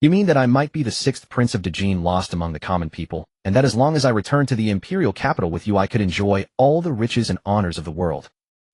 You mean that I might be the sixth prince of Djinn lost among the common people, and that as long as I return to the imperial capital with you I could enjoy all the riches and honors of the world?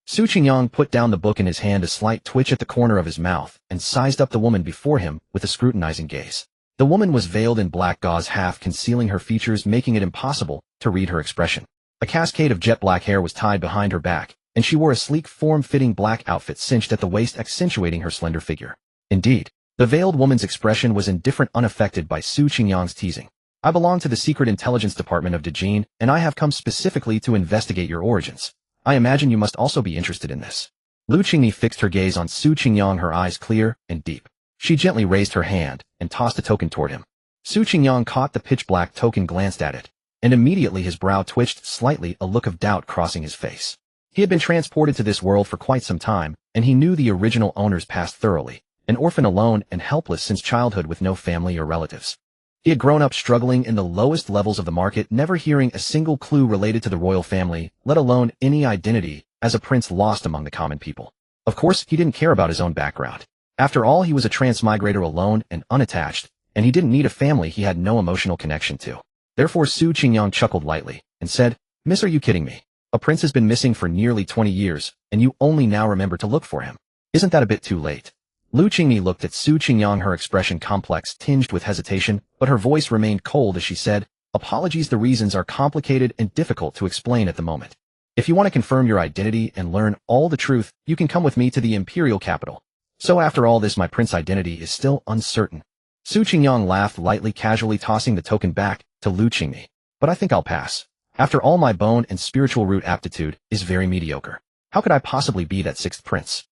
Su Qingyang put down the book in his hand, a slight twitch at the corner of his mouth, and sized up the woman before him with a scrutinizing gaze. The woman was veiled in black gauze, half concealing her features, making it impossible to read her expression. A cascade of jet black hair was tied behind her back, and she wore a sleek, form-fitting black outfit cinched at the waist, accentuating her slender figure. Indeed, the veiled woman's expression was indifferent, unaffected by Su Qingyang's teasing. I belong to the Secret Intelligence Department of Djinn, and I have come specifically to investigate your origins. I imagine you must also be interested in this. Lu Qingyi fixed her gaze on Su Qingyang, her eyes clear and deep. She gently raised her hand and tossed a token toward him. Su Qingyang caught the pitch-black token, glanced at it, and immediately his brow twitched slightly, a look of doubt crossing his face. He had been transported to this world for quite some time, and he knew the original owner's past thoroughly, an orphan, alone and helpless since childhood with no family or relatives. He had grown up struggling in the lowest levels of the market, never hearing a single clue related to the royal family, let alone any identity, as a prince lost among the common people. Of course, he didn't care about his own background. After all, he was a transmigrator, alone and unattached, and he didn't need a family he had no emotional connection to. Therefore Su Qingyang chuckled lightly, and said, "Miss, are you kidding me? A prince has been missing for nearly 20 years, and you only now remember to look for him. Isn't that a bit too late?" Lu Qingyi looked at Su Qingyang, her expression complex, tinged with hesitation, but her voice remained cold as she said, "Apologies, the reasons are complicated and difficult to explain at the moment. If you want to confirm your identity and learn all the truth, you can come with me to the imperial capital. So after all this, my prince identity is still uncertain." Su Qingyang laughed lightly, casually tossing the token back to Lu Qingyi. "But I think I'll pass. After all, my bone and spiritual root aptitude is very mediocre. How could I possibly be that sixth prince?"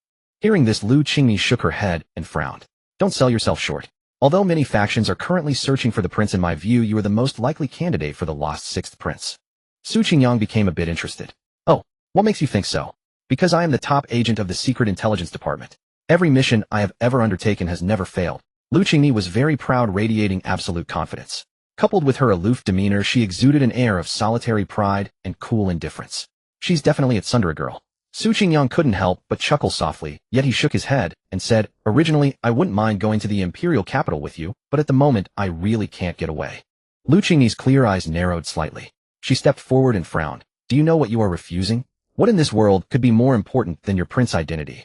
Hearing this, Lu Qingyi shook her head and frowned. "Don't sell yourself short. Although many factions are currently searching for the prince, in my view you are the most likely candidate for the lost sixth prince." Su Qingyang became a bit interested. "Oh, what makes you think so?" "Because I am the top agent of the Secret Intelligence Department. Every mission I have ever undertaken has never failed." Lu Qingyi was very proud, radiating absolute confidence. Coupled with her aloof demeanor, she exuded an air of solitary pride and cool indifference. "She's definitely a tsundere girl." Su Qingyang couldn't help but chuckle softly, yet he shook his head and said, "Originally, I wouldn't mind going to the imperial capital with you, but at the moment, I really can't get away." Lu Qingyi's clear eyes narrowed slightly. She stepped forward and frowned. "Do you know what you are refusing? What in this world could be more important than your prince identity?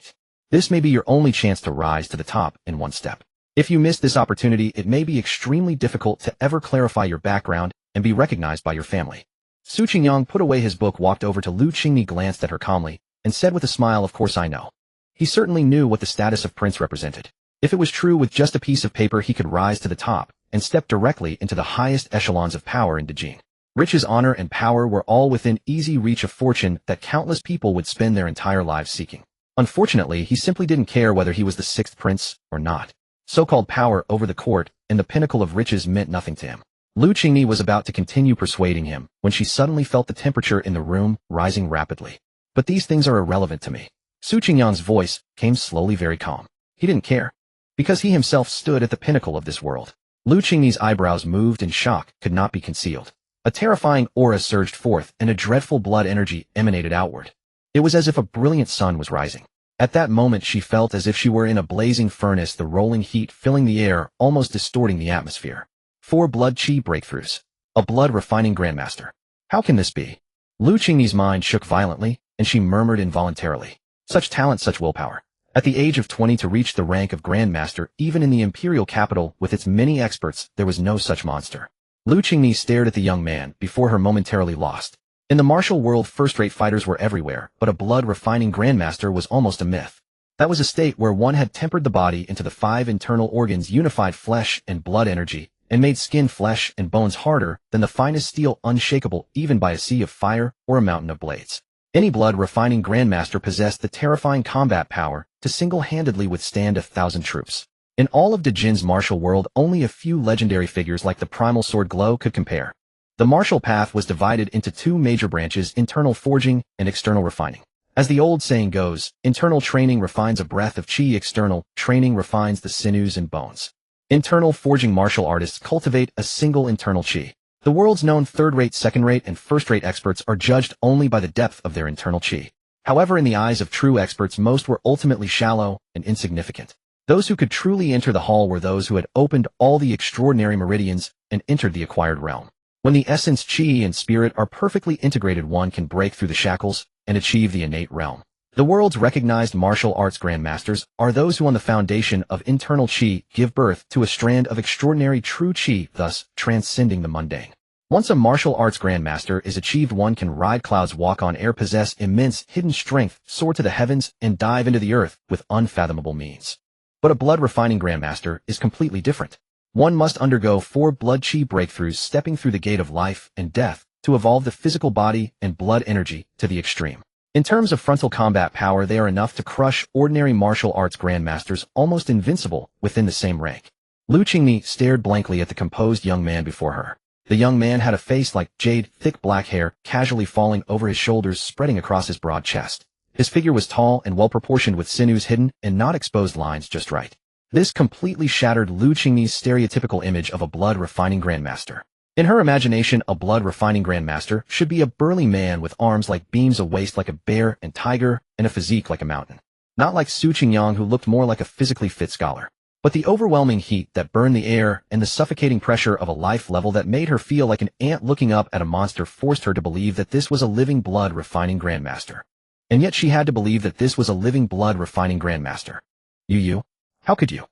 This may be your only chance to rise to the top in one step. If you miss this opportunity, it may be extremely difficult to ever clarify your background and be recognized by your family." Su Qingyang put away his book, walked over to Lu Qingyi, glanced at her calmly, and said with a smile, "Of course I know." He certainly knew what the status of prince represented. If it was true, with just a piece of paper he could rise to the top and step directly into the highest echelons of power in Djinn. Riches, honor, and power were all within easy reach, of fortune that countless people would spend their entire lives seeking. Unfortunately, he simply didn't care whether he was the sixth prince or not. So-called power over the court and the pinnacle of riches meant nothing to him. Lu Qingyi was about to continue persuading him when she suddenly felt the temperature in the room rising rapidly. "But these things are irrelevant to me." Su Qingyang's voice came slowly, very calm. He didn't care, because he himself stood at the pinnacle of this world. Lu Qingyi's eyebrows moved and shock could not be concealed. A terrifying aura surged forth and a dreadful blood energy emanated outward. It was as if a brilliant sun was rising. At that moment she felt as if she were in a blazing furnace, the rolling heat filling the air, almost distorting the atmosphere. 4 blood chi breakthroughs. A blood refining grandmaster. How can this be? Lu Qingyi's mind shook violently, and she murmured involuntarily. Such talent, such willpower. At the age of 20 to reach the rank of grandmaster, even in the imperial capital with its many experts, there was no such monster. Lu Qingyi stared at the young man, before her momentarily lost. In the martial world, first-rate fighters were everywhere, but a blood-refining grandmaster was almost a myth. That was a state where one had tempered the body into the 5 internal organs, unified flesh and blood energy, and made skin, flesh, and bones harder than the finest steel, unshakable even by a sea of fire or a mountain of blades. Any blood-refining grandmaster possessed the terrifying combat power to single-handedly withstand 1,000 troops. In all of Djinn's martial world, only a few legendary figures like the primal sword Glow could compare. The martial path was divided into 2 major branches, internal forging and external refining. As the old saying goes, internal training refines a breath of chi, external training refines the sinews and bones. Internal forging martial artists cultivate a single internal chi. The world's known third-rate, second-rate, and first-rate experts are judged only by the depth of their internal chi. However, in the eyes of true experts, most were ultimately shallow and insignificant. Those who could truly enter the hall were those who had opened all the extraordinary meridians and entered the acquired realm. When the essence, chi, and spirit are perfectly integrated, one can break through the shackles and achieve the innate realm. The world's recognized martial arts grandmasters are those who on the foundation of internal chi give birth to a strand of extraordinary true chi, thus transcending the mundane. Once a martial arts grandmaster is achieved, one can ride clouds, walk on air, possess immense hidden strength, soar to the heavens, and dive into the earth with unfathomable means. But a blood-refining grandmaster is completely different. One must undergo 4 blood chi breakthroughs, stepping through the gate of life and death to evolve the physical body and blood energy to the extreme. In terms of frontal combat power, they are enough to crush ordinary martial arts grandmasters, almost invincible within the same rank. Lu Qingmi stared blankly at the composed young man before her. The young man had a face like jade, thick black hair casually falling over his shoulders, spreading across his broad chest. His figure was tall and well-proportioned, with sinews hidden and not exposed lines just right. This completely shattered Lu Qingmi's stereotypical image of a blood-refining grandmaster. In her imagination, a blood-refining grandmaster should be a burly man with arms like beams, a waist like a bear and tiger, and a physique like a mountain. Not like Su Qingyang, who looked more like a physically fit scholar. But the overwhelming heat that burned the air and the suffocating pressure of a life level that made her feel like an ant looking up at a monster forced her to believe that this was a living blood-refining grandmaster. And yet she had to believe that this was a living blood-refining grandmaster. You? How could you?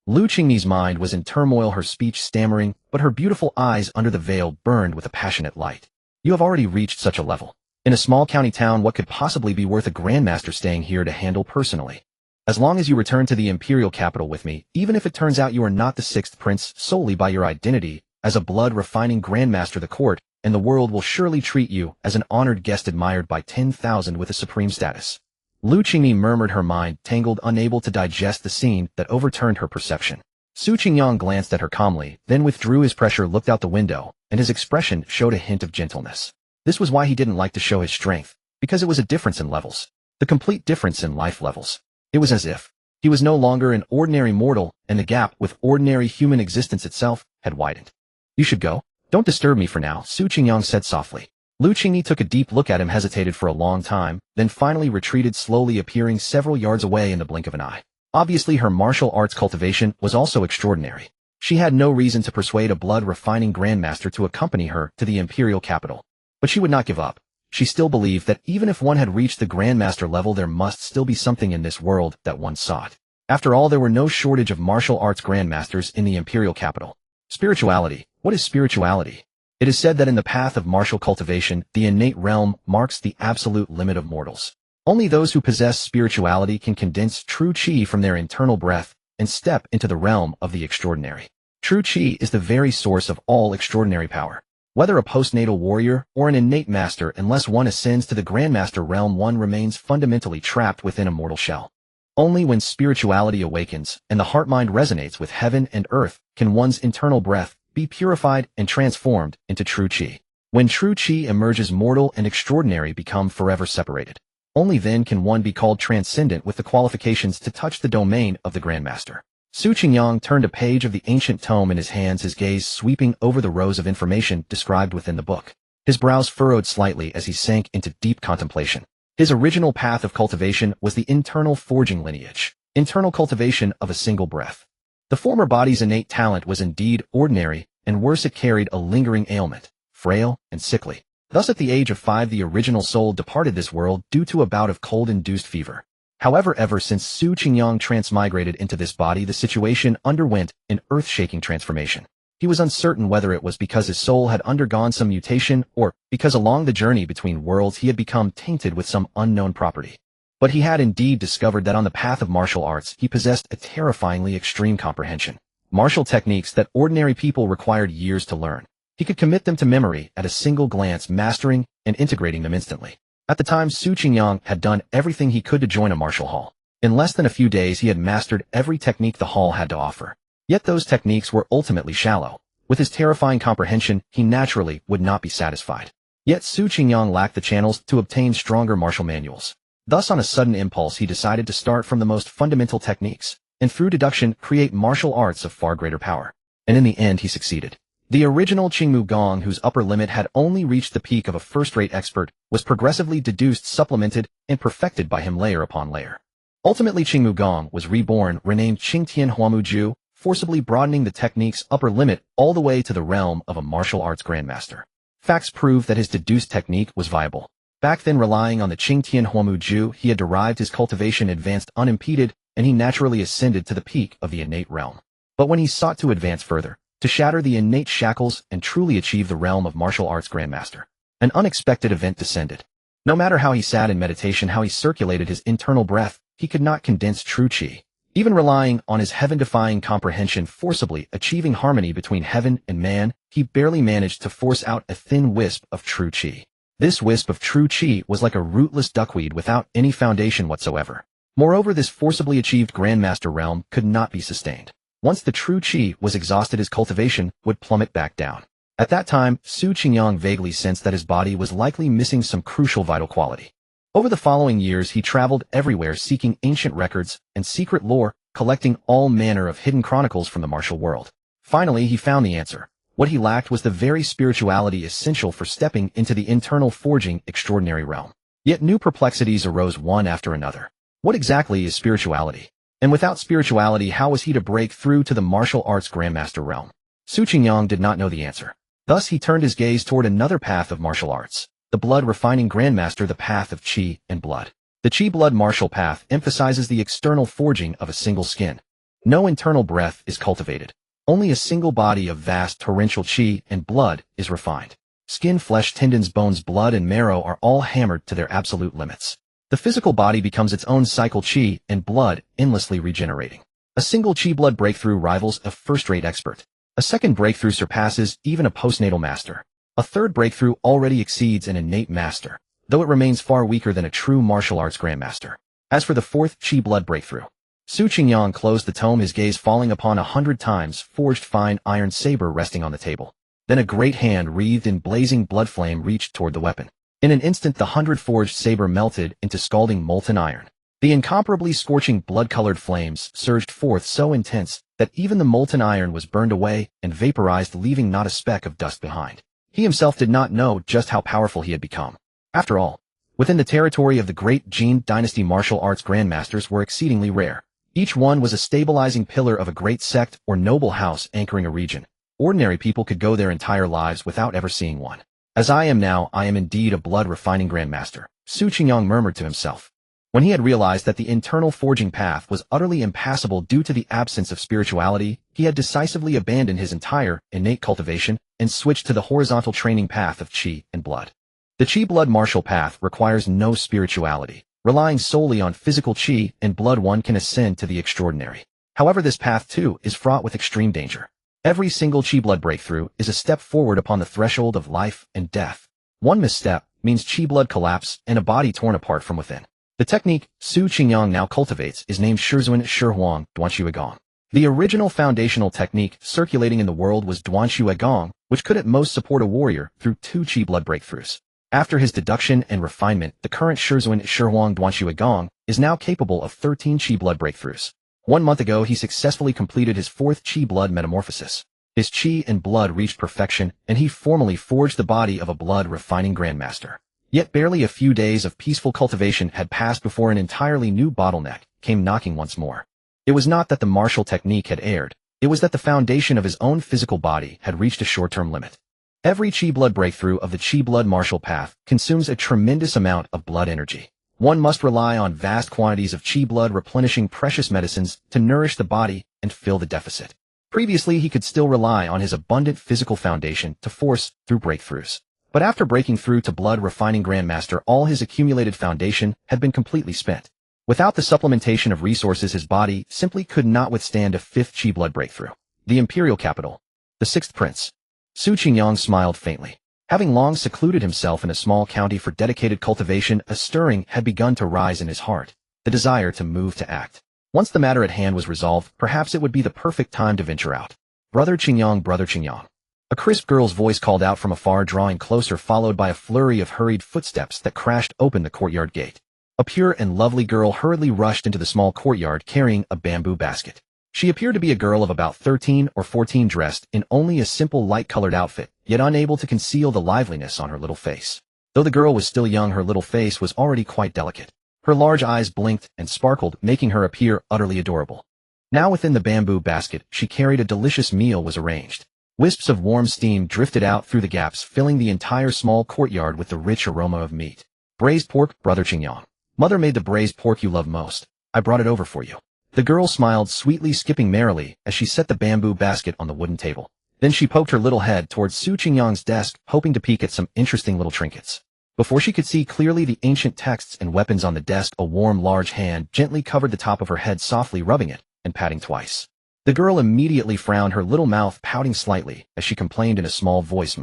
Lu Qingmi's mind was in turmoil, her speech stammering, but her beautiful eyes under the veil burned with a passionate light. You have already reached such a level. In a small county town, what could possibly be worth a grandmaster staying here to handle personally? As long as you return to the imperial capital with me, even if it turns out you are not the 6th prince solely by your identity, as a blood-refining grandmaster, the court and the world will surely treat you as an honored guest admired by 10,000 with a supreme status. Lu Qingmi murmured, her mind tangled, unable to digest the scene that overturned her perception. Su Qingyang glanced at her calmly, then withdrew his pressure, looked out the window, and his expression showed a hint of gentleness. This was why he didn't like to show his strength, because it was a difference in levels. The complete difference in life levels. It was as if he was no longer an ordinary mortal, and the gap with ordinary human existence itself had widened. You should go. Don't disturb me for now, Su Qingyang said softly. Lu Qingmi took a deep look at him, hesitated for a long time, then finally retreated, slowly appearing several yards away in the blink of an eye. Obviously, her martial arts cultivation was also extraordinary. She had no reason to persuade a blood-refining grandmaster to accompany her to the imperial capital. But she would not give up. She still believed that even if one had reached the grandmaster level, there must still be something in this world that one sought. After all, there were no shortage of martial arts grandmasters in the imperial capital. Spirituality. What is spirituality? It is said that in the path of martial cultivation, the innate realm marks the absolute limit of mortals. Only those who possess spirituality can condense true chi from their internal breath and step into the realm of the extraordinary. True chi is the very source of all extraordinary power. Whether a postnatal warrior or an innate master, unless one ascends to the grandmaster realm, one remains fundamentally trapped within a mortal shell. Only when spirituality awakens and the heart-mind resonates with heaven and earth can one's internal breath be purified and transformed into true chi. When true chi emerges, mortal and extraordinary become forever separated. Only then can one be called transcendent with the qualifications to touch the domain of the grandmaster. Su Qingyang turned a page of the ancient tome in his hands, his gaze sweeping over the rows of information described within the book. His brows furrowed slightly as he sank into deep contemplation. His original path of cultivation was the internal forging lineage, internal cultivation of a single breath. The former body's innate talent was indeed ordinary, and worse, it carried a lingering ailment, frail and sickly. Thus at the age of 5, the original soul departed this world due to a bout of cold-induced fever. However, ever since Su Qingyang transmigrated into this body, the situation underwent an earth-shaking transformation. He was uncertain whether it was because his soul had undergone some mutation or because along the journey between worlds he had become tainted with some unknown property. But he had indeed discovered that on the path of martial arts he possessed a terrifyingly extreme comprehension. Martial techniques that ordinary people required years to learn. He could commit them to memory at a single glance, mastering and integrating them instantly. At the time, Su Qingyang had done everything he could to join a martial hall. In less than a few days he had mastered every technique the hall had to offer. Yet those techniques were ultimately shallow. With his terrifying comprehension, he naturally would not be satisfied. Yet Su Qingyang lacked the channels to obtain stronger martial manuals. Thus, on a sudden impulse, he decided to start from the most fundamental techniques, and through deduction create martial arts of far greater power. And in the end he succeeded. The original Qingmu Gong, whose upper limit had only reached the peak of a first-rate expert, was progressively deduced, supplemented, and perfected by him layer upon layer. Ultimately, Qingmu Gong was reborn, renamed Qingtian Huamuju, forcibly broadening the technique's upper limit all the way to the realm of a martial arts grandmaster. Facts prove that his deduced technique was viable. Back then, relying on the Qingtian Huamuju, he had derived his cultivation advanced unimpeded, and he naturally ascended to the peak of the innate realm. But when he sought to advance further, to shatter the innate shackles and truly achieve the realm of martial arts grandmaster, an unexpected event descended. No matter how he sat in meditation, how he circulated his internal breath, he could not condense true qi. Even relying on his heaven-defying comprehension, forcibly achieving harmony between heaven and man, he barely managed to force out a thin wisp of true qi. This wisp of true qi was like a rootless duckweed without any foundation whatsoever. Moreover, this forcibly achieved grandmaster realm could not be sustained. Once the true qi was exhausted, his cultivation would plummet back down. At that time, Su Qingyang vaguely sensed that his body was likely missing some crucial vital quality. Over the following years, he traveled everywhere seeking ancient records and secret lore, collecting all manner of hidden chronicles from the martial world. Finally, he found the answer. What he lacked was the very spirituality essential for stepping into the internal forging extraordinary realm. Yet new perplexities arose one after another. What exactly is spirituality? And without spirituality, how was he to break through to the martial arts grandmaster realm? Su Qingyang did not know the answer. Thus he turned his gaze toward another path of martial arts, the blood-refining grandmaster, the path of qi and blood. The qi-blood martial path emphasizes the external forging of a single skin. No internal breath is cultivated. Only a single body of vast torrential qi and blood is refined. Skin, flesh, tendons, bones, blood, and marrow are all hammered to their absolute limits. The physical body becomes its own cycle, qi and blood endlessly regenerating. A single qi-blood breakthrough rivals a first-rate expert. A second breakthrough surpasses even a postnatal master. A third breakthrough already exceeds an innate master, though it remains far weaker than a true martial arts grandmaster. As for the fourth qi-blood breakthrough, Su Qingyang closed the tome, his gaze falling upon 100 times forged fine iron saber resting on the table. Then a great hand wreathed in blazing blood flame reached toward the weapon. In an instant, the 100 forged saber melted into scalding molten iron. The incomparably scorching blood-colored flames surged forth so intense that even the molten iron was burned away and vaporized, leaving not a speck of dust behind. He himself did not know just how powerful he had become. After all, within the territory of the great Jin dynasty, martial arts grandmasters were exceedingly rare. Each one was a stabilizing pillar of a great sect or noble house anchoring a region. Ordinary people could go their entire lives without ever seeing one. As I am now, I am indeed a blood-refining grandmaster, Su Qingyang murmured to himself. When he had realized that the internal forging path was utterly impassable due to the absence of spirituality, he had decisively abandoned his entire innate cultivation and switched to the horizontal training path of qi and blood. The qi-blood martial path requires no spirituality. Relying solely on physical qi and blood, one can ascend to the extraordinary. However, this path too is fraught with extreme danger. Every single qi-blood breakthrough is a step forward upon the threshold of life and death. One misstep means qi-blood collapse and a body torn apart from within. The technique Su Qingyang now cultivates is named Shizuan Shihuang Duanshu Gong. The original foundational technique circulating in the world was Duanshu Gong, which could at most support a warrior through 2 qi-blood breakthroughs. After his deduction and refinement, the current Shizuan Shihuang Duanshu Gong is now capable of 13 qi-blood breakthroughs. 1 month ago, he successfully completed his 4th qi-blood metamorphosis. His qi and blood reached perfection, and he formally forged the body of a blood-refining grandmaster. Yet barely a few days of peaceful cultivation had passed before an entirely new bottleneck came knocking once more. It was not that the martial technique had erred. It was that the foundation of his own physical body had reached a short-term limit. Every qi-blood breakthrough of the qi-blood martial path consumes a tremendous amount of blood energy. One must rely on vast quantities of qi-blood, replenishing precious medicines to nourish the body and fill the deficit. Previously, he could still rely on his abundant physical foundation to force through breakthroughs. But after breaking through to blood-refining grandmaster, all his accumulated foundation had been completely spent. Without the supplementation of resources, his body simply could not withstand a 5th qi-blood breakthrough. The imperial capital. The 6th prince. Su Qingyang smiled faintly. Having long secluded himself in a small county for dedicated cultivation, a stirring had begun to rise in his heart, the desire to move to act. Once the matter at hand was resolved, perhaps it would be the perfect time to venture out. Brother Qingyang, Brother Qingyang. A crisp girl's voice called out from afar, drawing closer, followed by a flurry of hurried footsteps that crashed open the courtyard gate. A pure and lovely girl hurriedly rushed into the small courtyard carrying a bamboo basket. She appeared to be a girl of about 13 or 14, dressed in only a simple light-colored outfit, yet unable to conceal the liveliness on her little face. Though the girl was still young, her little face was already quite delicate. Her large eyes blinked and sparkled, making her appear utterly adorable. Now within the bamboo basket she carried a delicious meal was arranged. Wisps of warm steam drifted out through the gaps, filling the entire small courtyard with the rich aroma of meat. Braised pork, Brother Qingyang. Mother made the braised pork you love most. I brought it over for you. The girl smiled sweetly, skipping merrily as she set the bamboo basket on the wooden table. Then she poked her little head towards Su Qingyang's desk, hoping to peek at some interesting little trinkets. Before she could see clearly the ancient texts and weapons on the desk, a warm, large hand gently covered the top of her head, softly rubbing it and patting twice. The girl immediately frowned, her little mouth pouting slightly as she complained in a small voice,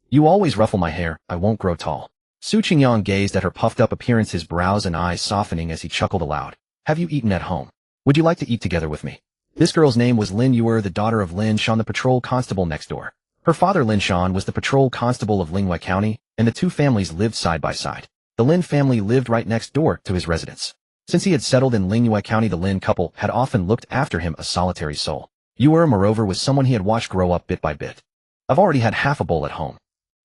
"You always ruffle my hair, I won't grow tall." Su Qingyang gazed at her puffed-up appearance, his brows and eyes softening as he chuckled aloud. "Have you eaten at home? Would you like to eat together with me?" This girl's name was Lin Yuer, the daughter of Lin Shan, the patrol constable next door. Her father Lin Shan was the patrol constable of Lingyue County, and the two families lived side by side. The Lin family lived right next door to his residence. Since he had settled in Lingyue County, the Lin couple had often looked after him, a solitary soul. Yuer, moreover, was someone he had watched grow up bit by bit. "I've already had half a bowl at home."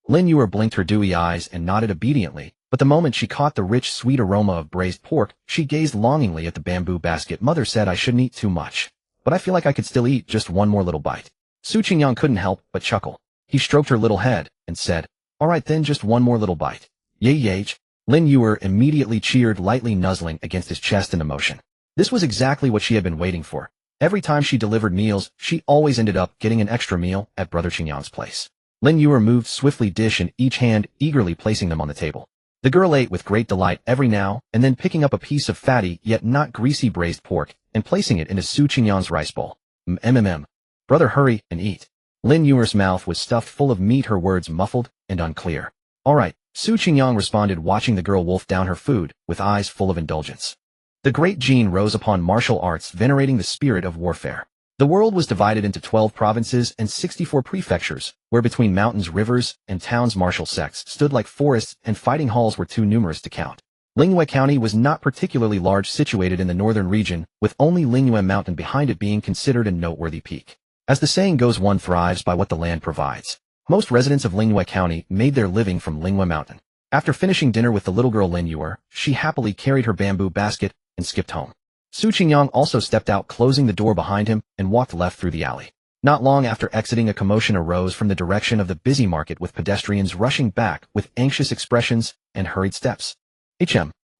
Lin Yuer blinked her dewy eyes and nodded obediently, but the moment she caught the rich, sweet aroma of braised pork, she gazed longingly at the bamboo basket. "Mother said I shouldn't eat too much, but I feel like I could still eat just one more little bite." Su Qingyang couldn't help but chuckle. He stroked her little head and said, "All right then, just one more little bite." "Yay." Lin Yuer immediately cheered, lightly nuzzling against his chest in emotion. This was exactly what she had been waiting for. Every time she delivered meals, she always ended up getting an extra meal at Brother Qingyang's place. Lin Yuer moved swiftly, dish in each hand, eagerly placing them on the table. The girl ate with great delight, every now and then picking up a piece of fatty yet not greasy braised pork and placing it into Su Qingyang's rice bowl. Brother, hurry and eat." Lin Yuer's mouth was stuffed full of meat, her words muffled and unclear. "All right," Su Qingyang responded, watching the girl wolf down her food with eyes full of indulgence. The great Jin rose upon martial arts, venerating the spirit of warfare. The world was divided into 12 provinces and 64 prefectures, where between mountains, rivers, and towns martial sects stood like forests, and fighting halls were too numerous to count. Lingyue County was not particularly large, situated in the northern region, with only Lingyue Mountain behind it being considered a noteworthy peak. As the saying goes, one thrives by what the land provides. Most residents of Lingyue County made their living from Lingyue Mountain. After finishing dinner with the little girl Lin Yuer, she happily carried her bamboo basket and skipped home. Su Qingyang also stepped out, closing the door behind him, and walked left through the alley. Not long after exiting, a commotion arose from the direction of the busy market, with pedestrians rushing back with anxious expressions and hurried steps.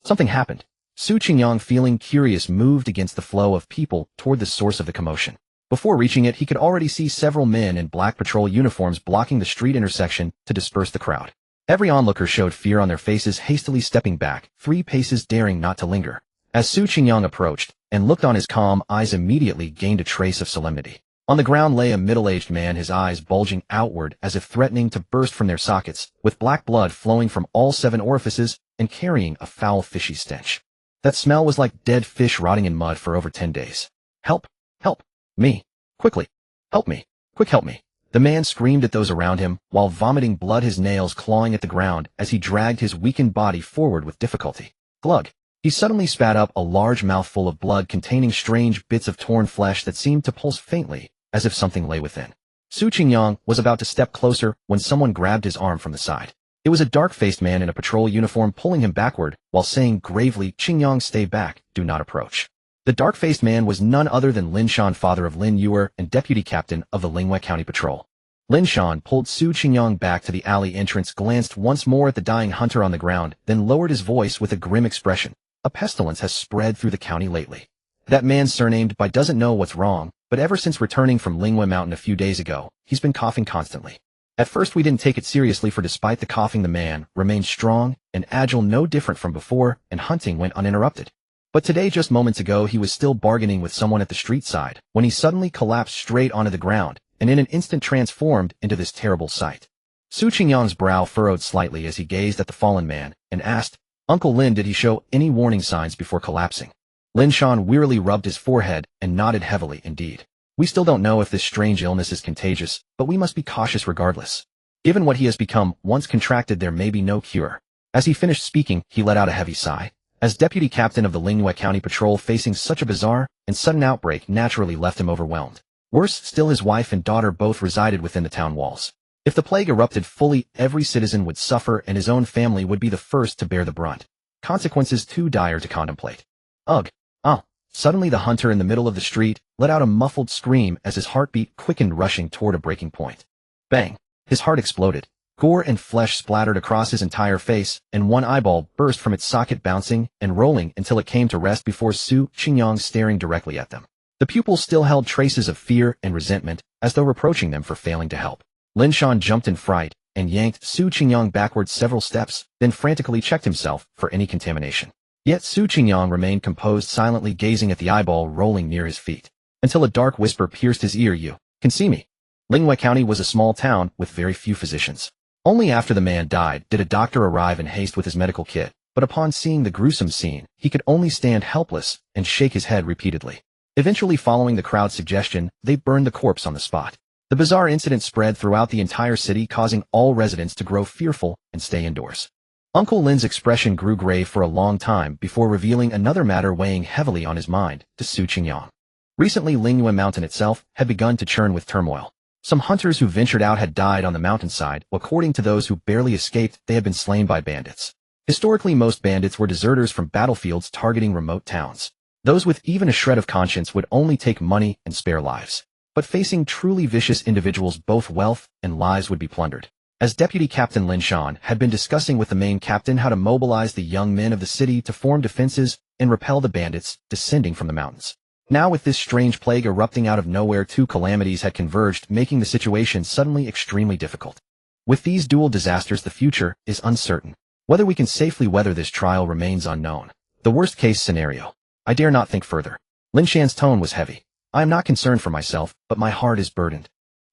Something happened. Su Qingyang, feeling curious, moved against the flow of people toward the source of the commotion. Before reaching it, he could already see several men in black patrol uniforms blocking the street intersection to disperse the crowd. Every onlooker showed fear on their faces, hastily stepping back 3 paces, daring not to linger. As Su Qingyang approached and looked on, his calm eyes immediately gained a trace of solemnity. On the ground lay a middle-aged man, his eyes bulging outward as if threatening to burst from their sockets, with black blood flowing from all 7 orifices and carrying a foul, fishy stench. That smell was like dead fish rotting in mud for over 10 days. "Help! Help! Me! Quickly! Help me! Quick, help me!" The man screamed at those around him, while vomiting blood, his nails clawing at the ground as he dragged his weakened body forward with difficulty. Glug! He suddenly spat up a large mouthful of blood containing strange bits of torn flesh that seemed to pulse faintly, as if something lay within. Su Qingyang was about to step closer when someone grabbed his arm from the side. It was a dark-faced man in a patrol uniform, pulling him backward while saying gravely, "Qingyang, stay back, do not approach." The dark-faced man was none other than Lin Shan, father of Lin Yuer and deputy captain of the Lingyue County Patrol. Lin Shan pulled Su Qingyang back to the alley entrance, glanced once more at the dying hunter on the ground, then lowered his voice with a grim expression. "A pestilence has spread through the county lately. That man surnamed Bai doesn't know what's wrong, but ever since returning from Lingyue Mountain a few days ago, he's been coughing constantly. At first we didn't take it seriously, for despite the coughing, the man remained strong and agile, no different from before, and hunting went uninterrupted. But today, just moments ago, he was still bargaining with someone at the street side, when he suddenly collapsed straight onto the ground, and in an instant transformed into this terrible sight." Su Qingyang's brow furrowed slightly as he gazed at the fallen man, and asked, "Uncle Lin, did he show any warning signs before collapsing?" Lin Shan wearily rubbed his forehead and nodded heavily. "Indeed. We still don't know if this strange illness is contagious, but we must be cautious regardless. Given what he has become, once contracted, there may be no cure." As he finished speaking, he let out a heavy sigh. As deputy captain of the Lingyue County Patrol, facing such a bizarre and sudden outbreak naturally left him overwhelmed. Worse still, his wife and daughter both resided within the town walls. If the plague erupted fully, every citizen would suffer, and his own family would be the first to bear the brunt. consequences too dire to contemplate. Ugh. Ah. Suddenly the hunter in the middle of the street let out a muffled scream as his heartbeat quickened, rushing toward a breaking point. Bang! His heart exploded. Gore and flesh splattered across his entire face, and one eyeball burst from its socket, bouncing and rolling until it came to rest before Su Qingyang, staring directly at them. The pupils still held traces of fear and resentment, as though reproaching them for failing to help. Lin Shan jumped in fright and yanked Su Qingyang backwards several steps, then frantically checked himself for any contamination. Yet Su Qingyang remained composed, silently gazing at the eyeball rolling near his feet, until a dark whisper pierced his ear. "You can see me." Lingyue County was a small town with very few physicians. Only after the man died did a doctor arrive in haste with his medical kit, but upon seeing the gruesome scene, he could only stand helpless and shake his head repeatedly. Eventually, following the crowd's suggestion, they burned the corpse on the spot. The bizarre incident spread throughout the entire city, causing all residents to grow fearful and stay indoors. Uncle Lin's expression grew grave for a long time before revealing another matter weighing heavily on his mind to Su Qingyang. Recently, Lingyue Mountain itself had begun to churn with turmoil. Some hunters who ventured out had died on the mountainside, while according to those who barely escaped, they had been slain by bandits. Historically, most bandits were deserters from battlefields targeting remote towns. Those with even a shred of conscience would only take money and spare lives. But facing truly vicious individuals, both wealth and lives would be plundered. As Deputy Captain Lin Shan had been discussing with the main captain how to mobilize the young men of the city to form defenses and repel the bandits descending from the mountains. Now, with this strange plague erupting out of nowhere, two calamities had converged, making the situation suddenly extremely difficult. With these dual disasters, the future is uncertain. Whether we can safely weather this trial remains unknown. The worst-case scenario. I dare not think further. Lin Shan's tone was heavy. I am not concerned for myself, but my heart is burdened.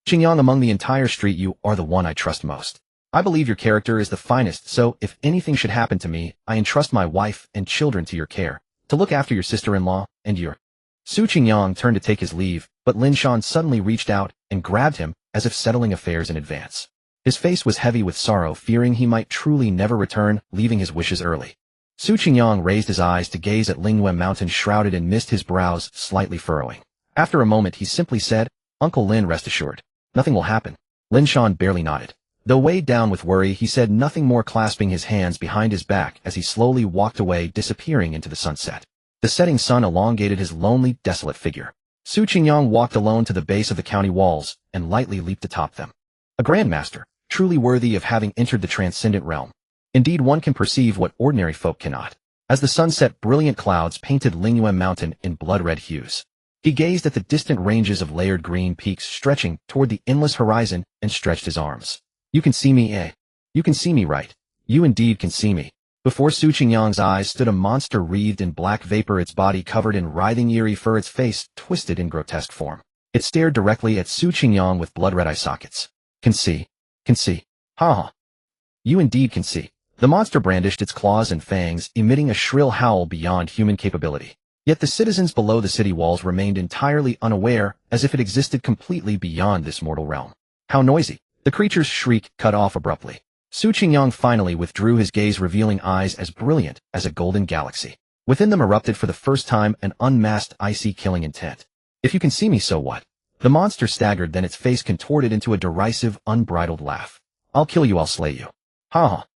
Qingyang, among the entire street, you are the one I trust most. I believe your character is the finest, so if anything should happen to me, I entrust my wife and children to your care, to look after your sister-in-law and your... Su Qingyang turned to take his leave, but Lin Shan suddenly reached out and grabbed him, as if settling affairs in advance. His face was heavy with sorrow, fearing he might truly never return, leaving his wishes early. Su Qingyang raised his eyes to gaze at Lingyue Mountain shrouded in mist, his brows slightly furrowing. After a moment, he simply said, "Uncle Lin, rest assured. Nothing will happen." Lin Shan barely nodded. Though weighed down with worry, he said nothing more, clasping his hands behind his back as he slowly walked away, disappearing into the sunset. The setting sun elongated his lonely, desolate figure. Su Qingyang walked alone to the base of the county walls and lightly leaped atop them. A grandmaster, truly worthy of having entered the transcendent realm. Indeed, one can perceive what ordinary folk cannot. As the sunset, brilliant clouds painted Lingyue Mountain in blood-red hues. He gazed at the distant ranges of layered green peaks stretching toward the endless horizon and stretched his arms. "You can see me, eh? You can see me, right? You indeed can see me." Before Su Qingyang's eyes stood a monster wreathed in black vapor, its body covered in writhing eerie fur, its face twisted in grotesque form. It stared directly at Su Qingyang with blood-red eye sockets. Can see. Can see. Ha ha. You indeed can see. The monster brandished its claws and fangs, emitting a shrill howl beyond human capability. Yet the citizens below the city walls remained entirely unaware, as if it existed completely beyond this mortal realm. How noisy! The creature's shriek cut off abruptly. Su Qingyang finally withdrew his gaze, revealing eyes as brilliant as a golden galaxy. Within them erupted for the first time an unmasked, icy, killing intent. "If you can see me, so what?" The monster staggered, then its face contorted into a derisive, unbridled laugh. "I'll kill you, I'll slay you." Ha ha.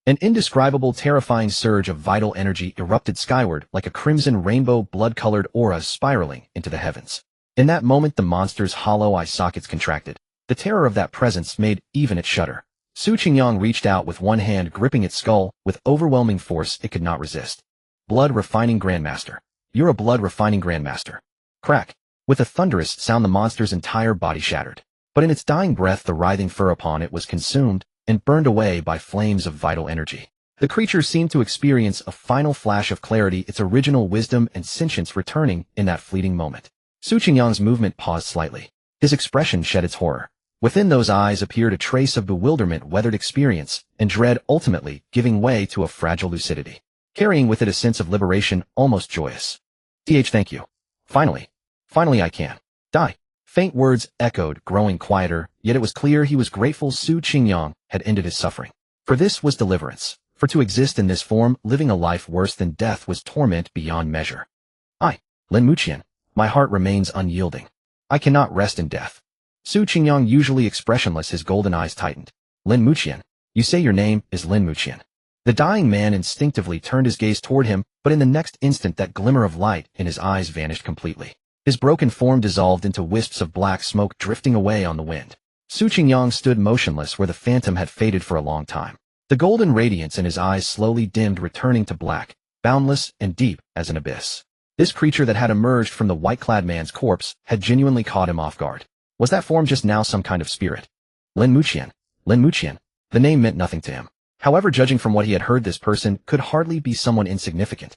An indescribable, terrifying surge of vital energy erupted skyward like a crimson rainbow, blood-colored aura spiraling into the heavens. In that moment, the monster's hollow eye sockets contracted. The terror of that presence made even it shudder. Su Qingyang reached out with one hand, gripping its skull with overwhelming force it could not resist. "Blood-refining Grandmaster. You're a blood-refining Grandmaster." Crack. With a thunderous sound, the monster's entire body shattered. But in its dying breath, the writhing fur upon it was consumed and burned away by flames of vital energy. The creature seemed to experience a final flash of clarity, its original wisdom and sentience returning in that fleeting moment. Su Qingyang's movement paused slightly. His expression shed its horror. Within those eyes appeared a trace of bewilderment, weathered experience, and dread, ultimately giving way to a fragile lucidity, carrying with it a sense of liberation, almost joyous. Thank you. Finally I can die." Faint words echoed, growing quieter, yet it was clear he was grateful Su Qingyang had ended his suffering. For this was deliverance. For to exist in this form, living a life worse than death, was torment beyond measure. Lin Muqian, my heart remains unyielding. I cannot rest in death." Su Qingyang, usually expressionless, his golden eyes tightened. "Lin Muqian, you say your name is Lin Muqian. The dying man instinctively turned his gaze toward him, but in the next instant that glimmer of light in his eyes vanished completely. His broken form dissolved into wisps of black smoke drifting away on the wind. Su Qingyang stood motionless where the phantom had faded for a long time. The golden radiance in his eyes slowly dimmed, returning to black, boundless and deep as an abyss. This creature that had emerged from the white-clad man's corpse had genuinely caught him off guard. Was that form just now some kind of spirit? Lin Muqian. Lin Muqian. The name meant nothing to him. However, judging from what he had heard, this person could hardly be someone insignificant.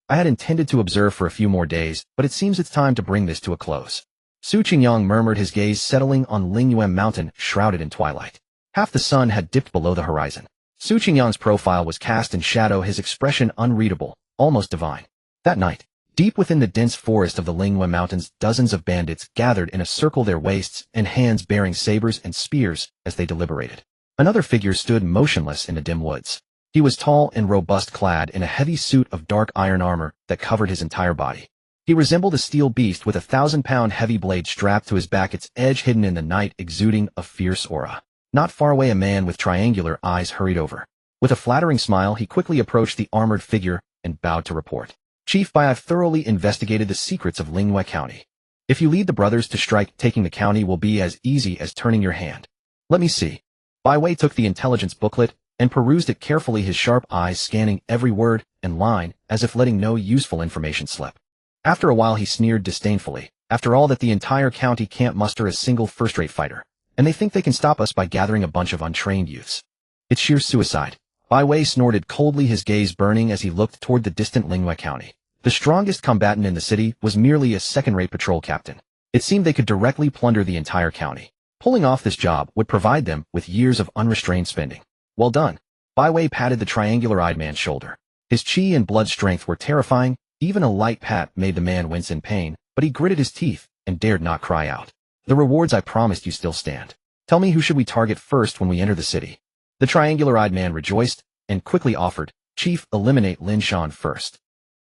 I had intended to observe for a few more days, but it seems it's time to bring this to a close. Su Qingyang murmured, his gaze settling on Lingyuan Mountain, shrouded in twilight. Half the sun had dipped below the horizon. Su Qingyang's profile was cast in shadow, his expression unreadable, almost divine. That night, deep within the dense forest of the Lingyuan Mountains, dozens of bandits gathered in a circle, their waists and hands bearing sabers and spears as they deliberated. Another figure stood motionless in the dim woods. He was tall and robust, clad in a heavy suit of dark iron armor that covered his entire body. He resembled a steel beast with a 1,000-pound heavy blade strapped to his back, its edge hidden in the night, exuding a fierce aura. Not far away, a man with triangular eyes hurried over. With a flattering smile, he quickly approached the armored figure and bowed to report. Chief Bai, I've thoroughly investigated the secrets of Lingyue County. If you lead the brothers to strike, taking the county will be as easy as turning your hand. Let me see. Bai Wei took the intelligence booklet and perused it carefully, his sharp eyes scanning every word and line as if letting no useful information slip. After a while, he sneered disdainfully. After all, that the entire county can't muster a single first-rate fighter, and they think they can stop us by gathering a bunch of untrained youths. It's sheer suicide. Bai Wei snorted coldly, his gaze burning as he looked toward the distant Lingyue County. The strongest combatant in the city was merely a second-rate patrol captain. It seemed they could directly plunder the entire county. Pulling off this job would provide them with years of unrestrained spending. Well done. Bai Wei patted the triangular-eyed man's shoulder. His chi and blood strength were terrifying. Even a light pat made the man wince in pain, but he gritted his teeth and dared not cry out. The rewards I promised you still stand. Tell me, who should we target first when we enter the city? The triangular-eyed man rejoiced and quickly offered, Chief, eliminate Lin Shan first.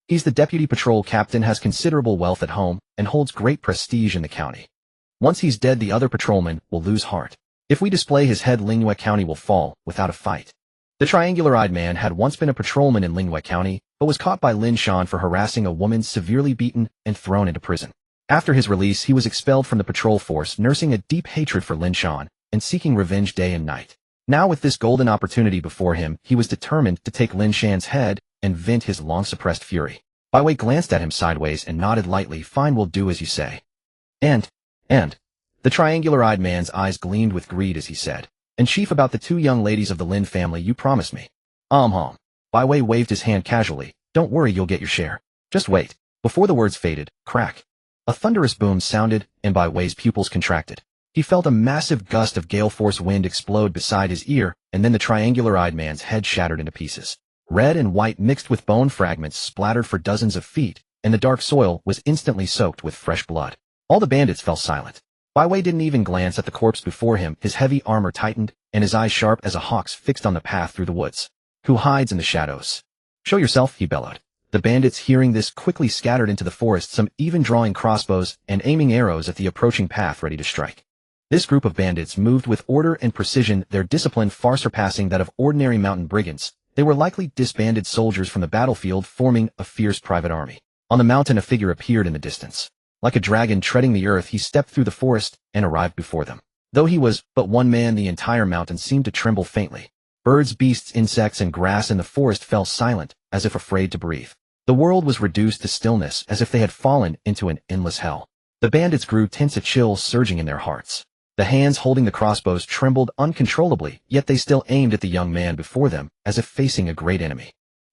He's the deputy patrol captain, has considerable wealth at home, and holds great prestige in the county. Once he's dead, the other patrolmen will lose heart. If we display his head, Lingyue County will fall without a fight. The triangular-eyed man had once been a patrolman in Lingyue County, but was caught by Lin Shan for harassing a woman, severely beaten and thrown into prison. After his release, he was expelled from the patrol force, nursing a deep hatred for Lin Shan and seeking revenge day and night. Now, with this golden opportunity before him, he was determined to take Lin Shan's head and vent his long-suppressed fury. Bai Wei glanced at him sideways and nodded lightly. Fine, we'll do as you say. And, the triangular-eyed man's eyes gleamed with greed as he said, and Chief, about the two young ladies of the Lin family you promised me. Bai Wei waved his hand casually. Don't worry, you'll get your share. Just wait. Before the words faded, crack. A thunderous boom sounded, and Bai Wei's pupils contracted. He felt a massive gust of gale-force wind explode beside his ear, and then the triangular-eyed man's head shattered into pieces. Red and white mixed with bone fragments splattered for dozens of feet, and the dark soil was instantly soaked with fresh blood. All the bandits fell silent. Bai Wei didn't even glance at the corpse before him, his heavy armor tightened, and his eyes sharp as a hawk's fixed on the path through the woods. Who hides in the shadows? Show yourself, he bellowed. The bandits, hearing this, quickly scattered into the forest, some even drawing crossbows and aiming arrows at the approaching path, ready to strike. This group of bandits moved with order and precision, their discipline far surpassing that of ordinary mountain brigands. They were likely disbanded soldiers from the battlefield, forming a fierce private army. On the mountain, a figure appeared in the distance. Like a dragon treading the earth, he stepped through the forest and arrived before them. Though he was but one man, the entire mountain seemed to tremble faintly. Birds, beasts, insects, and grass in the forest fell silent, as if afraid to breathe. The world was reduced to stillness, as if they had fallen into an endless hell. The bandits grew tense, a chill surging in their hearts. The hands holding the crossbows trembled uncontrollably, yet they still aimed at the young man before them, as if facing a great enemy.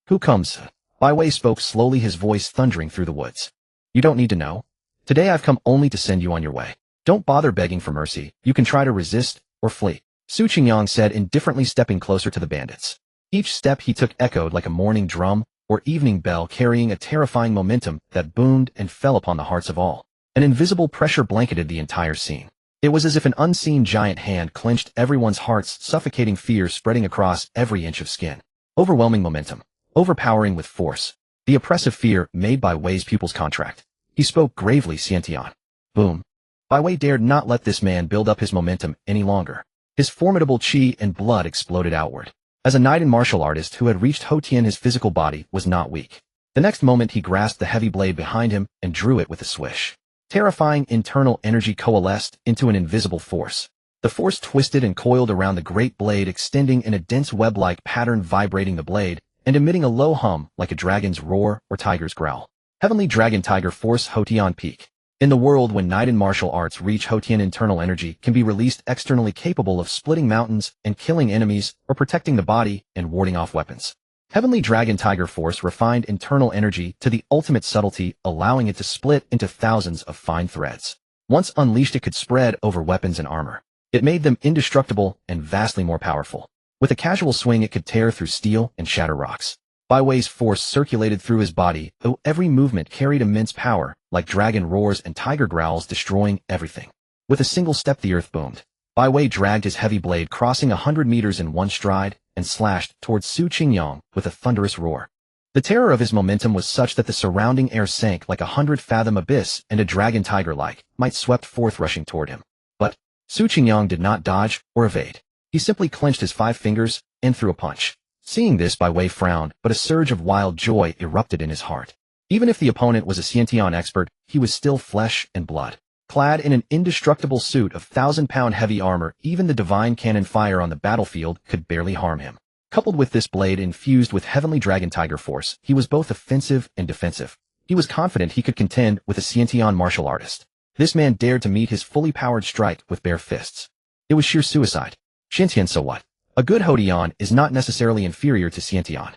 Who comes? Bai Wei spoke slowly, his voice thundering through the woods. You don't need to know. Today I've come only to send you on your way. Don't bother begging for mercy. You can try to resist or flee. Su Qingyang said, indifferently stepping closer to the bandits. Each step he took echoed like a morning drum or evening bell, carrying a terrifying momentum that boomed and fell upon the hearts of all. An invisible pressure blanketed the entire scene. It was as if an unseen giant hand clenched everyone's hearts, suffocating fear spreading across every inch of skin. Overwhelming momentum. Overpowering with force. The oppressive fear made Bai Wei's pupils contract. He spoke gravely, Xiantian. Boom. Bai Wei dared not let this man build up his momentum any longer. His formidable chi and blood exploded outward. As a knight and martial artist who had reached Hotian, his physical body was not weak. The next moment he grasped the heavy blade behind him and drew it with a swish. Terrifying internal energy coalesced into an invisible force. The force twisted and coiled around the great blade, extending in a dense web-like pattern, vibrating the blade and emitting a low hum like a dragon's roar or tiger's growl. Heavenly Dragon Tiger Force Hotian Peak. In the world when knight and martial arts reach Hotian, internal energy can be released externally, capable of splitting mountains and killing enemies or protecting the body and warding off weapons. Heavenly Dragon Tiger Force refined internal energy to the ultimate subtlety, allowing it to split into thousands of fine threads. Once unleashed, it could spread over weapons and armor. It made them indestructible and vastly more powerful. With a casual swing, it could tear through steel and shatter rocks. Bai Wei's force circulated through his body, though every movement carried immense power, like dragon roars and tiger growls, destroying everything. With a single step, the earth boomed. Bai Wei dragged his heavy blade, crossing 100 meters in one stride, and slashed towards Su Qingyang with a thunderous roar. The terror of his momentum was such that the surrounding air sank like a 100-fathom abyss, and a dragon tiger-like might swept forth, rushing toward him. But Su Qingyang did not dodge or evade. He simply clenched his 5 fingers and threw a punch. Seeing this, Bai Wei frowned, but a surge of wild joy erupted in his heart. Even if the opponent was a Xiantian expert, he was still flesh and blood. Clad in an indestructible suit of 1,000-pound heavy armor, even the divine cannon fire on the battlefield could barely harm him. Coupled with this blade infused with Heavenly Dragon Tiger Force, he was both offensive and defensive. He was confident he could contend with a Xiantian martial artist. This man dared to meet his fully powered strike with bare fists. It was sheer suicide. Xiantian, so what? A good Hotian is not necessarily inferior to Xiantian.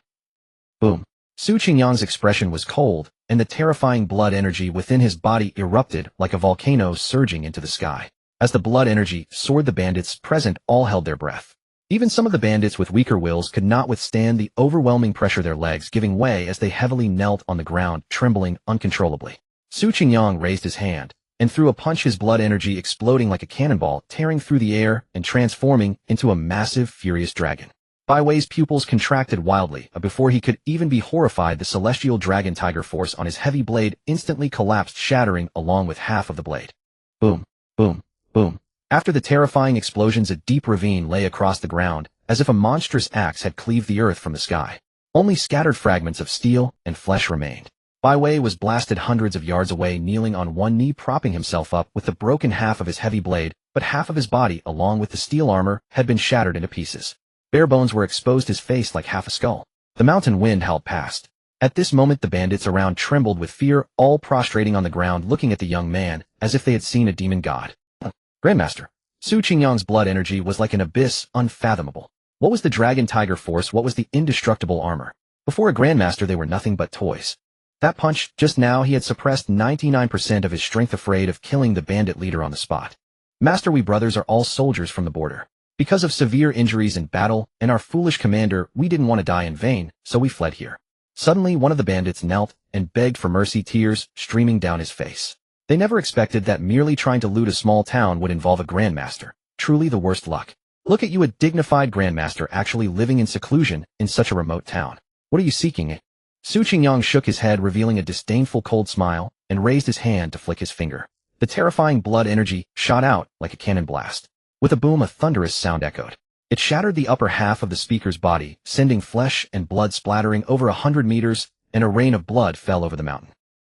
Boom. Su Qingyang's expression was cold, and the terrifying blood energy within his body erupted like a volcano surging into the sky. As the blood energy soared, the bandits present all held their breath. Even some of the bandits with weaker wills could not withstand the overwhelming pressure, their legs giving way as they heavily knelt on the ground, trembling uncontrollably. Su Qingyang raised his hand and threw a punch, his blood energy exploding like a cannonball, tearing through the air and transforming into a massive, furious dragon. Bai Wei's pupils contracted wildly, but before he could even be horrified, the celestial dragon tiger force on his heavy blade instantly collapsed, shattering along with half of the blade. Boom, boom, boom. After the terrifying explosions, a deep ravine lay across the ground, as if a monstrous axe had cleaved the earth from the sky. Only scattered fragments of steel and flesh remained. Bai Wei was blasted hundreds of yards away, kneeling on one knee, propping himself up with the broken half of his heavy blade, but half of his body, along with the steel armor, had been shattered into pieces. Bare bones were exposed, his face like half a skull. The mountain wind howled past. At this moment, the bandits around trembled with fear, all prostrating on the ground, looking at the young man as if they had seen a demon god. Grandmaster. Su Qingyang's blood energy was like an abyss, unfathomable. What was the Dragon Tiger Force? What was the indestructible armor? Before a grandmaster, they were nothing but toys. That punch, just now, he had suppressed 99% of his strength, afraid of killing the bandit leader on the spot. Master, we brothers are all soldiers from the border. Because of severe injuries in battle and our foolish commander, we didn't want to die in vain, so we fled here. Suddenly, one of the bandits knelt and begged for mercy, tears streaming down his face. They never expected that merely trying to loot a small town would involve a grandmaster. Truly the worst luck. Look at you, a dignified grandmaster, actually living in seclusion in such a remote town. What are you seeking? Su Qingyang shook his head, revealing a disdainful cold smile, and raised his hand to flick his finger. The terrifying blood energy shot out like a cannon blast. With a boom, a thunderous sound echoed. It shattered the upper half of the speaker's body, sending flesh and blood splattering over 100 meters, and a rain of blood fell over the mountain.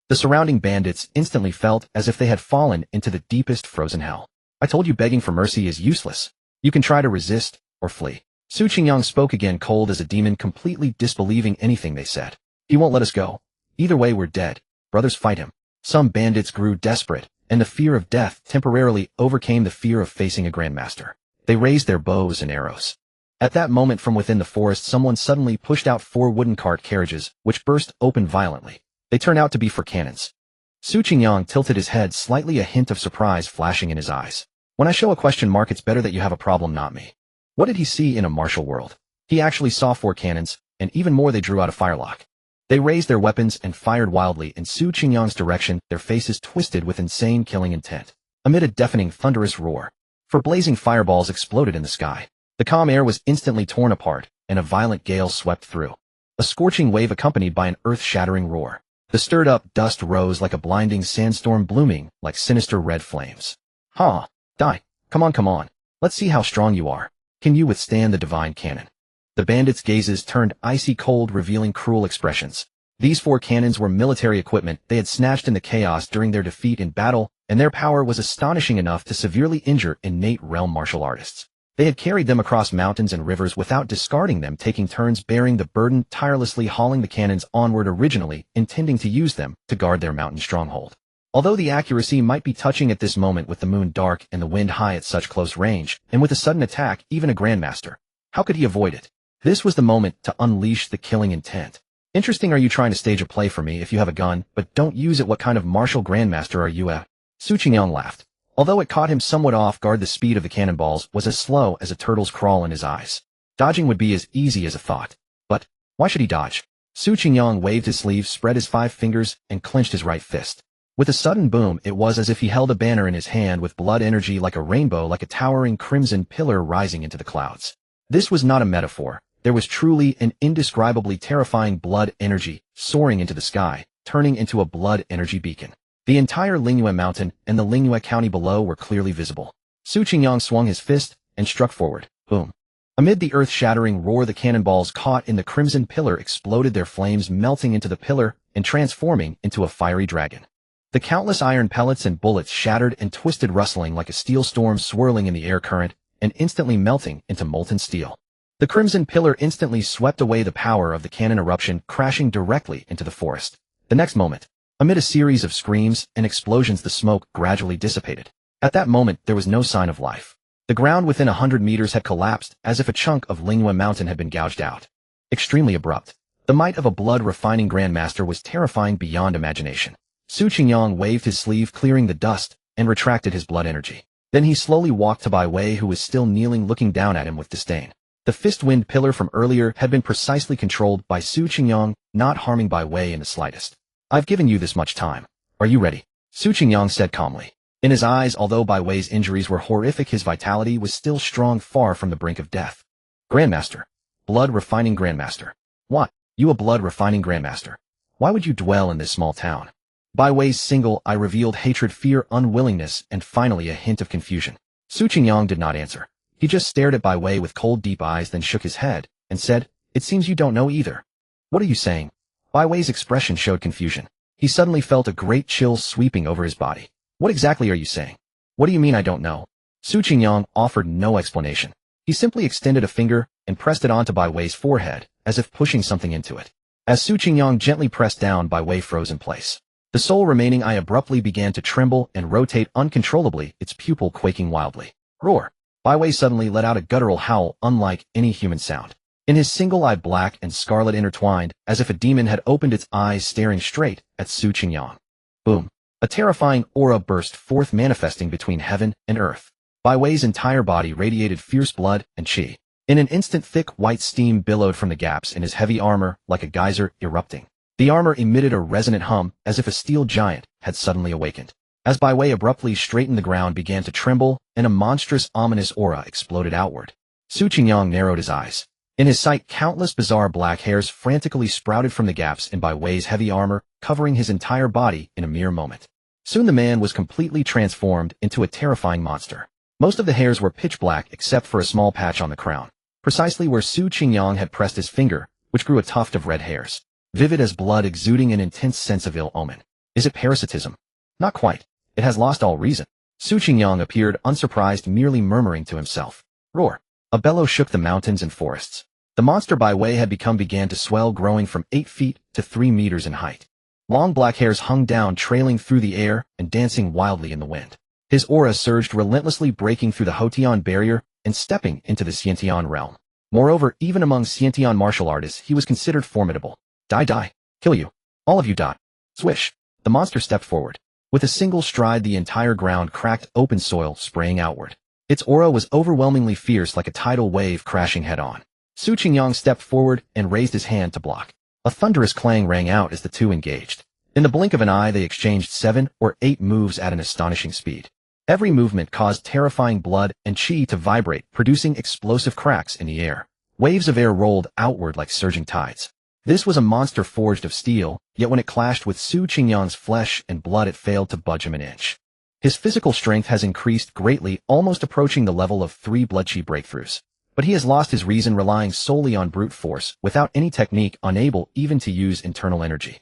The surrounding bandits instantly felt as if they had fallen into the deepest frozen hell. I told you, begging for mercy is useless. You can try to resist or flee. Su Qingyang spoke again, cold as a demon, completely disbelieving anything they said. He won't let us go. Either way, we're dead. Brothers, fight him. Some bandits grew desperate, and the fear of death temporarily overcame the fear of facing a grandmaster. They raised their bows and arrows. At that moment, from within the forest, someone suddenly pushed out 4 wooden cart carriages, which burst open violently. They turned out to be for cannons. Su Qingyang tilted his head slightly, a hint of surprise flashing in his eyes. When I show a question mark, it's better that you have a problem, not me. What did he see in a martial world? He actually saw 4 cannons, and even more, they drew out a firelock. They raised their weapons and fired wildly in Su Qingyang's direction, their faces twisted with insane killing intent. Amid a deafening, thunderous roar, 4 blazing fireballs exploded in the sky. The calm air was instantly torn apart, and a violent gale swept through. A scorching wave accompanied by an earth-shattering roar. The stirred-up dust rose like a blinding sandstorm, blooming like sinister red flames. Die. Come on. Let's see how strong you are. Can you withstand the divine cannon? The bandits' gazes turned icy cold, revealing cruel expressions. These 4 cannons were military equipment they had snatched in the chaos during their defeat in battle, and their power was astonishing enough to severely injure innate realm martial artists. They had carried them across mountains and rivers without discarding them, taking turns bearing the burden, tirelessly hauling the cannons onward, originally intending to use them to guard their mountain stronghold. Although the accuracy might be touching at this moment, with the moon dark and the wind high at such close range, and with a sudden attack, even a grandmaster, how could he avoid it? This was the moment to unleash the killing intent. Interesting. Are you trying to stage a play for me? If you have a gun, but don't use it, what kind of martial grandmaster are you at? Su Qingyang laughed. Although it caught him somewhat off guard, the speed of the cannonballs was as slow as a turtle's crawl in his eyes. Dodging would be as easy as a thought. But why should he dodge? Su Qingyang waved his sleeve, spread his 5 fingers, and clenched his right fist. With a sudden boom, it was as if he held a banner in his hand with blood energy like a rainbow, like a towering crimson pillar rising into the clouds. This was not a metaphor. There was truly an indescribably terrifying blood energy soaring into the sky, turning into a blood energy beacon. The entire Lingyue Mountain and the Lingyue County below were clearly visible. Su Qingyang swung his fist and struck forward. Boom. Amid the earth-shattering roar, the cannonballs caught in the crimson pillar exploded, their flames melting into the pillar and transforming into a fiery dragon. The countless iron pellets and bullets shattered and twisted, rustling like a steel storm swirling in the air current and instantly melting into molten steel. The crimson pillar instantly swept away the power of the cannon eruption, crashing directly into the forest. The next moment, amid a series of screams and explosions, the smoke gradually dissipated. At that moment, there was no sign of life. The ground within 100 meters had collapsed, as if a chunk of Lingyue Mountain had been gouged out. Extremely abrupt. The might of a blood-refining grandmaster was terrifying beyond imagination. Su Qingyang waved his sleeve, clearing the dust, and retracted his blood energy. Then he slowly walked to Bai Wei, who was still kneeling, looking down at him with disdain. The fist-wind pillar from earlier had been precisely controlled by Su Qingyang, not harming Bai Wei in the slightest. I've given you this much time. Are you ready? Su Qingyang said calmly. In his eyes, although Bai Wei's injuries were horrific, his vitality was still strong, far from the brink of death. Grandmaster. Blood-refining grandmaster. What? You a blood-refining grandmaster? Why would you dwell in this small town? Bai Wei's single eye revealed hatred, fear, unwillingness, and finally a hint of confusion. Su Qingyang did not answer. He just stared at Bai Wei with cold, deep eyes, then shook his head and said, "It seems you don't know either." "What are you saying?" Bai Wei's expression showed confusion. He suddenly felt a great chill sweeping over his body. "What exactly are you saying?" "What do you mean I don't know?" Su Qingyang offered no explanation. He simply extended a finger and pressed it onto Bai Wei's forehead, as if pushing something into it. As Su Qingyang gently pressed down, Bai Wei froze in place. The sole remaining eye abruptly began to tremble and rotate uncontrollably, its pupil quaking wildly. Roar! Bai Wei suddenly let out a guttural howl unlike any human sound. In his single eye, black and scarlet intertwined, as if a demon had opened its eyes, staring straight at Su Qingyang. Boom! A terrifying aura burst forth, manifesting between heaven and earth. Bai Wei's entire body radiated fierce blood and qi. In an instant, thick white steam billowed from the gaps in his heavy armor like a geyser erupting. The armor emitted a resonant hum, as if a steel giant had suddenly awakened. As Bai Wei abruptly straightened, the ground began to tremble, and a monstrous, ominous aura exploded outward. Su Qingyang narrowed his eyes. In his sight, countless bizarre black hairs frantically sprouted from the gaps in Bai Wei's heavy armor, covering his entire body in a mere moment. Soon the man was completely transformed into a terrifying monster. Most of the hairs were pitch black except for a small patch on the crown, precisely where Su Qingyang had pressed his finger, which grew a tuft of red hairs. Vivid as blood, exuding an intense sense of ill omen. Is it parasitism? Not quite. It has lost all reason. Su Qingyang appeared unsurprised, merely murmuring to himself. Roar! A bellow shook the mountains and forests. The monster Bai Wei began to swell, growing from 8 feet to 3 meters in height. Long black hairs hung down, trailing through the air and dancing wildly in the wind. His aura surged relentlessly, breaking through the Hotian barrier and stepping into the Xiantian realm. Moreover, even among Xiantian martial artists, he was considered formidable. Die. Kill you. All of you die. Swish. The monster stepped forward. With a single stride, the entire ground cracked open, soil spraying outward. Its aura was overwhelmingly fierce, like a tidal wave crashing head-on. Su Qingyang stepped forward and raised his hand to block. A thunderous clang rang out as the two engaged. In the blink of an eye, they exchanged 7 or 8 moves at an astonishing speed. Every movement caused terrifying blood and qi to vibrate, producing explosive cracks in the air. Waves of air rolled outward like surging tides. This was a monster forged of steel, yet when it clashed with Su Qingyang's flesh and blood, it failed to budge him an inch. His physical strength has increased greatly, almost approaching the level of 3 blood qi breakthroughs. but he has lost his reason, relying solely on brute force, without any technique, unable even to use internal energy.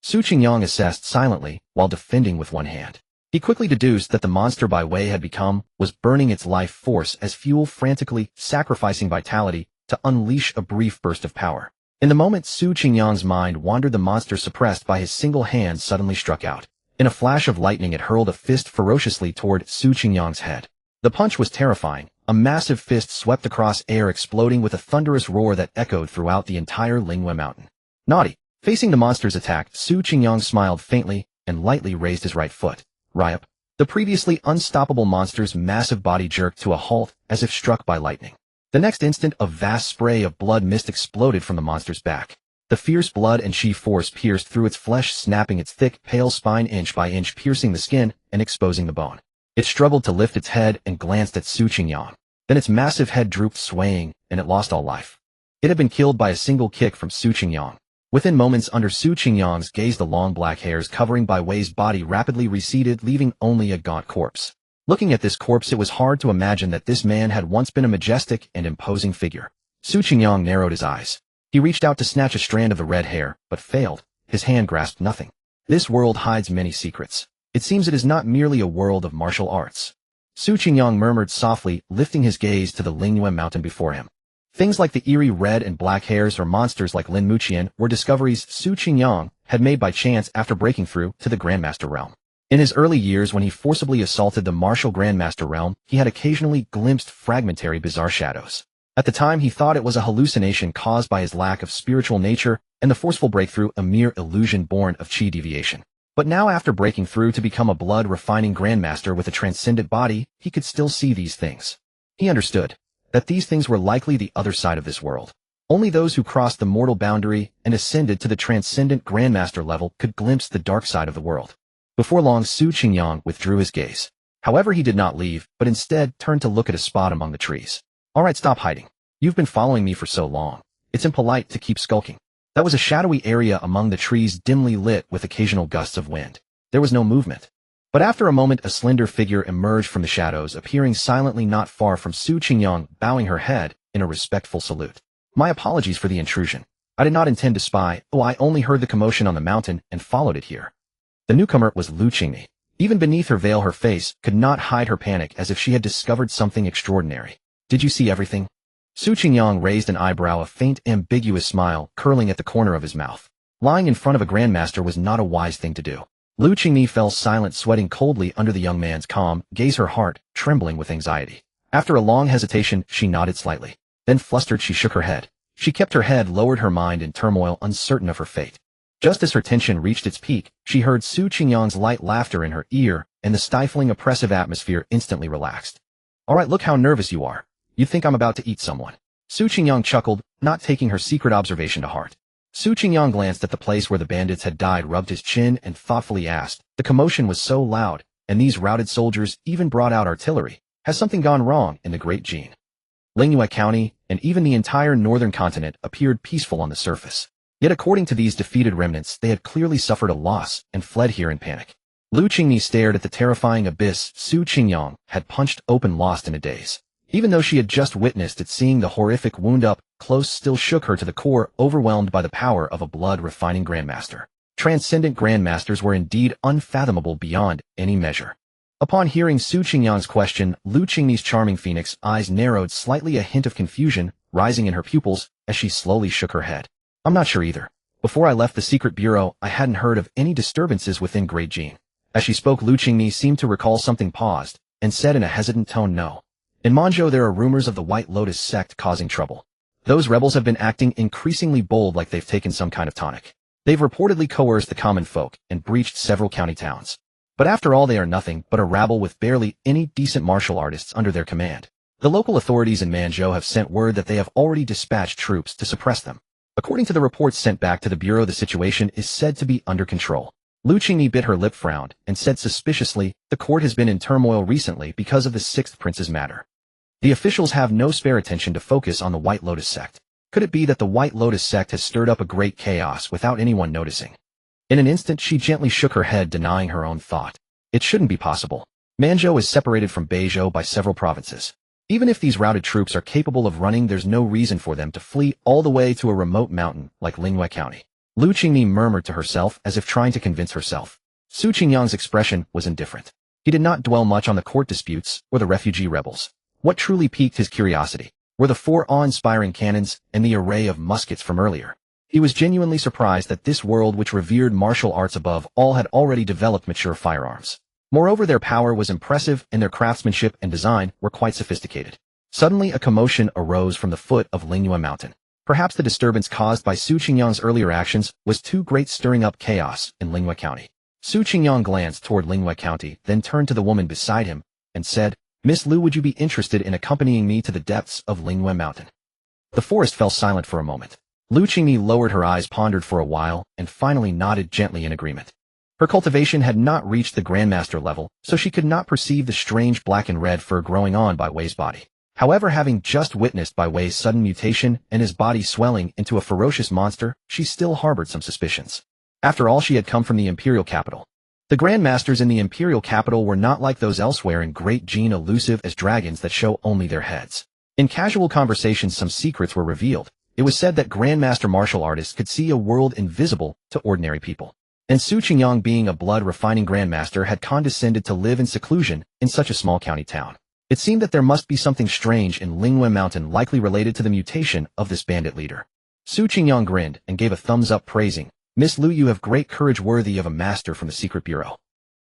Su Qingyang assessed silently, while defending with one hand. He quickly deduced that the monster Bai Wei had become was burning its life force as fuel, frantically sacrificing vitality to unleash a brief burst of power. In the moment Su Qingyang's mind wandered, the monster, suppressed by his single hand, suddenly struck out. In a flash of lightning, it hurled a fist ferociously toward Su Qingyang's head. The punch was terrifying. A massive fist swept across air, exploding with a thunderous roar that echoed throughout the entire Lingyue Mountain. Naughty! Facing the monster's attack, Su Qingyang smiled faintly and lightly raised his right foot. Ryup! The previously unstoppable monster's massive body jerked to a halt as if struck by lightning. The next instant, a vast spray of blood mist exploded from the monster's back. The fierce blood and chi force pierced through its flesh, snapping its thick, pale spine inch by inch, piercing the skin and exposing the bone. It struggled to lift its head and glanced at Su Qingyang. Then its massive head drooped, swaying, and it lost all life. It had been killed by a single kick from Su Qingyang. Within moments, under Su Qingyang's gaze, the long black hairs covering Bai Wei's body rapidly receded, leaving only a gaunt corpse. Looking at this corpse, it was hard to imagine that this man had once been a majestic and imposing figure. Su Qingyang narrowed his eyes. He reached out to snatch a strand of the red hair, but failed. His hand grasped nothing. This world hides many secrets. It seems it is not merely a world of martial arts. Su Qingyang murmured softly, lifting his gaze to the Lingyue Mountain before him. Things like the eerie red and black hairs, or monsters like Lin Muqian, were discoveries Su Qingyang had made by chance after breaking through to the Grandmaster realm. In his early years, when he forcibly assaulted the martial Grandmaster realm, he had occasionally glimpsed fragmentary bizarre shadows. At the time, he thought it was a hallucination caused by his lack of spiritual nature, and the forceful breakthrough a mere illusion born of chi deviation. But now, after breaking through to become a blood-refining Grandmaster with a transcendent body, he could still see these things. He understood that these things were likely the other side of this world. Only those who crossed the mortal boundary and ascended to the transcendent Grandmaster level could glimpse the dark side of the world. Before long, Su Qingyang withdrew his gaze. However, he did not leave, but instead turned to look at a spot among the trees. All right, stop hiding. You've been following me for so long. It's impolite to keep skulking. That was a shadowy area among the trees, dimly lit with occasional gusts of wind. There was no movement. But after a moment, a slender figure emerged from the shadows, appearing silently not far from Su Qingyang, bowing her head in a respectful salute. My apologies for the intrusion. I did not intend to spy. I only heard the commotion on the mountain and followed it here. The newcomer was Lu Qingmi. Even beneath her veil, her face could not hide her panic, as if she had discovered something extraordinary. Did you see everything? Su Qingyang raised an eyebrow, a faint, ambiguous smile curling at the corner of his mouth. Lying in front of a Grandmaster was not a wise thing to do. Lu Qingmi fell silent, sweating coldly under the young man's calm gaze, her heart trembling with anxiety. After a long hesitation, she nodded slightly. Then, flustered, she shook her head. She kept her head lowered, her mind in turmoil, uncertain of her fate. Just as her tension reached its peak, she heard Su Qingyang's light laughter in her ear, and the stifling, oppressive atmosphere instantly relaxed. All right, look how nervous you are. You think I'm about to eat someone. Su Qingyang chuckled, not taking her secret observation to heart. Su Qingyang glanced at the place where the bandits had died, rubbed his chin, and thoughtfully asked, the commotion was so loud, and these routed soldiers even brought out artillery. Has something gone wrong in the Great Jin? Lingyue County, and even the entire northern continent, appeared peaceful on the surface. Yet according to these defeated remnants, they had clearly suffered a loss and fled here in panic. Lu Qingmi stared at the terrifying abyss Su Qingyang had punched open, lost in a daze. Even though she had just witnessed it, seeing the horrific wound up close still shook her to the core, overwhelmed by the power of a blood-refining Grandmaster. Transcendent Grandmasters were indeed unfathomable beyond any measure. Upon hearing Su Qingyang's question, Lu Qingmi's charming phoenix eyes narrowed slightly, a hint of confusion rising in her pupils as she slowly shook her head. I'm not sure either. Before I left the secret bureau, I hadn't heard of any disturbances within Great Jin. As she spoke, Lu Qingmi seemed to recall something, paused, and said in a hesitant tone, no. In Manzhou there are rumors of the White Lotus sect causing trouble. Those rebels have been acting increasingly bold, like they've taken some kind of tonic. They've reportedly coerced the common folk and breached several county towns. But after all, they are nothing but a rabble with barely any decent martial artists under their command. The local authorities in Manzhou have sent word that they have already dispatched troops to suppress them. According to the reports sent back to the bureau, the situation is said to be under control. Lu Qingmi bit her lip, frowned, and said suspiciously, the court has been in turmoil recently because of the sixth prince's matter. The officials have no spare attention to focus on the White Lotus sect. Could it be that the White Lotus sect has stirred up a great chaos without anyone noticing? In an instant, she gently shook her head, denying her own thought. It shouldn't be possible. Manzhou is separated from Beizhou by several provinces. Even if these routed troops are capable of running, there's no reason for them to flee all the way to a remote mountain like Lingyue County. Lu Qingmi murmured to herself as if trying to convince herself. Su Qingyang's expression was indifferent. He did not dwell much on the court disputes or the refugee rebels. What truly piqued his curiosity were the 4 awe-inspiring cannons and the array of muskets from earlier. He was genuinely surprised that this world which revered martial arts above all had already developed mature firearms. Moreover, their power was impressive and their craftsmanship and design were quite sophisticated. Suddenly, a commotion arose from the foot of Lingyue Mountain. Perhaps the disturbance caused by Su Qingyang's earlier actions was too great, stirring up chaos in Lingyue County. Su Qingyang glanced toward Lingyue County, then turned to the woman beside him and said, "Miss Lu, would you be interested in accompanying me to the depths of Lingyue Mountain?" The forest fell silent for a moment. Lu Qingmi lowered her eyes, pondered for a while, and finally nodded gently in agreement. Her cultivation had not reached the Grandmaster level, so she could not perceive the strange black and red fur growing on Bai Wei's body. However, having just witnessed Bai Wei's sudden mutation and his body swelling into a ferocious monster, she still harbored some suspicions. After all, she had come from the imperial capital. The Grandmasters in the imperial capital were not like those elsewhere in Great Jin, elusive as dragons that show only their heads. In casual conversations, some secrets were revealed. It was said that Grandmaster martial artists could see a world invisible to ordinary people. And Su Qingyang, being a blood-refining Grandmaster, had condescended to live in seclusion in such a small county town. It seemed that there must be something strange in Lingyue Mountain, likely related to the mutation of this bandit leader. Su Qingyang grinned and gave a thumbs-up, praising, "Miss Lu, you have great courage, worthy of a master from the secret bureau."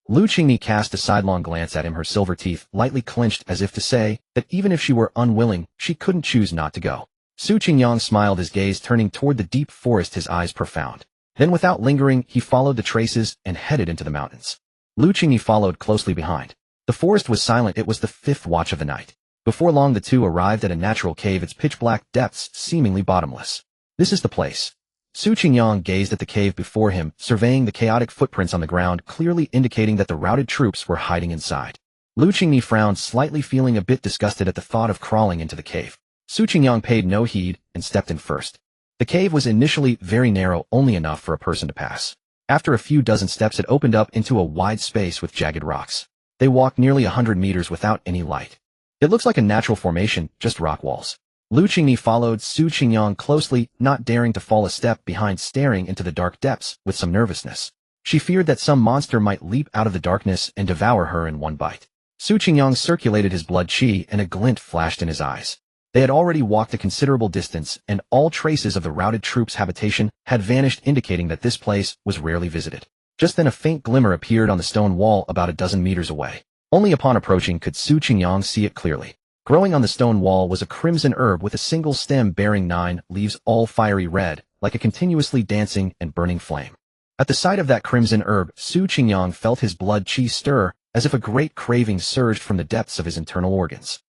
Lu Qingmi cast a sidelong glance at him, her silver teeth lightly clenched as if to say that even if she were unwilling, she couldn't choose not to go. Su Qingyang smiled, his gaze turning toward the deep forest, his eyes profound. Then without lingering, he followed the traces and headed into the mountains. Lu Qingmi followed closely behind. The forest was silent. It was the 5th watch of the night. Before long, the two arrived at a natural cave, its pitch-black depths seemingly bottomless. "This is the place." Su Qingyang gazed at the cave before him, surveying the chaotic footprints on the ground, clearly indicating that the routed troops were hiding inside. Lu Qingmi frowned slightly, feeling a bit disgusted at the thought of crawling into the cave. Su Qingyang paid no heed and stepped in first. The cave was initially very narrow, only enough for a person to pass. After a few dozen steps, it opened up into a wide space with jagged rocks. They walked nearly 100 meters without any light. "It looks like a natural formation, just rock walls." Lu Qingmi followed Su Qingyang closely, not daring to fall a step behind, staring into the dark depths with some nervousness. She feared that some monster might leap out of the darkness and devour her in one bite. Su Qingyang circulated his blood qi, and a glint flashed in his eyes. They had already walked a considerable distance, and all traces of the routed troops' habitation had vanished, indicating that this place was rarely visited. Just then a faint glimmer appeared on the stone wall about a dozen meters away. Only upon approaching could Su Qingyang see it clearly. Growing on the stone wall was a crimson herb with a single stem bearing 9 leaves, all fiery red, like a continuously dancing and burning flame. At the sight of that crimson herb, Su Qingyang felt his blood qi stir, as if a great craving surged from the depths of his internal organs.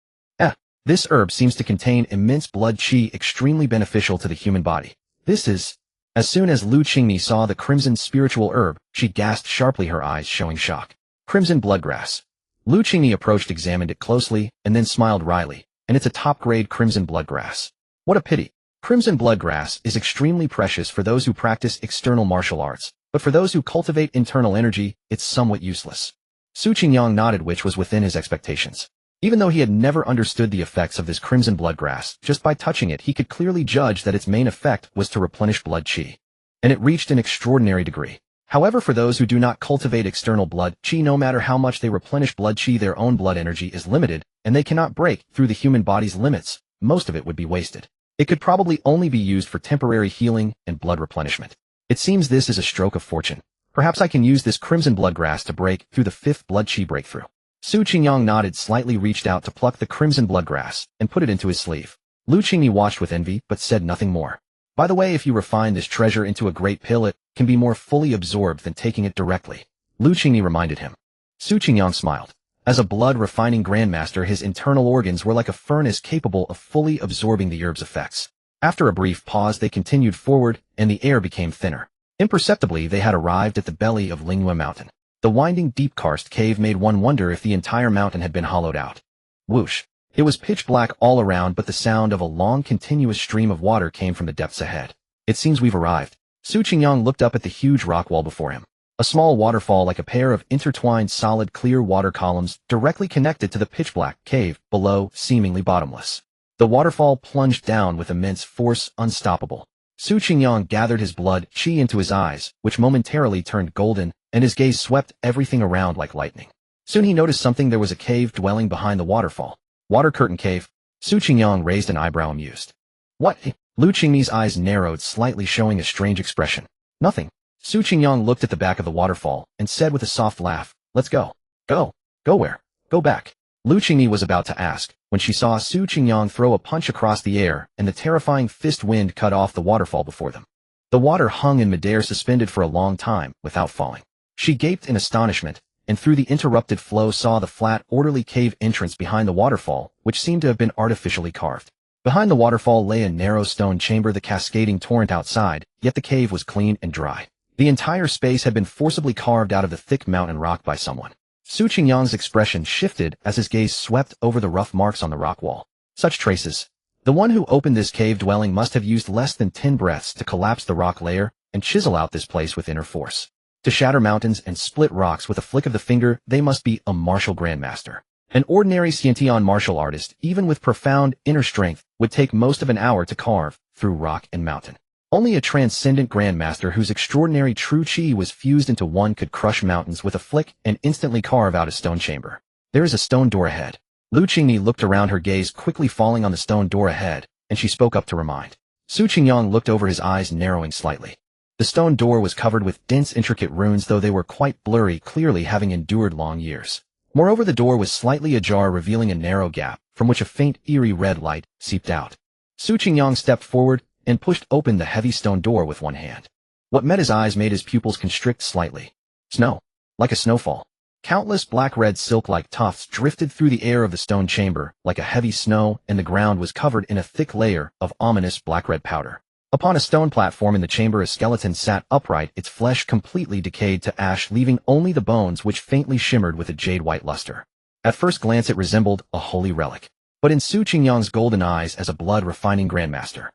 This herb seems to contain immense blood qi, extremely beneficial to the human body. This is... As soon as Lu Qingmi saw the crimson spiritual herb, she gasped sharply, her eyes showing shock. Crimson bloodgrass. Lu Qingmi approached, examined it closely, and then smiled wryly. "And it's a top-grade crimson bloodgrass. What a pity. Crimson bloodgrass is extremely precious for those who practice external martial arts, but for those who cultivate internal energy, it's somewhat useless." Su Qingyang nodded, which was within his expectations. Even though he had never understood the effects of this crimson bloodgrass, just by touching it he could clearly judge that its main effect was to replenish blood qi. And it reached an extraordinary degree. However, for those who do not cultivate external blood qi, no matter how much they replenish blood qi, their own blood energy is limited, and they cannot break through the human body's limits. Most of it would be wasted. It could probably only be used for temporary healing and blood replenishment. It seems this is a stroke of fortune. Perhaps I can use this crimson bloodgrass to break through the 5th blood qi breakthrough. Su Qingyang nodded slightly, reached out to pluck the crimson bloodgrass, and put it into his sleeve. Lu Qingmi watched with envy, but said nothing more. "By the way, if you refine this treasure into a great pill, it can be more fully absorbed than taking it directly," Lu Qingmi reminded him. Su Qingyang smiled. As a blood-refining grandmaster, his internal organs were like a furnace capable of fully absorbing the herb's effects. After a brief pause, they continued forward, and the air became thinner. Imperceptibly, they had arrived at the belly of Lingyue Mountain. The winding, deep-karst cave made one wonder if the entire mountain had been hollowed out. Whoosh! It was pitch black all around, but the sound of a long, continuous stream of water came from the depths ahead. "It seems we've arrived." Su Qingyang looked up at the huge rock wall before him. A small waterfall like a pair of intertwined solid clear water columns directly connected to the pitch-black cave below, seemingly bottomless. The waterfall plunged down with immense force, unstoppable. Su Qingyang gathered his blood chi into his eyes, which momentarily turned golden, and his gaze swept everything around like lightning. Soon he noticed something. There was a cave dwelling behind the waterfall. Water curtain cave. Su Qingyang raised an eyebrow, amused. What? Lu Qingmi's eyes narrowed slightly, showing a strange expression. Nothing. Su Qingyang looked at the back of the waterfall and said with a soft laugh, let's go. Go. Go where? Go back. Lu Qingmi was about to ask, when she saw Su Qingyang throw a punch across the air and the terrifying fist wind cut off the waterfall before them. The water hung in midair, suspended for a long time, without falling. She gaped in astonishment, and through the interrupted flow saw the flat, orderly cave entrance behind the waterfall, which seemed to have been artificially carved. Behind the waterfall lay a narrow stone chamber, the cascading torrent outside, yet the cave was clean and dry. The entire space had been forcibly carved out of the thick mountain rock by someone. Su Qingyang's expression shifted as his gaze swept over the rough marks on the rock wall. Such traces. The one who opened this cave dwelling must have used less than 10 breaths to collapse the rock layer and chisel out this place with inner force. To shatter mountains and split rocks with a flick of the finger, they must be a martial grandmaster. An ordinary Xiantian martial artist, even with profound inner strength, would take most of an hour to carve through rock and mountain. Only a transcendent grandmaster whose extraordinary true chi was fused into one could crush mountains with a flick and instantly carve out a stone chamber. There is a stone door ahead. Lu Qingmi looked around, her gaze quickly falling on the stone door ahead, and she spoke up to remind. Su Qingyang looked over, his eyes narrowing slightly. The stone door was covered with dense, intricate runes, though they were quite blurry, clearly having endured long years. Moreover, the door was slightly ajar, revealing a narrow gap, from which a faint, eerie red light seeped out. Su Qingyang stepped forward and pushed open the heavy stone door with one hand. What met his eyes made his pupils constrict slightly. Snow. Like a snowfall. Countless black-red silk-like tufts drifted through the air of the stone chamber like a heavy snow, and the ground was covered in a thick layer of ominous black-red powder. Upon a stone platform in the chamber, a skeleton sat upright, its flesh completely decayed to ash, leaving only the bones which faintly shimmered with a jade-white luster. At first glance it resembled a holy relic, but in Su Qingyang's golden eyes, as a blood-refining grandmaster,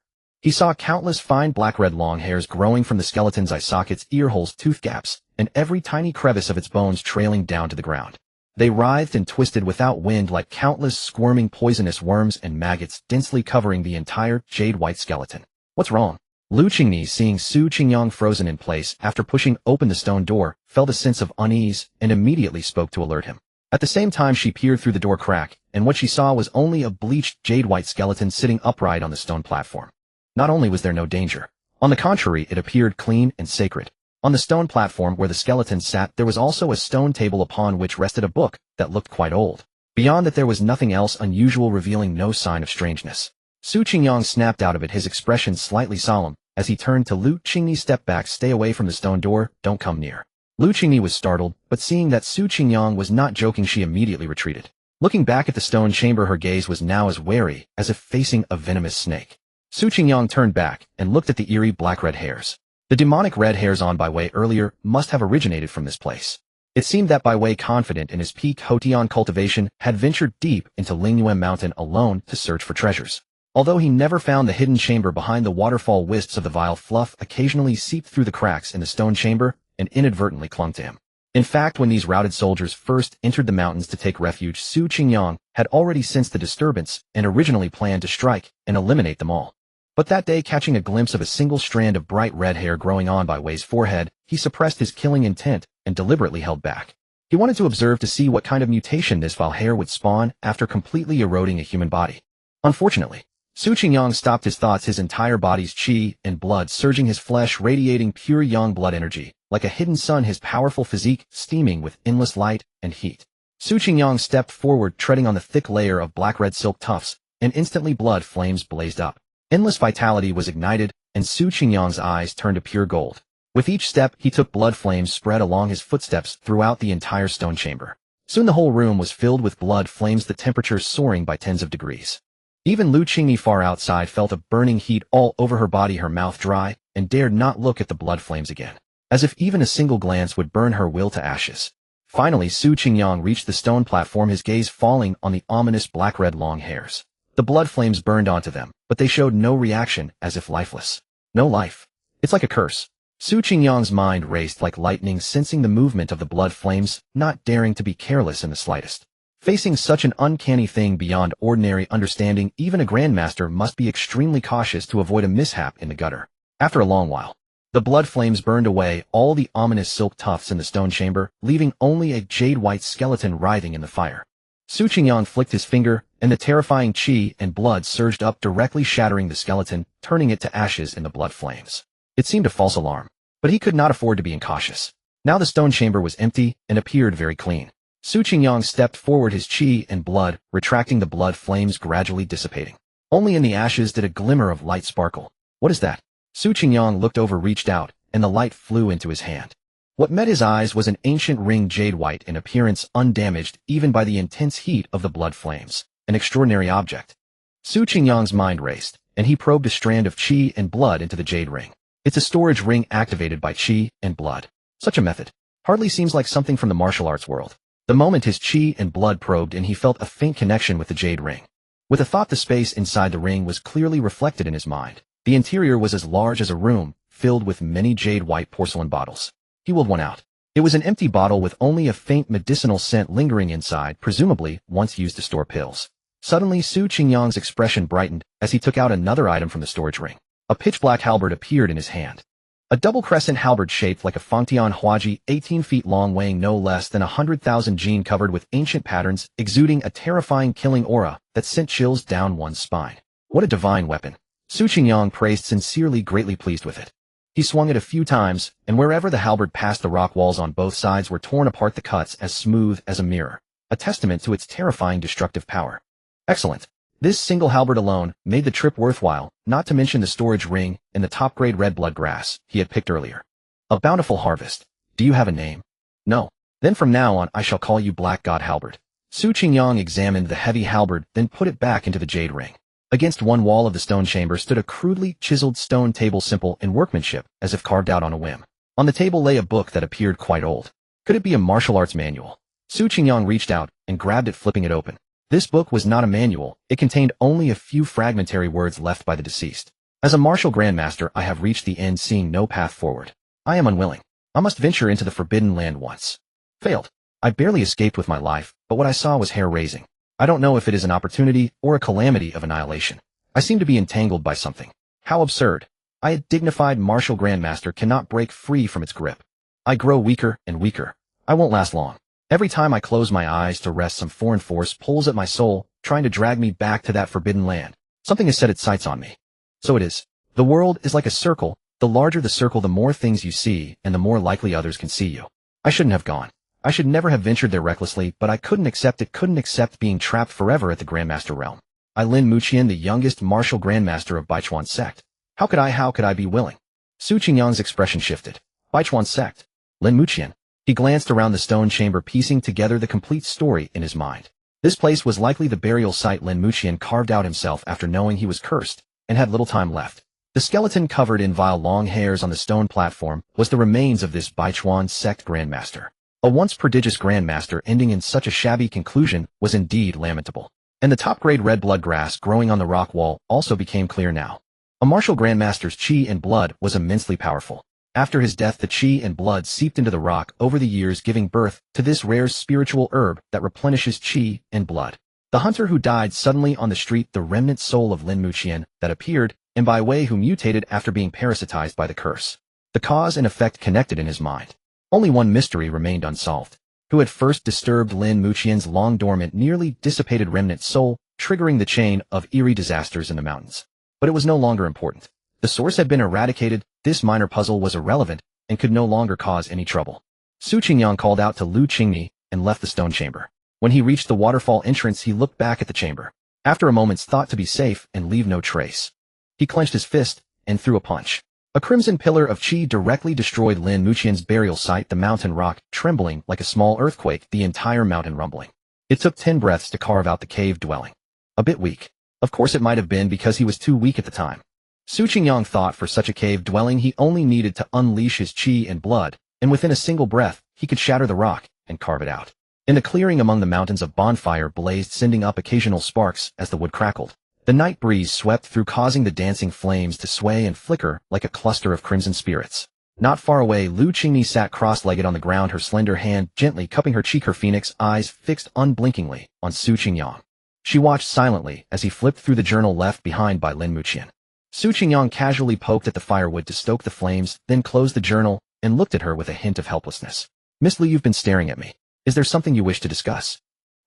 he saw countless fine black-red long hairs growing from the skeleton's eye sockets, ear holes, tooth gaps, and every tiny crevice of its bones trailing down to the ground. They writhed and twisted without wind like countless squirming poisonous worms and maggots, densely covering the entire jade-white skeleton. What's wrong? Lu Qingmi, seeing Su Qingyang frozen in place after pushing open the stone door, felt a sense of unease and immediately spoke to alert him. At the same time, she peered through the door crack, and what she saw was only a bleached jade-white skeleton sitting upright on the stone platform. Not only was there no danger, on the contrary, it appeared clean and sacred. On the stone platform where the skeleton sat, there was also a stone table upon which rested a book that looked quite old. Beyond that, there was nothing else unusual, revealing no sign of strangeness. Su Qingyang snapped out of it, his expression slightly solemn, as he turned to Lu Qingmi. Step back, stay away from the stone door, don't come near. Lu Qingmi was startled, but seeing that Su Qingyang was not joking, she immediately retreated. Looking back at the stone chamber, her gaze was now as wary as if facing a venomous snake. Su Qingyang turned back and looked at the eerie black-red hairs. The demonic red hairs on Bai Wei earlier must have originated from this place. It seemed that Bai Wei, confident in his peak Hotian cultivation, had ventured deep into Lingyuan Mountain alone to search for treasures. Although he never found the hidden chamber behind the waterfall, wisps of the vile fluff occasionally seeped through the cracks in the stone chamber and inadvertently clung to him. In fact, when these routed soldiers first entered the mountains to take refuge, Su Qingyang had already sensed the disturbance and originally planned to strike and eliminate them all. But that day, catching a glimpse of a single strand of bright red hair growing on Bai Wei's forehead, he suppressed his killing intent and deliberately held back. He wanted to observe to see what kind of mutation this vile hair would spawn after completely eroding a human body. Unfortunately, Su Qingyang stopped his thoughts, his entire body's chi and blood surging, his flesh radiating pure yang blood energy, like a hidden sun, his powerful physique steaming with endless light and heat. Su Qingyang stepped forward, treading on the thick layer of black-red silk tufts, and instantly blood flames blazed up. Endless vitality was ignited, and Su Qingyang's eyes turned to pure gold. With each step, he took blood flames spread along his footsteps throughout the entire stone chamber. Soon the whole room was filled with blood flames, the temperature soaring by tens of degrees. Even Lu Qingmi far outside felt a burning heat all over her body, her mouth dry, and dared not look at the blood flames again, as if even a single glance would burn her will to ashes. Finally, Su Qingyang reached the stone platform, his gaze falling on the ominous black-red long hairs. The blood flames burned onto them, but they showed no reaction, as if lifeless. No life. It's like a curse. Su Qingyang's mind raced like lightning, sensing the movement of the blood flames, not daring to be careless in the slightest. Facing such an uncanny thing beyond ordinary understanding, even a grandmaster must be extremely cautious to avoid a mishap in the gutter. After a long while, the blood flames burned away all the ominous silk tufts in the stone chamber, leaving only a jade-white skeleton writhing in the fire. Su Qingyang flicked his finger, and the terrifying qi and blood surged up, directly shattering the skeleton, turning it to ashes in the blood flames. It seemed a false alarm, but he could not afford to be incautious. Now the stone chamber was empty and appeared very clean. Su Qingyang stepped forward, his qi and blood retracting, the blood flames gradually dissipating. Only in the ashes did a glimmer of light sparkle. What is that? Su Qingyang looked over, reached out, and the light flew into his hand. What met his eyes was an ancient ring, jade white in appearance, undamaged even by the intense heat of the blood flames. An extraordinary object. Su Qingyang's mind raced, and he probed a strand of qi and blood into the jade ring. It's a storage ring activated by qi and blood. Such a method hardly seems like something from the martial arts world. The moment his qi and blood probed in, he felt a faint connection with the jade ring. With a thought, the space inside the ring was clearly reflected in his mind. The interior was as large as a room, filled with many jade-white porcelain bottles. He whirled one out. It was an empty bottle with only a faint medicinal scent lingering inside, presumably once used to store pills. Suddenly, Su Qingyang's expression brightened as he took out another item from the storage ring. A pitch-black halberd appeared in his hand. A double crescent halberd shaped like a Fangtian Huaji, 18 feet long, weighing no less than 100,000 jin, covered with ancient patterns, exuding a terrifying killing aura that sent chills down one's spine. What a divine weapon! Su Qingyang praised sincerely, greatly pleased with it. He swung it a few times, and wherever the halberd passed, the rock walls on both sides were torn apart, the cuts as smooth as a mirror, a testament to its terrifying destructive power. Excellent. This single halberd alone made the trip worthwhile, not to mention the storage ring and the top-grade red blood grass he had picked earlier. A bountiful harvest. Do you have a name? No. Then from now on I shall call you Black God Halberd. Su Qingyang examined the heavy halberd, then put it back into the jade ring. Against one wall of the stone chamber stood a crudely chiseled stone table, simple in workmanship, as if carved out on a whim. On the table lay a book that appeared quite old. Could it be a martial arts manual? Su Qingyang reached out and grabbed it, flipping it open. This book was not a manual. It contained only a few fragmentary words left by the deceased. As a martial grandmaster, I have reached the end, seeing no path forward. I am unwilling. I must venture into the forbidden land once. Failed. I barely escaped with my life, but what I saw was hair-raising. I don't know if it is an opportunity or a calamity of annihilation. I seem to be entangled by something. How absurd. I, a dignified martial grandmaster, cannot break free from its grip. I grow weaker and weaker. I won't last long. Every time I close my eyes to rest, some foreign force pulls at my soul, trying to drag me back to that forbidden land. Something has set its sights on me. So it is. The world is like a circle. The larger the circle, the more things you see, and the more likely others can see you. I shouldn't have gone. I should never have ventured there recklessly, but I couldn't accept it, couldn't accept being trapped forever at the Grandmaster realm. I, Lin Muqian, the youngest martial grandmaster of Baichuan sect. How could I be willing? Su Qingyang's expression shifted. Baichuan sect. Lin Muqian. He glanced around the stone chamber, piecing together the complete story in his mind. This place was likely the burial site Lin Muqian carved out himself after knowing he was cursed, and had little time left. The skeleton covered in vile long hairs on the stone platform was the remains of this Baichuan sect grandmaster. A once prodigious grandmaster ending in such a shabby conclusion was indeed lamentable. And the top-grade red blood grass growing on the rock wall also became clear now. A martial grandmaster's qi and blood was immensely powerful. After his death, the qi and blood seeped into the rock over the years, giving birth to this rare spiritual herb that replenishes qi and blood. The hunter who died suddenly on the street, the remnant soul of Lin Muqian that appeared, and by way who mutated after being parasitized by the curse. The cause and effect connected in his mind. Only one mystery remained unsolved. Who had first disturbed Lin Muqian's long-dormant, nearly dissipated remnant soul, triggering the chain of eerie disasters in the mountains? But it was no longer important. The source had been eradicated, this minor puzzle was irrelevant, and could no longer cause any trouble. Su Qingyang called out to Lu Qingni and left the stone chamber. When he reached the waterfall entrance, he looked back at the chamber. After a moment's thought, to be safe and leave no trace, he clenched his fist and threw a punch. A crimson pillar of qi directly destroyed Lin Muqian's burial site, the mountain rock trembling like a small earthquake, the entire mountain rumbling. It took 10 breaths to carve out the cave dwelling. A bit weak. Of course it might have been because he was too weak at the time. Su Qingyang thought for such a cave dwelling he only needed to unleash his qi and blood, and within a single breath, he could shatter the rock and carve it out. In the clearing among the mountains, a bonfire blazed, sending up occasional sparks as the wood crackled. The night breeze swept through, causing the dancing flames to sway and flicker like a cluster of crimson spirits. Not far away, Lu Qingmi sat cross-legged on the ground, her slender hand gently cupping her cheek, her phoenix eyes fixed unblinkingly on Su Qingyang. She watched silently as he flipped through the journal left behind by Lin Muqian. Su Qingyang casually poked at the firewood to stoke the flames, then closed the journal and looked at her with a hint of helplessness. "Miss Lu, you've been staring at me. Is there something you wish to discuss?"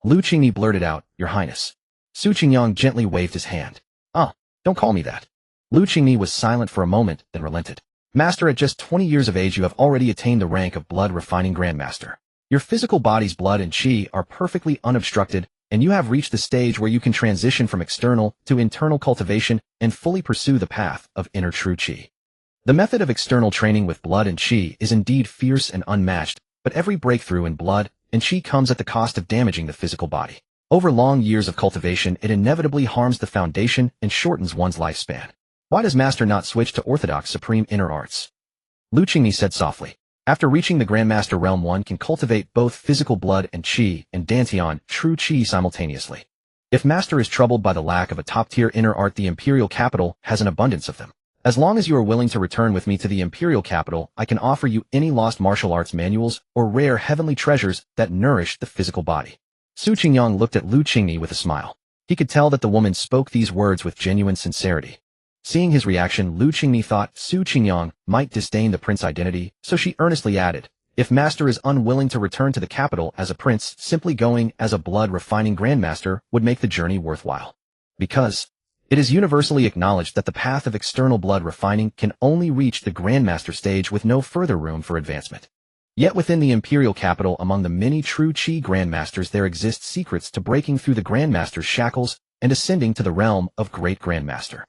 Lu Qingmi blurted out, "Your Highness." Su Qingyang gently waved his hand. "Ah, don't call me that." Lu Qingmi was silent for a moment, then relented. "Master, at just 20 years of age you have already attained the rank of blood refining grandmaster. Your physical body's blood and qi are perfectly unobstructed, and you have reached the stage where you can transition from external to internal cultivation and fully pursue the path of inner true qi. The method of external training with blood and qi is indeed fierce and unmatched, but every breakthrough in blood and qi comes at the cost of damaging the physical body. Over long years of cultivation, it inevitably harms the foundation and shortens one's lifespan. Why does Master not switch to orthodox supreme inner arts?" Lu Qingmi said softly. "After reaching the Grandmaster realm, one can cultivate both physical blood and qi and dantian, true qi, simultaneously. If Master is troubled by the lack of a top-tier inner art, the imperial capital has an abundance of them. As long as you are willing to return with me to the imperial capital, I can offer you any lost martial arts manuals or rare heavenly treasures that nourish the physical body." Su Qingyang looked at Lu Qingmi with a smile. He could tell that the woman spoke these words with genuine sincerity. Seeing his reaction, Lu Qingmi thought Su Qingyang might disdain the prince's identity, so she earnestly added, "If Master is unwilling to return to the capital as a prince, simply going as a blood-refining grandmaster would make the journey worthwhile. Because it is universally acknowledged that the path of external blood refining can only reach the grandmaster stage with no further room for advancement. Yet within the imperial capital, among the many true qi grandmasters, there exist secrets to breaking through the grandmaster's shackles and ascending to the realm of great grandmaster.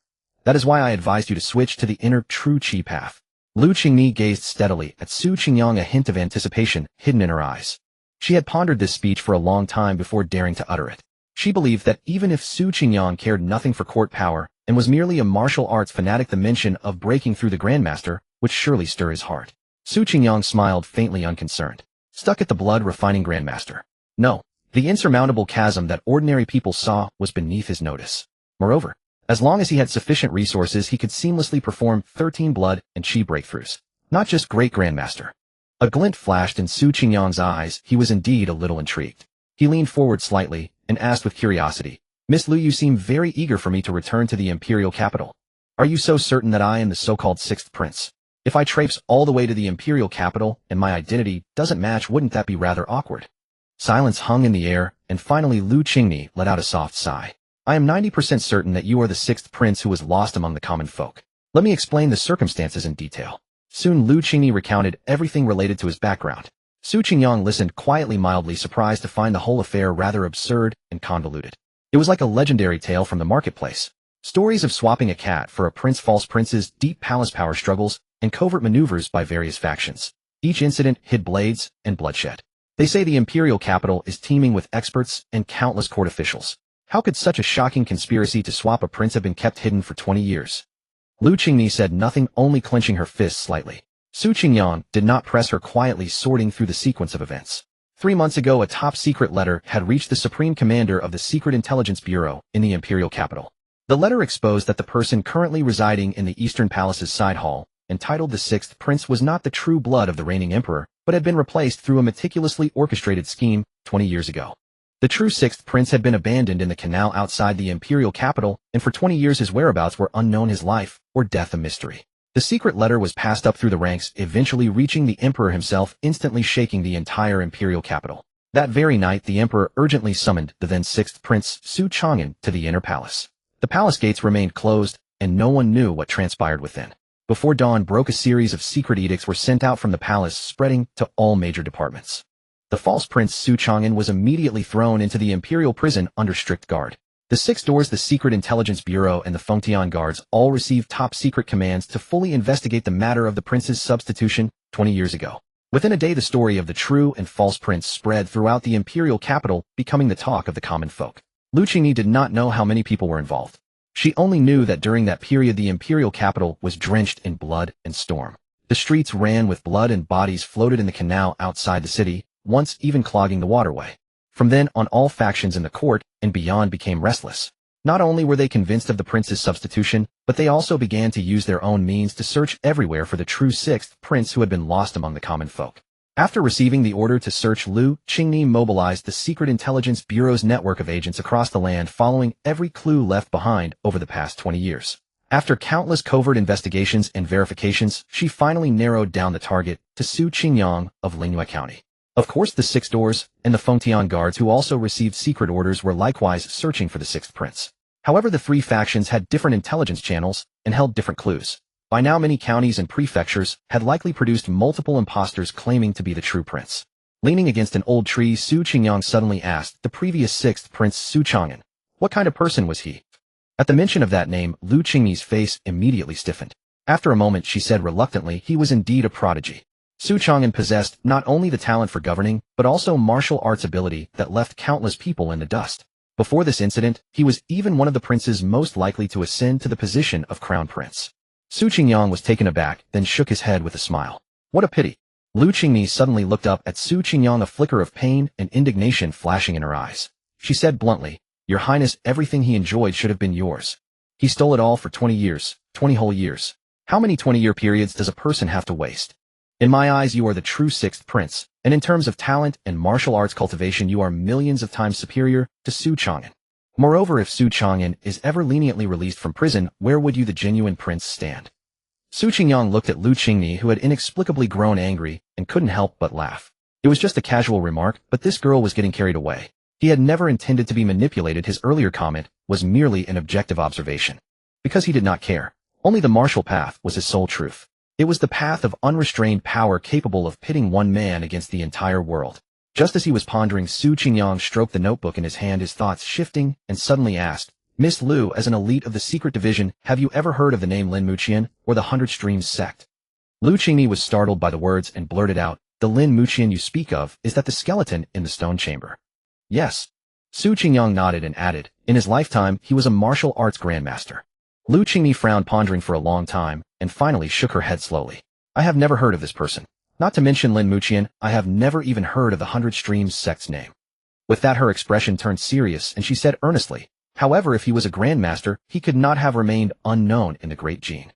That is why I advised you to switch to the inner true qi path." Lu Qingmi gazed steadily at Su Qingyang, a hint of anticipation hidden in her eyes. She had pondered this speech for a long time before daring to utter it. She believed that even if Su Qingyang cared nothing for court power and was merely a martial arts fanatic, the mention of breaking through the grandmaster would surely stir his heart. Su Qingyang smiled faintly, unconcerned. Stuck at the blood refining grandmaster? No, the insurmountable chasm that ordinary people saw was beneath his notice. Moreover, as long as he had sufficient resources, he could seamlessly perform 13 blood and qi breakthroughs. Not just great grandmaster. A glint flashed in Su Qingyang's eyes. He was indeed a little intrigued. He leaned forward slightly and asked with curiosity, "Miss Lu, you seem very eager for me to return to the imperial capital. Are you so certain that I am the so-called sixth prince? If I traipse all the way to the imperial capital and my identity doesn't match, wouldn't that be rather awkward?" Silence hung in the air, and finally Lu Qingmi let out a soft sigh. "I am 90% certain that you are the sixth prince who was lost among the common folk. Let me explain the circumstances in detail." Soon Lu Qingmi recounted everything related to his background. Su Qingyang listened quietly, mildly surprised to find the whole affair rather absurd and convoluted. It was like a legendary tale from the marketplace. Stories of swapping a cat for a prince, false princes, deep palace power struggles, and covert maneuvers by various factions. Each incident hid blades and bloodshed. They say the imperial capital is teeming with experts and countless court officials. How could such a shocking conspiracy to swap a prince have been kept hidden for 20 years? Lu Qingmi said nothing, only clenching her fists slightly. Su Qingyang did not press her, quietly sorting through the sequence of events. 3 months ago, a top-secret letter had reached the Supreme Commander of the Secret Intelligence Bureau in the imperial capital. The letter exposed that the person currently residing in the Eastern Palace's side hall, entitled the Sixth Prince, was not the true blood of the reigning emperor, but had been replaced through a meticulously orchestrated scheme 20 years ago. The true Sixth Prince had been abandoned in the canal outside the imperial capital, and for 20 years his whereabouts were unknown, his life or death a mystery. The secret letter was passed up through the ranks, eventually reaching the emperor himself, instantly shaking the entire imperial capital. That very night, the emperor urgently summoned the then Sixth Prince, Su Chang'an, to the inner palace. The palace gates remained closed, and no one knew what transpired within. Before dawn broke, a series of secret edicts were sent out from the palace, spreading to all major departments. The false prince Su Chang'an was immediately thrown into the imperial prison under strict guard. The 6 doors, the Secret Intelligence Bureau, and the Fengtian Guards all received top-secret commands to fully investigate the matter of the prince's substitution 20 years ago. Within a day, the story of the true and false prince spread throughout the imperial capital, becoming the talk of the common folk. Lu Qingmi did not know how many people were involved. She only knew that during that period the imperial capital was drenched in blood and storm. The streets ran with blood, and bodies floated in the canal outside the city, once even clogging the waterway. From then on, all factions in the court and beyond became restless. Not only were they convinced of the prince's substitution, but they also began to use their own means to search everywhere for the true sixth prince who had been lost among the common folk. After receiving the order to search, Lu Qingni mobilized the Secret Intelligence Bureau's network of agents across the land, following every clue left behind over the past 20 years. After countless covert investigations and verifications, she finally narrowed down the target to Su Qingyang of Lingyue County. Of course, the Six Doors and the Fengtian guards, who also received secret orders, were likewise searching for the sixth prince. However, the three factions had different intelligence channels and held different clues. By now, many counties and prefectures had likely produced multiple imposters claiming to be the true prince. Leaning against an old tree, Su Qingyang suddenly asked the previous sixth prince, Su Chang'an, what kind of person was he? At the mention of that name, Lu Qingni's face immediately stiffened. After a moment, she said reluctantly, he was indeed a prodigy. Su Chang'an possessed not only the talent for governing, but also martial arts ability that left countless people in the dust. Before this incident, he was even one of the princes most likely to ascend to the position of crown prince. Su Qingyang was taken aback, then shook his head with a smile. What a pity. Lu Qingni suddenly looked up at Su Qingyang, a flicker of pain and indignation flashing in her eyes. She said bluntly, Your Highness, everything he enjoyed should have been yours. He stole it all for 20 years, 20 whole years. How many 20-year periods does a person have to waste? In my eyes, you are the true sixth prince, and in terms of talent and martial arts cultivation, you are millions of times superior to Su Chang'an. Moreover, if Su Chang'an is ever leniently released from prison, where would you, the genuine prince, stand? Su Qingyang looked at Lu Qingni, who had inexplicably grown angry and couldn't help but laugh. It was just a casual remark, but this girl was getting carried away. He had never intended to be manipulated. His earlier comment was merely an objective observation. Because he did not care. Only the martial path was his sole truth. It was the path of unrestrained power, capable of pitting one man against the entire world. Just as he was pondering, Su Qingyang stroked the notebook in his hand, his thoughts shifting, and suddenly asked, Miss Lu, as an elite of the secret division, have you ever heard of the name Lin Muqian, or the 100 Streams sect? Lu Qingni was startled by the words and blurted out, The Lin Muqian you speak of, is that the skeleton in the stone chamber? Yes. Su Qingyang nodded and added, in his lifetime, he was a martial arts grandmaster. Lu Qingni frowned, pondering for a long time, and finally shook her head slowly. I have never heard of this person. Not to mention Lin Muqian, I have never even heard of the 100 Streams sect's name. With that, her expression turned serious, and she said earnestly, However, if he was a grandmaster, he could not have remained unknown in the Great Gene.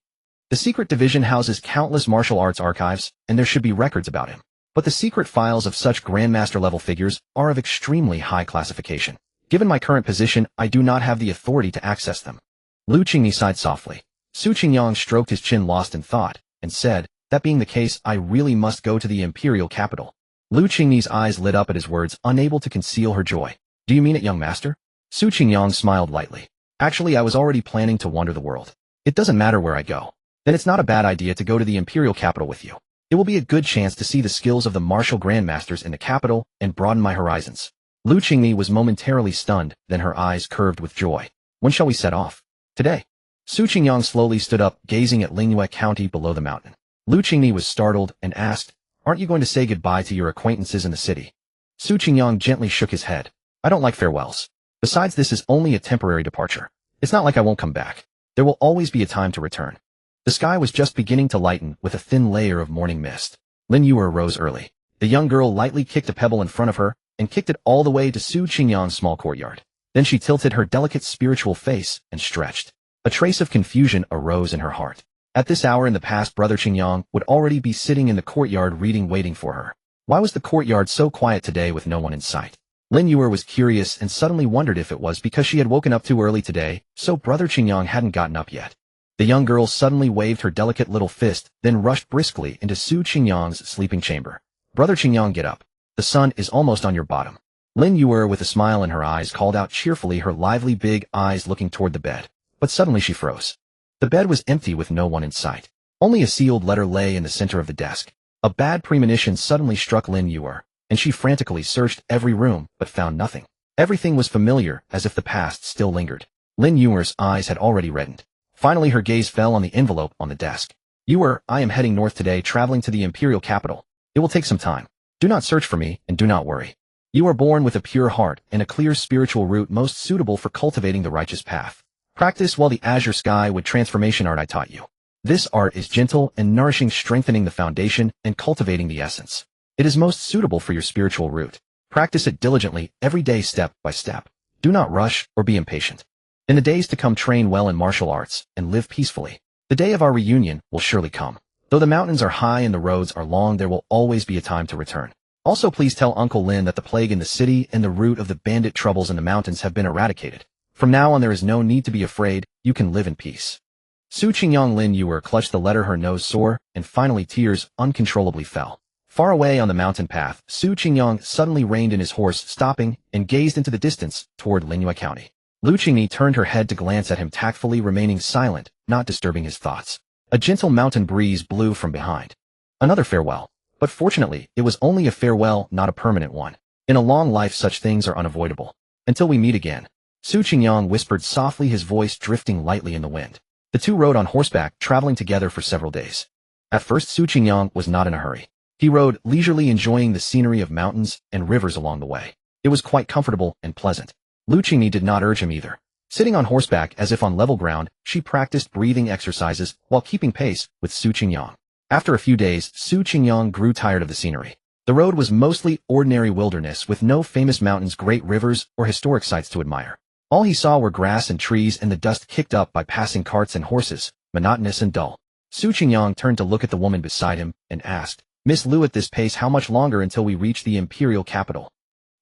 The secret division houses countless martial arts archives, and there should be records about him. But the secret files of such grandmaster-level figures are of extremely high classification. Given my current position, I do not have the authority to access them. Lu Qingni sighed softly. Su Qingyang stroked his chin, lost in thought, and said, That being the case, I really must go to the imperial capital. Lu Qingni's eyes lit up at his words, unable to conceal her joy. Do you mean it, young master? Su Qingyang smiled lightly. Actually, I was already planning to wander the world. It doesn't matter where I go. Then it's not a bad idea to go to the imperial capital with you. It will be a good chance to see the skills of the martial grandmasters in the capital and broaden my horizons. Lu Qingni was momentarily stunned, then her eyes curved with joy. When shall we set off? Today. Su Qingyang slowly stood up, gazing at Lingyue County below the mountain. Lu Qingni was startled and asked, Aren't you going to say goodbye to your acquaintances in the city? Su Qingyang gently shook his head. I don't like farewells. Besides, this is only a temporary departure. It's not like I won't come back. There will always be a time to return. The sky was just beginning to lighten with a thin layer of morning mist. Lin Yue rose early. The young girl lightly kicked a pebble in front of her and kicked it all the way to Su Qingyang's small courtyard. Then she tilted her delicate spiritual face and stretched. A trace of confusion arose in her heart. At this hour in the past, Brother Qingyang would already be sitting in the courtyard reading, waiting for her. Why was the courtyard so quiet today with no one in sight? Lin Yue was curious and suddenly wondered if it was because she had woken up too early today, so Brother Qingyang hadn't gotten up yet. The young girl suddenly waved her delicate little fist, then rushed briskly into Su Qingyang's sleeping chamber. Brother Qingyang, get up. The sun is almost on your bottom. Lin Yue, with a smile in her eyes, called out cheerfully, her lively big eyes looking toward the bed. But suddenly she froze. The bed was empty with no one in sight. Only a sealed letter lay in the center of the desk. A bad premonition suddenly struck Lin Yue, and she frantically searched every room, but found nothing. Everything was familiar, as if the past still lingered. Lin Yue's eyes had already reddened. Finally, her gaze fell on the envelope on the desk. Yue, I am heading north today, traveling to the imperial capital. It will take some time. Do not search for me, and do not worry. You are born with a pure heart and a clear spiritual root most suitable for cultivating the righteous path. Practice while the azure sky with transformation art I taught you. This art is gentle and nourishing, strengthening the foundation and cultivating the essence. It is most suitable for your spiritual root. Practice it diligently, every day, step by step. Do not rush or be impatient. In the days to come, train well in martial arts and live peacefully. The day of our reunion will surely come. Though the mountains are high and the roads are long, there will always be a time to return. Also, please tell Uncle Lin that the plague in the city and the root of the bandit troubles in the mountains have been eradicated. From now on, there is no need to be afraid. You can live in peace. Su Qingyang Lin Yuer clutched the letter, her nose sore, and finally tears uncontrollably fell. Far away on the mountain path, Su Qingyang suddenly reined in his horse, stopping, and gazed into the distance toward Linyue County. Lu Qingni turned her head to glance at him, tactfully remaining silent, not disturbing his thoughts. A gentle mountain breeze blew from behind. Another farewell. But fortunately, it was only a farewell, not a permanent one. In a long life, such things are unavoidable. Until we meet again. Su Qingyang whispered softly, his voice drifting lightly in the wind. The two rode on horseback, traveling together for several days. At first, Su Qingyang was not in a hurry. He rode leisurely, enjoying the scenery of mountains and rivers along the way. It was quite comfortable and pleasant. Lu Qingni did not urge him either. Sitting on horseback as if on level ground, she practiced breathing exercises while keeping pace with Su Qingyang. After a few days, Su Qingyang grew tired of the scenery. The road was mostly ordinary wilderness with no famous mountains, great rivers, or historic sites to admire. All he saw were grass and trees and the dust kicked up by passing carts and horses, monotonous and dull. Su Qingyang turned to look at the woman beside him and asked, "Miss Lu, at this pace, how much longer until we reach the imperial capital?"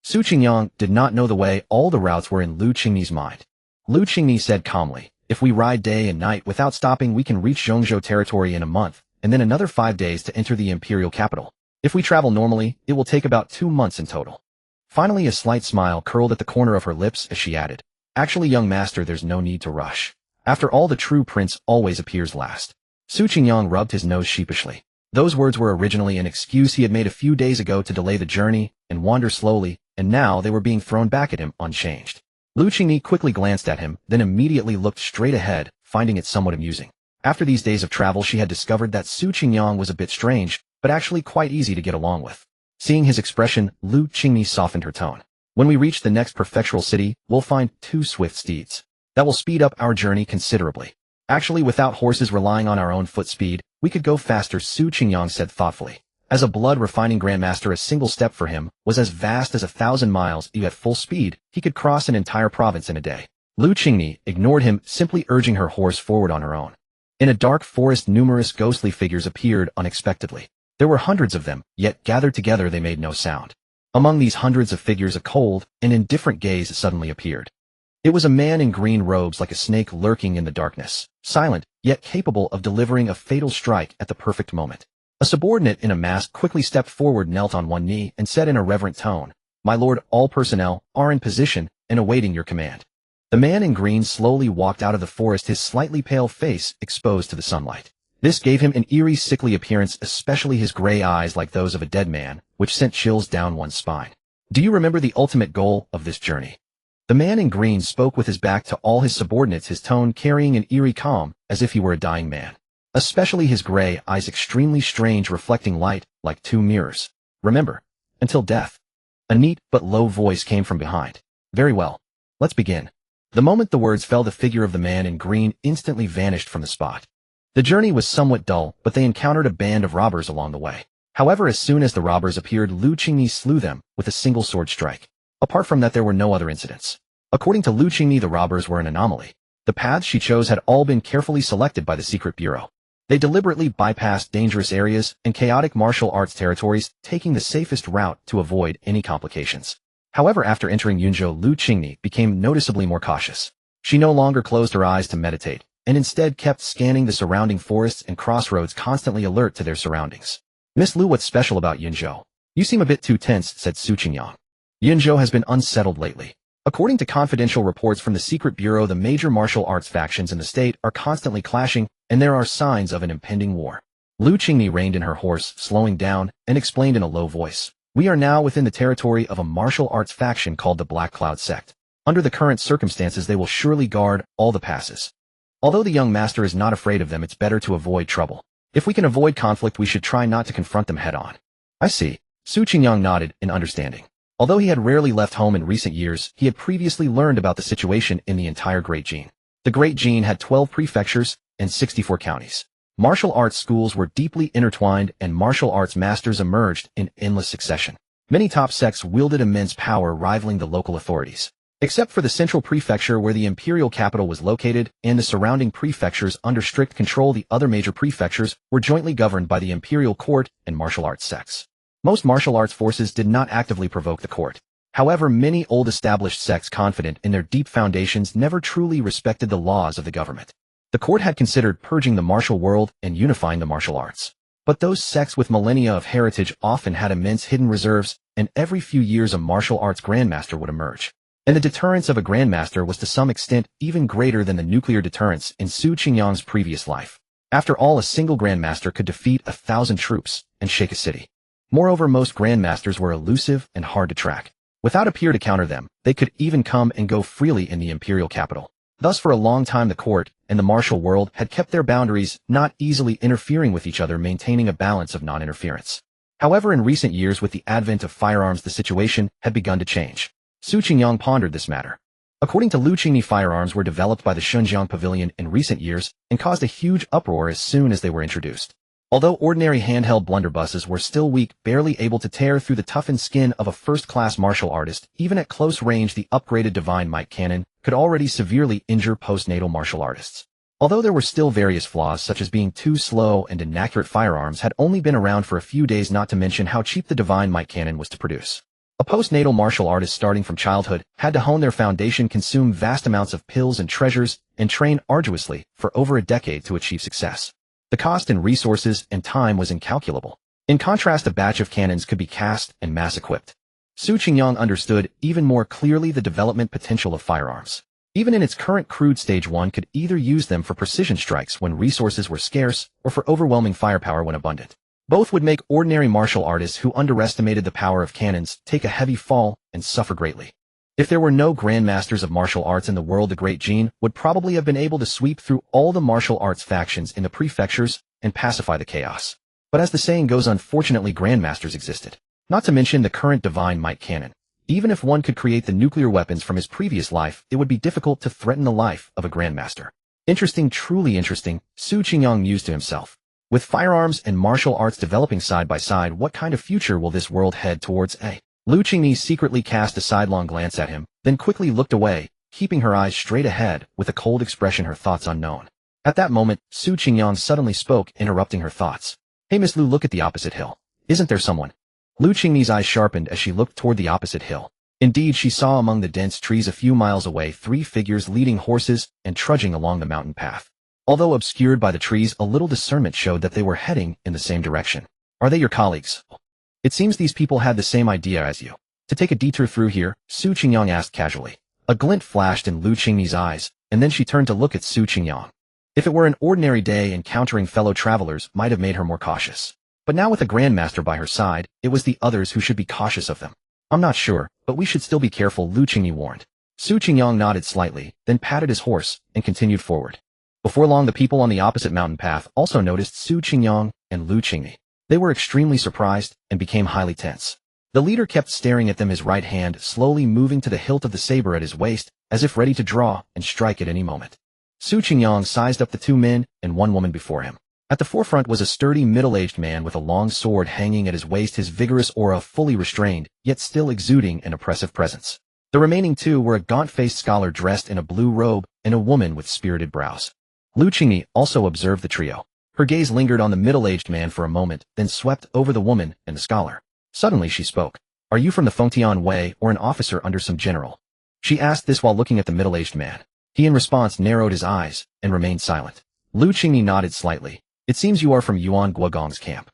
Su Qingyang did not know the way all the routes were in Lu Qingni's mind. Lu Qingni said calmly, "If we ride day and night without stopping, we can reach Zhongzhou territory in a month, and then another 5 days to enter the imperial capital. If we travel normally, it will take about 2 months in total." Finally, a slight smile curled at the corner of her lips as she added, "Actually, young master, there's no need to rush. After all, the true prince always appears last." Su Qingyang rubbed his nose sheepishly. Those words were originally an excuse he had made a few days ago to delay the journey and wander slowly, and now they were being thrown back at him unchanged. Lu Qingni quickly glanced at him, then immediately looked straight ahead, finding it somewhat amusing. After these days of travel, she had discovered that Su Qingyang was a bit strange, but actually quite easy to get along with. Seeing his expression, Lu Qingni softened her tone. "When we reach the next prefectural city, we'll find 2 swift steeds. That will speed up our journey considerably. Actually, without horses, relying on our own foot speed, we could go faster," Su Qingyang said thoughtfully. As a blood-refining grandmaster, a single step for him was as vast as 1,000 miles. At full speed, he could cross an entire province in a day. Lu Qingni ignored him, simply urging her horse forward on her own. In a dark forest, numerous ghostly figures appeared unexpectedly. There were hundreds of them, yet gathered together they made no sound. Among these hundreds of figures, a cold and indifferent gaze suddenly appeared. It was a man in green robes, like a snake lurking in the darkness, silent, yet capable of delivering a fatal strike at the perfect moment. A subordinate in a mask quickly stepped forward, knelt on one knee, and said in a reverent tone, "My lord, all personnel are in position and awaiting your command." The man in green slowly walked out of the forest, his slightly pale face exposed to the sunlight. This gave him an eerie, sickly appearance, especially his gray eyes, like those of a dead man, which sent chills down one's spine. "Do you remember the ultimate goal of this journey?" The man in green spoke with his back to all his subordinates, his tone carrying an eerie calm, as if he were a dying man. Especially his gray eyes, extremely strange, reflecting light like 2 mirrors. "Remember, until death." A neat but low voice came from behind. "Very well. Let's begin." The moment the words fell, the figure of the man in green instantly vanished from the spot. The journey was somewhat dull, but they encountered a band of robbers along the way. However, as soon as the robbers appeared, Lu Qingni slew them with a single sword strike. Apart from that, there were no other incidents. According to Lu Qingni, the robbers were an anomaly. The paths she chose had all been carefully selected by the secret bureau. They deliberately bypassed dangerous areas and chaotic martial arts territories, taking the safest route to avoid any complications. However, after entering Yunzhou, Lu Qingni became noticeably more cautious. She no longer closed her eyes to meditate, and instead kept scanning the surrounding forests and crossroads, constantly alert to their surroundings. "Miss Lu, what's special about Yunzhou? You seem a bit too tense," said Su Qingyang. "Yunzhou has been unsettled lately. According to confidential reports from the secret bureau, the major martial arts factions in the state are constantly clashing, and there are signs of an impending war." Lu Qingni reined in her horse, slowing down, and explained in a low voice, "We are now within the territory of a martial arts faction called the Black Cloud Sect. Under the current circumstances, they will surely guard all the passes. Although the young master is not afraid of them, it's better to avoid trouble. If we can avoid conflict, we should try not to confront them head-on." "I see." Su Qingyang nodded in understanding. Although he had rarely left home in recent years, he had previously learned about the situation in the entire Great Jin. The Great Jin had 12 prefectures and 64 counties. Martial arts schools were deeply intertwined, and martial arts masters emerged in endless succession. Many top sects wielded immense power, rivaling the local authorities. Except for the central prefecture where the imperial capital was located and the surrounding prefectures under strict control, the other major prefectures were jointly governed by the imperial court and martial arts sects. Most martial arts forces did not actively provoke the court. However, many old established sects confident in their deep foundations never truly respected the laws of the government. The court had considered purging the martial world and unifying the martial arts. But those sects with millennia of heritage often had immense hidden reserves, and every few years a martial arts grandmaster would emerge. And the deterrence of a grandmaster was to some extent even greater than the nuclear deterrence in Su Qingyang's previous life. After all, a single grandmaster could defeat 1,000 troops and shake a city. Moreover, most grandmasters were elusive and hard to track. Without a peer to counter them, they could even come and go freely in the imperial capital. Thus, for a long time the court and the martial world had kept their boundaries, not easily interfering with each other, maintaining a balance of non-interference. However, in recent years with the advent of firearms, the situation had begun to change. Su Qingyang pondered this matter. According to Lu Qingni, firearms were developed by the Xinjiang Pavilion in recent years and caused a huge uproar as soon as they were introduced. Although ordinary handheld blunderbusses were still weak, barely able to tear through the toughened skin of a first-class martial artist, even at close range the upgraded Divine Might cannon could already severely injure postnatal martial artists. Although there were still various flaws such as being too slow and inaccurate, firearms had only been around for a few days, not to mention how cheap the Divine Might cannon was to produce. A postnatal martial artist starting from childhood had to hone their foundation, consume vast amounts of pills and treasures, and train arduously for over a decade to achieve success. The cost in resources and time was incalculable. In contrast, a batch of cannons could be cast and mass-equipped. Su Qingyang understood even more clearly the development potential of firearms. Even in its current crude stage, one could either use them for precision strikes when resources were scarce or for overwhelming firepower when abundant. Both would make ordinary martial artists who underestimated the power of cannons take a heavy fall and suffer greatly. If there were no grandmasters of martial arts in the world, the great Jin would probably have been able to sweep through all the martial arts factions in the prefectures and pacify the chaos. But as the saying goes, unfortunately grandmasters existed. Not to mention the current Divine Might cannon. Even if one could create the nuclear weapons from his previous life, it would be difficult to threaten the life of a grandmaster. Interesting, truly interesting, Su Qingyang mused to himself. With firearms and martial arts developing side by side, what kind of future will this world head towards? Lu Qingni secretly cast a sidelong glance at him, then quickly looked away, keeping her eyes straight ahead with a cold expression, her thoughts unknown. At that moment, Su Qingyang suddenly spoke, interrupting her thoughts. Hey Miss Lu, look at the opposite hill. Isn't there someone? Lu Qingni's eyes sharpened as she looked toward the opposite hill. Indeed, she saw among the dense trees a few miles away 3 figures leading horses and trudging along the mountain path. Although obscured by the trees, a little discernment showed that they were heading in the same direction. Are they your colleagues? It seems these people had the same idea as you. To take a detour through here, Su Qingyang asked casually. A glint flashed in Lu Qingni's eyes, and then she turned to look at Su Qingyang. If it were an ordinary day, encountering fellow travelers might have made her more cautious. But now with a grandmaster by her side, it was the others who should be cautious of them. I'm not sure, but we should still be careful, Lu Qingni warned. Su Qingyang nodded slightly, then patted his horse and continued forward. Before long, the people on the opposite mountain path also noticed Su Qingyang and Lu Qingni. They were extremely surprised and became highly tense. The leader kept staring at them, his right hand slowly moving to the hilt of the saber at his waist, as if ready to draw and strike at any moment. Su Qingyang sized up the 2 men and 1 woman before him. At the forefront was a sturdy middle-aged man with a long sword hanging at his waist, his vigorous aura fully restrained, yet still exuding an oppressive presence. The remaining 2 were a gaunt-faced scholar dressed in a blue robe and a woman with spirited brows. Lu Qingni also observed the trio. Her gaze lingered on the middle-aged man for a moment, then swept over the woman and the scholar. Suddenly she spoke. Are you from the Fengtian Way or an officer under some general? She asked this while looking at the middle-aged man. He in response narrowed his eyes and remained silent. Lu Qingni nodded slightly. It seems you are from Yuan Guogong's camp.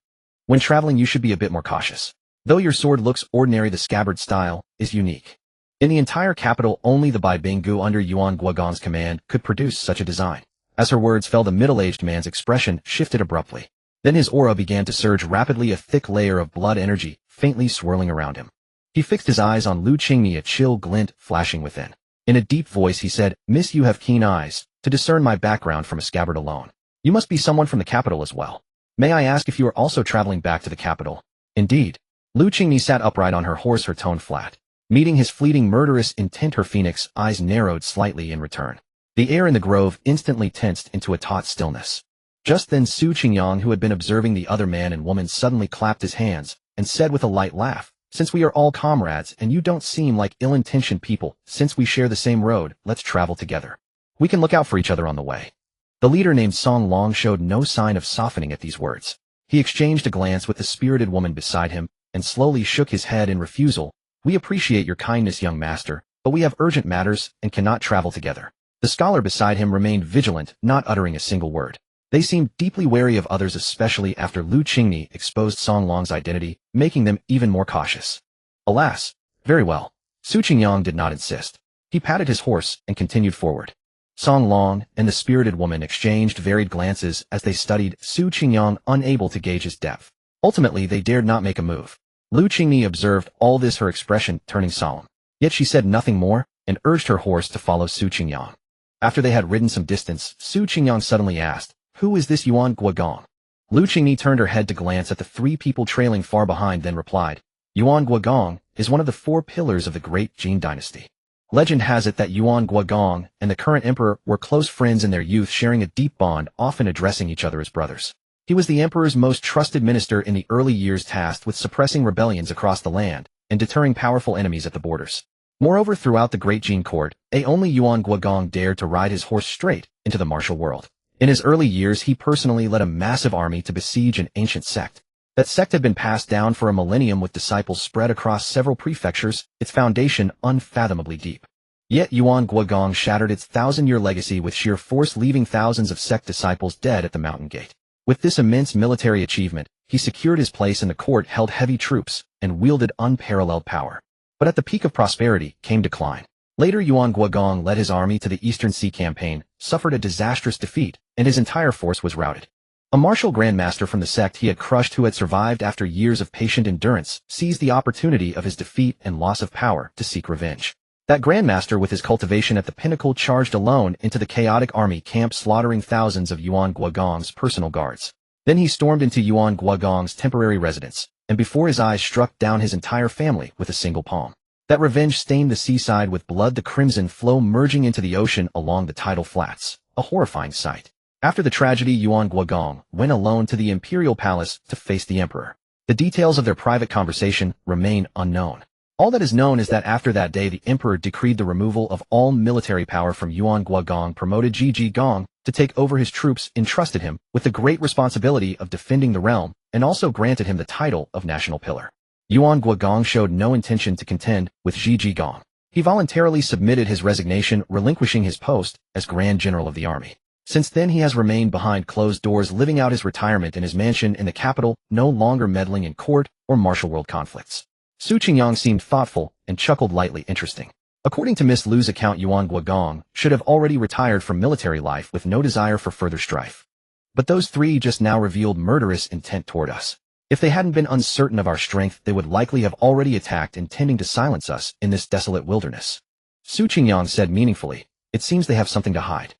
When traveling you should be a bit more cautious. Though your sword looks ordinary, the scabbard style is unique. In the entire capital, only the Bai Binggu under Yuan Guogong's command could produce such a design. As her words fell, the middle-aged man's expression shifted abruptly. Then his aura began to surge rapidly, a thick layer of blood energy faintly swirling around him. He fixed his eyes on Lu Qingni, a chill glint flashing within. In a deep voice he said, Miss, you have keen eyes to discern my background from a scabbard alone. You must be someone from the capital as well. May I ask if you are also traveling back to the capital? Indeed. Lu Qingni sat upright on her horse, her tone flat. Meeting his fleeting murderous intent, her phoenix eyes narrowed slightly in return. The air in the grove instantly tensed into a taut stillness. Just then Su Qingyang, who had been observing the other man and woman, suddenly clapped his hands and said with a light laugh, Since we are all comrades and you don't seem like ill-intentioned people, since we share the same road, let's travel together. We can look out for each other on the way. The leader named Song Long showed no sign of softening at these words. He exchanged a glance with the spirited woman beside him and slowly shook his head in refusal. We appreciate your kindness, young master, but we have urgent matters and cannot travel together. The scholar beside him remained vigilant, not uttering a single word. They seemed deeply wary of others, especially after Lu Qingni exposed Song Long's identity, making them even more cautious. Alas, very well. Su Qingyang did not insist. He patted his horse and continued forward. Song Long and the spirited woman exchanged varied glances as they studied Su Qingyang, unable to gauge his depth. Ultimately, they dared not make a move. Lu Qingni observed all this, her expression turning solemn. Yet she said nothing more and urged her horse to follow Su Qingyang. After they had ridden some distance, Su Qingyang suddenly asked, "Who is this Yuan Guogong?" Lu Qingni turned her head to glance at the three people trailing far behind, then replied, "Yuan Guogong is one of the four pillars of the great Jin dynasty. Legend has it that Yuan Guogong and the current emperor were close friends in their youth, sharing a deep bond, often addressing each other as brothers. He was the emperor's most trusted minister in the early years, tasked with suppressing rebellions across the land and deterring powerful enemies at the borders. Moreover, throughout the great Jin court, only Yuan Guogong dared to ride his horse straight into the martial world. In his early years, he personally led a massive army to besiege an ancient sect. That sect had been passed down for a millennium, with disciples spread across several prefectures, its foundation unfathomably deep. Yet Yuan Guogong shattered its 1,000-year legacy with sheer force, leaving thousands of sect disciples dead at the mountain gate. With this immense military achievement, he secured his place in the court, held heavy troops, and wielded unparalleled power. But at the peak of prosperity came decline. Later, Yuan Guogong led his army to the Eastern Sea campaign, suffered a disastrous defeat, and his entire force was routed. A martial grandmaster from the sect he had crushed, who had survived after years of patient endurance, seized the opportunity of his defeat and loss of power to seek revenge. That grandmaster, with his cultivation at the pinnacle, charged alone into the chaotic army camp, slaughtering thousands of Yuan Guogong's personal guards. Then he stormed into Yuan Guogong's temporary residence, and before his eyes struck down his entire family with a single palm. That revenge stained the seaside with blood, the crimson flow merging into the ocean along the tidal flats, a horrifying sight. After the tragedy, Yuan Guogong went alone to the imperial palace to face the emperor. The details of their private conversation remain unknown. All that is known is that after that day, the emperor decreed the removal of all military power from Yuan Guogong, promoted Ji Gong to take over his troops, entrusted him with the great responsibility of defending the realm, and also granted him the title of national pillar. Yuan Guogong showed no intention to contend with Ji Gong. He voluntarily submitted his resignation, relinquishing his post as Grand General of the army. Since then, he has remained behind closed doors, living out his retirement in his mansion in the capital, no longer meddling in court or martial world conflicts. Su Qingyang seemed thoughtful and chuckled lightly. Interesting. According to Miss Lu's account, Yuan Guogong should have already retired from military life with no desire for further strife. But those three just now revealed murderous intent toward us. If they hadn't been uncertain of our strength, they would likely have already attacked, intending to silence us in this desolate wilderness. Su Qingyang said meaningfully, "It seems they have something to hide."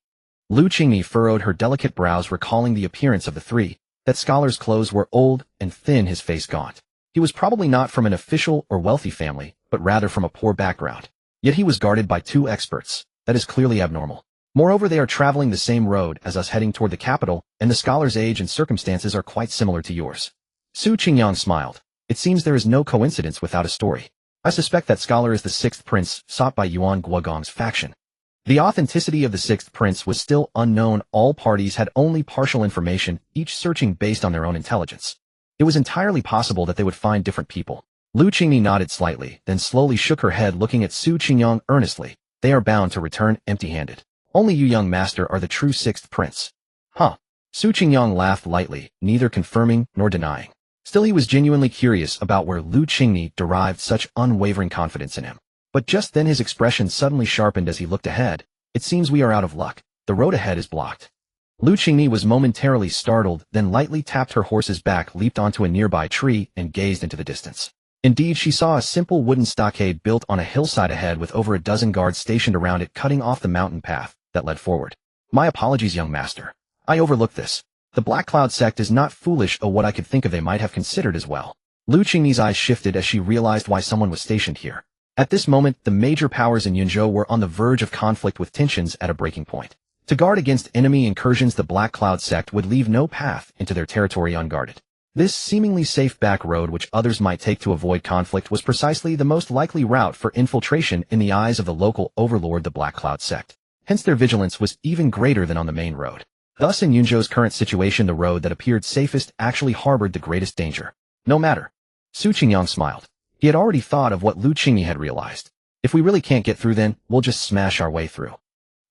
Lu Qingni furrowed her delicate brows, recalling the appearance of the three. That scholar's clothes were old and thin, his face gaunt. He was probably not from an official or wealthy family, but rather from a poor background. Yet he was guarded by two experts. That is clearly abnormal. Moreover, they are traveling the same road as us, heading toward the capital, and the scholar's age and circumstances are quite similar to yours. Su Qingyang smiled. It seems there is no coincidence without a story. I suspect that scholar is the sixth prince sought by Yuan Guogong's faction. The authenticity of the sixth prince was still unknown. All parties had only partial information, each searching based on their own intelligence. It was entirely possible that they would find different people. Lu Qingni nodded slightly, then slowly shook her head, looking at Su Qingyang earnestly. They are bound to return empty-handed. Only you, young master, are the true sixth prince. Huh. Su Qingyang laughed lightly, neither confirming nor denying. Still, he was genuinely curious about where Lu Qingni derived such unwavering confidence in him. But just then his expression suddenly sharpened as he looked ahead. It seems we are out of luck. The road ahead is blocked. Lu Qingni was momentarily startled, then lightly tapped her horse's back, leaped onto a nearby tree, and gazed into the distance. Indeed, she saw a simple wooden stockade built on a hillside ahead, with over a dozen guards stationed around it, cutting off the mountain path that led forward. My apologies, young master. I overlooked this. The Black Cloud sect is not foolish, or what I could think of they might have considered as well. Lu Qingni's eyes shifted as she realized why someone was stationed here. At this moment, the major powers in Yunzhou were on the verge of conflict, with tensions at a breaking point. To guard against enemy incursions, the Black Cloud sect would leave no path into their territory unguarded. This seemingly safe back road which others might take to avoid conflict was precisely the most likely route for infiltration in the eyes of the local overlord, the Black Cloud sect. Hence their vigilance was even greater than on the main road. Thus in Yunzhou's current situation, the road that appeared safest actually harbored the greatest danger. No matter. Su Qingyang smiled. He had already thought of what Lu Qingyi had realized. If we really can't get through, then we'll just smash our way through.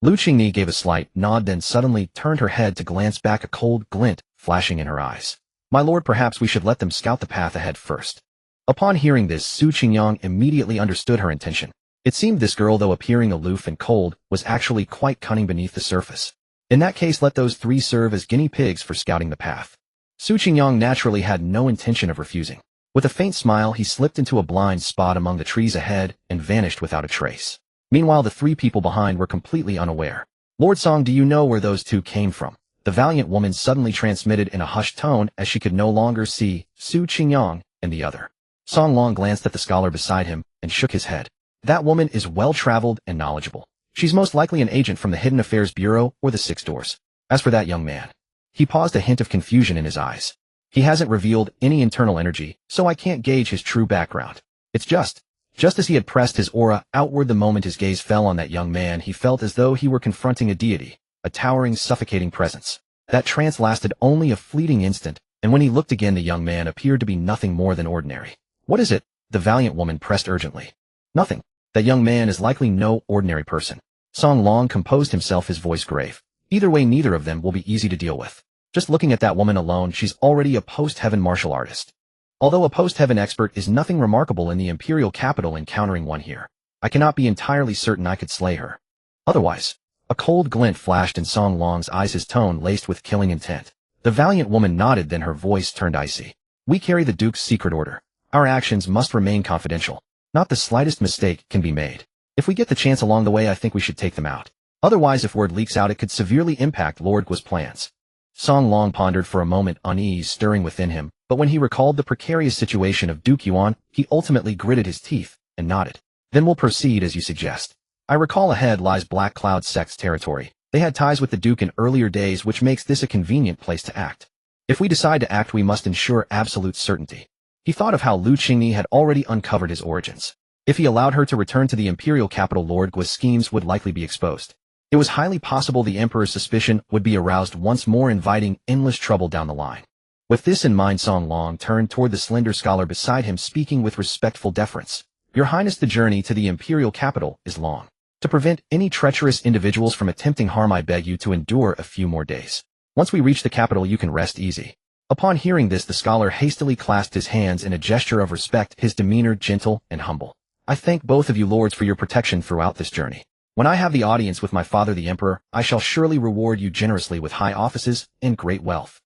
Lu Qingyi gave a slight nod, then suddenly turned her head to glance back, a cold glint flashing in her eyes. My lord, perhaps we should let them scout the path ahead first. Upon hearing this, Su Qingyang immediately understood her intention. It seemed this girl, though appearing aloof and cold, was actually quite cunning beneath the surface. In that case, let those three serve as guinea pigs for scouting the path. Su Qingyang naturally had no intention of refusing. With a faint smile, he slipped into a blind spot among the trees ahead and vanished without a trace. Meanwhile, the three people behind were completely unaware. Lord Song, do you know where those two came from? The valiant woman suddenly transmitted in a hushed tone as she could no longer see Su Qingyang and the other. Song Long glanced at the scholar beside him and shook his head. That woman is well-traveled and knowledgeable. She's most likely an agent from the Hidden Affairs Bureau or the Six Doors. As for that young man, he paused, a hint of confusion in his eyes. He hasn't revealed any internal energy, so I can't gauge his true background. It's just as he had pressed his aura outward, the moment his gaze fell on that young man, he felt as though he were confronting a deity, a towering, suffocating presence. That trance lasted only a fleeting instant, and when he looked again, the young man appeared to be nothing more than ordinary. What is it? The valiant woman pressed urgently. Nothing. That young man is likely no ordinary person. Song Long composed himself, his voice grave. Either way, neither of them will be easy to deal with. Just looking at that woman alone, she's already a post-heaven martial artist. Although a post-heaven expert is nothing remarkable in the imperial capital, encountering one here, I cannot be entirely certain I could slay her. Otherwise. A cold glint flashed in Song Long's eyes, his tone laced with killing intent. The valiant woman nodded, then her voice turned icy. We carry the Duke's secret order. Our actions must remain confidential. Not the slightest mistake can be made. If we get the chance along the way, I think we should take them out. Otherwise, if word leaks out, it could severely impact Lord Guo's plans. Song Long pondered for a moment, unease stirring within him, but when he recalled the precarious situation of Duke Yuan, he ultimately gritted his teeth and nodded. Then we'll proceed as you suggest. I recall ahead lies Black Cloud sect's territory. They had ties with the Duke in earlier days, which makes this a convenient place to act. If we decide to act, we must ensure absolute certainty. He thought of how Lu Qingyi had already uncovered his origins. If he allowed her to return to the imperial capital, Lord Guo's schemes would likely be exposed. It was highly possible the Emperor's suspicion would be aroused once more, inviting endless trouble down the line. With this in mind, Song Long turned toward the slender scholar beside him, speaking with respectful deference. Your Highness, the journey to the imperial capital is long. To prevent any treacherous individuals from attempting harm, I beg you to endure a few more days. Once we reach the capital, you can rest easy. Upon hearing this, the scholar hastily clasped his hands in a gesture of respect, his demeanor gentle and humble. I thank both of you, lords, for your protection throughout this journey. When I have the audience with my father, the Emperor, I shall surely reward you generously with high offices and great wealth.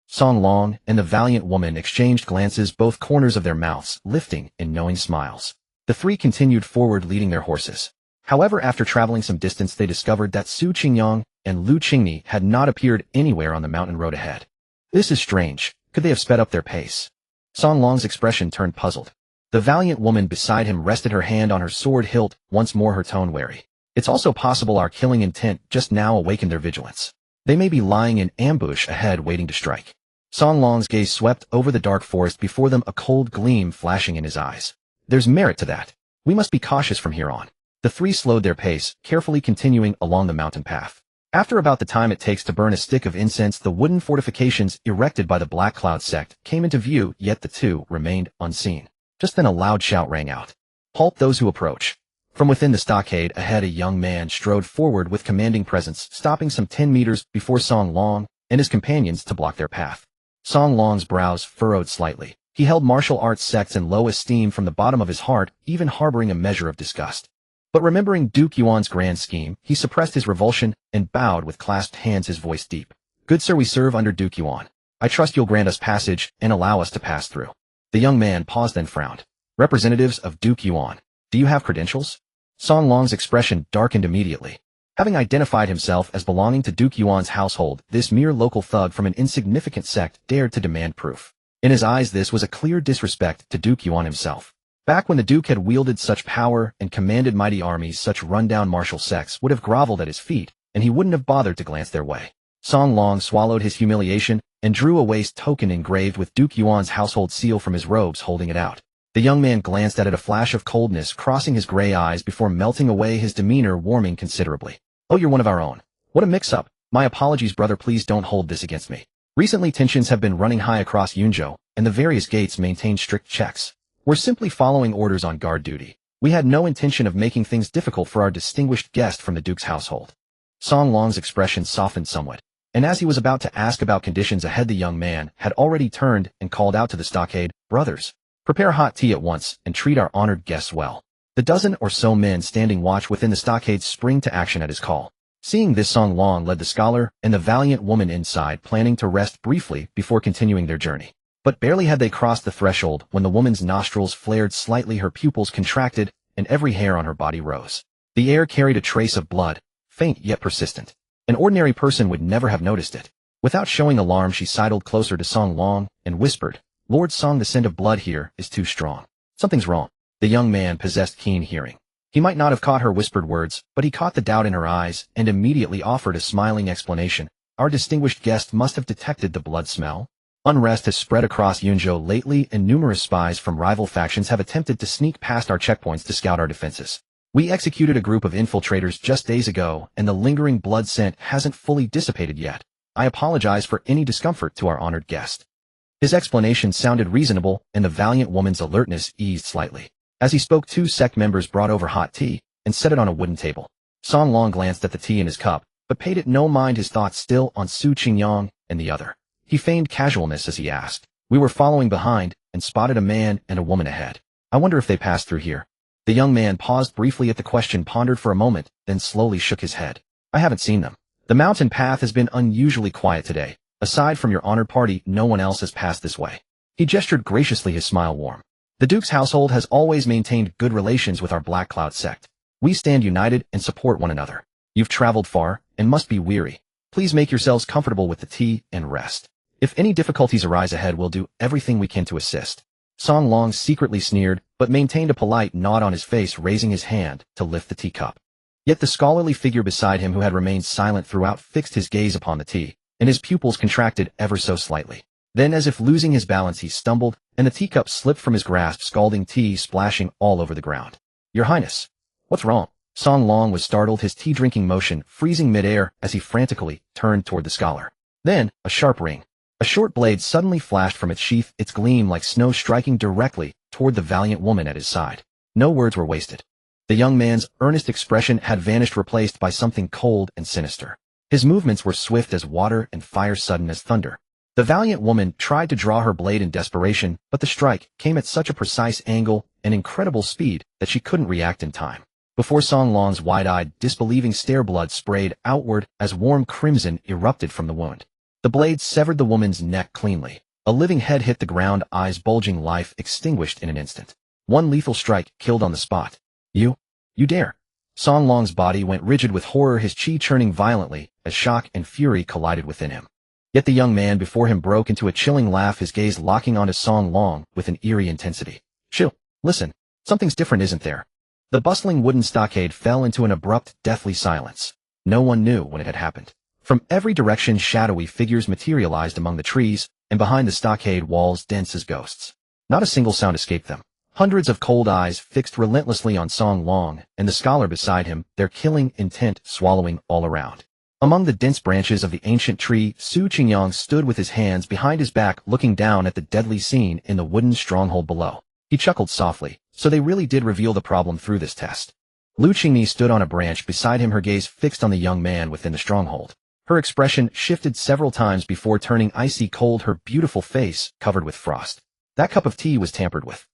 Song Long and the valiant woman exchanged glances, both corners of their mouths lifting in knowing smiles. The three continued forward, leading their horses. However, after traveling some distance, they discovered that Su Qingyang and Lu Qingyi had not appeared anywhere on the mountain road ahead. This is strange. Could they have sped up their pace? Song Long's expression turned puzzled. The valiant woman beside him rested her hand on her sword hilt, once more her tone wary. It's also possible our killing intent just now awakened their vigilance. They may be lying in ambush ahead, waiting to strike. Song Long's gaze swept over the dark forest before them, a cold gleam flashing in his eyes. There's merit to that. We must be cautious from here on. The three slowed their pace, carefully continuing along the mountain path. After about the time it takes to burn a stick of incense, the wooden fortifications erected by the Black Cloud sect came into view, yet the two remained unseen. Just then a loud shout rang out. Halt those who approach. From within the stockade ahead, a young man strode forward with commanding presence, stopping some 10 meters before Song Long and his companions to block their path. Song Long's brows furrowed slightly. He held martial arts sects in low esteem from the bottom of his heart, even harboring a measure of disgust. But remembering Duke Yuan's grand scheme, he suppressed his revulsion and bowed with clasped hands, his voice deep. Good sir, we serve under Duke Yuan. I trust you'll grant us passage and allow us to pass through. The young man paused, then frowned. Representatives of Duke Yuan, do you have credentials? Song Long's expression darkened immediately. Having identified himself as belonging to Duke Yuan's household, this mere local thug from an insignificant sect dared to demand proof. In his eyes, this was a clear disrespect to Duke Yuan himself. Back when the Duke had wielded such power and commanded mighty armies, such rundown martial sects would have groveled at his feet, and he wouldn't have bothered to glance their way. Song Long swallowed his humiliation and drew a waist token engraved with Duke Yuan's household seal from his robes, holding it out. The young man glanced at it, a flash of coldness crossing his gray eyes before melting away, his demeanor warming considerably. "Oh, you're one of our own. What a mix-up. My apologies, brother, please don't hold this against me. Recently tensions have been running high across Yunzhou, and the various gates maintain strict checks. We're simply following orders on guard duty. We had no intention of making things difficult for our distinguished guest from the Duke's household." Song Long's expression softened somewhat, and as he was about to ask about conditions ahead, the young man had already turned and called out to the stockade, "Brothers, prepare hot tea at once and treat our honored guests well." The dozen or so men standing watch within the stockade spring to action at his call. Seeing this, Song Long led the scholar and the valiant woman inside, planning to rest briefly before continuing their journey. But barely had they crossed the threshold when the woman's nostrils flared slightly, her pupils contracted, and every hair on her body rose. The air carried a trace of blood, faint yet persistent. An ordinary person would never have noticed it. Without showing alarm, she sidled closer to Song Long and whispered, "Lord Song, the scent of blood here is too strong. Something's wrong." The young man possessed keen hearing. He might not have caught her whispered words, but he caught the doubt in her eyes and immediately offered a smiling explanation. "Our distinguished guest must have detected the blood smell. Unrest has spread across Yunzhou lately, and numerous spies from rival factions have attempted to sneak past our checkpoints to scout our defenses. We executed a group of infiltrators just days ago, and the lingering blood scent hasn't fully dissipated yet. I apologize for any discomfort to our honored guest." His explanation sounded reasonable, and the valiant woman's alertness eased slightly. As he spoke, 2 sect members brought over hot tea and set it on a wooden table. Song Long glanced at the tea in his cup, but paid it no mind, his thoughts still on Su Qingyang and the other. He feigned casualness as he asked, "We were following behind and spotted a man and a woman ahead. I wonder if they passed through here." The young man paused briefly at the question, pondered for a moment, then slowly shook his head. "I haven't seen them. The mountain path has been unusually quiet today. Aside from your honored party, no one else has passed this way." He gestured graciously, his smile warm. "The Duke's household has always maintained good relations with our Black Cloud sect. We stand united and support one another. You've traveled far and must be weary. Please make yourselves comfortable with the tea and rest. If any difficulties arise ahead, we'll do everything we can to assist." Song Long secretly sneered, but maintained a polite nod on his face, raising his hand to lift the teacup. Yet the scholarly figure beside him, who had remained silent throughout, fixed his gaze upon the tea, and his pupils contracted ever so slightly. Then, as if losing his balance, he stumbled, and the teacup slipped from his grasp, scalding tea splashing all over the ground. "Your Highness, what's wrong?" Song Long was startled, his tea-drinking motion freezing midair as he frantically turned toward the scholar. Then, a sharp ring. A short blade suddenly flashed from its sheath, its gleam like snow striking directly toward the valiant woman at his side. No words were wasted. The young man's earnest expression had vanished, replaced by something cold and sinister. His movements were swift as water and fire sudden as thunder. The valiant woman tried to draw her blade in desperation, but the strike came at such a precise angle and incredible speed that she couldn't react in time. Before Song Long's wide-eyed, disbelieving stare, blood sprayed outward as warm crimson erupted from the wound. The blade severed the woman's neck cleanly. A living head hit the ground, eyes bulging, life extinguished in an instant. One lethal strike killed on the spot. You dare." Song Long's body went rigid with horror, his chi churning violently as shock and fury collided within him. Yet the young man before him broke into a chilling laugh, his gaze locking onto Song Long with an eerie intensity. "Chill, listen, something's different, isn't there?" The bustling wooden stockade fell into an abrupt, deathly silence. No one knew when it had happened. From every direction, shadowy figures materialized among the trees, and behind the stockade walls, dense as ghosts. Not a single sound escaped them. Hundreds of cold eyes fixed relentlessly on Song Long and the scholar beside him, their killing intent swallowing all around. Among the dense branches of the ancient tree, Su Qingyang stood with his hands behind his back, looking down at the deadly scene in the wooden stronghold below. He chuckled softly. So they really did reveal the problem through this test. Lu Qingmi stood on a branch beside him, her gaze fixed on the young man within the stronghold. Her expression shifted several times before turning icy cold, her beautiful face covered with frost. That cup of tea was tampered with.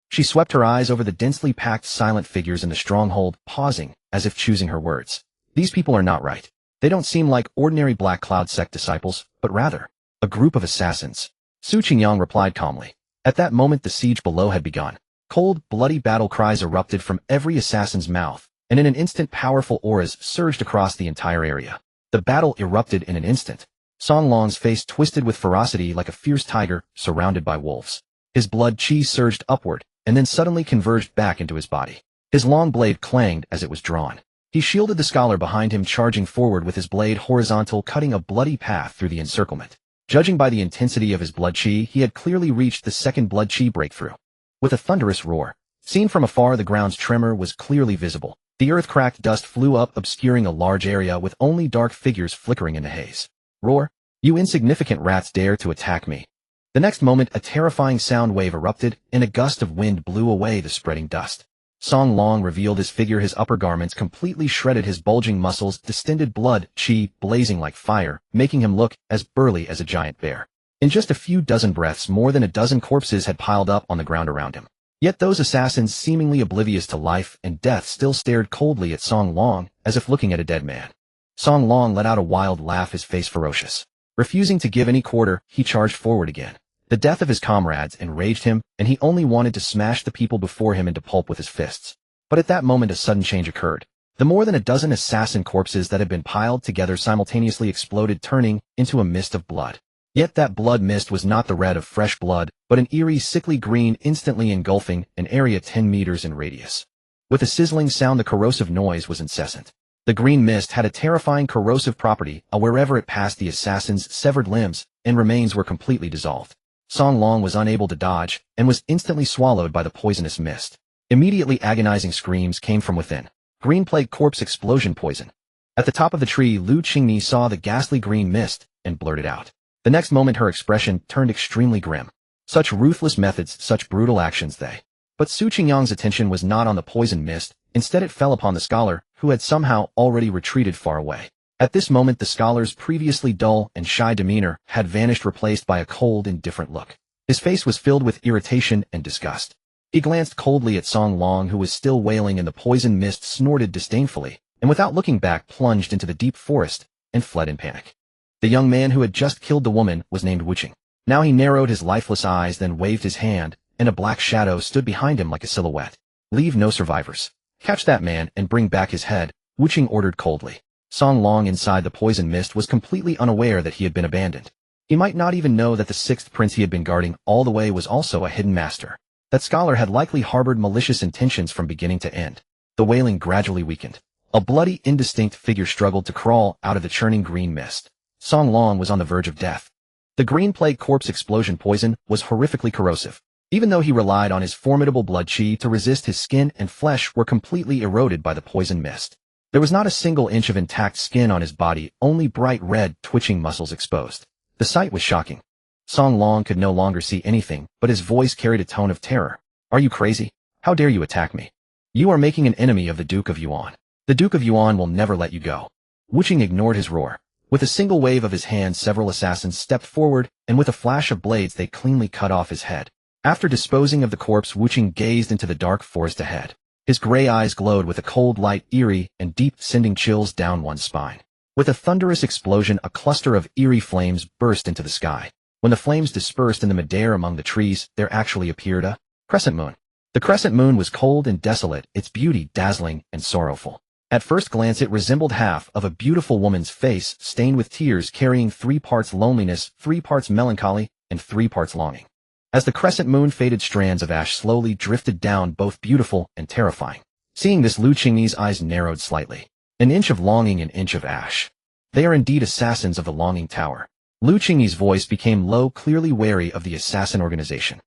She swept her eyes over the densely packed silent figures in the stronghold, pausing as if choosing her words. These people are not right. They don't seem like ordinary Black Cloud sect disciples, but rather a group of assassins. Su Qingyang replied calmly. At that moment the siege below had begun. Cold, bloody battle cries erupted from every assassin's mouth, and in an instant powerful auras surged across the entire area. The battle erupted in an instant. Song Long's face twisted with ferocity like a fierce tiger surrounded by wolves. His blood chi surged upward, and then suddenly converged back into his body. His long blade clanged as it was drawn. He shielded the scholar behind him, charging forward with his blade horizontal, cutting a bloody path through the encirclement. Judging by the intensity of his blood chi, he had clearly reached the second blood chi breakthrough. With a thunderous roar, seen from afar, the ground's tremor was clearly visible. The earth-cracked dust flew up, obscuring a large area with only dark figures flickering in the haze. Roar! You insignificant rats dare to attack me. The next moment, a terrifying sound wave erupted, and a gust of wind blew away the spreading dust. Song Long revealed his figure, his upper garments completely shredded, his bulging muscles, distended blood, chi blazing like fire, making him look as burly as a giant bear. In just a few dozen breaths, more than a dozen corpses had piled up on the ground around him. Yet those assassins, seemingly oblivious to life and death, still stared coldly at Song Long, as if looking at a dead man. Song Long let out a wild laugh, his face ferocious. Refusing to give any quarter, he charged forward again. The death of his comrades enraged him, and he only wanted to smash the people before him into pulp with his fists. But at that moment a sudden change occurred. The more than a dozen assassin corpses that had been piled together simultaneously exploded, turning into a mist of blood. Yet that blood mist was not the red of fresh blood, but an eerie, sickly green, instantly engulfing an area 10 meters in radius. With a sizzling sound, the corrosive noise was incessant. The green mist had a terrifying corrosive property, wherever it passed, the assassin's severed limbs and remains were completely dissolved. Song Long was unable to dodge, and was instantly swallowed by the poisonous mist. Immediately, agonizing screams came from within. Green plague corpse explosion poison. At the top of the tree, Lu Qingni saw the ghastly green mist, and blurted out. The next moment her expression turned extremely grim. Such ruthless methods, such brutal actions they. But Su Qingyang's attention was not on the poison mist, instead it fell upon the scholar, who had somehow already retreated far away. At this moment the scholar's previously dull and shy demeanor had vanished, replaced by a cold, indifferent look. His face was filled with irritation and disgust. He glanced coldly at Song Long, who was still wailing in the poison mist, snorted disdainfully, and without looking back plunged into the deep forest and fled in panic. The young man who had just killed the woman was named Wuqing. Now he narrowed his lifeless eyes, then waved his hand, and a black shadow stood behind him like a silhouette. Leave no survivors. Catch that man and bring back his head, Wuqing ordered coldly. Song Long, inside the poison mist, was completely unaware that he had been abandoned. He might not even know that the sixth prince he had been guarding all the way was also a hidden master. That scholar had likely harbored malicious intentions from beginning to end. The wailing gradually weakened. A bloody, indistinct figure struggled to crawl out of the churning green mist. Song Long was on the verge of death. The green plague corpse explosion poison was horrifically corrosive. Even though he relied on his formidable blood chi to resist, his skin and flesh were completely eroded by the poison mist. There was not a single inch of intact skin on his body, only bright red, twitching muscles exposed. The sight was shocking. Song Long could no longer see anything, but his voice carried a tone of terror. Are you crazy? How dare you attack me? You are making an enemy of the Duke of Yuan. The Duke of Yuan will never let you go. Wuqing ignored his roar. With a single wave of his hand, several assassins stepped forward, and with a flash of blades they cleanly cut off his head. After disposing of the corpse, Wuqing gazed into the dark forest ahead. His gray eyes glowed with a cold light, eerie and deep, sending chills down one's spine. With a thunderous explosion, a cluster of eerie flames burst into the sky. When the flames dispersed in the midair among the trees, there actually appeared a crescent moon. The crescent moon was cold and desolate, its beauty dazzling and sorrowful. At first glance it resembled half of a beautiful woman's face, stained with tears, carrying 3 parts loneliness, 3 parts melancholy, and 3 parts longing. As the crescent moon faded, strands of ash slowly drifted down, both beautiful and terrifying. Seeing this, Lu Qingni's eyes narrowed slightly. An inch of longing, an inch of ash. They are indeed assassins of the Longing Tower. Lu Qingni's voice became low, clearly wary of the assassin organization.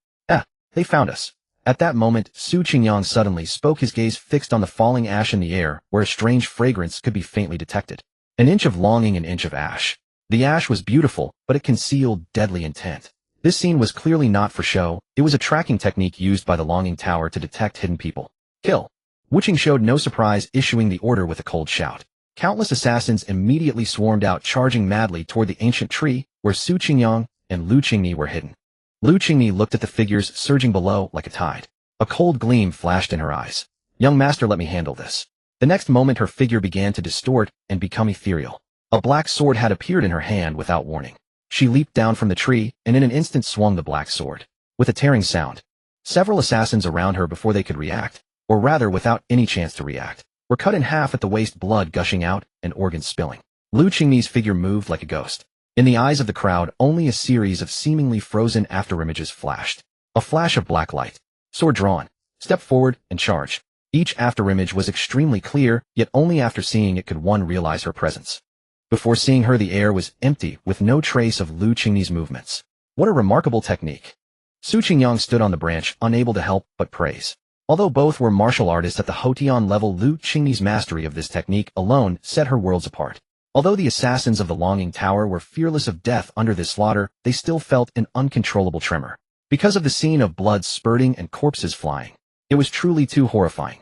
They found us. At that moment, Su Qingyang suddenly spoke, his gaze fixed on the falling ash in the air, where a strange fragrance could be faintly detected. An inch of longing, an inch of ash. The ash was beautiful, but it concealed deadly intent. This scene was clearly not for show, it was a tracking technique used by the Longing Tower to detect hidden people. Kill. Wuqing showed no surprise, issuing the order with a cold shout. Countless assassins immediately swarmed out, charging madly toward the ancient tree, where Su Qingyang and Lu Qingni were hidden. Lu Qingni looked at the figures surging below like a tide. A cold gleam flashed in her eyes. Young master, let me handle this. The next moment her figure began to distort and become ethereal. A black sword had appeared in her hand without warning. She leaped down from the tree, and in an instant swung the black sword. With a tearing sound, several assassins around her, before they could react, or rather without any chance to react, were cut in half at the waist, blood gushing out and organs spilling. Lu Qingni's figure moved like a ghost. In the eyes of the crowd, only a series of seemingly frozen afterimages flashed. A flash of black light. Sword drawn. Step forward and charge. Each afterimage was extremely clear, yet only after seeing it could one realize her presence. Before seeing her, the air was empty, with no trace of Lu Qingni's movements. What a remarkable technique. Su Qingyang stood on the branch, unable to help but praise. Although both were martial artists at the Hotian level, Lu Qingni's mastery of this technique alone set her worlds apart. Although the assassins of the Longing Tower were fearless of death under this slaughter, they still felt an uncontrollable tremor. Because of the scene of blood spurting and corpses flying. It was truly too horrifying.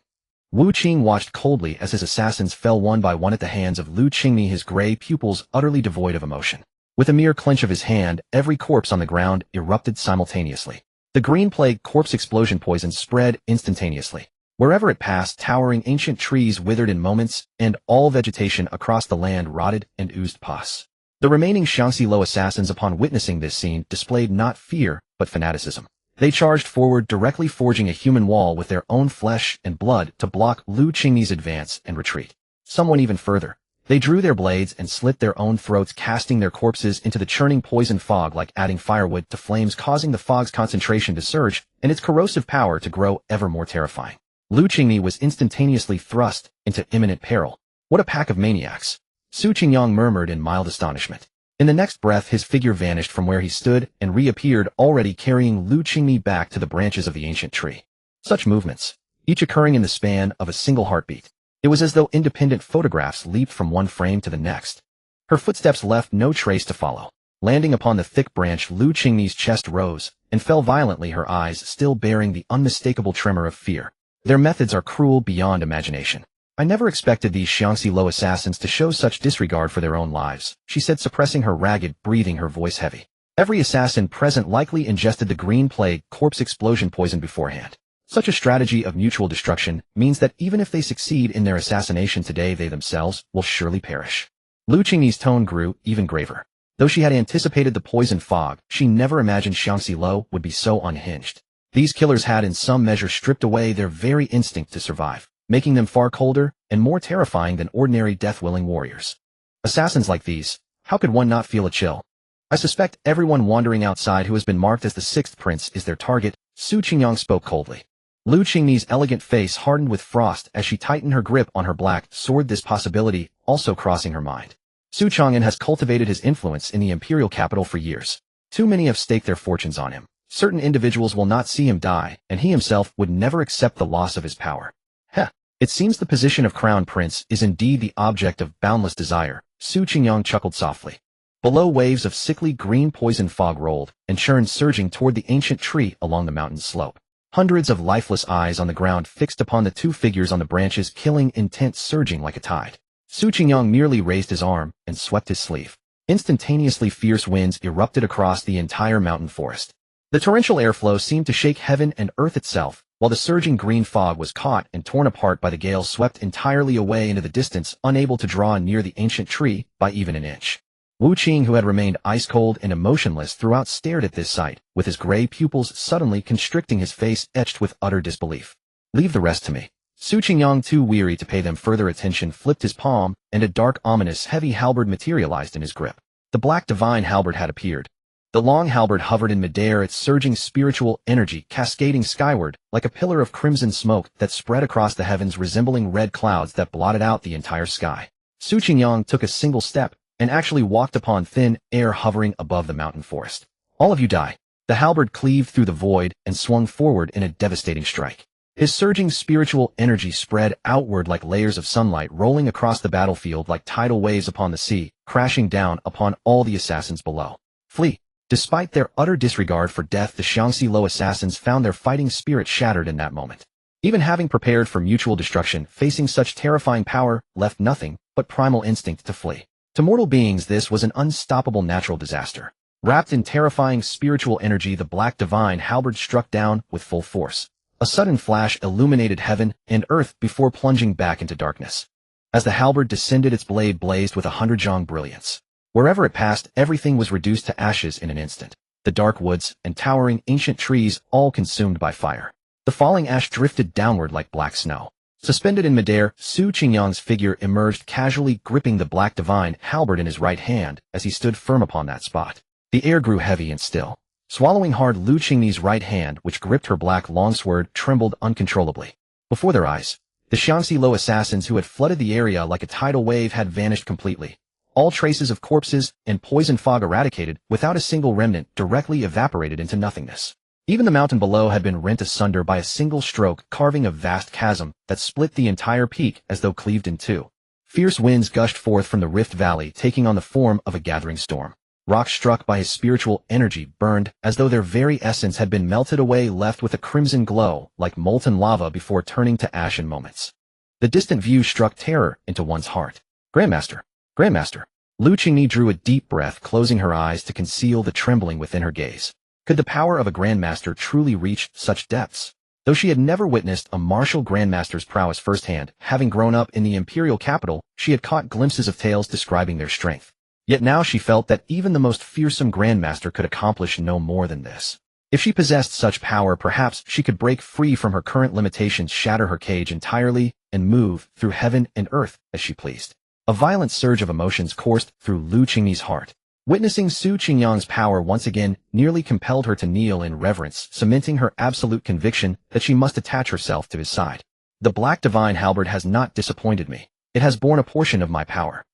Wu Qing watched coldly as his assassins fell one by one at the hands of Lu Qingni, his gray pupils utterly devoid of emotion. With a mere clench of his hand, every corpse on the ground erupted simultaneously. The green plague corpse explosion poison spread instantaneously. Wherever it passed, towering ancient trees withered in moments, and all vegetation across the land rotted and oozed pus. The remaining Xiangxi Lo assassins, upon witnessing this scene, displayed not fear, but fanaticism. They charged forward, directly forging a human wall with their own flesh and blood to block Lu Qingni's advance and retreat. Some went even further. They drew their blades and slit their own throats, casting their corpses into the churning poison fog like adding firewood to flames, causing the fog's concentration to surge and its corrosive power to grow ever more terrifying. Lu Qingni was instantaneously thrust into imminent peril. What a pack of maniacs! Su Qingyang murmured in mild astonishment. In the next breath, his figure vanished from where he stood and reappeared, already carrying Lu Qingni back to the branches of the ancient tree. Such movements, each occurring in the span of a single heartbeat. It was as though independent photographs leaped from one frame to the next. Her footsteps left no trace to follow. Landing upon the thick branch, Lu Qingni's chest rose and fell violently, her eyes still bearing the unmistakable tremor of fear. Their methods are cruel beyond imagination. I never expected these Xiangxi Lo assassins to show such disregard for their own lives, she said, suppressing her ragged breathing, her voice heavy. Every assassin present likely ingested the green plague corpse explosion poison beforehand. Such a strategy of mutual destruction means that even if they succeed in their assassination today, they themselves will surely perish. Lu Qingni's tone grew even graver. Though she had anticipated the poison fog, she never imagined Xiangxi Lo would be so unhinged. These killers had in some measure stripped away their very instinct to survive, making them far colder and more terrifying than ordinary death-willing warriors. Assassins like these, how could one not feel a chill? I suspect everyone wandering outside who has been marked as the sixth prince is their target, Su Qingyang spoke coldly. Lu Qingni's elegant face hardened with frost as she tightened her grip on her black sword, this possibility also crossing her mind. Su Chang'an has cultivated his influence in the imperial capital for years. Too many have staked their fortunes on him. Certain individuals will not see him die, and he himself would never accept the loss of his power. Heh, it seems the position of crown prince is indeed the object of boundless desire, Su Qingyang chuckled softly. Below, waves of sickly green poison fog rolled and churned, surging toward the ancient tree along the mountain slope. Hundreds of lifeless eyes on the ground fixed upon the two figures on the branches, killing intent surging like a tide. Su Qingyang merely raised his arm and swept his sleeve. Instantaneously, fierce winds erupted across the entire mountain forest. The torrential airflow seemed to shake heaven and earth itself, while the surging green fog was caught and torn apart by the gale, swept entirely away into the distance, unable to draw near the ancient tree by even an inch. Wu Qing, who had remained ice-cold and emotionless throughout, stared at this sight, with his gray pupils suddenly constricting, his face etched with utter disbelief. Leave the rest to me. Su Qingyang, too weary to pay them further attention, flipped his palm, and a dark, ominous, heavy halberd materialized in his grip. The black divine halberd had appeared. The long halberd hovered in midair, its surging spiritual energy cascading skyward like a pillar of crimson smoke that spread across the heavens, resembling red clouds that blotted out the entire sky. Su Qingyang took a single step and actually walked upon thin air hovering above the mountain forest. All of you die. The halberd cleaved through the void and swung forward in a devastating strike. His surging spiritual energy spread outward like layers of sunlight, rolling across the battlefield like tidal waves upon the sea, crashing down upon all the assassins below. Flee. Despite their utter disregard for death, the Xiangxi Lo assassins found their fighting spirit shattered in that moment. Even having prepared for mutual destruction, facing such terrifying power left nothing but primal instinct to flee. To mortal beings, this was an unstoppable natural disaster. Wrapped in terrifying spiritual energy, the black divine halberd struck down with full force. A sudden flash illuminated heaven and earth before plunging back into darkness. As the halberd descended, its blade blazed with 100-jong brilliance. Wherever it passed, everything was reduced to ashes in an instant. The dark woods and towering ancient trees all consumed by fire. The falling ash drifted downward like black snow. Suspended in midair, Su Qingyang's figure emerged, casually gripping the black divine halberd in his right hand as he stood firm upon that spot. The air grew heavy and still. Swallowing hard, Lu Qingni's right hand, which gripped her black longsword, trembled uncontrollably. Before their eyes, the Xiangxi Lo assassins who had flooded the area like a tidal wave had vanished completely. All traces of corpses and poison fog eradicated without a single remnant directly evaporated into nothingness. Even the mountain below had been rent asunder by a single stroke, carving a vast chasm that split the entire peak as though cleaved in two. Fierce winds gushed forth from the rift valley, taking on the form of a gathering storm. Rocks struck by his spiritual energy burned as though their very essence had been melted away, left with a crimson glow like molten lava before turning to ash in moments. The distant view struck terror into one's heart. Grandmaster! Grandmaster! Lu Qingyi drew a deep breath, closing her eyes to conceal the trembling within her gaze. Could the power of a grandmaster truly reach such depths? Though she had never witnessed a martial grandmaster's prowess firsthand, having grown up in the imperial capital, she had caught glimpses of tales describing their strength. Yet now she felt that even the most fearsome grandmaster could accomplish no more than this. If she possessed such power, perhaps she could break free from her current limitations, shatter her cage entirely, and move through heaven and earth as she pleased. A violent surge of emotions coursed through Lu Qingyi's heart. Witnessing Su Qingyang's power once again nearly compelled her to kneel in reverence, cementing her absolute conviction that she must attach herself to his side. The Black Divine Halberd has not disappointed me. It has borne a portion of my power.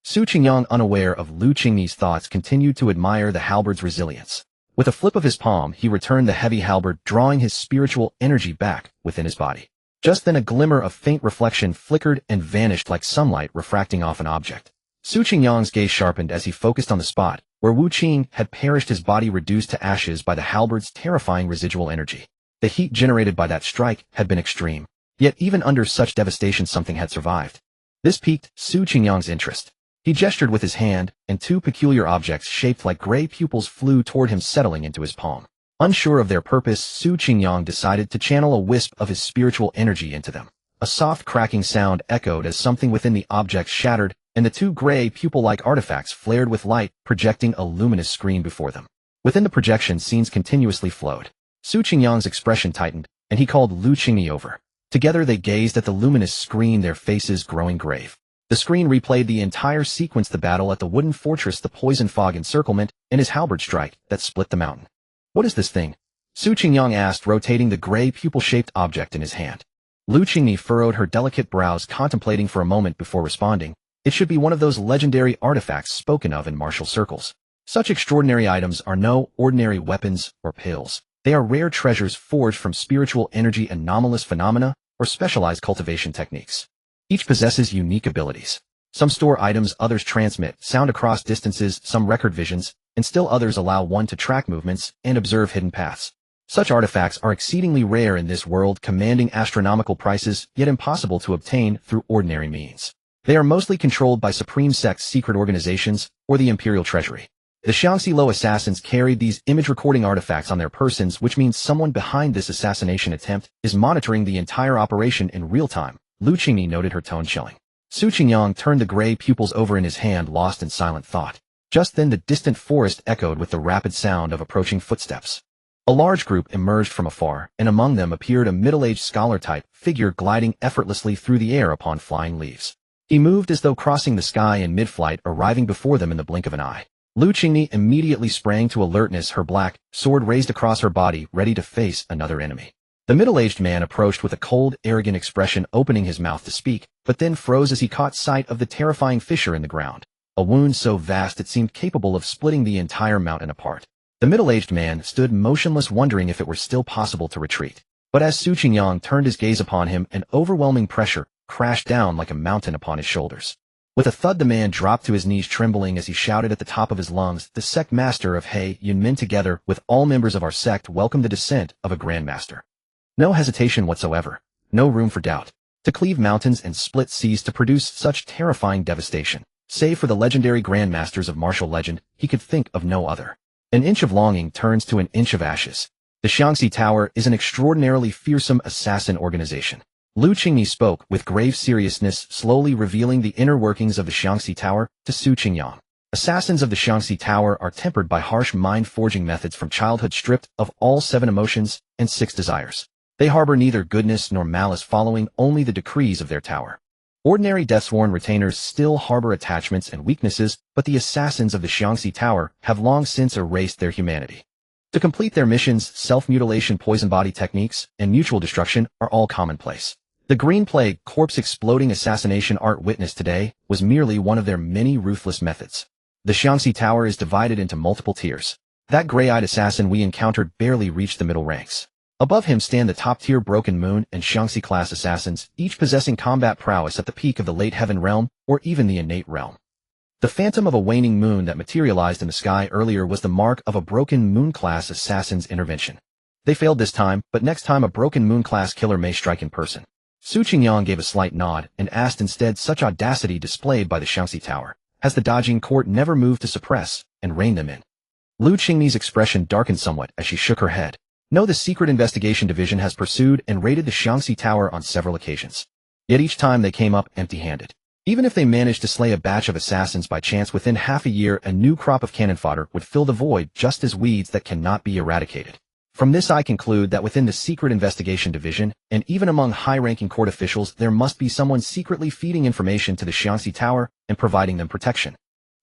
Su Qingyang, unaware of Lu Qingyi's thoughts, continued to admire the halberd's resilience. With a flip of his palm, he returned the heavy halberd, drawing his spiritual energy back within his body. Just then a glimmer of faint reflection flickered and vanished like sunlight refracting off an object. Su Qingyang's gaze sharpened as he focused on the spot where Wu Qing had perished, his body reduced to ashes by the halberd's terrifying residual energy. The heat generated by that strike had been extreme. Yet even under such devastation, something had survived. This piqued Su Qingyang's interest. He gestured with his hand, and two peculiar objects shaped like gray pupils flew toward him, settling into his palm. Unsure of their purpose, Su Qingyang decided to channel a wisp of his spiritual energy into them. A soft cracking sound echoed as something within the objects shattered, and the two gray pupil-like artifacts flared with light, projecting a luminous screen before them. Within the projection, scenes continuously flowed. Su Qingyang's expression tightened, and he called Lu Qingyi over. Together they gazed at the luminous screen, their faces growing grave. The screen replayed the entire sequence: the battle at the wooden fortress, the poison fog encirclement, and his halberd strike that split the mountain. What is this thing? Su Qingyang asked, rotating the gray pupil-shaped object in his hand. Lu Qingyi furrowed her delicate brows, contemplating for a moment before responding. It should be one of those legendary artifacts spoken of in martial circles. Such extraordinary items are no ordinary weapons or pills. They are rare treasures forged from spiritual energy, anomalous phenomena, or specialized cultivation techniques. Each possesses unique abilities. Some store items, others transmit sound across distances, some record visions, and still others allow one to track movements and observe hidden paths. Such artifacts are exceedingly rare in this world, commanding astronomical prices, yet impossible to obtain through ordinary means. They are mostly controlled by supreme sects, secret organizations, or the imperial treasury. The Xiangxi Lo assassins carried these image-recording artifacts on their persons, which means someone behind this assassination attempt is monitoring the entire operation in real time. Lu Qingyi noted, her tone chilling. Su Qingyang turned the gray pupils over in his hand, lost in silent thought. Just then the distant forest echoed with the rapid sound of approaching footsteps. A large group emerged from afar, and among them appeared a middle-aged scholar-type figure gliding effortlessly through the air upon flying leaves. He moved as though crossing the sky in mid-flight, arriving before them in the blink of an eye. Lu Qingyi immediately sprang to alertness, her black sword raised across her body, ready to face another enemy. The middle-aged man approached with a cold, arrogant expression, opening his mouth to speak, but then froze as he caught sight of the terrifying fissure in the ground. A wound so vast it seemed capable of splitting the entire mountain apart. The middle-aged man stood motionless, wondering if it were still possible to retreat. But as Su Qingyang turned his gaze upon him, an overwhelming pressure crashed down like a mountain upon his shoulders. With a thud, the man dropped to his knees, trembling as he shouted at the top of his lungs, "The sect master of He Yunmin, together with all members of our sect, welcome the descent of a grandmaster." No hesitation whatsoever. No room for doubt. To cleave mountains and split seas, to produce such terrifying devastation. Save for the legendary grandmasters of martial legend, he could think of no other. An inch of longing turns to an inch of ashes. The Xiangxi Tower is an extraordinarily fearsome assassin organization. Lu Qingyi spoke with grave seriousness, slowly revealing the inner workings of the Xiangxi Tower to Su Qingyang. Assassins of the Xiangxi Tower are tempered by harsh mind-forging methods from childhood, stripped of all 7 emotions and 6 desires. They harbor neither goodness nor malice, following only the decrees of their tower. Ordinary deathsworn retainers still harbor attachments and weaknesses, but the assassins of the Xiangxi Tower have long since erased their humanity. To complete their missions, self-mutilation, poison body techniques, and mutual destruction are all commonplace. The Green Plague corpse-exploding assassination art witnessed today was merely one of their many ruthless methods. The Xiangxi Tower is divided into multiple tiers. That gray-eyed assassin we encountered barely reached the middle ranks. Above him stand the top-tier Broken Moon and Xiangxi-class assassins, each possessing combat prowess at the peak of the Late Heaven realm or even the Innate realm. The phantom of a waning moon that materialized in the sky earlier was the mark of a Broken Moon-class assassin's intervention. They failed this time, but next time a Broken Moon-class killer may strike in person. Su Qingyang gave a slight nod and asked instead, such audacity displayed by the Xiangxi Tower has the Dajing court never moved to suppress and rein them in. Lu Qingni's expression darkened somewhat as she shook her head. No, the Secret Investigation Division has pursued and raided the Xiangxi Tower on several occasions. Yet each time they came up empty-handed. Even if they managed to slay a batch of assassins by chance within half a year, a new crop of cannon fodder would fill the void just as weeds that cannot be eradicated. From this I conclude that within the Secret Investigation Division, and even among high-ranking court officials, there must be someone secretly feeding information to the Xiangxi Tower and providing them protection.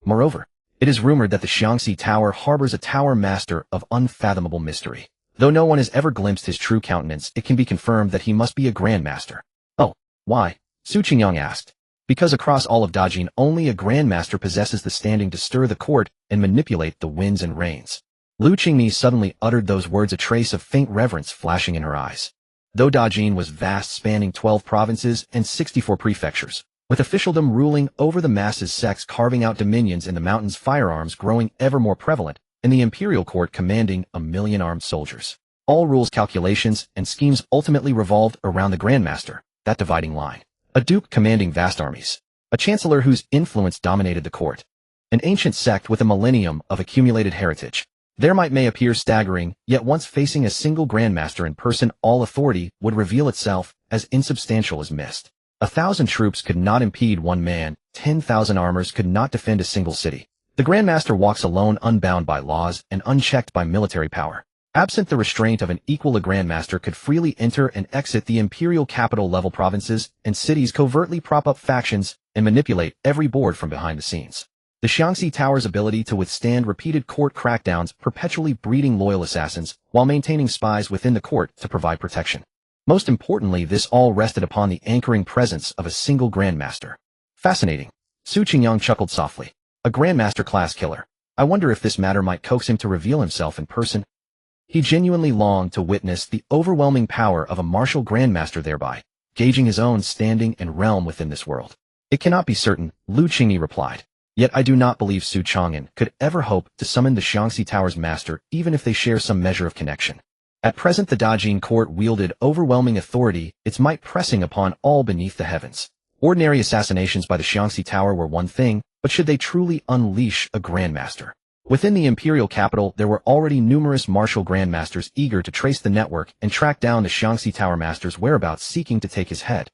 Moreover, it is rumored that the Xiangxi Tower harbors a tower master of unfathomable mystery. Though no one has ever glimpsed his true countenance, it can be confirmed that he must be a grandmaster. Oh, why? Su Qingyang asked. Because across all of Dajing, only a grandmaster possesses the standing to stir the court and manipulate the winds and rains. Lu Qingni suddenly uttered those words, a trace of faint reverence flashing in her eyes. Though Dajing was vast, spanning 12 provinces and 64 prefectures, with officialdom ruling over the masses, sects carving out dominions in the mountains, firearms growing ever more prevalent, and the imperial court commanding 1 million armed soldiers. All rules, calculations, and schemes ultimately revolved around the grandmaster, that dividing line. A duke commanding vast armies. A chancellor whose influence dominated the court. An ancient sect with a millennium of accumulated heritage. There may appear staggering, yet once facing a single grandmaster in person, all authority would reveal itself as insubstantial as mist. 1,000 troops could not impede one man, 10,000 armors could not defend a single city. The grandmaster walks alone, unbound by laws and unchecked by military power. Absent the restraint of an equal, a grandmaster could freely enter and exit the imperial capital-level provinces and cities, covertly prop up factions, and manipulate every board from behind the scenes. The Xiangxi Tower's ability to withstand repeated court crackdowns, perpetually breeding loyal assassins, while maintaining spies within the court to provide protection. Most importantly, this all rested upon the anchoring presence of a single grandmaster. Fascinating. Su Qingyang chuckled softly. A grandmaster-class killer. I wonder if this matter might coax him to reveal himself in person. He genuinely longed to witness the overwhelming power of a martial grandmaster, thereby gauging his own standing and realm within this world. It cannot be certain, Lu Qingni replied. Yet I do not believe Su Chang'an could ever hope to summon the Xiangxi Tower's master, even if they share some measure of connection. At present the Dajing court wielded overwhelming authority, its might pressing upon all beneath the heavens. Ordinary assassinations by the Xiangxi Tower were one thing, but should they truly unleash a grandmaster? Within the imperial capital there were already numerous martial grandmasters eager to trace the network and track down the Xiangxi Tower master's whereabouts, seeking to take his head.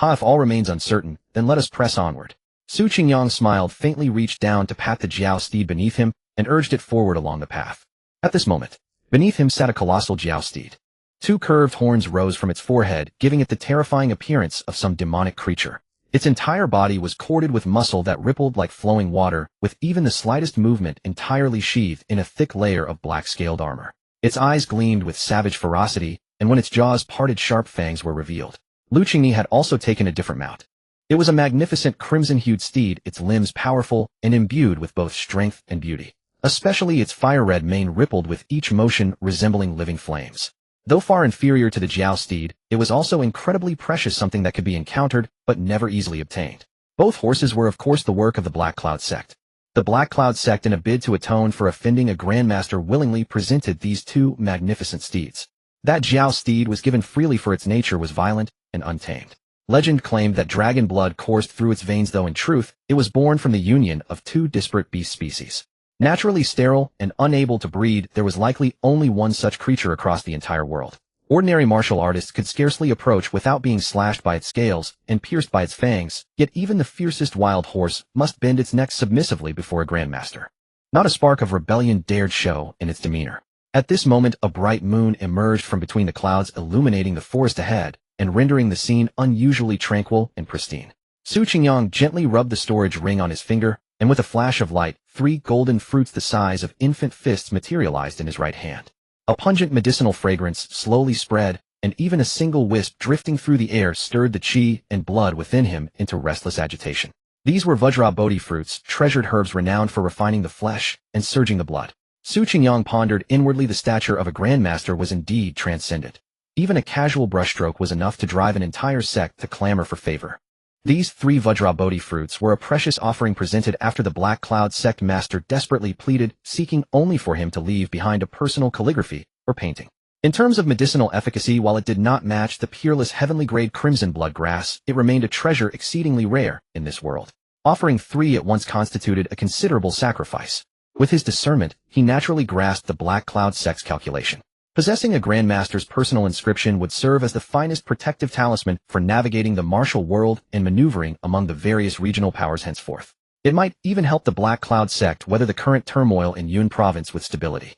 If all remains uncertain, then let us press onward. Su Qingyang smiled faintly, reached down to pat the Jiao steed beneath him, and urged it forward along the path. At this moment, beneath him sat a colossal Jiao steed. 2 curved horns rose from its forehead, giving it the terrifying appearance of some demonic creature. Its entire body was corded with muscle that rippled like flowing water, with even the slightest movement entirely sheathed in a thick layer of black scaled armor. Its eyes gleamed with savage ferocity, and when its jaws parted, sharp fangs were revealed. Lu Qingni had also taken a different mount. It was a magnificent crimson-hued steed, its limbs powerful and imbued with both strength and beauty. Especially its fire-red mane rippled with each motion, resembling living flames. Though far inferior to the Jiao steed, it was also incredibly precious, something that could be encountered but never easily obtained. Both horses were of course the work of the Black Cloud sect. The Black Cloud sect, in a bid to atone for offending a grandmaster, willingly presented these 2 magnificent steeds. That Jiao steed was given freely, for its nature was violent and untamed. Legend claimed that dragon blood coursed through its veins, though in truth, it was born from the union of 2 disparate beast species. Naturally sterile and unable to breed, there was likely only one such creature across the entire world. Ordinary martial artists could scarcely approach without being slashed by its scales and pierced by its fangs, yet even the fiercest wild horse must bend its neck submissively before a grandmaster. Not a spark of rebellion dared show in its demeanor. At this moment a bright moon emerged from between the clouds, illuminating the forest ahead, and rendering the scene unusually tranquil and pristine. Su Qingyang gently rubbed the storage ring on his finger, and with a flash of light, 3 golden fruits the size of infant fists materialized in his right hand. A pungent medicinal fragrance slowly spread, and even a single wisp drifting through the air stirred the chi and blood within him into restless agitation. These were Vajra Bodhi fruits, treasured herbs renowned for refining the flesh and surging the blood. Su Qingyang pondered inwardly. The stature of a grandmaster was indeed transcendent. Even a casual brushstroke was enough to drive an entire sect to clamor for favor. These 3 Vajra Bodhi fruits were a precious offering presented after the Black Cloud sect master desperately pleaded, seeking only for him to leave behind a personal calligraphy or painting. In terms of medicinal efficacy, while it did not match the peerless heavenly-grade crimson blood grass, it remained a treasure exceedingly rare in this world. Offering 3 at once constituted a considerable sacrifice. With his discernment, he naturally grasped the Black Cloud sect's calculation. Possessing a Grandmaster's personal inscription would serve as the finest protective talisman for navigating the martial world and maneuvering among the various regional powers henceforth. It might even help the Black Cloud sect weather the current turmoil in Yun province with stability.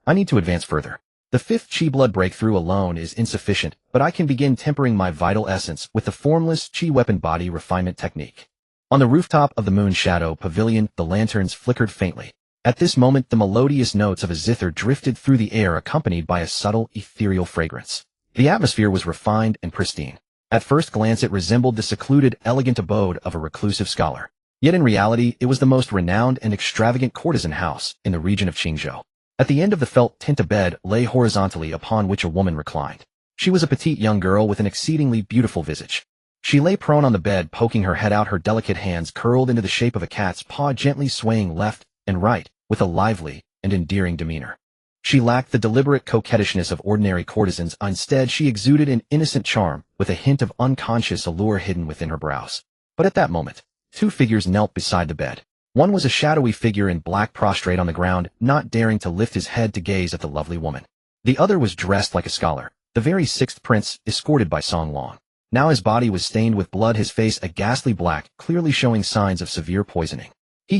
I need to advance further. The 5th Qi blood breakthrough alone is insufficient, but I can begin tempering my vital essence with the formless Qi weapon body refinement technique. On the rooftop of the Moon Shadow Pavilion, the lanterns flickered faintly. At this moment, the melodious notes of a zither drifted through the air, accompanied by a subtle, ethereal fragrance. The atmosphere was refined and pristine. At first glance, it resembled the secluded, elegant abode of a reclusive scholar. Yet in reality, it was the most renowned and extravagant courtesan house in the region of Qingzhou. At the end of the felt tent, a bed lay horizontally upon which a woman reclined. She was a petite young girl with an exceedingly beautiful visage. She lay prone on the bed, poking her head out, her delicate hands curled into the shape of a cat's paw, gently swaying left and right with a lively and endearing demeanor. She lacked the deliberate coquettishness of ordinary courtesans. Instead, she exuded an innocent charm with a hint of unconscious allure hidden within her brows. But at that moment, 2 figures knelt beside the bed. One was a shadowy figure in black, prostrate on the ground, not daring to lift his head to gaze at the lovely woman. The other was dressed like a scholar, the very 6th prince, escorted by Song Long. Now his body was stained with blood, his face a ghastly black, clearly showing signs of severe poisoning.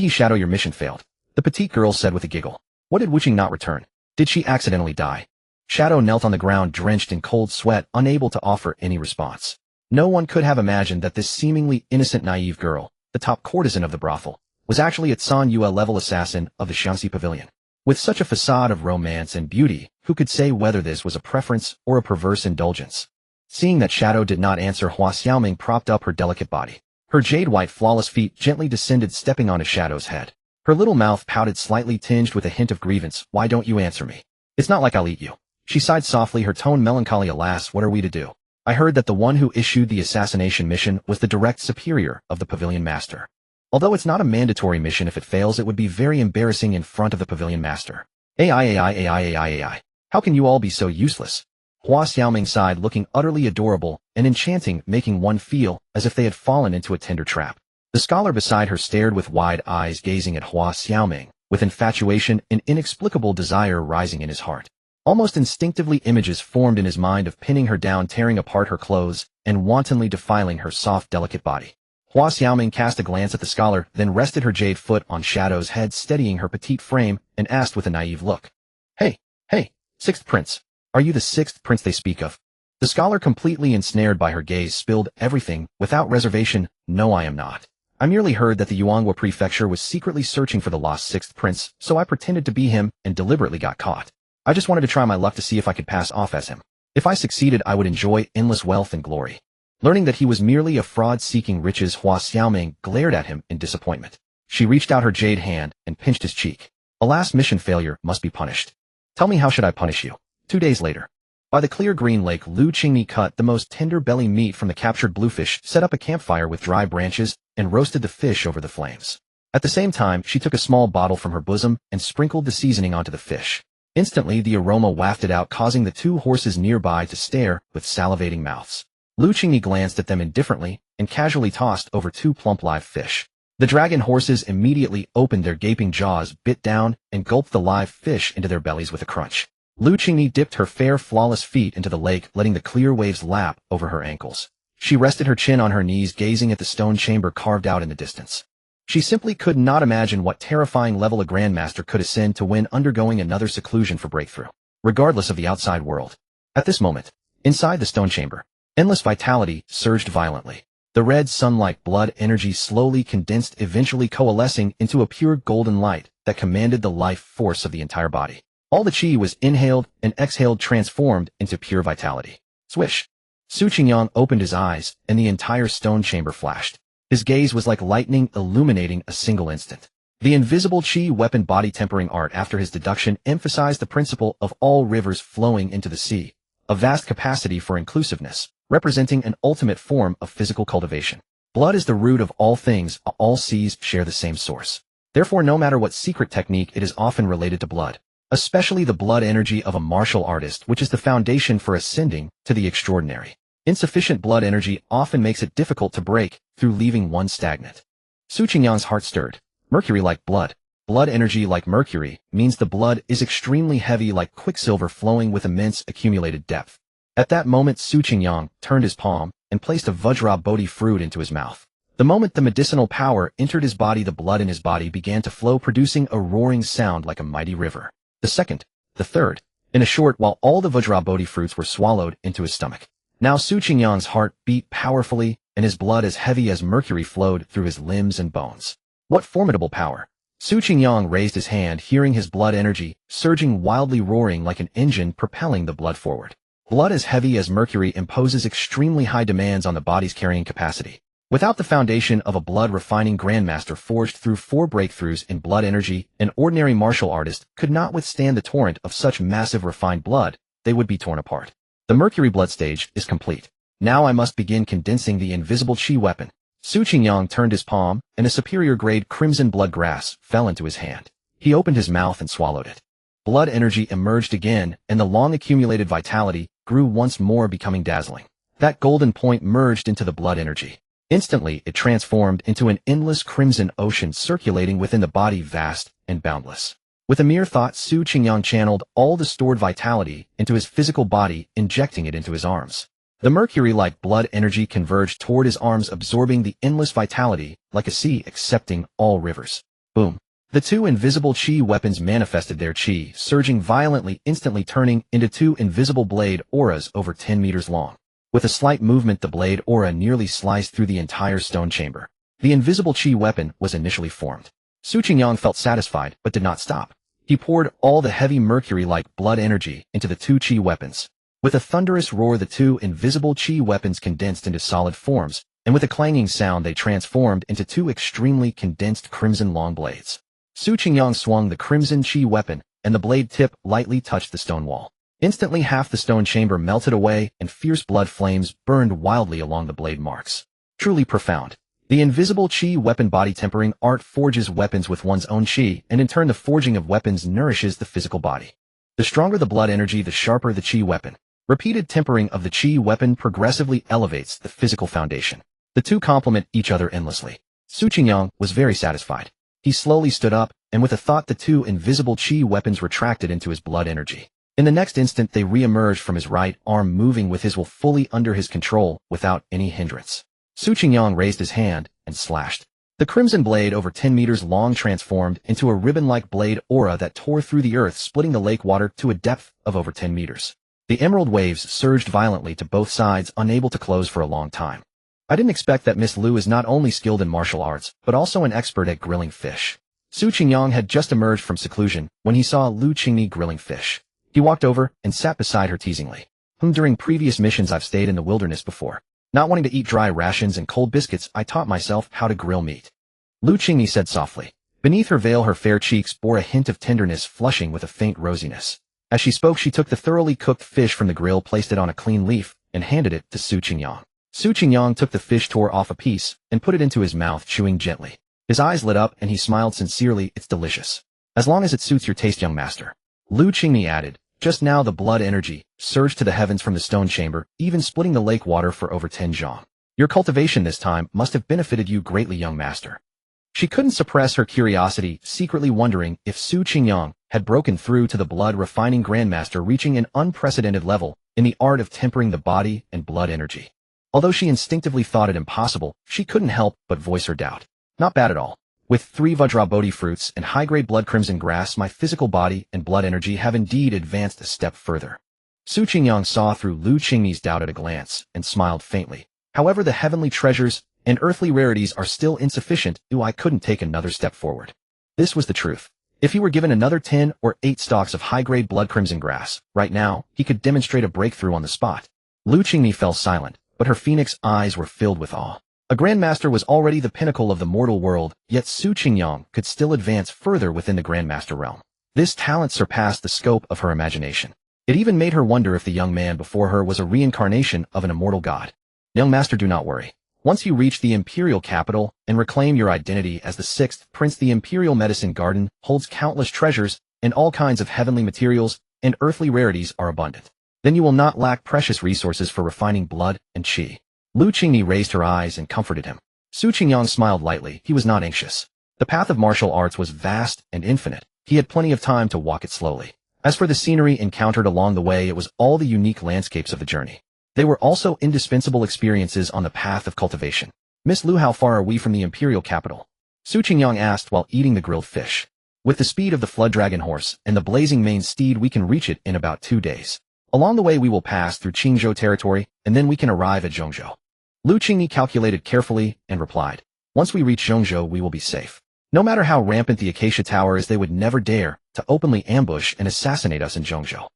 Shadow, your mission failed, the petite girl said with a giggle. What did Wuqing not return? Did she accidentally die? Shadow knelt on the ground, drenched in cold sweat, unable to offer any response. No one could have imagined that this seemingly innocent, naive girl, the top courtesan of the brothel, was actually a San Yue level assassin of the Xiangxi Pavilion. With such a facade of romance and beauty, who could say whether this was a preference or a perverse indulgence? Seeing that Shadow did not answer, Hua Xiaoming propped up her delicate body. Her jade-white flawless feet gently descended, stepping onto Shadow's head. Her little mouth pouted, slightly tinged with a hint of grievance. Why don't you answer me? It's not like I'll eat you. She sighed softly, her tone melancholy. Alas, what are we to do? I heard that the one who issued the assassination mission was the direct superior of the pavilion master. Although it's not a mandatory mission, if it fails, it would be very embarrassing in front of the pavilion master. AI. How can you all be so useless? Hua Xiaoming sighed, looking utterly adorable and enchanting, making one feel as if they had fallen into a tender trap. The scholar beside her stared with wide eyes, gazing at Hua Xiaoming, with infatuation and inexplicable desire rising in his heart. Almost instinctively, images formed in his mind of pinning her down, tearing apart her clothes, and wantonly defiling her soft, delicate body. Hua Xiaoming cast a glance at the scholar, then rested her jade foot on Shadow's head, steadying her petite frame, and asked with a naive look. Hey, 6th prince. Are you the 6th prince they speak of? The scholar, completely ensnared by her gaze, spilled everything, without reservation. No, I am not. I merely heard that the Yuanhua prefecture was secretly searching for the lost 6th prince, so I pretended to be him and deliberately got caught. I just wanted to try my luck to see if I could pass off as him. If I succeeded, I would enjoy endless wealth and glory. Learning that he was merely a fraud seeking riches, Hua Xiaoming glared at him in disappointment. She reached out her jade hand and pinched his cheek. Alas, mission failure must be punished. Tell me, how should I punish you? 2 days later. By the clear green lake, Lu Qingni cut the most tender belly meat from the captured bluefish, set up a campfire with dry branches, and roasted the fish over the flames. At the same time, she took a small bottle from her bosom and sprinkled the seasoning onto the fish. Instantly, the aroma wafted out, causing the 2 horses nearby to stare with salivating mouths. Lu Qingni glanced at them indifferently and casually tossed over 2 plump live fish. The dragon horses immediately opened their gaping jaws, bit down, and gulped the live fish into their bellies with a crunch. Lu Qingni dipped her fair, flawless feet into the lake, letting the clear waves lap over her ankles. She rested her chin on her knees, gazing at the stone chamber carved out in the distance. She simply could not imagine what terrifying level a grandmaster could ascend to when undergoing another seclusion for breakthrough, regardless of the outside world. At this moment, inside the stone chamber, endless vitality surged violently. The red sun-like blood energy slowly condensed, eventually coalescing into a pure golden light that commanded the life force of the entire body. All the chi was inhaled and exhaled, transformed into pure vitality. Swish! Su Qingyang opened his eyes, and the entire stone chamber flashed. His gaze was like lightning, illuminating a single instant. The invisible chi weapon body tempering art after his deduction emphasized the principle of all rivers flowing into the sea, a vast capacity for inclusiveness, representing an ultimate form of physical cultivation. Blood is the root of all things, all seas share the same source. Therefore, no matter what secret technique, it is often related to blood, especially the blood energy of a martial artist, which is the foundation for ascending to the extraordinary. Insufficient blood energy often makes it difficult to break through, leaving one stagnant. Su Qingyang's heart stirred. Mercury like blood. Blood energy like mercury means the blood is extremely heavy, like quicksilver flowing with immense accumulated depth. At that moment, Su Qingyang turned his palm and placed a Vajra Bodhi fruit into his mouth. The moment the medicinal power entered his body, the blood in his body began to flow, producing a roaring sound like a mighty river. The second, the third, in a short while all the Vajra Bodhi fruits were swallowed into his stomach. Now Su Qingyang's heart beat powerfully, and his blood as heavy as mercury flowed through his limbs and bones. What formidable power! Su Qingyang raised his hand, hearing his blood energy surging wildly, roaring like an engine propelling the blood forward. Blood as heavy as mercury imposes extremely high demands on the body's carrying capacity. Without the foundation of a blood refining grandmaster forged through 4 breakthroughs in blood energy, an ordinary martial artist could not withstand the torrent of such massive refined blood. They would be torn apart. The mercury blood stage is complete. Now I must begin condensing the invisible chi weapon. Su Qingyang turned his palm, and a superior-grade crimson blood grass fell into his hand. He opened his mouth and swallowed it. Blood energy emerged again, and the long-accumulated vitality grew once more, becoming dazzling. That golden point merged into the blood energy. Instantly, it transformed into an endless crimson ocean circulating within the body, vast and boundless. With a mere thought, Su Qingyang channeled all the stored vitality into his physical body, injecting it into his arms. The mercury-like blood energy converged toward his arms, absorbing the endless vitality like a sea accepting all rivers. Boom! The 2 invisible chi weapons manifested their chi, surging violently, instantly turning into 2 invisible blade auras over 10 meters long. With a slight movement, the blade aura nearly sliced through the entire stone chamber. The invisible chi weapon was initially formed. Su Qingyang felt satisfied, but did not stop. He poured all the heavy mercury-like blood energy into the 2 chi weapons. With a thunderous roar, the 2 invisible chi weapons condensed into solid forms, and with a clanging sound they transformed into 2 extremely condensed crimson long blades. Su Qingyang swung the crimson chi weapon, and the blade tip lightly touched the stone wall. Instantly, half the stone chamber melted away, and fierce blood flames burned wildly along the blade marks. Truly profound. The invisible chi weapon body tempering art forges weapons with one's own chi, and in turn the forging of weapons nourishes the physical body. The stronger the blood energy, the sharper the chi weapon. Repeated tempering of the chi weapon progressively elevates the physical foundation. The 2 complement each other endlessly. Su Qingyang was very satisfied. He slowly stood up, and with a thought the 2 invisible chi weapons retracted into his blood energy. In the next instant they re-emerged from his right arm, moving with his will fully under his control without any hindrance. Su Qingyang raised his hand and slashed. The crimson blade, over 10 meters long, transformed into a ribbon-like blade aura that tore through the earth, splitting the lake water to a depth of over 10 meters. The emerald waves surged violently to both sides, unable to close for a long time. I didn't expect that Miss Lu is not only skilled in martial arts, but also an expert at grilling fish. Su Qingyang had just emerged from seclusion when he saw Lu Qingmi grilling fish. He walked over and sat beside her teasingly. During previous missions I've stayed in the wilderness before. Not wanting to eat dry rations and cold biscuits, I taught myself how to grill meat. Lu Qingmi said softly. Beneath her veil her fair cheeks bore a hint of tenderness, flushing with a faint rosiness. As she spoke, she took the thoroughly cooked fish from the grill, placed it on a clean leaf, and handed it to Su Qingyang. Su Qingyang took the fish, tore off a piece, and put it into his mouth, chewing gently. His eyes lit up and he smiled sincerely. It's delicious. As long as it suits your taste, young master. Lu Qingmi added. Just now the blood energy surged to the heavens from the stone chamber, even splitting the lake water for over 10 zhang. Your cultivation this time must have benefited you greatly, young master. She couldn't suppress her curiosity, secretly wondering if Su Qingyang had broken through to the blood-refining grandmaster, reaching an unprecedented level in the art of tempering the body and blood energy. Although she instinctively thought it impossible, she couldn't help but voice her doubt. Not bad at all. With 3 Vajra Bodhi fruits and high-grade blood crimson grass, my physical body and blood energy have indeed advanced a step further. Su Qingyang saw through Lu Qingmi's doubt at a glance and smiled faintly. However, the heavenly treasures and earthly rarities are still insufficient. I couldn't take another step forward. This was the truth. If he were given another 10 or 8 stalks of high-grade blood crimson grass, right now, he could demonstrate a breakthrough on the spot. Lu Qingni fell silent, but her phoenix eyes were filled with awe. A Grandmaster was already the pinnacle of the mortal world, yet Su Qingyang could still advance further within the Grandmaster realm. This talent surpassed the scope of her imagination. It even made her wonder if the young man before her was a reincarnation of an immortal god. Young master, do not worry. Once you reach the imperial capital and reclaim your identity as the 6th prince, the imperial medicine garden holds countless treasures, and all kinds of heavenly materials and earthly rarities are abundant. Then you will not lack precious resources for refining blood and qi. Lu Qingni raised her eyes and comforted him. Su Qingyang smiled lightly. He was not anxious. The path of martial arts was vast and infinite. He had plenty of time to walk it slowly. As for the scenery encountered along the way, it was all the unique landscapes of the journey. They were also indispensable experiences on the path of cultivation. Miss Lu, how far are we from the imperial capital? Su Qingyang asked while eating the grilled fish. With the speed of the flood dragon horse and the blazing maned steed, we can reach it in about 2 days. Along the way we will pass through Qingzhou territory, and then we can arrive at Zhongzhou. Lu Qingni calculated carefully and replied, once we reach Zhongzhou we will be safe. No matter how rampant the Acacia Tower is, they would never dare to openly ambush and assassinate us in Zhongzhou.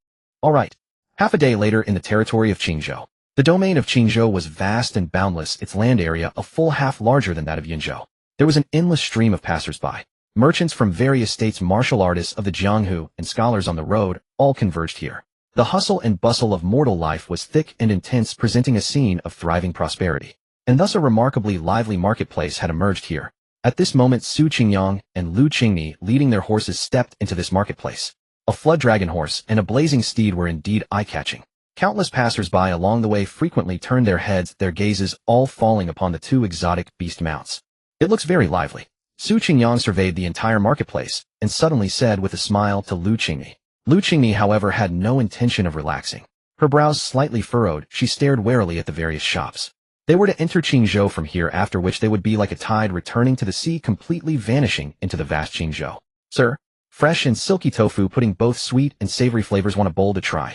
Alright. Half a day later, in the territory of Qingzhou. The domain of Qingzhou was vast and boundless, its land area a full half larger than that of Yunzhou. There was an endless stream of passers-by. Merchants from various states, martial artists of the Jianghu, and scholars on the road all converged here. The hustle and bustle of mortal life was thick and intense, presenting a scene of thriving prosperity. And thus a remarkably lively marketplace had emerged here. At this moment, Su Qingyang and Lu Qingni, leading their horses, stepped into this marketplace. A flood dragon horse and a blazing steed were indeed eye-catching. Countless passers-by along the way frequently turned their heads, their gazes all falling upon the 2 exotic beast mounts. It looks very lively. Su Qingyang surveyed the entire marketplace and suddenly said with a smile to Lu Qingni. Lu Qingni, however, had no intention of relaxing. Her brows slightly furrowed, she stared warily at the various shops. They were to enter Qingzhou from here, after which they would be like a tide returning to the sea, completely vanishing into the vast Qingzhou. Sir, fresh and silky tofu pudding, both sweet and savory flavors. Want a bowl to try?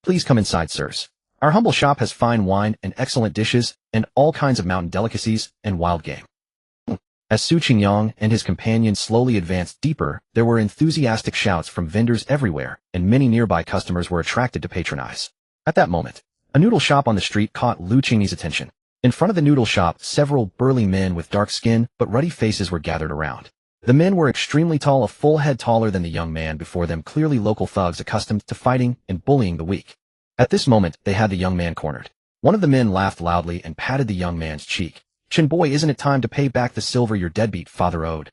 Please come inside, sirs. Our humble shop has fine wine and excellent dishes, and all kinds of mountain delicacies and wild game. As Su Qingyang and his companions slowly advanced deeper, there were enthusiastic shouts from vendors everywhere, and many nearby customers were attracted to patronize. At that moment, a noodle shop on the street caught Lu Qingni's attention. In front of the noodle shop, several burly men with dark skin but ruddy faces were gathered around. The men were extremely tall, a full head taller than the young man before them, clearly local thugs accustomed to fighting and bullying the weak. At this moment, they had the young man cornered. One of the men laughed loudly and patted the young man's cheek. Chin boy, isn't it time to pay back the silver your deadbeat father owed?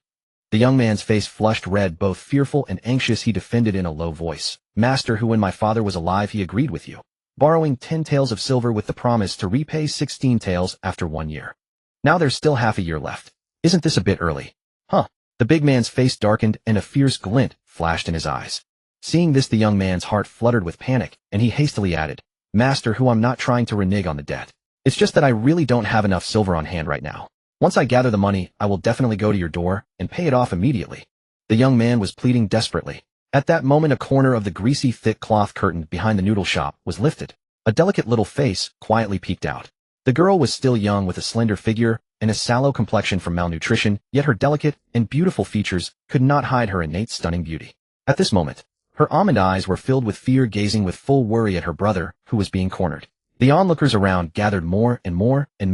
The young man's face flushed red, both fearful and anxious. He defended in a low voice. Master, who when my father was alive he agreed with you, borrowing 10 taels of silver with the promise to repay 16 taels after 1 year. Now there's still half a year left. Isn't this a bit early? Huh? The big man's face darkened and a fierce glint flashed in his eyes. Seeing this, the young man's heart fluttered with panic, and he hastily added, Master, who I'm not trying to renege on the debt. It's just that I really don't have enough silver on hand right now. Once I gather the money, I will definitely go to your door and pay it off immediately. The young man was pleading desperately. At that moment, a corner of the greasy, thick cloth curtain behind the noodle shop was lifted. A delicate little face quietly peeked out. The girl was still young, with a slender figure and a sallow complexion from malnutrition, yet her delicate and beautiful features could not hide her innate stunning beauty. At this moment, her almond eyes were filled with fear, gazing with full worry at her brother, who was being cornered. The onlookers around gathered more, and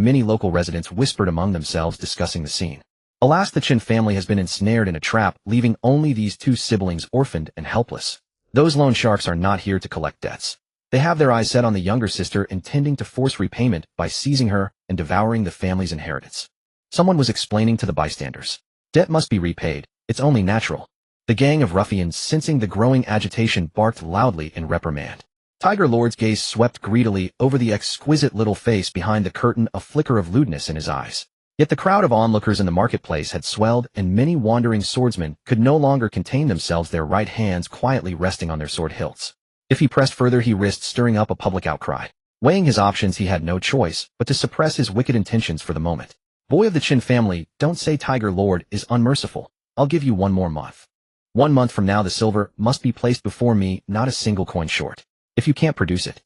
many local residents whispered among themselves, discussing the scene. Alas, the Qin family has been ensnared in a trap, leaving only these 2 siblings orphaned and helpless. Those loan sharks are not here to collect debts. They have their eyes set on the younger sister, intending to force repayment by seizing her and devouring the family's inheritance. Someone was explaining to the bystanders. Debt must be repaid, it's only natural. The gang of ruffians, sensing the growing agitation, barked loudly in reprimand. Tiger Lord's gaze swept greedily over the exquisite little face behind the curtain, a flicker of lewdness in his eyes. Yet the crowd of onlookers in the marketplace had swelled, and many wandering swordsmen could no longer contain themselves, their right hands quietly resting on their sword hilts. If he pressed further, he risked stirring up a public outcry. Weighing his options, he had no choice but to suppress his wicked intentions for the moment. Boy of the Qin family, don't say Tiger Lord is unmerciful. I'll give you 1 more month. 1 month from now the silver must be placed before me, not a single coin short. If you can't produce it,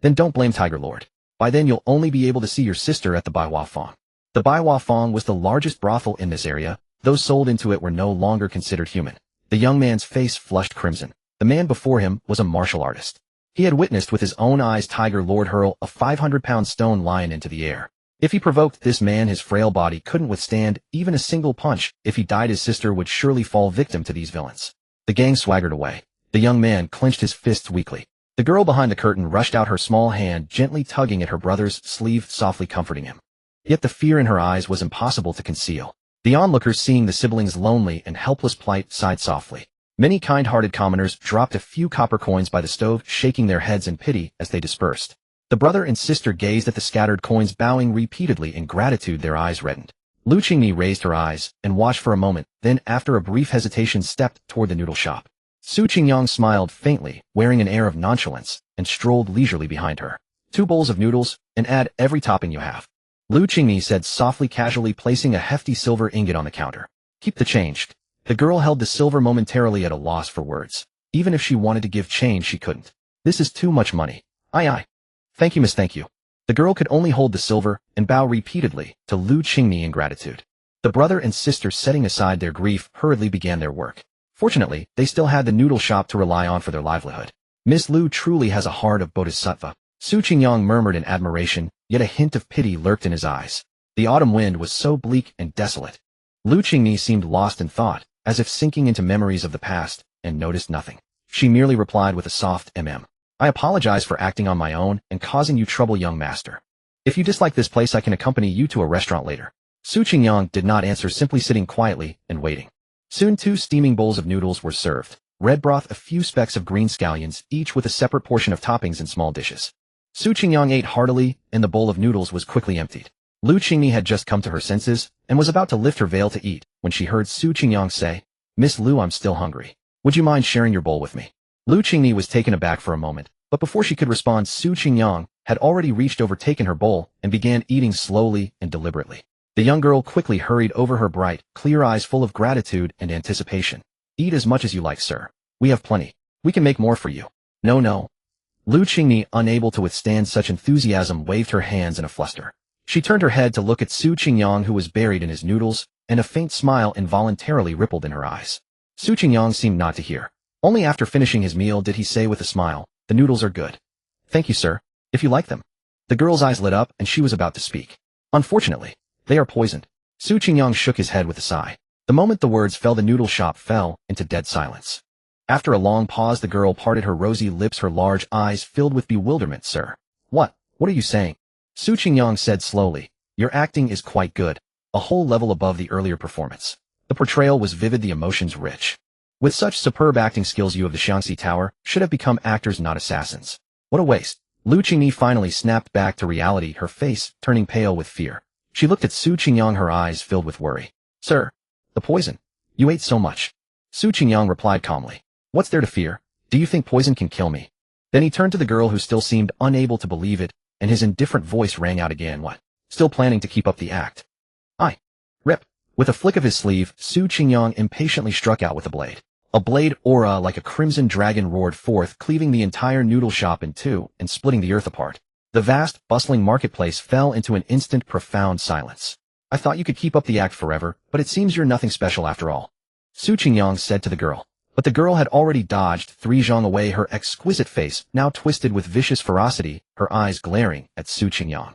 then don't blame Tiger Lord. By then you'll only be able to see your sister at the Baihua Fong. The Baihua Fong was the largest brothel in this area. Those sold into it were no longer considered human. The young man's face flushed crimson. The man before him was a martial artist. He had witnessed with his own eyes Tiger Lord hurl a 500-pound stone lion into the air. If he provoked this man, his frail body couldn't withstand even a single punch. If he died, his sister would surely fall victim to these villains. The gang swaggered away. The young man clenched his fists weakly. The girl behind the curtain rushed out, her small hand gently tugging at her brother's sleeve, softly comforting him. Yet the fear in her eyes was impossible to conceal. The onlookers, seeing the siblings' lonely and helpless plight, sighed softly. Many kind-hearted commoners dropped a few copper coins by the stove, shaking their heads in pity as they dispersed. The brother and sister gazed at the scattered coins, bowing repeatedly in gratitude. Their eyes reddened. Lu Qingni raised her eyes and watched for a moment, then after a brief hesitation stepped toward the noodle shop. Su Qingyang smiled faintly, wearing an air of nonchalance, and strolled leisurely behind her. 2 bowls of noodles, and add every topping you have. Lu Qingni said softly, casually placing a hefty silver ingot on the counter. Keep the change. The girl held the silver, momentarily at a loss for words. Even if she wanted to give change, she couldn't. This is too much money. Aye. Thank you, miss, thank you. The girl could only hold the silver and bow repeatedly to Lu Qingni in gratitude. The brother and sister, setting aside their grief, hurriedly began their work. Fortunately, they still had the noodle shop to rely on for their livelihood. Miss Lu truly has a heart of bodhisattva. Su Qingyang murmured in admiration, yet a hint of pity lurked in his eyes. The autumn wind was so bleak and desolate. Lu Qingni seemed lost in thought, as if sinking into memories of the past, and noticed nothing. She merely replied with a soft I apologize for acting on my own and causing you trouble, young master. If you dislike this place, I can accompany you to a restaurant later. Su Qingyang did not answer, simply sitting quietly and waiting. Soon 2 steaming bowls of noodles were served. Red broth, a few specks of green scallions, each with a separate portion of toppings in small dishes. Su Qingyang ate heartily, and the bowl of noodles was quickly emptied. Lu Qingni had just come to her senses, and was about to lift her veil to eat, when she heard Su Qingyang say, Miss Lu, I'm still hungry. Would you mind sharing your bowl with me? Lu Qingni was taken aback for a moment, but before she could respond, Su Qingyang had already reached over, taken her bowl, and began eating slowly and deliberately. The young girl quickly hurried over, her bright, clear eyes full of gratitude and anticipation. Eat as much as you like, sir. We have plenty. We can make more for you. No. Lu Qingni, unable to withstand such enthusiasm, waved her hands in a fluster. She turned her head to look at Su Qingyang, who was buried in his noodles, and a faint smile involuntarily rippled in her eyes. Su Qingyang seemed not to hear. Only after finishing his meal did he say with a smile, The noodles are good. Thank you, sir. If you like them. The girl's eyes lit up, and she was about to speak. Unfortunately, they are poisoned. Su Qingyang shook his head with a sigh. The moment the words fell, the noodle shop fell into dead silence. After a long pause, the girl parted her rosy lips, her large eyes filled with bewilderment. Sir. What are you saying? Su Qingyang said slowly, Your acting is quite good, a whole level above the earlier performance. The portrayal was vivid, the emotions rich. With such superb acting skills, you of the Shaanxi Tower should have become actors, not assassins. What a waste. Lu Qingni finally snapped back to reality, her face turning pale with fear. She looked at Su Qingyang, her eyes filled with worry. Sir, the poison. You ate so much. Su Qingyang replied calmly. What's there to fear? Do you think poison can kill me? Then he turned to the girl, who still seemed unable to believe it, and his indifferent voice rang out again. What? Still planning to keep up the act? Aye. Rip. With a flick of his sleeve, Su Qingyang impatiently struck out with a blade. A blade aura like a crimson dragon roared forth, cleaving the entire noodle shop in 2 and splitting the earth apart. The vast, bustling marketplace fell into an instant, profound silence. I thought you could keep up the act forever, but it seems you're nothing special after all. Su Qingyang said to the girl. But the girl had already dodged 3 zhang away, her exquisite face now twisted with vicious ferocity, her eyes glaring at Su Qingyang.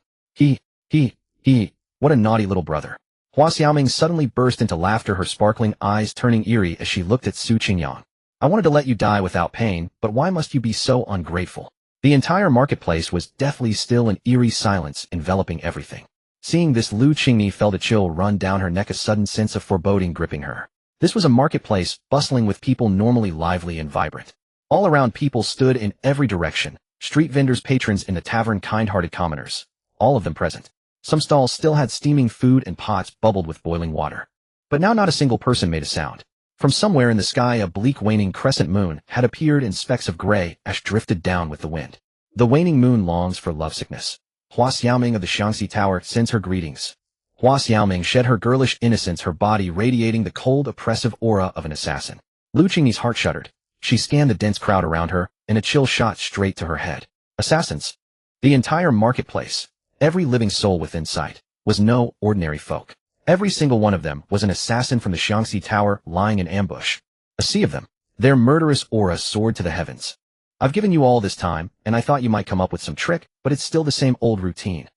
What a naughty little brother. Hua Xiaoming suddenly burst into laughter, her sparkling eyes turning eerie as she looked at Su Qingyang. I wanted to let you die without pain, but why must you be so ungrateful? The entire marketplace was deathly still, an eerie silence enveloping everything. Seeing this, Lu Qingni felt a chill run down her neck, a sudden sense of foreboding gripping her. This was a marketplace bustling with people, normally lively and vibrant. All around, people stood in every direction, street vendors, patrons in the tavern, kind-hearted commoners, all of them present. Some stalls still had steaming food, and pots bubbled with boiling water. But now not a single person made a sound. From somewhere in the sky, a bleak waning crescent moon had appeared, and specks of gray ash drifted down with the wind. The waning moon longs for lovesickness. Hua Xiaoming of the Shaanxi Tower sends her greetings. Hua Xiaoming shed her girlish innocence, her body radiating the cold, oppressive aura of an assassin. Lu Qingni's heart shuddered. She scanned the dense crowd around her, and a chill shot straight to her head. Assassins. The entire marketplace, every living soul within sight, was no ordinary folk. Every single one of them was an assassin from the Shaanxi Tower, lying in ambush. A sea of them. Their murderous aura soared to the heavens. I've given you all this time, and I thought you might come up with some trick, but it's still the same old routine.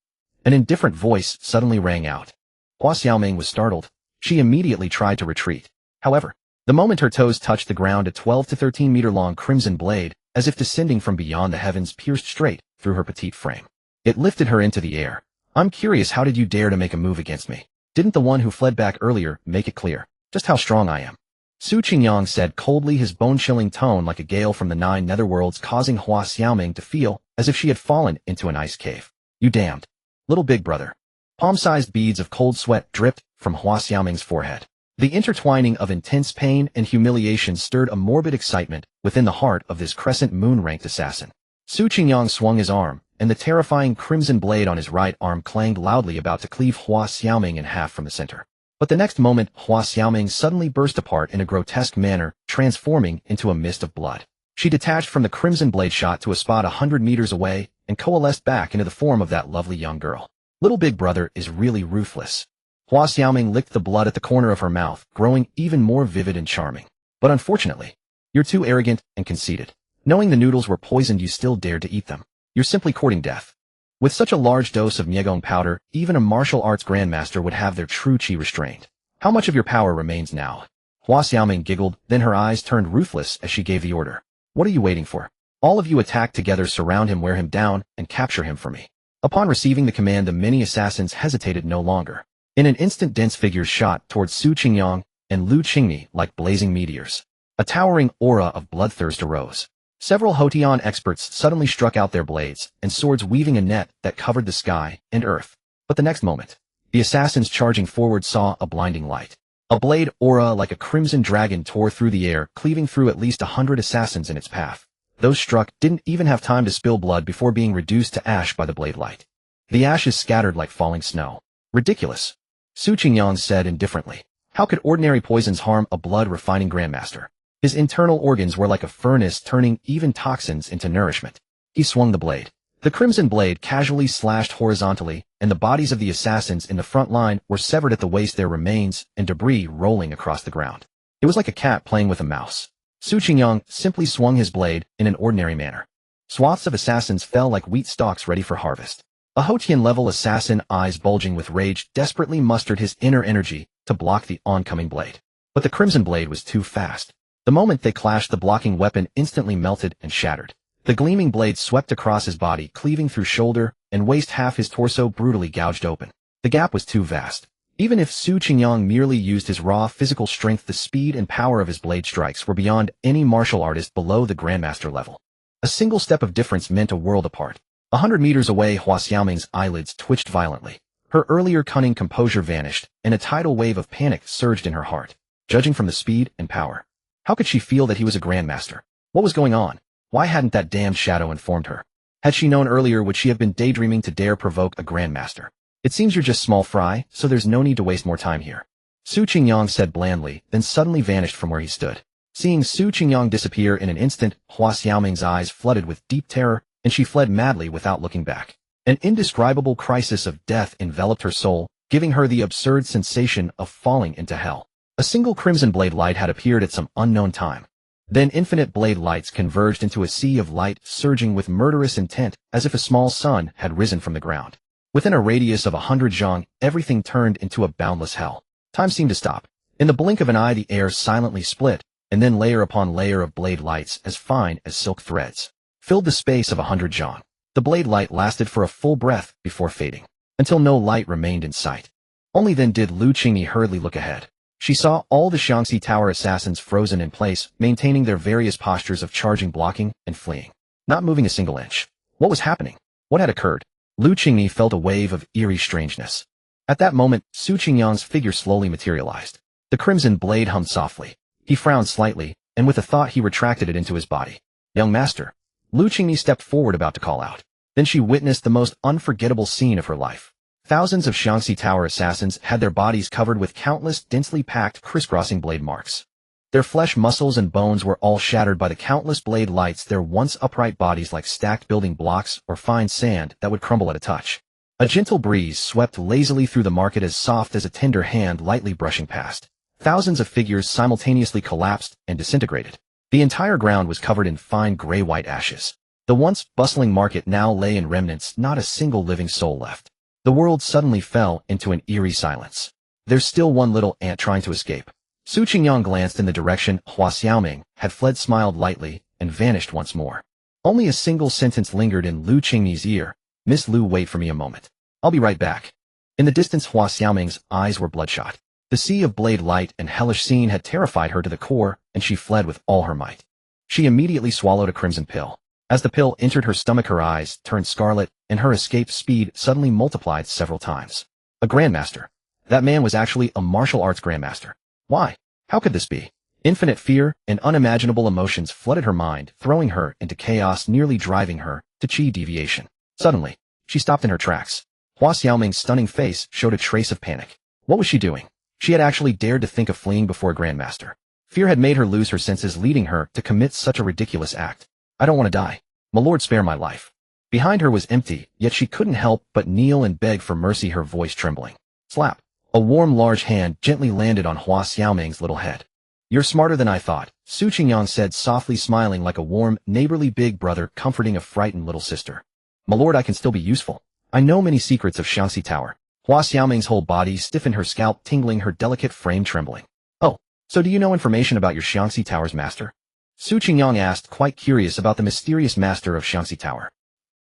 An indifferent voice suddenly rang out. Hua Xiaoming was startled. She immediately tried to retreat. However, the moment her toes touched the ground, a 12 to 13 meter long crimson blade, as if descending from beyond the heavens, pierced straight through her petite frame. It lifted her into the air. I'm curious, how did you dare to make a move against me? Didn't the one who fled back earlier make it clear just how strong I am? Su Qingyang said coldly, his bone-chilling tone like a gale from the 9 netherworlds, causing Hua Xiaoming to feel as if she had fallen into an ice cave. You damned little big brother. Palm-sized beads of cold sweat dripped from Hua Xiaoming's forehead. The intertwining of intense pain and humiliation stirred a morbid excitement within the heart of this crescent moon-ranked assassin. Su Qingyang swung his arm, and the terrifying crimson blade on his right arm clanged loudly, about to cleave Hua Xiaoming in half from the center. But the next moment, Hua Xiaoming suddenly burst apart in a grotesque manner, transforming into a mist of blood. She detached from the crimson blade, shot to a spot 100 meters away, and coalesced back into the form of that lovely young girl. Little big brother is really ruthless. Hua Xiaoming licked the blood at the corner of her mouth, growing even more vivid and charming. But unfortunately, you're too arrogant and conceited. Knowing the noodles were poisoned, you still dared to eat them. You're simply courting death. With such a large dose of Miegong powder, even a martial arts grandmaster would have their true chi restrained. How much of your power remains now? Hua Xiaoming giggled, then her eyes turned ruthless as she gave the order. What are you waiting for? All of you attack together, surround him, wear him down, and capture him for me. Upon receiving the command, the many assassins hesitated no longer. In an instant, dense figures shot towards Su Qingyang and Lu Qingni like blazing meteors. A towering aura of bloodthirst arose. Several Hotian experts suddenly struck out their blades and swords, weaving a net that covered the sky and earth. But the next moment, the assassins charging forward saw a blinding light. A blade aura like a crimson dragon tore through the air, cleaving through at least 100 assassins in its path. Those struck didn't even have time to spill blood before being reduced to ash by the blade light. The ashes scattered like falling snow. Ridiculous, Su Qingyang said indifferently. How could ordinary poisons harm a blood-refining grandmaster? His internal organs were like a furnace, turning even toxins into nourishment. He swung the blade. The crimson blade casually slashed horizontally, and the bodies of the assassins in the front line were severed at the waist, their remains and debris rolling across the ground. It was like a cat playing with a mouse. Su Qingyang simply swung his blade in an ordinary manner. Swaths of assassins fell like wheat stalks ready for harvest. A Hotian-level assassin, eyes bulging with rage, desperately mustered his inner energy to block the oncoming blade. But the crimson blade was too fast. The moment they clashed, the blocking weapon instantly melted and shattered. The gleaming blade swept across his body, cleaving through shoulder and waist, half his torso brutally gouged open. The gap was too vast. Even if Su Qingyang merely used his raw physical strength, the speed and power of his blade strikes were beyond any martial artist below the grandmaster level. A single step of difference meant a world apart. 100 meters away, Hua Xiaoming's eyelids twitched violently. Her earlier cunning composure vanished, and a tidal wave of panic surged in her heart. Judging from the speed and power, how could she feel that he was a grandmaster? What was going on? Why hadn't that damned shadow informed her? Had she known earlier, would she have been daydreaming to dare provoke a grandmaster? It seems you're just small fry, so there's no need to waste more time here, Su Qingyang said blandly, then suddenly vanished from where he stood. Seeing Su Qingyang disappear in an instant, Hua Xiaoming's eyes flooded with deep terror, and she fled madly without looking back. An indescribable crisis of death enveloped her soul, giving her the absurd sensation of falling into hell. A single crimson blade light had appeared at some unknown time. Then infinite blade lights converged into a sea of light, surging with murderous intent, as if a small sun had risen from the ground. Within a radius of 100 zhang, everything turned into a boundless hell. Time seemed to stop. In the blink of an eye, the air silently split, and then layer upon layer of blade lights, as fine as silk threads, filled the space of 100 zhang. The blade light lasted for a full breath before fading, until no light remained in sight. Only then did Lu Qingyi hurriedly look ahead. She saw all the Xiangxi Tower assassins frozen in place, maintaining their various postures of charging, blocking, and fleeing, not moving a single inch. What was happening? What had occurred? Lu Qingyi felt a wave of eerie strangeness. At that moment, Su Qingyang's figure slowly materialized. The crimson blade hummed softly. He frowned slightly, and with a thought he retracted it into his body. Young master. Lu Qingyi stepped forward, about to call out. Then she witnessed the most unforgettable scene of her life. Thousands of Xiangxi Tower assassins had their bodies covered with countless densely packed, crisscrossing blade marks. Their flesh, muscles, and bones were all shattered by the countless blade lights, their once upright bodies like stacked building blocks or fine sand that would crumble at a touch. A gentle breeze swept lazily through the market, as soft as a tender hand lightly brushing past. Thousands of figures simultaneously collapsed and disintegrated. The entire ground was covered in fine gray-white ashes. The once bustling market now lay in remnants, not a single living soul left. The world suddenly fell into an eerie silence. There's still one little ant trying to escape. Su Qingyang glanced in the direction Hua Xiaoming had fled, smiled lightly, and vanished once more. Only a single sentence lingered in Lu Qingmi's ear. "Miss Lu, wait for me a moment. I'll be right back." In the distance, Hua Xiaoming's eyes were bloodshot. The sea of blade light and hellish scene had terrified her to the core, and she fled with all her might. She immediately swallowed a crimson pill. As the pill entered her stomach, her eyes turned scarlet, and her escape speed suddenly multiplied several times. A grandmaster. That man was actually a martial arts grandmaster. Why? How could this be? Infinite fear and unimaginable emotions flooded her mind, throwing her into chaos, nearly driving her to chi deviation. Suddenly, she stopped in her tracks. Hua Xiaoming's stunning face showed a trace of panic. What was she doing? She had actually dared to think of fleeing before a grandmaster. Fear had made her lose her senses, leading her to commit such a ridiculous act. "I don't want to die. My lord, spare my life." Behind her was empty, yet she couldn't help but kneel and beg for mercy, her voice trembling. Slap. A warm, large hand gently landed on Hua Xiaoming's little head. "You're smarter than I thought," Su Qingyang said softly, smiling like a warm, neighborly big brother comforting a frightened little sister. "My lord, I can still be useful. I know many secrets of Xiangxi Tower." Hua Xiaoming's whole body stiffened, her scalp tingling, her delicate frame trembling. "Oh, so do you know information about your Xiangxi Tower's master?" Su Qingyang asked, quite curious about the mysterious master of Xiangxi Tower.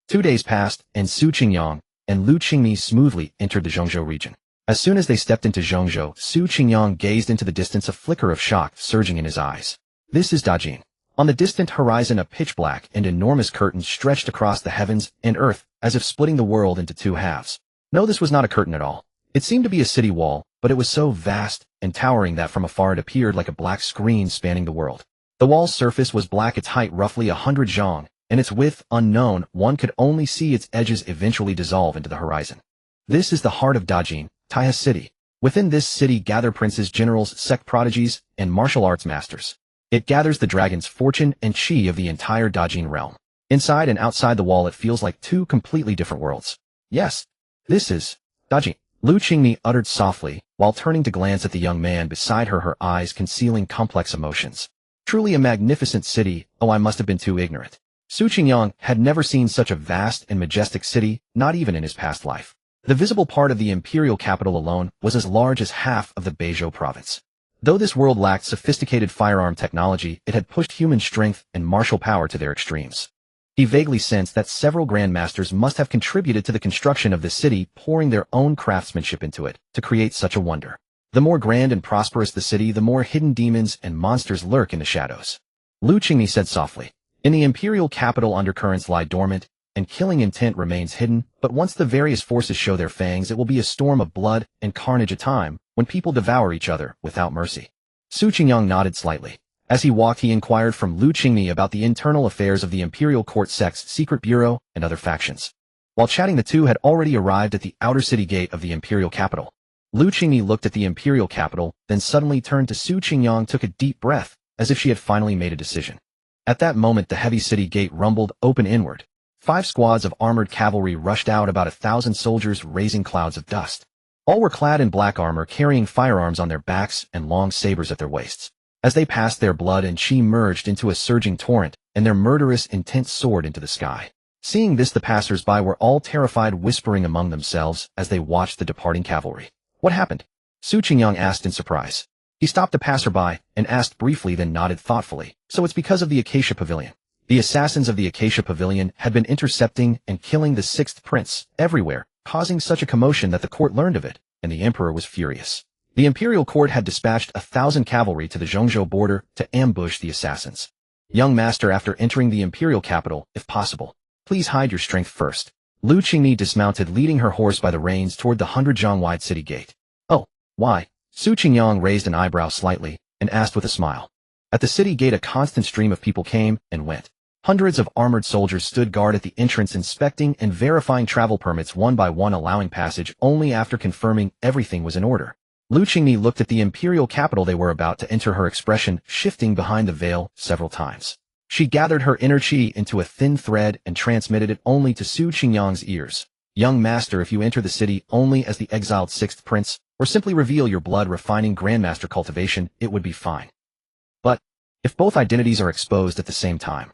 2 days passed, and Su Qingyang and Lu Qingmi smoothly entered the Zhongzhou region. As soon as they stepped into Zhongzhou, Su Qingyang gazed into the distance, a flicker of shock surging in his eyes. This is Dajin. On the distant horizon, a pitch-black and enormous curtain stretched across the heavens and earth, as if splitting the world into two halves. No, this was not a curtain at all. It seemed to be a city wall, but it was so vast and towering that from afar it appeared like a black screen spanning the world. The wall's surface was black, its height roughly 100 zhang, and its width unknown. One could only see its edges eventually dissolve into the horizon. This is the heart of Dajin, Taiha City. Within this city gather princes, generals, sect prodigies, and martial arts masters. It gathers the dragon's fortune and chi of the entire Dajin realm. Inside and outside the wall, it feels like two completely different worlds. Yes, this is Dajin, Lu Qingmi uttered softly, while turning to glance at the young man beside her, her eyes concealing complex emotions. Truly a magnificent city. Oh, I must have been too ignorant. Su Qingyang had never seen such a vast and majestic city, not even in his past life. The visible part of the imperial capital alone was as large as half of the Beizhou province. Though this world lacked sophisticated firearm technology, it had pushed human strength and martial power to their extremes. He vaguely sensed that several grandmasters must have contributed to the construction of the city, pouring their own craftsmanship into it to create such a wonder. The more grand and prosperous the city, the more hidden demons and monsters lurk in the shadows. Lu Qingmi said softly. In the imperial capital, undercurrents lie dormant, and killing intent remains hidden, but once the various forces show their fangs, it will be a storm of blood and carnage, a time when people devour each other without mercy. Su Qingyang nodded slightly. As he walked, he inquired from Lu Qingmi about the internal affairs of the imperial court, sects, secret bureau, and other factions. While chatting, the two had already arrived at the outer city gate of the imperial capital. Lu Qingmi looked at the imperial capital, then suddenly turned to Su Qingyang, took a deep breath, as if she had finally made a decision. At that moment, the heavy city gate rumbled open inward. 5 squads of armored cavalry rushed out, about 1,000 soldiers raising clouds of dust. All were clad in black armor, carrying firearms on their backs and long sabers at their waists. As they passed, their blood and chi merged into a surging torrent, and their murderous intent soared into the sky. Seeing this, the passers-by were all terrified, whispering among themselves as they watched the departing cavalry. What happened? Su Qingyang asked in surprise. He stopped a passerby and asked briefly, then nodded thoughtfully. So it's because of the Acacia Pavilion. The assassins of the Acacia Pavilion had been intercepting and killing the 6th prince everywhere, causing such a commotion that the court learned of it, and the emperor was furious. The imperial court had dispatched 1,000 cavalry to the Zhongzhou border to ambush the assassins. Young master, after entering the imperial capital, if possible, please hide your strength first. Lu Qingmi dismounted, leading her horse by the reins toward the 100-zhang-wide city gate. Oh, why? Su Qingyang raised an eyebrow slightly and asked with a smile. At the city gate, a constant stream of people came and went. Hundreds of armored soldiers stood guard at the entrance, inspecting and verifying travel permits one by one, allowing passage only after confirming everything was in order. Lu Qingmi looked at the imperial capital they were about to enter, her expression shifting behind the veil several times. She gathered her inner chi into a thin thread and transmitted it only to Su Qingyang's ears. Young master, if you enter the city only as the exiled 6th prince, or simply reveal your blood-refining grandmaster cultivation, it would be fine. But if both identities are exposed at the same time,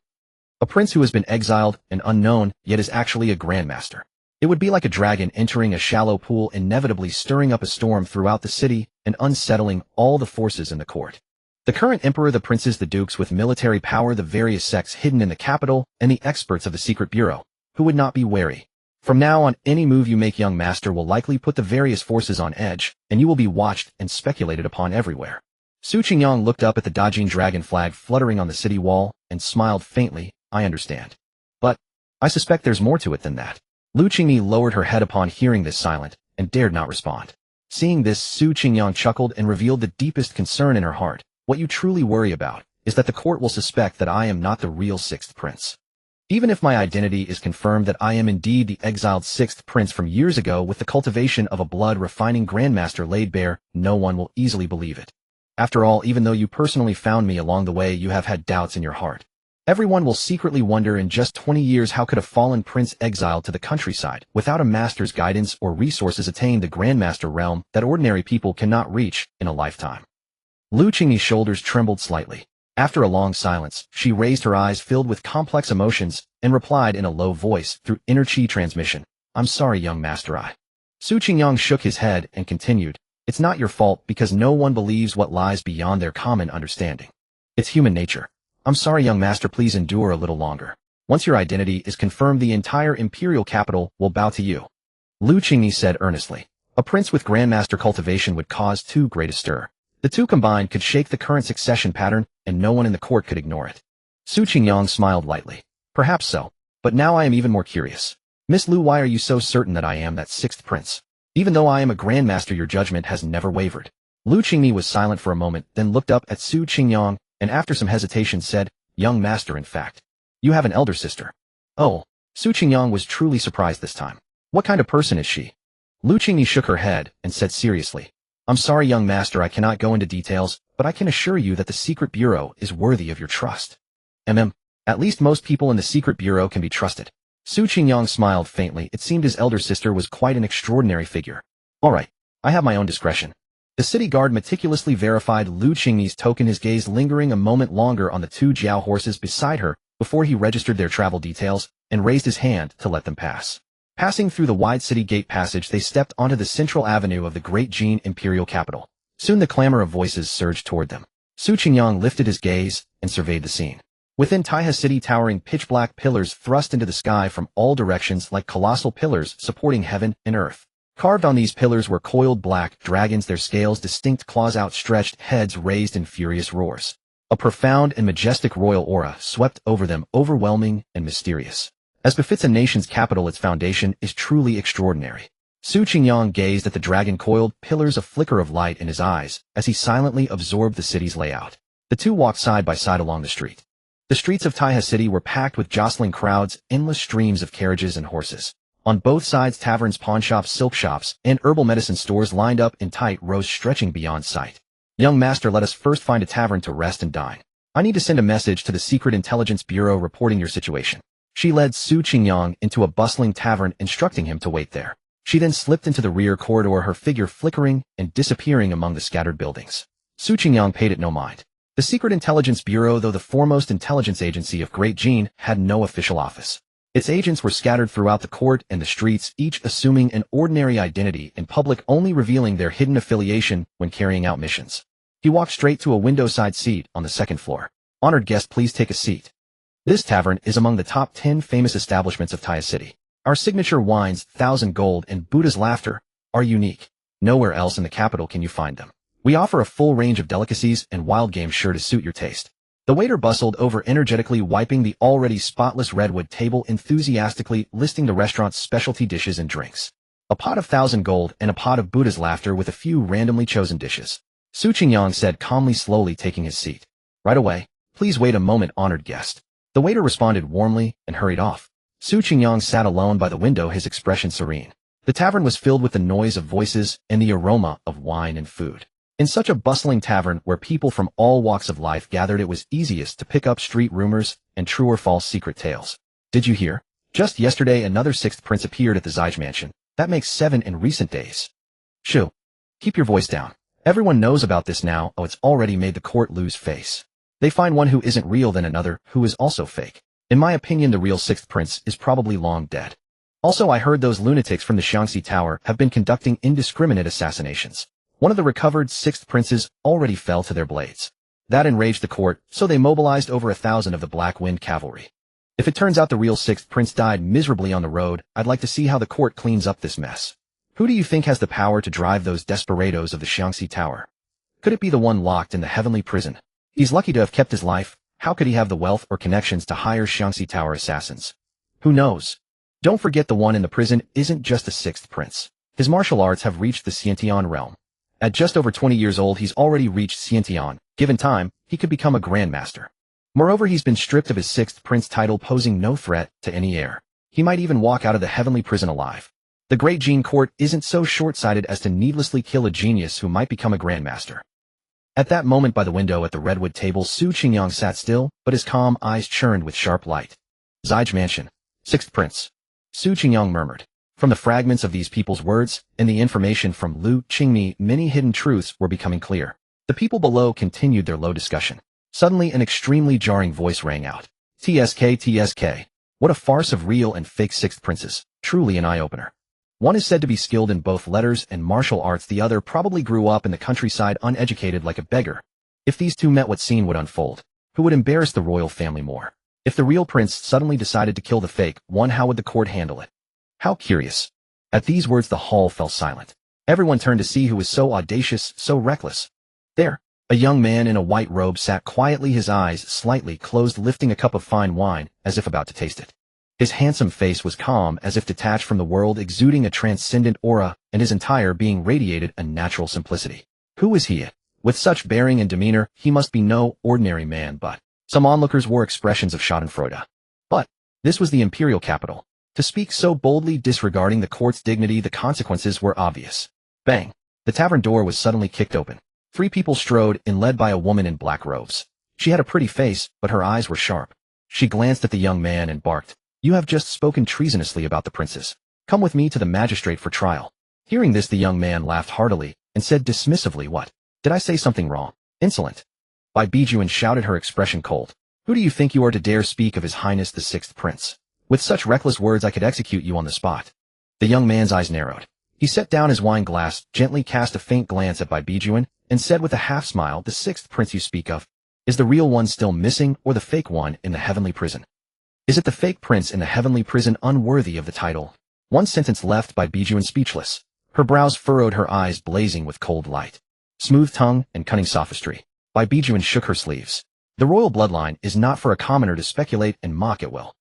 a prince who has been exiled and unknown yet is actually a grandmaster, it would be like a dragon entering a shallow pool, inevitably stirring up a storm throughout the city and unsettling all the forces in the court. The current emperor, the princes, the dukes with military power, the various sects hidden in the capital, and the experts of the secret bureau, who would not be wary. From now on, any move you make, young master, will likely put the various forces on edge, and you will be watched and speculated upon everywhere. Su Qingyang looked up at the Dajin dragon flag fluttering on the city wall and smiled faintly. I understand. But I suspect there's more to it than that. Lu Qingyi lowered her head upon hearing this silent and dared not respond. Seeing this, Su Qingyang chuckled and revealed the deepest concern in her heart. What you truly worry about is that the court will suspect that I am not the real sixth prince. Even if my identity is confirmed that I am indeed the exiled sixth prince from years ago with the cultivation of a blood-refining grandmaster laid bare, no one will easily believe it. After all, even though you personally found me along the way, you have had doubts in your heart. Everyone will secretly wonder, in just 20 years, how could a fallen prince exiled to the countryside without a master's guidance or resources attain the grandmaster realm that ordinary people cannot reach in a lifetime? Lu Qingyi's shoulders trembled slightly. After a long silence, she raised her eyes filled with complex emotions and replied in a low voice through inner chi transmission. I'm sorry, young master. Su Qingyang shook his head and continued. It's not your fault because no one believes what lies beyond their common understanding. It's human nature. I'm sorry, young master, please endure a little longer. Once your identity is confirmed, the entire imperial capital will bow to you. Lu Qingyi said earnestly. A prince with grandmaster cultivation would cause too great a stir. The two combined could shake the current succession pattern, and no one in the court could ignore it. Su Qingyang smiled lightly. Perhaps so. But now I am even more curious. Miss Lu, why are you so certain that I am that sixth prince? Even though I am a grandmaster, your judgment has never wavered. Lu Qingyi was silent for a moment, then looked up at Su Qingyang, and after some hesitation said, Young master, in fact, you have an elder sister. Oh. Su Qingyang was truly surprised this time. What kind of person is she? Lu Qingyi shook her head and said seriously, I'm sorry, young master, I cannot go into details, but I can assure you that the secret bureau is worthy of your trust. At least most people in the secret bureau can be trusted. Su Qingyang smiled faintly. It seemed his elder sister was quite an extraordinary figure. All right, I have my own discretion. The city guard meticulously verified Lu Qingyi's token, his gaze lingering a moment longer on the two Jiao horses beside her before he registered their travel details and raised his hand to let them pass. Passing through the wide city gate passage, they stepped onto the central avenue of the Great Jin imperial capital. Soon the clamor of voices surged toward them. Su Qingyang lifted his gaze and surveyed the scene. Within Taihe City, towering pitch-black pillars thrust into the sky from all directions like colossal pillars supporting heaven and earth. Carved on these pillars were coiled black dragons, their scales distinct, claws outstretched, heads raised in furious roars. A profound and majestic royal aura swept over them, overwhelming and mysterious. As befits a nation's capital, its foundation is truly extraordinary. Su Qingyang gazed at the dragon-coiled pillars, a flicker of light in his eyes, as he silently absorbed the city's layout. The two walked side by side along the street. The streets of Taihe City were packed with jostling crowds, endless streams of carriages and horses. On both sides, taverns, pawnshops, silk shops, and herbal medicine stores lined up in tight rows stretching beyond sight. Young master, let us first find a tavern to rest and dine. I need to send a message to the Secret Intelligence Bureau reporting your situation. She led Su Qingyang into a bustling tavern, instructing him to wait there. She then slipped into the rear corridor, her figure flickering and disappearing among the scattered buildings. Su Qingyang paid it no mind. The Secret Intelligence Bureau, though the foremost intelligence agency of Great Jin, had no official office. Its agents were scattered throughout the court and the streets, each assuming an ordinary identity in public, only revealing their hidden affiliation when carrying out missions. He walked straight to a window-side seat on the second floor. Honored guest, please take a seat. This tavern is among the top 10 famous establishments of Taihe City. Our signature wines, 1,000 Gold and Buddha's Laughter, are unique. Nowhere else in the capital can you find them. We offer a full range of delicacies and wild game sure to suit your taste. The waiter bustled over, energetically wiping the already spotless redwood table, enthusiastically listing the restaurant's specialty dishes and drinks. A pot of 1,000 Gold and a pot of Buddha's Laughter with a few randomly chosen dishes. Su Qingyang said calmly, slowly taking his seat. Right away. Please wait a moment, honored guest. The waiter responded warmly and hurried off. Su Qingyang sat alone by the window, his expression serene. The tavern was filled with the noise of voices and the aroma of wine and food. In such a bustling tavern where people from all walks of life gathered, it was easiest to pick up street rumors and true or false secret tales. Did you hear? Just yesterday, another sixth prince appeared at the Zijge mansion. That makes 7 in recent days. Shoo. Keep your voice down. Everyone knows about this now. Oh, it's already made the court lose face. They find one who isn't real than another who is also fake. In my opinion, the real sixth prince is probably long dead. Also, I heard those lunatics from the Xiangxi Tower have been conducting indiscriminate assassinations. One of the recovered sixth princes already fell to their blades. That enraged the court, so they mobilized over 1,000 of the Black Wind cavalry. If it turns out the real sixth prince died miserably on the road, I'd like to see how the court cleans up this mess. Who do you think has the power to drive those desperados of the Xiangxi Tower? Could it be the one locked in the heavenly prison? He's lucky to have kept his life. How could he have the wealth or connections to hire Xiangxi Tower assassins? Who knows? Don't forget the one in the prison isn't just a sixth prince. His martial arts have reached the Xiantian realm. At just over 20 years old, he's already reached Xiantian. Given time, he could become a grandmaster. Moreover, he's been stripped of his sixth prince title, posing no threat to any heir. He might even walk out of the heavenly prison alive. The Great Jin Court isn't so short-sighted as to needlessly kill a genius who might become a grandmaster. At that moment by the window at the redwood table, Su Qingyang sat still, but his calm eyes churned with sharp light. Zijie Mansion. Sixth Prince. Su Qingyang murmured. From the fragments of these people's words, and the information from Lu Qingmi, many hidden truths were becoming clear. The people below continued their low discussion. Suddenly an extremely jarring voice rang out. TSK, TSK. What a farce of real and fake sixth princes. Truly an eye-opener. One is said to be skilled in both letters and martial arts, the other probably grew up in the countryside uneducated like a beggar. If these two met, what scene would unfold? Who would embarrass the royal family more? If the real prince suddenly decided to kill the fake one, how would the court handle it? How curious. At these words the hall fell silent. Everyone turned to see who was so audacious, so reckless. There, a young man in a white robe sat quietly, his eyes slightly closed, lifting a cup of fine wine as if about to taste it. His handsome face was calm, as if detached from the world, exuding a transcendent aura, and his entire being radiated a natural simplicity. Who was he? With such bearing and demeanor, he must be no ordinary man, but some onlookers wore expressions of schadenfreude. But this was the imperial capital. To speak so boldly disregarding the court's dignity, the consequences were obvious. Bang! The tavern door was suddenly kicked open. 3 people strode in, led by a woman in black robes. She had a pretty face, but her eyes were sharp. She glanced at the young man and barked. You have just spoken treasonously about the princes. Come with me to the magistrate for trial. Hearing this, the young man laughed heartily and said dismissively, What? Did I say something wrong? Insolent. Bai Bijuan shouted, her expression cold. Who do you think you are to dare speak of His Highness the Sixth Prince? With such reckless words I could execute you on the spot. The young man's eyes narrowed. He set down his wine glass, gently cast a faint glance at Bai Bijuan, and said with a half-smile, The Sixth Prince you speak of, is the real one still missing, or the fake one in the heavenly prison? Is it the fake prince in the heavenly prison unworthy of the title? One sentence left Bai Bijuan speechless. Her brows furrowed, her eyes blazing with cold light. Smooth tongue and cunning sophistry. Bai Bijuan shook her sleeves. The royal bloodline is not for a commoner to speculate and mock at will.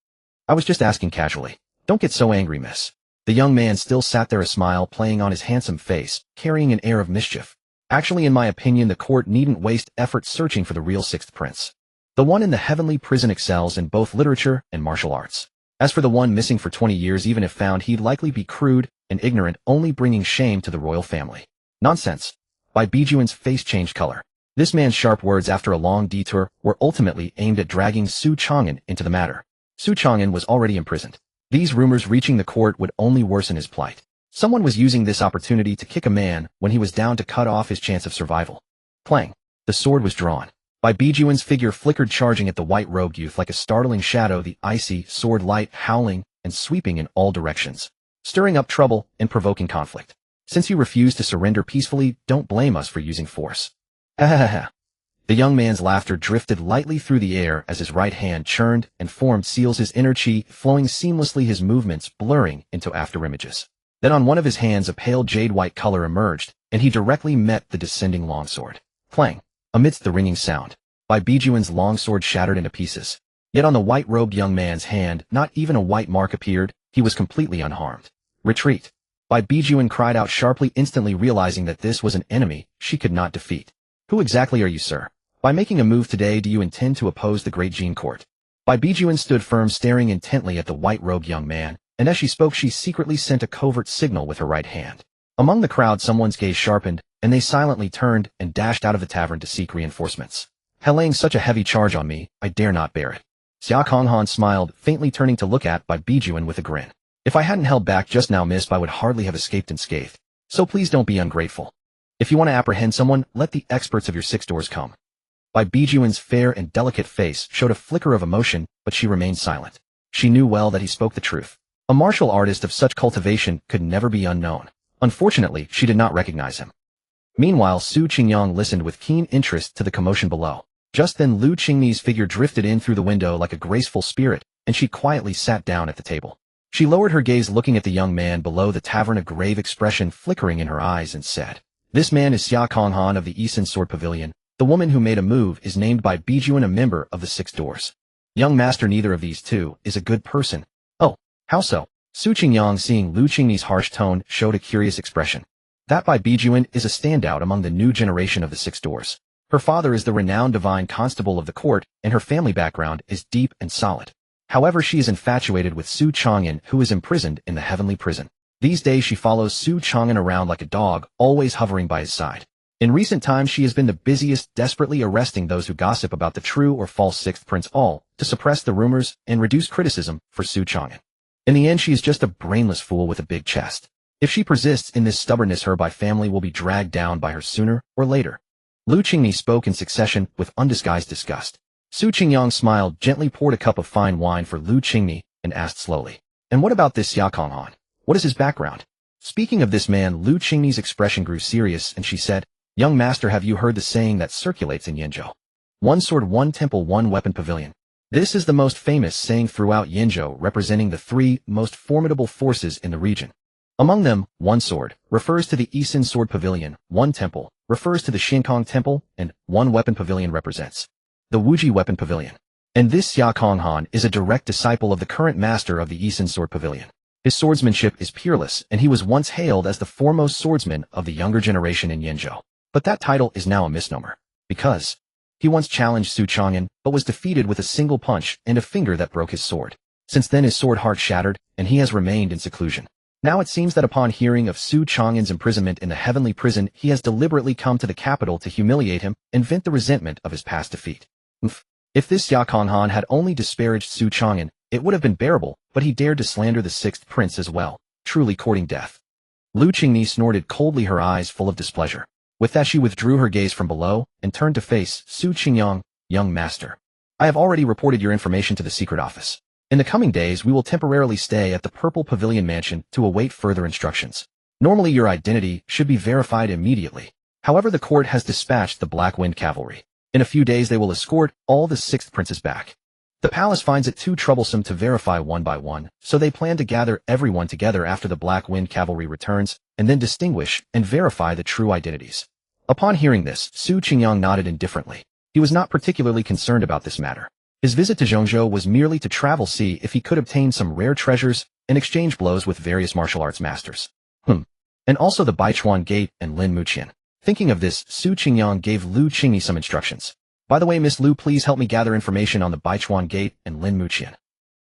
I was just asking casually. Don't get so angry, miss. The young man still sat there, a smile playing on his handsome face, carrying an air of mischief. Actually, in my opinion, the court needn't waste effort searching for the real sixth prince. The one in the heavenly prison excels in both literature and martial arts. As for the one missing for 20 years, even if found, he'd likely be crude and ignorant, only bringing shame to the royal family. Nonsense. Bai Bijuan's face changed color. This man's sharp words, after a long detour, were ultimately aimed at dragging Su Chang'an into the matter. Su Chang'an was already imprisoned. These rumors reaching the court would only worsen his plight. Someone was using this opportunity to kick a man when he was down, to cut off his chance of survival. Clang. The sword was drawn. Bai Bijuan's figure flickered, charging at the white-robed youth like a startling shadow, the icy sword light howling and sweeping in all directions, stirring up trouble and provoking conflict. Since you refuse to surrender peacefully, don't blame us for using force. Ha ha ha ha. The young man's laughter drifted lightly through the air as his right hand churned and formed seals, his inner chi flowing seamlessly, his movements blurring into afterimages. Then on one of his hands a pale jade-white color emerged, and he directly met the descending longsword. Clang. Amidst the ringing sound, Bai Bijuan's longsword shattered into pieces. Yet on the white-robed young man's hand, not even a white mark appeared. He was completely unharmed. Retreat. Bai Bijuan cried out sharply, instantly realizing that this was an enemy she could not defeat. Who exactly are you, sir? By making a move today, do you intend to oppose the Great Jin Court? Bai Bijuan stood firm, staring intently at the white-robed young man, and as she spoke she secretly sent a covert signal with her right hand. Among the crowd someone's gaze sharpened, and they silently turned and dashed out of the tavern to seek reinforcements. Laying such a heavy charge on me, I dare not bear it. Xia Konghan smiled, faintly turning to look at Bai Bijuan with a grin. If I hadn't held back just now, miss, I would hardly have escaped unscathed. So please don't be ungrateful. If you want to apprehend someone, let the experts of your six doors come. Bai Bijuan's fair and delicate face showed a flicker of emotion, but she remained silent. She knew well that he spoke the truth. A martial artist of such cultivation could never be unknown. Unfortunately, she did not recognize him. Meanwhile, Su Qingyang listened with keen interest to the commotion below. Just then Lu Qingmi's figure drifted in through the window like a graceful spirit, and she quietly sat down at the table. She lowered her gaze looking at the young man below the tavern, a grave expression flickering in her eyes, and said, "This man is Xia Konghan of the Eastern Sword Pavilion. The woman who made a move is named by Bijuan, a member of the Six Doors. Young master, neither of these two is a good person." "Oh, how so?" Su Qingyang, seeing Lu Qingmi's harsh tone, showed a curious expression. "That Bai Bijuan is a standout among the new generation of the Six Doors. Her father is the renowned divine constable of the court, and her family background is deep and solid. However, she is infatuated with Su Chang'an, who is imprisoned in the heavenly prison. These days she follows Su Chang'an around like a dog, always hovering by his side. In recent times she has been the busiest, desperately arresting those who gossip about the true or false sixth prince, all to suppress the rumors and reduce criticism for Su Chang'an. In the end, she is just a brainless fool with a big chest. If she persists in this stubbornness, her Bai family will be dragged down by her sooner or later." Lu Qingmi spoke in succession with undisguised disgust. Su Qingyang smiled, gently poured a cup of fine wine for Lu Qingmi, and asked slowly, "And what about this Xia Konghan? What is his background?" Speaking of this man, Lu Qingmi's expression grew serious, and she said, "Young master, have you heard the saying that circulates in Yinzhou? One sword, one temple, one weapon pavilion. This is the most famous saying throughout Yinzhou, representing the three most formidable forces in the region. Among them, one sword refers to the Eastern Sword Pavilion, one temple refers to the Xinkong Temple, and one weapon pavilion represents the Wuji Weapon Pavilion. And this Xia Konghan is a direct disciple of the current master of the Eastern Sword Pavilion. His swordsmanship is peerless, and he was once hailed as the foremost swordsman of the younger generation in Yinzhou. But that title is now a misnomer, because he once challenged Su Chang'an, but was defeated with a single punch and a finger that broke his sword. Since then his sword heart shattered, and he has remained in seclusion. Now it seems that upon hearing of Su Chang'an's imprisonment in the heavenly prison, he has deliberately come to the capital to humiliate him and vent the resentment of his past defeat. If this Xia Konghan had only disparaged Su Chang'an, it would have been bearable, but he dared to slander the sixth prince as well, truly courting death." Lu Qingmi snorted coldly, her eyes full of displeasure. With that she withdrew her gaze from below and turned to face Su Qingyang. "Young master, I have already reported your information to the secret office. In the coming days we will temporarily stay at the Purple Pavilion Mansion to await further instructions. Normally your identity should be verified immediately. However, the court has dispatched the Black Wind Cavalry. In a few days they will escort all the sixth princes back. The palace finds it too troublesome to verify one by one, so they plan to gather everyone together after the Black Wind Cavalry returns, and then distinguish and verify the true identities." Upon hearing this, Su Qingyang nodded indifferently. He was not particularly concerned about this matter. His visit to Zhongzhou was merely to travel, see if he could obtain some rare treasures, and exchange blows with various martial arts masters. And also the Baichuan Gate and Lin Muqian. Thinking of this, Su Qingyang gave Lu Qingmi some instructions. "By the way, Miss Lu, please help me gather information on the Baichuan Gate and Lin Muqian."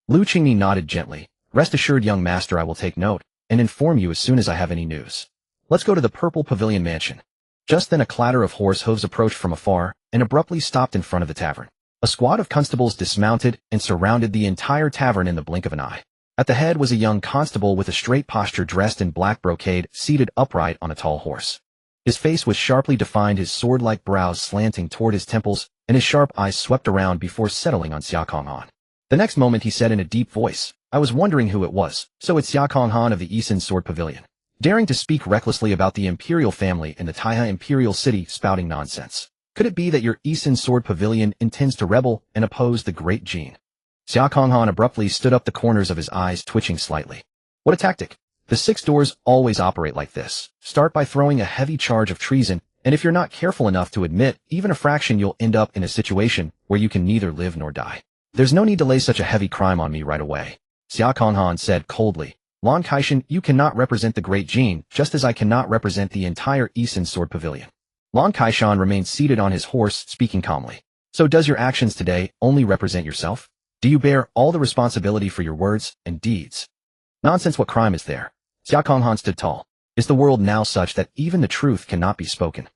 Lu Qingmi nodded gently. "Rest assured, young master, I will take note, and inform you as soon as I have any news. Let's go to the Purple Pavilion Mansion." Just then a clatter of horse hooves approached from afar, and abruptly stopped in front of the tavern. A squad of constables dismounted and surrounded the entire tavern in the blink of an eye. At the head was a young constable with a straight posture, dressed in black brocade, seated upright on a tall horse. His face was sharply defined, his sword-like brows slanting toward his temples, and his sharp eyes swept around before settling on Xia Konghan. The next moment he said in a deep voice, "I was wondering who it was. So it's Xia Konghan of the Eastern Sword Pavilion. Daring to speak recklessly about the imperial family in the Taiha imperial city, spouting nonsense. Could it be that your Eastern Sword Pavilion intends to rebel and oppose the great Jin?" Xia Konghan abruptly stood up, the corners of his eyes twitching slightly. "What a tactic! The six doors always operate like this. Start by throwing a heavy charge of treason, and if you're not careful enough to admit even a fraction, you'll end up in a situation where you can neither live nor die. There's no need to lay such a heavy crime on me right away." Xia Konghan said coldly. "Lan Kaishan, you cannot represent the great Jin, just as I cannot represent the entire Eastern Sword Pavilion." Lan Kaishan remained seated on his horse, speaking calmly. "So does your actions today only represent yourself? Do you bear all the responsibility for your words and deeds?" "Nonsense, what crime is there?" Xia Konghan stood tall. "Is the world now such that even the truth cannot be spoken?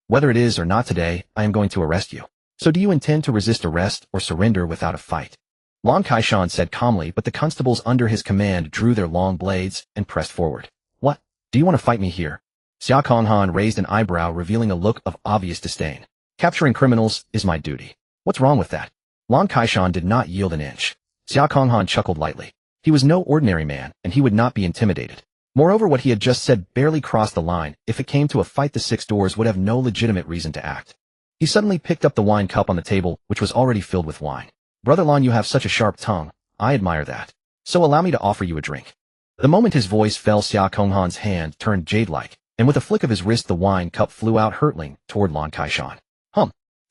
Whether it is or not today, I am going to arrest you. So do you intend to resist arrest or surrender without a fight?" Lan Kaishan said calmly, but the constables under his command drew their long blades and pressed forward. "What? Do you want to fight me here?" Xia Konghan raised an eyebrow, revealing a look of obvious disdain. Capturing criminals is my duty. What's wrong with that? Lan Kaishan did not yield an inch. Xia Konghan chuckled lightly. He was no ordinary man, and he would not be intimidated. Moreover, what he had just said barely crossed the line. If it came to a fight, the six doors would have no legitimate reason to act. He suddenly picked up the wine cup on the table, which was already filled with wine. Brother Lan, you have such a sharp tongue. I admire that. So allow me to offer you a drink. The moment his voice fell, Xia Konghan's hand turned jade-like, and with a flick of his wrist the wine cup flew out hurtling toward Lan Kaishan.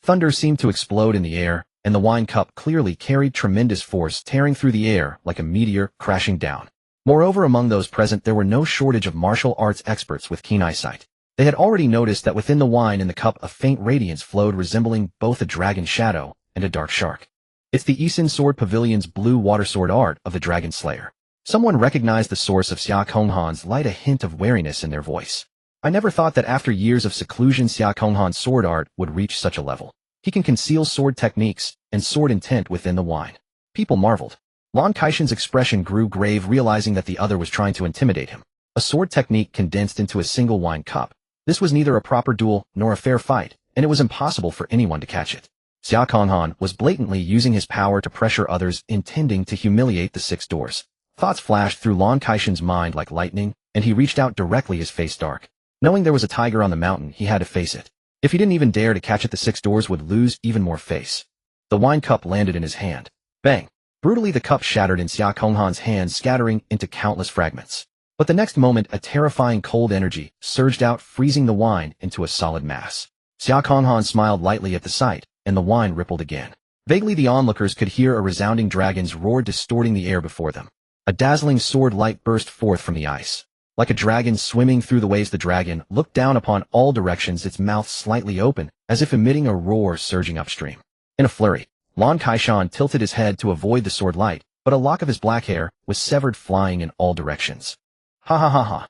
Thunder seemed to explode in the air, and the wine cup clearly carried tremendous force, tearing through the air like a meteor crashing down. Moreover, among those present there were no shortage of martial arts experts with keen eyesight. They had already noticed that within the wine in the cup a faint radiance flowed, resembling both a dragon shadow and a dark shark. It's the Isin Sword Pavilion's blue water sword art of the Dragon Slayer. Someone recognized the source of Xia Konghan's light, a hint of wariness in their voice. I never thought that after years of seclusion Xia Konghan's sword art would reach such a level. He can conceal sword techniques and sword intent within the wine. People marveled. Lan Kaishan's expression grew grave, realizing that the other was trying to intimidate him. A sword technique condensed into a single wine cup. This was neither a proper duel nor a fair fight, and it was impossible for anyone to catch it. Xia Konghan was blatantly using his power to pressure others, intending to humiliate the six doors. Thoughts flashed through Lan Kaishan's mind like lightning, and he reached out directly, his face dark. Knowing there was a tiger on the mountain, he had to face it. If he didn't even dare to catch it, the six doors would lose even more face. The wine cup landed in his hand. Bang! Brutally, the cup shattered in Xia Konghan's hand, scattering into countless fragments. But the next moment, a terrifying cold energy surged out, freezing the wine into a solid mass. Xia Konghan smiled lightly at the sight, and the wine rippled again. Vaguely, the onlookers could hear a resounding dragon's roar, distorting the air before them. A dazzling sword light burst forth from the ice. Like a dragon swimming through the waves, the dragon looked down upon all directions, its mouth slightly open, as if emitting a roar surging upstream. In a flurry, Lan Kaishan tilted his head to avoid the sword light, but a lock of his black hair was severed, flying in all directions. Ha ha ha ha.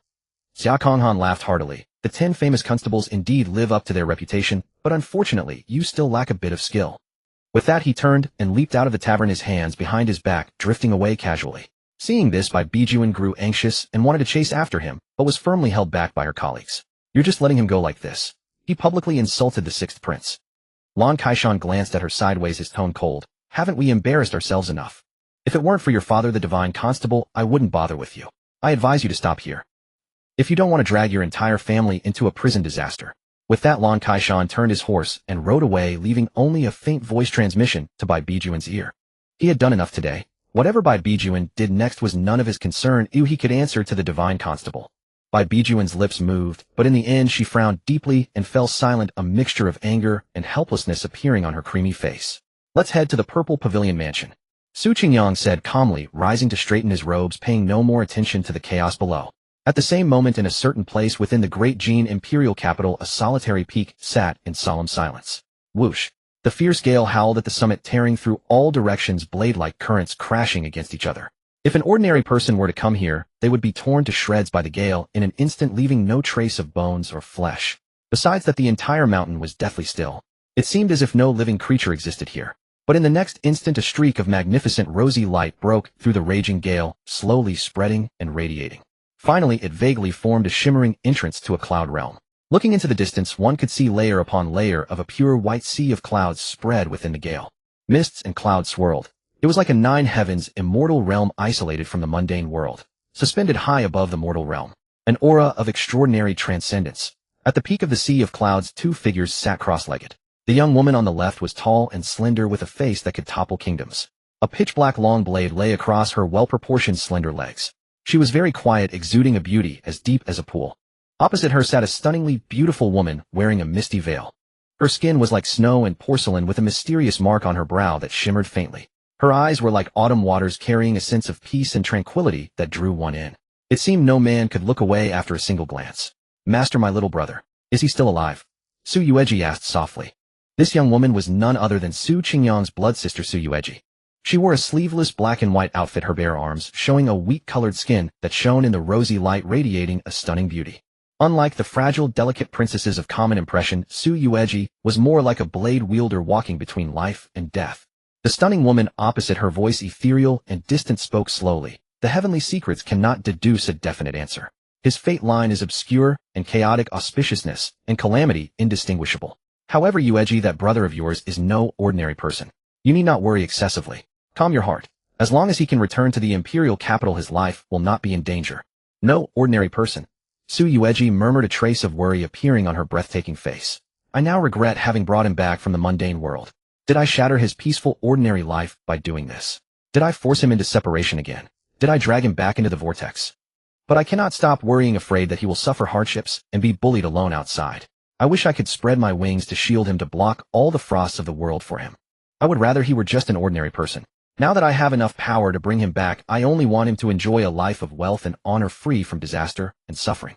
Xia Konghan laughed heartily. The 10 famous constables indeed live up to their reputation, but unfortunately, you still lack a bit of skill. With that, he turned and leaped out of the tavern, his hands behind his back, drifting away casually. Seeing this, Bai Bijuan grew anxious and wanted to chase after him, but was firmly held back by her colleagues. You're just letting him go like this. He publicly insulted the sixth prince. Lan Kaishan glanced at her sideways, his tone cold. Haven't we embarrassed ourselves enough? If it weren't for your father, the divine constable, I wouldn't bother with you. I advise you to stop here. If you don't want to drag your entire family into a prison disaster. With that, Lan Kaishan turned his horse and rode away, leaving only a faint voice transmission to Bai Bijuan's ear. He had done enough today. Whatever Bai Bijuan did next was none of his concern. He could answer to the divine constable. Bai Bijuan's lips moved, but in the end she frowned deeply and fell silent, a mixture of anger and helplessness appearing on her creamy face. Let's head to the Purple Pavilion Mansion. Su Qingyang said calmly, rising to straighten his robes, paying no more attention to the chaos below. At the same moment, in a certain place within the great Jin imperial capital, a solitary peak sat in solemn silence. Whoosh! The fierce gale howled at the summit, tearing through all directions, blade-like currents crashing against each other. If an ordinary person were to come here, they would be torn to shreds by the gale in an instant, leaving no trace of bones or flesh. Besides that, the entire mountain was deathly still. It seemed as if no living creature existed here. But in the next instant, a streak of magnificent rosy light broke through the raging gale, slowly spreading and radiating. Finally, it vaguely formed a shimmering entrance to a cloud realm. Looking into the distance, one could see layer upon layer of a pure white sea of clouds spread within the gale. Mists and clouds swirled. It was like a 9 heavens immortal realm isolated from the mundane world, suspended high above the mortal realm. An aura of extraordinary transcendence. At the peak of the sea of clouds, 2 figures sat cross-legged. The young woman on the left was tall and slender, with a face that could topple kingdoms. A pitch-black long blade lay across her well-proportioned slender legs. She was very quiet, exuding a beauty as deep as a pool. Opposite her sat a stunningly beautiful woman wearing a misty veil. Her skin was like snow and porcelain, with a mysterious mark on her brow that shimmered faintly. Her eyes were like autumn waters, carrying a sense of peace and tranquility that drew one in. It seemed no man could look away after a single glance. Master, my little brother, is he still alive? Su Yueji asked softly. This young woman was none other than Su Qingyang's blood sister, Su Yueji. She wore a sleeveless black and white outfit, her bare arms showing a wheat-colored skin that shone in the rosy light, radiating a stunning beauty. Unlike the fragile, delicate princesses of common impression, Su Yueji was more like a blade wielder walking between life and death. The stunning woman opposite, her voice ethereal and distant, spoke slowly. The heavenly secrets cannot deduce a definite answer. His fate line is obscure and chaotic auspiciousness and calamity indistinguishable. However, Yueji, that brother of yours, is no ordinary person. You need not worry excessively. Calm your heart. As long as he can return to the imperial capital, his life will not be in danger. No ordinary person. Su Yueji murmured, a trace of worry appearing on her breathtaking face. I now regret having brought him back from the mundane world. Did I shatter his peaceful, ordinary life by doing this? Did I force him into separation again? Did I drag him back into the vortex? But I cannot stop worrying, afraid that he will suffer hardships and be bullied alone outside. I wish I could spread my wings to shield him, to block all the frosts of the world for him. I would rather he were just an ordinary person. Now that I have enough power to bring him back, I only want him to enjoy a life of wealth and honor, free from disaster and suffering.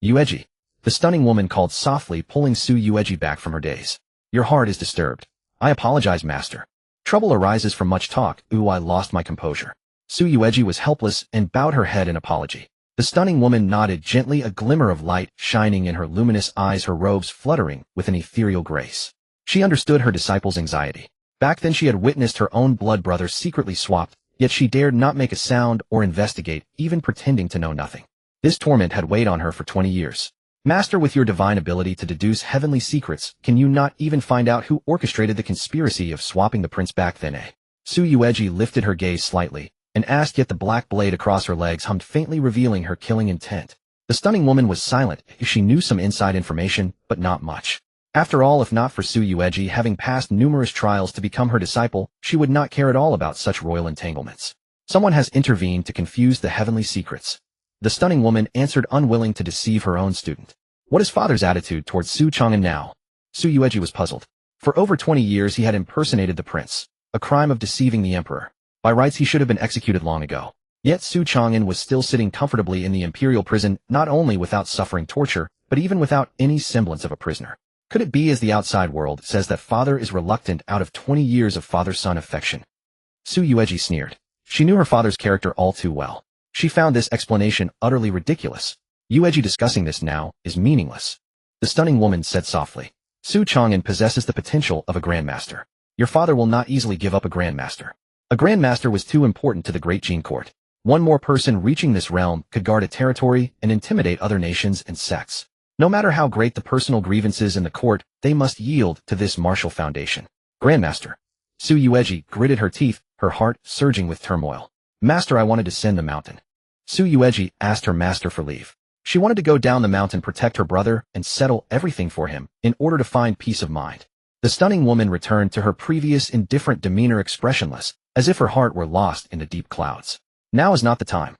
Yueji. The stunning woman called softly, pulling Su Yueji back from her daze. Your heart is disturbed. I apologize, master. Trouble arises from much talk. I lost my composure. Su Yueji was helpless and bowed her head in apology. The stunning woman nodded gently, a glimmer of light shining in her luminous eyes, her robes fluttering with an ethereal grace. She understood her disciple's anxiety. Back then she had witnessed her own blood brother secretly swapped, yet she dared not make a sound or investigate, even pretending to know nothing. This torment had weighed on her for 20 years. Master, with your divine ability to deduce heavenly secrets, can you not even find out who orchestrated the conspiracy of swapping the prince back then, eh? Su Yueji lifted her gaze slightly and asked, yet the black blade across her legs hummed faintly, revealing her killing intent. The stunning woman was silent. She knew some inside information, but not much. After all, if not for Su Yueji having passed numerous trials to become her disciple, she would not care at all about such royal entanglements. Someone has intervened to confuse the heavenly secrets. The stunning woman answered, unwilling to deceive her own student. What is father's attitude towards Su Chang'an now? Su Yueji was puzzled. For over 20 years he had impersonated the prince, a crime of deceiving the emperor. By rights he should have been executed long ago. Yet Su Chang'an was still sitting comfortably in the imperial prison, not only without suffering torture, but even without any semblance of a prisoner. Could it be, as the outside world says, that father is reluctant out of 20 years of father-son affection? Su Yueji sneered. She knew her father's character all too well. She found this explanation utterly ridiculous. Yueji discussing this now is meaningless. The stunning woman said softly. Su Chang'an possesses the potential of a grandmaster. Your father will not easily give up a grandmaster. A grandmaster was too important to the great Jin court. One more person reaching this realm could guard a territory and intimidate other nations and sects. No matter how great the personal grievances in the court, they must yield to this martial foundation. Grandmaster. Su Yueji gritted her teeth, her heart surging with turmoil. Master, I want to descend the mountain. Su Yueji asked her master for leave. She wanted to go down the mountain, protect her brother, and settle everything for him, in order to find peace of mind. The stunning woman returned to her previous indifferent demeanor, expressionless, as if her heart were lost in the deep clouds. Now is not the time.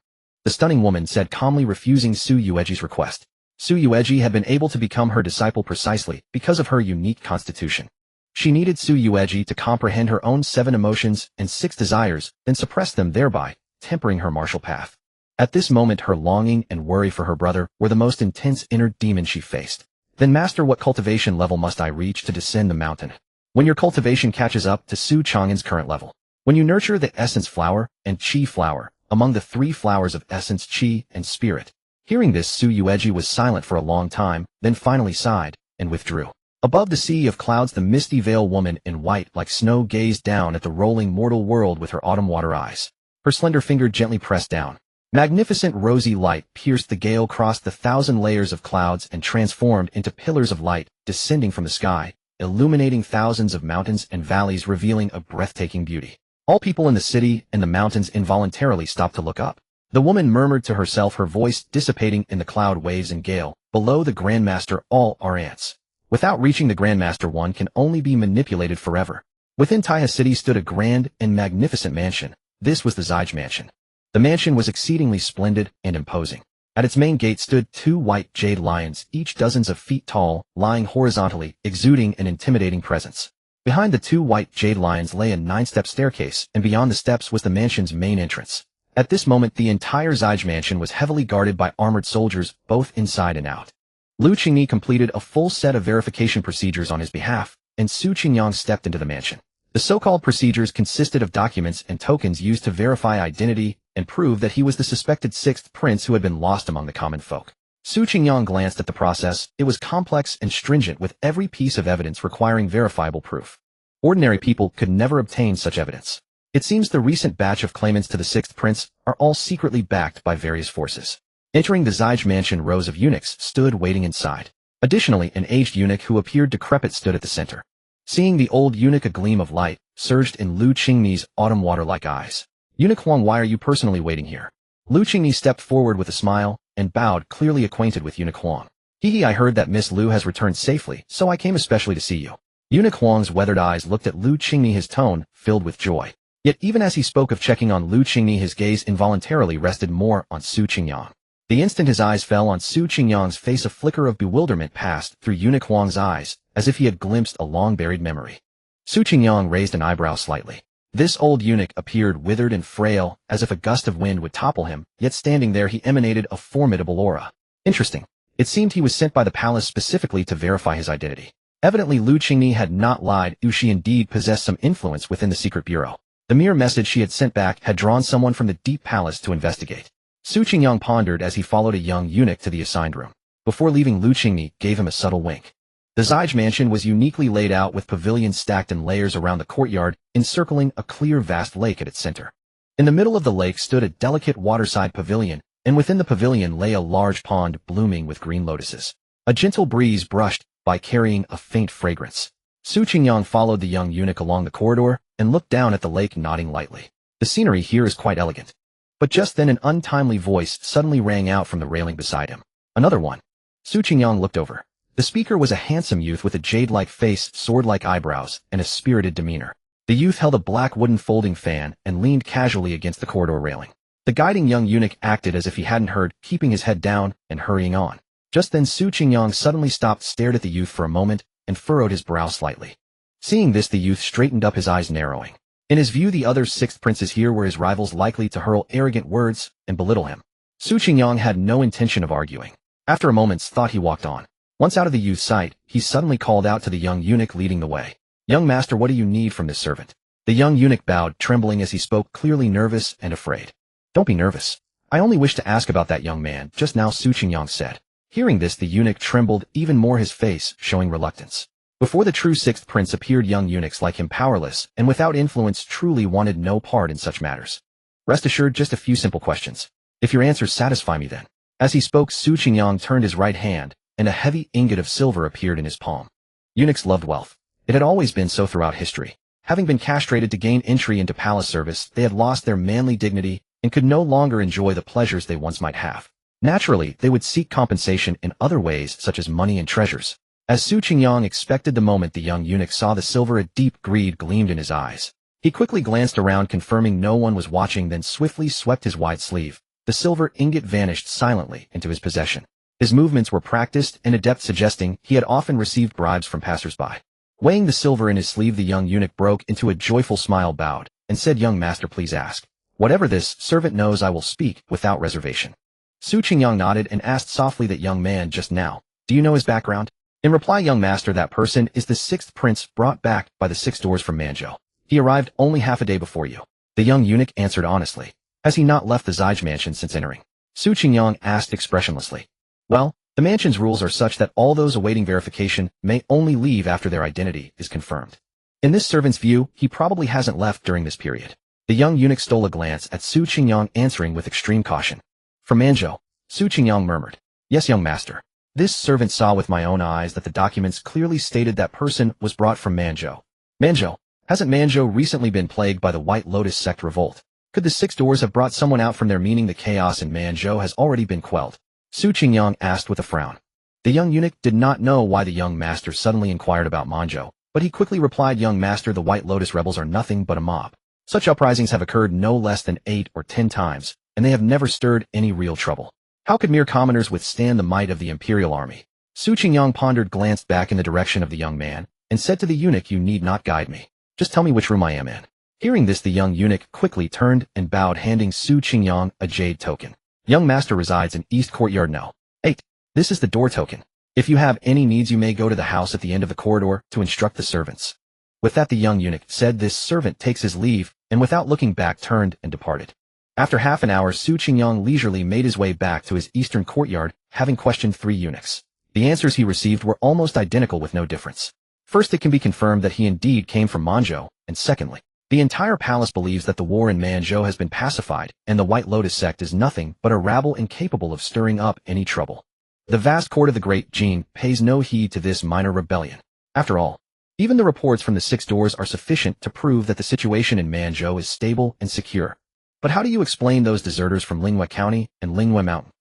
The stunning woman said calmly, refusing Su Yueji's request. Su Yueji had been able to become her disciple precisely because of her unique constitution. She needed Su Yueji to comprehend her own 7 emotions and 6 desires, then suppress them, thereby tempering her martial path. At this moment her longing and worry for her brother were the most intense inner demon she faced. Then, master, what cultivation level must I reach to descend the mountain? When your cultivation catches up to Su Chang'an's current level. When you nurture the essence flower and qi flower, among the 3 flowers of essence, qi, and spirit. Hearing this, Su Yueji was silent for a long time, then finally sighed and withdrew. Above the sea of clouds, the misty veiled woman in white like snow gazed down at the rolling mortal world with her autumn water eyes. Her slender finger gently pressed down. Magnificent rosy light pierced the gale, crossed the 1,000 layers of clouds, and transformed into pillars of light descending from the sky, illuminating thousands of mountains and valleys, revealing a breathtaking beauty. All people in the city and the mountains involuntarily stopped to look up. The woman murmured to herself, her voice dissipating in the cloud waves and gale. Below the Grandmaster, all are ants. Without reaching the Grandmaster, one can only be manipulated forever. Within Taiha City stood a grand and magnificent mansion. This was the Zijge Mansion. The mansion was exceedingly splendid and imposing. At its main gate stood 2 white jade lions, each dozens of feet tall, lying horizontally, exuding an intimidating presence. Behind the 2 white jade lions lay a 9-step staircase, and beyond the steps was the mansion's main entrance. At this moment, the entire Zijge Mansion was heavily guarded by armored soldiers, both inside and out. Lu Qingyi completed a full set of verification procedures on his behalf, and Su Qingyang stepped into the mansion. The so-called procedures consisted of documents and tokens used to verify identity and prove that he was the suspected 6th prince who had been lost among the common folk. Su Qingyang glanced at the process. It was complex and stringent, with every piece of evidence requiring verifiable proof. Ordinary people could never obtain such evidence. It seems the recent batch of claimants to the 6th prince are all secretly backed by various forces. Entering the Zijj mansion, rows of eunuchs stood waiting inside. Additionally, an aged eunuch who appeared decrepit stood at the center. Seeing the old eunuch, a gleam of light surged in Lu Qingni's autumn water-like eyes. "Eunuch Huang, why are you personally waiting here?" Lu Qingni stepped forward with a smile and bowed, clearly acquainted with Eunuch Huang. "Hehe, I heard that Miss Lu has returned safely, so I came especially to see you." Eunuch Huang's weathered eyes looked at Lu Qingni, his tone filled with joy. Yet even as he spoke of checking on Lu Qingni, his gaze involuntarily rested more on Su Qingyang. The instant his eyes fell on Su Qingyang's face, a flicker of bewilderment passed through Eunuch Huang's eyes, as if he had glimpsed a long-buried memory. Su Qingyang raised an eyebrow slightly. This old eunuch appeared withered and frail, as if a gust of wind would topple him, yet standing there he emanated a formidable aura. Interesting. It seemed he was sent by the palace specifically to verify his identity. Evidently Lu Qingni had not lied, she indeed possessed some influence within the secret bureau. The mere message she had sent back had drawn someone from the deep palace to investigate. Su Qingyang pondered as he followed a young eunuch to the assigned room. Before leaving, Lu Qingni gave him a subtle wink. The Zijj mansion was uniquely laid out with pavilions stacked in layers around the courtyard, encircling a clear vast lake at its center. In the middle of the lake stood a delicate waterside pavilion, and within the pavilion lay a large pond blooming with green lotuses. A gentle breeze brushed by, carrying a faint fragrance. Su Qingyang followed the young eunuch along the corridor and looked down at the lake, nodding lightly. "The scenery here is quite elegant." But just then an untimely voice suddenly rang out from the railing beside him. "Another one." Su Qingyang looked over. The speaker was a handsome youth with a jade-like face, sword-like eyebrows, and a spirited demeanor. The youth held a black wooden folding fan and leaned casually against the corridor railing. The guiding young eunuch acted as if he hadn't heard, keeping his head down and hurrying on. Just then Su Qingyang suddenly stopped, stared at the youth for a moment, and furrowed his brow slightly. Seeing this, the youth straightened up, his eyes narrowing. In his view, the other sixth princes here were his rivals, likely to hurl arrogant words and belittle him. Su Qingyang had no intention of arguing. After a moment's thought, he walked on. Once out of the youth's sight, he suddenly called out to the young eunuch leading the way. "Young master, what do you need from this servant?" The young eunuch bowed, trembling as he spoke, clearly nervous and afraid. "Don't be nervous. I only wish to ask about that young man just now," Su Qingyang said. Hearing this, the eunuch trembled even more, his face showing reluctance. Before the true sixth prince appeared young eunuchs like him, powerless and without influence, truly wanted no part in such matters. "Rest assured, just a few simple questions. If your answers satisfy me, then." As he spoke, Su Qingyang turned his right hand, and a heavy ingot of silver appeared in his palm. Eunuchs loved wealth. It had always been so throughout history. Having been castrated to gain entry into palace service, they had lost their manly dignity and could no longer enjoy the pleasures they once might have. Naturally, they would seek compensation in other ways, such as money and treasures. As Su Qingyang expected, the moment the young eunuch saw the silver, a deep greed gleamed in his eyes. He quickly glanced around, confirming no one was watching, then swiftly swept his wide sleeve. The silver ingot vanished silently into his possession. His movements were practiced and adept, suggesting he had often received bribes from passers-by. Weighing the silver in his sleeve, the young eunuch broke into a joyful smile, bowed, and said, "Young master, please ask. Whatever this servant knows, I will speak without reservation." Su Qingyang nodded and asked softly, "That young man just now, do you know his background?" In reply, "Young master, that person is the sixth prince brought back by the 6 doors from Manzhou. He arrived only half a day before you." The young eunuch answered honestly. "Has he not left the Zijj mansion since entering?" Su Qingyang asked expressionlessly. "Well, the mansion's rules are such that all those awaiting verification may only leave after their identity is confirmed. In this servant's view, he probably hasn't left during this period." The young eunuch stole a glance at Su Qingyang, answering with extreme caution. "From Manzhou," Su Qingyang murmured. "Yes, young master. This servant saw with my own eyes that the documents clearly stated that person was brought from Manzhou." "Manzhou? Hasn't Manzhou recently been plagued by the White Lotus sect revolt? Could the 6 doors have brought someone out from there, meaning the chaos in Manzhou has already been quelled?" Su Qingyang asked with a frown. The young eunuch did not know why the young master suddenly inquired about Manzhou, but he quickly replied, "Young master, the White Lotus rebels are nothing but a mob. Such uprisings have occurred no less than 8 or 10 times, and they have never stirred any real trouble. How could mere commoners withstand the might of the imperial army?" Su Qingyang pondered, glanced back in the direction of the young man, and said to the eunuch, "You need not guide me. Just tell me which room I am in." Hearing this, the young eunuch quickly turned and bowed, handing Su Qingyang a jade token. "Young master resides in East Courtyard No. 8. This is the door token. If you have any needs, you may go to the house at the end of the corridor to instruct the servants." With that, the young eunuch said, "This servant takes his leave," and without looking back turned and departed. After half an hour, Su Qingyang leisurely made his way back to his eastern courtyard, having questioned 3 eunuchs. The answers he received were almost identical, with no difference. First, it can be confirmed that he indeed came from Manzhou, and secondly, The entire palace believes that the war in Manzhou has been pacified, and the White Lotus sect is nothing but a rabble incapable of stirring up any trouble. The vast court of the Great Jin pays no heed to this minor rebellion. After all, even the reports from the Six Doors are sufficient to prove that the situation in Manzhou is stable and secure. But how do you explain those deserters from Linghua County and Linghua Mountain?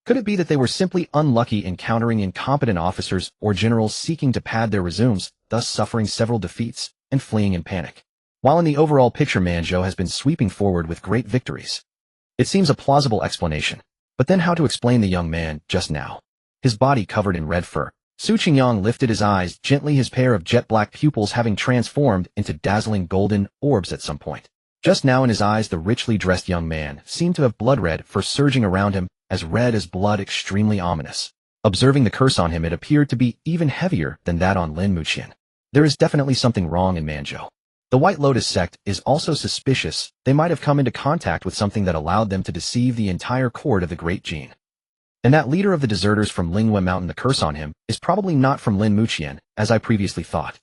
Could it be that they were simply unlucky encountering incompetent officers or generals seeking to pad their resumes, thus suffering several defeats and fleeing in panic? While in the overall picture Manzhou has been sweeping forward with great victories. It seems a plausible explanation. But then how to explain the young man just now? His body covered in red fur. Su Qingyang lifted his eyes gently, his pair of jet-black pupils having transformed into dazzling golden orbs at some point. Just now in his eyes the richly dressed young man seemed to have blood red fur surging around him, as red as blood, extremely ominous. Observing the curse on him, it appeared to be even heavier than that on Lin Muqian. There is definitely something wrong in Manzhou. The White Lotus sect is also suspicious. They might have come into contact with something that allowed them to deceive the entire court of the Great Jin. And that leader of the deserters from Linghua Mountain, the curse on him, is probably not from Lin Muqian, as I previously thought.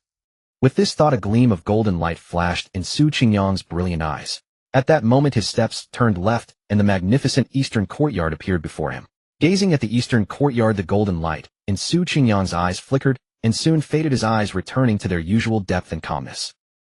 With this thought, a gleam of golden light flashed in Su Qingyang's brilliant eyes. At that moment his steps turned left, and the magnificent eastern courtyard appeared before him. Gazing at the eastern courtyard, the golden light in Su Qingyang's eyes flickered, and soon faded, his eyes returning to their usual depth and calmness.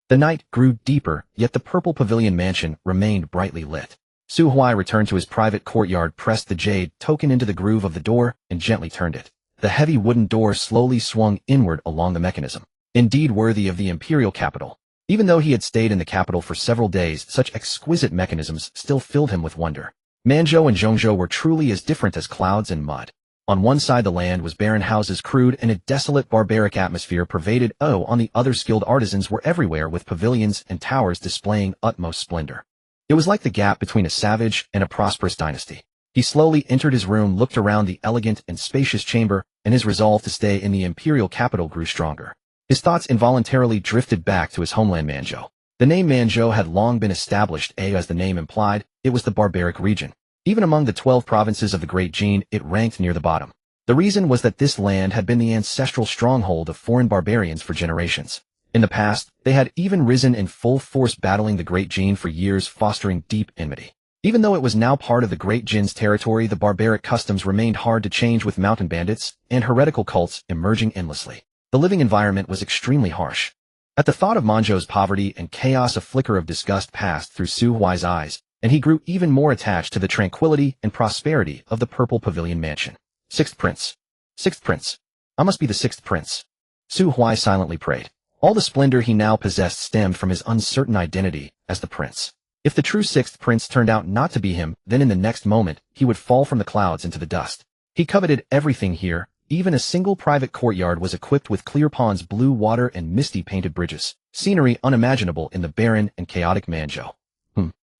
The night grew deeper, yet the purple pavilion mansion remained brightly lit. Su Huai returned to his private courtyard, pressed the jade token into the groove of the door, and gently turned it. The heavy wooden door slowly swung inward along the mechanism. Indeed worthy of the imperial capital. Even though he had stayed in the capital for several days, such exquisite mechanisms still filled him with wonder. Manzhou and Zhongzhou were truly as different as clouds and mud. On one side the land was barren houses, crude, and a desolate barbaric atmosphere pervaded. On the other skilled artisans were everywhere, with pavilions and towers displaying utmost splendor. It was like the gap between a savage and a prosperous dynasty. He slowly entered his room, looked around the elegant and spacious chamber, and his resolve to stay in the imperial capital grew stronger. His thoughts involuntarily drifted back to his homeland Manzhou. The name Manzhou had long been established, as the name implied, it was the barbaric region. Even among the 12 provinces of the Great Jin, it ranked near the bottom. The reason was that this land had been the ancestral stronghold of foreign barbarians for generations. In the past, they had even risen in full force, battling the Great Jin for years, fostering deep enmity. Even though it was now part of the Great Jin's territory, the barbaric customs remained hard to change, with mountain bandits and heretical cults emerging endlessly. The living environment was extremely harsh. At the thought of Manzhou's poverty and chaos, a flicker of disgust passed through Su Huai's eyes, and he grew even more attached to the tranquility and prosperity of the purple pavilion mansion. Sixth Prince. Sixth Prince. I must be the sixth prince. Su Huai silently prayed. All the splendor he now possessed stemmed from his uncertain identity as the prince. If the true sixth prince turned out not to be him, then in the next moment, he would fall from the clouds into the dust. He coveted everything here. Even a single private courtyard was equipped with clear ponds, blue water, and misty painted bridges. Scenery unimaginable in the barren and chaotic Manzhou.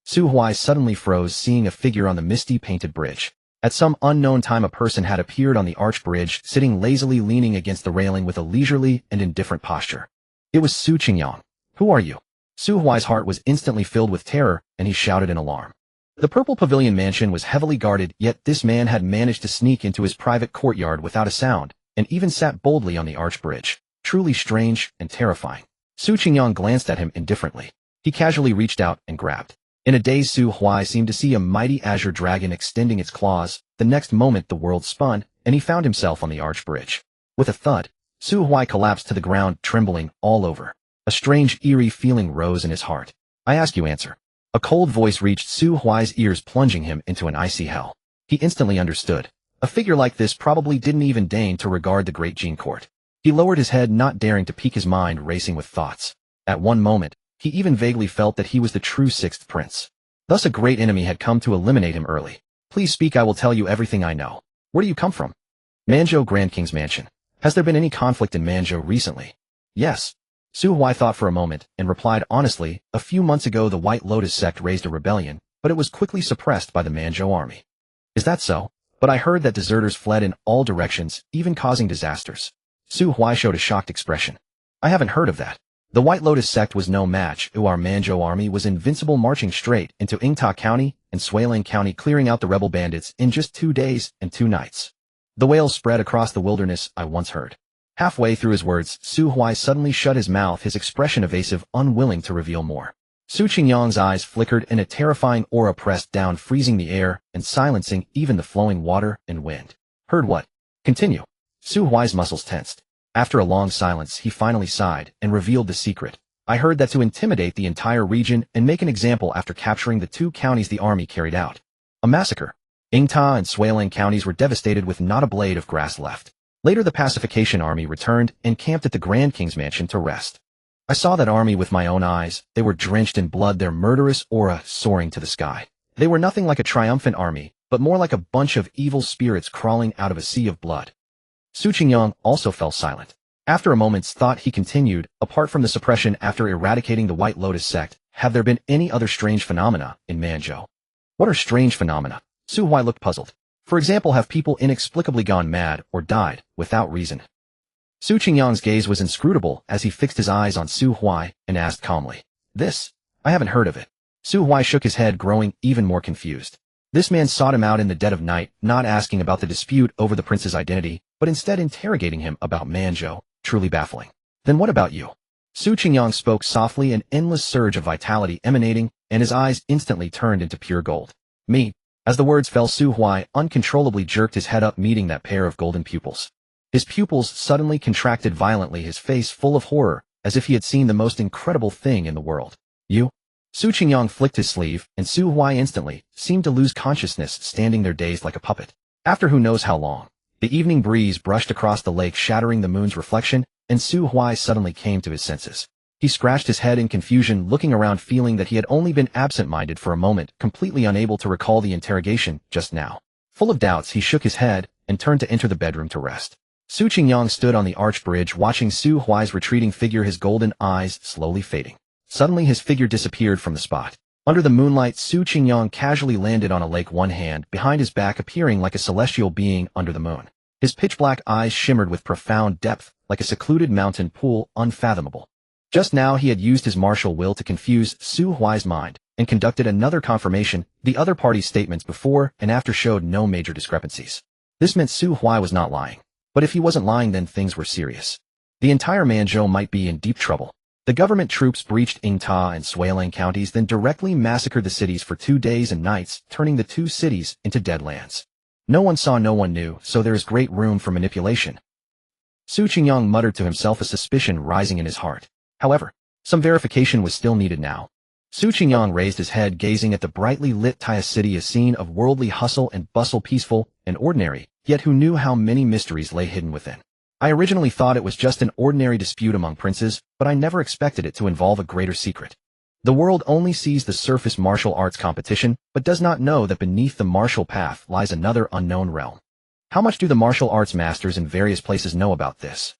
Su Huai suddenly froze, seeing a figure on the misty painted bridge. At some unknown time a person had appeared on the arched bridge, sitting lazily leaning against the railing with a leisurely and indifferent posture. It was Su Qingyang. Who are you? Su Huai's heart was instantly filled with terror, and he shouted in alarm. The purple pavilion mansion was heavily guarded, yet this man had managed to sneak into his private courtyard without a sound, and even sat boldly on the arched bridge. Truly strange and terrifying. Su Qingyang glanced at him indifferently. He casually reached out and grabbed. In a daze, Su Huai seemed to see a mighty azure dragon extending its claws. The next moment the world spun, and he found himself on the arched bridge. With a thud, Su Huai collapsed to the ground, trembling all over. A strange, eerie feeling rose in his heart. I ask you, answer. A cold voice reached Su Huai's ears, plunging him into an icy hell. He instantly understood. A figure like this probably didn't even deign to regard the Great Jin court. He lowered his head, not daring to peek, his mind racing with thoughts. At one moment, he even vaguely felt that he was the true sixth prince. Thus a great enemy had come to eliminate him early. Please speak, I will tell you everything I know. Where do you come from? Manzhou Grand King's mansion. Has there been any conflict in Manzhou recently? Yes. Su Huai thought for a moment, and replied honestly, a few months ago the White Lotus sect raised a rebellion, but it was quickly suppressed by the Manzhou army. Is that so? But I heard that deserters fled in all directions, even causing disasters. Su Huai showed a shocked expression. I haven't heard of that. The White Lotus sect was no match. Our Manzhou army was invincible, marching straight into Yingta County and Suilang County, clearing out the rebel bandits in just 2 days and 2 nights. The wails spread across the wilderness, I once heard. Halfway through his words, Su Huai suddenly shut his mouth, his expression evasive, unwilling to reveal more. Su Qingyang's eyes flickered and a terrifying aura pressed down, freezing the air and silencing even the flowing water and wind. Heard what? Continue. Su Huai's muscles tensed. After a long silence, he finally sighed and revealed the secret. I heard that to intimidate the entire region and make an example after capturing the 2 counties the army carried out. A massacre. Yingta and Suiling counties were devastated with not a blade of grass left. Later the pacification army returned and camped at the Grand King's mansion to rest. I saw that army with my own eyes. They were drenched in blood, their murderous aura soaring to the sky. They were nothing like a triumphant army, but more like a bunch of evil spirits crawling out of a sea of blood. Su Qingyang also fell silent. After a moment's thought he continued, apart from the suppression after eradicating the White Lotus sect, have there been any other strange phenomena in Manzhou? What are strange phenomena? Su Huai looked puzzled. For example, have people inexplicably gone mad or died without reason? Su Qingyang's gaze was inscrutable as he fixed his eyes on Su Huai and asked calmly. This? I haven't heard of it. Su Huai shook his head, growing even more confused. This man sought him out in the dead of night, not asking about the dispute over the prince's identity, but instead interrogating him about Manzhou, truly baffling. Then what about you? Su Qingyang spoke softly, an endless surge of vitality emanating, and his eyes instantly turned into pure gold. Me. As the words fell, Su Huai uncontrollably jerked his head up, meeting that pair of golden pupils. His pupils suddenly contracted violently, his face full of horror, as if he had seen the most incredible thing in the world. You? Su Qingyang flicked his sleeve, and Su Huai instantly seemed to lose consciousness, standing there dazed like a puppet. After who knows how long, the evening breeze brushed across the lake, shattering the moon's reflection, and Su Huai suddenly came to his senses. He scratched his head in confusion, looking around, feeling that he had only been absent-minded for a moment, completely unable to recall the interrogation just now. Full of doubts, he shook his head and turned to enter the bedroom to rest. Su Qingyang stood on the arched bridge, watching Su Huai's retreating figure, his golden eyes slowly fading. Suddenly his figure disappeared from the spot. Under the moonlight, Su Qingyang casually landed on a lake, one hand behind his back, appearing like a celestial being under the moon. His pitch-black eyes shimmered with profound depth, like a secluded mountain pool, unfathomable. Just now he had used his martial will to confuse Su Huai's mind, and conducted another confirmation. The other party's statements before and after showed no major discrepancies. This meant Su Huai was not lying. But if he wasn't lying, then things were serious. The entire Manzhou might be in deep trouble. The government troops breached Yingta and Suiling counties, then directly massacred the cities for 2 days and nights, turning the 2 cities into dead lands. No one saw, no one knew, so there is great room for manipulation. Su Qingyang muttered to himself, a suspicion rising in his heart. However, some verification was still needed now. Su Qingyang raised his head, gazing at the brightly lit Taya city, a scene of worldly hustle and bustle, peaceful and ordinary, yet who knew how many mysteries lay hidden within. I originally thought it was just an ordinary dispute among princes, but I never expected it to involve a greater secret. The world only sees the surface martial arts competition, but does not know that beneath the martial path lies another unknown realm. How much do the martial arts masters in various places know about this?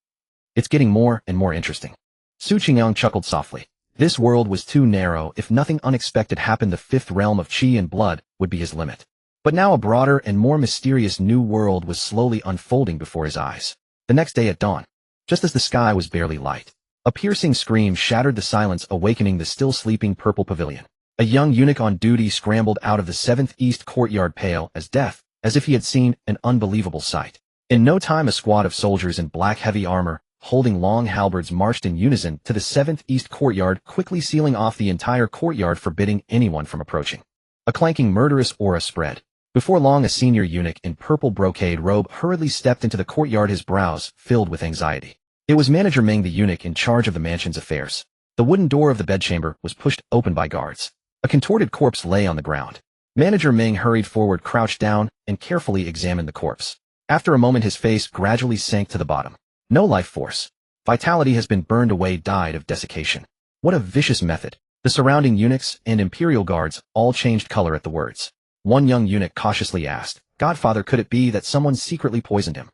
It's getting more and more interesting. Su Qingyang chuckled softly. This world was too narrow. If nothing unexpected happened, the 5th realm of qi and blood would be his limit. But now a broader and more mysterious new world was slowly unfolding before his eyes. The next day at dawn, just as the sky was barely light, a piercing scream shattered the silence, awakening the still sleeping purple pavilion. A young eunuch on duty scrambled out of the 7th East courtyard, pale as death, as if he had seen an unbelievable sight. In no time, a squad of soldiers in black heavy armor, holding long halberds, marched in unison to the 7th East courtyard, quickly sealing off the entire courtyard, forbidding anyone from approaching. A clanking, murderous aura spread. Before long, a senior eunuch in purple brocade robe hurriedly stepped into the courtyard, his brows filled with anxiety. It was Manager Ming, the eunuch in charge of the mansion's affairs. The wooden door of the bedchamber was pushed open by guards. A contorted corpse lay on the ground. Manager Ming hurried forward, crouched down, and carefully examined the corpse. After a moment, his face gradually sank to the bottom. No life force. Vitality has been burned away, died of desiccation. What a vicious method. The surrounding eunuchs and imperial guards all changed color at the words. One young eunuch cautiously asked, "Godfather, could it be that someone secretly poisoned him?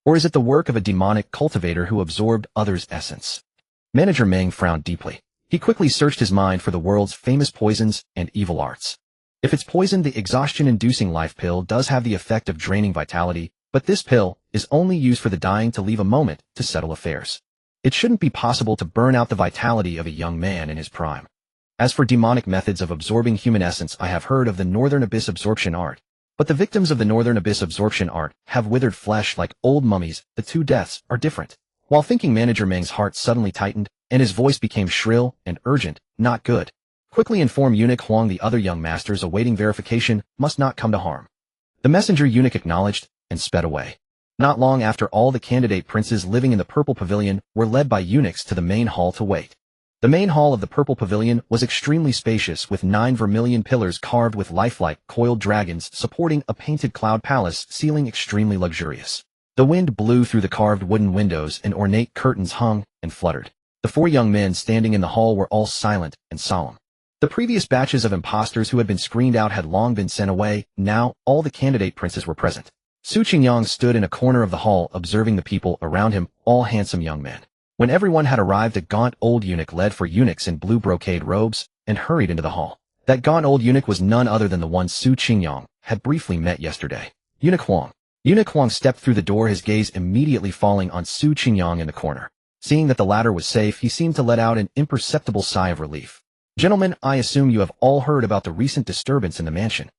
Or is it the work of a demonic cultivator who absorbed others' essence?" Manager Ming frowned deeply. He quickly searched his mind for the world's famous poisons and evil arts. If it's poison, the exhaustion-inducing life pill does have the effect of draining vitality, but this pill is only used for the dying to leave a moment to settle affairs. It shouldn't be possible to burn out the vitality of a young man in his prime. As for demonic methods of absorbing human essence, I have heard of the Northern Abyss absorption art. But the victims of the Northern Abyss absorption art have withered flesh like old mummies. The 2 deaths are different. While thinking, Manager Ming's heart suddenly tightened, and his voice became shrill and urgent. Not good. Quickly inform Eunuch Huang the other young masters awaiting verification must not come to harm. The messenger eunuch acknowledged and sped away. Not long after, all the candidate princes living in the Purple Pavilion were led by eunuchs to the main hall to wait. The main hall of the Purple Pavilion was extremely spacious, with 9 vermilion pillars carved with lifelike, coiled dragons supporting a painted cloud palace ceiling extremely luxurious. The wind blew through the carved wooden windows and ornate curtains hung and fluttered. The 4 young men standing in the hall were all silent and solemn. The previous batches of impostors who had been screened out had long been sent away. Now, all the candidate princes were present. Su Qingyang stood in a corner of the hall observing the people around him, all handsome young men. When everyone had arrived, a gaunt old eunuch led 4 eunuchs in blue brocade robes and hurried into the hall. That gaunt old eunuch was none other than the one Su Qingyang had briefly met yesterday. Eunuch Huang. Eunuch Huang stepped through the door, his gaze immediately falling on Su Qingyang in the corner. Seeing that the latter was safe, he seemed to let out an imperceptible sigh of relief. Gentlemen, I assume you have all heard about the recent disturbance in the mansion.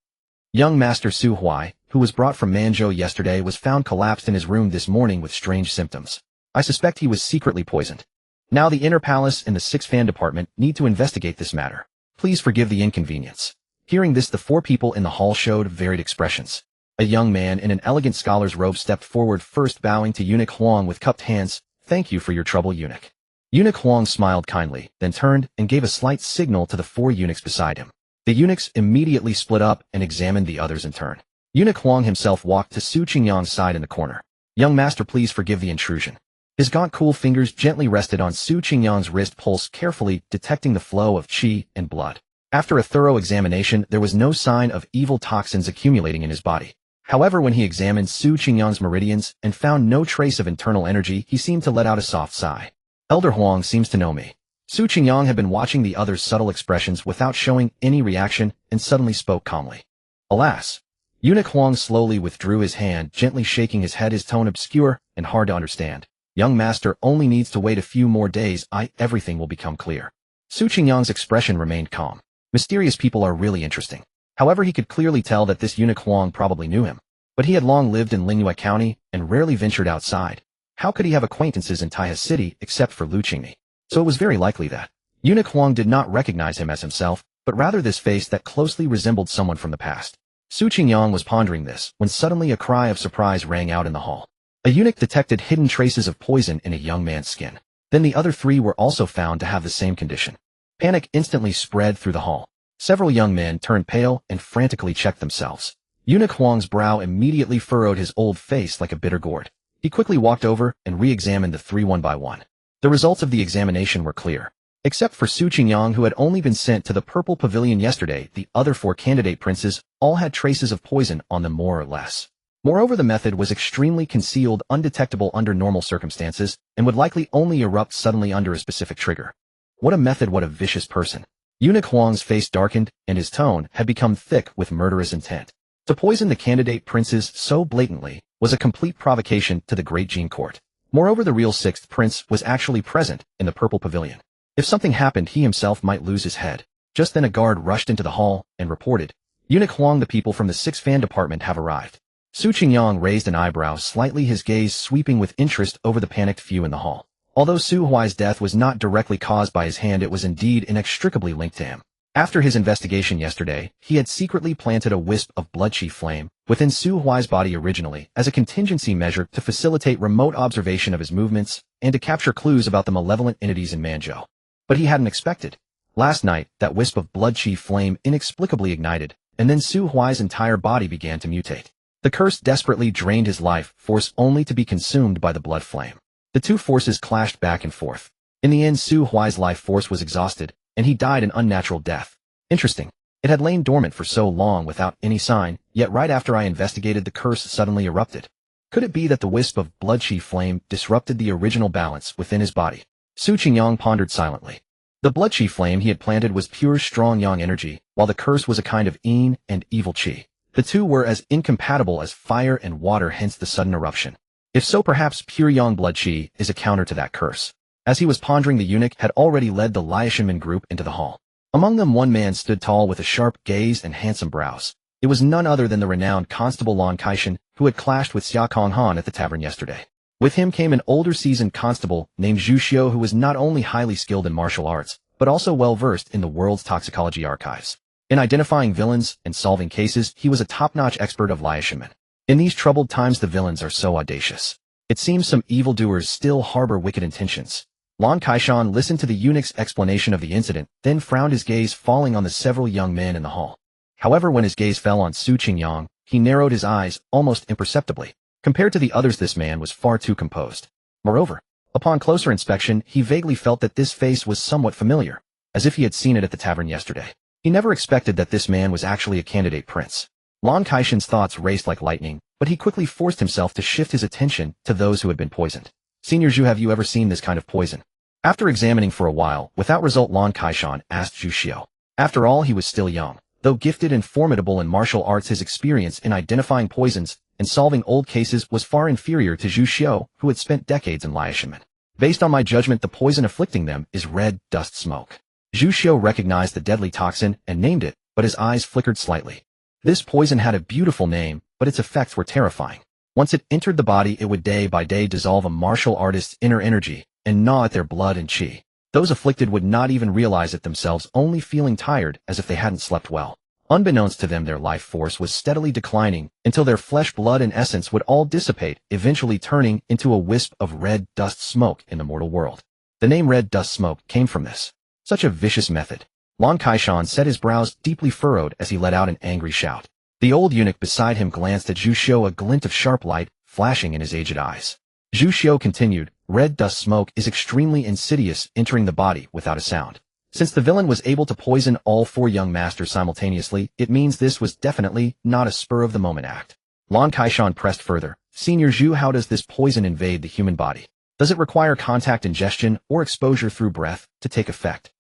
Young Master Su Huai, who was brought from Manzhou yesterday, was found collapsed in his room this morning with strange symptoms. I suspect he was secretly poisoned. Now the Inner Palace and the 6th Fan Department need to investigate this matter. Please forgive the inconvenience. Hearing this, the 4 people in the hall showed varied expressions. A young man in an elegant scholar's robe stepped forward, first bowing to Eunuch Huang with cupped hands. Thank you for your trouble, Eunuch. Eunuch Huang smiled kindly, then turned and gave a slight signal to the 4 eunuchs beside him. The eunuchs immediately split up and examined the others in turn. Eunuch Huang himself walked to Su Qingyang's side in the corner. Young master, please forgive the intrusion. His gaunt cool fingers gently rested on Su Qingyang's wrist pulse, carefully detecting the flow of qi and blood. After a thorough examination, there was no sign of evil toxins accumulating in his body. However, when he examined Su Qingyang's meridians and found no trace of internal energy, he seemed to let out a soft sigh. Elder Huang seems to know me. Su Qingyang had been watching the other's subtle expressions without showing any reaction and suddenly spoke calmly. Alas. Eunuch Huang slowly withdrew his hand, gently shaking his head, his tone obscure and hard to understand. Young master only needs to wait a few more days. Everything will become clear. Su Qingyang's expression remained calm. Mysterious people are really interesting. However, he could clearly tell that this Eunuch Huang probably knew him. But he had long lived in Lingyue County and rarely ventured outside. How could he have acquaintances in Taihe City except for Lu Qingmi? So it was very likely that Eunuch Huang did not recognize him as himself, but rather this face that closely resembled someone from the past. Su Qingyang was pondering this when suddenly a cry of surprise rang out in the hall. A eunuch detected hidden traces of poison in a young man's skin. Then the other 3 were also found to have the same condition. Panic instantly spread through the hall. Several young men turned pale and frantically checked themselves. Eunuch Huang's brow immediately furrowed his old face like a bitter gourd. He quickly walked over and re-examined the 3 one by one. The results of the examination were clear. Except for Su Qingyang, who had only been sent to the Purple Pavilion yesterday, the other 4 candidate princes all had traces of poison on them, more or less. Moreover, the method was extremely concealed, undetectable under normal circumstances, and would likely only erupt suddenly under a specific trigger. What a method, what a vicious person. Eunuch Huang's face darkened, and his tone had become thick with murderous intent. To poison the candidate princes so blatantly was a complete provocation to the Great Jin Court. Moreover, the real 6th prince was actually present in the Purple Pavilion. If something happened, he himself might lose his head. Just then a guard rushed into the hall and reported, Eunuch Huang, the people from the 6th Fan Department have arrived. Su Qingyang raised an eyebrow slightly, his gaze sweeping with interest over the panicked few in the hall. Although Su Huai's death was not directly caused by his hand, it was indeed inextricably linked to him. After his investigation yesterday, he had secretly planted a wisp of blood qi flame within Su Huai's body originally as a contingency measure to facilitate remote observation of his movements and to capture clues about the malevolent entities in Manzhou. But he hadn't expected. Last night, that wisp of blood qi flame inexplicably ignited, and then Su Huai's entire body began to mutate. The curse desperately drained his life force only to be consumed by the blood flame. The 2 forces clashed back and forth. In the end, Su Huai's life force was exhausted, and he died an unnatural death. Interesting. It had lain dormant for so long without any sign, yet right after I investigated, the curse suddenly erupted. Could it be that the wisp of blood qi flame disrupted the original balance within his body? Su Qingyang pondered silently. The blood qi flame he had planted was pure strong yang energy, while the curse was a kind of yin and evil qi. The 2 were as incompatible as fire and water, hence the sudden eruption. If so, perhaps pure yang blood qi is a counter to that curse. As he was pondering, the eunuch had already led the Liaishanmen group into the hall. Among them, one man stood tall with a sharp gaze and handsome brows. It was none other than the renowned Constable Lan Kaishan, who had clashed with Xia Konghan at the tavern yesterday. With him came an older seasoned constable named Zhu Xiu, who was not only highly skilled in martial arts, but also well-versed in the world's toxicology archives. In identifying villains and solving cases, he was a top-notch expert of liaison. In these troubled times, the villains are so audacious. It seems some evildoers still harbor wicked intentions. Lan Kaishan listened to the eunuch's explanation of the incident, then frowned, his gaze falling on the several young men in the hall. However, when his gaze fell on Su Qingyang, he narrowed his eyes almost imperceptibly. Compared to the others, this man was far too composed. Moreover, upon closer inspection, he vaguely felt that this face was somewhat familiar, as if he had seen it at the tavern yesterday. He never expected that this man was actually a candidate prince. Lan Kaishan's thoughts raced like lightning, but he quickly forced himself to shift his attention to those who had been poisoned. Senior Zhu, have you ever seen this kind of poison? After examining for a while, without result, Lan Kaishan asked Zhu Xiu. After all, he was still young. Though gifted and formidable in martial arts, his experience in identifying poisons and solving old cases was far inferior to Zhu Xiu, who had spent decades in liaison. Based on my judgment, the poison afflicting them is red dust smoke. Zhu Xiu recognized the deadly toxin and named it, but his eyes flickered slightly. This poison had a beautiful name, but its effects were terrifying. Once it entered the body, it would day by day dissolve a martial artist's inner energy and gnaw at their blood and qi. Those afflicted would not even realize it themselves, only feeling tired as if they hadn't slept well. Unbeknownst to them, their life force was steadily declining until their flesh, blood, and essence would all dissipate, eventually turning into a wisp of red dust smoke in the mortal world. The name red dust smoke came from this. Such a vicious method. Lan Kaishan set his brows deeply furrowed as he let out an angry shout. The old eunuch beside him glanced at Zhu Xiu, a glint of sharp light flashing in his aged eyes. Zhu Xiu continued, red dust smoke is extremely insidious, entering the body without a sound. Since the villain was able to poison all 4 young masters simultaneously, it means this was definitely not a spur-of-the-moment act. Lan Kaishan pressed further. Senior Zhu, how does this poison invade the human body? Does it require contact ingestion or exposure through breath to take effect?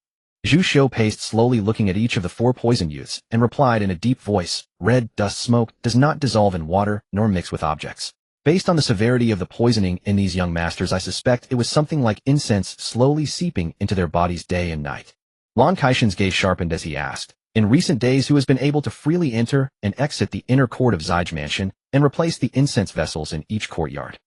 Zhu Xiu paced slowly, looking at each of the 4 poisoned youths, and replied in a deep voice, red dust smoke does not dissolve in water nor mix with objects. Based on the severity of the poisoning in these young masters, I suspect it was something like incense slowly seeping into their bodies day and night. Lan Kaishan's gaze sharpened as he asked, in recent days, who has been able to freely enter and exit the inner court of Zij's mansion and replace the incense vessels in each courtyard?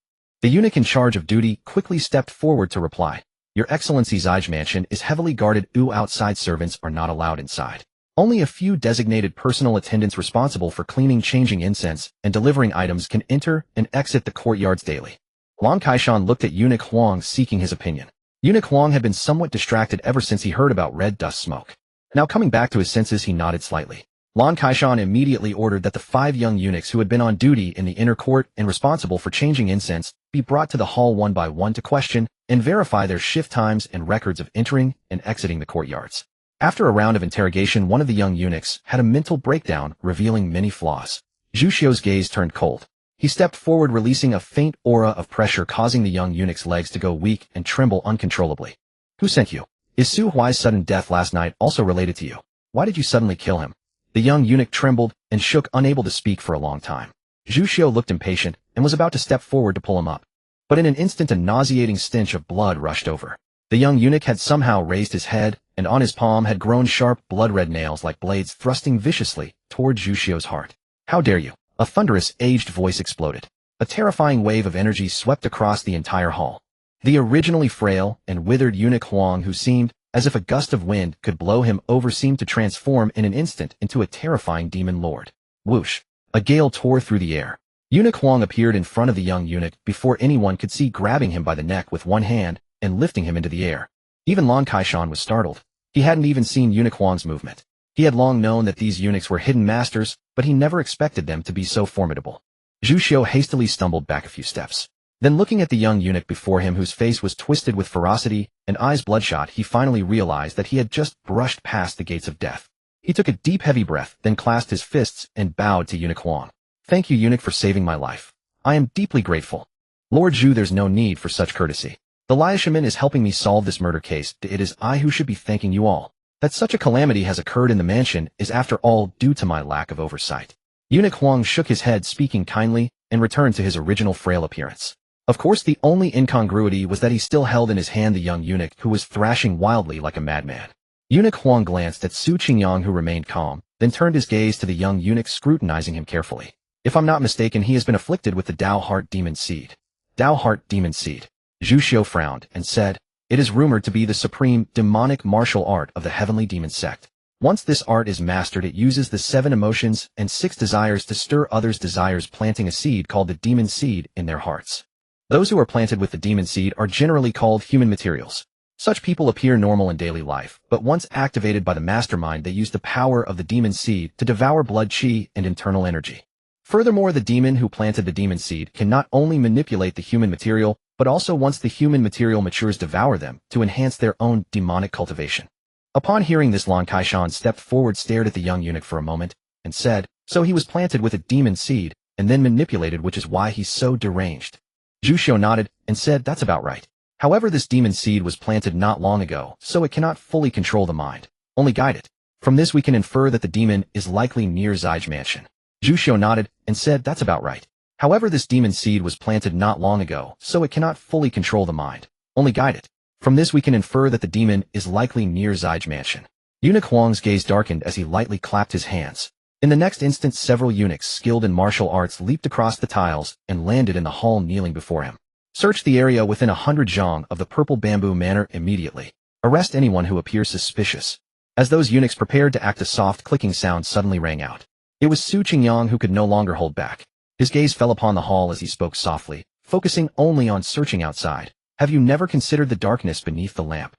The eunuch in charge of duty quickly stepped forward to reply, Your Excellency, Zij's mansion is heavily guarded. Outside servants are not allowed inside. Only a few designated personal attendants responsible for cleaning, changing incense, and delivering items can enter and exit the courtyards daily. Lan Kaishan looked at Eunuch Huang, seeking his opinion. Eunuch Huang had been somewhat distracted ever since he heard about red dust smoke. Now coming back to his senses, he nodded slightly. Lan Kaishan immediately ordered that the 5 young eunuchs who had been on duty in the inner court and responsible for changing incense be brought to the hall one by one to question and verify their shift times and records of entering and exiting the courtyards. After a round of interrogation, one of the young eunuchs had a mental breakdown, revealing many flaws. Zhu Xiu's gaze turned cold. He stepped forward, releasing a faint aura of pressure, causing the young eunuch's legs to go weak and tremble uncontrollably. Who sent you? Is Su Huai's sudden death last night also related to you? Why did you suddenly kill him? The young eunuch trembled and shook, unable to speak for a long time. Zhu Xiu looked impatient and was about to step forward to pull him up. But in an instant, a nauseating stench of blood rushed over. The young eunuch had somehow raised his head, and on his palm had grown sharp, blood-red nails like blades, thrusting viciously toward Zhu Xiu's heart. How dare you? A thunderous, aged voice exploded. A terrifying wave of energy swept across the entire hall. The originally frail and withered eunuch Huang, who seemed as if a gust of wind could blow him over, seemed to transform in an instant into a terrifying demon lord. Whoosh! A gale tore through the air. Eunuch Huang appeared in front of the young eunuch before anyone could see, grabbing him by the neck with one hand and lifting him into the air. Even Lan Kaishan was startled. He hadn't even seen Eunuch Huang's movement. He had long known that these eunuchs were hidden masters, but he never expected them to be so formidable. Zhu Xiu hastily stumbled back a few steps. Then, looking at the young eunuch before him, whose face was twisted with ferocity and eyes bloodshot, he finally realized that he had just brushed past the gates of death. He took a deep, heavy breath, then clasped his fists and bowed to Eunuch Huang. Thank you, eunuch, for saving my life. I am deeply grateful. Lord Zhu, there's no need for such courtesy. The liaison is helping me solve this murder case. It is I who should be thanking you all. That such a calamity has occurred in the mansion is, after all, due to my lack of oversight. Eunuch Huang shook his head, speaking kindly, and returned to his original frail appearance. Of course, the only incongruity was that he still held in his hand the young eunuch, who was thrashing wildly like a madman. Eunuch Huang glanced at Su Qingyang, who remained calm, then turned his gaze to the young eunuch, scrutinizing him carefully. If I'm not mistaken, he has been afflicted with the Dao Heart Demon Seed. Dao Heart Demon Seed. Zhu Xiu frowned and said, It is rumored to be the supreme demonic martial art of the heavenly demon sect. Once this art is mastered, it uses the 7 emotions and 6 desires to stir others' desires, planting a seed called the demon seed in their hearts. Those who are planted with the demon seed are generally called human materials. Such people appear normal in daily life, but once activated by the mastermind, they use the power of the demon seed to devour blood, chi, and internal energy. Furthermore, the demon who planted the demon seed can not only manipulate the human material, but also, once the human material matures, devour them to enhance their own demonic cultivation. Upon hearing this, Lan Kaishan stepped forward, stared at the young eunuch for a moment, and said, "So he was planted with a demon seed, and then manipulated, which is why he's so deranged." Zhu Xiu nodded and said, "That's about right. However, this demon seed was planted not long ago, so it cannot fully control the mind, only guide it. From this we can infer that the demon is likely near Zij's mansion." Zhu Xiu nodded and said, "That's about right. However, this demon seed was planted not long ago, so it cannot fully control the mind, only guide it. From this we can infer that the demon is likely near Zij's mansion." Eunuch Huang's gaze darkened as he lightly clapped his hands. In the next instant, several eunuchs skilled in martial arts leaped across the tiles and landed in the hall, kneeling before him. "Search the area within 100 zhang of the purple bamboo manor immediately. Arrest anyone who appears suspicious." As those eunuchs prepared to act, a soft clicking sound suddenly rang out. It was Su Qingyang, who could no longer hold back. His gaze fell upon the hall as he spoke softly, focusing only on searching outside. "Have you never considered the darkness beneath the lamp?"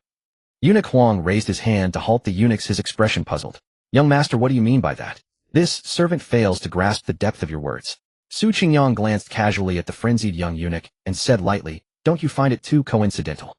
Eunuch Huang raised his hand to halt the eunuchs, his expression puzzled. "Young master, what do you mean by that? This servant fails to grasp the depth of your words." Su Qingyang glanced casually at the frenzied young eunuch and said lightly, "Don't you find it too coincidental?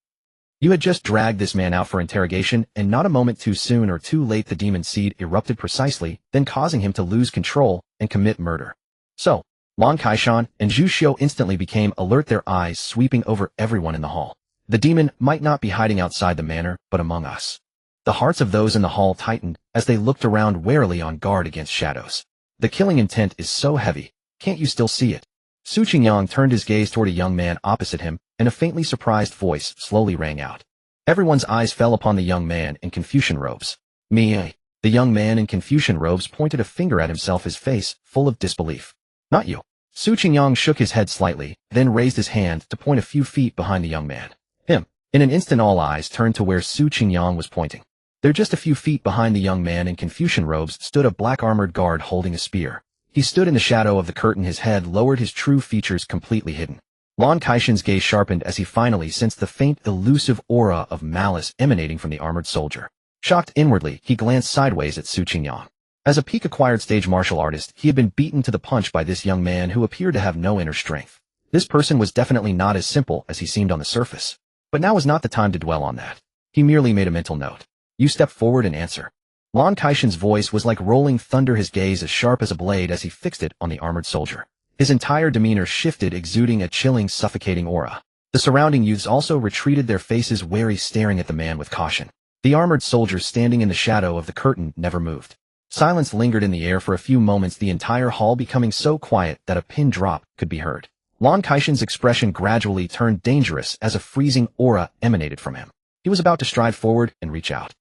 You had just dragged this man out for interrogation, and not a moment too soon or too late the demon seed erupted precisely, then causing him to lose control and commit murder. So, Lan Kaishan and Zhu Xiu instantly became alert, their eyes sweeping over everyone in the hall. The demon might not be hiding outside the manor, but among us. The hearts of those in the hall tightened as they looked around, warily on guard against shadows. "The killing intent is so heavy, can't you still see it?" Su Qingyang turned his gaze toward a young man opposite him, and a faintly surprised voice slowly rang out. Everyone's eyes fell upon the young man in Confucian robes. "Me?" The young man in Confucian robes pointed a finger at himself, his face full of disbelief. "Not you." Su Qingyang shook his head slightly, then raised his hand to point a few feet behind the young man. "Him." In an instant, all eyes turned to where Su Qingyang was pointing. There, just a few feet behind the young man in Confucian robes, stood a black armored guard holding a spear. He stood in the shadow of the curtain, his head lowered, his true features completely hidden. Lan Kaishan's gaze sharpened as he finally sensed the faint, elusive aura of malice emanating from the armored soldier. Shocked inwardly, he glanced sideways at Su Qingyang. As a peak-acquired stage martial artist, he had been beaten to the punch by this young man who appeared to have no inner strength. This person was definitely not as simple as he seemed on the surface. But now was not the time to dwell on that. He merely made a mental note. "You step forward and answer." Lan Kaishan's voice was like rolling thunder, his gaze as sharp as a blade as he fixed it on the armored soldier. His entire demeanor shifted, exuding a chilling, suffocating aura. The surrounding youths also retreated, their faces wary, staring at the man with caution. The armored soldier standing in the shadow of the curtain never moved. Silence lingered in the air for a few moments, the entire hall becoming so quiet that a pin drop could be heard. Lan Kaishan's expression gradually turned dangerous as a freezing aura emanated from him. He was about to stride forward and reach out.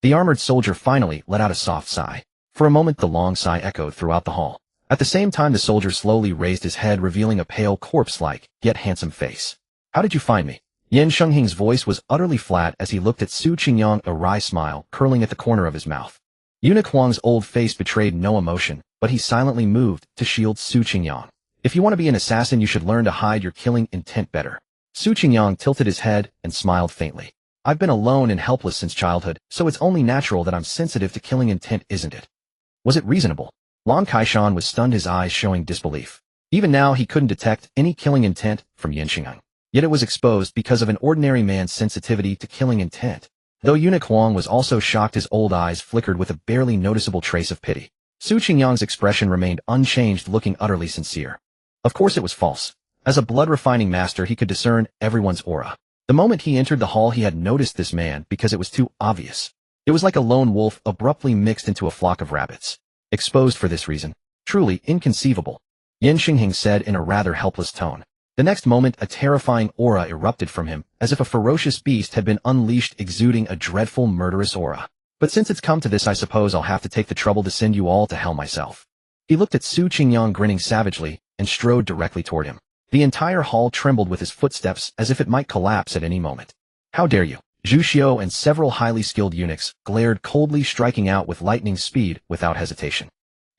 The armored soldier finally let out a soft sigh. For a moment, the long sigh echoed throughout the hall. At the same time, the soldier slowly raised his head, revealing a pale, corpse-like, yet handsome face. "How did you find me?" Yan Shenghing's voice was utterly flat as he looked at Su Qingyang, a wry smile curling at the corner of his mouth. Eunuch Huang's old face betrayed no emotion, but he silently moved to shield Su Qingyang. "If you want to be an assassin, you should learn to hide your killing intent better." Su Qingyang tilted his head and smiled faintly. "I've been alone and helpless since childhood, so it's only natural that I'm sensitive to killing intent, isn't it?" Was it reasonable? Lan Kaishan was stunned, his eyes showing disbelief. Even now, he couldn't detect any killing intent from Yan Shenghing. Yet it was exposed because of an ordinary man's sensitivity to killing intent. Though Eunuch Huang was also shocked, his old eyes flickered with a barely noticeable trace of pity. Su Qingyang's expression remained unchanged, looking utterly sincere. Of course it was false. As a blood-refining master, he could discern everyone's aura. The moment he entered the hall, he had noticed this man because it was too obvious. It was like a lone wolf abruptly mixed into a flock of rabbits. Exposed for this reason. Truly inconceivable. Yan Shenghing said in a rather helpless tone. The next moment, a terrifying aura erupted from him, as if a ferocious beast had been unleashed, exuding a dreadful, murderous aura. "But since it's come to this, I suppose I'll have to take the trouble to send you all to hell myself." He looked at Su Qingyang, grinning savagely, and strode directly toward him. The entire hall trembled with his footsteps, as if it might collapse at any moment. How dare you? Zhu Xiao and several highly skilled eunuchs glared coldly, striking out with lightning speed without hesitation.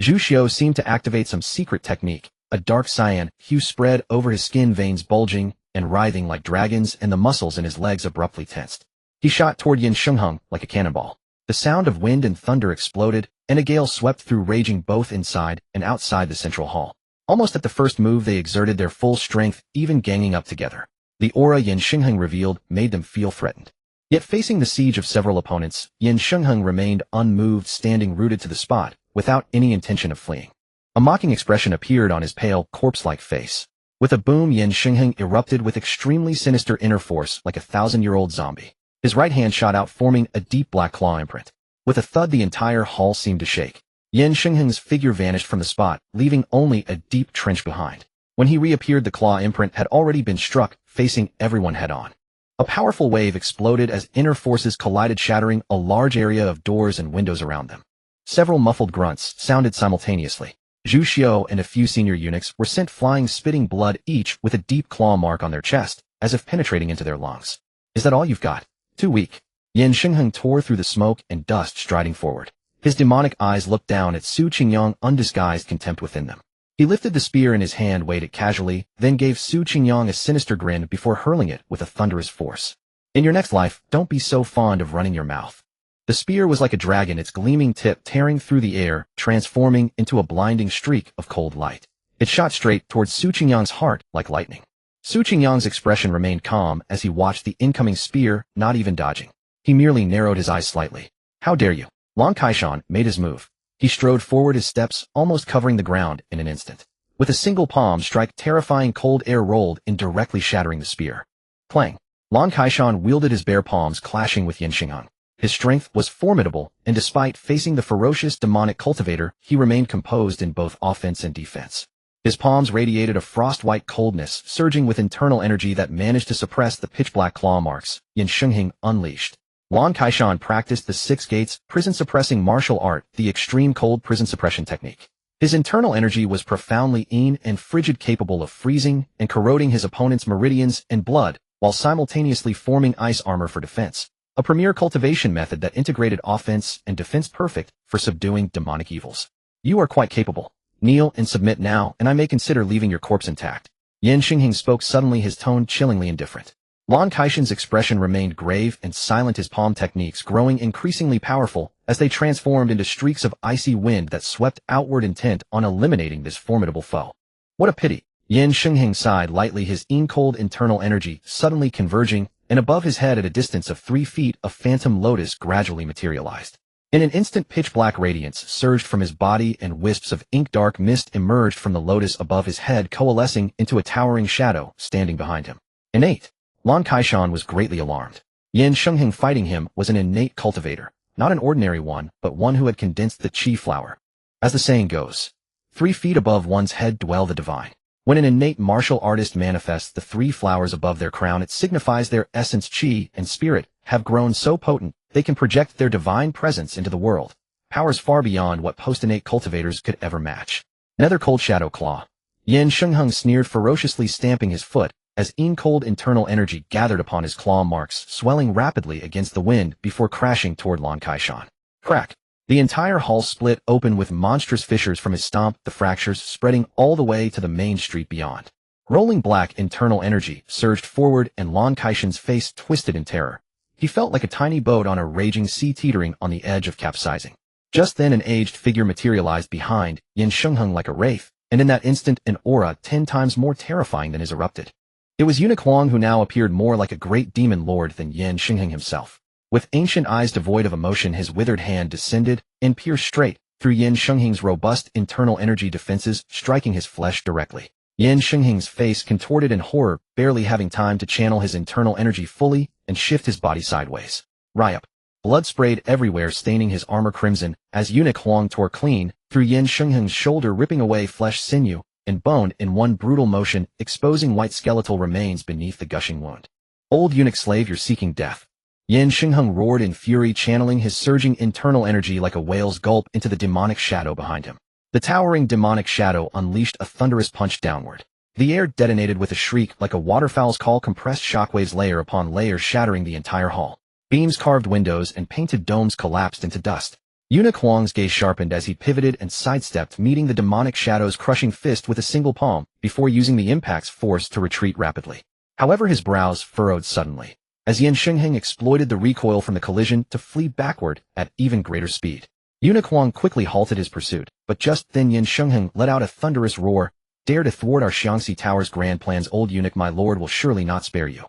Zhu Xiao seemed to activate some secret technique. A dark cyan hue spread over his skin, veins bulging and writhing like dragons, and the muscles in his legs abruptly tensed. He shot toward Yin Shengheng like a cannonball. The sound of wind and thunder exploded, and a gale swept through, raging both inside and outside the central hall. Almost at the first move, they exerted their full strength, even ganging up together. The aura Yin Shengheng revealed made them feel threatened. Yet facing the siege of several opponents, Yin Shengheng remained unmoved, standing rooted to the spot, without any intention of fleeing. A mocking expression appeared on his pale, corpse-like face. With a boom, Yin Shengheng erupted with extremely sinister inner force like a 1,000-year-old zombie. His right hand shot out, forming a deep black claw imprint. With a thud, the entire hall seemed to shake. Yin Shengheng's figure vanished from the spot, leaving only a deep trench behind. When he reappeared, the claw imprint had already been struck, facing everyone head-on. A powerful wave exploded as inner forces collided, shattering a large area of doors and windows around them. Several muffled grunts sounded simultaneously. Zhu Xiao and a few senior eunuchs were sent flying, spitting blood, each with a deep claw mark on their chest, as if penetrating into their lungs. Is that all you've got? Too weak. Yin Shengheng tore through the smoke and dust, striding forward. His demonic eyes looked down at Su Qingyang, undisguised contempt within them. He lifted the spear in his hand, weighed it casually, then gave Su Qingyang a sinister grin before hurling it with a thunderous force. In your next life, don't be so fond of running your mouth. The spear was like a dragon, its gleaming tip tearing through the air, transforming into a blinding streak of cold light. It shot straight towards Su Qingyang's heart like lightning. Su Qingyang's expression remained calm as he watched the incoming spear, not even dodging. He merely narrowed his eyes slightly. How dare you? Long Kaishan made his move. He strode forward, his steps almost covering the ground in an instant. With a single palm strike, terrifying cold air rolled in, directly shattering the spear. Clang! Long Kaishan wielded his bare palms, clashing with Yin Shengheng. His strength was formidable, and despite facing the ferocious demonic cultivator, he remained composed in both offense and defense. His palms radiated a frost-white coldness, surging with internal energy that managed to suppress the pitch-black claw marks Yin Shengheng unleashed. Long Kaishan practiced the Six Gates prison-suppressing martial art, the extreme cold prison suppression technique. His internal energy was profoundly keen and frigid, capable of freezing and corroding his opponent's meridians and blood, while simultaneously forming ice armor for defense. A premier cultivation method that integrated offense and defense, perfect for subduing demonic evils. You are quite capable. Kneel and submit now, and I may consider leaving your corpse intact. Yin Shengheng spoke suddenly, his tone chillingly indifferent. Long Kaishan's expression remained grave and silent, his palm techniques growing increasingly powerful as they transformed into streaks of icy wind that swept outward, intent on eliminating this formidable foe. What a pity. Yin Shengheng sighed lightly, his cold internal energy suddenly converging, and above his head at a distance of 3 feet, a phantom lotus gradually materialized. In an instant, pitch-black radiance surged from his body, and wisps of ink-dark mist emerged from the lotus above his head, coalescing into a towering shadow standing behind him. Innate. Long Kaishan was greatly alarmed. Yin Shengheng fighting him was an innate cultivator, not an ordinary one, but one who had condensed the chi flower. As the saying goes, 3 feet above one's head dwell the divine. When an innate martial artist manifests the 3 flowers above their crown, it signifies their essence, chi and spirit, have grown so potent they can project their divine presence into the world, powers far beyond what post-innate cultivators could ever match. Another cold shadow claw. Yin Shengheng sneered ferociously, stamping his foot, as cold internal energy gathered upon his claw marks, swelling rapidly against the wind before crashing toward Long Kaishan. Crack! The entire hall split open with monstrous fissures from his stomp, the fractures spreading all the way to the main street beyond. Rolling black internal energy surged forward, and Long Kaishan's face twisted in terror. He felt like a tiny boat on a raging sea, teetering on the edge of capsizing. Just then, an aged figure materialized behind Yin Shengheng like a wraith, and in that instant, an aura 10 times more terrifying than his erupted. It was Eunuch Huang, who now appeared more like a great demon lord than Yin Shengheng himself. With ancient eyes devoid of emotion, his withered hand descended and pierced straight through Yin Shengheng's robust internal energy defenses, striking his flesh directly. Yin Shengheng's face contorted in horror, barely having time to channel his internal energy fully and shift his body sideways. Ryup. Blood sprayed everywhere, staining his armor crimson, as Eunuch Huang tore clean through Yin Shengheng's shoulder, ripping away flesh, sinew, and bone in one brutal motion, exposing white skeletal remains beneath the gushing wound. Old eunuch slave, you're seeking death. Yin Shengheng roared in fury, channeling his surging internal energy like a whale's gulp into the demonic shadow behind him. The towering demonic shadow unleashed a thunderous punch downward. The air detonated with a shriek like a waterfowl's call, compressed shockwaves layer upon layer shattering the entire hall. Beams, carved windows, and painted domes collapsed into dust. Eunuch Huang's gaze sharpened as he pivoted and sidestepped, meeting the demonic shadow's crushing fist with a single palm, before using the impact's force to retreat rapidly. However, his brows furrowed suddenly, as Yan Shengheng exploited the recoil from the collision to flee backward at even greater speed. Eunuch Huang quickly halted his pursuit, but just then Yan Shengheng let out a thunderous roar. Dare to thwart our Xiangxi Tower's grand plans, old eunuch, my lord will surely not spare you.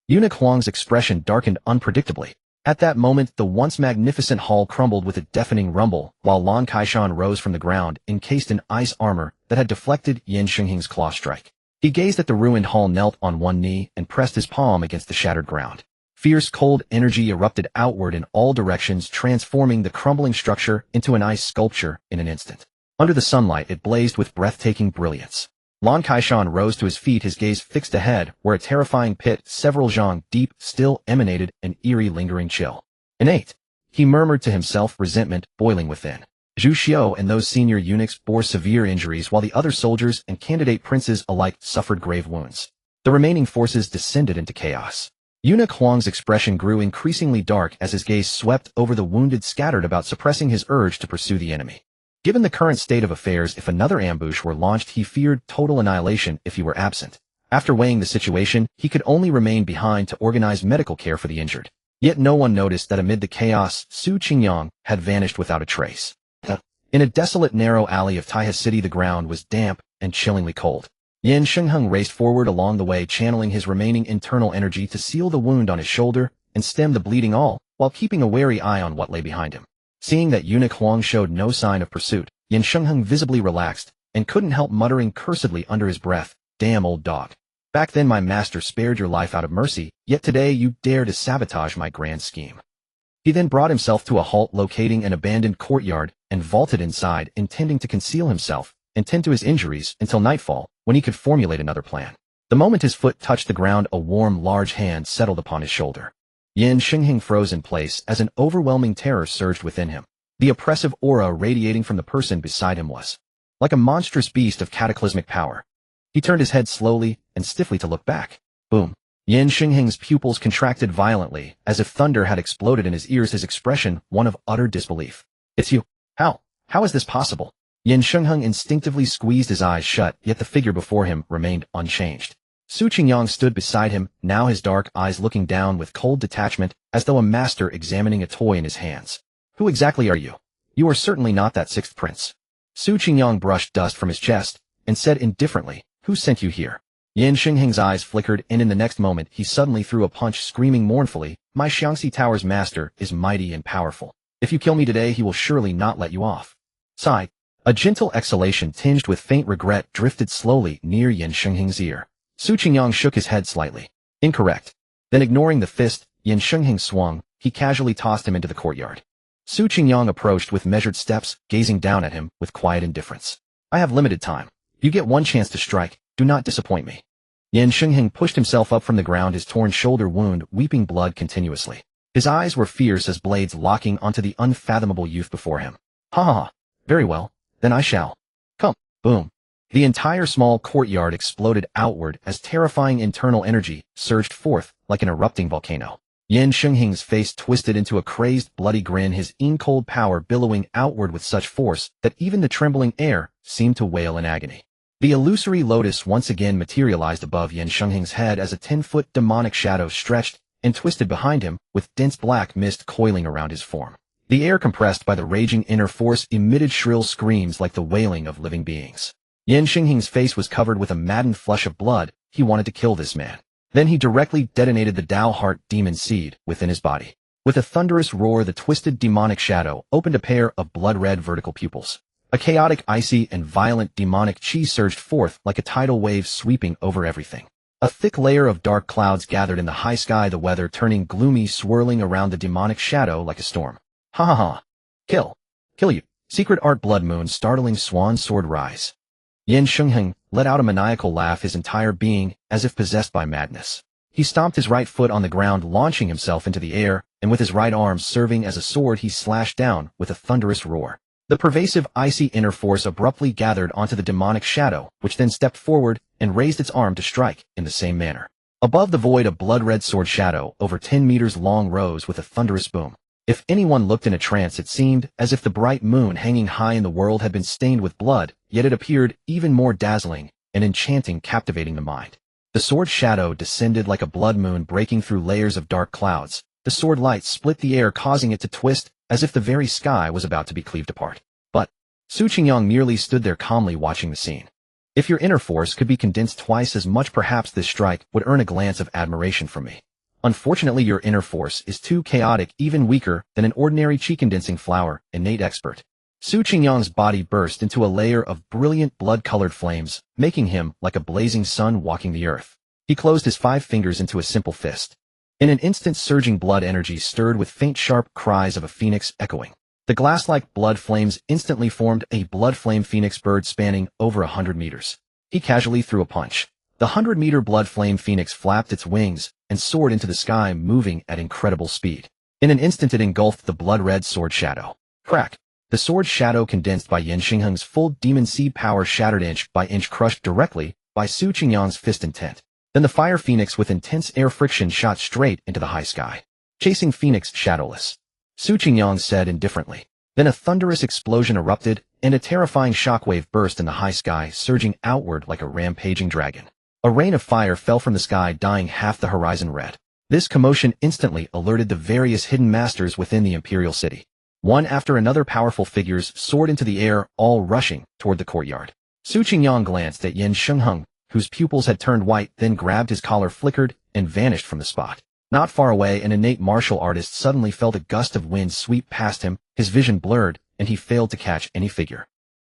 Eunuch Huang's expression darkened unpredictably. At that moment, the once magnificent hall crumbled with a deafening rumble, while Lan Kaishan rose from the ground, encased in ice armor that had deflected Yan Shengheng's claw strike. He gazed at the ruined hall, knelt on one knee, and pressed his palm against the shattered ground. Fierce, cold energy erupted outward in all directions, transforming the crumbling structure into an ice sculpture in an instant. Under the sunlight, it blazed with breathtaking brilliance. Lan Kaishan rose to his feet, his gaze fixed ahead, where a terrifying pit several zhang deep still emanated an eerie lingering chill. Innate, he murmured to himself, resentment boiling within. Zhu Xiao and those senior eunuchs bore severe injuries, while the other soldiers and candidate princes alike suffered grave wounds. The remaining forces descended into chaos. Eunuch Huang's expression grew increasingly dark as his gaze swept over the wounded scattered about, suppressing his urge to pursue the enemy. Given the current state of affairs, if another ambush were launched, he feared total annihilation if he were absent. After weighing the situation, he could only remain behind to organize medical care for the injured. Yet no one noticed that amid the chaos, Su Qingyang had vanished without a trace. In a desolate, narrow alley of Taihe City, the ground was damp and chillingly cold. Yan Shengheng raced forward along the way, channeling his remaining internal energy to seal the wound on his shoulder and stem the bleeding, all while keeping a wary eye on what lay behind him. Seeing that Eunuch Huang showed no sign of pursuit, Yan Shengheng visibly relaxed and couldn't help muttering cursedly under his breath, "Damn old dog. Back then my master spared your life out of mercy, yet today you dare to sabotage my grand scheme." He then brought himself to a halt, locating an abandoned courtyard, and vaulted inside, intending to conceal himself and tend to his injuries until nightfall, when he could formulate another plan. The moment his foot touched the ground, a warm, large hand settled upon his shoulder. Yan Shengheng froze in place as an overwhelming terror surged within him. The oppressive aura radiating from the person beside him was like a monstrous beast of cataclysmic power. He turned his head slowly and stiffly to look back. Boom. Yan Shengheng's pupils contracted violently, as if thunder had exploded in his ears, his expression one of utter disbelief. "It's you. How? How is this possible?" Yan Shengheng instinctively squeezed his eyes shut, yet the figure before him remained unchanged. Su Qingyang stood beside him, now his dark eyes looking down with cold detachment, as though a master examining a toy in his hands. "Who exactly are you? You are certainly not that sixth prince." Su Qingyang brushed dust from his chest and said indifferently, "Who sent you here?" Yan Shengheng's eyes flickered, and in the next moment he suddenly threw a punch, screaming mournfully, "My Xiangxi Tower's master is mighty and powerful. If you kill me today, he will surely not let you off." Sigh. A gentle exhalation tinged with faint regret drifted slowly near Yan Shengheng's ear. Su Qingyang shook his head slightly. "Incorrect." Then, ignoring the fist Yan Shengheng swung, he casually tossed him into the courtyard. Su Qingyang approached with measured steps, gazing down at him with quiet indifference. "I have limited time. You get one chance to strike. Do not disappoint me." Yan Shengheng pushed himself up from the ground, his torn shoulder wound weeping blood continuously. His eyes were fierce as blades locking onto the unfathomable youth before him. "Ha ha ha. Very well. Then I shall. Come." Boom. The entire small courtyard exploded outward as terrifying internal energy surged forth like an erupting volcano. Yan Shengheng's face twisted into a crazed, bloody grin, his in-cold power billowing outward with such force that even the trembling air seemed to wail in agony. The illusory lotus once again materialized above Yan Shengheng's head as a 10-foot demonic shadow stretched and twisted behind him, with dense black mist coiling around his form. The air, compressed by the raging inner force, emitted shrill screams like the wailing of living beings. Yan Shengheng's face was covered with a maddened flush of blood. He wanted to kill this man. Then he directly detonated the Dao Heart demon seed within his body. With a thunderous roar, the twisted demonic shadow opened a pair of blood-red vertical pupils. A chaotic, icy, and violent demonic chi surged forth like a tidal wave, sweeping over everything. A thick layer of dark clouds gathered in the high sky, the weather turning gloomy, swirling around the demonic shadow like a storm. "Ha ha ha. Kill. Kill you. Secret art blood moon, startling swan sword rise." Yan Shengheng let out a maniacal laugh, his entire being as if possessed by madness. He stomped his right foot on the ground, launching himself into the air, and with his right arm serving as a sword, he slashed down with a thunderous roar. The pervasive, icy inner force abruptly gathered onto the demonic shadow, which then stepped forward and raised its arm to strike in the same manner. Above the void, a blood-red sword shadow over 10 meters long rose with a thunderous boom. If anyone looked in a trance, it seemed as if the bright moon hanging high in the world had been stained with blood, yet it appeared even more dazzling and enchanting, captivating the mind. The sword shadow descended like a blood moon, breaking through layers of dark clouds. The sword light split the air, causing it to twist as if the very sky was about to be cleaved apart. But Su Qingyang merely stood there calmly watching the scene. If your inner force could be condensed twice as much, perhaps this strike would earn a glance of admiration from me. Unfortunately, your inner force is too chaotic, even weaker than an ordinary chi-condensing flower, innate expert. Su Qingyang's body burst into a layer of brilliant blood-colored flames, making him like a blazing sun walking the earth. He closed his 5 fingers into a simple fist. In an instant, surging blood energy stirred with faint sharp cries of a phoenix echoing. The glass-like blood flames instantly formed a blood flame phoenix bird spanning over 100 meters. He casually threw a punch. The 100-meter blood flame phoenix flapped its wings and soared into the sky, moving at incredible speed. In an instant, it engulfed the blood-red sword shadow. Crack! The sword shadow, condensed by Yan Xingheng's full demon seed power, shattered inch by inch, crushed directly by Su Qingyang's fist intent. Then the fire phoenix, with intense air friction, shot straight into the high sky, chasing phoenix shadowless. Su Qingyang said indifferently. Then a thunderous explosion erupted, and a terrifying shockwave burst in the high sky, surging outward like a rampaging dragon. A rain of fire fell from the sky, dyeing half the horizon red. This commotion instantly alerted the various hidden masters within the imperial city. One after another, powerful figures soared into the air, all rushing toward the courtyard. Su Qingyang glanced at Yan Xingheng, whose pupils had turned white, then grabbed his collar, flickered, and vanished from the spot. Not far away, an innate martial artist suddenly felt a gust of wind sweep past him, his vision blurred, and he failed to catch any figure.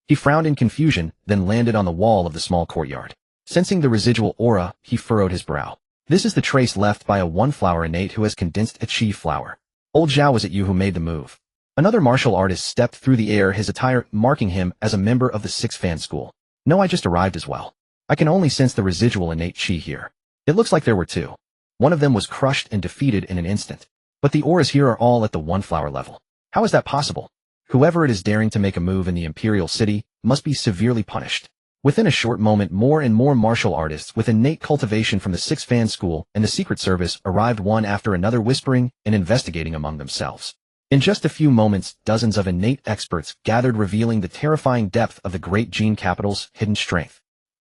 He frowned in confusion, then landed on the wall of the small courtyard. Sensing the residual aura, he furrowed his brow. This is the trace left by a one-flower innate who has condensed a chi flower. Old Zhao, was it you who made the move? Another martial artist stepped through the air, his attire marking him as a member of the 6th Fan School. No, I just arrived as well. I can only sense the residual innate chi here. It looks like there were 2. One of them was crushed and defeated in an instant. But the auras here are all at the one-flower level. How is that possible? Whoever it is daring to make a move in the Imperial City must be severely punished. Within a short moment, more and more martial artists with innate cultivation from the 6th Fan School and the Secret Service arrived, one after another, whispering and investigating among themselves. In just a few moments, dozens of innate experts gathered, revealing the terrifying depth of the great gene capital's hidden strength.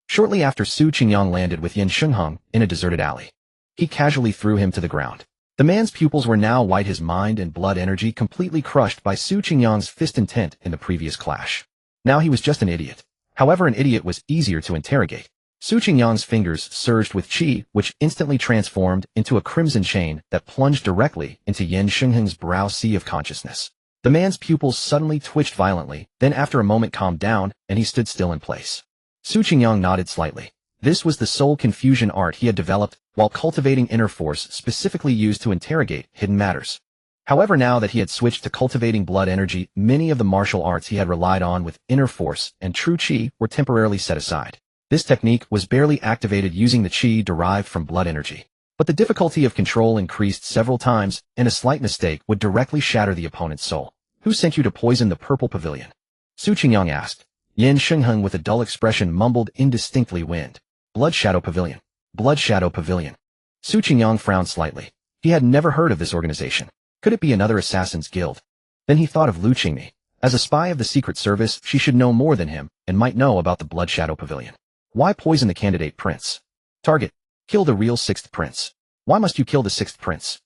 Shortly after, Su Qingyang landed with Yan Xingheng in a deserted alley. He casually threw him to the ground. The man's pupils were now white, his mind and blood energy completely crushed by Su Qingyang's fist intent in the previous clash. Now he was just an idiot. However, an idiot was easier to interrogate. Su Qingyang's fingers surged with chi, which instantly transformed into a crimson chain that plunged directly into Yan Xingheng's brow sea of consciousness. The man's pupils suddenly twitched violently, then after a moment calmed down, and he stood still in place. Su Qingyang nodded slightly. This was the soul confusion art he had developed while cultivating inner force, specifically used to interrogate hidden matters. However, now that he had switched to cultivating blood energy, many of the martial arts he had relied on with inner force and true chi were temporarily set aside. This technique was barely activated using the chi derived from blood energy. But the difficulty of control increased several times, and a slight mistake would directly shatter the opponent's soul. Who sent you to poison the purple pavilion? Su Qingyang asked. Yan Xingheng, with a dull expression, mumbled indistinctly, wind. Blood Shadow Pavilion. Blood Shadow Pavilion. Su Qingyang frowned slightly. He had never heard of this organization. Could it be another assassin's guild? Then he thought of Lu Qingmi. As a spy of the Secret Service, she should know more than him, and might know about the Blood Shadow Pavilion. Why poison the candidate prince? Target. Kill the real 6th prince. Why must you kill the 6th prince?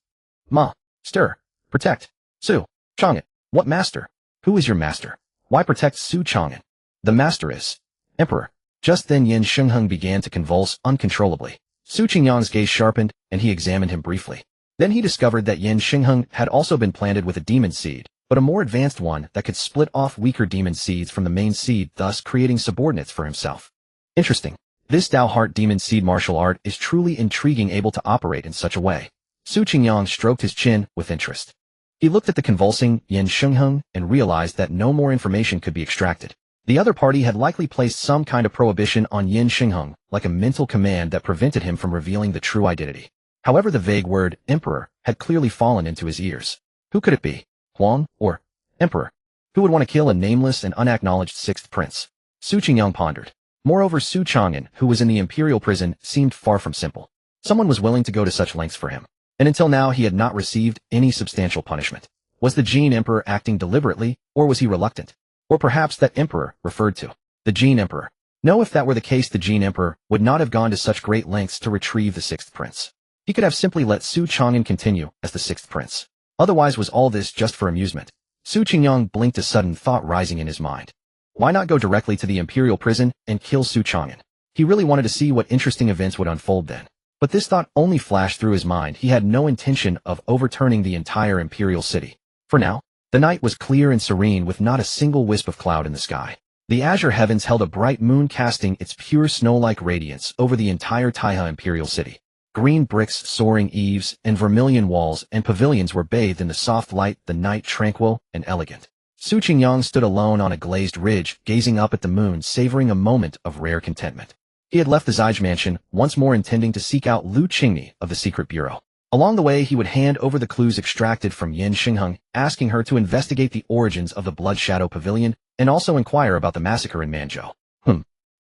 Ma. Stir. Protect. Su. Chang'an. What master? Who is your master? Why protect Su Chang'an? The master is Emperor. Just then Yan Xingheng began to convulse uncontrollably. Su Qingyang's gaze sharpened, and he examined him briefly. Then he discovered that Yan Xingheng had also been planted with a demon seed, but a more advanced one that could split off weaker demon seeds from the main seed, thus creating subordinates for himself. Interesting. This Dao Heart demon seed martial art is truly intriguing, able to operate in such a way. Su Qingyang stroked his chin with interest. He looked at the convulsing Yan Xingheng and realized that no more information could be extracted. The other party had likely placed some kind of prohibition on Yan Xingheng, like a mental command that prevented him from revealing the true identity. However, the vague word, Emperor, had clearly fallen into his ears. Who could it be? Huang, or Emperor? Who would want to kill a nameless and unacknowledged 6th prince? Su Qingyang pondered. Moreover, Su Chang'an, who was in the imperial prison, seemed far from simple. Someone was willing to go to such lengths for him. And until now he had not received any substantial punishment. Was the Jin Emperor acting deliberately, or was he reluctant? Or perhaps that emperor referred to the Jin Emperor. No, if that were the case, the Jin Emperor would not have gone to such great lengths to retrieve the sixth prince. He could have simply let Su Chang'an continue as the sixth prince. Otherwise, was all this just for amusement? Su Qingyang blinked, a sudden thought rising in his mind. Why not go directly to the imperial prison and kill Su Chang'an? He really wanted to see what interesting events would unfold then. But this thought only flashed through his mind. He had no intention of overturning the entire imperial city. For now, the night was clear and serene with not a single wisp of cloud in the sky. The azure heavens held a bright moon, casting its pure snow-like radiance over the entire Taihe imperial city. Green bricks, soaring eaves, and vermilion walls and pavilions were bathed in the soft light, the night tranquil and elegant. Su Qingyang stood alone on a glazed ridge, gazing up at the moon, savoring a moment of rare contentment. He had left the Zijie mansion, once more intending to seek out Lu Qingni of the Secret Bureau. Along the way, he would hand over the clues extracted from Yin Xingheng, asking her to investigate the origins of the Blood Shadow Pavilion and also inquire about the massacre in Manzhou.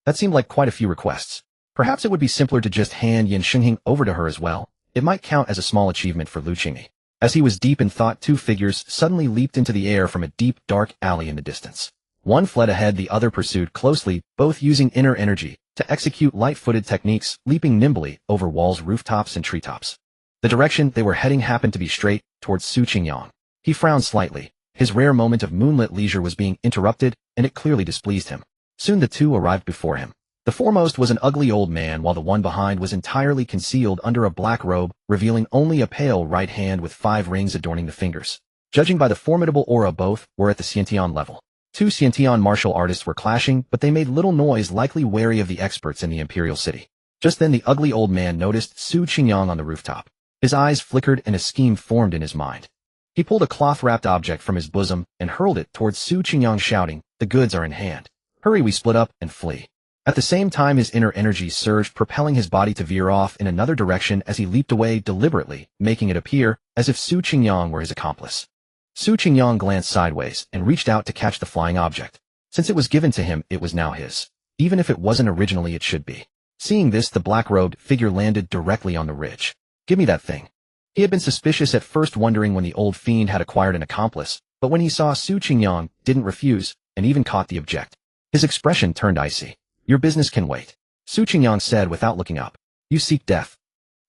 That seemed like quite a few requests. Perhaps it would be simpler to just hand Yin Xingheng over to her as well. It might count as a small achievement for Lu Qingni. As he was deep in thought, two figures suddenly leaped into the air from a deep, dark alley in the distance. One fled ahead, the other pursued closely, both using inner energy to execute light-footed techniques, leaping nimbly over walls, rooftops, and treetops. The direction they were heading happened to be straight towards Su Qingyang. He frowned slightly. His rare moment of moonlit leisure was being interrupted, and it clearly displeased him. Soon the two arrived before him. The foremost was an ugly old man, while the one behind was entirely concealed under a black robe, revealing only a pale right hand with 5 rings adorning the fingers. Judging by the formidable aura, both were at the Xiantian level. 2 Xiantian martial artists were clashing, but they made little noise, likely wary of the experts in the imperial city. Just then the ugly old man noticed Su Qingyang on the rooftop. His eyes flickered and a scheme formed in his mind. He pulled a cloth-wrapped object from his bosom and hurled it towards Su Qingyang, shouting, "The goods are in hand. Hurry, we split up and flee." At the same time, his inner energy surged, propelling his body to veer off in another direction as he leaped away deliberately, making it appear as if Su Qingyang were his accomplice. Su Qingyang glanced sideways and reached out to catch the flying object. Since it was given to him, it was now his. Even if it wasn't originally, it should be. Seeing this, the black-robed figure landed directly on the ridge. "Give me that thing." He had been suspicious at first, wondering when the old fiend had acquired an accomplice, but when he saw Su Qingyang, didn't refuse, and even caught the object. His expression turned icy. "Your business can wait," Su Qingyang said without looking up. "You seek death."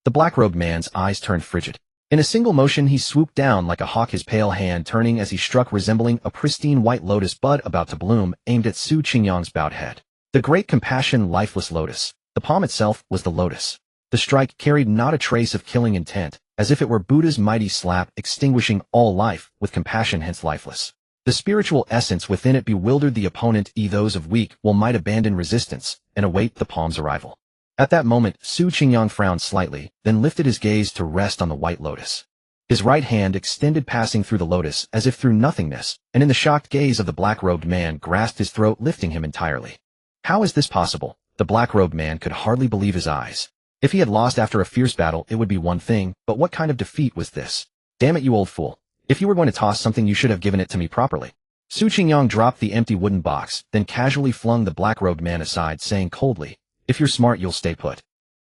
The black-robed man's eyes turned frigid. In a single motion, he swooped down like a hawk, his pale hand turning as he struck, resembling a pristine white lotus bud about to bloom, aimed at Su Qingyang's bowed head. The great compassion, lifeless lotus. The palm itself was the lotus. The strike carried not a trace of killing intent, as if it were Buddha's mighty slap, extinguishing all life, with compassion hence lifeless. The spiritual essence within it bewildered the opponent, those of weak will might abandon resistance and await the palm's arrival. At that moment, Su Qingyang frowned slightly, then lifted his gaze to rest on the white lotus. His right hand extended, passing through the lotus as if through nothingness, and in the shocked gaze of the black-robed man grasped his throat, lifting him entirely. How is this possible? The black-robed man could hardly believe his eyes. If he had lost after a fierce battle, it would be one thing, but what kind of defeat was this? "Damn it, you old fool. If you were going to toss something, you should have given it to me properly." Su Qingyang dropped the empty wooden box, then casually flung the black-robed man aside, saying coldly, "If you're smart, you'll stay put."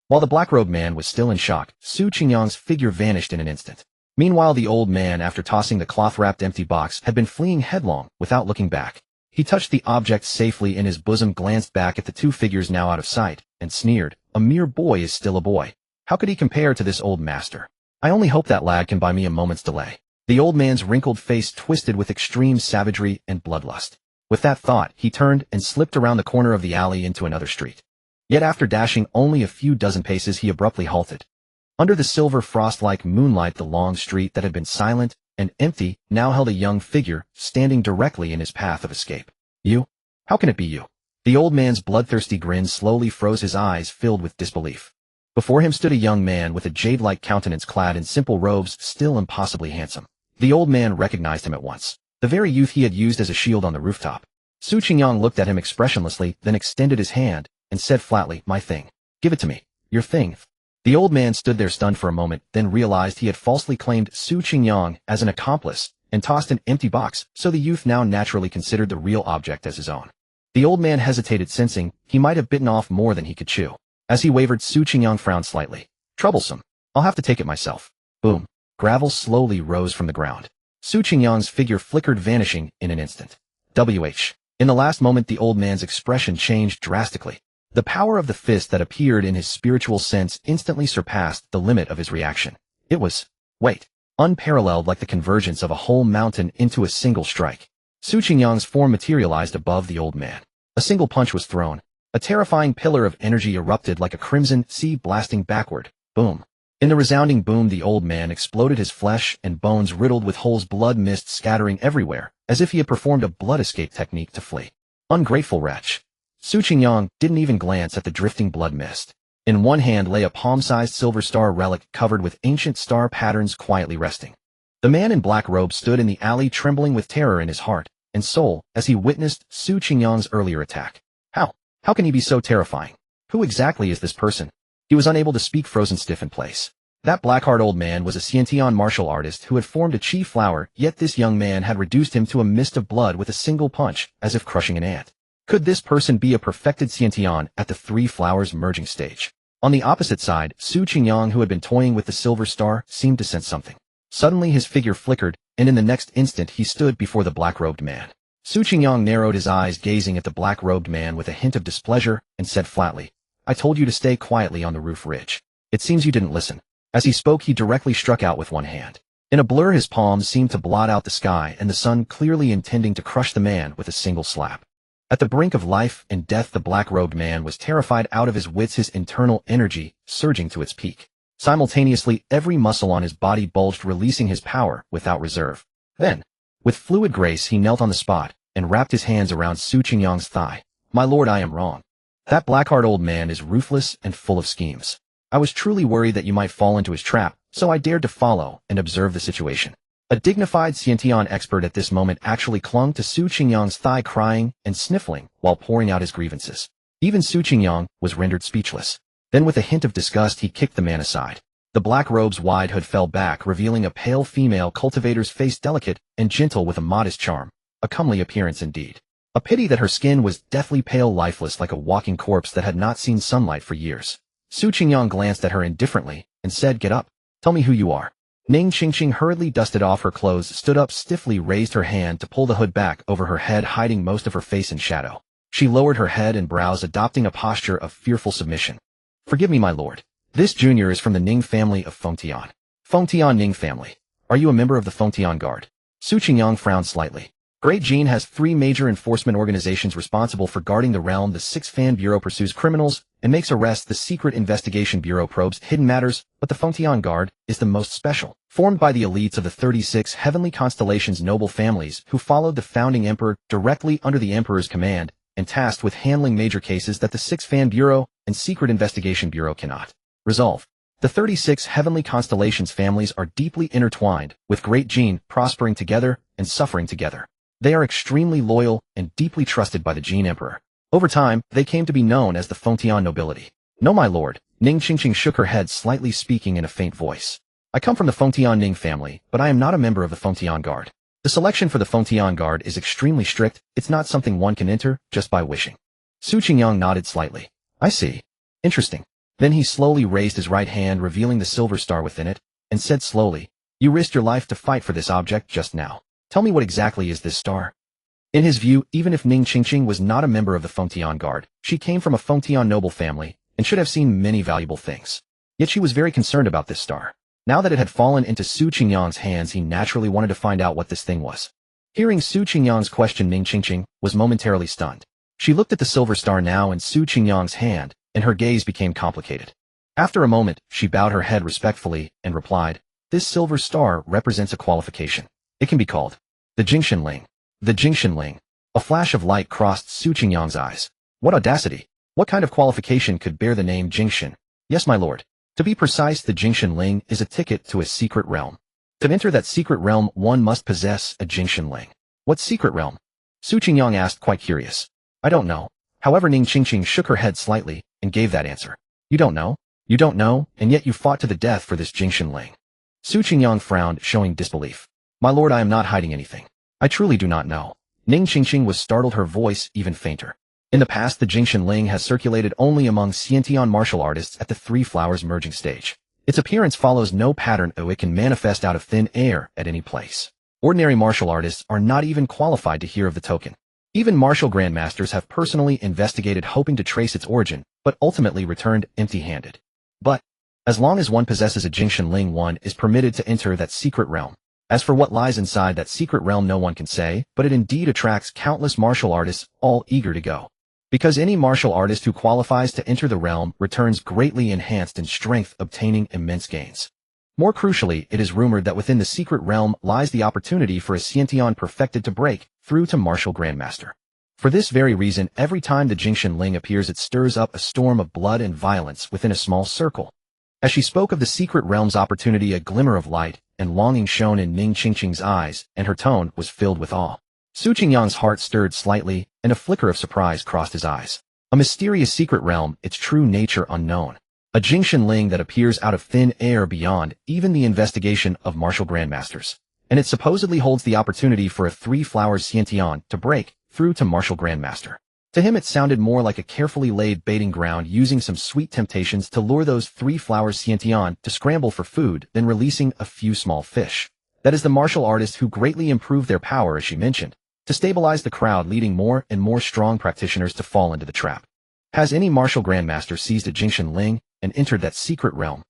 While the black-robed man was still in shock, Su Qingyang's figure vanished in an instant. Meanwhile, the old man, after tossing the cloth-wrapped empty box, had been fleeing headlong, without looking back. He touched the object safely in his bosom, glanced back at the two figures now out of sight, and sneered, "A mere boy is still a boy. How could he compare to this old master? I only hope that lad can buy me a moment's delay." The old man's wrinkled face twisted with extreme savagery and bloodlust. With that thought, he turned and slipped around the corner of the alley into another street. Yet after dashing only a few dozen paces, he abruptly halted. Under the silver frost-like moonlight, the long street that had been silent and empty now held a young figure standing directly in his path of escape. "You? How can it be you?" The old man's bloodthirsty grin slowly froze, his eyes filled with disbelief. Before him stood a young man with a jade-like countenance, clad in simple robes, still impossibly handsome. The old man recognized him at once. The very youth he had used as a shield on the rooftop. Su Qingyang looked at him expressionlessly, then extended his hand and said flatly, "My thing. Give it to me. Your thing." The old man stood there stunned for a moment, then realized he had falsely claimed Su Qingyang as an accomplice and tossed an empty box, so the youth now naturally considered the real object as his own. The old man hesitated, sensing he might have bitten off more than he could chew. As he wavered, Su Qingyang frowned slightly. Troublesome. I'll have to take it myself. Boom. Gravel slowly rose from the ground. Su Qingyang's figure flickered, vanishing in an instant. In the last moment, the old man's expression changed drastically. The power of the fist that appeared in his spiritual sense instantly surpassed the limit of his reaction. It was, unparalleled, like the convergence of a whole mountain into a single strike. Su Qingyang's form materialized above the old man. A single punch was thrown. A terrifying pillar of energy erupted like a crimson sea, blasting backward. Boom. In the resounding boom, the old man exploded, his flesh and bones riddled with holes, blood mist scattering everywhere, as if he had performed a blood escape technique to flee. Ungrateful wretch. Su Qingyang didn't even glance at the drifting blood mist. In one hand lay a palm-sized silver star relic covered with ancient star patterns, quietly resting. The man in black robe stood in the alley, trembling with terror in his heart and soul as he witnessed Su Qingyang's earlier attack. How can he be so terrifying? Who exactly is this person? He was unable to speak, frozen stiff in place. That black-haired old man was a Xiantian martial artist who had formed a chi flower, yet this young man had reduced him to a mist of blood with a single punch, as if crushing an ant. Could this person be a perfected Xiantian at the three flowers merging stage? On the opposite side, Su Qingyang, who had been toying with the silver star, seemed to sense something. Suddenly his figure flickered, and in the next instant he stood before the black-robed man. Su Qingyang narrowed his eyes, gazing at the black-robed man with a hint of displeasure, and said flatly, "I told you to stay quietly on the roof ridge. It seems you didn't listen." As he spoke, he directly struck out with one hand. In a blur, his palms seemed to blot out the sky and the sun, clearly intending to crush the man with a single slap. At the brink of life and death, the black-robed man was terrified out of his wits, his internal energy surging to its peak. Simultaneously, every muscle on his body bulged, releasing his power without reserve. Then, with fluid grace, he knelt on the spot and wrapped his hands around Su Qingyang's thigh. "My lord, I am wrong. That black-haired old man is ruthless and full of schemes. I was truly worried that you might fall into his trap, so I dared to follow and observe the situation." A dignified Xiantian expert at this moment actually clung to Su Qingyang's thigh, crying and sniffling while pouring out his grievances. Even Su Qingyang was rendered speechless. Then, with a hint of disgust, he kicked the man aside. The black robe's wide hood fell back, revealing a pale female cultivator's face, delicate and gentle with a modest charm. A comely appearance indeed. A pity that her skin was deathly pale, lifeless, like a walking corpse that had not seen sunlight for years. Su Qingyang glanced at her indifferently and said, "Get up. Tell me who you are." Ning Qingqing hurriedly dusted off her clothes, stood up stiffly, raised her hand to pull the hood back over her head, hiding most of her face in shadow. She lowered her head and brows, adopting a posture of fearful submission. "Forgive me, my lord. This junior is from the Ning family of Fengtian." "Fengtian Ning family. Are you a member of the Fengtian Guard?" Su Qingyang frowned slightly. Great Jin has 3 major enforcement organizations responsible for guarding the realm. The Six Fan Bureau pursues criminals and makes arrests. The Secret Investigation Bureau probes hidden matters, but the Fengtian Guard is the most special, formed by the elites of the 36 heavenly constellations, noble families who followed the founding emperor directly under the emperor's command, and tasked with handling major cases that the Six Fan Bureau and Secret Investigation Bureau cannot resolve. The 36 heavenly constellations families are deeply intertwined, with Great Jin prospering together and suffering together. They are extremely loyal and deeply trusted by the Jin Emperor. Over time, they came to be known as the Fengtian nobility. "No, my lord." Ning Qingqing shook her head slightly, speaking in a faint voice. "I come from the Fengtian Ning family, but I am not a member of the Fengtian Guard. The selection for the Fengtian Guard is extremely strict. It's not something one can enter just by wishing." Su Qingyang nodded slightly. "I see. Interesting." Then he slowly raised his right hand, revealing the silver star within it, and said slowly, "You risked your life to fight for this object just now. Tell me, what exactly is this star?" In his view, even if Ning Qingqing was not a member of the Fengtian Guard, she came from a Fengtian noble family and should have seen many valuable things. Yet she was very concerned about this star. Now that it had fallen into Su Qingyang's hands, he naturally wanted to find out what this thing was. Hearing Su Qingyang's question, Ning Qingqing was momentarily stunned. She looked at the silver star now in Su Qingyang's hand, and her gaze became complicated. After a moment, she bowed her head respectfully and replied, "This silver star represents a qualification. It can be called the Jingxinling." The Jingxinling. A flash of light crossed Su Qingyang's eyes. What audacity! What kind of qualification could bear the name Jingxin? "Yes, my lord. To be precise, the Jingxinling is a ticket to a secret realm. To enter that secret realm, one must possess a Jingxinling." "What secret realm?" Su Qingyang asked, quite curious. "I don't know." However, Ning Qingqing shook her head slightly and gave that answer. "You don't know? You don't know, and yet you fought to the death for this Jingxinling." Su Qingyang frowned, showing disbelief. "My lord, I am not hiding anything. I truly do not know." Ning Qingqing was startled, her voice even fainter. In the past, the Jingxin Ling has circulated only among Xiantian martial artists at the Three Flowers merging stage. Its appearance follows no pattern, though it can manifest out of thin air at any place. Ordinary martial artists are not even qualified to hear of the token. Even martial grandmasters have personally investigated, hoping to trace its origin, but ultimately returned empty-handed. But, as long as one possesses a Jingxin Ling, one is permitted to enter that secret realm. As for what lies inside that secret realm, no one can say, but it indeed attracts countless martial artists, all eager to go. Because any martial artist who qualifies to enter the realm returns greatly enhanced in strength, obtaining immense gains. More crucially, it is rumored that within the secret realm lies the opportunity for a Xiantian perfected to break through to martial grandmaster. For this very reason, every time the Jingxin Ling appears, it stirs up a storm of blood and violence within a small circle. As she spoke of the secret realm's opportunity, a glimmer of light and longing shone in Ning Qingqing's eyes, and her tone was filled with awe. Su Qingyang's heart stirred slightly, and a flicker of surprise crossed his eyes. A mysterious secret realm, its true nature unknown. A Jingxin Ling that appears out of thin air beyond even the investigation of martial grandmasters. And it supposedly holds the opportunity for a Three Flowers Xiantian to break through to martial grandmaster. To him it sounded more like a carefully laid baiting ground, using some sweet temptations to lure those Three Flowers Xiantian to scramble for food, then releasing a few small fish. That is the martial artists who greatly improve their power, as she mentioned, to stabilize the crowd, leading more and more strong practitioners to fall into the trap. Has any martial grandmaster seized a Jingxin Ling and entered that secret realm?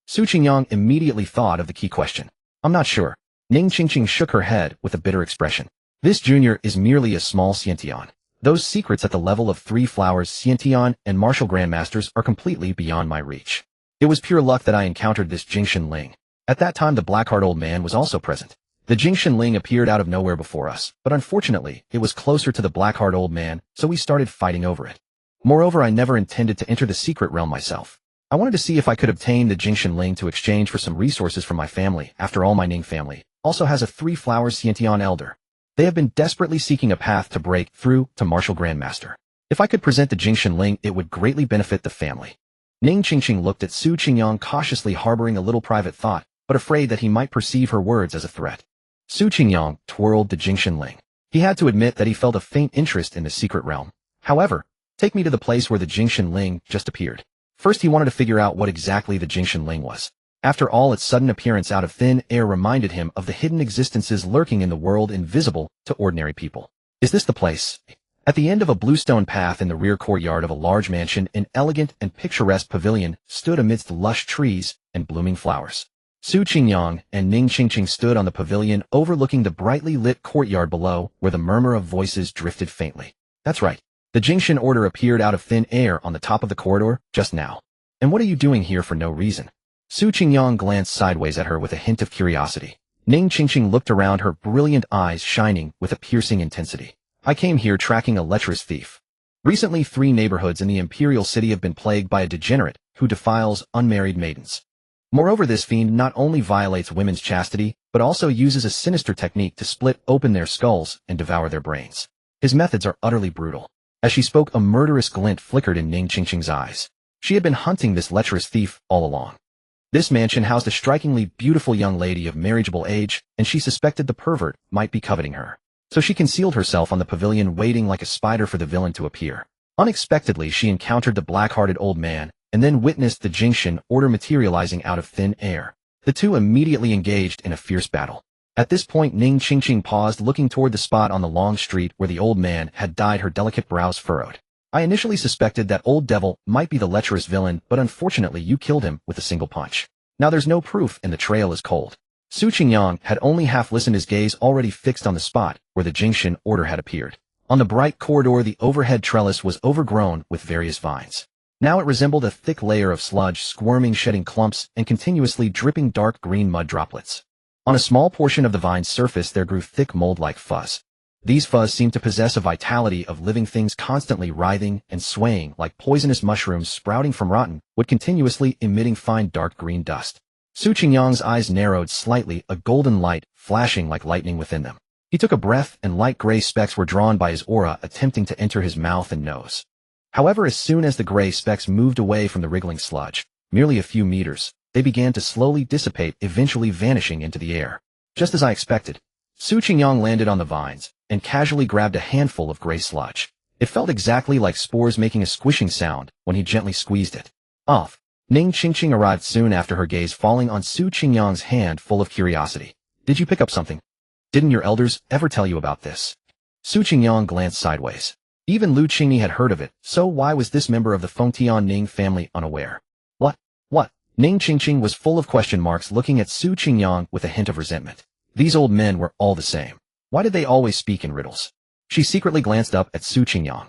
Su Qingyang immediately thought of the key question. I'm not sure. Ning Qingqing shook her head with a bitter expression. This junior is merely a small Xiantian. Those secrets at the level of Three Flowers Xiantian and martial grandmasters are completely beyond my reach. It was pure luck that I encountered this Jingxin Ling. At that time, the black-haired old man was also present. The Jingxin Ling appeared out of nowhere before us, but unfortunately, it was closer to the black-haired old man, so we started fighting over it. Moreover, I never intended to enter the secret realm myself. I wanted to see if I could obtain the Jingxin Ling to exchange for some resources from my family. After all, my Ning family also has a Three Flowers Xiantian elder. They have been desperately seeking a path to break through to martial grandmaster. If I could present the Jingxin Ling, it would greatly benefit the family. Ning Qingqing looked at Su Qingyang, cautiously harboring a little private thought, but afraid that he might perceive her words as a threat. Su Qingyang twirled the Jingxin Ling. He had to admit that he felt a faint interest in the secret realm. However, take me to the place where the Jingxin Ling just appeared. First, he wanted to figure out what exactly the Jingxin Ling was. After all, its sudden appearance out of thin air reminded him of the hidden existences lurking in the world, invisible to ordinary people. Is this the place? At the end of a bluestone path in the rear courtyard of a large mansion, an elegant and picturesque pavilion stood amidst lush trees and blooming flowers. Su Qingyang and Ning Qingqing stood on the pavilion, overlooking the brightly lit courtyard below, where the murmur of voices drifted faintly. That's right. The Jingxin order appeared out of thin air on the top of the corridor just now. And what are you doing here for no reason? Su Qingyang glanced sideways at her with a hint of curiosity. Ning Qingqing looked around, her brilliant eyes shining with a piercing intensity. I came here tracking a lecherous thief. Recently, 3 neighborhoods in the imperial city have been plagued by a degenerate who defiles unmarried maidens. Moreover, this fiend not only violates women's chastity, but also uses a sinister technique to split open their skulls and devour their brains. His methods are utterly brutal. As she spoke, a murderous glint flickered in Ning Qingqing's eyes. She had been hunting this lecherous thief all along. This mansion housed a strikingly beautiful young lady of marriageable age, and she suspected the pervert might be coveting her. So she concealed herself on the pavilion, waiting like a spider for the villain to appear. Unexpectedly, she encountered the black-hearted old man, and then witnessed the Jingxin order materializing out of thin air. The two immediately engaged in a fierce battle. At this point, Ning Qingqing paused, looking toward the spot on the long street where the old man had dyed her delicate brows furrowed. I initially suspected that old devil might be the lecherous villain, but unfortunately you killed him with a single punch. Now there's no proof and the trail is cold. Su Qingyang had only half listened, his gaze already fixed on the spot where the Jingxin order had appeared. On the bright corridor, the overhead trellis was overgrown with various vines. Now it resembled a thick layer of sludge, squirming, shedding clumps, and continuously dripping dark green mud droplets. On a small portion of the vine's surface there grew thick mold-like fuzz. These fuzz seemed to possess a vitality of living things, constantly writhing and swaying like poisonous mushrooms sprouting from rotten wood, continuously emitting fine dark green dust. Su Qingyang's eyes narrowed slightly, a golden light flashing like lightning within them. He took a breath, and light gray specks were drawn by his aura, attempting to enter his mouth and nose. However, as soon as the gray specks moved away from the wriggling sludge, merely a few meters, they began to slowly dissipate, eventually vanishing into the air. Just as I expected, Su Qingyang landed on the vines and casually grabbed a handful of gray sludge. It felt exactly like spores making a squishing sound when he gently squeezed it. Off. Ning Qingqing arrived soon after, her gaze falling on Su Qingyang's hand full of curiosity. Did you pick up something? Didn't your elders ever tell you about this? Su Qingyang glanced sideways. Even Lu Qingyi had heard of it, so why was this member of the Fengtian Ning family unaware? What? Ning Qingqing was full of question marks, looking at Su Qingyang with a hint of resentment. These old men were all the same. Why did they always speak in riddles? She secretly glanced up at Su Qingyang.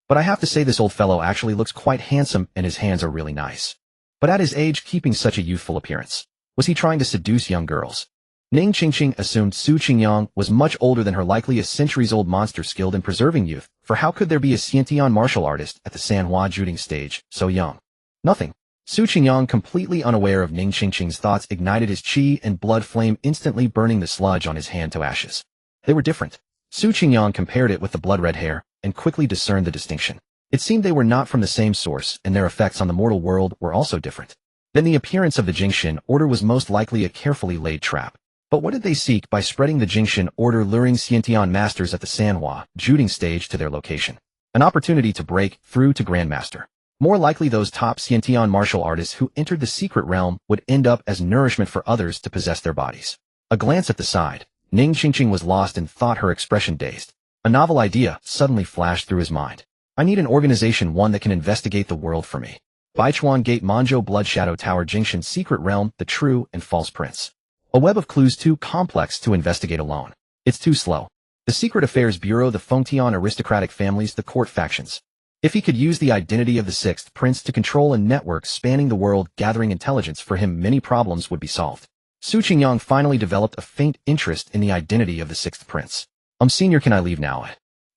But I have to say, this old fellow actually looks quite handsome and his hands are really nice. But at his age, keeping such a youthful appearance. Was he trying to seduce young girls? Ning Qingqing assumed Su Qingyang was much older than her, likely a centuries-old monster skilled in preserving youth, for how could there be a Xiantian martial artist at the Sanhua shooting stage, so young? Nothing. Su Qingyang, completely unaware of Ning Qingqing's thoughts, ignited his qi and blood flame, instantly burning the sludge on his hand to ashes. They were different. Su Qingyang compared it with the blood-red hair, and quickly discerned the distinction. It seemed they were not from the same source, and their effects on the mortal world were also different. Then the appearance of the Jingxin order was most likely a carefully laid trap. But what did they seek by spreading the Jingxin order, luring Xiantian masters at the Sanhua shooting stage to their location? An opportunity to break through to Grandmaster. More likely those top Xiantian martial artists who entered the secret realm would end up as nourishment for others to possess their bodies. A glance at the side, Ning Qingqing was lost in thought, her expression dazed. A novel idea suddenly flashed through his mind. I need an organization, one that can investigate the world for me. Baichuan Gate, Manzhou Blood Shadow Tower, Jingxin Secret Realm, the True and False Prince. A web of clues too complex to investigate alone. It's too slow. The Secret Affairs Bureau, the Fengtian aristocratic families, the court factions. If he could use the identity of the Sixth Prince to control a network spanning the world, gathering intelligence for him, many problems would be solved. Su Qingyang finally developed a faint interest in the identity of the Sixth Prince. Senior, can I leave now?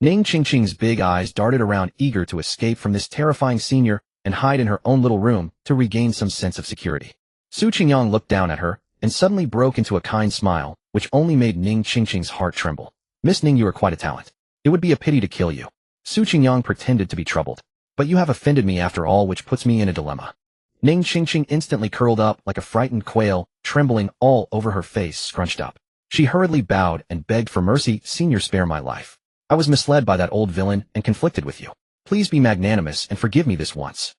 Ning Qingqing's big eyes darted around, eager to escape from this terrifying senior and hide in her own little room to regain some sense of security. Su Qingyang looked down at her and suddenly broke into a kind smile, which only made Ning Qingqing's heart tremble. Miss Ning, you are quite a talent. It would be a pity to kill you. Su Qingyang pretended to be troubled. But you have offended me after all, which puts me in a dilemma. Ning Qingqing instantly curled up like a frightened quail, trembling all over, her face scrunched up. She hurriedly bowed and begged for mercy. Senior, spare my life. I was misled by that old villain and conflicted with you. Please be magnanimous and forgive me this once.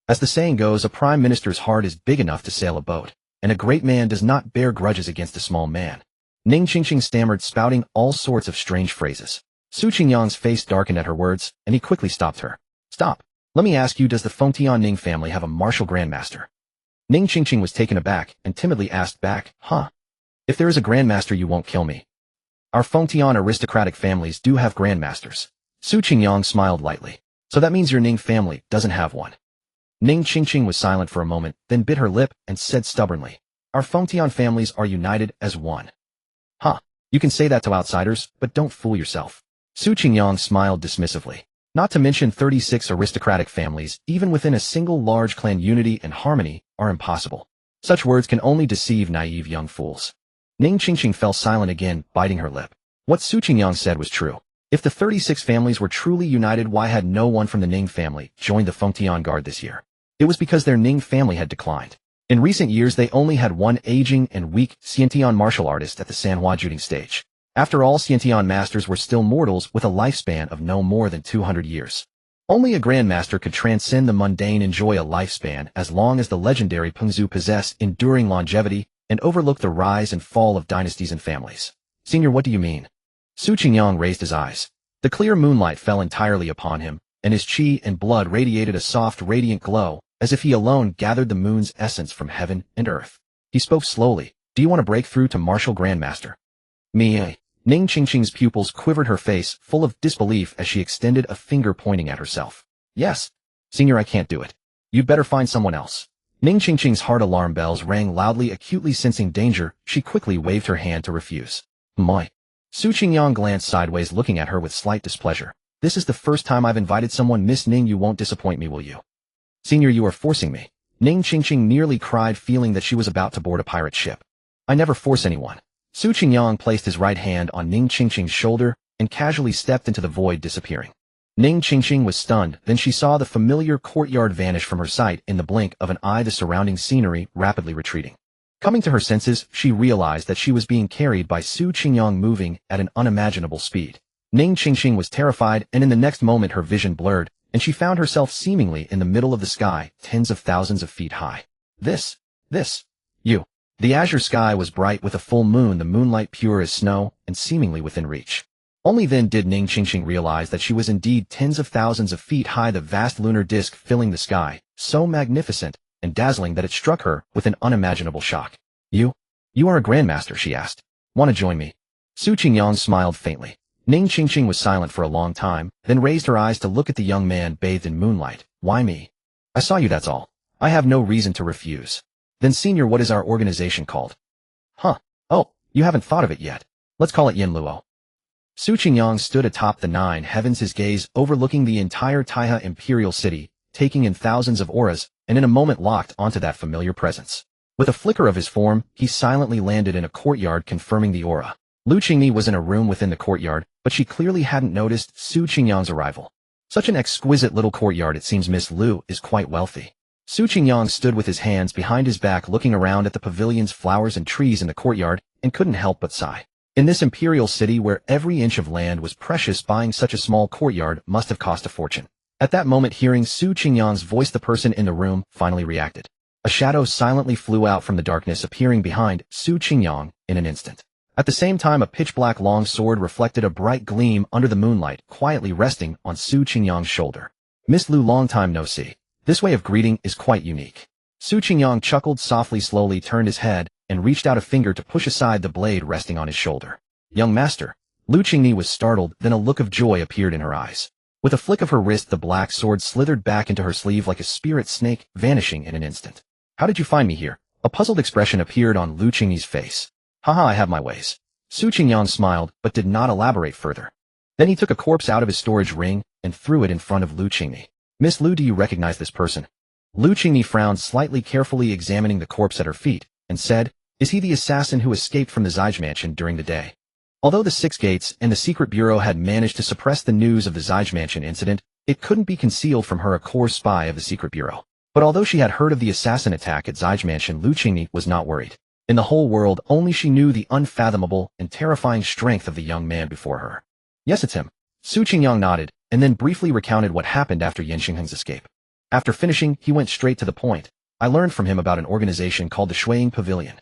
As the saying goes, a prime minister's heart is big enough to sail a boat, and a great man does not bear grudges against a small man. Ning Qingqing stammered, spouting all sorts of strange phrases. Su Qingyang's face darkened at her words, and he quickly stopped her. Stop. Let me ask you, does the Fengtian Ning family have a martial grandmaster? Ning Qingqing was taken aback and timidly asked back, If there is a grandmaster, you won't kill me. Our Fengtian aristocratic families do have grandmasters. Su Qingyang smiled lightly. So that means your Ning family doesn't have one. Ning Qingqing was silent for a moment, then bit her lip and said stubbornly, Our Fengtian families are united as one. You can say that to outsiders, but don't fool yourself. Su Qingyang smiled dismissively. Not to mention 36 aristocratic families, even within a single large clan, unity and harmony are impossible. Such words can only deceive naive young fools. Ning Qingqing fell silent again, biting her lip. What Su Qingyang said was true. If the 36 families were truly united, why had no one from the Ning family joined the Fengtian Guard this year? It was because their Ning family had declined. In recent years, they only had one aging and weak Xiantian martial artist at the Sanhua shooting stage. After all, Xiantian masters were still mortals with a lifespan of no more than 200 years. Only a grandmaster could transcend the mundane, enjoy a lifespan as long as the legendary Pengzu possessed enduring longevity, and overlook the rise and fall of dynasties and families. Senior, what do you mean? Su Qingyang raised his eyes. The clear moonlight fell entirely upon him, and his qi and blood radiated a soft, radiant glow, as if he alone gathered the moon's essence from heaven and earth. He spoke slowly. Do you want to break through to Martial Grandmaster? Me? Ning Qingqing's pupils quivered, her face full of disbelief as she extended a finger pointing at herself. Yes. Senior, I can't do it. You'd better find someone else. Ning Qingqing's heart alarm bells rang loudly. Acutely sensing danger, she quickly waved her hand to refuse. My. Su Qingyang glanced sideways, looking at her with slight displeasure. This is the first time I've invited someone. Miss Ning, you won't disappoint me, will you? Senior, you are forcing me. Ning Qingqing nearly cried, feeling that she was about to board a pirate ship. I never force anyone. Su Qingyang placed his right hand on Ning Qingqing's shoulder and casually stepped into the void, disappearing. Ning Qingqing was stunned, then she saw the familiar courtyard vanish from her sight in the blink of an eye, the surrounding scenery rapidly retreating. Coming to her senses, she realized that she was being carried by Su Qingyang, moving at an unimaginable speed. Ning Qingxing was terrified, and in the next moment her vision blurred, and she found herself seemingly in the middle of the sky, tens of thousands of feet high. This. You. The azure sky was bright with a full moon, the moonlight pure as snow, and seemingly within reach. Only then did Ning Qingxing realize that she was indeed tens of thousands of feet high, the vast lunar disk filling the sky, so magnificent and dazzling that it struck her with an unimaginable shock. You are a grandmaster, she asked. Want to join me? Su Qingyang smiled faintly. Ning Qingxing was silent for a long time, then raised her eyes to look at the young man bathed in moonlight. Why me? I saw you, that's all. I have no reason to refuse. Then senior, what is our organization called? Huh. Oh, you haven't thought of it yet. Let's call it Yin Luo. Su Qingyang stood atop the 9 heavens, his gaze overlooking the entire Taihe imperial city, taking in thousands of auras, and in a moment locked onto that familiar presence. With a flicker of his form, he silently landed in a courtyard, confirming the aura. Lu Qingmi was in a room within the courtyard, but she clearly hadn't noticed Su Qingyang's arrival. Such an exquisite little courtyard, it seems Miss Lu is quite wealthy. Su Qingyang stood with his hands behind his back, looking around at the pavilion's flowers and trees in the courtyard, and couldn't help but sigh. In this imperial city where every inch of land was precious, buying such a small courtyard must have cost a fortune. At that moment, hearing Su Qingyang's voice, the person in the room finally reacted. A shadow silently flew out from the darkness, appearing behind Su Qingyang in an instant. At the same time, a pitch-black long sword reflected a bright gleam under the moonlight, quietly resting on Su Qingyang's shoulder. Miss Lu, long time no see. This way of greeting is quite unique. Su Qingyang chuckled softly, slowly turned his head, and reached out a finger to push aside the blade resting on his shoulder. Young master. Lu Qingni was startled, then a look of joy appeared in her eyes. With a flick of her wrist, the black sword slithered back into her sleeve like a spirit snake, vanishing in an instant. How did you find me here? A puzzled expression appeared on Lu Qingni's face. Haha, I have my ways. Su Qingyang smiled, but did not elaborate further. Then he took a corpse out of his storage ring and threw it in front of Lu Qingni. Miss Lu, do you recognize this person? Lu Qingni frowned slightly, carefully examining the corpse at her feet, and said, is he the assassin who escaped from the Zijie mansion during the day? Although the Six Gates and the Secret Bureau had managed to suppress the news of the Zijie mansion incident, it couldn't be concealed from her, a core spy of the Secret Bureau. But although she had heard of the assassin attack at Zijie mansion, Lu Qingni was not worried. In the whole world, only she knew the unfathomable and terrifying strength of the young man before her. Yes, it's him. Su Qingyang nodded, and then briefly recounted what happened after Yan Xingheng's escape. After finishing, he went straight to the point. I learned from him about an organization called the Shuiying Pavilion.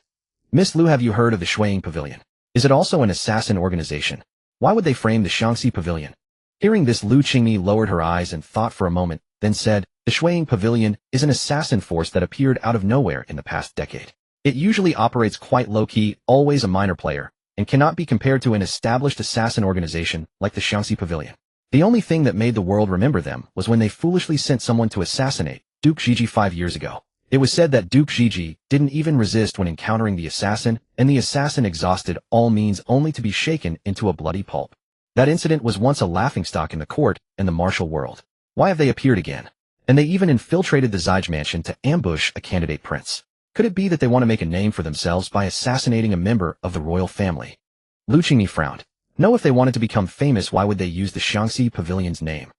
Miss Lu, have you heard of the Shuiying Pavilion? Is it also an assassin organization? Why would they frame the Shaanxi Pavilion? Hearing this, Lu Qingni lowered her eyes and thought for a moment, then said, the Shuiying Pavilion is an assassin force that appeared out of nowhere in the past decade. It usually operates quite low-key, always a minor player, and cannot be compared to an established assassin organization like the Shaanxi Pavilion. The only thing that made the world remember them was when they foolishly sent someone to assassinate Duke Zhiji 5 years ago. It was said that Duke Zhiji didn't even resist when encountering the assassin, and the assassin exhausted all means only to be shaken into a bloody pulp. That incident was once a laughingstock in the court and the martial world. Why have they appeared again? And they even infiltrated the Zijie mansion to ambush a candidate prince. Could it be that they want to make a name for themselves by assassinating a member of the royal family? Lu Qingni frowned. No, if they wanted to become famous, why would they use the Shaanxi Pavilion's name?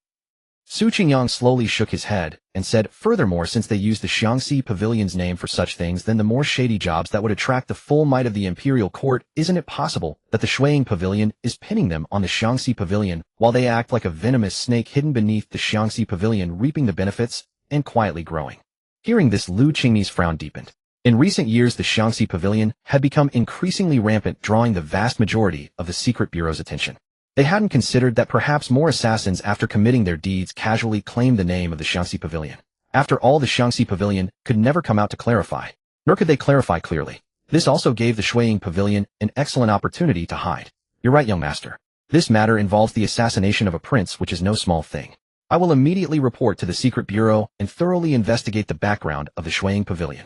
Su Qingyang slowly shook his head and said, furthermore, since they use the Shaanxi Pavilion's name for such things, then the more shady jobs that would attract the full might of the imperial court, isn't it possible that the Shuiying Pavilion is pinning them on the Shaanxi Pavilion while they act like a venomous snake hidden beneath the Shaanxi Pavilion, reaping the benefits and quietly growing? Hearing this, Lu Qingni's frown deepened. In recent years, the Shaanxi Pavilion had become increasingly rampant, drawing the vast majority of the Secret Bureau's attention. They hadn't considered that perhaps more assassins, after committing their deeds, casually claimed the name of the Shaanxi Pavilion. After all, the Shaanxi Pavilion could never come out to clarify, nor could they clarify clearly. This also gave the Shuiying Pavilion an excellent opportunity to hide. You're right, young master. This matter involves the assassination of a prince, which is no small thing. I will immediately report to the Secret Bureau and thoroughly investigate the background of the Shuiying Pavilion.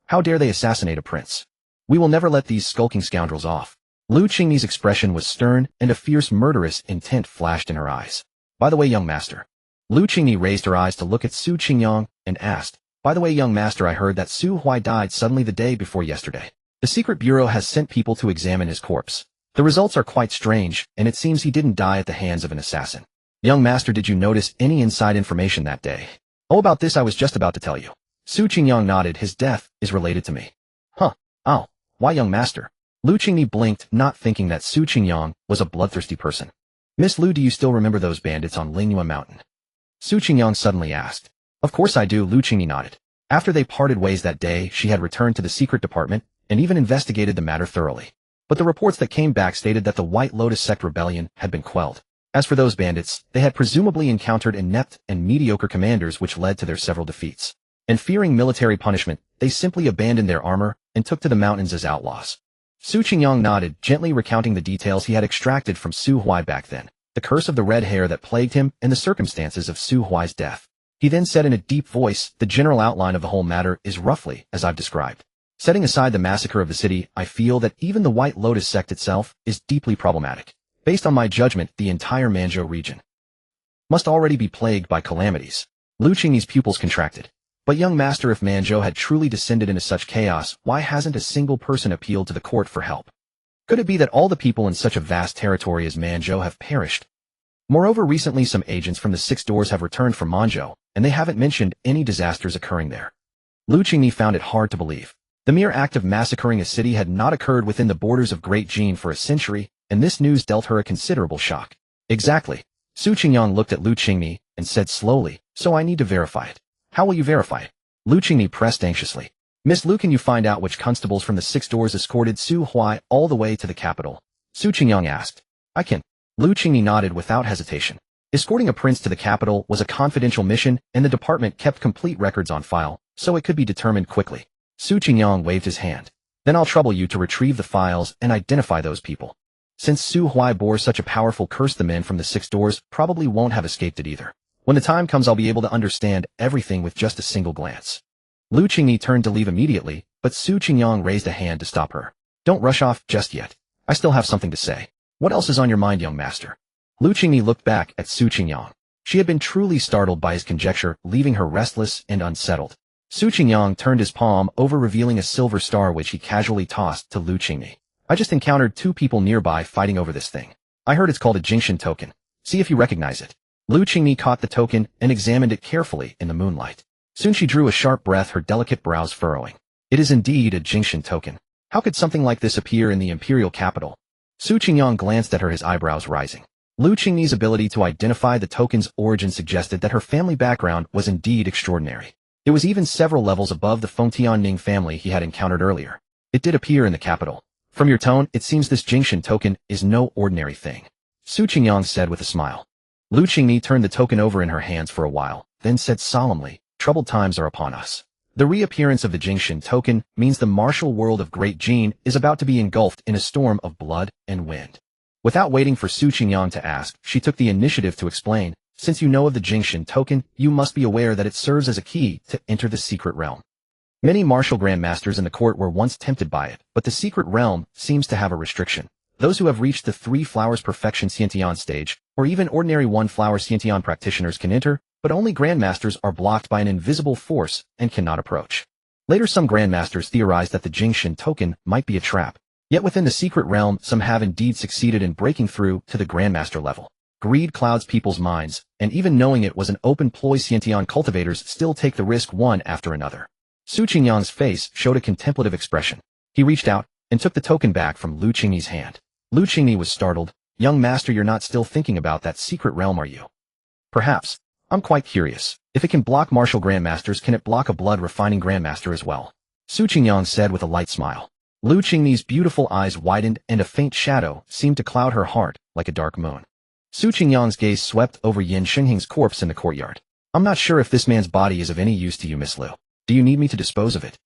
How dare they assassinate a prince? We will never let these skulking scoundrels off. Lu Qingni's expression was stern, and a fierce, murderous intent flashed in her eyes. By the way, young master. Lu Qingni raised her eyes to look at Su Qingyang and asked, by the way, young master, I heard that Su Huai died suddenly the day before yesterday. The Secret Bureau has sent people to examine his corpse. The results are quite strange, and it seems he didn't die at the hands of an assassin. Young master, did you notice any inside information that day? Oh, about this I was just about to tell you. Su Qingyang nodded. His death is related to me. Huh. Oh. Why, young master? Lu Qingni blinked, not thinking that Su Qingyang was a bloodthirsty person. Miss Lu, do you still remember those bandits on Lingyuan Mountain? Su Qingyang suddenly asked. Of course I do, Lu Qingyi nodded. After they parted ways that day, she had returned to the secret department and even investigated the matter thoroughly. But the reports that came back stated that the White Lotus sect rebellion had been quelled. As for those bandits, they had presumably encountered inept and mediocre commanders, which led to their several defeats. And fearing military punishment, they simply abandoned their armor and took to the mountains as outlaws. Su Qingyang nodded, gently recounting the details he had extracted from Su Huai back then, the curse of the red hair that plagued him and the circumstances of Su Huai's death. He then said in a deep voice, the general outline of the whole matter is roughly as I've described. Setting aside the massacre of the city, I feel that even the White Lotus sect itself is deeply problematic. Based on my judgment, the entire Manzhou region must already be plagued by calamities. Lu Qingyi's pupils contracted. But young master, if Manzhou had truly descended into such chaos, why hasn't a single person appealed to the court for help? Could it be that all the people in such a vast territory as Manzhou have perished? Moreover, recently some agents from the Six Doors have returned from Manzhou, and they haven't mentioned any disasters occurring there. Lu Qingyi found it hard to believe. The mere act of massacring a city had not occurred within the borders of Great Jin for a century, and this news dealt her a considerable shock. Exactly. Su Qingyang looked at Lu Qingyi and said slowly, so I need to verify it. How will you verify it? Lu Qingyi pressed anxiously. Miss Lu, can you find out which constables from the Six Doors escorted Su Huai all the way to the capital? Su Qingyang asked. I can. Lu Qingyi nodded without hesitation. Escorting a prince to the capital was a confidential mission, and the department kept complete records on file, so it could be determined quickly. Su Qingyang waved his hand. Then I'll trouble you to retrieve the files and identify those people. Since Su Huai bore such a powerful curse, the men from the Six Doors probably won't have escaped it either. When the time comes, I'll be able to understand everything with just a single glance. Lu Qingyi turned to leave immediately, but Su Qingyang raised a hand to stop her. Don't rush off just yet. I still have something to say. What else is on your mind, young master? Lu Qingyi looked back at Su Qingyang. She had been truly startled by his conjecture, leaving her restless and unsettled. Su Qingyang turned his palm over, revealing a silver star which he casually tossed to Lu Qingyi. I just encountered two people nearby fighting over this thing. I heard it's called a Jingshan token. See if you recognize it. Lu Qingyi caught the token and examined it carefully in the moonlight. Soon she drew a sharp breath, her delicate brows furrowing. It is indeed a Jingshan token. How could something like this appear in the imperial capital? Su Qingyang glanced at her, his eyebrows rising. Lu Qingyi's ability to identify the token's origin suggested that her family background was indeed extraordinary. It was even several levels above the Fengtianning family he had encountered earlier. It did appear in the capital. From your tone, it seems this Jingshan token is no ordinary thing. Su Qingyang said with a smile. Lu Qingyi turned the token over in her hands for a while, then said solemnly, troubled times are upon us. The reappearance of the Jingshan token means the martial world of Great Jin is about to be engulfed in a storm of blood and wind. Without waiting for Su Qingyang to ask, she took the initiative to explain, since you know of the Jingshan token, you must be aware that it serves as a key to enter the secret realm. Many martial grandmasters in the court were once tempted by it, but the secret realm seems to have a restriction. Those who have reached the 3 flowers perfection Xiantian stage, or even ordinary 1 flower Xiantian practitioners can enter, but only grandmasters are blocked by an invisible force and cannot approach. Later some grandmasters theorized that the Jingshan token might be a trap. Yet within the secret realm, some have indeed succeeded in breaking through to the grandmaster level. Greed clouds people's minds, and even knowing it was an open ploy, Xiantian cultivators still take the risk one after another. Su Qingyang's face showed a contemplative expression. He reached out and took the token back from Lu Qingyi's hand. Lu Qingyi was startled. Young master, you're not still thinking about that secret realm, are you? Perhaps. I'm quite curious. If it can block martial grandmasters, can it block a blood refining grandmaster as well? Su Qingyang said with a light smile. Lu Qingyi's beautiful eyes widened and a faint shadow seemed to cloud her heart like a dark moon. Su Qingyang's gaze swept over Yin Shenghing's corpse in the courtyard. I'm not sure if this man's body is of any use to you, Miss Lu. Do you need me to dispose of it?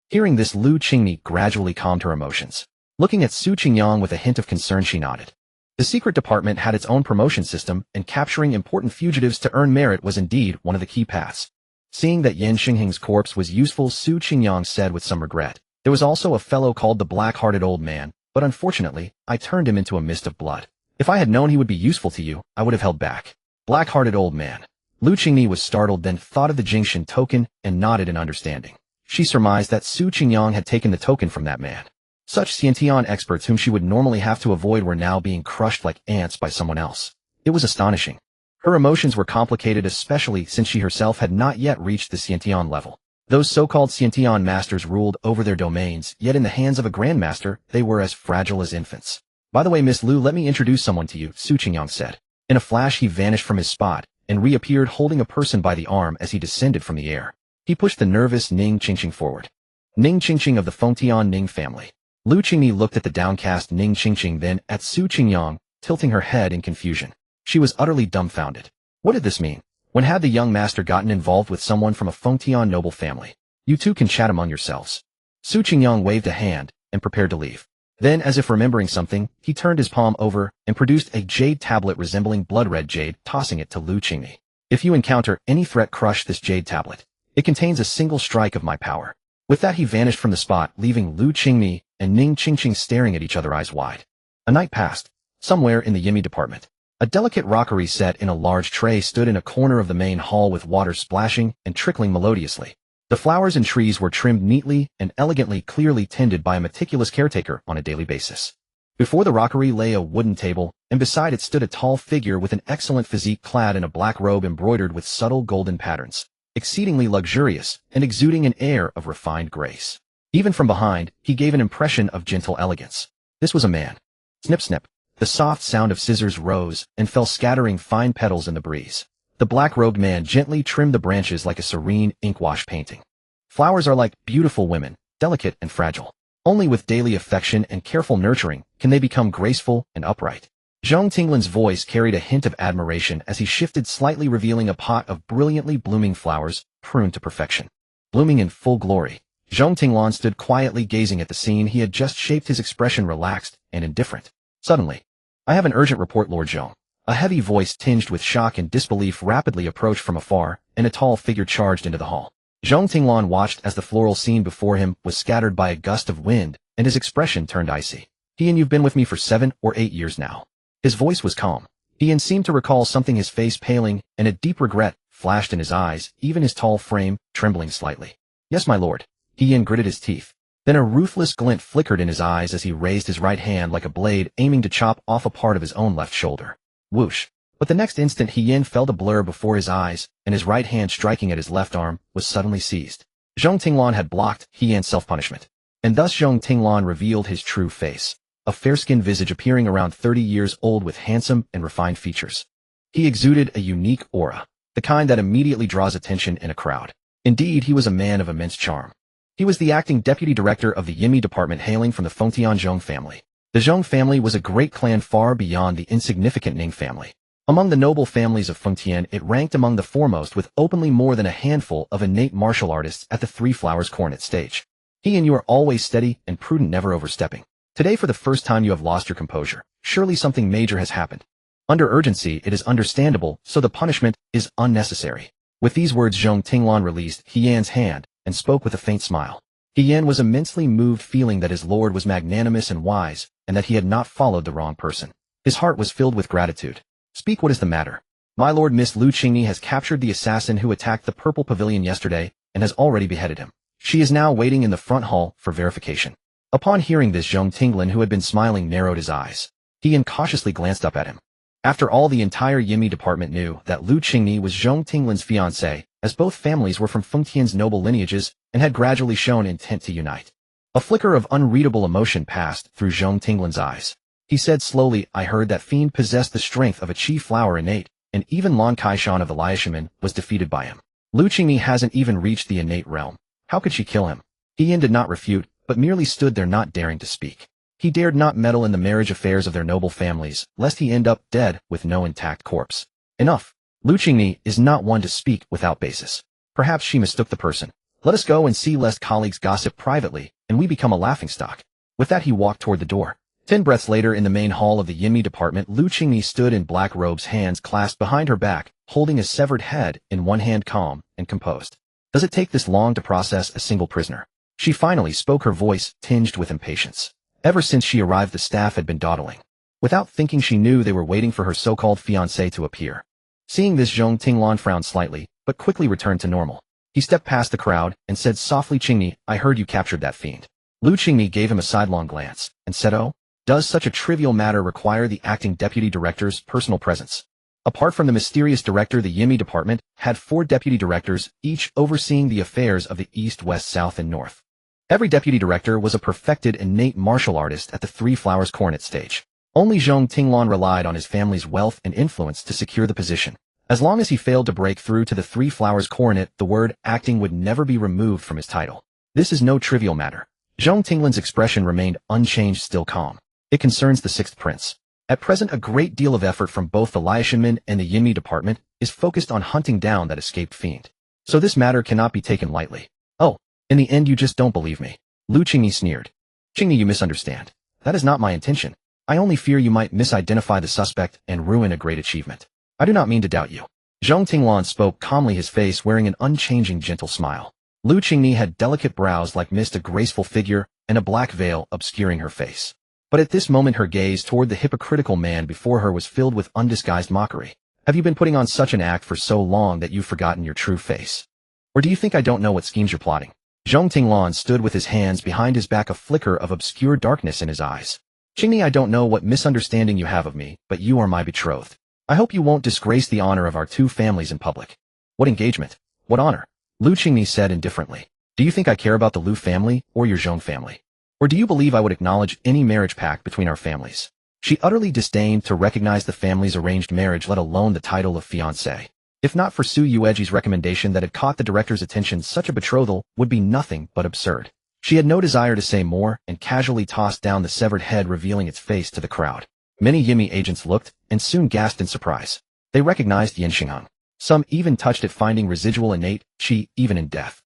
Hearing this, Lu Qingyi gradually calmed her emotions. Looking at Su Qingyang with a hint of concern, she nodded. The secret department had its own promotion system, and capturing important fugitives to earn merit was indeed one of the key paths. Seeing that Yin Shenghing's corpse was useful, Su Qingyang said with some regret. There was also a fellow called the Black-Hearted Old Man, but unfortunately, I turned him into a mist of blood. If I had known he would be useful to you, I would have held back. Black-Hearted Old Man. Lu Qingyi was startled, then thought of the Jingshan token and nodded in understanding. She surmised that Su Qingyang had taken the token from that man. Such Xiantian experts whom she would normally have to avoid were now being crushed like ants by someone else. It was astonishing. Her emotions were complicated, especially since she herself had not yet reached the Xiantian level. Those so-called Xiantian masters ruled over their domains, yet in the hands of a grandmaster, they were as fragile as infants. By the way, Miss Lu, let me introduce someone to you, Su Qingyang said. In a flash he vanished from his spot, and reappeared holding a person by the arm as he descended from the air. He pushed the nervous Ning Qingqing forward. Ning Qingqing of the Fengtian Ning family. Lu Qingyi looked at the downcast Ning Qingqing, then at Su Qingyang, tilting her head in confusion. She was utterly dumbfounded. What did this mean? When had the young master gotten involved with someone from a Fengtian noble family? You two can chat among yourselves. Su Qingyang waved a hand and prepared to leave. Then, as if remembering something, he turned his palm over and produced a jade tablet resembling blood-red jade, tossing it to Lu Qingyi. If you encounter any threat, crush this jade tablet. It contains a single strike of my power. With that he vanished from the spot, leaving Lu Qingyi and Ning Qingqing staring at each other, eyes wide. A night passed. Somewhere in the Yimi department, a delicate rockery set in a large tray stood in a corner of the main hall with water splashing and trickling melodiously. The flowers and trees were trimmed neatly and elegantly, clearly tended by a meticulous caretaker on a daily basis. Before the rockery lay a wooden table, and beside it stood a tall figure with an excellent physique clad in a black robe embroidered with subtle golden patterns, exceedingly luxurious and exuding an air of refined grace. Even from behind, he gave an impression of gentle elegance. This was a man. Snip snip. The soft sound of scissors rose and fell, scattering fine petals in the breeze. The black-robed man gently trimmed the branches like a serene ink-wash painting. Flowers are like beautiful women, delicate and fragile. Only with daily affection and careful nurturing can they become graceful and upright. Zhong Tinglan's voice carried a hint of admiration as he shifted slightly, revealing a pot of brilliantly blooming flowers, pruned to perfection. Blooming in full glory, Zhong Tinglan stood quietly gazing at the scene he had just shaped, his expression relaxed and indifferent. Suddenly, I have an urgent report, Lord Zhong. A heavy voice tinged with shock and disbelief rapidly approached from afar, and a tall figure charged into the hall. Zhong Tinglan watched as the floral scene before him was scattered by a gust of wind, and his expression turned icy. You've been with me for 7 or 8 years now. His voice was calm. Seemed to recall something, his face paling, and a deep regret flashed in his eyes, even his tall frame trembling slightly. Yes, my lord. Gritted his teeth. Then a ruthless glint flickered in his eyes as he raised his right hand like a blade, aiming to chop off a part of his own left shoulder. Whoosh. But the next instant Yin felt a blur before his eyes, and his right hand, striking at his left arm, was suddenly seized. Zhong Tinglan had blocked Yan's self-punishment. And thus Zhong Tinglan revealed his true face. A fair-skinned visage appearing around 30 years old with handsome and refined features. He exuded a unique aura, the kind that immediately draws attention in a crowd. Indeed, he was a man of immense charm. He was the acting deputy director of the Yimi department, hailing from the Fengtian Zhong family. The Zhong family was a great clan far beyond the insignificant Ning family. Among the noble families of Fengtian, it ranked among the foremost, with openly more than a handful of innate martial artists at the Three Flowers Cornet stage. You are always steady and prudent, never overstepping. Today, for the first time, you have lost your composure. Surely something major has happened. Under urgency, it is understandable, so the punishment is unnecessary. With these words, Zhong Tinglan released Yan's hand and spoke with a faint smile. Yan was immensely moved, feeling that his lord was magnanimous and wise, and that he had not followed the wrong person. His heart was filled with gratitude. Speak, what is the matter? My lord, Miss Lu Qingyi has captured the assassin who attacked the Purple Pavilion yesterday and has already beheaded him. She is now waiting in the front hall for verification. Upon hearing this, Zhong Tinglan, who had been smiling, narrowed his eyes. He cautiously glanced up at him. After all, the entire Yimi department knew that Lu Qingyi was Zhong Tinglan's fiancée, as both families were from Fengtian's noble lineages and had gradually shown intent to unite. A flicker of unreadable emotion passed through Zhong Tinglan's eyes. He said slowly, I heard that fiend possessed the strength of a chi flower innate, and even Lan Kaishan of the Liaishaman was defeated by him. Lu Qingyi hasn't even reached the innate realm. How could she kill him? Yan did not refute, but merely stood there, not daring to speak. He dared not meddle in the marriage affairs of their noble families, lest he end up dead with no intact corpse. Enough. Lu Qingyi is not one to speak without basis. Perhaps she mistook the person. Let us go and see, lest colleagues gossip privately, and we become a laughingstock. With that he walked toward the door. 10 breaths later, in the main hall of the Yimi department, Lu Qingyi stood in black robes, hands clasped behind her back, holding a severed head in one hand, calm and composed. Does it take this long to process a single prisoner? She finally spoke, her voice tinged with impatience. Ever since she arrived, the staff had been dawdling. Without thinking, she knew they were waiting for her so-called fiancé to appear. Seeing this, Zhong Tinglan frowned slightly, but quickly returned to normal. He stepped past the crowd and said softly, Qingyi, I heard you captured that fiend. Lu Qingyi gave him a sidelong glance and said, oh, does such a trivial matter require the acting deputy director's personal presence? Apart from the mysterious director, the Yimi department had 4 deputy directors, each overseeing the affairs of the east, west, south, and north. Every deputy director was a perfected innate martial artist at the Three Flowers Cornet stage. Only Zhong Tinglan relied on his family's wealth and influence to secure the position. As long as he failed to break through to the Three Flowers coronet, the word acting would never be removed from his title. This is no trivial matter. Zhong Tinglan's expression remained unchanged, still calm. It concerns the sixth prince. At present, a great deal of effort from both the Liaishanmen and the Yinmi department is focused on hunting down that escaped fiend. So this matter cannot be taken lightly. Oh, in the end you just don't believe me. Lu Qingyi sneered. Qingyi, you misunderstand. That is not my intention. I only fear you might misidentify the suspect and ruin a great achievement. I do not mean to doubt you. Zhong Tinglan spoke calmly, his face wearing an unchanging gentle smile. Lu Qingyi had delicate brows like mist, a graceful figure, and a black veil obscuring her face. But at this moment her gaze toward the hypocritical man before her was filled with undisguised mockery. Have you been putting on such an act for so long that you've forgotten your true face? Or do you think I don't know what schemes you're plotting? Zhong Tinglan stood with his hands behind his back, a flicker of obscure darkness in his eyes. Qingyi, I don't know what misunderstanding you have of me, but you are my betrothed. I hope you won't disgrace the honor of our two families in public. What engagement? What honor? Lu Qingyi said indifferently. Do you think I care about the Lu family or your Zhong family? Or do you believe I would acknowledge any marriage pact between our families? She utterly disdained to recognize the family's arranged marriage, let alone the title of fiancé. If not for Su Yueji's recommendation that had caught the director's attention, such a betrothal would be nothing but absurd. She had no desire to say more and casually tossed down the severed head, revealing its face to the crowd. Many Yinmi agents looked and soon gasped in surprise. They recognized Yin Xingheng. Some even touched at finding residual innate qi even in death.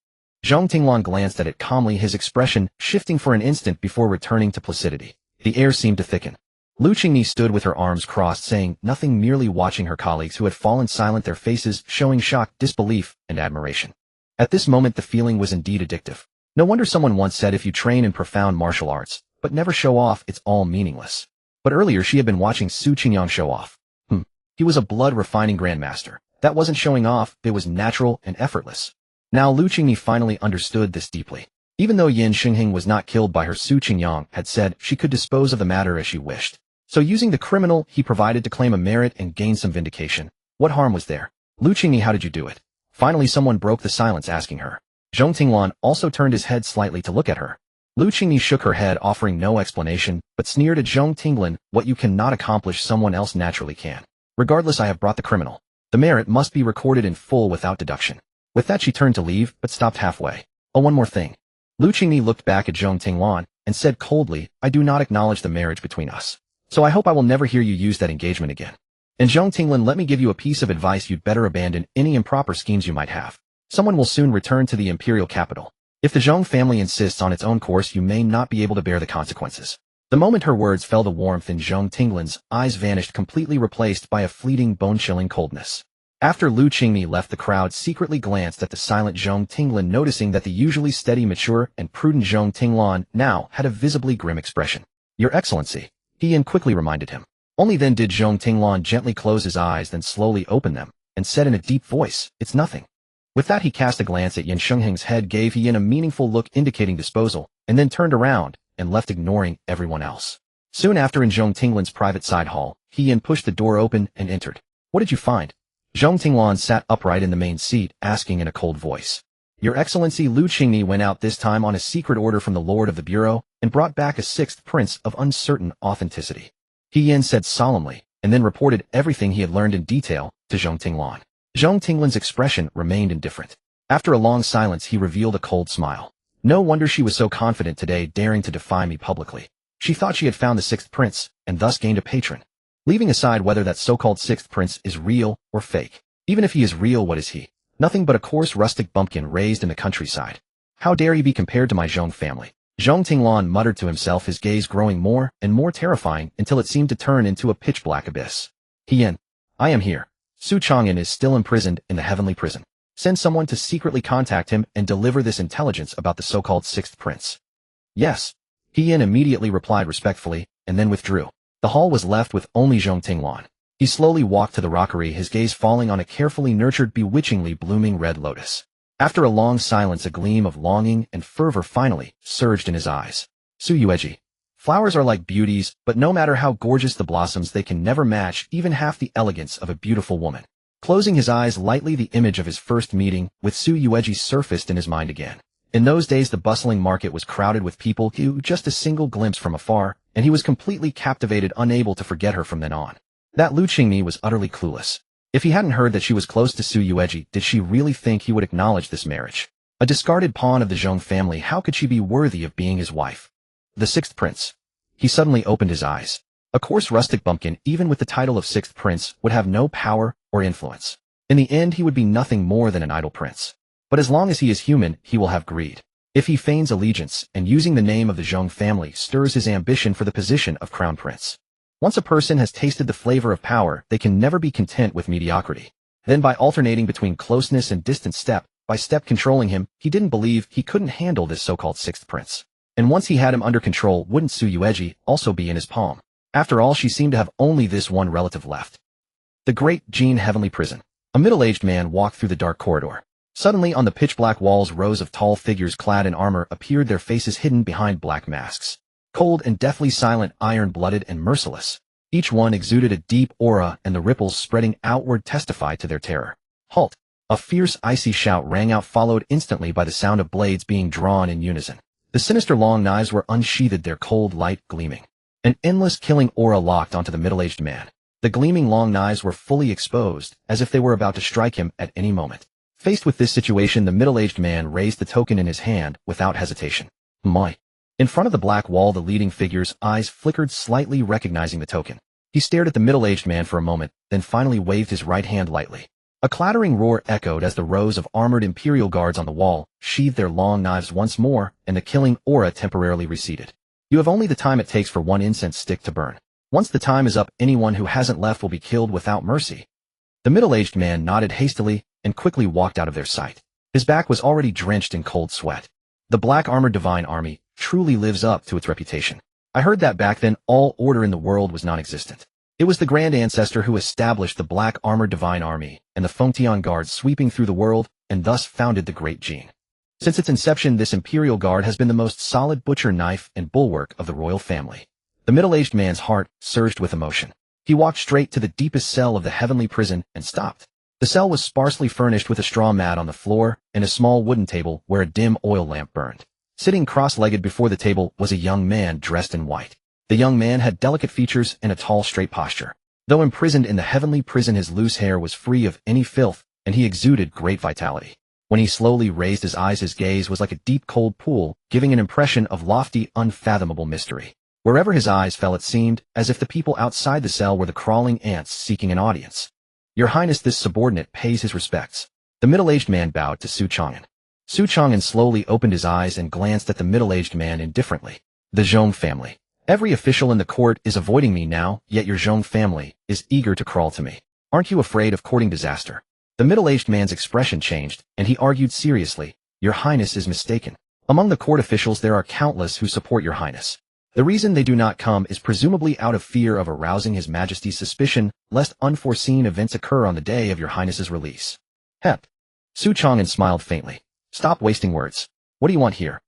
Zhong Tinglan glanced at it calmly, his expression shifting for an instant before returning to placidity. The air seemed to thicken. Lu Qingyi stood with her arms crossed, saying nothing, merely watching her colleagues who had fallen silent, their faces showing shock, disbelief, and admiration. At this moment the feeling was indeed addictive. No wonder someone once said, if you train in profound martial arts, but never show off, it's all meaningless. But earlier she had been watching Su Qingyang show off. He was a blood-refining grandmaster. That wasn't showing off, it was natural and effortless. Now Lu Qingyi finally understood this deeply. Even though Yin Xingheng was not killed by her, Su Qingyang had said she could dispose of the matter as she wished. So using the criminal he provided to claim a merit and gain some vindication, what harm was there? Lu Qingyi, how did you do it? Finally someone broke the silence, asking her. Zhong Tinglan also turned his head slightly to look at her. Lu Qingyi shook her head, offering no explanation, but sneered at Zhong Tinglan. What you cannot accomplish, someone else naturally can. Regardless, I have brought the criminal. The merit must be recorded in full without deduction. With that she turned to leave, but stopped halfway. Oh, one more thing. Lu Qingyi looked back at Zhong Tinglan and said coldly, I do not acknowledge the marriage between us. So I hope I will never hear you use that engagement again. And Zhong Tinglan, let me give you a piece of advice. You'd better abandon any improper schemes you might have. Someone will soon return to the imperial capital. If the Zhong family insists on its own course, you may not be able to bear the consequences. The moment her words fell, the warmth in Zhong Tinglan's eyes vanished, completely replaced by a fleeting, bone-chilling coldness. After Lu Qingyi left, the crowd secretly glanced at the silent Zhong Tinglan, noticing that the usually steady, mature, and prudent Zhong Tinglan now had a visibly grim expression. Your Excellency, Yin quickly reminded him. Only then did Zhong Tinglan gently close his eyes, then slowly open them, and said in a deep voice, it's nothing. With that he cast a glance at Yin Xingheng's head, gave Yin a meaningful look indicating disposal, and then turned around and left, ignoring everyone else. Soon after, in Zhong Tinglan's private side hall, Yin pushed the door open and entered. What did you find? Zhong Tinglan sat upright in the main seat, asking in a cold voice. Your Excellency, Lu Qingyi went out this time on a secret order from the Lord of the Bureau and brought back a sixth prince of uncertain authenticity. Yin said solemnly, and then reported everything he had learned in detail to Zhong Tinglan. Zhong Tinglan's expression remained indifferent. After a long silence he revealed a cold smile. No wonder she was so confident today, daring to defy me publicly. She thought she had found the sixth prince, and thus gained a patron. Leaving aside whether that so-called sixth prince is real or fake. Even if he is real, what is he? Nothing but a coarse rustic bumpkin raised in the countryside. How dare he be compared to my Zhong family? Zhong Tinglan muttered to himself, his gaze growing more and more terrifying until it seemed to turn into a pitch-black abyss. Yin, I am here. Su Chang'an is still imprisoned in the heavenly prison. Send someone to secretly contact him and deliver this intelligence about the so-called sixth prince. Yes. Yin immediately replied respectfully, and then withdrew. The hall was left with only Zhong Tinglan. He slowly walked to the rockery, his gaze falling on a carefully nurtured, bewitchingly blooming red lotus. After a long silence, a gleam of longing and fervor finally surged in his eyes. Su Yueji. Flowers are like beauties, but no matter how gorgeous the blossoms, they can never match even half the elegance of a beautiful woman. Closing his eyes lightly, the image of his first meeting with Su Yueji surfaced in his mind again. In those days the bustling market was crowded with people who, just a single glimpse from afar, and he was completely captivated, unable to forget her from then on. That Lu Qingmi was utterly clueless. If he hadn't heard that she was close to Su Yueji, did she really think he would acknowledge this marriage? A discarded pawn of the Zhong family, how could she be worthy of being his wife? The sixth prince. He suddenly opened his eyes. A coarse rustic bumpkin, even with the title of sixth prince, would have no power or influence. In the end, he would be nothing more than an idle prince. But as long as he is human, he will have greed. If he feigns allegiance and using the name of the Zhong family stirs his ambition for the position of crown prince. Once a person has tasted the flavor of power, they can never be content with mediocrity. Then by alternating between closeness and distance, step by step controlling him, he didn't believe he couldn't handle this so-called sixth prince. And once he had him under control, wouldn't Su Yueji also be in his palm? After all, she seemed to have only this one relative left. The Great Jin Heavenly Prison. A middle-aged man walked through the dark corridor. Suddenly, on the pitch-black walls, rows of tall figures clad in armor appeared, their faces hidden behind black masks. Cold and deathly silent, iron-blooded and merciless. Each one exuded a deep aura, and the ripples spreading outward testified to their terror. Halt! A fierce, icy shout rang out, followed instantly by the sound of blades being drawn in unison. The sinister long knives were unsheathed, their cold light gleaming. An endless killing aura locked onto the middle-aged man. The gleaming long knives were fully exposed, as if they were about to strike him at any moment. Faced with this situation, the middle-aged man raised the token in his hand without hesitation. My. In front of the black wall, the leading figure's eyes flickered slightly, recognizing the token. He stared at the middle-aged man for a moment, then finally waved his right hand lightly. A clattering roar echoed as the rows of armored imperial guards on the wall sheathed their long knives once more, and the killing aura temporarily receded. You have only the time it takes for one incense stick to burn. Once the time is up, anyone who hasn't left will be killed without mercy. The middle-aged man nodded hastily and quickly walked out of their sight. His back was already drenched in cold sweat. The black armored divine army truly lives up to its reputation. I heard that back then all order in the world was non-existent. It was the grand ancestor who established the black armored divine army and the Fengtian guards sweeping through the world, and thus founded the Great Jin. Since its inception, this imperial guard has been the most solid butcher knife and bulwark of the royal family. The middle-aged man's heart surged with emotion. He walked straight to the deepest cell of the heavenly prison and stopped. The cell was sparsely furnished with a straw mat on the floor and a small wooden table where a dim oil lamp burned. Sitting cross-legged before the table was a young man dressed in white. The young man had delicate features and a tall, straight posture. Though imprisoned in the heavenly prison, his loose hair was free of any filth, and he exuded great vitality. When he slowly raised his eyes, his gaze was like a deep, cold pool, giving an impression of lofty, unfathomable mystery. Wherever his eyes fell, it seemed as if the people outside the cell were the crawling ants seeking an audience. Your Highness, this subordinate pays his respects. The middle-aged man bowed to Su Chang'an. Su Chang'an slowly opened his eyes and glanced at the middle-aged man indifferently. The Zhong family. Every official in the court is avoiding me now, yet your Zhong family is eager to crawl to me. Aren't you afraid of courting disaster? The middle-aged man's expression changed, and he argued seriously. Your Highness is mistaken. Among the court officials there are countless who support your Highness. The reason they do not come is presumably out of fear of arousing His Majesty's suspicion, lest unforeseen events occur on the day of your Highness's release. Hep. Su Chang'an smiled faintly. Stop wasting words. What do you want here?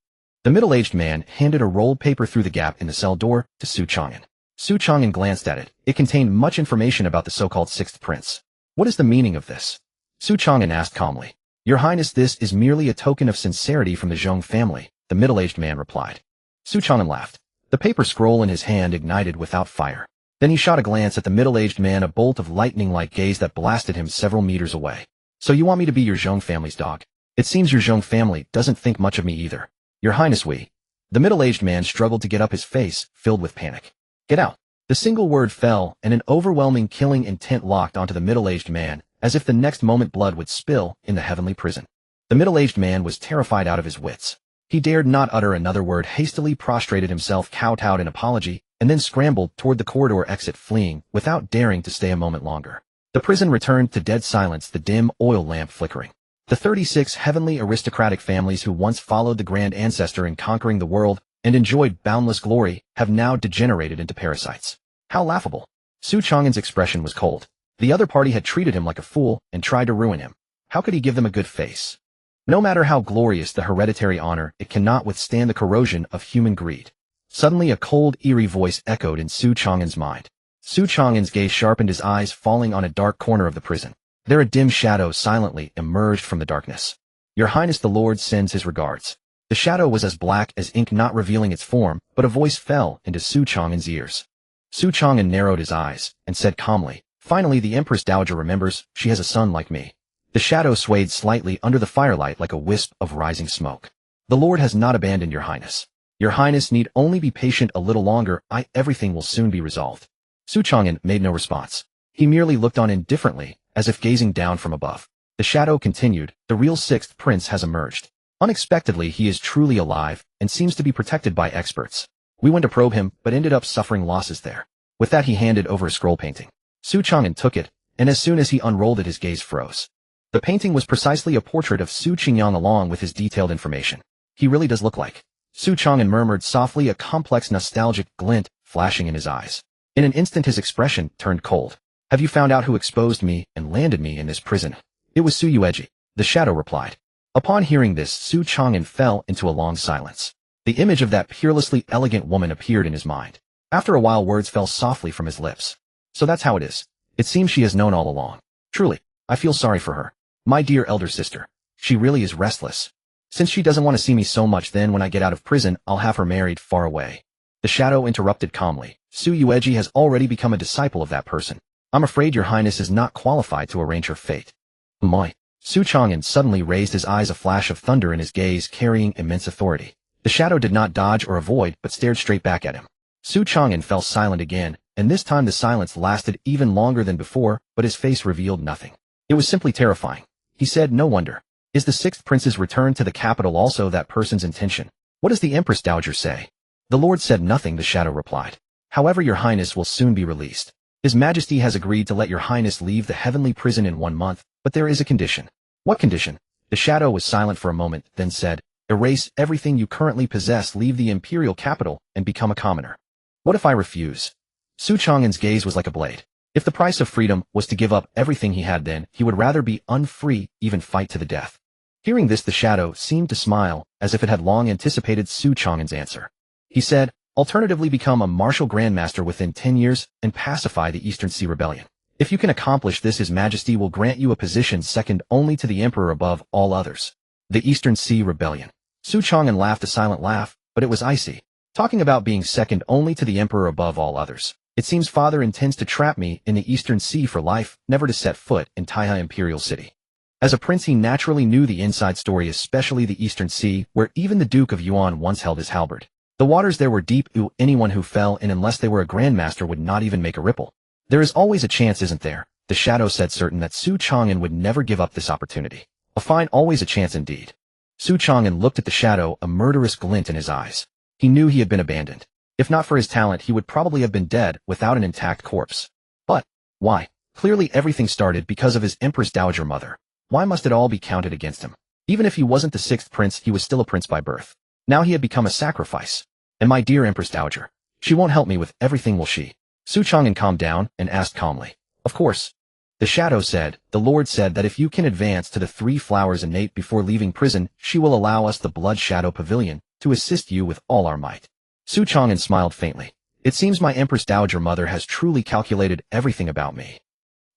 The middle-aged man handed a rolled paper through the gap in the cell door to Su Chang'an. Su Chang'an glanced at it. It contained much information about the so-called sixth prince. What is the meaning of this? Su Chang'an asked calmly. Your Highness, this is merely a token of sincerity from the Zhong family, the middle-aged man replied. Su Chang'an laughed. The paper scroll in his hand ignited without fire. Then he shot a glance at the middle-aged man, a bolt of lightning-like gaze that blasted him several meters away. So you want me to be your Zhong family's dog? It seems your Zhong family doesn't think much of me either. Your Highness, we. The middle-aged man struggled to get up, his face filled with panic. Get out. The single word fell, and an overwhelming killing intent locked onto the middle-aged man, as if the next moment blood would spill in the heavenly prison. The middle-aged man was terrified out of his wits. He dared not utter another word, hastily prostrated himself, kowtowed in apology, and then scrambled toward the corridor exit, fleeing without daring to stay a moment longer. The prison returned to dead silence, the dim oil lamp flickering. The 36 heavenly aristocratic families who once followed the grand ancestor in conquering the world and enjoyed boundless glory have now degenerated into parasites. How laughable. Su Chang'an's expression was cold. The other party had treated him like a fool and tried to ruin him. How could he give them a good face? No matter how glorious the hereditary honor, it cannot withstand the corrosion of human greed. Suddenly a cold, eerie voice echoed in Su Chang'an's mind. Su Chang'an's gaze sharpened, his eyes falling on a dark corner of the prison. There a dim shadow silently emerged from the darkness. Your Highness, the Lord sends his regards. The shadow was as black as ink, not revealing its form, but a voice fell into Su Chang'an's ears. Su Chang'an narrowed his eyes and said calmly, "Finally the Empress Dowager remembers she has a son like me." The shadow swayed slightly under the firelight like a wisp of rising smoke. "The Lord has not abandoned your highness. Your highness need only be patient a little longer. Everything will soon be resolved." Su Chang'an made no response. He merely looked on indifferently, as if gazing down from above. The shadow continued, "The real sixth prince has emerged. Unexpectedly, he is truly alive and seems to be protected by experts. We went to probe him, but ended up suffering losses there." With that, he handed over a scroll painting. Su Chang'an took it, and as soon as he unrolled it, his gaze froze. The painting was precisely a portrait of Su Qingyang along with his detailed information. "He really does look like." Su Chang'an murmured softly, a complex nostalgic glint flashing in his eyes. In an instant his expression turned cold. "Have you found out who exposed me and landed me in this prison?" "It was Su Yueji," the shadow replied. Upon hearing this, Su Chang'an fell into a long silence. The image of that peerlessly elegant woman appeared in his mind. After a while, words fell softly from his lips. "So that's how it is. It seems she has known all along. Truly, I feel sorry for her. My dear elder sister. She really is restless. Since she doesn't want to see me so much, then when I get out of prison, I'll have her married far away." The shadow interrupted calmly. "Su Yueji has already become a disciple of that person. I'm afraid your highness is not qualified to arrange her fate." "My." Su Chang'an suddenly raised his eyes, a flash of thunder in his gaze carrying immense authority. The shadow did not dodge or avoid, but stared straight back at him. Su Chang'an fell silent again, and this time the silence lasted even longer than before, but his face revealed nothing. It was simply terrifying. He said, "No wonder. Is the sixth prince's return to the capital also that person's intention? What does the Empress Dowager say?" "The Lord said nothing," the shadow replied. "However, your highness will soon be released. His Majesty has agreed to let your highness leave the heavenly prison in 1 month, but there is a condition." "What condition?" The shadow was silent for a moment, then said, "Erase everything you currently possess, leave the imperial capital, and become a commoner." "What if I refuse?" Su Chang'an's gaze was like a blade. If the price of freedom was to give up everything he had, then he would rather be unfree, even fight to the death. Hearing this, the shadow seemed to smile, as if it had long anticipated Su Chang'an's answer. He said, "Alternatively, become a martial grandmaster within 10 years and pacify the Eastern Sea Rebellion. If you can accomplish this, His Majesty will grant you a position second only to the Emperor above all others." The Eastern Sea Rebellion. Su Chang'an laughed a silent laugh, but it was icy. "Talking about being second only to the Emperor above all others. It seems Father intends to trap me in the Eastern Sea for life, never to set foot in Taiha Imperial City." As a prince, he naturally knew the inside story, especially the Eastern Sea, where even the Duke of Yuan once held his halberd. The waters there were deep. Anyone who fell in, unless they were a grandmaster, would not even make a ripple. "There is always a chance, isn't there?" The shadow said, certain that Su Chang'an would never give up this opportunity. "A fine, always a chance indeed." Su Chang'an looked at the shadow, a murderous glint in his eyes. He knew he had been abandoned. If not for his talent, he would probably have been dead without an intact corpse. But why? Clearly everything started because of his Empress Dowager mother. Why must it all be counted against him? Even if he wasn't the sixth prince, he was still a prince by birth. Now he had become a sacrifice. And my dear Empress Dowager, she won't help me with everything, will she? Su Chang'an calmed down and asked calmly. "Of course." The shadow said, "The Lord said that if you can advance to the 3 flowers innate before leaving prison, she will allow us the Blood Shadow Pavilion to assist you with all our might." Su Chang'an smiled faintly. "It seems my Empress Dowager mother has truly calculated everything about me."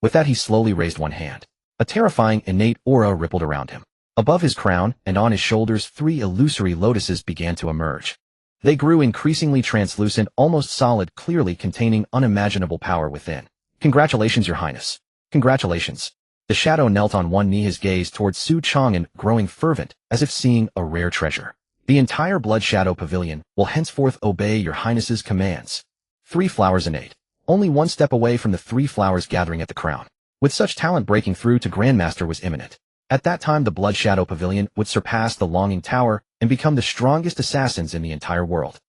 With that, he slowly raised one hand. A terrifying innate aura rippled around him. Above his crown and on his shoulders, 3 illusory lotuses began to emerge. They grew increasingly translucent, almost solid, clearly containing unimaginable power within. "Congratulations, Your Highness. Congratulations." The shadow knelt on one knee, his gaze towards Su Chang'an growing fervent, as if seeing a rare treasure. "The entire Blood Shadow Pavilion will henceforth obey Your Highness's commands. 3 flowers innate. Only 1 step away from the 3 flowers gathering at the crown. With such talent, breaking through to Grandmaster was imminent. At that time, the Blood Shadow Pavilion would surpass the Longing Tower and become the strongest assassins in the entire world."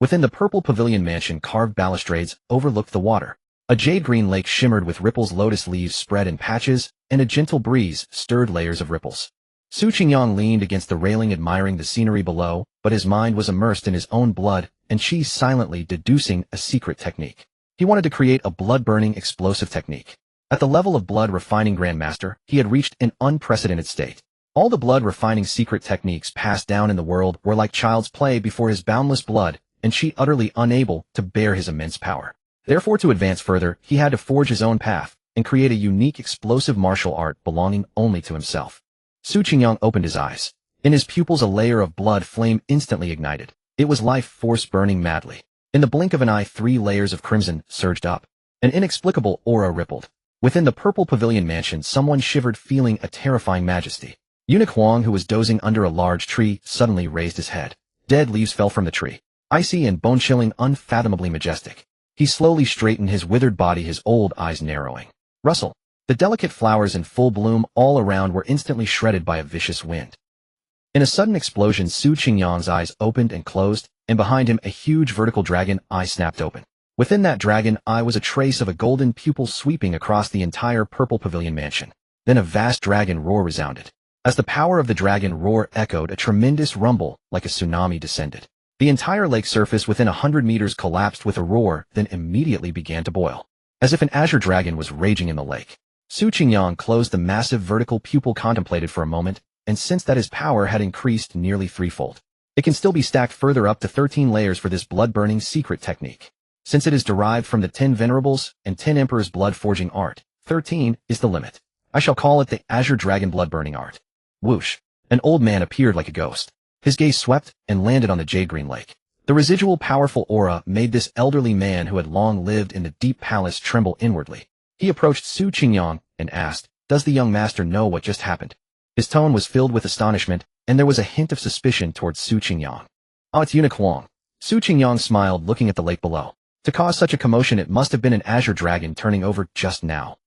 Within the Purple Pavilion mansion, carved balustrades overlooked the water. A jade-green lake shimmered with ripples, lotus leaves spread in patches, and a gentle breeze stirred layers of ripples. Su Qingyang leaned against the railing, admiring the scenery below, but his mind was immersed in his own blood, and Qi silently deducing a secret technique. He wanted to create a blood-burning explosive technique. At the level of blood refining Grandmaster, he had reached an unprecedented state. All the blood refining secret techniques passed down in the world were like child's play before his boundless blood, and Qi utterly unable to bear his immense power. Therefore, to advance further, he had to forge his own path and create a unique explosive martial art belonging only to himself. Su Qingyang opened his eyes. In his pupils a layer of blood flame instantly ignited. It was life force burning madly. In the blink of an eye 3 layers of crimson surged up. An inexplicable aura rippled. Within the purple pavilion mansion someone shivered, feeling a terrifying majesty. Eunuch Huang, who was dozing under a large tree, suddenly raised his head. Dead leaves fell from the tree. Icy and bone-chilling, unfathomably majestic. He slowly straightened his withered body, his old eyes narrowing. Rustle. The delicate flowers in full bloom all around were instantly shredded by a vicious wind. In a sudden explosion, Su Qingyang's eyes opened and closed, and behind him a huge vertical dragon eye snapped open. Within that dragon eye was a trace of a golden pupil sweeping across the entire purple pavilion mansion. Then a vast dragon roar resounded. As the power of the dragon roar echoed, a tremendous rumble, like a tsunami, descended. The entire lake surface within 100 meters collapsed with a roar, then immediately began to boil. As if an azure dragon was raging in the lake. Su Qingyang closed the massive vertical pupil, contemplated for a moment, and sensed that his power had increased nearly threefold. It can still be stacked further up to 13 layers for this blood-burning secret technique. Since it is derived from the 10 Venerables and 10 Emperors' blood-forging art, 13 is the limit. I shall call it the Azure Dragon blood-burning art. Whoosh! An old man appeared like a ghost. His gaze swept and landed on the jade-green lake. The residual powerful aura made this elderly man who had long lived in the deep palace tremble inwardly. He approached Su Qingyang and asked, "Does the young master know what just happened?" His tone was filled with astonishment, and there was a hint of suspicion towards Su Qingyang. "Oh, it's Eunuch Huang." Su Qingyang smiled, looking at the lake below. To cause such a commotion, it must have been an azure dragon turning over just now.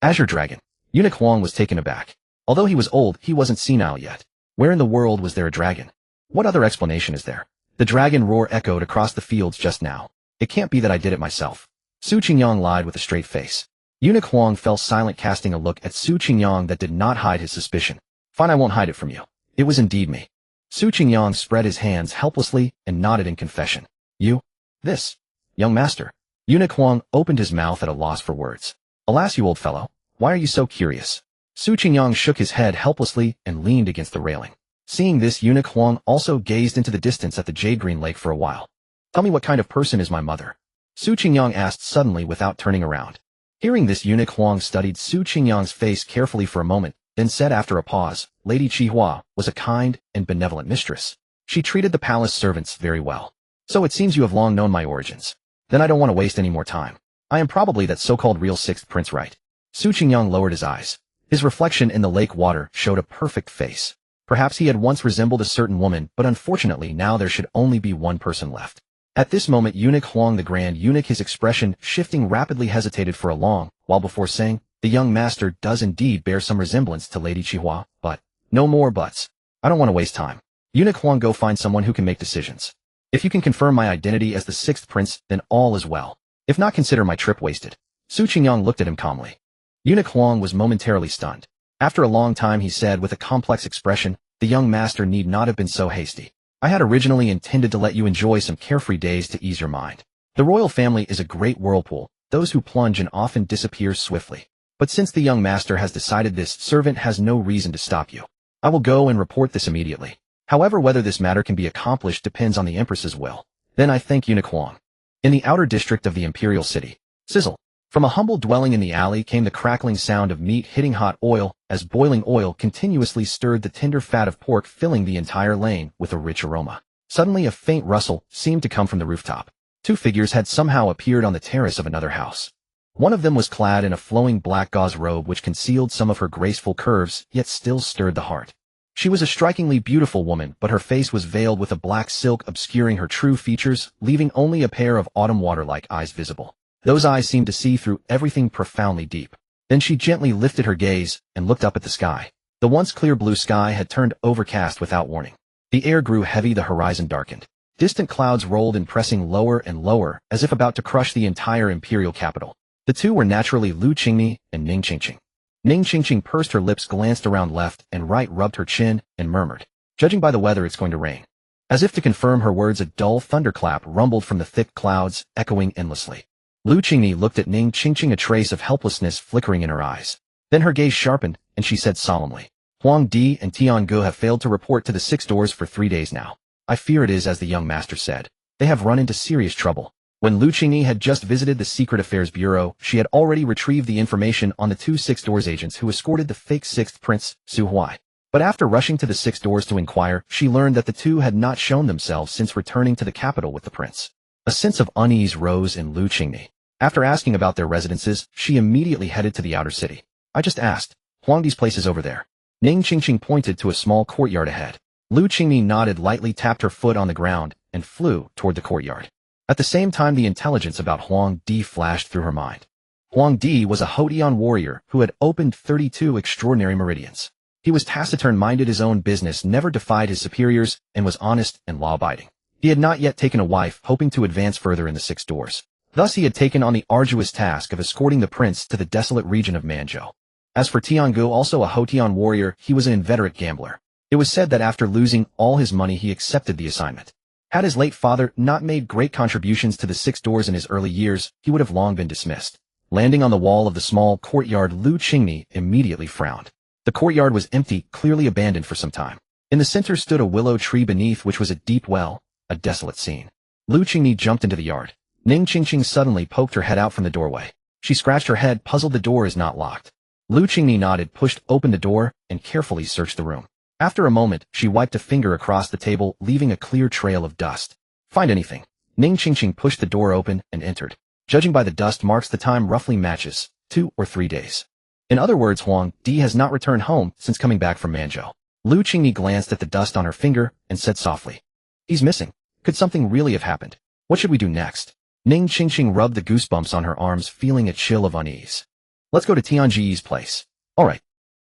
Azure dragon. Eunuch Huang was taken aback. Although he was old, he wasn't senile yet. Where in the world was there a dragon? What other explanation is there? The dragon roar echoed across the fields just now. It can't be that I did it myself. Su Qingyang lied with a straight face. Eunuch Huang fell silent, casting a look at Su Qingyang that did not hide his suspicion. "Fine, I won't hide it from you. It was indeed me." Su Qingyang spread his hands helplessly and nodded in confession. "You? This? Young master?" Eunuch Huang opened his mouth at a loss for words. "Alas, you old fellow, why are you so curious?" Su Qingyang shook his head helplessly and leaned against the railing. Seeing this, Eunuch Huang also gazed into the distance at the jade-green lake for a while. "Tell me, what kind of person is my mother?" Su Qingyang asked suddenly without turning around. Hearing this, Eunuch Huang studied Su Qingyang's face carefully for a moment, then said after a pause, "Lady Qihua was a kind and benevolent mistress. She treated the palace servants very well. So it seems you have long known my origins. Then I don't want to waste any more time. I am probably that so-called real sixth prince, right?" Su Qingyang lowered his eyes. His reflection in the lake water showed a perfect face. Perhaps he had once resembled a certain woman, but unfortunately now there should only be one person left. At this moment, Eunuch Huang, the Grand Eunuch, his expression shifting rapidly, hesitated for a long while before saying, "The young master does indeed bear some resemblance to Lady Qihua, but no more buts. I don't want to waste time. Eunuch Huang, go find someone who can make decisions. If you can confirm my identity as the sixth prince, then all is well. If not, consider my trip wasted." Su Qingyang looked at him calmly. Eunuch Huang was momentarily stunned. After a long time, he said with a complex expression, "The young master need not have been so hasty. I had originally intended to let you enjoy some carefree days to ease your mind. The royal family is a great whirlpool, those who plunge and often disappear swiftly. But since the young master has decided this, servant has no reason to stop you. I will go and report this immediately. However, whether this matter can be accomplished depends on the empress's will. Then I thank Eunuch Huang." In the outer district of the imperial city, sizzle. From a humble dwelling in the alley came the crackling sound of meat hitting hot oil, as boiling oil continuously stirred the tender fat of pork, filling the entire lane with a rich aroma. Suddenly a faint rustle seemed to come from the rooftop. 2 figures had somehow appeared on the terrace of another house. One of them was clad in a flowing black gauze robe which concealed some of her graceful curves, yet still stirred the heart. She was a strikingly beautiful woman, but her face was veiled with a black silk obscuring her true features, leaving only a pair of autumn water-like eyes visible. Those eyes seemed to see through everything profoundly deep. Then she gently lifted her gaze and looked up at the sky. The once clear blue sky had turned overcast without warning. The air grew heavy, the horizon darkened. Distant clouds rolled in, pressing lower and lower, as if about to crush the entire imperial capital. The two were naturally Lu Qingni and Ning Qingqing. Ning Qingqing pursed her lips, glanced around left and right, rubbed her chin, and murmured, "Judging by the weather, it's going to rain." As if to confirm her words, a dull thunderclap rumbled from the thick clouds, echoing endlessly. Lu Qingni looked at Ning Qingqing, a trace of helplessness flickering in her eyes. Then her gaze sharpened, and she said solemnly, "Huang Di and Tian Ge have failed to report to the 6 doors for 3 days now. I fear it is as the young master said. They have run into serious trouble." When Lu Qingni had just visited the Secret Affairs Bureau, she had already retrieved the information on the 2 6 doors agents who escorted the fake 6th Prince, Su Huai. But after rushing to the 6 doors to inquire, she learned that the two had not shown themselves since returning to the capital with the prince. A sense of unease rose in Lu Qingni. After asking about their residences, she immediately headed to the outer city. I just asked. Huangdi's place is over there. Ning Qingqing pointed to a small courtyard ahead. Lu Qingni nodded, lightly tapped her foot on the ground, and flew toward the courtyard. At the same time, the intelligence about Huang Di flashed through her mind. Huang Di was a Houtian warrior who had opened 32 extraordinary meridians. He was taciturn, minded his own business, never defied his superiors, and was honest and law-abiding. He had not yet taken a wife, hoping to advance further in the 6 doors. Thus he had taken on the arduous task of escorting the prince to the desolate region of Manzhou. As for Tiangu, also a Houtian warrior, he was an inveterate gambler. It was said that after losing all his money, he accepted the assignment. Had his late father not made great contributions to the 6 doors in his early years, he would have long been dismissed. Landing on the wall of the small courtyard, Lu Qingni immediately frowned. The courtyard was empty, clearly abandoned for some time. In the center stood a willow tree beneath which was a deep well, a desolate scene. Lu Qingni jumped into the yard. Ning Qingqing suddenly poked her head out from the doorway. She scratched her head, puzzled. The door is not locked. Lu Qingni nodded, pushed open the door, and carefully searched the room. After a moment, she wiped a finger across the table, leaving a clear trail of dust. Find anything? Ning Qingqing pushed the door open and entered. Judging by the dust marks, the time roughly matches 2 or 3 days. In other words, Huang Di has not returned home since coming back from Manzhou. Lu Qingni glanced at the dust on her finger and said softly, "He's missing. Could something really have happened? What should we do next?" Ning Qingqing rubbed the goosebumps on her arms, feeling a chill of unease. "Let's go to Tianji's place." "All right."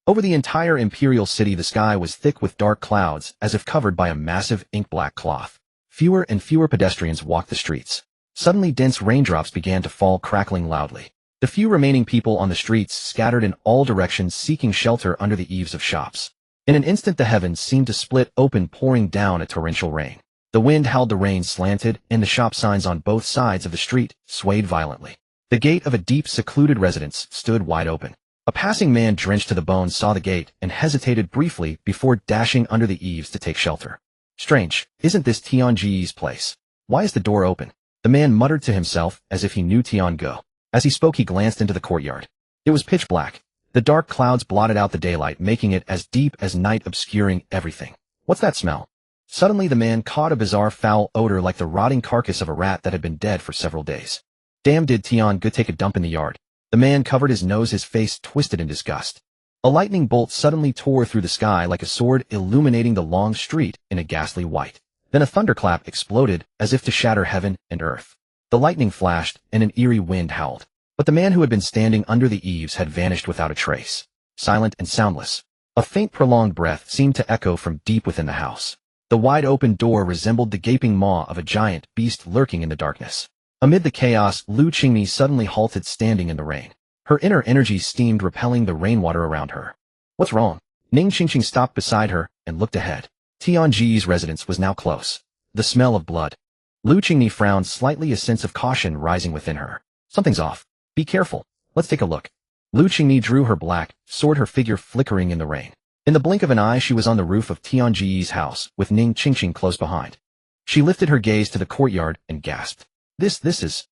Over the entire imperial city, the sky was thick with dark clouds, as if covered by a massive ink-black cloth. Fewer and fewer pedestrians walked the streets. Suddenly, dense raindrops began to fall, crackling loudly. The few remaining people on the streets scattered in all directions, seeking shelter under the eaves of shops. In an instant, the heavens seemed to split open, pouring down a torrential rain. The wind howled, the rain slanted, and the shop signs on both sides of the street swayed violently. The gate of a deep, secluded residence stood wide open. A passing man, drenched to the bone, saw the gate and hesitated briefly before dashing under the eaves to take shelter. "Strange, isn't this Tianji's place? Why is the door open?" The man muttered to himself as if he knew Tiangu. As he spoke, he glanced into the courtyard. It was pitch black. The dark clouds blotted out the daylight, making it as deep as night, obscuring everything. "What's that smell?" Suddenly the man caught a bizarre foul odor, like the rotting carcass of a rat that had been dead for several days. "Damn, did Tiangu take a dump in the yard?" The man covered his nose, his face twisted in disgust. A lightning bolt suddenly tore through the sky like a sword, illuminating the long street in a ghastly white. Then a thunderclap exploded, as if to shatter heaven and earth. The lightning flashed, and an eerie wind howled. But the man who had been standing under the eaves had vanished without a trace. Silent and soundless. A faint, prolonged breath seemed to echo from deep within the house. The wide-open door resembled the gaping maw of a giant beast lurking in the darkness. Amid the chaos, Lu Qingni suddenly halted, standing in the rain. Her inner energy steamed, repelling the rainwater around her. "What's wrong?" Ning Qingqing stopped beside her and looked ahead. Tianji's residence was now close. The smell of blood. Lu Qingni frowned slightly, a sense of caution rising within her. "Something's off. Be careful. Let's take a look." Lu Qingni drew her black sword, her figure flickering in the rain. In the blink of an eye, she was on the roof of Tianji's house, with Ning Qingqing close behind. She lifted her gaze to the courtyard and gasped. This is...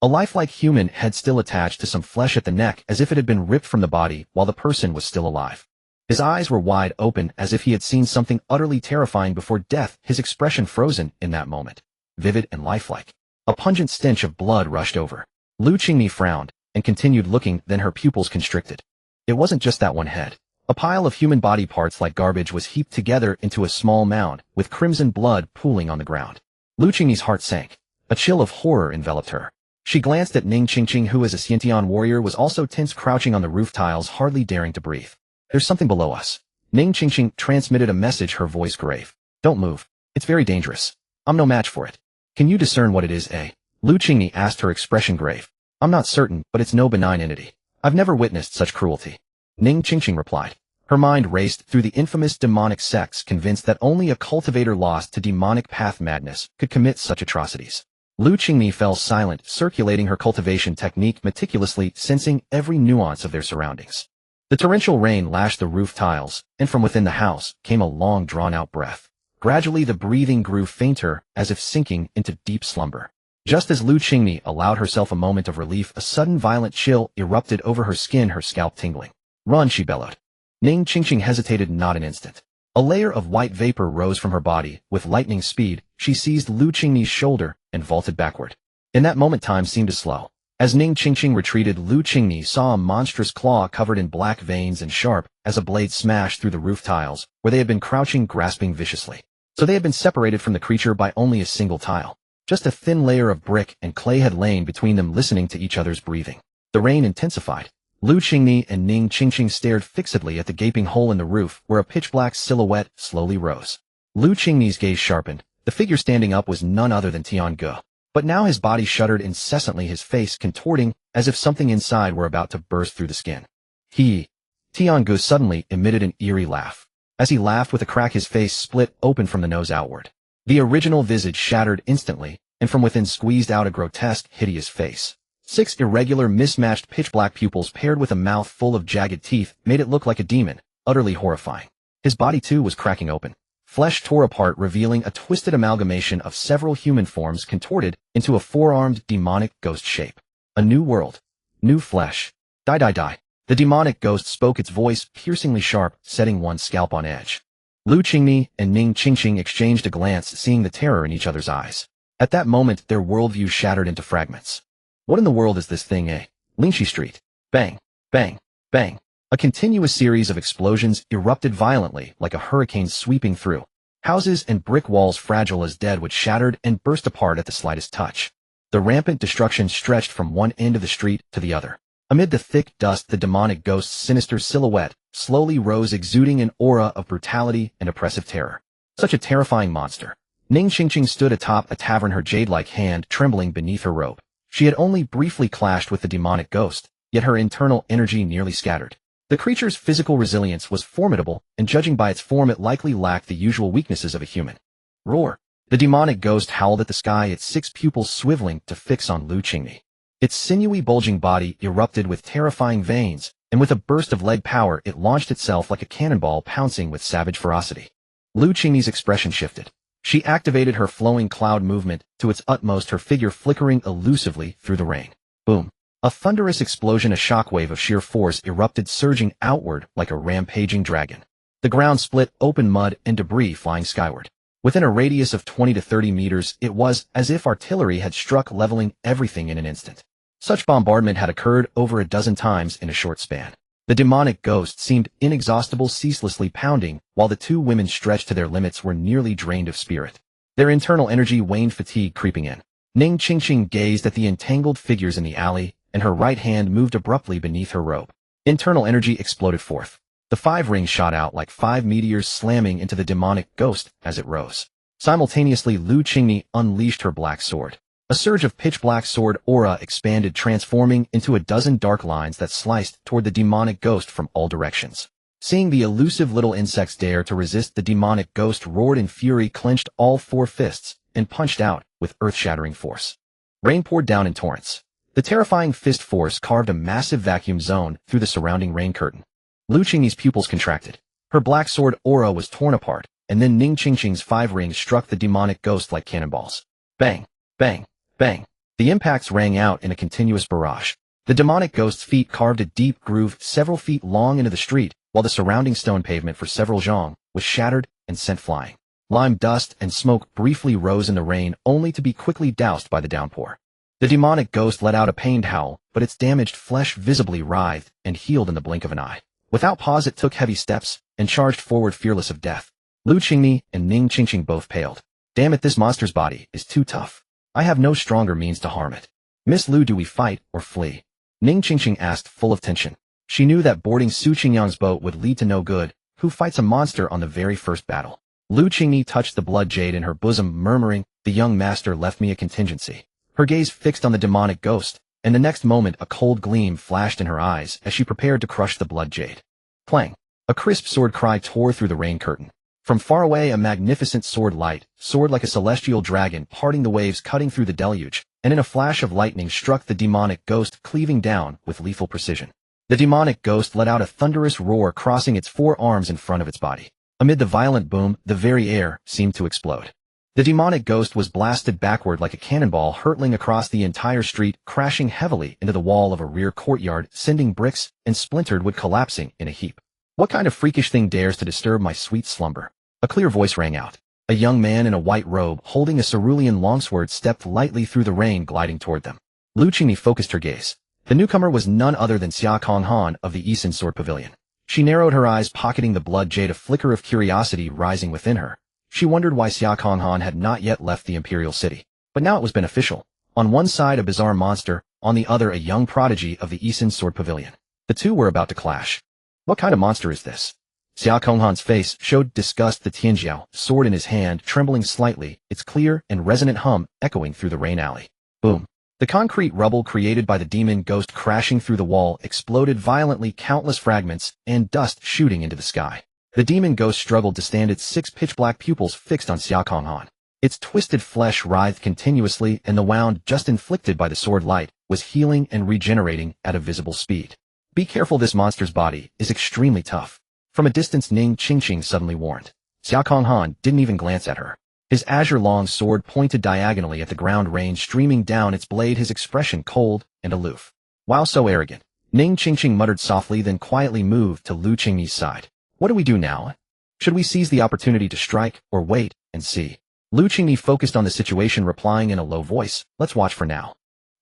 A lifelike human head still attached to some flesh at the neck, as if it had been ripped from the body while the person was still alive. His eyes were wide open, as if he had seen something utterly terrifying before death, his expression frozen in that moment. Vivid and lifelike. A pungent stench of blood rushed over. Lu Qingni frowned and continued looking, then her pupils constricted. It wasn't just that one head. A pile of human body parts like garbage was heaped together into a small mound, with crimson blood pooling on the ground. Lu Qingni's heart sank. A chill of horror enveloped her. She glanced at Ning Qingqing, who as a Xiantian warrior was also tense, crouching on the roof tiles, hardly daring to breathe. "There's something below us." Ning Qingqing transmitted a message, her voice grave. "Don't move. It's very dangerous. I'm no match for it." "Can you discern what it is, eh?" Lu Qingni asked, her expression grave. "I'm not certain, but it's no benign entity. I've never witnessed such cruelty." Ning Qingqing replied. Her mind raced through the infamous demonic sects, convinced that only a cultivator lost to demonic path madness could commit such atrocities. Lu Qingni fell silent, circulating her cultivation technique meticulously, sensing every nuance of their surroundings. The torrential rain lashed the roof tiles, and from within the house came a long, drawn-out breath. Gradually the breathing grew fainter, as if sinking into deep slumber. Just as Lu Qingni allowed herself a moment of relief, a sudden violent chill erupted over her skin, her scalp tingling. "Run!" she bellowed. Ning Qingqing hesitated not an instant. A layer of white vapor rose from her body. With lightning speed, she seized Lu Qingni's shoulder and vaulted backward. In that moment time seemed to slow. As Ning Qingqing retreated, Lu Qingni saw a monstrous claw covered in black veins and sharp as a blade smashed through the roof tiles, where they had been crouching, grasping viciously. So they had been separated from the creature by only a single tile. Just a thin layer of brick and clay had lain between them, listening to each other's breathing. The rain intensified. Lu Qingni and Ning Qingqing stared fixedly at the gaping hole in the roof where a pitch-black silhouette slowly rose. Lu Qingni's gaze sharpened. The figure standing up was none other than Tiange. But now his body shuddered incessantly, his face contorting as if something inside were about to burst through the skin. Tiange suddenly emitted an eerie laugh. As he laughed with a crack, his face split open from the nose outward. The original visage shattered instantly, and from within squeezed out a grotesque, hideous face. 6 irregular, mismatched pitch-black pupils paired with a mouth full of jagged teeth made it look like a demon, utterly horrifying. His body too was cracking open. Flesh tore apart, revealing a twisted amalgamation of several human forms contorted into a 4-armed demonic ghost shape. A new world. New flesh. Die. The demonic ghost spoke, its voice piercingly sharp, setting one's scalp on edge. Lu Qingni and Ning Qingqing exchanged a glance, seeing the terror in each other's eyes. At that moment, their worldview shattered into fragments. What in the world is this thing, eh? Lingxi Street. Bang, bang, bang. A continuous series of explosions erupted violently, like a hurricane sweeping through. Houses and brick walls, fragile as deadwood, shattered and burst apart at the slightest touch. The rampant destruction stretched from one end of the street to the other. Amid the thick dust, the demonic ghost's sinister silhouette slowly rose, exuding an aura of brutality and oppressive terror. Such a terrifying monster. Ning Qingqing stood atop a tavern, her jade-like hand trembling beneath her robe. She had only briefly clashed with the demonic ghost, yet her internal energy nearly scattered. The creature's physical resilience was formidable, and judging by its form, it likely lacked the usual weaknesses of a human. Roar! The demonic ghost howled at the sky, its 6 pupils swiveling to fix on Lu Qingni. Its sinewy, bulging body erupted with terrifying veins, and with a burst of leg power, it launched itself like a cannonball, pouncing with savage ferocity. Lu Qingni's expression shifted. She activated her flowing cloud movement to its utmost, her figure flickering elusively through the rain. Boom! A thunderous explosion, a shockwave of sheer force erupted, surging outward like a rampaging dragon. The ground split open, mud and debris flying skyward. Within a radius of 20 to 30 meters, it was as if artillery had struck, leveling everything in an instant. Such bombardment had occurred over a dozen times in a short span. The demonic ghost seemed inexhaustible, ceaselessly pounding, while the 2 women, stretched to their limits, were nearly drained of spirit. Their internal energy waned, fatigue creeping in. Ning Qingqing gazed at the entangled figures in the alley, and her right hand moved abruptly beneath her robe. Internal energy exploded forth. The 5 rings shot out like 5 meteors, slamming into the demonic ghost as it rose. Simultaneously, Lu Qingni unleashed her black sword. A surge of pitch-black sword aura expanded, transforming into a dozen dark lines that sliced toward the demonic ghost from all directions. Seeing the elusive little insects dare to resist, the demonic ghost roared in fury, clenched all 4 fists, and punched out with earth-shattering force. Rain poured down in torrents. The terrifying fist force carved a massive vacuum zone through the surrounding rain curtain. Lu Qingni's pupils contracted. Her black sword aura was torn apart, and then Ning Qingqing's 5 rings struck the demonic ghost like cannonballs. Bang! Bang! Bang! The impacts rang out in a continuous barrage. The demonic ghost's feet carved a deep groove several feet long into the street, while the surrounding stone pavement for several zhang was shattered and sent flying. Lime dust and smoke briefly rose in the rain, only to be quickly doused by the downpour. The demonic ghost let out a pained howl, but its damaged flesh visibly writhed and healed in the blink of an eye. Without pause, it took heavy steps and charged forward, fearless of death. Lu Qingni and Ning Qingqing both paled. Damn it, this monster's body is too tough. I have no stronger means to harm it. Miss Lu, do we fight or flee? Ning Qingqing asked, full of tension. She knew that boarding Su Qingyang's boat would lead to no good. Who fights a monster on the very first battle? Lu Qingni touched the blood jade in her bosom, murmuring, the young master left me a contingency. Her gaze fixed on the demonic ghost, and the next moment a cold gleam flashed in her eyes as she prepared to crush the blood jade. Clang! A crisp sword cry tore through the rain curtain. From far away, a magnificent sword light soared like a celestial dragon, parting the waves, cutting through the deluge, and in a flash of lightning struck the demonic ghost, cleaving down with lethal precision. The demonic ghost let out a thunderous roar, crossing its 4 arms in front of its body. Amid the violent boom, the very air seemed to explode. The demonic ghost was blasted backward like a cannonball, hurtling across the entire street, crashing heavily into the wall of a rear courtyard, sending bricks and splintered wood collapsing in a heap. What kind of freakish thing dares to disturb my sweet slumber? A clear voice rang out. A young man in a white robe, holding a cerulean longsword, stepped lightly through the rain, gliding toward them. Lu Qingyi focused her gaze. The newcomer was none other than Xia Konghan of the Eastern Sword Pavilion. She narrowed her eyes, pocketing the blood jade, a flicker of curiosity rising within her. She wondered why Xia Konghan had not yet left the imperial city. But now it was beneficial. On one side a bizarre monster, on the other a young prodigy of the Eastern Sword Pavilion. The two were about to clash. What kind of monster is this? Xia Konghan's face showed disgust, the Tianjiao, sword in his hand, trembling slightly, its clear and resonant hum echoing through the rain alley. Boom. The concrete rubble created by the demon ghost crashing through the wall exploded violently, countless fragments and dust shooting into the sky. The demon ghost struggled to stand, its 6 pitch-black pupils fixed on Xia Konghan. Its twisted flesh writhed continuously, and the wound just inflicted by the sword light was healing and regenerating at a visible speed. Be careful, this monster's body is extremely tough. From a distance, Ning Qingqing suddenly warned. Xia Konghan didn't even glance at her. His azure-long sword pointed diagonally at the ground, rain streaming down its blade, his expression cold and aloof. Wow, so arrogant. Ning Qingqing muttered softly, then quietly moved to Lu Qingyi's side. What do we do now? Should we seize the opportunity to strike, or wait and see? Lu Qingyi focused on the situation, replying in a low voice, let's watch for now.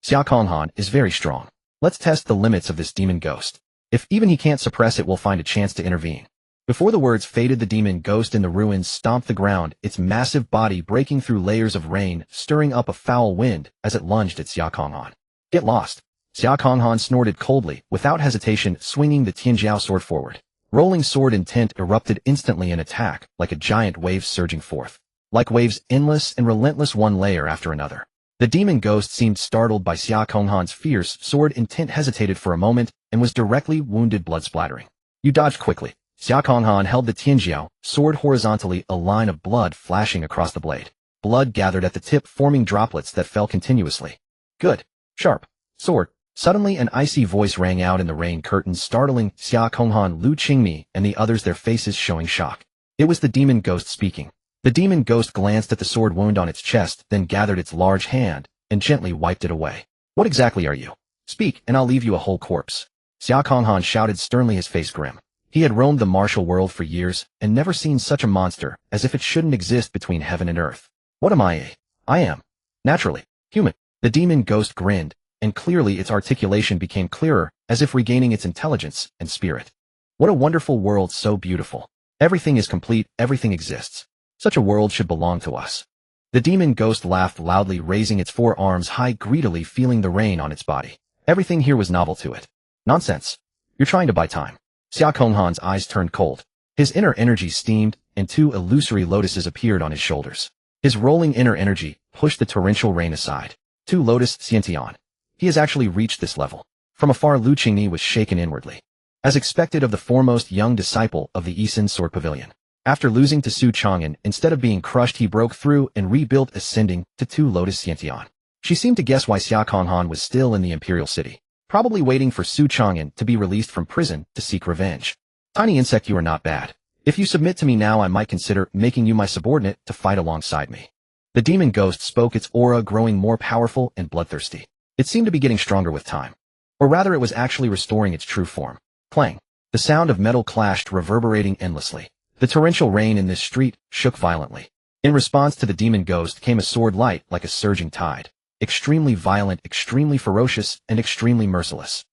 Xia Konghan is very strong. Let's test the limits of this demon ghost. If even he can't suppress it, we'll find a chance to intervene. Before the words faded, the demon ghost in the ruins stomped the ground, its massive body breaking through layers of rain, stirring up a foul wind as it lunged at Xia Konghan. Get lost. Xia Konghan snorted coldly, without hesitation, swinging the Tianjiao sword forward. Rolling sword intent erupted instantly in attack, like a giant wave surging forth. Like waves, endless and relentless, one layer after another. The demon ghost seemed startled by Xia Konghan's fierce sword intent, hesitated for a moment, and was directly wounded, blood splattering. You dodged quickly. Xia Konghan held the Tianjiao sword horizontally, a line of blood flashing across the blade. Blood gathered at the tip, forming droplets that fell continuously. Good. Sharp. Sword. Suddenly an icy voice rang out in the rain curtains, startling Xia Konghan, Lu Qingyi, and the others, their faces showing shock. It was the demon ghost speaking. The demon ghost glanced at the sword wound on its chest, then gathered its large hand and gently wiped it away. What exactly are you? Speak, and I'll leave you a whole corpse. Xia Konghan shouted sternly, his face grim. He had roamed the martial world for years and never seen such a monster, as if it shouldn't exist between heaven and earth. What am I? I am, naturally, human. The demon ghost grinned, and clearly its articulation became clearer, as if regaining its intelligence and spirit. What a wonderful world, so beautiful. Everything is complete, everything exists. Such a world should belong to us. The demon ghost laughed loudly, raising its 4 arms high, greedily feeling the rain on its body. Everything here was novel to it. Nonsense. You're trying to buy time. Xia Konghan's eyes turned cold. His inner energy steamed, and 2 illusory lotuses appeared on his shoulders. His rolling inner energy pushed the torrential rain aside. 2 lotus Xiantian. He has actually reached this level. From afar, Lu Qingyi was shaken inwardly. As expected of the foremost young disciple of the Eastern Sword Pavilion. After losing to Su Chang'an, instead of being crushed, he broke through and rebuilt, ascending to 2 lotus Xiantian. She seemed to guess why Xia Konghan was still in the imperial city. Probably waiting for Su Chang'an to be released from prison to seek revenge. Tiny insect, you are not bad. If you submit to me now, I might consider making you my subordinate to fight alongside me. The demon ghost spoke, its aura growing more powerful and bloodthirsty. It seemed to be getting stronger with time. Or rather, it was actually restoring its true form. Clang. The sound of metal clashed, reverberating endlessly. The torrential rain in this street shook violently. In response to the demon ghost came a sword light like a surging tide. Extremely violent, extremely ferocious, and extremely merciless.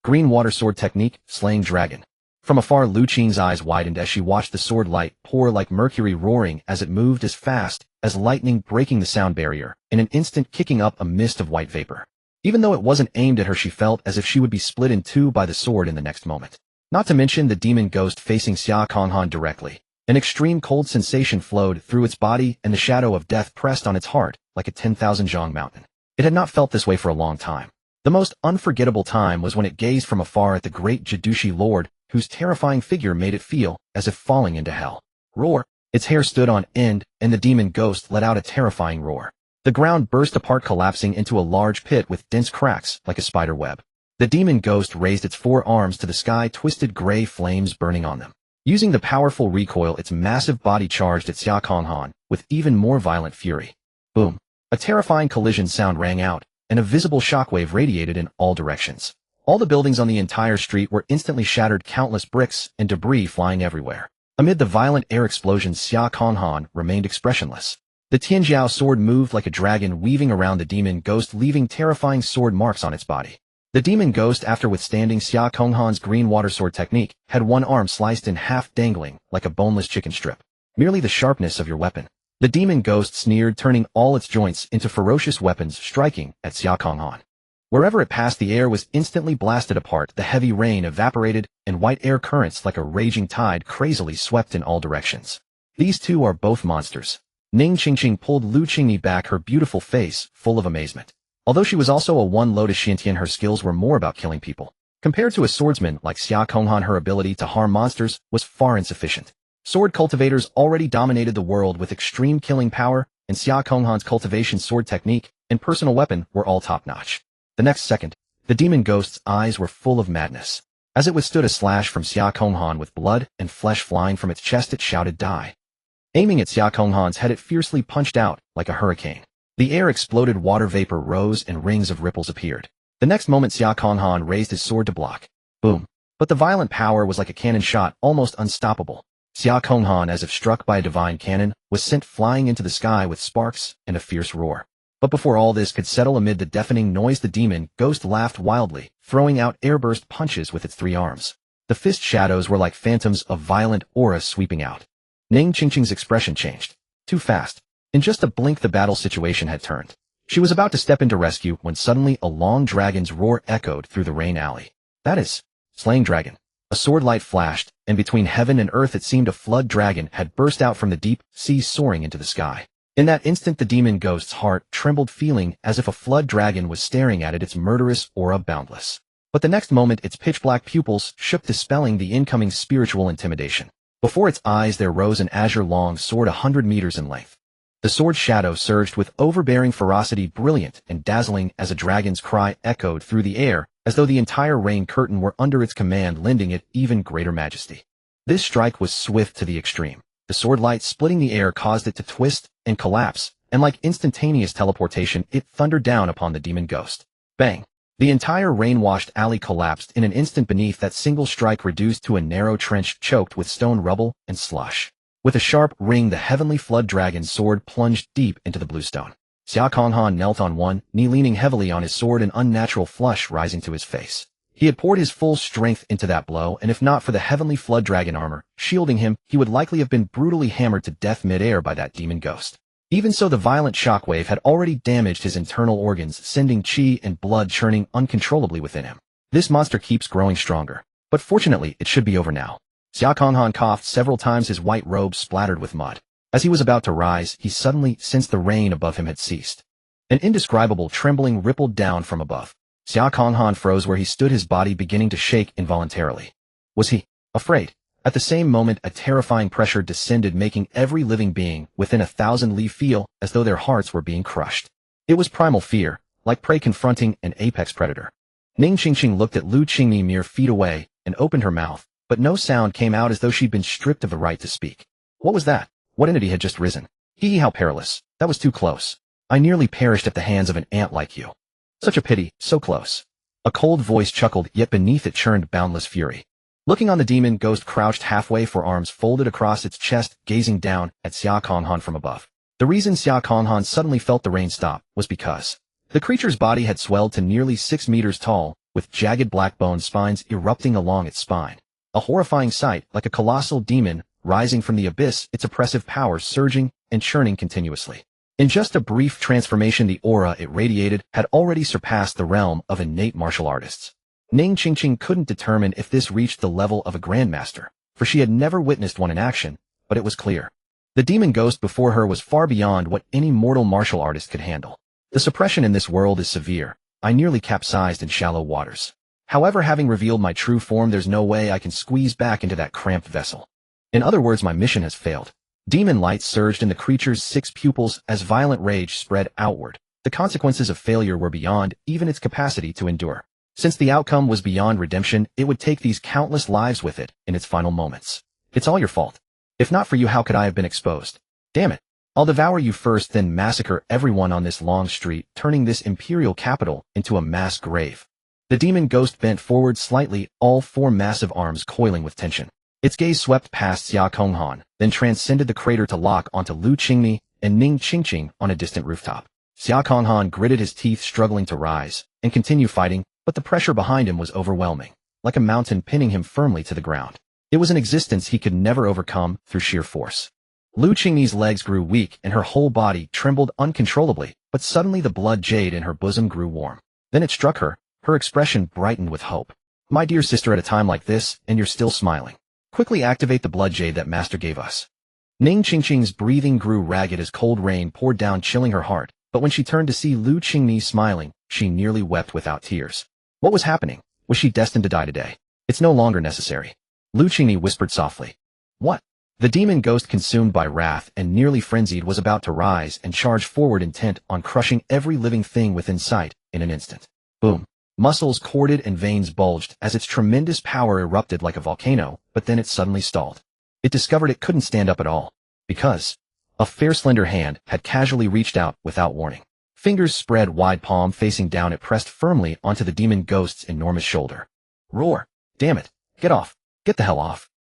Green water sword technique, slaying dragon. From afar, Lu Qing's eyes widened as she watched the sword light pour like mercury, roaring as it moved as fast as lightning, breaking the sound barrier, in an instant kicking up a mist of white vapor. Even though it wasn't aimed at her, she felt as if she would be split in 2 by the sword in the next moment. Not to mention the demon ghost facing Xia Konghan directly. An extreme cold sensation flowed through its body, and the shadow of death pressed on its heart like a 10,000 zhang mountain. It had not felt this way for a long time. The most unforgettable time was when it gazed from afar at the great Jidushi lord, whose terrifying figure made it feel as if falling into hell. Roar! Its hair stood on end, and the demon ghost let out a terrifying roar. The ground burst apart, collapsing into a large pit with dense cracks like a spider web. The demon ghost raised its 4 arms to the sky, twisted gray flames burning on them. Using the powerful recoil, its massive body charged at Xia Konghan with even more violent fury. Boom! A terrifying collision sound rang out, and a visible shockwave radiated in all directions. All the buildings on the entire street were instantly shattered, countless bricks and debris flying everywhere. Amid the violent air explosions, Xia Konghan remained expressionless. The Tianjiao sword moved like a dragon, weaving around the demon ghost, leaving terrifying sword marks on its body. The demon ghost, after withstanding Xia Konghan's green water sword technique, had one arm sliced in half, dangling like a boneless chicken strip. Merely the sharpness of your weapon. The demon ghost sneered, turning all its joints into ferocious weapons, striking at Xia Konghan. Wherever it passed, the air was instantly blasted apart, the heavy rain evaporated, and white air currents like a raging tide crazily swept in all directions. These two are both monsters. Ning Qingqing pulled Lu Qingyi back, her beautiful face full of amazement. Although she was also a one lotus Xintian, her skills were more about killing people. Compared to a swordsman like Xia Konghan, her ability to harm monsters was far insufficient. Sword cultivators already dominated the world with extreme killing power, and Xia Konghan's cultivation, sword technique, and personal weapon were all top-notch. The next second, the demon ghost's eyes were full of madness. As it withstood a slash from Xia Konghan with blood and flesh flying from its chest, it shouted, "Die!" Aiming at Xia Konghan's head, it fiercely punched out like a hurricane. The air exploded, water vapor rose, and rings of ripples appeared. The next moment, Xia Konghan raised his sword to block. Boom! But the violent power was like a cannon shot, almost unstoppable. Xia Konghan, as if struck by a divine cannon, was sent flying into the sky with sparks and a fierce roar. But before all this could settle, amid the deafening noise, the demon ghost laughed wildly, throwing out airburst punches with its three arms. The fist shadows were like phantoms of violent aura sweeping out. Ning Qingqing's expression changed. Too fast. In just a blink, the battle situation had turned. She was about to step into rescue when suddenly a long dragon's roar echoed through the rain alley. That is, slaying dragon. A sword light flashed, and between heaven and earth it seemed a flood dragon had burst out from the deep sea, soaring into the sky. In that instant, the demon ghost's heart trembled, feeling as if a flood dragon was staring at it, its murderous aura boundless. But the next moment, its pitch-black pupils shook, dispelling the incoming spiritual intimidation. Before its eyes there rose an azure-long sword 100 meters in length. The sword's shadow surged with overbearing ferocity, brilliant and dazzling as a dragon's cry echoed through the air, as though the entire rain curtain were under its command, lending it even greater majesty. This strike was swift to the extreme. The sword light splitting the air caused it to twist and collapse, and like instantaneous teleportation, it thundered down upon the demon ghost. Bang! The entire rain-washed alley collapsed in an instant beneath that single strike, reduced to a narrow trench choked with stone rubble and slush. With a sharp ring, the heavenly flood dragon's sword plunged deep into the bluestone. Xia Konghan knelt on one knee, leaning heavily on his sword, an unnatural flush rising to his face. He had poured his full strength into that blow, and if not for the heavenly flood dragon armor shielding him, he would likely have been brutally hammered to death mid-air by that demon ghost. Even so, the violent shockwave had already damaged his internal organs, sending chi and blood churning uncontrollably within him. This monster keeps growing stronger. But fortunately, it should be over now. Xia Konghan coughed several times, his white robe splattered with mud. As he was about to rise, he suddenly sensed the rain above him had ceased. An indescribable trembling rippled down from above. Xia Konghan froze where he stood, his body beginning to shake involuntarily. Was he afraid? At the same moment, a terrifying pressure descended, making every living being within 1,000 li feel as though their hearts were being crushed. It was primal fear, like prey confronting an apex predator. Ning Qingqing looked at Lu Qingyi mere feet away and opened her mouth, but no sound came out, as though she'd been stripped of the right to speak. What was that? What entity had just risen? Hee, how perilous. That was too close. I nearly perished at the hands of an ant like you. Such a pity, so close. A cold voice chuckled, yet beneath it churned boundless fury. Looking on, the demon ghost crouched halfway, forearms folded across its chest, gazing down at Xia Konghan from above. The reason Xia Konghan suddenly felt the rain stop was because the creature's body had swelled to nearly 6 meters tall, with jagged black bone spines erupting along its spine. A horrifying sight, like a colossal demon rising from the abyss, its oppressive powers surging and churning continuously. In just a brief transformation, the aura it radiated had already surpassed the realm of innate martial artists. Ning Qingqing couldn't determine if this reached the level of a grandmaster, for she had never witnessed one in action, but it was clear. The demon ghost before her was far beyond what any mortal martial artist could handle. The suppression in this world is severe. I nearly capsized in shallow waters. However, having revealed my true form, there's no way I can squeeze back into that cramped vessel. In other words, my mission has failed. Demon light surged in the creature's 6 pupils as violent rage spread outward. The consequences of failure were beyond even its capacity to endure. Since the outcome was beyond redemption, it would take these countless lives with it in its final moments. It's all your fault. If not for you, how could I have been exposed? Damn it. I'll devour you first, then massacre everyone on this long street, turning this imperial capital into a mass grave. The demon ghost bent forward slightly, all four massive arms coiling with tension. Its gaze swept past Xia Konghan, then transcended the crater to lock onto Lu Qingmi and Ning Qingqing on a distant rooftop. Xia Konghan gritted his teeth, struggling to rise and continue fighting, but the pressure behind him was overwhelming, like a mountain pinning him firmly to the ground. It was an existence he could never overcome through sheer force. Lu Qingmi's legs grew weak and her whole body trembled uncontrollably, but suddenly the blood jade in her bosom grew warm. Then it struck her. Her expression brightened with hope. My dear sister, at a time like this, and you're still smiling. Quickly activate the blood jade that master gave us. Ning Qingqing's breathing grew ragged as cold rain poured down, chilling her heart, but when she turned to see Lu Qingmi smiling, she nearly wept without tears. What was happening? Was she destined to die today? It's no longer necessary. Lu Qingmi whispered softly. What? The demon ghost, consumed by wrath and nearly frenzied, was about to rise and charge forward, intent on crushing every living thing within sight in an instant. Boom. Muscles corded and veins bulged as its tremendous power erupted like a volcano, but then it suddenly stalled. It discovered it couldn't stand up at all, because a fair slender hand had casually reached out without warning. Fingers spread wide, palm facing down, it pressed firmly onto the demon ghost's enormous shoulder. Roar! Damn it! Get off! Get the hell off!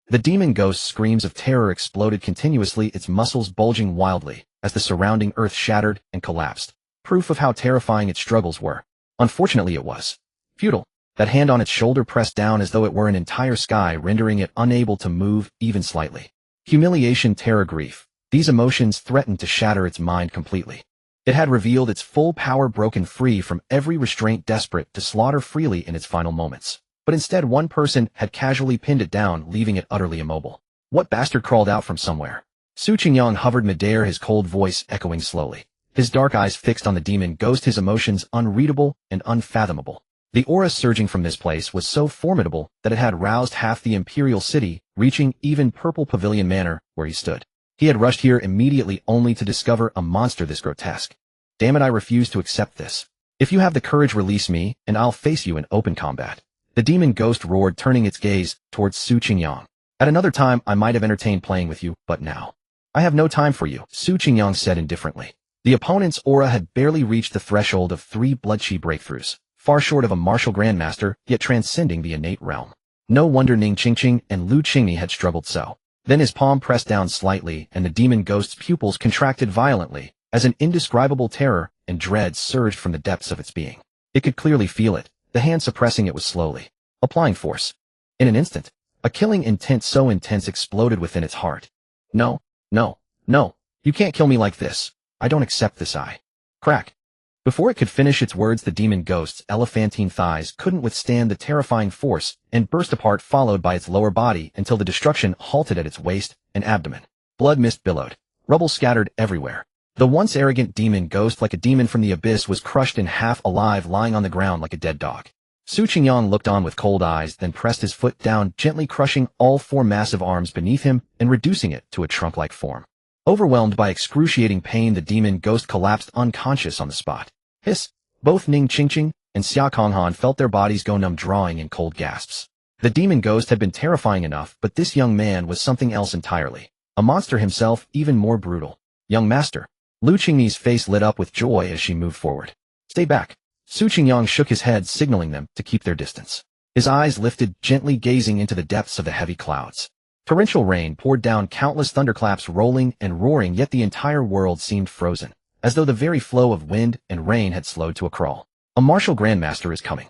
The demon ghost's screams of terror exploded continuously, its muscles bulging wildly as the surrounding earth shattered and collapsed. Proof of how terrifying its struggles were. Unfortunately, it was futile. That hand on its shoulder pressed down as though it were an entire sky, rendering it unable to move even slightly. Humiliation, terror, grief. These emotions threatened to shatter its mind completely. It had revealed its full power, broken free from every restraint, desperate to slaughter freely in its final moments. But instead, one person had casually pinned it down, leaving it utterly immobile. What bastard crawled out from somewhere? Su Qingyang hovered midair, his cold voice echoing slowly. His dark eyes fixed on the demon ghost, his emotions unreadable and unfathomable. The aura surging from this place was so formidable that it had roused half the imperial city, reaching even Purple Pavilion Manor, where he stood. He had rushed here immediately only to discover a monster this grotesque. Damn it, I refuse to accept this. If you have the courage, release me, and I'll face you in open combat. The demon ghost roared, turning its gaze towards Su Qingyang. At another time, I might have entertained playing with you, but now. I have no time for you, Su Qingyang said indifferently. The opponent's aura had barely reached the threshold of 3 blood-chi breakthroughs, far short of a martial grandmaster, yet transcending the innate realm. No wonder Ning Qingqing and Lu Qingmi had struggled so. Then his palm pressed down slightly, and the demon ghost's pupils contracted violently, as an indescribable terror and dread surged from the depths of its being. It could clearly feel it. The hand suppressing it was slowly applying force. In an instant, a killing intent so intense exploded within its heart. No, no, no, you can't kill me like this. I don't accept this. Crack. Before it could finish its words, the demon ghost's elephantine thighs couldn't withstand the terrifying force and burst apart, followed by its lower body until the destruction halted at its waist and abdomen. Blood mist billowed. Rubble scattered everywhere. The once arrogant demon ghost, like a demon from the abyss, was crushed in half, alive, lying on the ground like a dead dog. Su Qingyang looked on with cold eyes, then pressed his foot down, gently crushing all 4 massive arms beneath him and reducing it to a trunk-like form. Overwhelmed by excruciating pain, the demon ghost collapsed unconscious on the spot. Hiss! Both Ning Qingqing and Xia Konghan felt their bodies go numb, drawing in cold gasps. The demon ghost had been terrifying enough, but this young man was something else entirely. A monster himself, even more brutal. Young master. Lu Qingmi's face lit up with joy as she moved forward. Stay back. Su Qingyang shook his head, signaling them to keep their distance. His eyes lifted, gently gazing into the depths of the heavy clouds. Torrential rain poured down, countless thunderclaps rolling and roaring, yet the entire world seemed frozen, as though the very flow of wind and rain had slowed to a crawl. A martial grandmaster is coming.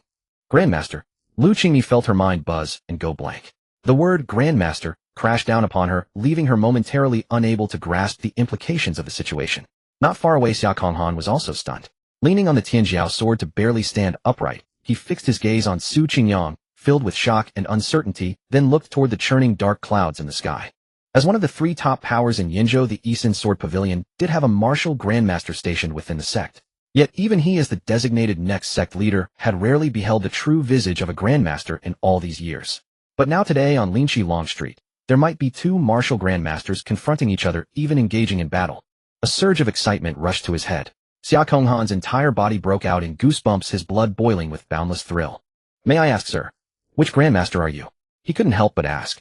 Grandmaster? Lu Qingmi felt her mind buzz and go blank. The word grandmaster crashed down upon her, leaving her momentarily unable to grasp the implications of the situation. Not far away, Xia Konghan was also stunned. Leaning on the Tianjiao sword to barely stand upright, he fixed his gaze on Su Qingyang, filled with shock and uncertainty, then looked toward the churning dark clouds in the sky. As one of the 3 top powers in Yinzhou, the Yisun Sword Pavilion did have a martial grandmaster stationed within the sect. Yet even he, as the designated next sect leader, had rarely beheld the true visage of a grandmaster in all these years. But now today on Linqi Long Street, there might be 2 martial grandmasters confronting each other, even engaging in battle. A surge of excitement rushed to his head. Xia Konghan's entire body broke out in goosebumps, his blood boiling with boundless thrill. May I ask, sir, which grandmaster are you? He couldn't help but ask.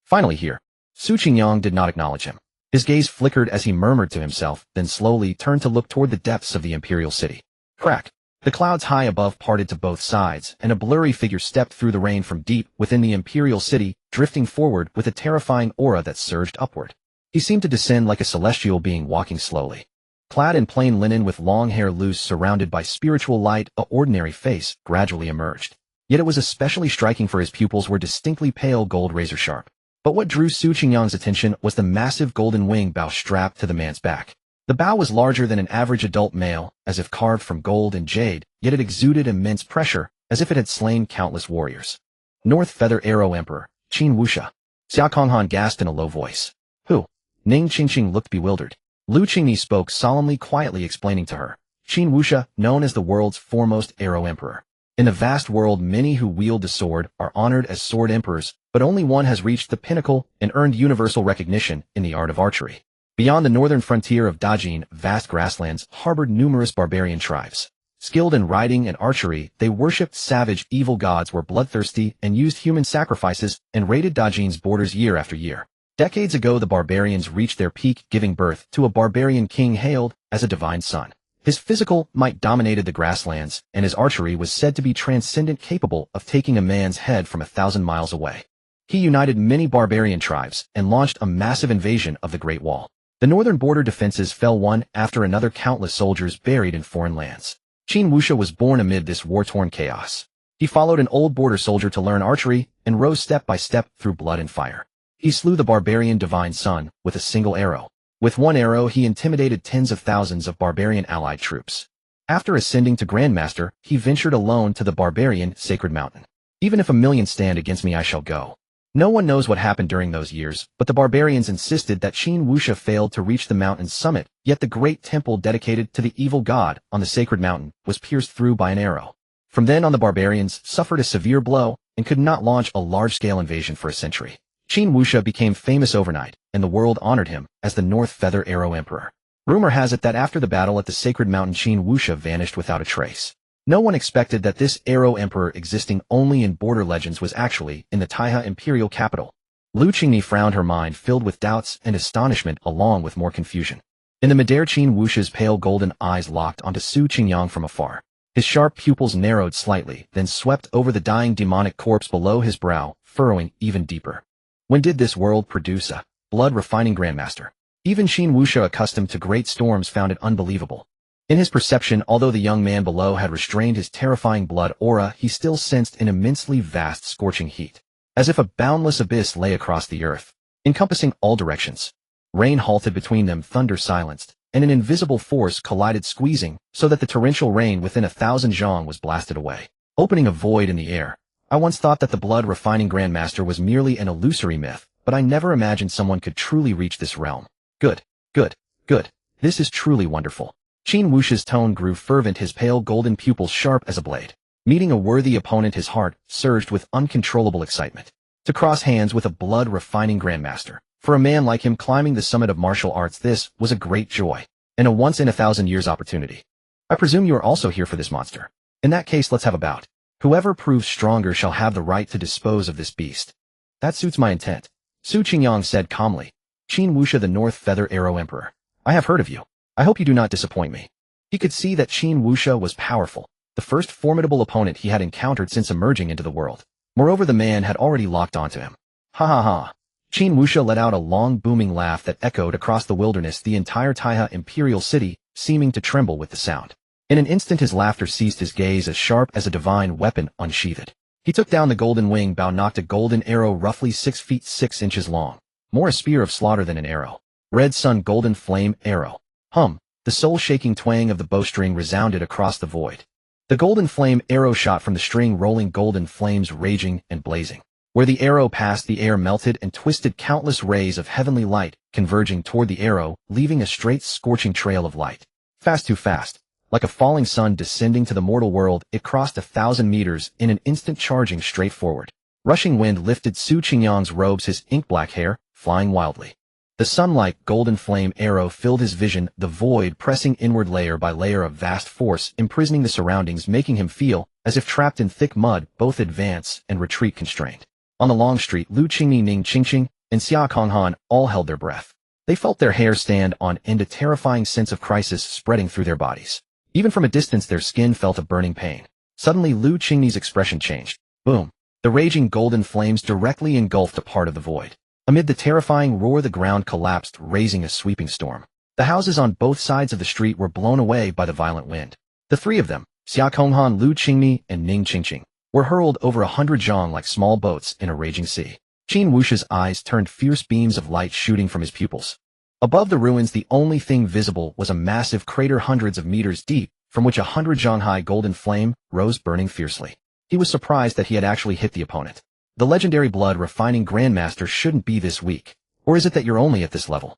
Finally here. Su Qingyang did not acknowledge him. His gaze flickered as he murmured to himself, then slowly turned to look toward the depths of the imperial city. Crack. The clouds high above parted to both sides, and a blurry figure stepped through the rain from deep within the imperial city, drifting forward with a terrifying aura that surged upward. He seemed to descend like a celestial being walking slowly. Clad in plain linen with long hair loose surrounded by spiritual light, a ordinary face gradually emerged. Yet it was especially striking for his pupils were distinctly pale gold razor-sharp. But what drew Su Qingyang's attention was the massive golden wing bow strapped to the man's back. The bow was larger than an average adult male, as if carved from gold and jade, yet it exuded immense pressure, as if it had slain countless warriors. North Feather Arrow Emperor, Qin Wuxia. Xia Konghan gasped in a low voice. Who? Ning Qingqing looked bewildered. Lu Qingni spoke solemnly quietly explaining to her. Qin Wuxia, known as the world's foremost arrow emperor. In the vast world many who wield the sword are honored as sword emperors, but only one has reached the pinnacle and earned universal recognition in the art of archery. Beyond the northern frontier of Dajin, vast grasslands harbored numerous barbarian tribes. Skilled in riding and archery, they worshipped savage, evil gods, were bloodthirsty, and used human sacrifices, and raided Dajin's borders year after year. Decades ago the barbarians reached their peak, giving birth to a barbarian king hailed as a divine son. His physical might dominated the grasslands, and his archery was said to be transcendent, capable of taking a man's head from 1,000 miles away. He united many barbarian tribes and launched a massive invasion of the Great Wall. The northern border defenses fell one after another, countless soldiers buried in foreign lands. Qin Wuxia was born amid this war-torn chaos. He followed an old border soldier to learn archery and rose step by step through blood and fire. He slew the barbarian divine son with a single arrow. With one arrow he intimidated tens of thousands of barbarian allied troops. After ascending to Grandmaster, he ventured alone to the barbarian sacred mountain. Even if 1,000,000 stand against me, I shall go. No one knows what happened during those years, but the barbarians insisted that Qin Wuxia failed to reach the mountain's summit, yet the great temple dedicated to the evil god on the sacred mountain was pierced through by an arrow. From then on the barbarians suffered a severe blow and could not launch a large-scale invasion for a century. Qin Wuxia became famous overnight, and the world honored him as the North Feather Arrow Emperor. Rumor has it that after the battle at the sacred mountain Qin Wuxia vanished without a trace. No one expected that this Arrow Emperor, existing only in border legends, was actually in the Taiha imperial capital. Lu Qingni frowned, her mind filled with doubts and astonishment along with more confusion. In the midair Qin Wuxia's pale golden eyes locked onto Su Qingyang from afar. His sharp pupils narrowed slightly, then swept over the dying demonic corpse below his brow, furrowing even deeper. When did this world produce a blood-refining grandmaster? Even Qin Wuxia, accustomed to great storms, found it unbelievable. In his perception, although the young man below had restrained his terrifying blood aura, he still sensed an immensely vast scorching heat, as if a boundless abyss lay across the earth, encompassing all directions. Rain halted between them, thunder silenced, and an invisible force collided, squeezing, so that the torrential rain within 1,000 zhang was blasted away, opening a void in the air. I once thought that the blood-refining grandmaster was merely an illusory myth, but I never imagined someone could truly reach this realm. Good, good, good. This is truly wonderful. Qin Wuxia's tone grew fervent, his pale golden pupils sharp as a blade. Meeting a worthy opponent, his heart surged with uncontrollable excitement. To cross hands with a blood-refining grandmaster, for a man like him climbing the summit of martial arts, this was a great joy, and a once-in-1,000 years opportunity. I presume you are also here for this monster. In that case, let's have a bout. Whoever proves stronger shall have the right to dispose of this beast. That suits my intent, Su Qingyang said calmly. Qin Wuxia, the North Feather Arrow Emperor. I have heard of you. I hope you do not disappoint me. He could see that Qin Wuxia was powerful, the first formidable opponent he had encountered since emerging into the world. Moreover, the man had already locked onto him. Ha ha ha. Qin Wuxia let out a long booming laugh that echoed across the wilderness, the entire Taiha imperial city seeming to tremble with the sound. In an instant his laughter ceased, his gaze as sharp as a divine weapon unsheathed. He took down the golden wing bow, knocked a golden arrow roughly 6 feet 6 inches long, more a spear of slaughter than an arrow. Red Sun Golden Flame Arrow. Hum, the soul-shaking twang of the bowstring resounded across the void. The golden flame arrow shot from the string, rolling golden flames raging and blazing. Where the arrow passed, the air melted and twisted, countless rays of heavenly light converging toward the arrow, leaving a straight scorching trail of light. Fast, too fast. Like a falling sun descending to the mortal world, it crossed 1,000 meters in an instant, charging straight forward. Rushing wind lifted Su Qingyang's robes, his ink-black hair flying wildly. The sun-like golden flame arrow filled his vision, the void pressing inward layer by layer of vast force, imprisoning the surroundings, making him feel as if trapped in thick mud, both advance and retreat constrained. On the long street, Lu Qingni, Ning Qingqing, and Xia Konghan all held their breath. They felt their hair stand on end, a terrifying sense of crisis spreading through their bodies. Even from a distance their skin felt a burning pain. Suddenly Lu Qingni's expression changed. Boom! The raging golden flames directly engulfed a part of the void. Amid the terrifying roar the ground collapsed, raising a sweeping storm. The houses on both sides of the street were blown away by the violent wind. The three of them, Xia Konghan, Lu Qingni, and Ning Qingqing, were hurled over 100 zhang like small boats in a raging sea. Qin Wushe's eyes turned fierce beams of light shooting from his pupils. Above the ruins the only thing visible was a massive crater hundreds of meters deep, from which 100 zhang high golden flame rose burning fiercely. He was surprised that he had actually hit the opponent. The legendary blood refining grandmaster shouldn't be this weak. Or is it that you're only at this level?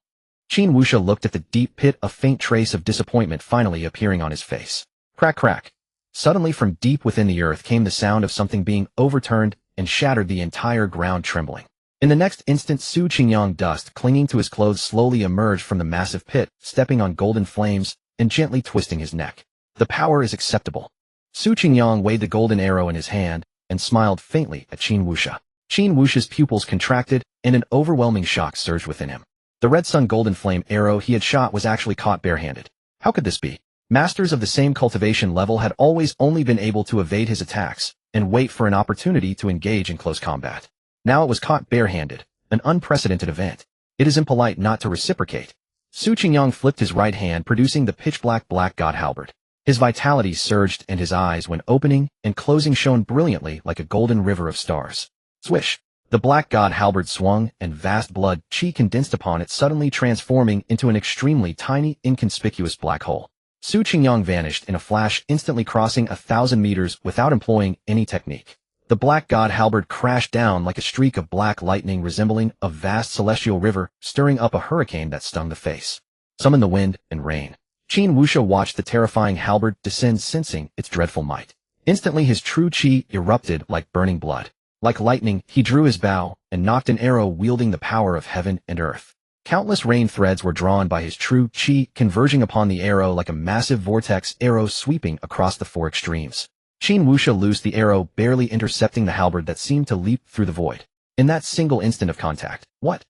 Qin Wushe looked at the deep pit, a faint trace of disappointment finally appearing on his face. Crack crack. Suddenly from deep within the earth came the sound of something being overturned and shattered, the entire ground trembling. In the next instant Su Qingyang, dust clinging to his clothes, slowly emerged from the massive pit, stepping on golden flames and gently twisting his neck. The power is acceptable. Su Qingyang weighed the golden arrow in his hand and smiled faintly at Qin Wushe. Qin Wushe's pupils contracted and an overwhelming shock surged within him. The red sun golden flame arrow he had shot was actually caught barehanded. How could this be? Masters of the same cultivation level had always only been able to evade his attacks and wait for an opportunity to engage in close combat. Now it was caught barehanded, an unprecedented event. It is impolite not to reciprocate. Su Qingyang flipped his right hand, producing the pitch-black Black God halberd. His vitality surged and his eyes, when opening and closing, shone brilliantly like a golden river of stars. Swish! The Black God halberd swung and vast blood chi condensed upon it, suddenly transforming into an extremely tiny, inconspicuous black hole. Su Qingyang vanished in a flash, instantly crossing 1,000 meters without employing any technique. The Black God halberd crashed down like a streak of black lightning, resembling a vast celestial river, stirring up a hurricane that stung the face. Summon the wind and rain. Qin Wushe watched the terrifying halberd descend, sensing its dreadful might. Instantly his true chi erupted like burning blood. Like lightning, he drew his bow and knocked an arrow wielding the power of heaven and earth. Countless rain threads were drawn by his true chi, converging upon the arrow like a massive vortex arrow sweeping across the four extremes. Qin Wushe loosed the arrow, barely intercepting the halberd that seemed to leap through the void. In that single instant of contact, what?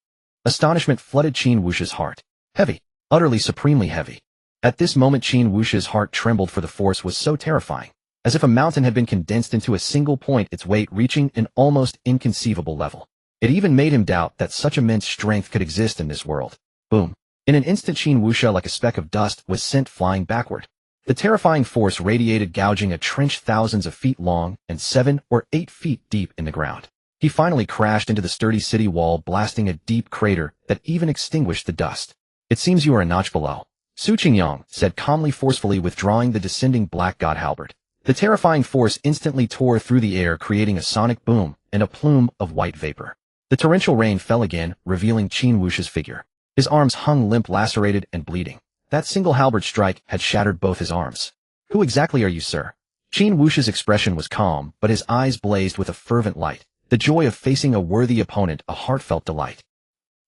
Astonishment flooded Qin Wushe's heart. Heavy. Utterly supremely heavy. At this moment Qin Wushe's heart trembled, for the force was so terrifying. As if a mountain had been condensed into a single point, its weight reaching an almost inconceivable level. It even made him doubt that such immense strength could exist in this world. Boom. In an instant Qin Wushe, like a speck of dust, was sent flying backward. The terrifying force radiated, gouging a trench thousands of feet long and 7 or 8 feet deep in the ground. He finally crashed into the sturdy city wall, blasting a deep crater that even extinguished the dust. It seems you are a notch below, Su Qingyang said calmly, forcefully withdrawing the descending Black God halberd. The terrifying force instantly tore through the air, creating a sonic boom and a plume of white vapor. The torrential rain fell again, revealing Qin Wushe's figure. His arms hung limp, lacerated and bleeding. That single halberd strike had shattered both his arms. Who exactly are you, sir? Qin Wushe's expression was calm, but his eyes blazed with a fervent light. The joy of facing a worthy opponent, a heartfelt delight.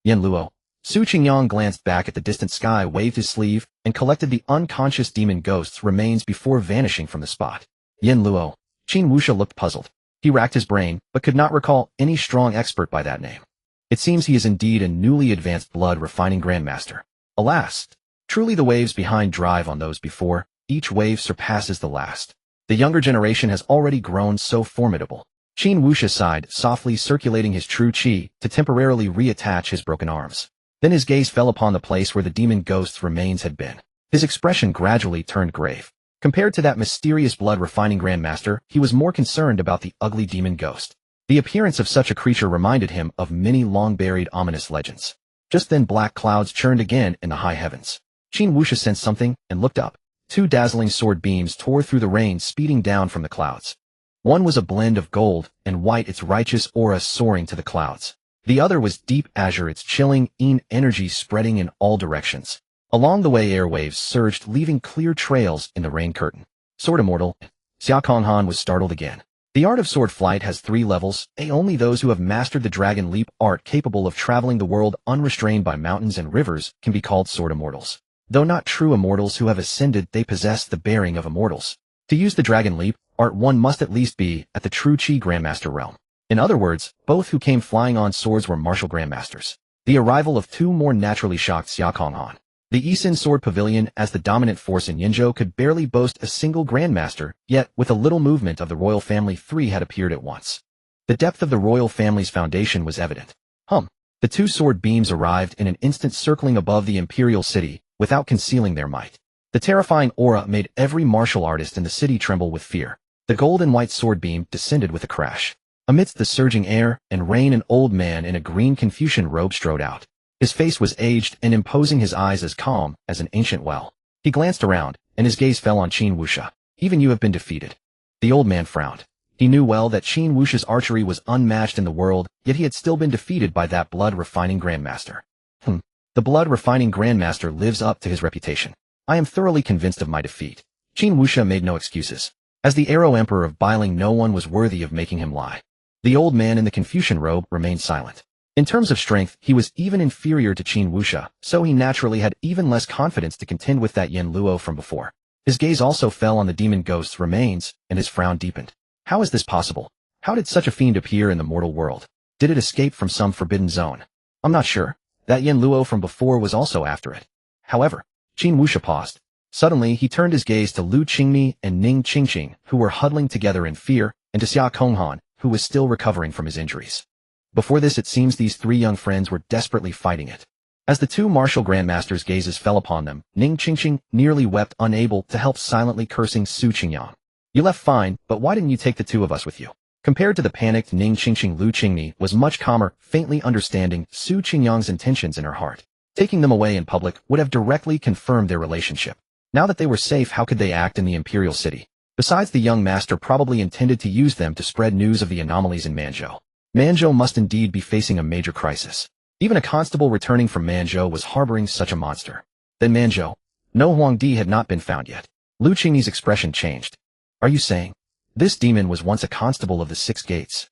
Yen Luo. Su Qingyang glanced back at the distant sky, waved his sleeve, and collected the unconscious demon ghost's remains before vanishing from the spot. Yen Luo. Qin Wushe looked puzzled. He racked his brain, but could not recall any strong expert by that name. It seems he is indeed a newly advanced blood refining grandmaster. Alas! Truly the waves behind drive on those before, each wave surpasses the last. The younger generation has already grown so formidable. Qin Wushe sighed, softly circulating his true chi to temporarily reattach his broken arms. Then his gaze fell upon the place where the demon ghost's remains had been. His expression gradually turned grave. Compared to that mysterious blood refining grandmaster, he was more concerned about the ugly demon ghost. The appearance of such a creature reminded him of many long-buried ominous legends. Just then black clouds churned again in the high heavens. Qin Wushe sensed something and looked up. 2 dazzling sword beams tore through the rain, speeding down from the clouds. One was a blend of gold and white, its righteous aura soaring to the clouds. The other was deep azure, its chilling energy spreading in all directions. Along the way airwaves surged, leaving clear trails in the rain curtain. Sword immortal. Xia Konghan was startled again. The art of sword flight has 3 levels. Only those who have mastered the dragon leap art, capable of traveling the world unrestrained by mountains and rivers, can be called sword immortals. Though not true immortals who have ascended, they possess the bearing of immortals. To use the dragon leap art, one must at least be at the true chi grandmaster realm. In other words, both who came flying on swords were martial grandmasters. The arrival of 2 more naturally shocked Xia Konghan. The Isin Sword Pavilion, as the dominant force in Yinzhou, could barely boast a single grandmaster, yet with a little movement of the royal family, three had appeared at once. The depth of the royal family's foundation was evident. The two sword beams arrived in an instant, circling above the imperial city, without concealing their might. The terrifying aura made every martial artist in the city tremble with fear. The gold and white sword beam descended with a crash. Amidst the surging air and rain, an old man in a green Confucian robe strode out. His face was aged and imposing, his eyes as calm as an ancient well. He glanced around, and his gaze fell on Qin Wuxia. Even you have been defeated. The old man frowned. He knew well that Qin Wuxia's archery was unmatched in the world, yet he had still been defeated by that blood-refining grandmaster. The blood-refining grandmaster lives up to his reputation. I am thoroughly convinced of my defeat. Qin Wuxia made no excuses. As the Arrow Emperor of Bailing, no one was worthy of making him lie. The old man in the Confucian robe remained silent. In terms of strength, he was even inferior to Qin Wuxia, so he naturally had even less confidence to contend with that Yin Luo from before. His gaze also fell on the demon ghost's remains, and his frown deepened. How is this possible? How did such a fiend appear in the mortal world? Did it escape from some forbidden zone? I'm not sure. That Yin Luo from before was also after it. However, Qin Wuxia paused. Suddenly, he turned his gaze to Lu Qingmi and Ning Qingqing, who were huddling together in fear, and to Xia Konghan, who was still recovering from his injuries. Before this, it seems these three young friends were desperately fighting it. As the two martial grandmasters' gazes fell upon them, Ning Qingqing nearly wept, unable to help silently cursing Su Qingyang. You left fine, but why didn't you take the two of us with you? Compared to the panicked Ning Qingqing, Lu Qingmi was much calmer, faintly understanding Su Qingyang's intentions in her heart. Taking them away in public would have directly confirmed their relationship. Now that they were safe, how could they act in the imperial city? Besides, the young master probably intended to use them to spread news of the anomalies in Manzhou. Manzhou must indeed be facing a major crisis. Even a constable returning from Manzhou was harboring such a monster. Then Manzhou. No Huangdi had not been found yet. Lu Qingmi's expression changed. Are you saying this demon was once a constable of the Six Gates?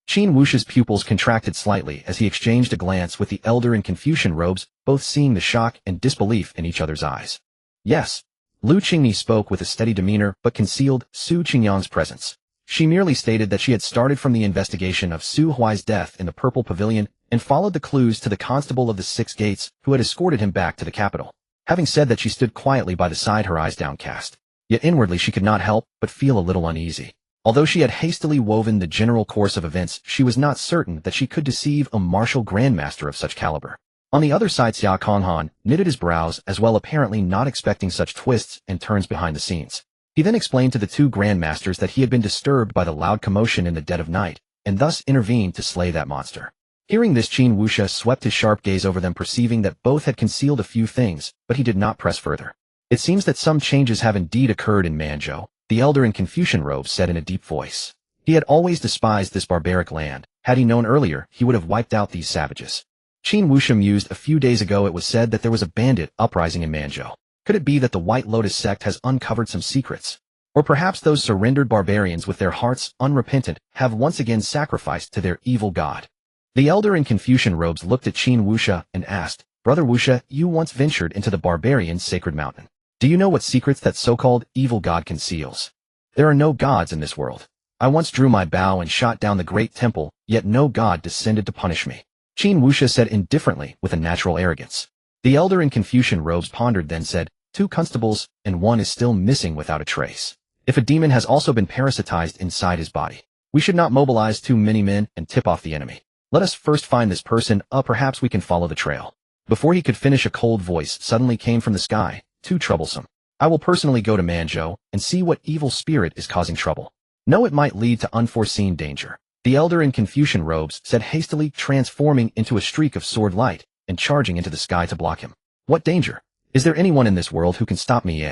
Qin Wuxia's pupils contracted slightly as he exchanged a glance with the elder in Confucian robes, both seeing the shock and disbelief in each other's eyes. Yes. Lu Qingmi spoke with a steady demeanor but concealed Su Qingyang's presence. She merely stated that she had started from the investigation of Su Huai's death in the Purple Pavilion and followed the clues to the constable of the Six Gates who had escorted him back to the capital. Having said that, she stood quietly by the side, her eyes downcast. Yet inwardly she could not help but feel a little uneasy. Although she had hastily woven the general course of events, she was not certain that she could deceive a martial grandmaster of such caliber. On the other side, Xia Konghan knitted his brows as well, apparently not expecting such twists and turns behind the scenes. He then explained to the two grandmasters that he had been disturbed by the loud commotion in the dead of night, and thus intervened to slay that monster. Hearing this, Qin Wuxia swept his sharp gaze over them, perceiving that both had concealed a few things, but he did not press further. It seems that some changes have indeed occurred in Manzhou, the elder in Confucian robes said in a deep voice. He had always despised this barbaric land. Had he known earlier, he would have wiped out these savages. Qin Wuxia mused. A few days ago it was said that there was a bandit uprising in Manzhou. Could it be that the White Lotus sect has uncovered some secrets? Or perhaps those surrendered barbarians with their hearts unrepentant have once again sacrificed to their evil god? The elder in Confucian robes looked at Qin Wuxia and asked, Brother Wuxia, you once ventured into the barbarian's sacred mountain. Do you know what secrets that so-called evil god conceals? There are no gods in this world. I once drew my bow and shot down the great temple, yet no god descended to punish me. Qin Wuxia said indifferently with a natural arrogance. The elder in Confucian robes pondered, then said, 2 constables, and one is still missing without a trace. If a demon has also been parasitized inside his body, we should not mobilize too many men and tip off the enemy. Let us first find this person, perhaps we can follow the trail. Before he could finish, a cold voice suddenly came from the sky, too troublesome. I will personally go to Manzhou and see what evil spirit is causing trouble. No, it might lead to unforeseen danger. The elder in Confucian robes said hastily, transforming into a streak of sword light and charging into the sky to block him. What danger? Is there anyone in this world who can stop me?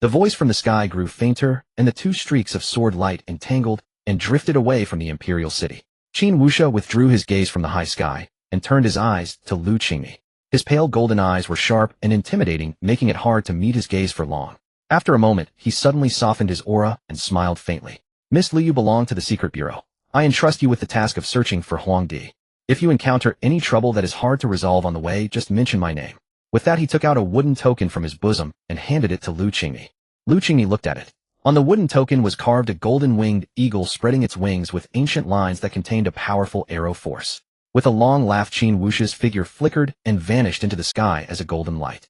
The voice from the sky grew fainter, and the 2 streaks of sword light entangled and drifted away from the imperial city. Qin Wuxia withdrew his gaze from the high sky and turned his eyes to Lu Qingmi. His pale golden eyes were sharp and intimidating, making it hard to meet his gaze for long. After a moment, he suddenly softened his aura and smiled faintly. Miss Lu, you belong to the Secret Bureau. I entrust you with the task of searching for Huangdi. If you encounter any trouble that is hard to resolve on the way, just mention my name. With that, he took out a wooden token from his bosom and handed it to Lu Qingmi. Lu Qingmi looked at it. On the wooden token was carved a golden-winged eagle spreading its wings with ancient lines that contained a powerful arrow force. With a long laugh, Qin Wuxia's figure flickered and vanished into the sky as a golden light.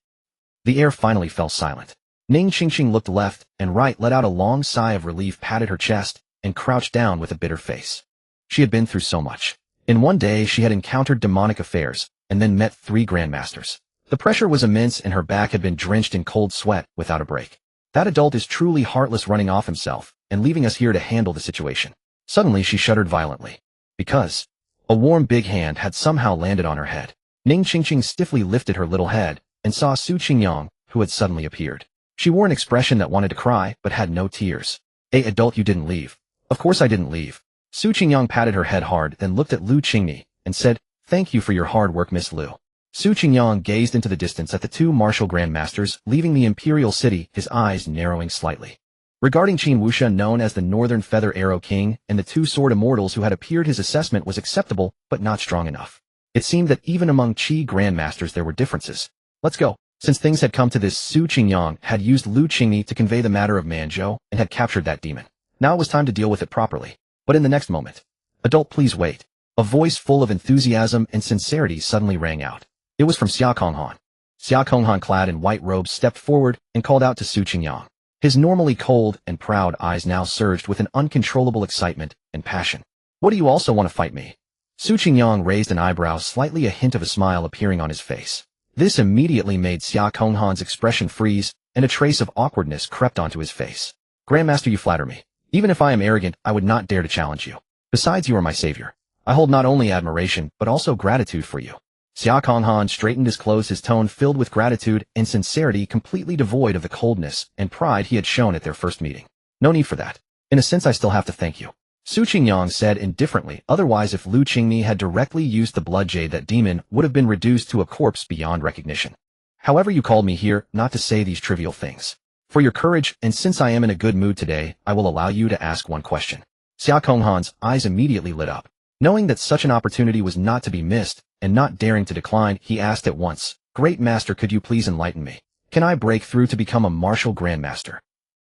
The air finally fell silent. Ning Qingqing looked left and right, let out a long sigh of relief, patted her chest, and crouched down with a bitter face. She had been through so much. In one day she had encountered demonic affairs, and then met 3 grandmasters. The pressure was immense and her back had been drenched in cold sweat without a break. That adult is truly heartless, running off himself and leaving us here to handle the situation. Suddenly she shuddered violently. Because a warm big hand had somehow landed on her head. Ning Qingqing stiffly lifted her little head and saw Su Qingyang, who had suddenly appeared. She wore an expression that wanted to cry but had no tears. "Hey adult, you didn't leave." "Of course I didn't leave." Su Qingyang patted her head hard, then looked at Lu Qingni and said, "Thank you for your hard work, Miss Lu." Su Qingyang gazed into the distance at the 2 martial grandmasters leaving the imperial city, his eyes narrowing slightly. Regarding Qin Wuxia, known as the Northern Feather Arrow King, and the 2 sword immortals who had appeared, his assessment was acceptable but not strong enough. It seemed that even among Qi grandmasters there were differences. "Let's go." Since things had come to this, Su Qingyang had used Lu Qingni to convey the matter of Manzhou and had captured that demon. Now it was time to deal with it properly. But in the next moment, "Adult, please wait." A voice full of enthusiasm and sincerity suddenly rang out. It was from Xia Konghan. Xia Konghan, clad in white robes, stepped forward and called out to Su Qingyang. His normally cold and proud eyes now surged with an uncontrollable excitement and passion. "What, do you also want to fight me?" Su Qingyang raised an eyebrow, slightly a hint of a smile appearing on his face. This immediately made Xia Konghan's expression freeze, and a trace of awkwardness crept onto his face. "Grandmaster, you flatter me. Even if I am arrogant, I would not dare to challenge you. Besides, you are my savior. I hold not only admiration, but also gratitude for you." Xia Konghan straightened his clothes, his tone filled with gratitude and sincerity, completely devoid of the coldness and pride he had shown at their first meeting. "No need for that. In a sense, I still have to thank you," Su Qingyang said indifferently. Otherwise, if Lu Qingmi had directly used the blood jade, that demon would have been reduced to a corpse beyond recognition. "However, you called me here not to say these trivial things. For your courage, and since I am in a good mood today, I will allow you to ask one question." Xia Konghan's eyes immediately lit up. Knowing that such an opportunity was not to be missed, and not daring to decline, he asked at once, "Great Master, could you please enlighten me? Can I break through to become a martial grandmaster?"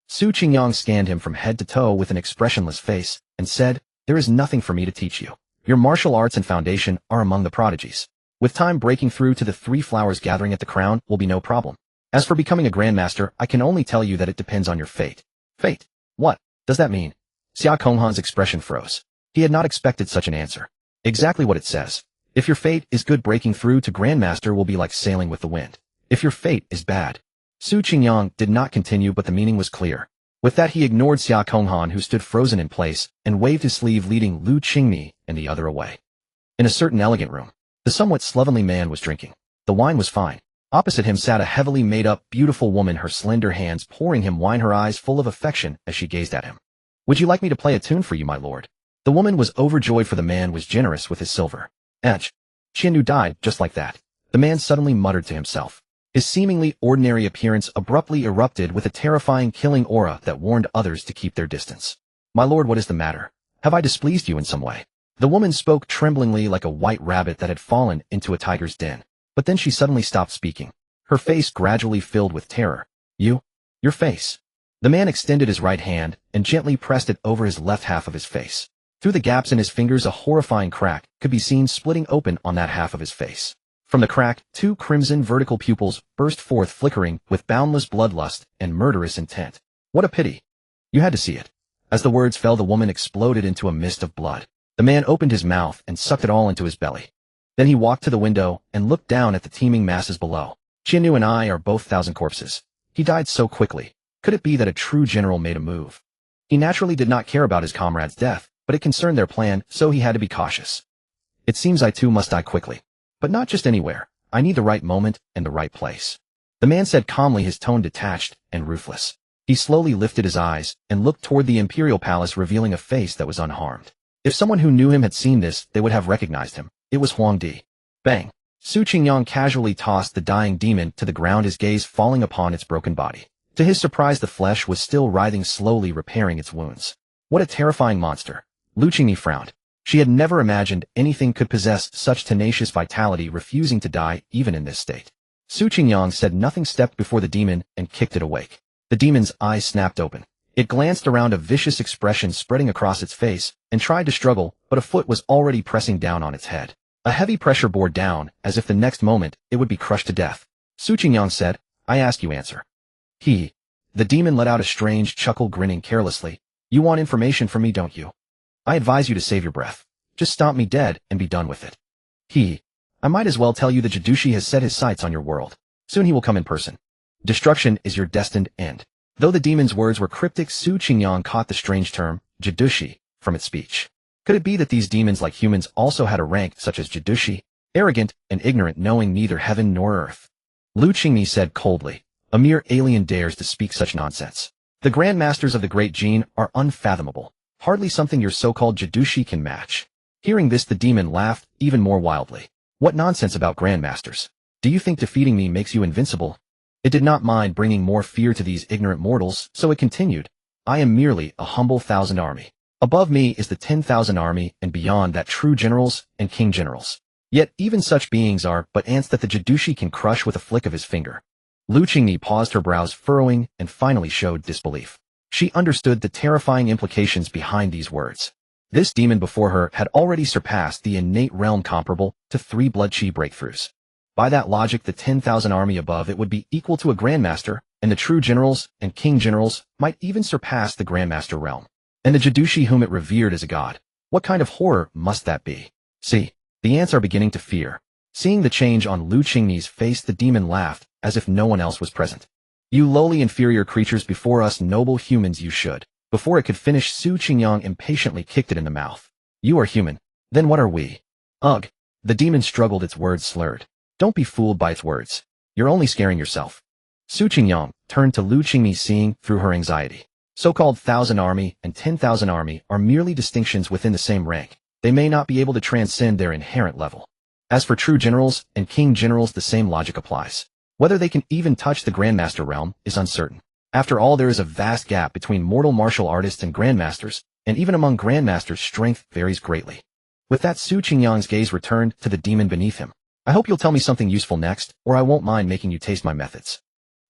Su Qingyang scanned him from head to toe with an expressionless face, and said, "There is nothing for me to teach you. Your martial arts and foundation are among the prodigies. With time, breaking through to the 3 flowers gathering at the crown will be no problem. As for becoming a grandmaster, I can only tell you that it depends on your fate." "Fate? What does that mean?" Xia Konghan's expression froze. He had not expected such an answer. "Exactly what it says. If your fate is good, breaking through to grandmaster will be like sailing with the wind. If your fate is bad." Su Qingyang did not continue, but the meaning was clear. With that, he ignored Xia Konghan, who stood frozen in place, and waved his sleeve, leading Lu Qingmi and the other away. In a certain elegant room, the somewhat slovenly man was drinking. The wine was fine. Opposite him sat a heavily made-up, beautiful woman, her slender hands pouring him wine, her eyes full of affection as she gazed at him. "Would you like me to play a tune for you, my lord?" The woman was overjoyed, for the man was generous with his silver. Qianyu died just like that. The man suddenly muttered to himself. His seemingly ordinary appearance abruptly erupted with a terrifying, killing aura that warned others to keep their distance. "My lord, what is the matter? Have I displeased you in some way?" The woman spoke tremblingly, like a white rabbit that had fallen into a tiger's den. But then she suddenly stopped speaking. Her face gradually filled with terror. Your face." The man extended his right hand and gently pressed it over his left half of his face. Through the gaps in his fingers, a horrifying crack could be seen splitting open on that half of his face. From the crack, 2 crimson vertical pupils burst forth, flickering with boundless bloodlust and murderous intent. "What a pity. You had to see it." As the words fell, the woman exploded into a mist of blood. The man opened his mouth and sucked it all into his belly. Then he walked to the window and looked down at the teeming masses below. "Qianyu and I are both 1,000 corpses. He died so quickly. Could it be that a true general made a move?" He naturally did not care about his comrade's death, but it concerned their plan, so he had to be cautious. "It seems I too must die quickly. But not just anywhere. I need the right moment and the right place," the man said calmly, his tone detached and ruthless. He slowly lifted his eyes and looked toward the imperial palace, revealing a face that was unharmed. If someone who knew him had seen this, they would have recognized him. It was Huangdi. Bang! Su Qingyang casually tossed the dying demon to the ground, his gaze falling upon its broken body. To his surprise, the flesh was still writhing, slowly repairing its wounds. What a terrifying monster! Lu Qingyi frowned. She had never imagined anything could possess such tenacious vitality, refusing to die even in this state. Su Qingyang said nothing, stepped before the demon and kicked it awake. The demon's eyes snapped open. It glanced around, a vicious expression spreading across its face, and tried to struggle, but a foot was already pressing down on its head. A heavy pressure bore down, as if the next moment it would be crushed to death. Su Qingyang said, I ask you answer. He. The demon let out a strange chuckle, grinning carelessly. You want information from me, don't you? I advise you to save your breath. Just stomp me dead and be done with it. He. I might as well tell you the Jadushi has set his sights on your world. Soon he will come in person. Destruction is your destined end. Though the demon's words were cryptic, Su Qingyang caught the strange term, Jadushi, from its speech. Could it be that these demons, like humans, also had a rank such as Jadushi, arrogant and ignorant, knowing neither heaven nor earth? Lu Qingmi said coldly, a mere alien dares to speak such nonsense. The grandmasters of the great Jin are unfathomable, hardly something your so-called Jadushi can match. Hearing this, the demon laughed even more wildly. What nonsense about grandmasters? Do you think defeating me makes you invincible? It did not mind bringing more fear to these ignorant mortals, so it continued. I am merely a humble 1,000 army. Above me is the 10,000 army, and beyond that true generals and king generals. Yet even such beings are but ants that the Jadushi can crush with a flick of his finger. Lu Qingni paused, her brows furrowing, and finally showed disbelief. She understood the terrifying implications behind these words. This demon before her had already surpassed the innate realm comparable to 3 blood chi breakthroughs. By that logic, the 10,000 army above it would be equal to a grandmaster, and the true generals and king generals might even surpass the grandmaster realm. And the Jadushi whom it revered as a god. What kind of horror must that be? See, the ants are beginning to fear. Seeing the change on Lu Qingni's face, the demon laughed, as if no one else was present. You lowly inferior creatures, before us noble humans you should. Before it could finish, Su Qingyang impatiently kicked it in the mouth. You are human. Then what are we? Ugh. The demon struggled, its words slurred. Don't be fooled by its words. You're only scaring yourself. Su Qingyang turned to Lu Qingmi, seeing through her anxiety. So-called 1,000 army and 10,000 army are merely distinctions within the same rank. They may not be able to transcend their inherent level. As for true generals and king generals, the same logic applies. Whether they can even touch the grandmaster realm is uncertain. After all, there is a vast gap between mortal martial artists and grandmasters, and even among grandmasters, strength varies greatly. With that, Su Qingyang's gaze returned to the demon beneath him. I hope you'll tell me something useful next, or I won't mind making you taste my methods.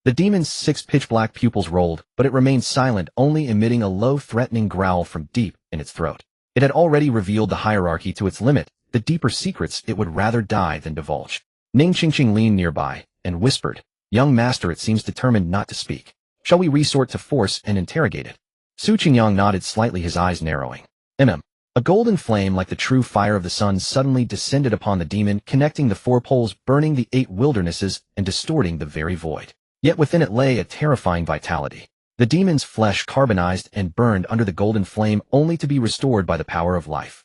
The demon's 6 pitch-black pupils rolled, but it remained silent, only emitting a low, threatening growl from deep in its throat. It had already revealed the hierarchy to its limit, the deeper secrets it would rather die than divulge. Ning Qingqing leaned nearby and whispered, Young master, it seems determined not to speak. Shall we resort to force and interrogate it? Su Qingyang nodded slightly, his eyes narrowing. A golden flame like the true fire of the sun suddenly descended upon the demon, connecting the 4 poles, burning the 8 wildernesses, and distorting the very void. Yet within it lay a terrifying vitality. The demon's flesh carbonized and burned under the golden flame, only to be restored by the power of life.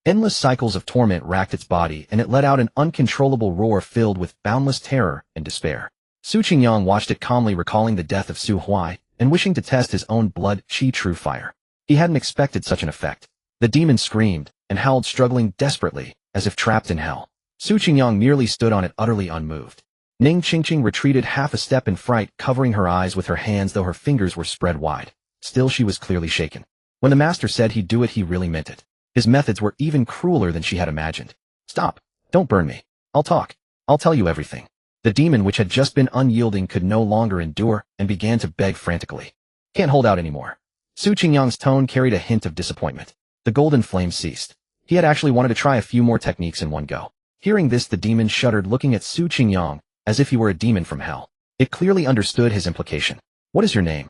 Endless cycles of torment racked its body, and it let out an uncontrollable roar filled with boundless terror and despair. Su Qingyang watched it calmly, recalling the death of Su Huai, and wishing to test his own blood chi true fire. He hadn't expected such an effect. The demon screamed and howled, struggling desperately, as if trapped in hell. Su Qingyang merely stood on it, utterly unmoved. Ning Qingqing retreated half a step in fright, covering her eyes with her hands, though her fingers were spread wide. Still, she was clearly shaken. When the master said he'd do it, he really meant it. His methods were even crueler than she had imagined. Stop. Don't burn me. I'll talk. I'll tell you everything. The demon, which had just been unyielding, could no longer endure and began to beg frantically. Can't hold out anymore. Su Qingyang's tone carried a hint of disappointment. The golden flame ceased. He had actually wanted to try a few more techniques in one go. Hearing this, the demon shuddered, looking at Su Qingyang as if he were a demon from hell. It clearly understood his implication. What is your name?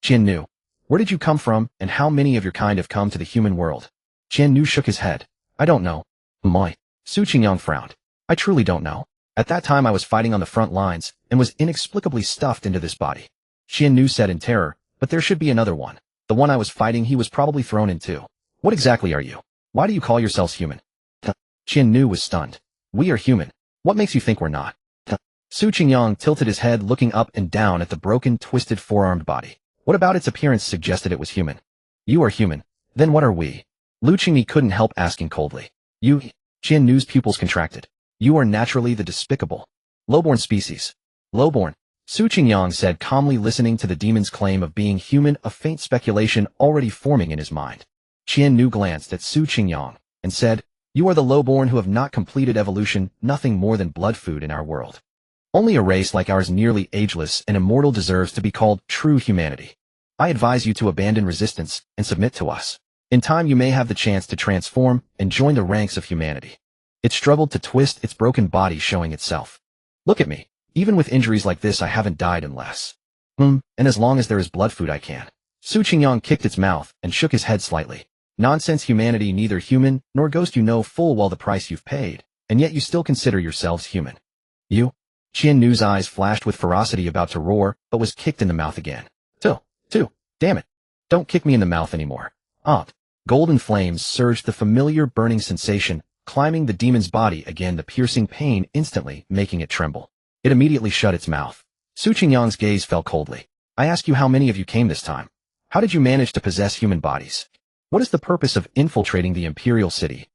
Qian Nu. Where did you come from, and how many of your kind have come to the human world? Qian Nu shook his head. I don't know. Moi. Su Qingyang frowned. I truly don't know. At that time I was fighting on the front lines, and was inexplicably stuffed into this body. Qian Nu said in terror, but there should be another one. The one I was fighting, he was probably thrown in too. What exactly are you? Why do you call yourselves human? Qian Nu was stunned. We are human. What makes you think we're not? Su Qingyang tilted his head, looking up and down at the broken, twisted, four-armed body. What about its appearance suggested it was human? You are human. Then what are we? Lu Qingmi couldn't help asking coldly. You. Qian Nu's pupils contracted. You are naturally the despicable, lowborn species. Lowborn. Su Qingyang said calmly, listening to the demon's claim of being human, a faint speculation already forming in his mind. Qian Nu glanced at Su Qingyang and said, You are the lowborn who have not completed evolution, nothing more than blood food in our world. Only a race like ours, nearly ageless and immortal, deserves to be called true humanity. I advise you to abandon resistance and submit to us. In time you may have the chance to transform and join the ranks of humanity. It struggled to twist its broken body, showing itself. Look at me. Even with injuries like this, I haven't died unless. And as long as there is blood food, I can. Su Qingyang kicked its mouth and shook his head slightly. Nonsense, humanity neither human nor ghost, you know full well the price you've paid, and yet you still consider yourselves human. You? Qian Nu's eyes flashed with ferocity, about to roar, but was kicked in the mouth again. Two, damn it. Don't kick me in the mouth anymore. Golden flames surged, the familiar burning sensation, climbing the demon's body again, the piercing pain instantly making it tremble. It immediately shut its mouth. Su Qingyang's gaze fell coldly. I ask you, how many of you came this time? How did you manage to possess human bodies? What is the purpose of infiltrating the imperial city?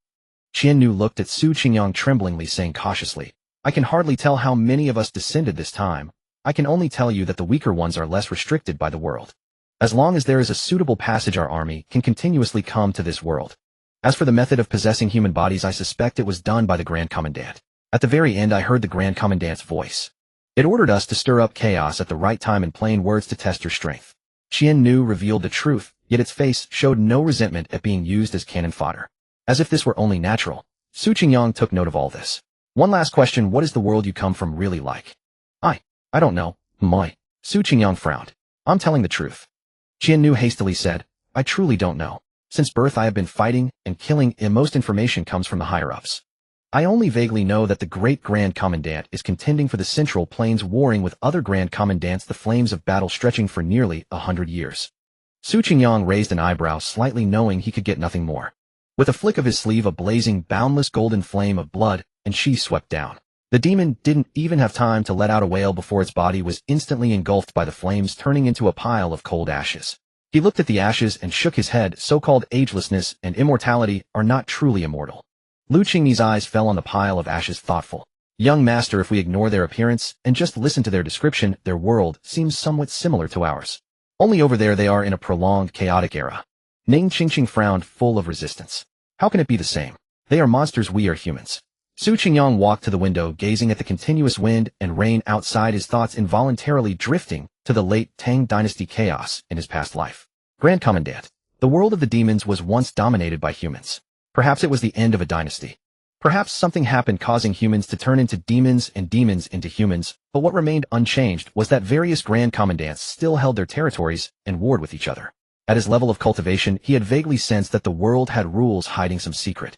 Qian Nu looked at Su Qingyang tremblingly, saying cautiously, I can hardly tell how many of us descended this time. I can only tell you that the weaker ones are less restricted by the world. As long as there is a suitable passage, our army can continuously come to this world. As for the method of possessing human bodies, I suspect it was done by the Grand Commandant. At the very end, I heard the Grand Commandant's voice. It ordered us to stir up chaos at the right time, in plain words, to test your strength. Qian Nu revealed the truth, yet its face showed no resentment at being used as cannon fodder. As if this were only natural, Su Qingyang took note of all this. One last question, what is the world you come from really like? I don't know, Moi. Su Qingyang frowned. I'm telling the truth. Qian Nu hastily said, I truly don't know. Since birth I have been fighting and killing, and most information comes from the higher-ups. I only vaguely know that the great Grand Commandant is contending for the Central Plains, warring with other Grand Commandants, the flames of battle stretching for nearly 100 years. Su Qingyang raised an eyebrow slightly, knowing he could get nothing more. With a flick of his sleeve, a blazing, boundless golden flame of blood and she swept down. The demon didn't even have time to let out a wail before its body was instantly engulfed by the flames, turning into a pile of cold ashes. He looked at the ashes and shook his head. So-called agelessness and immortality are not truly immortal. Lu Qingni's eyes fell on the pile of ashes, thoughtful. Young master, if we ignore their appearance and just listen to their description, their world seems somewhat similar to ours. Only over there they are in a prolonged, chaotic era. Ning Qingqing frowned, full of resistance. How can it be the same? They are monsters, we are humans. Su Qingyang walked to the window, gazing at the continuous wind and rain outside, his thoughts involuntarily drifting to the late Tang Dynasty chaos in his past life. Grand Commandant, the world of the demons was once dominated by humans. Perhaps it was the end of a dynasty. Perhaps something happened causing humans to turn into demons and demons into humans, but what remained unchanged was that various Grand Commandants still held their territories and warred with each other. At his level of cultivation, he had vaguely sensed that the world had rules hiding some secret.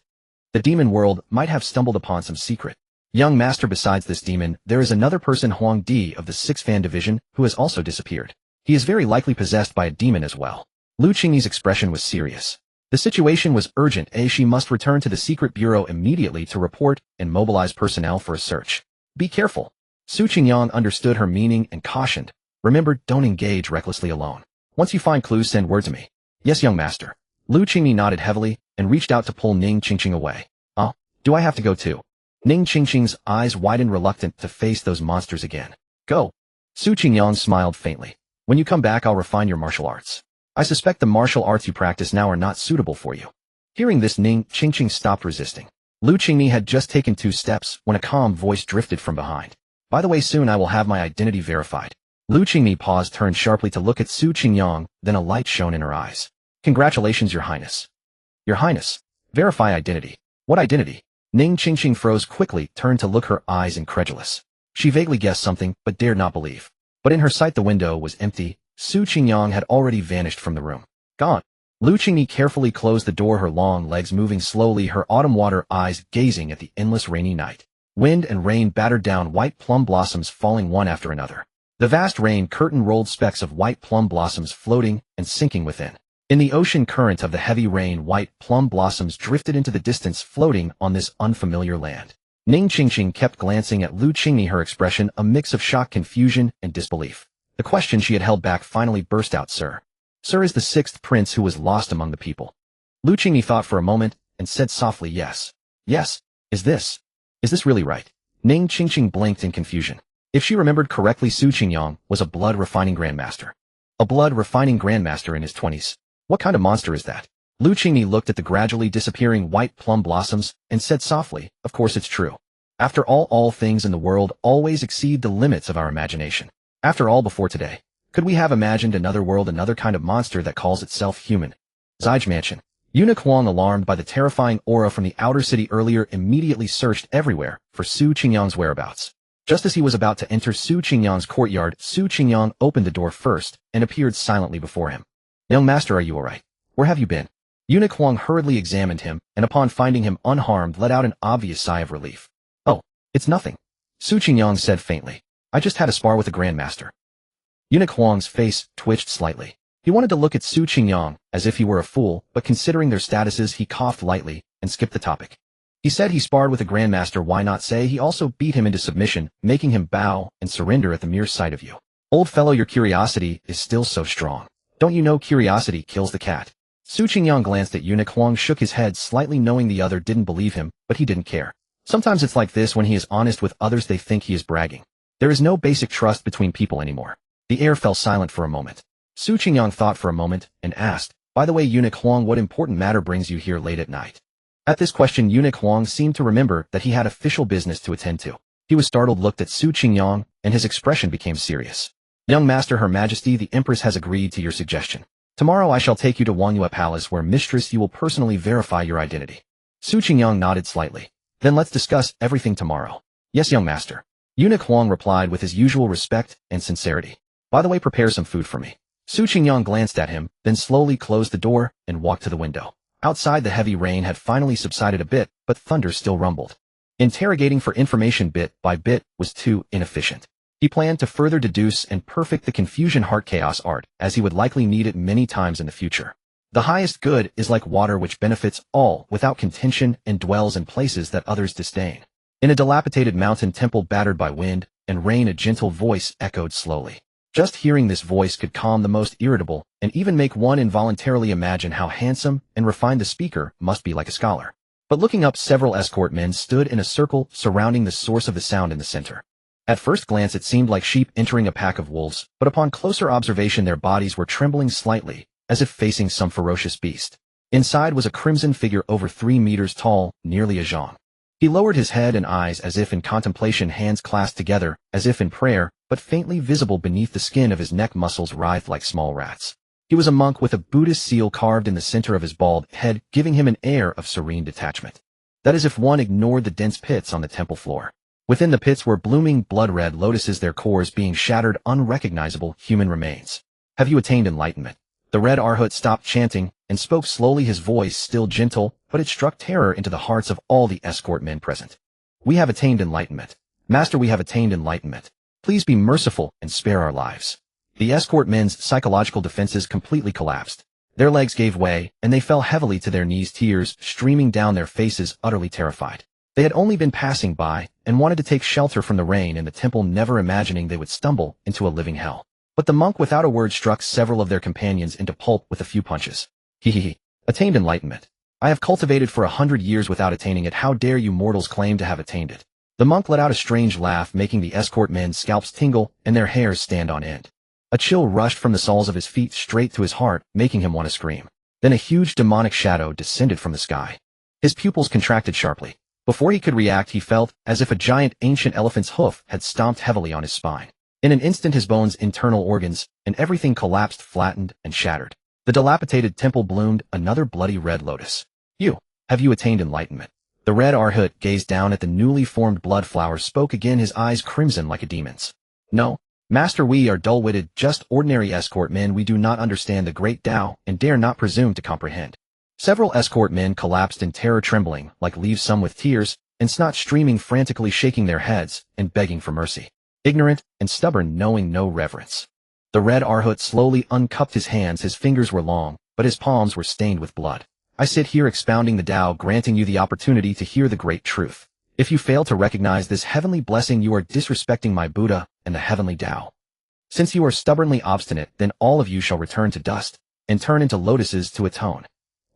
The demon world might have stumbled upon some secret. Young master, besides this demon, there is another person, Huang Di of the 6th Fan Division, who has also disappeared. He is very likely possessed by a demon as well. Lu Qingni's expression was serious. The situation was urgent, she must return to the secret bureau immediately to report and mobilize personnel for a search. Be careful. Su Qingyang understood her meaning and cautioned. Remember, don't engage recklessly alone. Once you find clues, send word to me. Yes, young master. Lu Qingni nodded heavily and reached out to pull Ning Qingqing away. Do I have to go too? Ning Qingqing's eyes widened, reluctant to face those monsters again. Go. Su Qingyang smiled faintly. When you come back, I'll refine your martial arts. I suspect the martial arts you practice now are not suitable for you. Hearing this, Ning Qingqing stopped resisting. Lu Qingni had just taken 2 steps when a calm voice drifted from behind. By the way, soon I will have my identity verified. Lu Qingni paused, turned sharply to look at Su Qingyang, then a light shone in her eyes. Congratulations, Your Highness. Your Highness. Verify identity. What identity? Ning Qingqing froze quickly, turned to look, her eyes incredulous. She vaguely guessed something, but dared not believe. But in her sight the window was empty. Su Qingyang had already vanished from the room. Gone. Lu Qingni carefully closed the door, her long legs moving slowly, her autumn water eyes gazing at the endless rainy night. Wind and rain battered down white plum blossoms, falling one after another. The vast rain curtain rolled specks of white plum blossoms floating and sinking within. In the ocean current of the heavy rain, white plum blossoms drifted into the distance, floating on this unfamiliar land. Ning Qingqing kept glancing at Lu Qingni, her expression a mix of shock, confusion, and disbelief. The question she had held back finally burst out. Sir. Sir is the 6th prince who was lost among the people. Lu Qingni thought for a moment and said softly, yes. Yes. Is this really right? Ning Qingqing blinked in confusion. If she remembered correctly, Su Qingyang was a blood-refining grandmaster. A blood-refining grandmaster in his 20s. What kind of monster is that? Lu Qingni looked at the gradually disappearing white plum blossoms and said softly, of course it's true. After all things in the world always exceed the limits of our imagination. After all, before today, could we have imagined another world, another kind of monster that calls itself human? Zijie Mansion. Eunuch Huang, alarmed by the terrifying aura from the outer city earlier, immediately searched everywhere for Su Qingyang's whereabouts. Just as he was about to enter Su Qingyang's courtyard, Su Qingyang opened the door first and appeared silently before him. "Young master, are you all right? Where have you been?" Eunuch Huang hurriedly examined him, and upon finding him unharmed let out an obvious sigh of relief. "Oh, it's nothing," Su Qingyang said faintly. "I just had a spar with the grandmaster." Eunuch Huang's face twitched slightly. He wanted to look at Su Qingyang as if he were a fool, but considering their statuses he coughed lightly and skipped the topic. He said he sparred with a grandmaster, why not say he also beat him into submission, making him bow and surrender at the mere sight of you. "Old fellow, your curiosity is still so strong. Don't you know curiosity kills the cat?" Su Qingyang glanced at Eunuch Huang, shook his head slightly, knowing the other didn't believe him, but he didn't care. Sometimes it's like this: when he is honest with others they think he is bragging. There is no basic trust between people anymore. The air fell silent for a moment. Su Qingyang thought for a moment and asked, "By the way, Eunuch Huang, what important matter brings you here late at night?" At this question, Eunuch Huang seemed to remember that he had official business to attend to. He was startled, looked at Su Qingyang, and his expression became serious. "Young master, Her Majesty the Empress has agreed to your suggestion. Tomorrow I shall take you to Wangyue Palace, where mistress you will personally verify your identity." Su Qingyang nodded slightly. "Then let's discuss everything tomorrow." "Yes, young master." Eunuch Huang replied with his usual respect and sincerity. "By the way, prepare some food for me." Su Qingyang glanced at him, then slowly closed the door and walked to the window. Outside, the heavy rain had finally subsided a bit, but thunder still rumbled. Interrogating for information bit by bit was too inefficient. He planned to further deduce and perfect the confusion heart chaos art, as he would likely need it many times in the future. The highest good is like water, which benefits all without contention and dwells in places that others disdain. In a dilapidated mountain temple battered by wind and rain, a gentle voice echoed slowly. Just hearing this voice could calm the most irritable, and even make one involuntarily imagine how handsome and refined the speaker must be, like a scholar. But looking up, several escort men stood in a circle surrounding the source of the sound in the center. At first glance it seemed like sheep entering a pack of wolves, but upon closer observation their bodies were trembling slightly, as if facing some ferocious beast. Inside was a crimson figure over 3 meters tall, nearly a zhang. He lowered his head and eyes as if in contemplation, hands clasped together, as if in prayer, but faintly visible beneath the skin of his neck muscles writhed like small rats. He was a monk with a Buddhist seal carved in the center of his bald head, giving him an air of serene detachment. That is if one ignored the dense pits on the temple floor. Within the pits were blooming blood-red lotuses, their cores being shattered, unrecognizable human remains. "Have you attained enlightenment?" The Red Arhat stopped chanting and spoke slowly, his voice still gentle, but it struck terror into the hearts of all the escort men present. "We have attained enlightenment. Master, we have attained enlightenment. Please be merciful and spare our lives." The escort men's psychological defenses completely collapsed. Their legs gave way, and they fell heavily to their knees, tears streaming down their faces, utterly terrified. They had only been passing by and wanted to take shelter from the rain in the temple, never imagining they would stumble into a living hell. But the monk without a word struck several of their companions into pulp with a few punches. "He attained enlightenment. I have cultivated for 100 years without attaining it. How dare you mortals claim to have attained it?" The monk let out a strange laugh, making the escort men's scalps tingle and their hairs stand on end. A chill rushed from the soles of his feet straight to his heart, making him want to scream. Then a huge demonic shadow descended from the sky. His pupils contracted sharply. Before he could react, he felt as if a giant ancient elephant's hoof had stomped heavily on his spine. In an instant his bones, internal organs, and everything collapsed, flattened, and shattered. The dilapidated temple bloomed another bloody red lotus. Have you attained enlightenment?" The Red Arhat gazed down at the newly formed blood flower, spoke again, his eyes crimson like a demon's. "No, master, we are dull-witted, just ordinary escort men. We do not understand the great Tao and dare not presume to comprehend." Several escort men collapsed in terror, trembling like leaves, some with tears and snot streaming, frantically shaking their heads and begging for mercy. Ignorant and stubborn, knowing no reverence. The Red Arhat slowly uncupped his hands. His fingers were long, but his palms were stained with blood. "I sit here expounding the Tao, granting you the opportunity to hear the great truth. If you fail to recognize this heavenly blessing, you are disrespecting my Buddha and the heavenly Tao. Since you are stubbornly obstinate, then all of you shall return to dust and turn into lotuses to atone."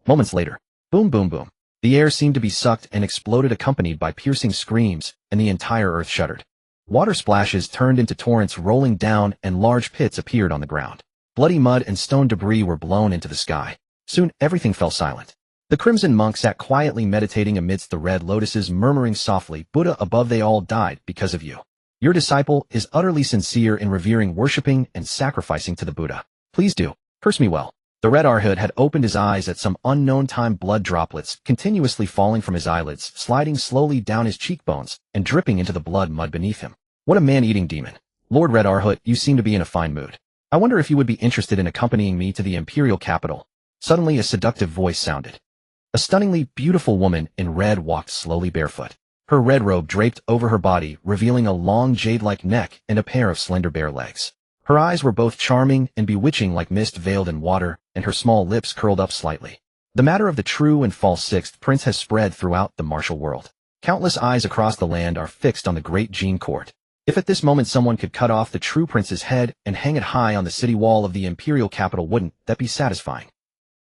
Moments later, boom, boom, boom. The air seemed to be sucked and exploded, accompanied by piercing screams, and the entire earth shuddered. Water splashes turned into torrents rolling down, and large pits appeared on the ground. Bloody mud and stone debris were blown into the sky. Soon everything fell silent. The crimson monk sat quietly meditating amidst the red lotuses, murmuring softly, "Buddha above, they all died because of you. Your disciple is utterly sincere in revering, worshipping, and sacrificing to the Buddha. Please do curse me well." The Red Arhat had opened his eyes at some unknown time, blood droplets continuously falling from his eyelids, sliding slowly down his cheekbones, and dripping into the blood mud beneath him. What a man-eating demon. Lord Red Arhut, you seem to be in a fine mood. I wonder if you would be interested in accompanying me to the imperial capital. Suddenly a seductive voice sounded. A stunningly beautiful woman in red walked slowly barefoot. Her red robe draped over her body, revealing a long jade-like neck and a pair of slender bare legs. Her eyes were both charming and bewitching like mist veiled in water, and her small lips curled up slightly. The matter of the true and false sixth prince has spread throughout the martial world. Countless eyes across the land are fixed on the great Jean court. If at this moment someone could cut off the true prince's head and hang it high on the city wall of the imperial capital, wouldn't that be satisfying?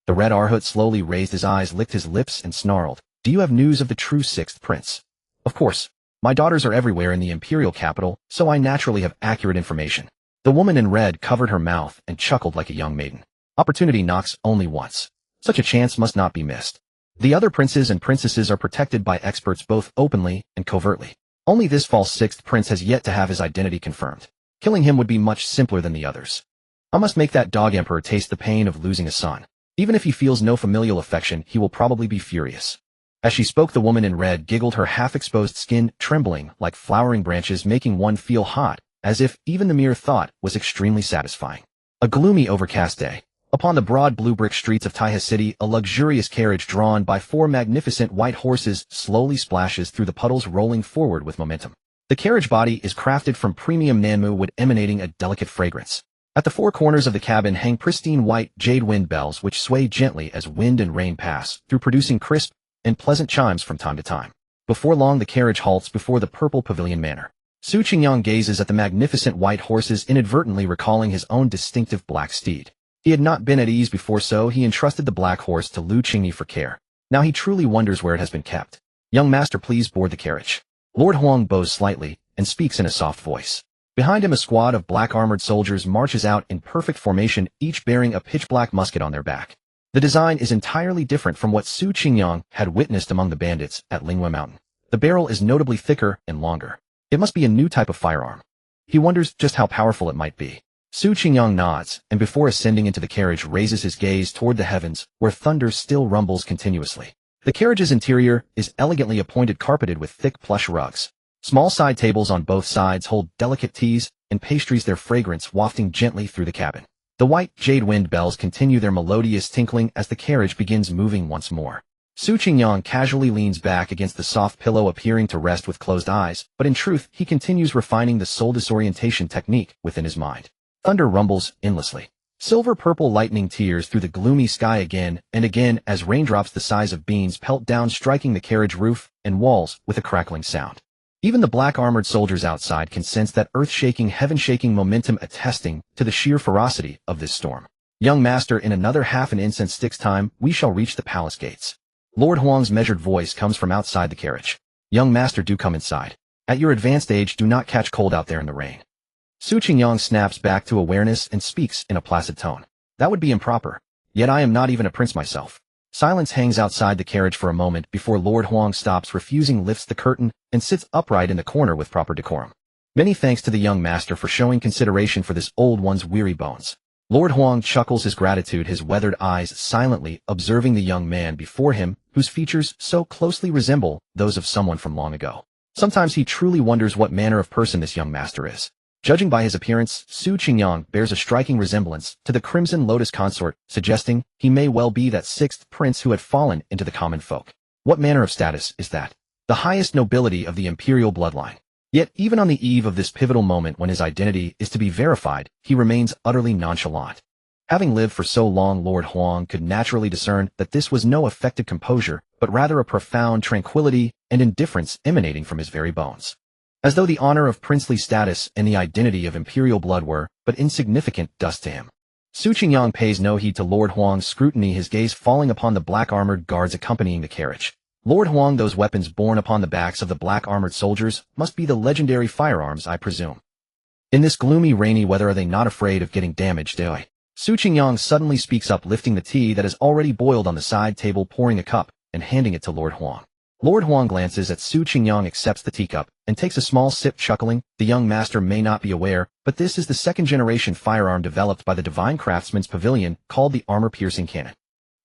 The Red Arhut slowly raised his eyes, licked his lips, and snarled. Do you have news of the true sixth prince? Of course. My daughters are everywhere in the imperial capital, so I naturally have accurate information. The woman in red covered her mouth and chuckled like a young maiden. Opportunity knocks only once. Such a chance must not be missed. The other princes and princesses are protected by experts both openly and covertly. Only this false sixth prince has yet to have his identity confirmed. Killing him would be much simpler than the others. I must make that dog emperor taste the pain of losing a son. Even if he feels no familial affection, he will probably be furious. As she spoke, the woman in red giggled, her half-exposed skin trembling like flowering branches, making one feel hot, as if even the mere thought was extremely satisfying. A gloomy, overcast day. Upon the broad blue brick streets of Taiha City, a luxurious carriage drawn by 4 magnificent white horses slowly splashes through the puddles, rolling forward with momentum. The carriage body is crafted from premium Nanmu wood, emanating a delicate fragrance. At the 4 corners of the cabin hang pristine white jade wind bells which sway gently as wind and rain pass through, producing crisp and pleasant chimes from time to time. Before long, the carriage halts before the purple pavilion manor. Su Qingyang gazes at the magnificent white horses, inadvertently recalling his own distinctive black steed. He had not been at ease before, so he entrusted the black horse to Lu Qingyi for care. Now he truly wonders where it has been kept. Young master, please board the carriage. Lord Huang bows slightly and speaks in a soft voice. Behind him, a squad of black-armored soldiers marches out in perfect formation, each bearing a pitch-black musket on their back. The design is entirely different from what Su Qingyang had witnessed among the bandits at Lingyue Mountain. The barrel is notably thicker and longer. It must be a new type of firearm. He wonders just how powerful it might be. Su Qingyang nods, and before ascending into the carriage raises his gaze toward the heavens, where thunder still rumbles continuously. The carriage's interior is elegantly appointed, carpeted with thick plush rugs. Small side tables on both sides hold delicate teas and pastries, their fragrance wafting gently through the cabin. The white jade wind bells continue their melodious tinkling as the carriage begins moving once more. Su Qingyang casually leans back against the soft pillow, appearing to rest with closed eyes, but in truth he continues refining the soul disorientation technique within his mind. Thunder rumbles endlessly. Silver-purple lightning tears through the gloomy sky again and again as raindrops the size of beans pelt down, striking the carriage roof and walls with a crackling sound. Even the black-armored soldiers outside can sense that earth-shaking, heaven-shaking momentum, attesting to the sheer ferocity of this storm. Young master, in another half an incense stick's time, we shall reach the palace gates. Lord Huang's measured voice comes from outside the carriage. Young master, do come inside. At your advanced age, do not catch cold out there in the rain. Su Qingyang snaps back to awareness and speaks in a placid tone. That would be improper. Yet I am not even a prince myself. Silence hangs outside the carriage for a moment before Lord Huang stops, refusing, lifts the curtain, and sits upright in the corner with proper decorum. Many thanks to the young master for showing consideration for this old one's weary bones. Lord Huang chuckles his gratitude, his weathered eyes silently observing the young man before him, whose features so closely resemble those of someone from long ago. Sometimes he truly wonders what manner of person this young master is. Judging by his appearance, Su Qingyang bears a striking resemblance to the Crimson Lotus consort, suggesting he may well be that 6th prince who had fallen into the common folk. What manner of status is that? The highest nobility of the imperial bloodline. Yet even on the eve of this pivotal moment when his identity is to be verified, he remains utterly nonchalant. Having lived for so long, Lord Huang could naturally discern that this was no affected composure, but rather a profound tranquility and indifference emanating from his very bones. As though the honor of princely status and the identity of imperial blood were but insignificant dust to him. Su Qingyang pays no heed to Lord Huang's scrutiny, his gaze falling upon the black-armored guards accompanying the carriage. Lord Huang, those weapons borne upon the backs of the black-armored soldiers must be the legendary firearms, I presume. In this gloomy, rainy weather, are they not afraid of getting damaged, eh? Su Qingyang suddenly speaks up, lifting the tea that has already boiled on the side table, pouring a cup, and handing it to Lord Huang. Lord Huang glances at Su Qingyang, accepts the teacup, and takes a small sip, chuckling. The young master may not be aware, but this is the second-generation firearm developed by the Divine Craftsman's Pavilion, called the armor-piercing cannon.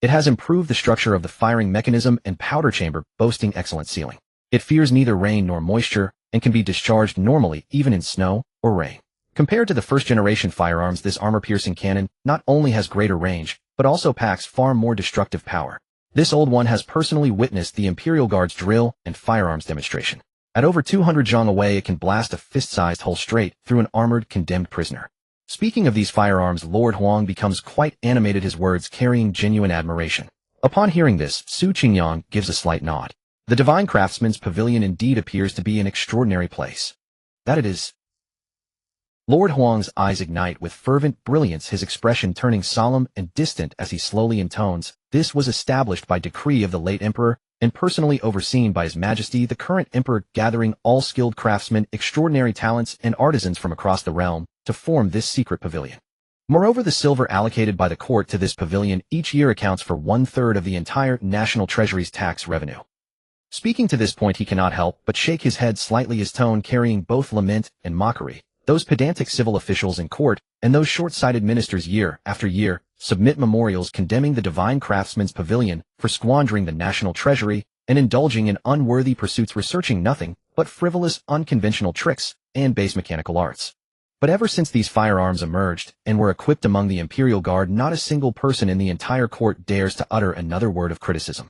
It has improved the structure of the firing mechanism and powder chamber, boasting excellent sealing. It fears neither rain nor moisture, and can be discharged normally even in snow or rain. Compared to the first-generation firearms, this armor-piercing cannon not only has greater range, but also packs far more destructive power. This old one has personally witnessed the Imperial Guard's drill and firearms demonstration. At over 200 zhang away, it can blast a fist-sized hole straight through an armored, condemned prisoner. Speaking of these firearms, Lord Huang becomes quite animated, his words carrying genuine admiration. Upon hearing this, Su Qingyang gives a slight nod. The Divine Craftsman's Pavilion indeed appears to be an extraordinary place. That it is. Lord Huang's eyes ignite with fervent brilliance, his expression turning solemn and distant as he slowly intones, "This was established by decree of the late emperor, and personally overseen by His Majesty the current emperor, gathering all skilled craftsmen, extraordinary talents, and artisans from across the realm to form this secret pavilion. Moreover, the silver allocated by the court to this pavilion each year accounts for 1/3 of the entire national treasury's tax revenue." Speaking to this point, he cannot help but shake his head slightly, his tone carrying both lament and mockery. Those pedantic civil officials in court, and those short-sighted ministers year after year, submit memorials condemning the Divine Craftsman's Pavilion for squandering the national treasury and indulging in unworthy pursuits, researching nothing but frivolous, unconventional tricks and base mechanical arts. But ever since these firearms emerged and were equipped among the Imperial Guard, not a single person in the entire court dares to utter another word of criticism.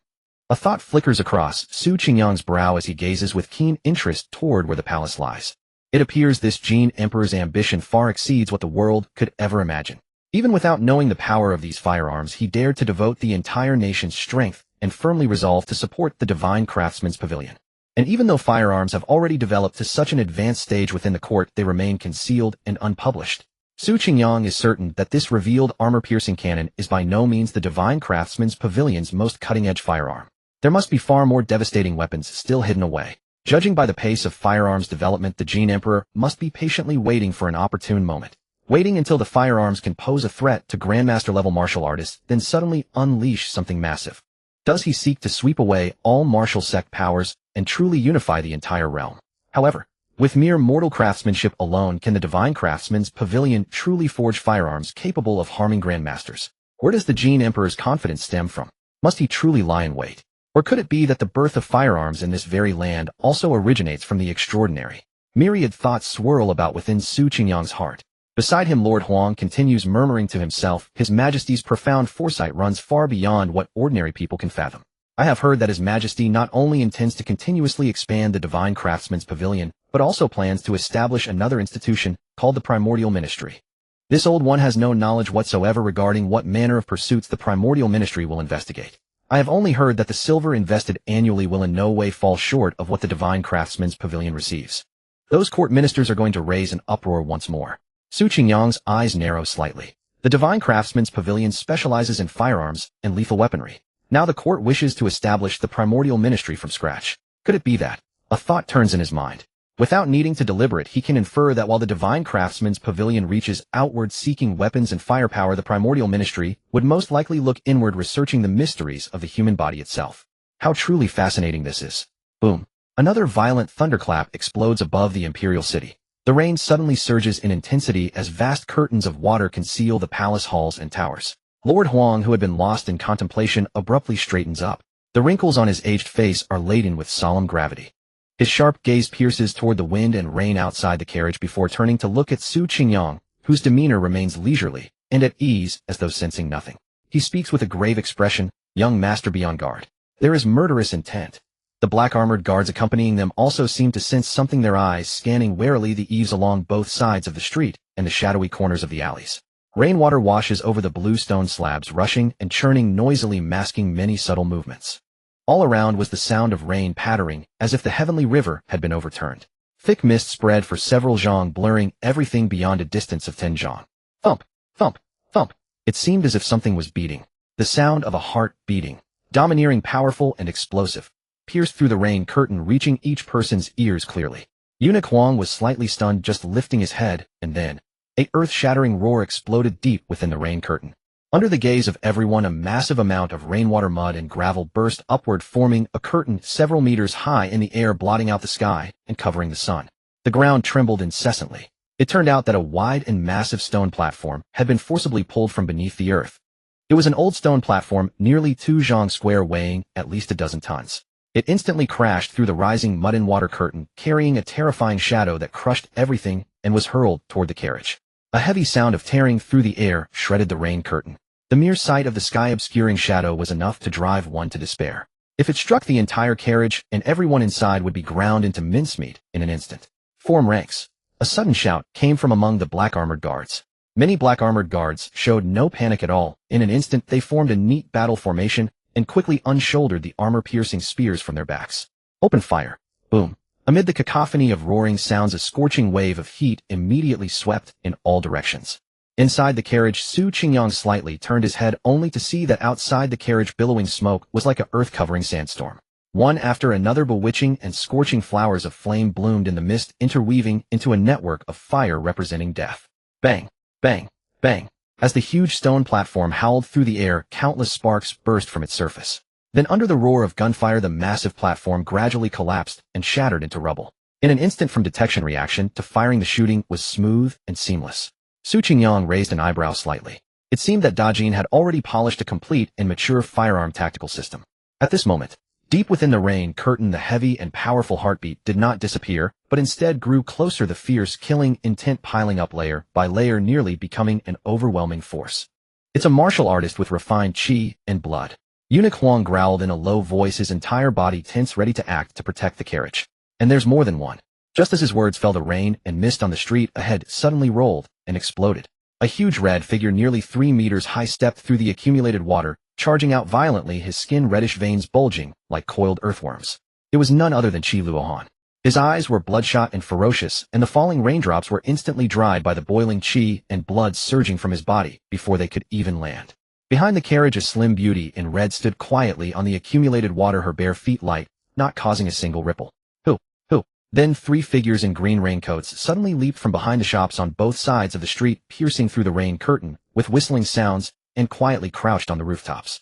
A thought flickers across Su Qingyang's brow as he gazes with keen interest toward where the palace lies. It appears this Jin Emperor's ambition far exceeds what the world could ever imagine. Even without knowing the power of these firearms, he dared to devote the entire nation's strength and firmly resolved to support the Divine Craftsman's Pavilion. And even though firearms have already developed to such an advanced stage within the court, they remain concealed and unpublished. Su Qingyang is certain that this revealed armor-piercing cannon is by no means the Divine Craftsman's Pavilion's most cutting-edge firearm. There must be far more devastating weapons still hidden away. Judging by the pace of firearms development, the Jin Emperor must be patiently waiting for an opportune moment. Waiting until the firearms can pose a threat to Grandmaster-level martial artists, then suddenly unleash something massive. Does he seek to sweep away all martial sect powers and truly unify the entire realm? However, with mere mortal craftsmanship alone, can the Divine Craftsman's Pavilion truly forge firearms capable of harming Grandmasters? Where does the Jin Emperor's confidence stem from? Must he truly lie in wait? Or could it be that the birth of firearms in this very land also originates from the extraordinary? Myriad thoughts swirl about within Su Qingyang's heart. Beside him, Lord Huang continues murmuring to himself, "His Majesty's profound foresight runs far beyond what ordinary people can fathom. I have heard that His Majesty not only intends to continuously expand the Divine Craftsman's Pavilion, but also plans to establish another institution called the Primordial Ministry. This old one has no knowledge whatsoever regarding what manner of pursuits the Primordial Ministry will investigate. I have only heard that the silver invested annually will in no way fall short of what the Divine Craftsman's Pavilion receives. Those court ministers are going to raise an uproar once more." Su Qingyang's eyes narrow slightly. The Divine Craftsman's Pavilion specializes in firearms and lethal weaponry. Now the court wishes to establish the Primordial Ministry from scratch. Could it be that? A thought turns in his mind. Without needing to deliberate, he can infer that while the Divine Craftsman's Pavilion reaches outward seeking weapons and firepower, the Primordial Ministry would most likely look inward, researching the mysteries of the human body itself. How truly fascinating this is. Boom. Another violent thunderclap explodes above the Imperial City. The rain suddenly surges in intensity as vast curtains of water conceal the palace halls and towers. Lord Huang, who had been lost in contemplation, abruptly straightens up. The wrinkles on his aged face are laden with solemn gravity. His sharp gaze pierces toward the wind and rain outside the carriage before turning to look at Su Qingyang, whose demeanor remains leisurely and at ease as though sensing nothing. He speaks with a grave expression, "Young master, be on guard. There is murderous intent." The black-armored guards accompanying them also seem to sense something, their eyes scanning warily the eaves along both sides of the street and the shadowy corners of the alleys. Rainwater washes over the blue stone slabs, rushing and churning noisily, masking many subtle movements. All around was the sound of rain pattering, as if the heavenly river had been overturned. Thick mist spread for several zhang, blurring everything beyond a distance of 10 zhang. Thump, thump, thump. It seemed as if something was beating. The sound of a heart beating, domineering, powerful, and explosive, pierced through the rain curtain, reaching each person's ears clearly. Eunuch Huang was slightly stunned, just lifting his head, and then a earth-shattering roar exploded deep within the rain curtain. Under the gaze of everyone, a massive amount of rainwater, mud, and gravel burst upward, forming a curtain several meters high in the air, blotting out the sky and covering the sun. The ground trembled incessantly. It turned out that a wide and massive stone platform had been forcibly pulled from beneath the earth. It was an old stone platform, nearly 2 zhang square, weighing at least a dozen tons. It instantly crashed through the rising mud and water curtain, carrying a terrifying shadow that crushed everything and was hurled toward the carriage. A heavy sound of tearing through the air shredded the rain curtain. The mere sight of the sky-obscuring shadow was enough to drive one to despair. If it struck the entire carriage, and everyone inside would be ground into mincemeat in an instant. Form ranks. A sudden shout came from among the black-armored guards. Many black-armored guards showed no panic at all. In an instant, they formed a neat battle formation and quickly unshouldered the armor-piercing spears from their backs. Open fire. Boom. Amid the cacophony of roaring sounds, a scorching wave of heat immediately swept in all directions. Inside the carriage, Su Qingyang slightly turned his head only to see that outside the carriage billowing smoke was like a earth-covering sandstorm. One after another bewitching and scorching flowers of flame bloomed in the mist, interweaving into a network of fire representing death. Bang, bang, bang. As the huge stone platform howled through the air, countless sparks burst from its surface. Then under the roar of gunfire, the massive platform gradually collapsed and shattered into rubble. In an instant from detection reaction to firing, the shooting was smooth and seamless. Su Qingyang raised an eyebrow slightly. It seemed that Dajin had already polished a complete and mature firearm tactical system. At this moment, deep within the rain curtain, the heavy and powerful heartbeat did not disappear, but instead grew closer, the fierce, killing intent piling up layer by layer, nearly becoming an overwhelming force. It's a martial artist with refined chi and blood. Eunuch Huang growled in a low voice, his entire body tense, ready to act to protect the carriage. And there's more than one. Just as his words fell, the rain and mist on the street ahead suddenly rolled and exploded. A huge red figure nearly 3 meters high stepped through the accumulated water, charging out violently, his skin reddish, veins bulging like coiled earthworms. It was none other than Qi Luohan. His eyes were bloodshot and ferocious, and the falling raindrops were instantly dried by the boiling qi and blood surging from his body before they could even land. Behind the carriage, a slim beauty in red stood quietly on the accumulated water, her bare feet light, not causing a single ripple. Who? Then 3 figures in green raincoats suddenly leaped from behind the shops on both sides of the street, piercing through the rain curtain with whistling sounds, and quietly crouched on the rooftops.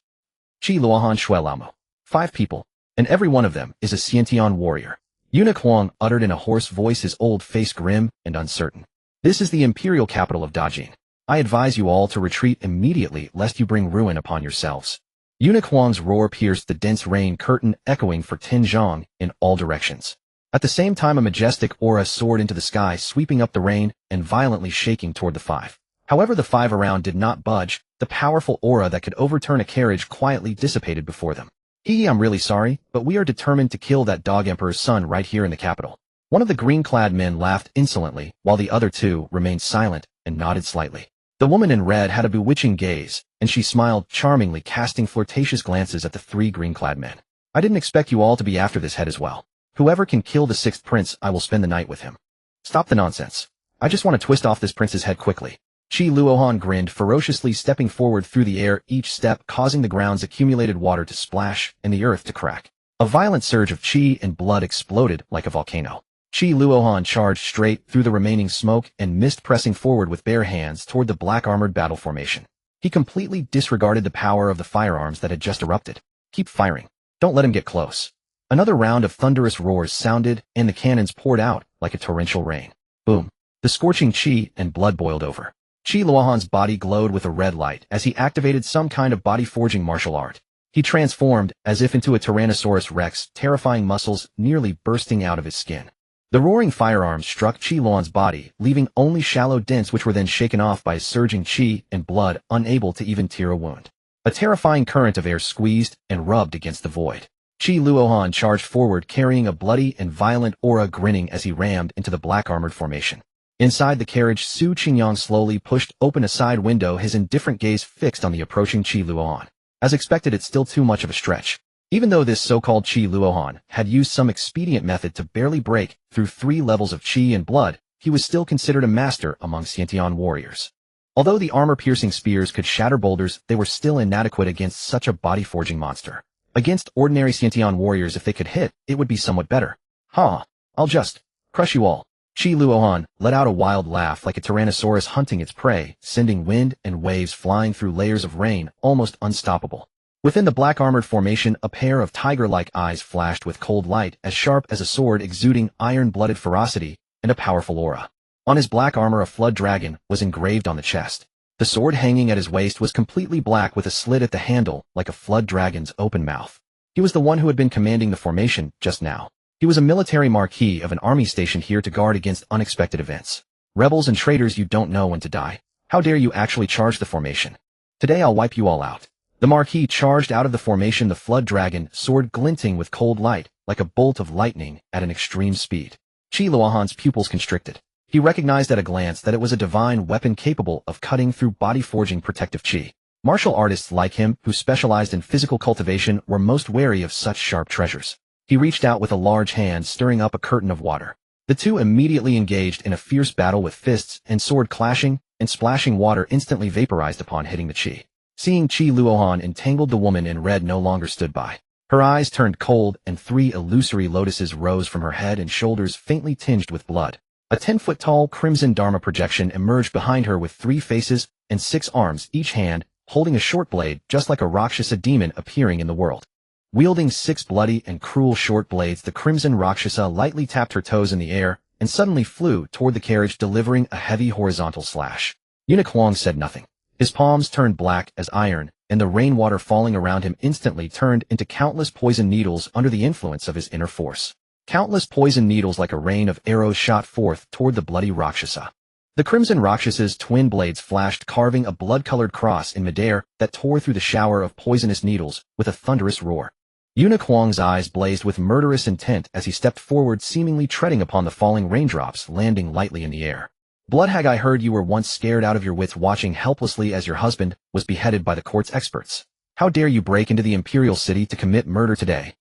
Qi Luohan Shuelamo. 5 people, and every one of them is a Xiantian warrior. Eunuch Huang uttered in a hoarse voice, his old face grim and uncertain. This is the imperial capital of Dajin. I advise you all to retreat immediately, lest you bring ruin upon yourselves. Eunuch Huang's roar pierced the dense rain curtain, echoing for Tinzhong in all directions. At the same time, a majestic aura soared into the sky, sweeping up the rain and violently shaking toward the 5. However, the 5 around did not budge. The powerful aura that could overturn a carriage quietly dissipated before them. I'm really sorry, but we are determined to kill that dog emperor's son right here in the capital. One of the green-clad men laughed insolently, while the other 2 remained silent and nodded slightly. The woman in red had a bewitching gaze, and she smiled charmingly, casting flirtatious glances at the 3 green-clad men. I didn't expect you all to be after this head as well. Whoever can kill the 6th prince, I will spend the night with him. Stop the nonsense. I just want to twist off this prince's head quickly. Qi Luohan grinned ferociously, stepping forward through the air, each step causing the ground's accumulated water to splash and the earth to crack. A violent surge of qi and blood exploded like a volcano. Qi Luohan charged straight through the remaining smoke and mist, pressing forward with bare hands toward the black-armored battle formation. He completely disregarded the power of the firearms that had just erupted. Keep firing. Don't let him get close. Another round of thunderous roars sounded, and the cannons poured out like a torrential rain. Boom. The scorching qi and blood boiled over. Qi Luohan's body glowed with a red light as he activated some kind of body-forging martial art. He transformed as if into a Tyrannosaurus Rex, terrifying muscles nearly bursting out of his skin. The roaring firearms struck Qi Luohan's body, leaving only shallow dents, which were then shaken off by his surging qi and blood, unable to even tear a wound. A terrifying current of air squeezed and rubbed against the void. Qi Luohan charged forward, carrying a bloody and violent aura, grinning as he rammed into the black-armored formation. Inside the carriage, Su Qingyang slowly pushed open a side window, his indifferent gaze fixed on the approaching Qi Luohan. As expected, it's still too much of a stretch. Even though this so-called Qi Luohan had used some expedient method to barely break through 3 levels of qi and blood, he was still considered a master among Xiantian warriors. Although the armor-piercing spears could shatter boulders, they were still inadequate against such a body-forging monster. Against ordinary Xiantian warriors, if they could hit, it would be somewhat better. I'll just crush you all. Qi Luohan let out a wild laugh like a tyrannosaurus hunting its prey, sending wind and waves flying through layers of rain, almost unstoppable. Within the black-armored formation, a pair of tiger-like eyes flashed with cold light, as sharp as a sword, exuding iron-blooded ferocity and a powerful aura. On his black armor, a flood dragon was engraved on the chest. The sword hanging at his waist was completely black, with a slit at the handle like a flood dragon's open mouth. He was the one who had been commanding the formation just now. He was a military marquis of an army stationed here to guard against unexpected events. Rebels and traitors, you don't know when to die. How dare you actually charge the formation? Today I'll wipe you all out. The marquis charged out of the formation, the flood dragon, sword glinting with cold light, like a bolt of lightning at an extreme speed. Qi Luohan's pupils constricted. He recognized at a glance that it was a divine weapon capable of cutting through body-forging protective qi. Martial artists like him, who specialized in physical cultivation, were most wary of such sharp treasures. He reached out with a large hand, stirring up a curtain of water. The two immediately engaged in a fierce battle with fists and sword clashing, and splashing water instantly vaporized upon hitting the qi. Seeing Qi Luohan entangled, the woman in red no longer stood by. Her eyes turned cold, and 3 illusory lotuses rose from her head and shoulders, faintly tinged with blood. A 10-foot-tall crimson Dharma projection emerged behind her with 3 faces and 6 arms, each hand holding a short blade, just like a Rakshasa demon appearing in the world. Wielding 6 bloody and cruel short blades, the crimson Rakshasa lightly tapped her toes in the air and suddenly flew toward the carriage, delivering a heavy horizontal slash. Eunuch Huang said nothing. His palms turned black as iron, and the rainwater falling around him instantly turned into countless poison needles under the influence of his inner force. Countless poison needles like a rain of arrows shot forth toward the bloody Rakshasa. The crimson Rakshasa's twin blades flashed, carving a blood-colored cross in midair that tore through the shower of poisonous needles with a thunderous roar. Eunuch Huang's eyes blazed with murderous intent as he stepped forward, seemingly treading upon the falling raindrops, landing lightly in the air. Bloodhag, I heard you were once scared out of your wits watching helplessly as your husband was beheaded by the court's experts. How dare you break into the imperial city to commit murder today?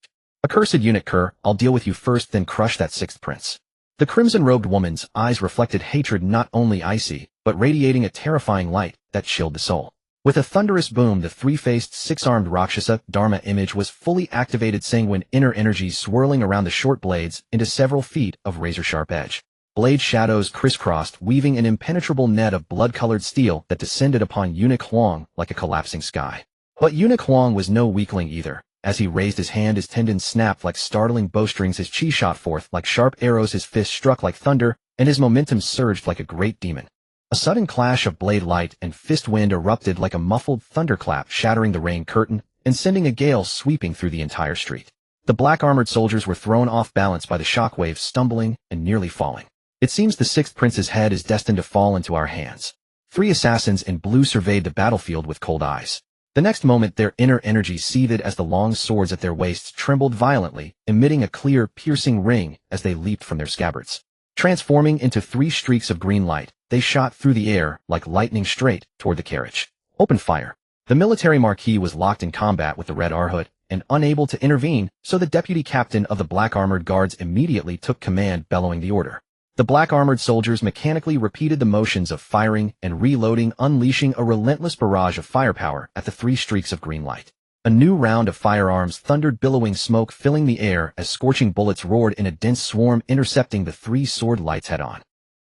Accursed eunuch cur, I'll deal with you first, then crush that 6th prince. The crimson-robed woman's eyes reflected hatred, not only icy, but radiating a terrifying light that chilled the soul. With a thunderous boom, the 3-faced, 6-armed Rakshasa Dharma image was fully activated, sanguine inner energies swirling around the short blades into several feet of razor-sharp edge. Blade shadows crisscrossed, weaving an impenetrable net of blood-colored steel that descended upon Eunuch Huang like a collapsing sky. But Eunuch Huang was no weakling either. As he raised his hand, his tendons snapped like startling bowstrings, his chi shot forth like sharp arrows, his fist struck like thunder, and his momentum surged like a great demon. A sudden clash of blade light and fist wind erupted like a muffled thunderclap, shattering the rain curtain and sending a gale sweeping through the entire street. The black-armored soldiers were thrown off balance by the shockwaves, stumbling and nearly falling. It seems the 6th prince's head is destined to fall into our hands. 3 assassins in blue surveyed the battlefield with cold eyes. The next moment, their inner energy seethed as the long swords at their waists trembled violently, emitting a clear, piercing ring as they leaped from their scabbards. Transforming into 3 streaks of green light, they shot through the air like lightning straight toward the carriage. Open fire. The military marquis was locked in combat with the Red Arhut and unable to intervene, so the deputy captain of the black-armored guards immediately took command, bellowing the order. The black-armored soldiers mechanically repeated the motions of firing and reloading, unleashing a relentless barrage of firepower at the 3 streaks of green light. A new round of firearms thundered, billowing smoke filling the air as scorching bullets roared in a dense swarm, intercepting the 3 sword lights head-on.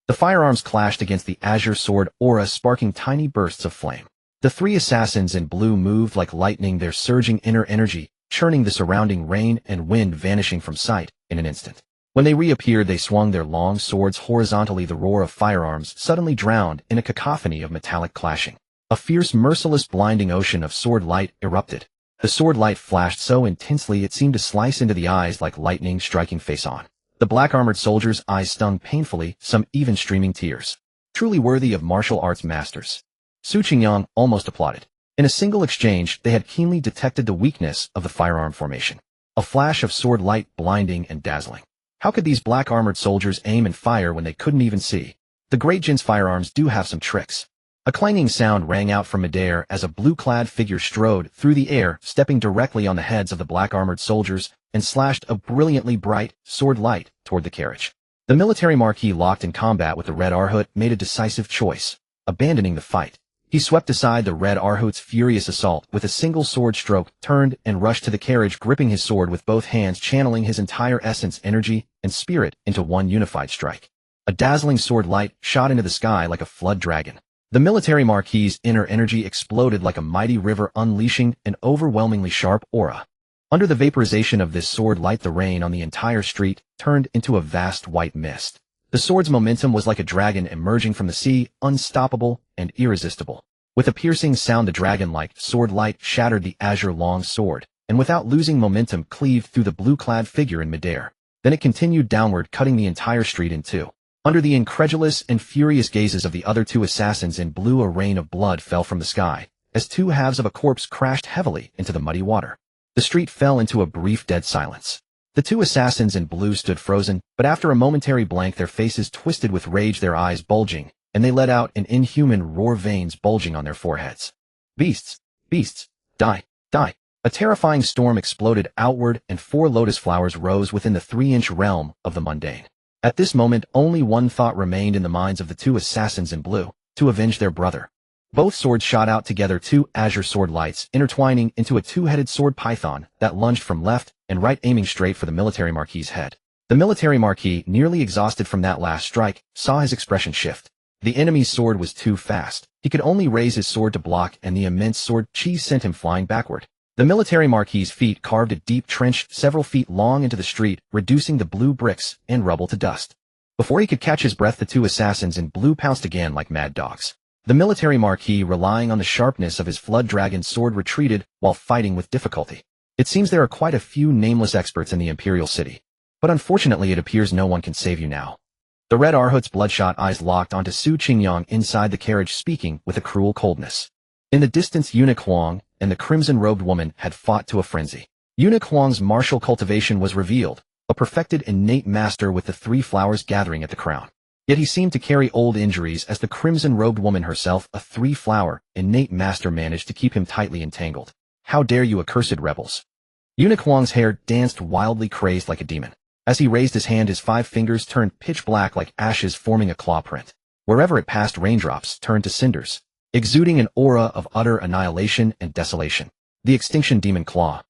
The firearms clashed against the azure sword aura, sparking tiny bursts of flame. The 3 assassins in blue moved like lightning, their surging inner energy churning the surrounding rain and wind, vanishing from sight in an instant. When they reappeared, they swung their long swords horizontally, the roar of firearms suddenly drowned in a cacophony of metallic clashing. A fierce, merciless, blinding ocean of sword light erupted. The sword light flashed so intensely it seemed to slice into the eyes like lightning striking face-on. The black-armored soldiers' eyes stung painfully, some even streaming tears. Truly worthy of martial arts masters. Su Qingyang almost applauded. In a single exchange, they had keenly detected the weakness of the firearm formation. A flash of sword light, blinding and dazzling. How could these black-armored soldiers aim and fire when they couldn't even see? The Great Jin's firearms do have some tricks. A clanging sound rang out from midair as a blue-clad figure strode through the air, stepping directly on the heads of the black-armored soldiers and slashed a brilliantly bright sword light toward the carriage. The military marquis, locked in combat with the Red Arhut, made a decisive choice, abandoning the fight. He swept aside the Red Arhut's furious assault with a single sword stroke, turned and rushed to the carriage, gripping his sword with both hands, channeling his entire essence, energy, and spirit into one unified strike. A dazzling sword light shot into the sky like a flood dragon. The military marquis's inner energy exploded like a mighty river, unleashing an overwhelmingly sharp aura. Under the vaporization of this sword light, the rain on the entire street turned into a vast white mist. The sword's momentum was like a dragon emerging from the sea, unstoppable and irresistible. With a piercing sound, the dragon-like sword light shattered the azure long sword, and without losing momentum cleaved through the blue-clad figure in midair. Then it continued downward, cutting the entire street in two. Under the incredulous and furious gazes of the other two assassins in blue, a rain of blood fell from the sky, as two halves of a corpse crashed heavily into the muddy water. The street fell into a brief dead silence. The two assassins in blue stood frozen, but after a momentary blank their faces twisted with rage, their eyes bulging, and they let out an inhuman roar, veins bulging on their foreheads. Beasts! Beasts! Die! Die! A terrifying storm exploded outward, and 4 lotus flowers rose within the 3-inch realm of the mundane. At this moment, only one thought remained in the minds of the two assassins in blue: to avenge their brother. Both swords shot out together, 2 azure sword lights intertwining into a 2-headed sword python that lunged from left and right, aiming straight for the military marquis's head. The military marquis, nearly exhausted from that last strike, saw his expression shift. The enemy's sword was too fast. He could only raise his sword to block, and the immense sword cheese sent him flying backward. The military marquis's feet carved a deep trench several feet long into the street, reducing the blue bricks and rubble to dust. Before he could catch his breath, the two assassins in blue pounced again like mad dogs. The military marquis, relying on the sharpness of his flood dragon sword, retreated while fighting with difficulty. It seems there are quite a few nameless experts in the imperial city, but unfortunately it appears no one can save you now. The Red Arhut's bloodshot eyes locked onto Su Qingyang inside the carriage, speaking with a cruel coldness. In the distance, Eunuch Huang and the crimson-robed woman had fought to a frenzy. Eunuch Huang's martial cultivation was revealed, a perfected innate master with the 3 flowers gathering at the crown. Yet he seemed to carry old injuries, as the crimson-robed woman herself, a 3-flower innate master, managed to keep him tightly entangled. How dare you, accursed rebels! Eunuch Huang's hair danced wildly, crazed like a demon. As he raised his hand, his 5 fingers turned pitch black like ashes, forming a claw print. Wherever it passed, raindrops turned to cinders, exuding an aura of utter annihilation and desolation. The Extinction Demon Claw.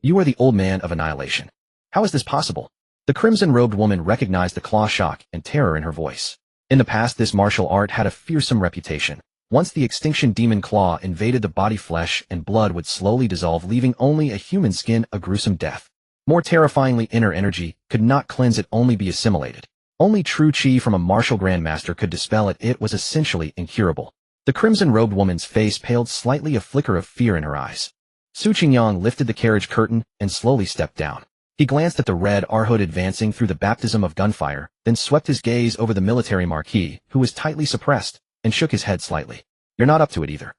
You are the Old Man of Annihilation. How is this possible? The crimson-robed woman recognized the claw, shock and terror in her voice. In the past, this martial art had a fearsome reputation. Once the Extinction Demon Claw invaded the body, flesh and blood would slowly dissolve, leaving only a human skin, a gruesome death. More terrifyingly, inner energy could not cleanse it, only be assimilated. Only true chi from a martial grandmaster could dispel it. It was essentially incurable. The crimson-robed woman's face paled slightly, a flicker of fear in her eyes. Su Qingyang lifted the carriage curtain and slowly stepped down. He glanced at the Red Arhut advancing through the baptism of gunfire, then swept his gaze over the military marquis, who was tightly suppressed, and shook his head slightly. You're not up to it either.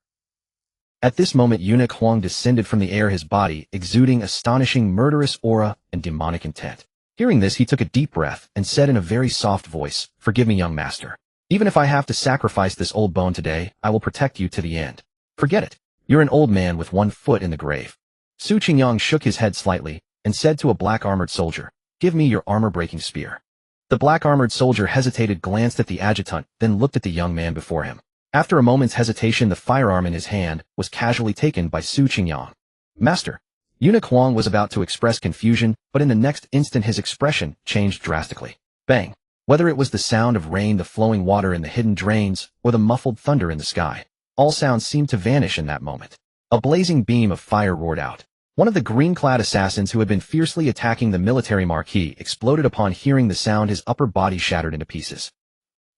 At this moment, Eunuch Huang descended from the air, his body exuding astonishing murderous aura and demonic intent. Hearing this, he took a deep breath and said in a very soft voice, "Forgive me, young master. Even if I have to sacrifice this old bone today, I will protect you to the end. Forget it. You're an old man with 1 foot in the grave." Su Qingyang shook his head slightly and said to a black-armored soldier, "Give me your armor-breaking spear." The black-armored soldier hesitated, glanced at the adjutant, then looked at the young man before him. After a moment's hesitation, the firearm in his hand was casually taken by Su Qingyang. "Master." Eunuch Huang was about to express confusion, but in the next instant his expression changed drastically. Bang! Whether it was the sound of rain, the flowing water in the hidden drains, or the muffled thunder in the sky, all sounds seemed to vanish in that moment. A blazing beam of fire roared out. One of the green-clad assassins who had been fiercely attacking the military marquis exploded upon hearing the sound. His upper body shattered into pieces.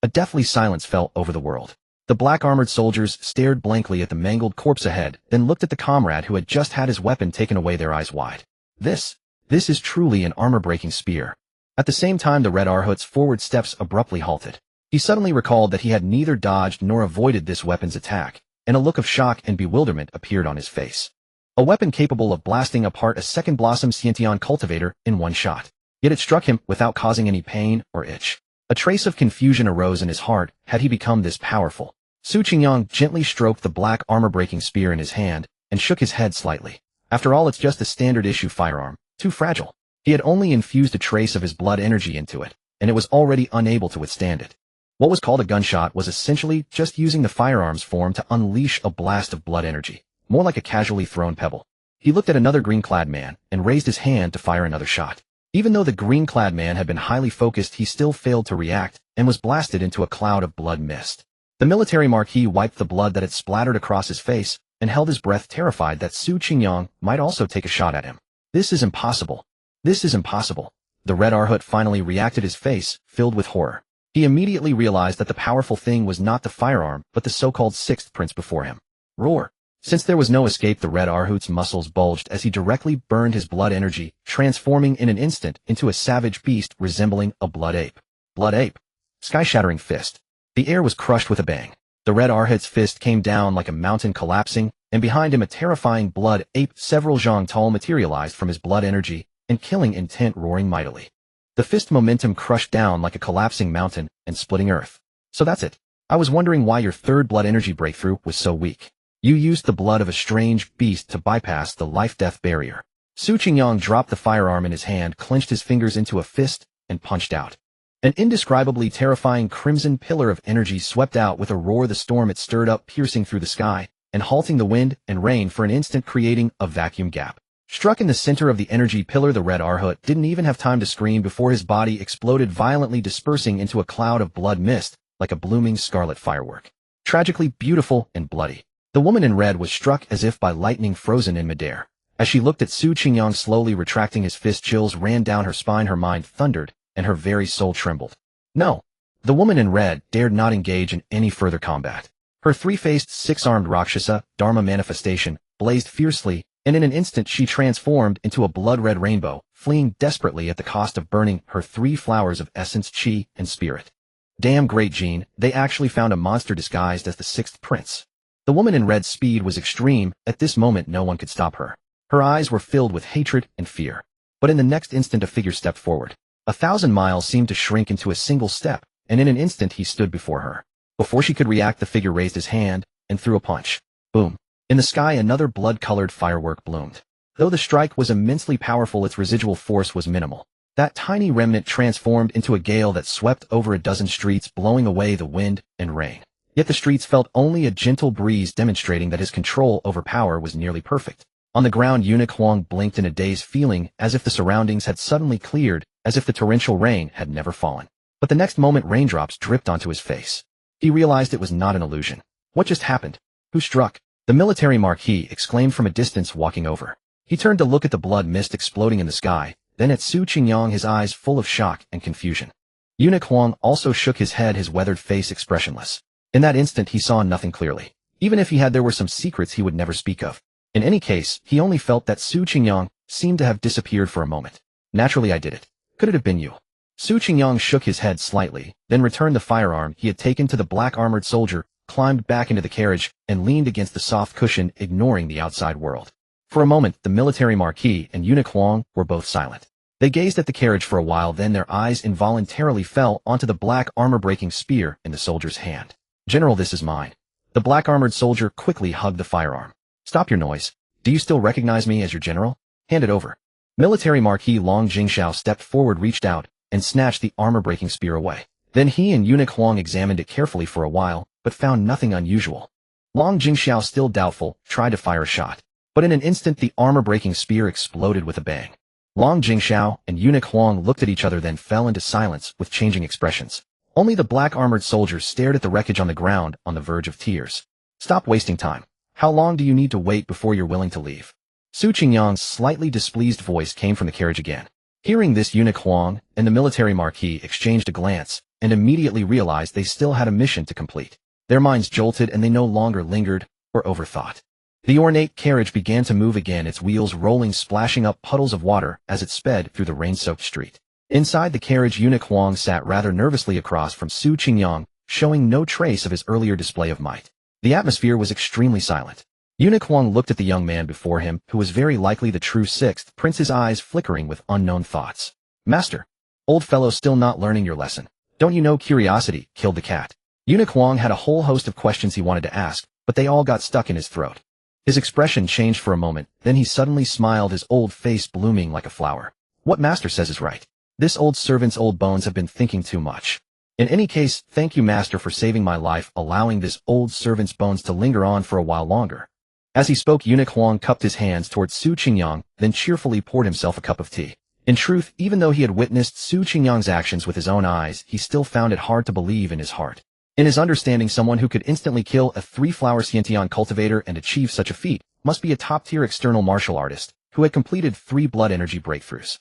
A deathly silence fell over the world. The black-armored soldiers stared blankly at the mangled corpse ahead, then looked at the comrade who had just had his weapon taken away, their eyes wide. This is truly an armor-breaking spear. At the same time, the Red Arhut's forward steps abruptly halted. He suddenly recalled that he had neither dodged nor avoided this weapon's attack, and a look of shock and bewilderment appeared on his face. A weapon capable of blasting apart a second Blossom Sciention cultivator in 1 shot. Yet it struck him without causing any pain or itch. A trace of confusion arose in his heart. Had he become this powerful? Su Qingyang gently stroked the black armor-breaking spear in his hand and shook his head slightly. After all, it's just a standard-issue firearm, too fragile. He had only infused a trace of his blood energy into it, and it was already unable to withstand it. What was called a gunshot was essentially just using the firearm's form to unleash a blast of blood energy, more like a casually thrown pebble. He looked at another green-clad man and raised his hand to fire another shot. Even though the green-clad man had been highly focused, he still failed to react and was blasted into a cloud of blood mist. The military marquis wiped the blood that had splattered across his face and held his breath, terrified that Su Qingyang might also take a shot at him. This is impossible. This is impossible. The Red Arhut finally reacted, his face filled with horror. He immediately realized that the powerful thing was not the firearm, but the so-called 6th prince before him. Roar! Since there was no escape, the Red Arhut's muscles bulged as he directly burned his blood energy, transforming in an instant into a savage beast resembling a blood ape. Blood ape. Sky-shattering fist. The air was crushed with a bang. The Red Arhut's fist came down like a mountain collapsing, and behind him a terrifying blood ape several zhang tall materialized from his blood energy, and killing intent roaring mightily. The fist momentum crushed down like a collapsing mountain and splitting earth. So that's it. I was wondering why your third blood energy breakthrough was so weak. You used the blood of a strange beast to bypass the life-death barrier. Su Qingyang dropped the firearm in his hand, clenched his fingers into a fist, and punched out. An indescribably terrifying crimson pillar of energy swept out with a roar. The storm it stirred up, piercing through the sky, and halting the wind and rain for an instant, creating a vacuum gap. Struck in the center of the energy pillar, the Red Arhut didn't even have time to scream before his body exploded, violently dispersing into a cloud of blood mist, like a blooming scarlet firework. Tragically beautiful and bloody. The woman in red was struck as if by lightning, frozen in midair. As she looked at Su Qingyang slowly retracting his fist, chills ran down her spine, her mind thundered, and her very soul trembled. No. The woman in red dared not engage in any further combat. Her three-faced, six-armed Rakshasa, Dharma manifestation, blazed fiercely, and in an instant she transformed into a blood-red rainbow, fleeing desperately at the cost of burning her 3 flowers of essence, chi, and spirit. Damn great Jean, they actually found a monster disguised as the 6th prince. The woman in red's speed was extreme. At this moment no one could stop her. Her eyes were filled with hatred and fear. But in the next instant a figure stepped forward. 1,000 miles seemed to shrink into a single step, and in an instant he stood before her. Before she could react, the figure raised his hand and threw a punch. Boom. In the sky another blood-colored firework bloomed. Though the strike was immensely powerful, its residual force was minimal. That tiny remnant transformed into a gale that swept over a dozen streets, blowing away the wind and rain. Yet the streets felt only a gentle breeze, demonstrating that his control over power was nearly perfect. On the ground, Eunuch Huang blinked in a daze, feeling as if the surroundings had suddenly cleared, as if the torrential rain had never fallen. But the next moment raindrops dripped onto his face. He realized it was not an illusion. What just happened? Who struck? The military marquis exclaimed from a distance, walking over. He turned to look at the blood mist exploding in the sky, then at Su Qingyang, his eyes full of shock and confusion. Eunuch Huang also shook his head, his weathered face expressionless. In that instant he saw nothing clearly. Even if he had, there were some secrets he would never speak of. In any case, he only felt that Su Qingyang seemed to have disappeared for a moment. Naturally I did it. Could it have been you? Su Qingyang shook his head slightly, then returned the firearm he had taken to the black-armored soldier, climbed back into the carriage, and leaned against the soft cushion, ignoring the outside world. For a moment, the military marquis and Eunuch Huang were both silent. They gazed at the carriage for a while, then their eyes involuntarily fell onto the black armor-breaking spear in the soldier's hand. General, this is mine. The black-armored soldier quickly hugged the firearm. Stop your noise. Do you still recognize me as your general? Hand it over. Military Marquis Long Jingxiao stepped forward, reached out, and snatched the armor-breaking spear away. Then he and Eunuch Huang examined it carefully for a while, but found nothing unusual. Long Jingxiao, still doubtful, tried to fire a shot. But in an instant the armor-breaking spear exploded with a bang. Long Jingxiao and Eunuch Huang looked at each other, then fell into silence with changing expressions. Only the black-armored soldier stared at the wreckage on the ground, on the verge of tears. Stop wasting time. How long do you need to wait before you're willing to leave? Su Qingyang's slightly displeased voice came from the carriage again. Hearing this, Eunuch Huang and the military marquis exchanged a glance, and immediately realized they still had a mission to complete. Their minds jolted, and they no longer lingered or overthought. The ornate carriage began to move again, its wheels rolling, splashing up puddles of water as it sped through the rain-soaked street. Inside the carriage, Eunuch Huang sat rather nervously across from Su Qingyang, showing no trace of his earlier display of might. The atmosphere was extremely silent. Eunuch Huang looked at the young man before him, who was very likely the true 6th prince, his eyes flickering with unknown thoughts. Master, old fellow, still not learning your lesson. Don't you know curiosity killed the cat? Eunuch Huang had a whole host of questions he wanted to ask, but they all got stuck in his throat. His expression changed for a moment, then he suddenly smiled, his old face blooming like a flower. What master says is right. This old servant's old bones have been thinking too much. In any case, thank you, master, for saving my life, allowing this old servant's bones to linger on for a while longer. As he spoke, Eunuch Huang cupped his hands towards Su Qingyang, then cheerfully poured himself a cup of tea. In truth, even though he had witnessed Su Qingyang's actions with his own eyes, he still found it hard to believe in his heart. In his understanding, someone who could instantly kill a 3-flower Xiantian cultivator and achieve such a feat must be a top-tier external martial artist who had completed 3 blood energy breakthroughs.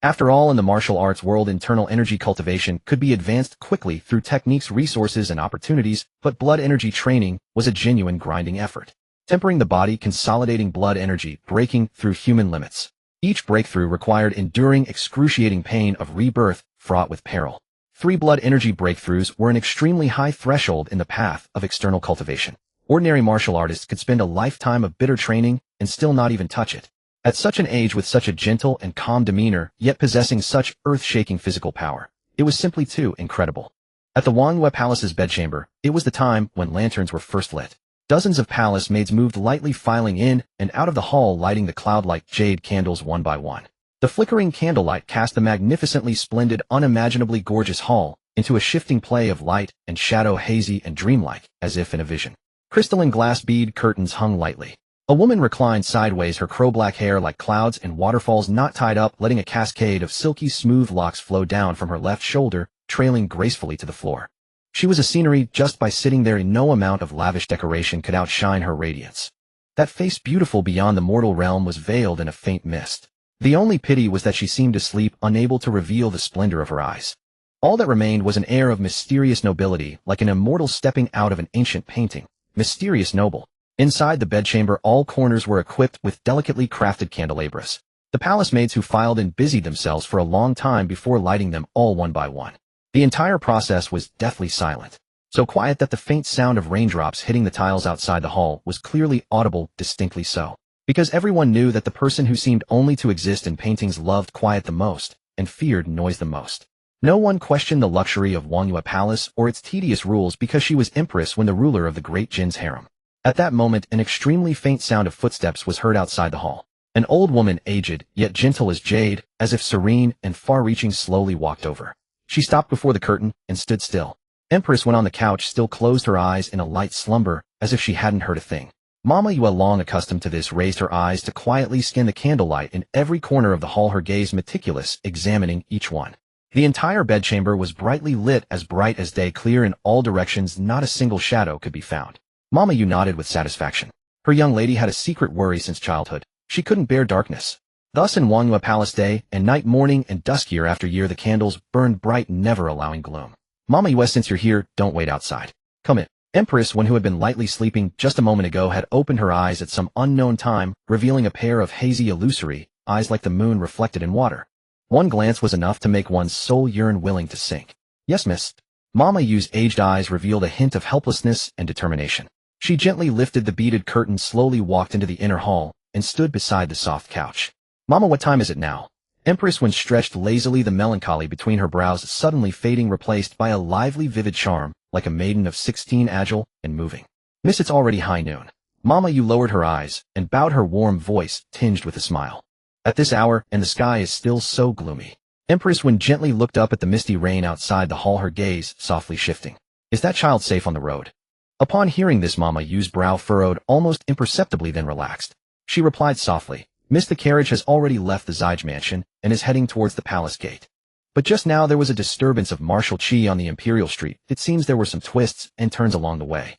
After all, in the martial arts world, internal energy cultivation could be advanced quickly through techniques, resources, and opportunities, but blood energy training was a genuine grinding effort. tempering the body, consolidating blood energy, breaking through human limits. Each breakthrough required enduring, excruciating pain of rebirth, fraught with peril. 3 blood energy breakthroughs were an extremely high threshold in the path of external cultivation. Ordinary martial artists could spend a lifetime of bitter training and still not even touch it. At such an age, with such a gentle and calm demeanor, yet possessing such earth-shaking physical power, it was simply too incredible. At the Wangyue Palace's bedchamber, it was the time when lanterns were first lit. Dozens of palace maids moved lightly, filing in and out of the hall, lighting the cloud-like jade candles one by one. The flickering candlelight cast the magnificently splendid, unimaginably gorgeous hall into a shifting play of light and shadow, hazy and dreamlike, as if in a vision. Crystalline glass bead curtains hung lightly. A woman reclined sideways, her crow-black hair like clouds and waterfalls not tied up, letting a cascade of silky smooth locks flow down from her left shoulder, trailing gracefully to the floor. She was a scenery just by sitting there. No amount of lavish decoration could outshine her radiance. That face, beautiful beyond the mortal realm, was veiled in a faint mist. The only pity was that she seemed asleep, unable to reveal the splendor of her eyes. All that remained was an air of mysterious nobility, like an immortal stepping out of an ancient painting. Mysterious noble. Inside the bedchamber, all corners were equipped with delicately crafted candelabras. The palace maids who filed in busied themselves for a long time before lighting them all one by one. The entire process was deathly silent, so quiet that the faint sound of raindrops hitting the tiles outside the hall was clearly audible, distinctly so, because everyone knew that the person who seemed only to exist in paintings loved quiet the most and feared noise the most. No one questioned the luxury of Wangyue Palace or its tedious rules, because she was empress when the ruler of the great Jin's harem. At that moment, an extremely faint sound of footsteps was heard outside the hall. An old woman, aged yet gentle as jade, as if serene and far-reaching, slowly walked over. She stopped before the curtain and stood still. Empress went on the couch, still closed her eyes in a light slumber, as if she hadn't heard a thing. Mama Yue, long accustomed to this, raised her eyes to quietly scan the candlelight in every corner of the hall, her gaze meticulous, examining each one. The entire bedchamber was brightly lit, as bright as day, clear in all directions, not a single shadow could be found. Mama Yue nodded with satisfaction. Her young lady had a secret worry since childhood. She couldn't bear darkness. Thus in Wangyue Palace, day and night, morning and dusk, year after year, the candles burned bright, never allowing gloom. Mama Yue, since you're here, don't wait outside. Come in. Empress, one who had been lightly sleeping just a moment ago, had opened her eyes at some unknown time, revealing a pair of hazy, illusory eyes like the moon reflected in water. One glance was enough to make one's soul yearn, willing to sink. Yes, miss. Mama Yue's aged eyes revealed a hint of helplessness and determination. She gently lifted the beaded curtain, slowly walked into the inner hall, and stood beside the soft couch. Mama, what time is it now? Empress, when stretched lazily, the melancholy between her brows suddenly fading, replaced by a lively, vivid charm, like a maiden of 16, agile and moving. Miss, it's already high noon. Mama Yue lowered her eyes and bowed, her warm voice tinged with a smile. At this hour, and the sky is still so gloomy. Empress, when gently looked up at the misty rain outside the hall, her gaze softly shifting. Is that child safe on the road? Upon hearing this, Mama Yue's brow furrowed almost imperceptibly, then relaxed. She replied softly, Miss, the carriage has already left the Zijie mansion and is heading towards the palace gate. But just now there was a disturbance of martial qi on the Imperial Street. It seems there were some twists and turns along the way.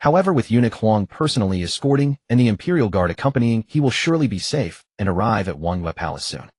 However, with eunuch Huang personally escorting and the Imperial Guard accompanying, he will surely be safe and arrive at Wangyue Palace soon.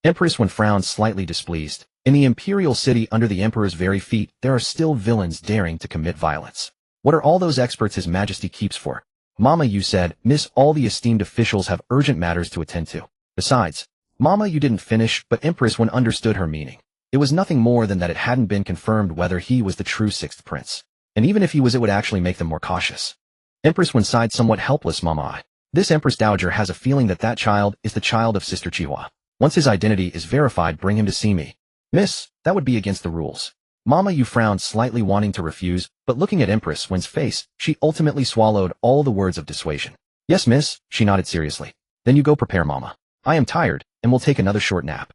Empress, when frowned, slightly displeased. In the Imperial City, under the Emperor's very feet, there are still villains daring to commit violence. What are all those experts His Majesty keeps for? Mama Yue said, Miss, all the esteemed officials have urgent matters to attend to. Besides, Mama Yue didn't finish, but Empress, when understood her meaning. It was nothing more than that it hadn't been confirmed whether he was the true 6th prince. And even if he was, it would actually make them more cautious. Empress, when sighed, somewhat helpless, Mama. This Empress Dowager has a feeling that that child is the child of Sister Chihua. Once his identity is verified, bring him to see me. Miss, that would be against the rules. Mama Yue frowned slightly, wanting to refuse, but looking at Empress Wen's face, she ultimately swallowed all the words of dissuasion. Yes, miss, she nodded seriously. Then you go prepare, Mama. I am tired, and will take another short nap.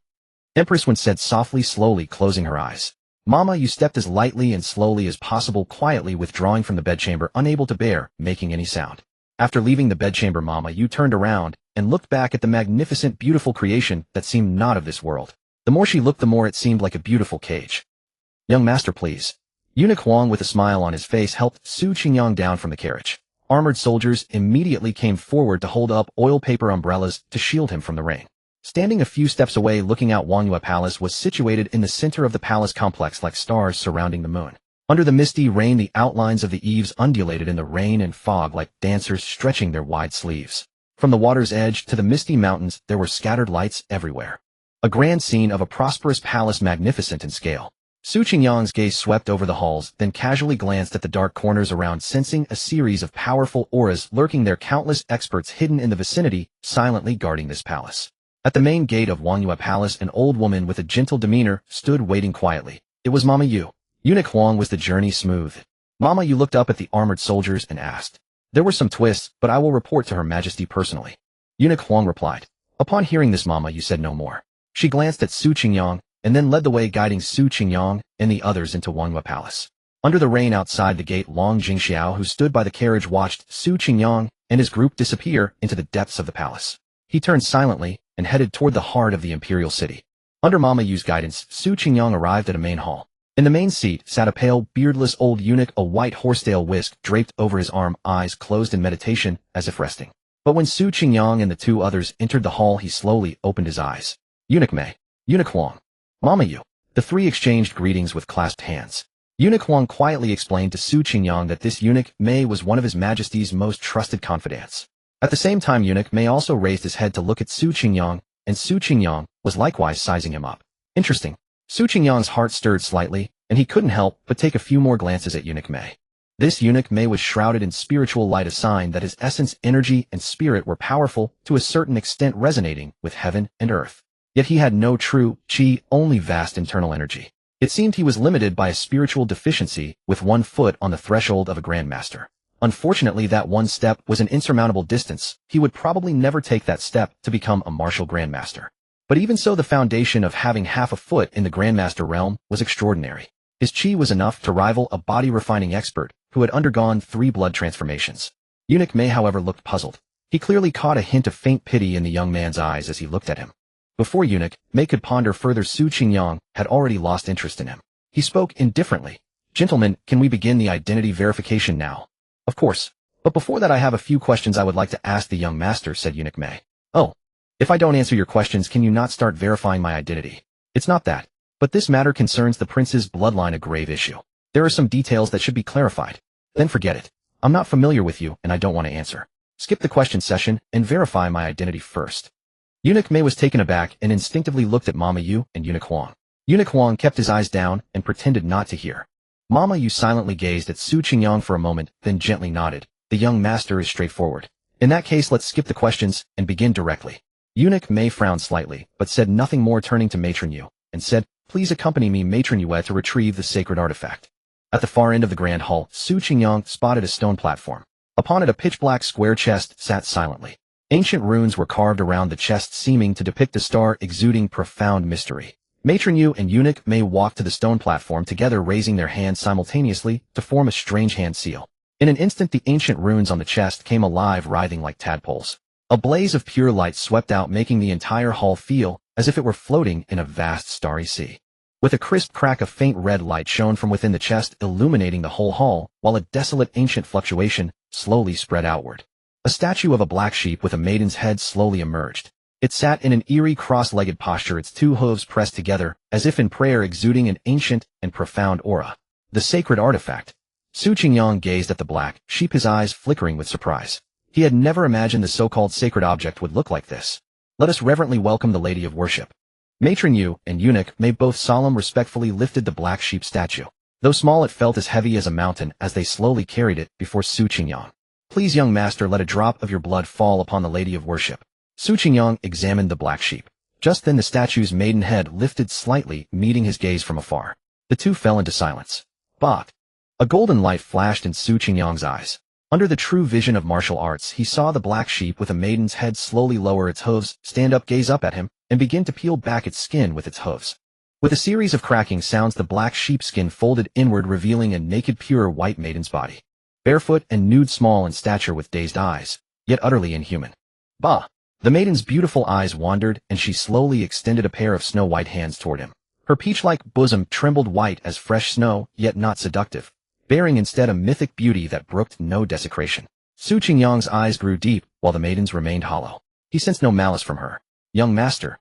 Empress Wen said softly, slowly closing her eyes. Mama Yue stepped as lightly and slowly as possible, quietly withdrawing from the bedchamber, unable to bear making any sound. After leaving the bedchamber, Mama Yue turned around and looked back at the magnificent, beautiful creation that seemed not of this world. The more she looked, the more it seemed like a beautiful cage. Young master, please. Eunuch Huang, with a smile on his face, helped Su Qingyang down from the carriage. Armored soldiers immediately came forward to hold up oil paper umbrellas to shield him from the rain. Standing a few steps away, looking out, Wangyue Palace was situated in the center of the palace complex like stars surrounding the moon. Under the misty rain, the outlines of the eaves undulated in the rain and fog like dancers stretching their wide sleeves. From the water's edge to the misty mountains, there were scattered lights everywhere. A grand scene of a prosperous palace, magnificent in scale. Su Qingyang's gaze swept over the halls, then casually glanced at the dark corners around, sensing a series of powerful auras lurking there, countless experts hidden in the vicinity, silently guarding this palace. At the main gate of Wangyue Palace, an old woman with a gentle demeanor stood waiting quietly. It was Mama Yu. Eunuch Huang. Was the journey smooth? Mama Yu looked up at the armored soldiers and asked. There were some twists, but I will report to Her Majesty personally. Eunuch Huang replied. Upon hearing this, Mama Yu said no more. She glanced at Su Qingyang, and then led the way, guiding Su Qingyang and the others into Wangyue Palace. Under the rain outside the gate, Long Jingxiao, who stood by the carriage, watched Su Qingyang and his group disappear into the depths of the palace. He turned silently and headed toward the heart of the imperial city. Under Mama Yu's guidance, Su Qingyang arrived at a main hall. In the main seat sat a pale, beardless old eunuch, a white horsetail whisk draped over his arm, eyes closed in meditation, as if resting. But when Su Qingyang and the two others entered the hall, he slowly opened his eyes. Eunuch Mei, Eunuch Huang, Mama Yu. The three exchanged greetings with clasped hands. Eunuch Huang quietly explained to Su Qingyang that this Eunuch Mei was one of His Majesty's most trusted confidants. At the same time, Eunuch Mei also raised his head to look at Su Qingyang, and Su Qingyang was likewise sizing him up. Interesting. Su Qingyang's heart stirred slightly, and he couldn't help but take a few more glances at Eunuch Mei. This Eunuch Mei was shrouded in spiritual light, a sign that his essence, energy, and spirit were powerful, to a certain extent resonating with heaven and earth. Yet he had no true qi, only vast internal energy. It seemed he was limited by a spiritual deficiency, with one foot on the threshold of a grandmaster. Unfortunately, that one step was an insurmountable distance. He would probably never take that step to become a martial grandmaster. But even so, the foundation of having half a foot in the grandmaster realm was extraordinary. His qi was enough to rival a body-refining expert who had undergone 3 blood transformations. Eunuch Mei, however, looked puzzled. He clearly caught a hint of faint pity in the young man's eyes as he looked at him. Before Eunuch Mei could ponder further, Su Qingyang had already lost interest in him. He spoke indifferently. Gentlemen, can we begin the identity verification now? Of course. But before that, I have a few questions I would like to ask the young master, said Eunuch Mei. Oh. If I don't answer your questions, can you not start verifying my identity? It's not that. But this matter concerns the prince's bloodline, a grave issue. There are some details that should be clarified. Then forget it. I'm not familiar with you, and I don't want to answer. Skip the question session and verify my identity first. Eunuch Mei was taken aback and instinctively looked at Mama Yu and Eunuch Huang. Eunuch Huang kept his eyes down and pretended not to hear. Mama Yu silently gazed at Su Qingyang for a moment, then gently nodded. The young master is straightforward. In that case, let's skip the questions and begin directly. Eunuch Mei frowned slightly, but said nothing more, turning to Matron Yu, and said, Please accompany me, Matron Yue, to retrieve the sacred artifact. At the far end of the grand hall, Su Qingyang spotted a stone platform. Upon it, a pitch-black square chest sat silently. Ancient runes were carved around the chest, seeming to depict a star, exuding profound mystery. Matron Yu and Eunuch Mei walked to the stone platform together, raising their hands simultaneously to form a strange hand seal. In an instant, the ancient runes on the chest came alive, writhing like tadpoles. A blaze of pure light swept out, making the entire hall feel as if it were floating in a vast starry sea. With a crisp crack, a faint red light shone from within the chest, illuminating the whole hall, while a desolate ancient fluctuation slowly spread outward. A statue of a black sheep with a maiden's head slowly emerged. It sat in an eerie cross-legged posture, its 2 hooves pressed together, as if in prayer, exuding an ancient and profound aura. The sacred artifact. Su Qingyang gazed at the black sheep, his eyes flickering with surprise. He had never imagined the so-called sacred object would look like this. Let us reverently welcome the Lady of Worship. Matron Yu and Eunuch Mei, both solemn, respectfully lifted the black sheep statue. Though small, it felt as heavy as a mountain as they slowly carried it before Su Qingyang. Please, young master, let a drop of your blood fall upon the Lady of Worship. Su Qingyang examined the black sheep. Just then the statue's maiden head lifted slightly, meeting his gaze from afar. The two fell into silence. Bah! A golden light flashed in Su Qingyang's eyes. Under the true vision of martial arts, he saw the black sheep with a maiden's head slowly lower its hooves, stand up, gaze up at him, and begin to peel back its skin with its hooves. With a series of cracking sounds, the black sheep skin folded inward, revealing a naked, pure white maiden's body. Barefoot and nude, small in stature, with dazed eyes, yet utterly inhuman. Bah! The maiden's beautiful eyes wandered, and she slowly extended a pair of snow-white hands toward him. Her peach-like bosom trembled, white as fresh snow, yet not seductive, bearing instead a mythic beauty that brooked no desecration. Su Qingyang's eyes grew deep, while the maiden's remained hollow. He sensed no malice from her. Young master.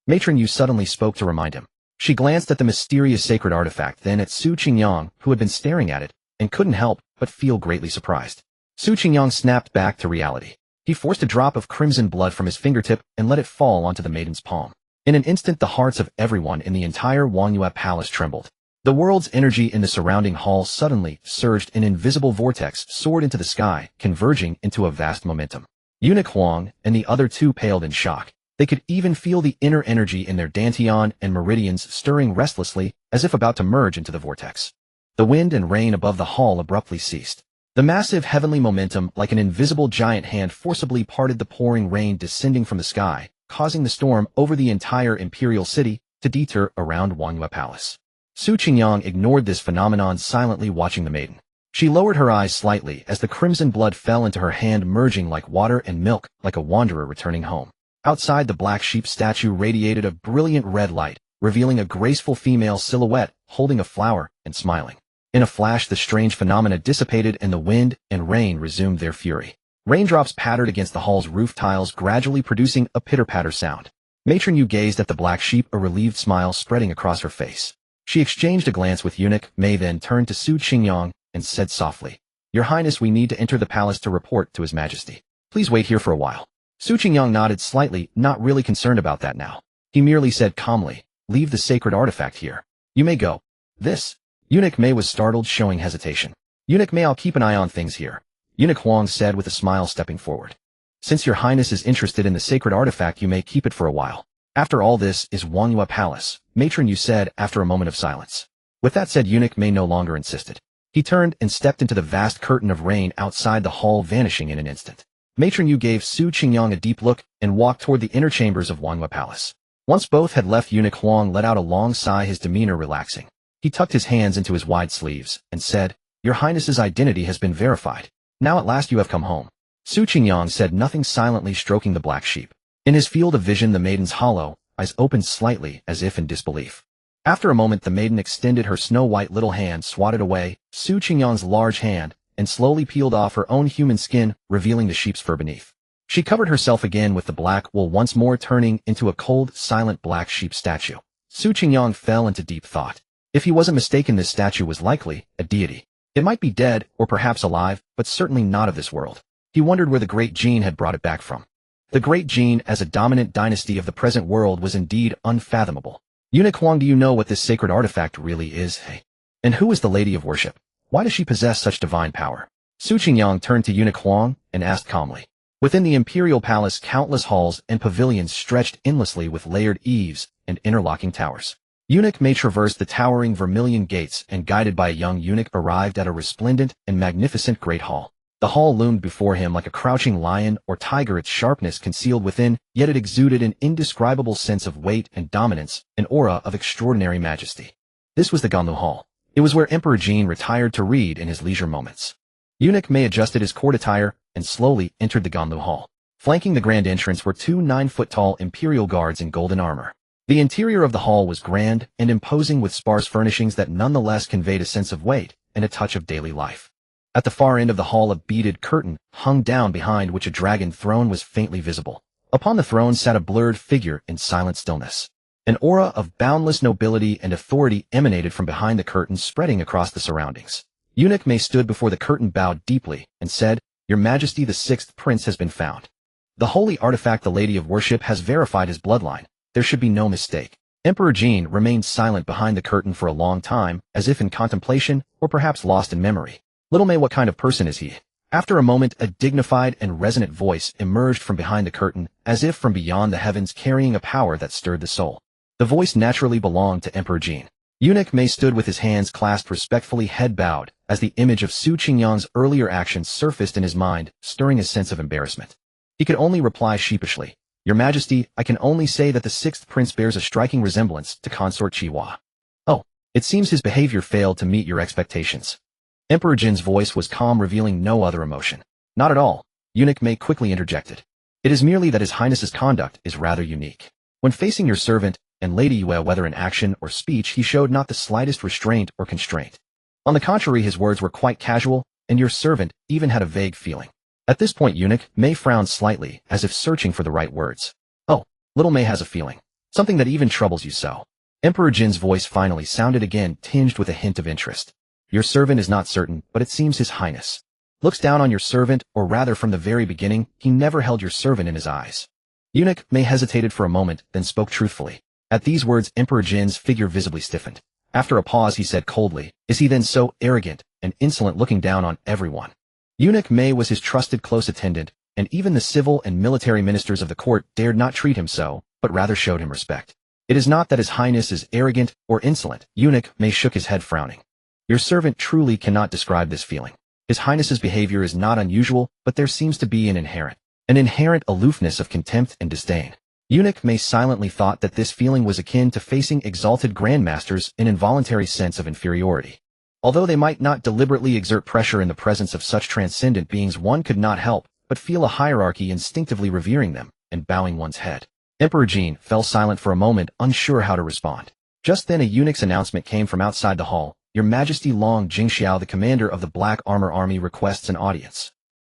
Matron Yu suddenly spoke to remind him. She glanced at the mysterious sacred artifact, then at Su Qingyang, who had been staring at it, and couldn't help but feel greatly surprised. Su Qingyang snapped back to reality. He forced a drop of crimson blood from his fingertip and let it fall onto the maiden's palm. In an instant, the hearts of everyone in the entire Wangyue Palace trembled. The world's energy in the surrounding hall suddenly surged. An invisible vortex soared into the sky, converging into a vast momentum. Eunuch Huang and the other two paled in shock. They could even feel the inner energy in their dantian and meridians stirring restlessly, as if about to merge into the vortex. The wind and rain above the hall abruptly ceased. The massive heavenly momentum, like an invisible giant hand, forcibly parted the pouring rain descending from the sky, causing the storm over the entire imperial city to deter around Wangyue Palace. Su Qingyang ignored this phenomenon, silently watching the maiden. She lowered her eyes slightly as the crimson blood fell into her hand, merging like water and milk, like a wanderer returning home. Outside, the black sheep statue radiated a brilliant red light, revealing a graceful female silhouette holding a flower and smiling. In a flash, the strange phenomena dissipated and the wind and rain resumed their fury. Raindrops pattered against the hall's roof tiles, gradually producing a pitter-patter sound. Matron Yu gazed at the black sheep, a relieved smile spreading across her face. She exchanged a glance with Eunuch Mei, then turned to Su Qingyang and said softly, "Your Highness, we need to enter the palace to report to His Majesty. Please wait here for a while." Su Qingyang nodded slightly, not really concerned about that now. He merely said calmly, "Leave the sacred artifact here. You may go." This? Eunuch Mei was startled, showing hesitation. "Eunuch Mei, I'll keep an eye on things here," Eunuch Huang said with a smile, stepping forward. "Since your Highness is interested in the sacred artifact, you may keep it for a while. After all, this is Wangyue Palace," Matron Yu said after a moment of silence. With that said, Eunuch Mei no longer insisted. He turned and stepped into the vast curtain of rain outside the hall, vanishing in an instant. Matron Yu gave Su Qingyang a deep look and walked toward the inner chambers of Wangyue Palace. Once both had left, Eunuch Huang let out a long sigh, his demeanor relaxing. He tucked his hands into his wide sleeves and said, "Your Highness's identity has been verified. Now at last you have come home." Su Qingyang said nothing, silently stroking the black sheep. In his field of vision, the maiden's hollow eyes opened slightly, as if in disbelief. After a moment, the maiden extended her snow-white little hand, swatted away Su Qingyang's large hand, and slowly peeled off her own human skin, revealing the sheep's fur beneath. She covered herself again with the black wool, once more turning into a cold, silent black sheep statue. Su Qingyang fell into deep thought. If he wasn't mistaken, this statue was likely a deity. It might be dead, or perhaps alive, but certainly not of this world. He wondered where the Great Jin had brought it back from. The Great Jin, as a dominant dynasty of the present world, was indeed unfathomable. "Eunuch Huang, do you know what this sacred artifact really is? Hey? And who is the Lady of Worship? Why does she possess such divine power?" Su Qingyang turned to Eunuch Huang and asked calmly. Within the imperial palace, countless halls and pavilions stretched endlessly with layered eaves and interlocking towers. Eunuch Mei traversed the towering vermilion gates and, guided by a young eunuch, arrived at a resplendent and magnificent great hall. The hall loomed before him like a crouching lion or tiger, its sharpness concealed within, yet it exuded an indescribable sense of weight and dominance, an aura of extraordinary majesty. This was the Ganlu Hall. It was where Emperor Jin retired to read in his leisure moments. Eunuch Mei adjusted his court attire and slowly entered the Ganlu Hall. Flanking the grand entrance were two 9-foot-tall imperial guards in golden armor. The interior of the hall was grand and imposing, with sparse furnishings that nonetheless conveyed a sense of weight and a touch of daily life. At the far end of the hall, a beaded curtain hung down, behind which a dragon throne was faintly visible. Upon the throne sat a blurred figure in silent stillness. An aura of boundless nobility and authority emanated from behind the curtain, spreading across the surroundings. Eunuch Mei stood before the curtain, bowed deeply, and said, "Your Majesty, the 6th prince has been found. The holy artifact, the Lady of Worship, has verified his bloodline. There should be no mistake." Emperor Jin remained silent behind the curtain for a long time, as if in contemplation or perhaps lost in memory. "Little Mei, what kind of person is he?" After a moment, a dignified and resonant voice emerged from behind the curtain, as if from beyond the heavens, carrying a power that stirred the soul. The voice naturally belonged to Emperor Jin. Eunuch Mei stood with his hands clasped, respectfully, head bowed, as the image of Su Qingyang's earlier actions surfaced in his mind, stirring a sense of embarrassment. He could only reply sheepishly, "Your Majesty, I can only say that the 6th prince bears a striking resemblance to Consort Qihua." "Oh, it seems his behavior failed to meet your expectations." Emperor Jin's voice was calm, revealing no other emotion. "Not at all," Eunuch Mei quickly interjected. "It is merely that His Highness's conduct is rather unique. When facing your servant and Lady Yue, whether in action or speech, he showed not the slightest restraint or constraint. On the contrary, his words were quite casual, and your servant even had a vague feeling." At this point, Eunuch Mei frowned slightly, as if searching for the right words. "Oh, little Mei has a feeling. Something that even troubles you so." Emperor Jin's voice finally sounded again, tinged with a hint of interest. Your servant is not certain, but it seems His Highness looks down on your servant, or rather from the very beginning, he never held your servant in his eyes. Eunuch May hesitated for a moment, then spoke truthfully. At these words, Emperor Jin's figure visibly stiffened. After a pause, he said coldly, is he then so arrogant and insolent, looking down on everyone? Eunuch May was his trusted close attendant, and even the civil and military ministers of the court dared not treat him so, but rather showed him respect. It is not that His Highness is arrogant or insolent. Eunuch May shook his head, frowning. Your servant truly cannot describe this feeling. His Highness's behavior is not unusual, but there seems to be an inherent aloofness of contempt and disdain. Eunuch May silently thought that this feeling was akin to facing exalted grandmasters, an involuntary sense of inferiority. Although they might not deliberately exert pressure in the presence of such transcendent beings, one could not help but feel a hierarchy instinctively revering them and bowing one's head. Emperor Jin fell silent for a moment, unsure how to respond. Just then a eunuch's announcement came from outside the hall. Your Majesty, Long Jingxiao, the commander of the Black Armor Army, requests an audience.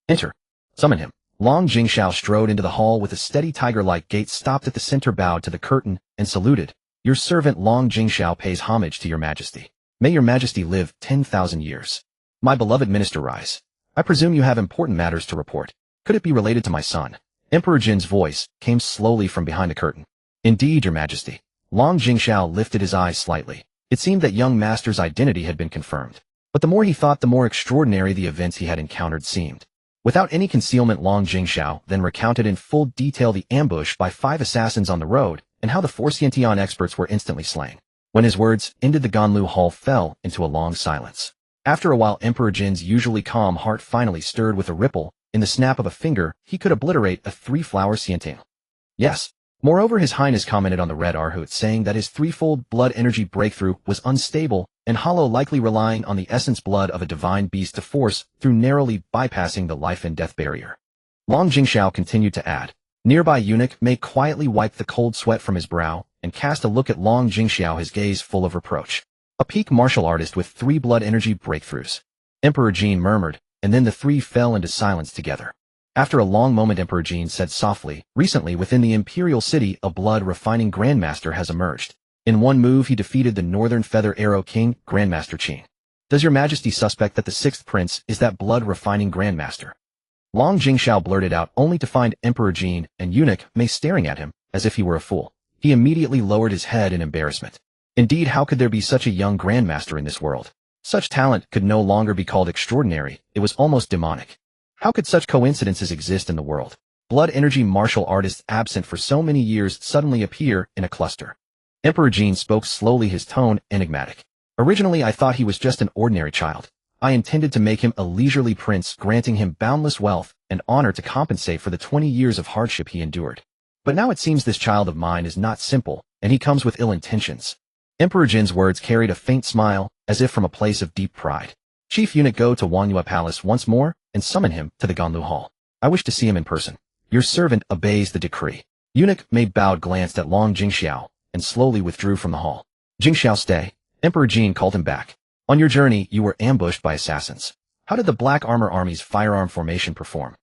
Enter. Summon him. Long Jingxiao strode into the hall with a steady tiger-like gait, stopped at the center, bowed to the curtain, and saluted. Your servant Long Jingxiao pays homage to your Majesty. May your Majesty live 10,000 years. My beloved minister, rise. I presume you have important matters to report. Could it be related to my son? Emperor Jin's voice came slowly from behind the curtain. Indeed, your Majesty. Long Jingxiao lifted his eyes slightly. It seemed that young master's identity had been confirmed. But the more he thought, the more extraordinary the events he had encountered seemed. Without any concealment, Long Jingxiao then recounted in full detail the ambush by 5 assassins on the road, and how the 4 Xiantian experts were instantly slain. When his words ended, the Ganlu hall fell into a long silence. After a while, Emperor Jin's usually calm heart finally stirred with a ripple. In the snap of a finger, he could obliterate a 3-flower Xiantian. Yes. Moreover, His Highness commented on the Red Arhut, saying that his threefold blood energy breakthrough was unstable and hollow, likely relying on the essence blood of a divine beast to force through, narrowly bypassing the life and death barrier. Long Jingxiao continued to add. Nearby Eunuch May quietly wiped the cold sweat from his brow and cast a look at Long Jingxiao, his gaze full of reproach. A peak martial artist with 3 blood energy breakthroughs. Emperor Jin murmured, and then the 3 fell into silence together. After a long moment, Emperor Jin said softly, recently within the Imperial City, a blood-refining Grandmaster has emerged. In one move, he defeated the Northern Feather Arrow King, Grandmaster Qin. Does your Majesty suspect that the 6th Prince is that blood-refining Grandmaster? Long Jingxiao blurted out, only to find Emperor Jin and Eunuch May staring at him, as if he were a fool. He immediately lowered his head in embarrassment. Indeed, how could there be such a young Grandmaster in this world? Such talent could no longer be called extraordinary, it was almost demonic. How could such coincidences exist in the world? Blood energy martial artists absent for so many years suddenly appear in a cluster. Emperor Jin spoke slowly, his tone enigmatic. Originally, I thought he was just an ordinary child. I intended to make him a leisurely prince, granting him boundless wealth and honor to compensate for the 20 years of hardship he endured. But now it seems this child of mine is not simple, and he comes with ill intentions. Emperor Jin's words carried a faint smile, as if from a place of deep pride. Chief Eunuch, go to Wanyue Palace once more and summon him to the Ganlu Hall. I wish to see him in person. Your servant obeys the decree. Eunuch May bowed, glanced at Long Jingxiao, and slowly withdrew from the hall. Jingxiao, stay. Emperor Jin called him back. On your journey, you were ambushed by assassins. How did the Black Armor Army's firearm formation perform?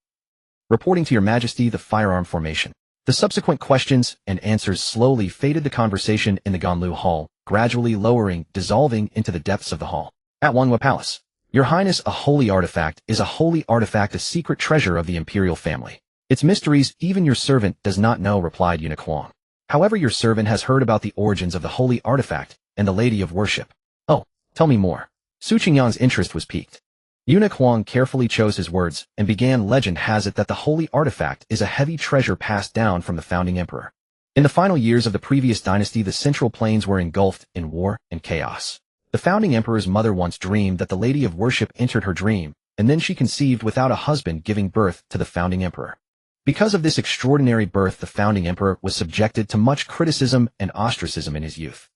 Reporting to your Majesty, the firearm formation. The subsequent questions and answers slowly faded the conversation in the Ganlu Hall, gradually lowering, dissolving into the depths of the hall. At Wanyue Palace. Your Highness, a holy artifact is a holy artifact, a secret treasure of the imperial family. Its mysteries even your servant does not know, replied Eunuch Huang. However, your servant has heard about the origins of the holy artifact and the Lady of Worship. Oh, tell me more. Su Qingyang's interest was piqued. Eunuch Huang carefully chose his words and began. Legend has it that the holy artifact is a heavy treasure passed down from the founding emperor. In the final years of the previous dynasty, the Central Plains were engulfed in war and chaos. The founding emperor's mother once dreamed that the Lady of Worship entered her dream, and then she conceived without a husband, giving birth to the founding emperor. Because of this extraordinary birth, the founding emperor was subjected to much criticism and ostracism in his youth.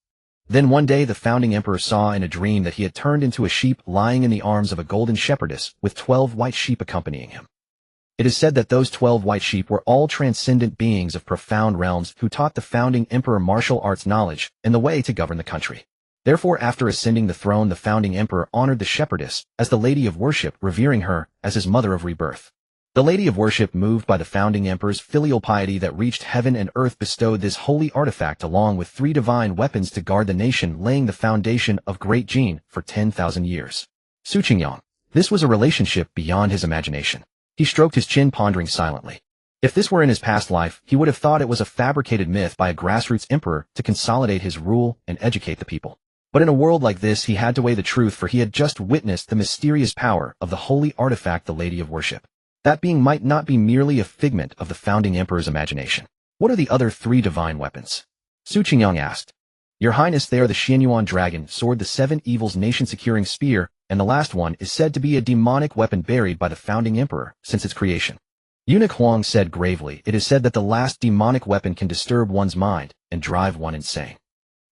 Then one day the founding emperor saw in a dream that he had turned into a sheep lying in the arms of a golden shepherdess with 12 white sheep accompanying him. It is said that those 12 white sheep were all transcendent beings of profound realms who taught the founding emperor martial arts knowledge and the way to govern the country. Therefore, after ascending the throne, the founding emperor honored the shepherdess as the Lady of Worship, revering her as his mother of rebirth. The Lady of Worship, moved by the founding emperor's filial piety that reached heaven and earth, bestowed this holy artifact along with 3 divine weapons to guard the nation, laying the foundation of Great Jin for 10,000 years. Su Qingyang. This was a relationship beyond his imagination. He stroked his chin, pondering silently. If this were in his past life, he would have thought it was a fabricated myth by a grassroots emperor to consolidate his rule and educate the people. But in a world like this, he had to weigh the truth, for he had just witnessed the mysterious power of the holy artifact, the Lady of Worship. That being might not be merely a figment of the founding emperor's imagination. What are the other 3 divine weapons? Su Qingyang asked. Your Highness, they are the Xianyuan dragon sword, the 7 evils nation-securing spear, and the last one is said to be a demonic weapon buried by the founding emperor since its creation. Eunuch Huang said gravely, it is said that the last demonic weapon can disturb one's mind and drive one insane.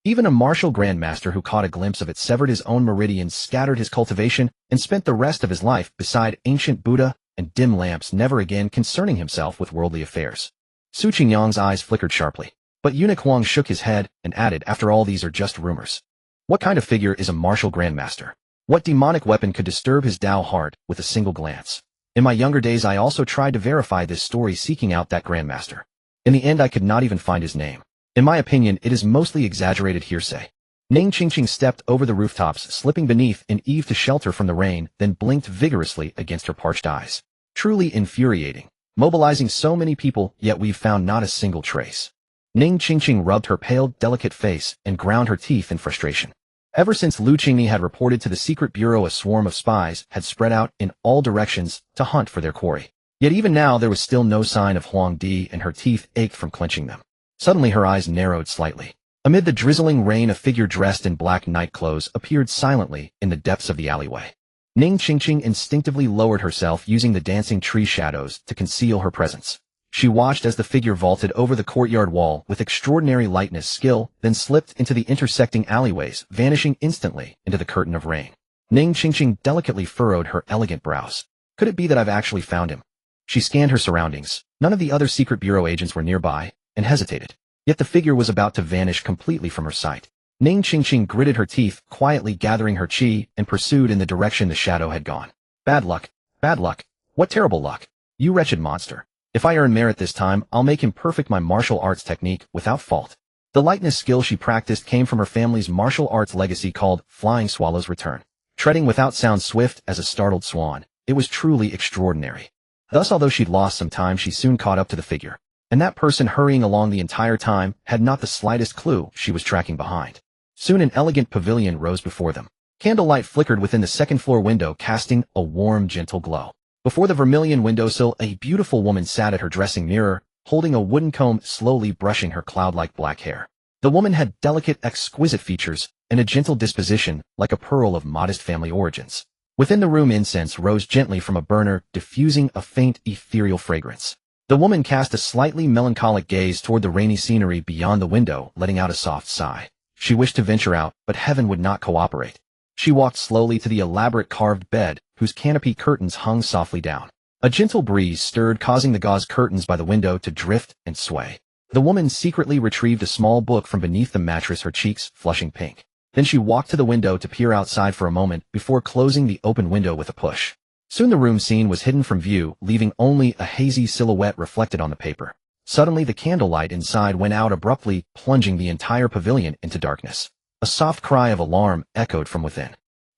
Even a martial grandmaster who caught a glimpse of it severed his own meridians, scattered his cultivation, and spent the rest of his life beside ancient Buddha and dim lamps, never again concerning himself with worldly affairs. Su Qingyang's eyes flickered sharply, but Eunuch Huang shook his head and added, after all, these are just rumors. What kind of figure is a martial grandmaster? What demonic weapon could disturb his Tao heart with a single glance? In my younger days, I also tried to verify this story, seeking out that grandmaster. In the end, I could not even find his name. In my opinion, it is mostly exaggerated hearsay. Ning Qingqing stepped over the rooftops, slipping beneath an eave to shelter from the rain, then blinked vigorously against her parched eyes. Truly infuriating. Mobilizing so many people, yet we've found not a single trace. Ning Qingqing rubbed her pale, delicate face and ground her teeth in frustration. Ever since Lu Qingni had reported to the secret bureau, a swarm of spies had spread out in all directions to hunt for their quarry. Yet even now there was still no sign of Huang Di, and her teeth ached from clenching them. Suddenly her eyes narrowed slightly. Amid the drizzling rain, a figure dressed in black night clothes appeared silently in the depths of the alleyway. Ning Qingqing instinctively lowered herself, using the dancing tree shadows to conceal her presence. She watched as the figure vaulted over the courtyard wall with extraordinary lightness, skill, then slipped into the intersecting alleyways, vanishing instantly into the curtain of rain. Ning Qingqing delicately furrowed her elegant brows. Could it be that I've actually found him? She scanned her surroundings. None of the other secret bureau agents were nearby, and hesitated. Yet the figure was about to vanish completely from her sight. Ning Qingqing gritted her teeth, quietly gathering her qi, and pursued in the direction the shadow had gone. Bad luck. Bad luck. What terrible luck. You wretched monster. If I earn merit this time, I'll make him perfect my martial arts technique without fault. The lightness skill she practiced came from her family's martial arts legacy called Flying Swallow's Return. Treading without sound, swift as a startled swan, it was truly extraordinary. Thus, although she'd lost some time, she soon caught up to the figure. And that person hurrying along the entire time had not the slightest clue she was tracking behind. Soon an elegant pavilion rose before them. Candlelight flickered within the second-floor window, casting a warm, gentle glow. Before the vermilion windowsill, a beautiful woman sat at her dressing mirror, holding a wooden comb, slowly brushing her cloud-like black hair. The woman had delicate, exquisite features and a gentle disposition, like a pearl of modest family origins. Within the room, incense rose gently from a burner, diffusing a faint, ethereal fragrance. The woman cast a slightly melancholic gaze toward the rainy scenery beyond the window, letting out a soft sigh. She wished to venture out, but heaven would not cooperate. She walked slowly to the elaborate carved bed, whose canopy curtains hung softly down. A gentle breeze stirred, causing the gauze curtains by the window to drift and sway. The woman secretly retrieved a small book from beneath the mattress, her cheeks flushing pink. Then she walked to the window to peer outside for a moment before closing the open window with a push. Soon the room scene was hidden from view, leaving only a hazy silhouette reflected on the paper. Suddenly the candlelight inside went out abruptly, plunging the entire pavilion into darkness. A soft cry of alarm echoed from within.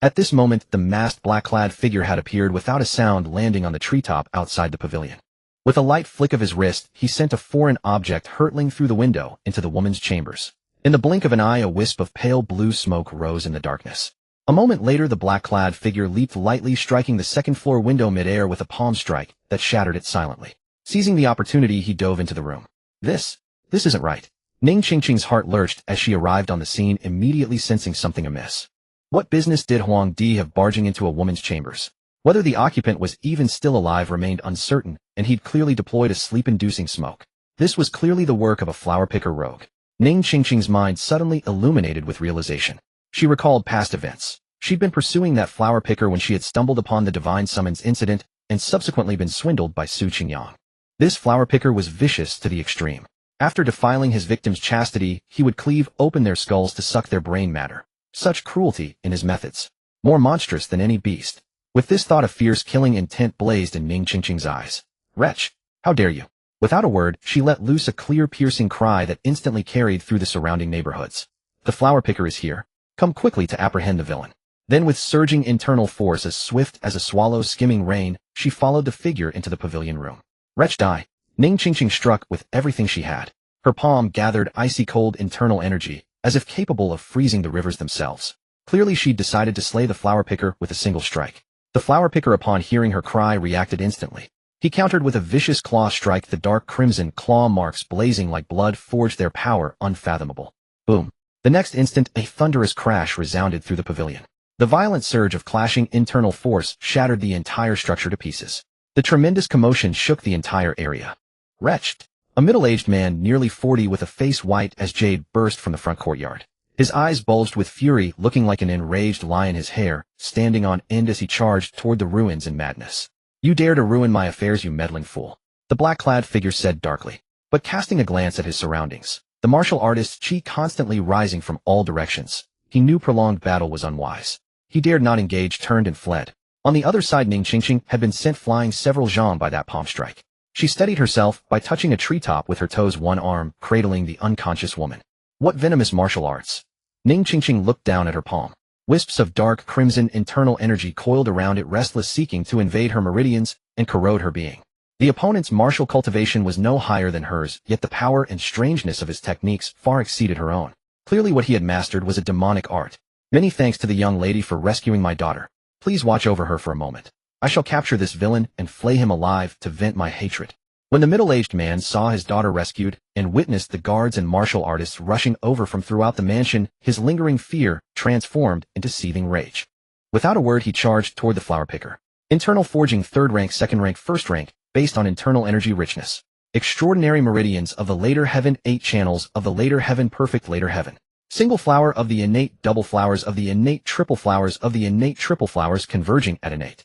At this moment, the masked black-clad figure had appeared without a sound, landing on the treetop outside the pavilion. With a light flick of his wrist, he sent a foreign object hurtling through the window into the woman's chambers. In the blink of an eye, a wisp of pale blue smoke rose in the darkness. A moment later, the black-clad figure leaped lightly, striking the second-floor window mid-air with a palm strike that shattered it silently. Seizing the opportunity, he dove into the room. This isn't right. Ning Qingqing's heart lurched as she arrived on the scene, immediately sensing something amiss. What business did Huang Di have barging into a woman's chambers? Whether the occupant was even still alive remained uncertain, and he'd clearly deployed a sleep-inducing smoke. This was clearly the work of a flower-picker rogue. Ning Qingqing's mind suddenly illuminated with realization. She recalled past events. She'd been pursuing that flower-picker when she had stumbled upon the divine summons incident and subsequently been swindled by Su Qingyang. This flower-picker was vicious to the extreme. After defiling his victim's chastity, he would cleave open their skulls to suck their brain matter. Such cruelty in his methods. More monstrous than any beast. With this thought, a fierce killing intent blazed in Ning Qingqing's eyes. Wretch! How dare you? Without a word, she let loose a clear piercing cry that instantly carried through the surrounding neighborhoods. The flower picker is here. Come quickly to apprehend the villain. Then with surging internal force as swift as a swallow skimming rain, she followed the figure into the pavilion room. Wretch die! Ning Qingqing struck with everything she had. Her palm gathered icy cold internal energy, as if capable of freezing the rivers themselves. Clearly she'd decided to slay the flower picker with a single strike. The flower picker upon hearing her cry reacted instantly. He countered with a vicious claw strike. The dark crimson claw marks blazing like blood forged their power unfathomable. Boom. The next instant a thunderous crash resounded through the pavilion. The violent surge of clashing internal force shattered the entire structure to pieces. The tremendous commotion shook the entire area. Wretched! A middle-aged man nearly 40 with a face white as jade burst from the front courtyard. His eyes bulged with fury, looking like an enraged lion, his hair standing on end as he charged toward the ruins in madness. You dare to ruin my affairs, you meddling fool, the black-clad figure said darkly. But casting a glance at his surroundings, the martial artist's chi constantly rising from all directions, he knew prolonged battle was unwise. He dared not engage, turned and fled. On the other side, Ning Qingqing had been sent flying several zhang by that palm strike. She steadied herself by touching a treetop with her toes, one arm cradling the unconscious woman. What venomous martial arts! Ning Qingqing looked down at her palm. Wisps of dark crimson internal energy coiled around it, restless, seeking to invade her meridians and corrode her being. The opponent's martial cultivation was no higher than hers, yet the power and strangeness of his techniques far exceeded her own. Clearly what he had mastered was a demonic art. Many thanks to the young lady for rescuing my daughter. Please watch over her for a moment. I shall capture this villain and flay him alive to vent my hatred. When the middle-aged man saw his daughter rescued and witnessed the guards and martial artists rushing over from throughout the mansion, his lingering fear transformed into seething rage. Without a word, he charged toward the flower picker. Internal forging, 3rd rank, 2nd rank, 1st rank, based on internal energy richness. Extraordinary meridians of the later heaven, 8 channels of the later heaven, perfect later heaven. Single flower of the innate, double flowers of the innate, triple flowers of the innate, triple flowers converging at innate.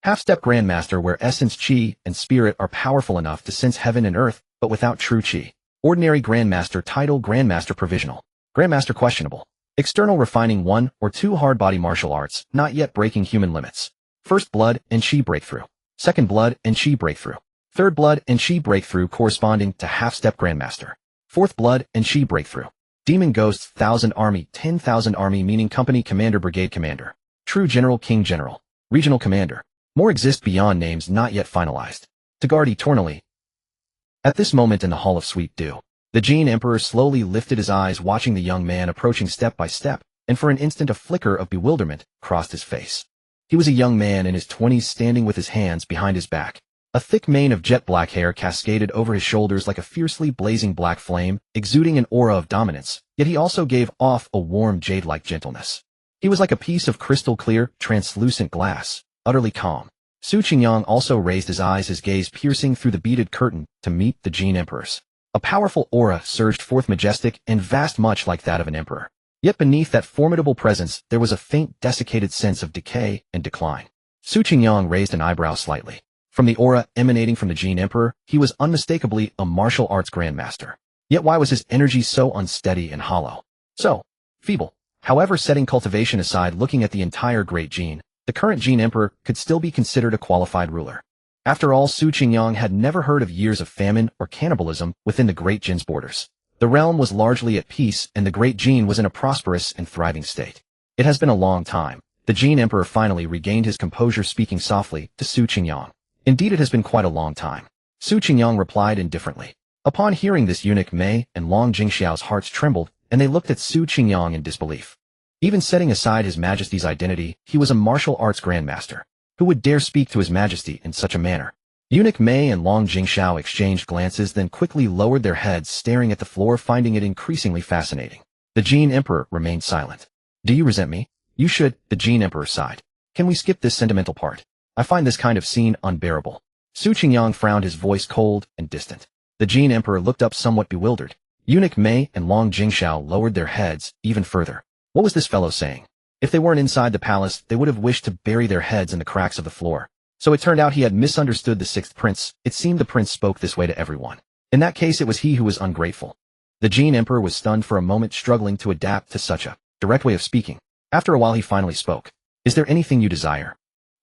Half-step Grandmaster, where essence, chi, and spirit are powerful enough to sense heaven and earth, but without true chi. Ordinary Grandmaster title, Grandmaster provisional. Grandmaster questionable. External refining, 1 or 2 hard body martial arts, not yet breaking human limits. First blood and chi breakthrough. Second blood and chi breakthrough. Third blood and chi breakthrough corresponding to half-step Grandmaster. Fourth blood and chi breakthrough. Demon Ghosts, 1,000 Army, 10,000 Army, meaning Company Commander, Brigade Commander. True General, King General. Regional Commander. More exist beyond names not yet finalized. To guard eternally. At this moment in the Hall of Sweet Dew, the Jin Emperor slowly lifted his eyes, watching the young man approaching step by step, and for an instant a flicker of bewilderment crossed his face. He was a young man in his 20s, standing with his hands behind his back. A thick mane of jet black hair cascaded over his shoulders like a fiercely blazing black flame, exuding an aura of dominance, yet he also gave off a warm jade-like gentleness. He was like a piece of crystal clear, translucent glass, utterly calm. Su Qingyang also raised his eyes, his gaze piercing through the beaded curtain to meet the Jin Emperor's. A powerful aura surged forth, majestic and vast, much like that of an emperor. Yet beneath that formidable presence there was a faint, desiccated sense of decay and decline. Su Qingyang raised an eyebrow slightly. From the aura emanating from the Jin Emperor, he was unmistakably a martial arts grandmaster. Yet why was his energy so unsteady and hollow? So feeble? However, setting cultivation aside, looking at the entire Great Jin, the current Jin Emperor could still be considered a qualified ruler. After all, Su Qingyang had never heard of years of famine or cannibalism within the Great Jin's borders. The realm was largely at peace, and the Great Jin was in a prosperous and thriving state. It has been a long time. The Jin Emperor finally regained his composure, speaking softly to Su Qingyang. Indeed, it has been quite a long time. Su Qingyang replied indifferently. Upon hearing this, eunuch Mei and Long Jingxiao's hearts trembled, and they looked at Su Qingyang in disbelief. Even setting aside His Majesty's identity, he was a martial arts grandmaster. Who would dare speak to His Majesty in such a manner? Eunuch Mei and Long Jingxiao exchanged glances, then quickly lowered their heads, staring at the floor, finding it increasingly fascinating. The Jin Emperor remained silent. Do you resent me? You should, the Jin Emperor sighed. Can we skip this sentimental part? I find this kind of scene unbearable. Su Qingyang frowned, his voice cold and distant. The Jin Emperor looked up somewhat bewildered. Eunuch Mei and Long Jingxiao lowered their heads even further. What was this fellow saying? If they weren't inside the palace, they would have wished to bury their heads in the cracks of the floor. So it turned out he had misunderstood the sixth prince. It seemed the prince spoke this way to everyone. In that case, it was he who was ungrateful. The Jin Emperor was stunned for a moment, struggling to adapt to such a direct way of speaking. After a while, he finally spoke. Is there anything you desire?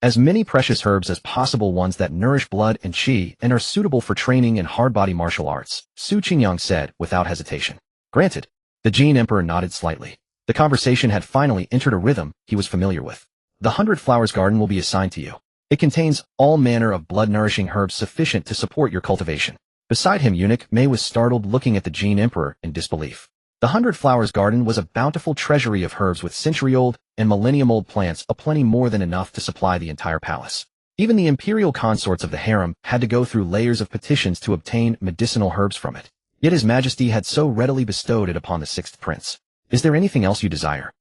As many precious herbs as possible, ones that nourish blood and qi and are suitable for training in hard-body martial arts, Su Qingyang said without hesitation. Granted. The Jin Emperor nodded slightly. The conversation had finally entered a rhythm he was familiar with. The 100 Flowers Garden will be assigned to you. It contains all manner of blood-nourishing herbs sufficient to support your cultivation. Beside him, eunuch Mei was startled, looking at the Jin Emperor in disbelief. The 100 Flowers Garden was a bountiful treasury of herbs with century-old and millennium-old plants, aplenty more than enough to supply the entire palace. Even the imperial consorts of the harem had to go through layers of petitions to obtain medicinal herbs from it. Yet His Majesty had so readily bestowed it upon the 6th prince. Is there anything else you desire?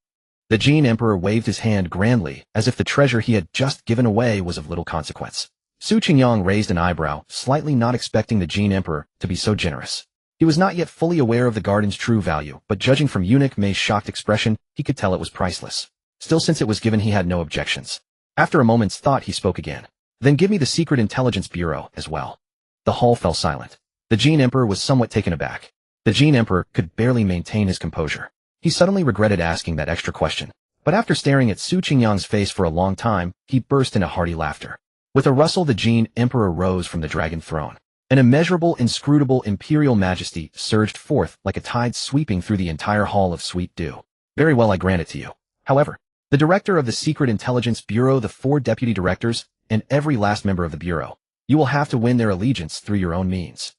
The Jin Emperor waved his hand grandly, as if the treasure he had just given away was of little consequence. Su Qingyang raised an eyebrow, slightly not expecting the Jin Emperor to be so generous. He was not yet fully aware of the garden's true value, but judging from eunuch Mei's shocked expression, he could tell it was priceless. Still, since it was given, he had no objections. After a moment's thought, he spoke again. Then give me the Secret Intelligence Bureau as well. The hall fell silent. The Jin Emperor was somewhat taken aback. The Jin Emperor could barely maintain his composure. He suddenly regretted asking that extra question. But after staring at Su Qingyang's face for a long time, he burst into hearty laughter. With a rustle, the Jin Emperor rose from the dragon throne. An immeasurable, inscrutable imperial majesty surged forth like a tide sweeping through the entire hall of sweet dew. Very well, I grant it to you. However, the director of the Secret Intelligence Bureau, the 4 deputy directors, and every last member of the Bureau, you will have to win their allegiance through your own means.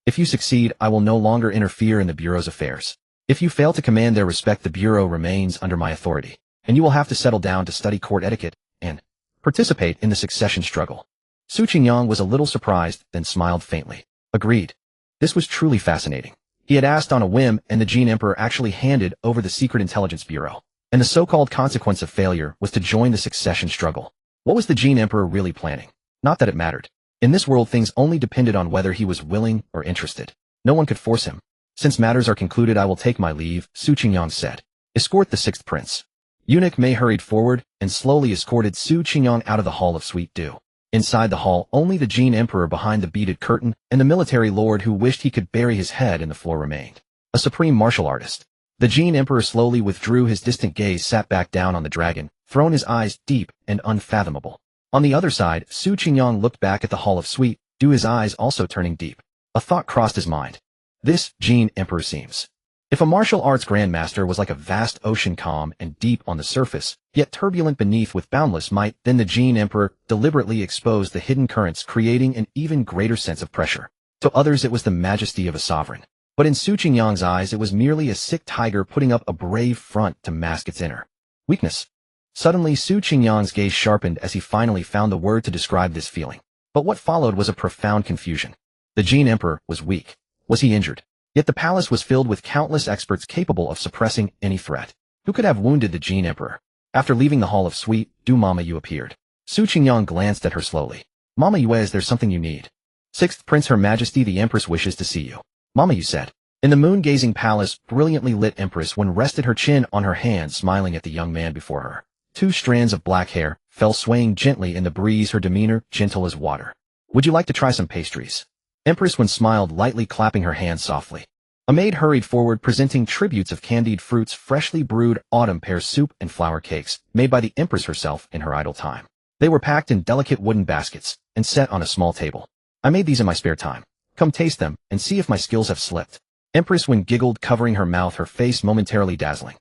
If you succeed, I will no longer interfere in the Bureau's affairs. If you fail to command their respect, the Bureau remains under my authority, and you will have to settle down to study court etiquette and participate in the succession struggle. Su Qingyang was a little surprised, then smiled faintly. Agreed. This was truly fascinating. He had asked on a whim, and the Jin Emperor actually handed over the Secret Intelligence Bureau. And the so-called consequence of failure was to join the succession struggle. What was the Jin Emperor really planning? Not that it mattered. In this world, things only depended on whether he was willing or interested. No one could force him. Since matters are concluded, I will take my leave, Su Qingyang said. Escort the 6th prince. Eunuch Mei hurried forward and slowly escorted Su Qingyang out of the Hall of Sweet Dew. Inside the hall, only the Jin Emperor behind the beaded curtain and the military lord who wished he could bury his head in the floor remained. A supreme martial artist. The Jin Emperor slowly withdrew his distant gaze, sat back down on the dragon, thrown his eyes deep and unfathomable. On the other side, Su Qingyang looked back at the Hall of Sweet Dew, his eyes also turning deep. A thought crossed his mind. This Jin Emperor seems. If a martial arts grandmaster was like a vast ocean, calm and deep on the surface, yet turbulent beneath with boundless might, then the Jin Emperor deliberately exposed the hidden currents, creating an even greater sense of pressure. To others it was the majesty of a sovereign. But in Su Qingyang's eyes it was merely a sick tiger putting up a brave front to mask its inner weakness. Suddenly Su Qingyang's gaze sharpened as he finally found the word to describe this feeling. But what followed was a profound confusion. The Jin Emperor was weak. Was he injured? Yet the palace was filled with countless experts capable of suppressing any threat. Who could have wounded the Jin Emperor? After leaving the Hall of Sweet Dew, Mama Yu appeared. Su Qingyang glanced at her slowly. Mama Yu, is there something you need? 6th Prince, Her Majesty the Empress wishes to see you. Mama Yu said. In the moon-gazing palace, brilliantly lit Empress Wen rested her chin on her hand, smiling at the young man before her. 2 strands of black hair fell swaying gently in the breeze, her demeanor gentle as water. Would you like to try some pastries? Empress Wen smiled lightly, clapping her hands softly. A maid hurried forward, presenting tributes of candied fruits, freshly brewed autumn pear soup, and flour cakes, made by the Empress herself in her idle time. They were packed in delicate wooden baskets and set on a small table. I made these in my spare time. Come taste them and see if my skills have slipped. Empress Wen giggled, covering her mouth, her face momentarily dazzling.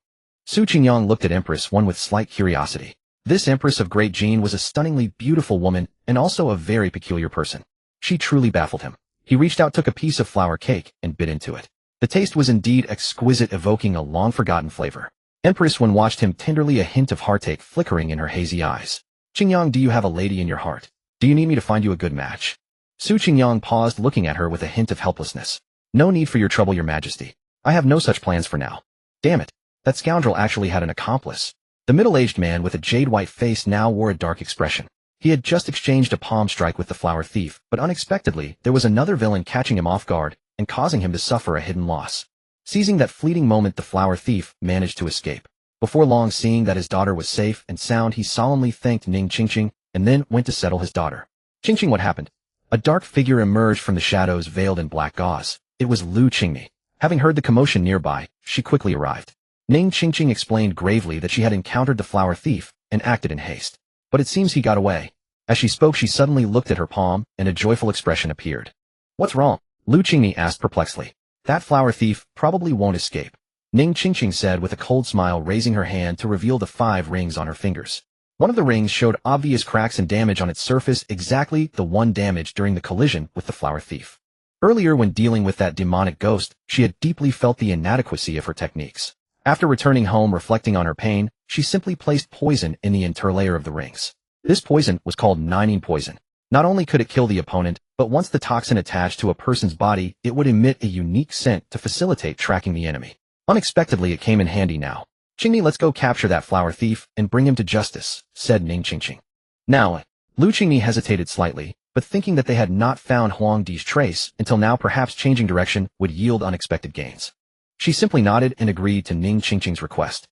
Su Qingyang looked at Empress Wen with slight curiosity. This Empress of Great Jin was a stunningly beautiful woman and also a very peculiar person. She truly baffled him. He reached out, took a piece of flour cake, and bit into it. The taste was indeed exquisite, evoking a long-forgotten flavor. Empress Wen watched him tenderly, a hint of heartache flickering in her hazy eyes. Qingyang, do you have a lady in your heart? Do you need me to find you a good match? Su Qingyang paused, looking at her with a hint of helplessness. No need for your trouble, Your Majesty. I have no such plans for now. Damn it. That scoundrel actually had an accomplice. The middle-aged man with a jade-white face now wore a dark expression. He had just exchanged a palm strike with the flower thief, but unexpectedly, there was another villain catching him off guard and causing him to suffer a hidden loss. Seizing that fleeting moment, the flower thief managed to escape. Before long, seeing that his daughter was safe and sound, he solemnly thanked Ning Qingqing and then went to settle his daughter. Qingqing, what happened? A dark figure emerged from the shadows, veiled in black gauze. It was Lu Qingmi. Having heard the commotion nearby, she quickly arrived. Ning Qingqing explained gravely that she had encountered the flower thief and acted in haste. but it seems he got away. As she spoke, she suddenly looked at her palm, and a joyful expression appeared. What's wrong? Lu Qingni asked perplexedly. That flower thief probably won't escape. Ning Qingqing said with a cold smile, raising her hand to reveal the 5 rings on her fingers. One of the rings showed obvious cracks and damage on its surface, exactly the one damaged during the collision with the flower thief. Earlier, when dealing with that demonic ghost, she had deeply felt the inadequacy of her techniques. After returning home reflecting on her pain, she simply placed poison in the interlayer of the rings. This poison was called Nining poison. Not only could it kill the opponent, but once the toxin attached to a person's body, it would emit a unique scent to facilitate tracking the enemy. Unexpectedly, it came in handy now. Qingni, let's go capture that flower thief and bring him to justice, said Ning Qingqing. Now, Lu Qingni hesitated slightly, but thinking that they had not found Huang Di's trace until now, perhaps changing direction would yield unexpected gains. She simply nodded and agreed to Ning Qingqing's request.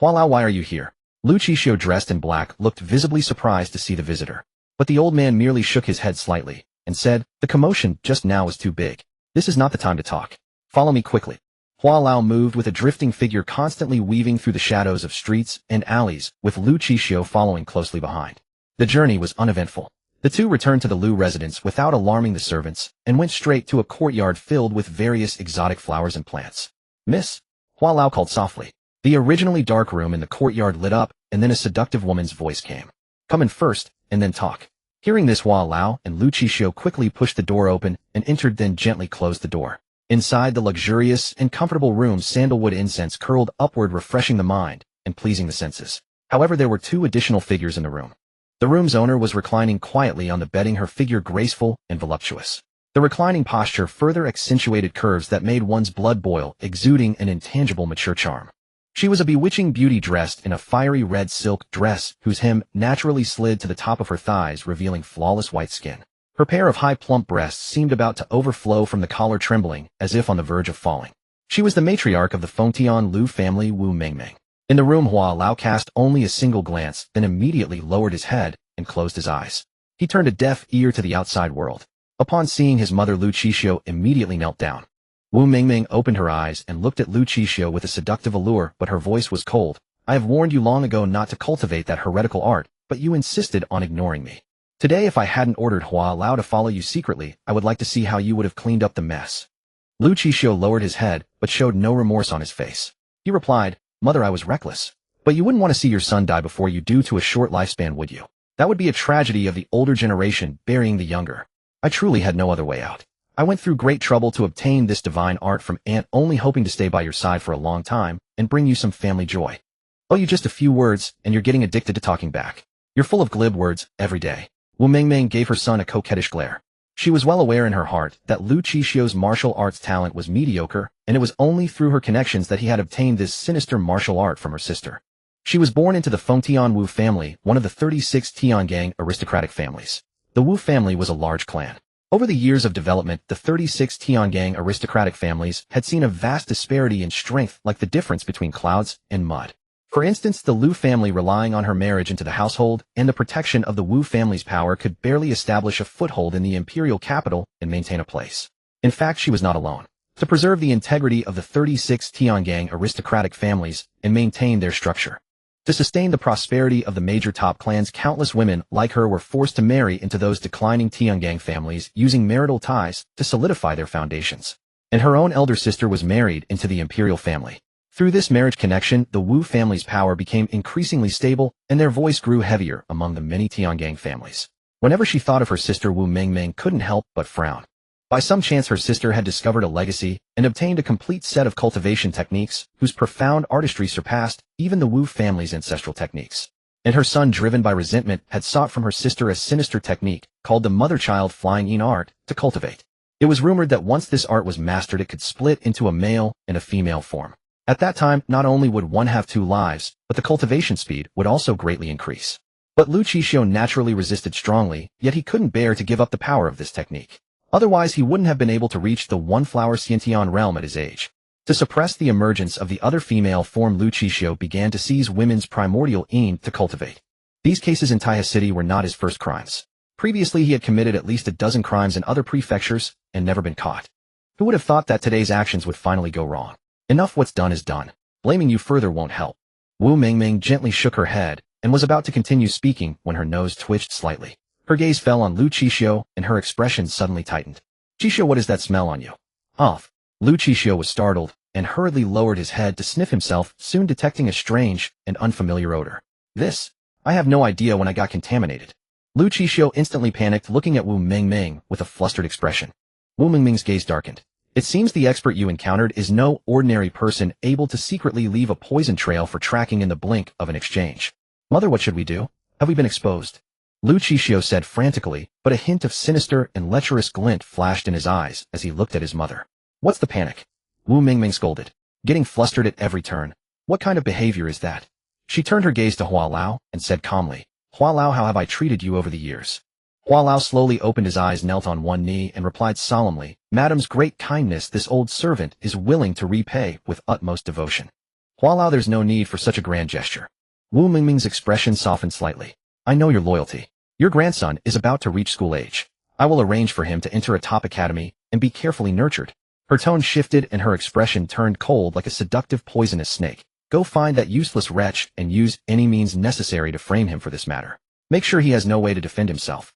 Hualao, why are you here? Lu Qixio, dressed in black, looked visibly surprised to see the visitor. But the old man merely shook his head slightly and said, the commotion just now is too big. This is not the time to talk. Follow me quickly. Hualao moved with a drifting figure, constantly weaving through the shadows of streets and alleys, with Lu Qixio following closely behind. The journey was uneventful. The two returned to the Lu residence without alarming the servants and went straight to a courtyard filled with various exotic flowers and plants. Miss, Hualao called softly. The originally dark room in the courtyard lit up, and then a seductive woman's voice came. Come in first, and then talk. Hearing this, Hualao and Lu Qixio quickly pushed the door open and entered, then gently closed the door. Inside the luxurious and comfortable room, sandalwood incense curled upward, refreshing the mind and pleasing the senses. However, there were 2 additional figures in the room. The room's owner was reclining quietly on the bedding, her figure graceful and voluptuous. The reclining posture further accentuated curves that made one's blood boil, exuding an intangible mature charm. She was a bewitching beauty, dressed in a fiery red silk dress whose hem naturally slid to the top of her thighs, revealing flawless white skin. Her pair of high plump breasts seemed about to overflow from the collar, trembling as if on the verge of falling. She was the matriarch of the Fengtian Lu family, Wu Mengmeng. In the room, Hualao cast only a single glance, then immediately lowered his head and closed his eyes. He turned a deaf ear to the outside world. Upon seeing his mother, Lu Qixio immediately knelt down. Wu Mengmeng opened her eyes and looked at Lu Qixio with a seductive allure, but her voice was cold. I have warned you long ago not to cultivate that heretical art, but you insisted on ignoring me. Today, if I hadn't ordered Hualao to follow you secretly, I would like to see how you would have cleaned up the mess. Lu Qixio lowered his head, but showed no remorse on his face. He replied, Mother, I was reckless. But you wouldn't want to see your son die before you, due to a short lifespan, would you? That would be a tragedy of the older generation burying the younger. I truly had no other way out. I went through great trouble to obtain this divine art from Aunt, only hoping to stay by your side for a long time and bring you some family joy. Oh, you just a few words, and you're getting addicted to talking back. You're full of glib words every day. Wu Mengmeng gave her son a coquettish glare. She was well aware in her heart that Lu Qixio's martial arts talent was mediocre, and it was only through her connections that he had obtained this sinister martial art from her sister. She was born into the Fengtian Wu family, one of the 36 Tiangang aristocratic families. The Wu family was a large clan. Over the years of development, the 36 Tiangang aristocratic families had seen a vast disparity in strength, like the difference between clouds and mud. For instance, the Lu family, relying on her marriage into the household and the protection of the Wu family's power, could barely establish a foothold in the imperial capital and maintain a place. In fact, she was not alone. To preserve the integrity of the 36 Tiangang aristocratic families and maintain their structure. To sustain the prosperity of the major top clans, countless women like her were forced to marry into those declining Tiangang families, using marital ties to solidify their foundations. And her own elder sister was married into the imperial family. Through this marriage connection, the Wu family's power became increasingly stable, and their voice grew heavier among the many Tiangang families. Whenever she thought of her sister, Wu Mengmeng couldn't help but frown. By some chance, her sister had discovered a legacy and obtained a complete set of cultivation techniques whose profound artistry surpassed even the Wu family's ancestral techniques. And her son, driven by resentment, had sought from her sister a sinister technique called the mother-child flying yin art to cultivate. It was rumored that once this art was mastered, it could split into a male and a female form. At that time, not only would one have 2 lives, but the cultivation speed would also greatly increase. But Lu Qixio naturally resisted strongly, yet he couldn't bear to give up the power of this technique. Otherwise, he wouldn't have been able to reach the one-flower Xiantian realm at his age. To suppress the emergence of the other female form, Lu Qixio began to seize women's primordial yin to cultivate. These cases in Taihe City were not his first crimes. Previously, he had committed at least a dozen crimes in other prefectures and never been caught. Who would have thought that today's actions would finally go wrong? Enough, what's done is done. Blaming you further won't help. Wu Mengmeng gently shook her head and was about to continue speaking when her nose twitched slightly. Her gaze fell on Lu Qixio, and her expression suddenly tightened. "Qixio, what is that smell on you?" "Off." Lu Qixio was startled, and hurriedly lowered his head to sniff himself, soon detecting a strange and unfamiliar odor. I have no idea when I got contaminated." Lu Qixio instantly panicked, looking at Wu Mingming with a flustered expression. Wu Mingming's gaze darkened. "It seems the expert you encountered is no ordinary person able to secretly leave a poison trail for tracking in the blink of an exchange. Mother, what should we do? Have we been exposed?" Lu Qixio said frantically, but a hint of sinister and lecherous glint flashed in his eyes as he looked at his mother. "What's the panic?" Wu Mingming scolded, getting flustered at every turn. "What kind of behavior is that?" She turned her gaze to Hua Lao and said calmly, "Hua Lao, how have I treated you over the years?" Hua Lao slowly opened his eyes, knelt on one knee, and replied solemnly, "Madam's great kindness this old servant is willing to repay with utmost devotion." "Hua Lao, there's no need for such a grand gesture." Wu Mingming's expression softened slightly. "I know your loyalty. Your grandson is about to reach school age. I will arrange for him to enter a top academy and be carefully nurtured." Her tone shifted and her expression turned cold like a seductive poisonous snake. "Go find that useless wretch and use any means necessary to frame him for this matter. Make sure he has no way to defend himself."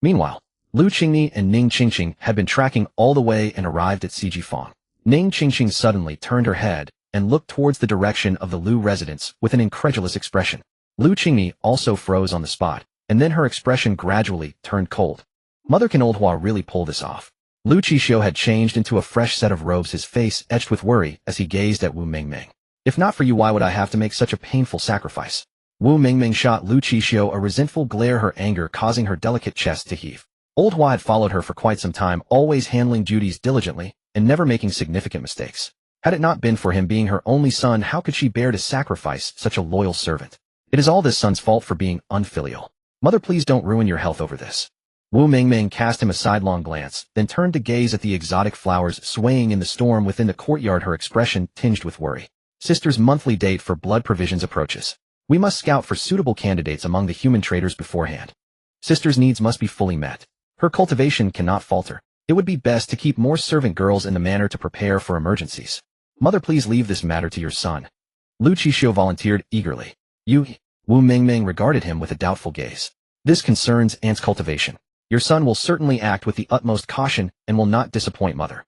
Meanwhile, Lu Qingni and Ning Qingqing had been tracking all the way and arrived at Sijifang. Ning Qingqing suddenly turned her head and looked towards the direction of the Lu residence with an incredulous expression. Lu Qingni also froze on the spot, and then her expression gradually turned cold. "Mother, can old Hua really pull this off?" Lu Qixio had changed into a fresh set of robes, his face etched with worry as he gazed at Wu Mingming. "If not for you, why would I have to make such a painful sacrifice?" Wu Mingming shot Lu Qixio a resentful glare, her anger causing her delicate chest to heave. Old Hua had followed her for quite some time, always handling duties diligently and never making significant mistakes. Had it not been for him being her only son, how could she bear to sacrifice such a loyal servant? It is all this son's fault for being unfilial. "Mother, please don't ruin your health over this." Wu Mingming cast him a sidelong glance, then turned to gaze at the exotic flowers swaying in the storm within the courtyard, her expression tinged with worry. "Sister's monthly date for blood provisions approaches. We must scout for suitable candidates among the human traders beforehand. Sister's needs must be fully met. Her cultivation cannot falter. It would be best to keep more servant girls in the manor to prepare for emergencies. Mother, please leave this matter to your son." Lu Qixio volunteered eagerly. "You?" Wu Mingming regarded him with a doubtful gaze. "This concerns ants cultivation. Your son will certainly act with the utmost caution and will not disappoint Mother."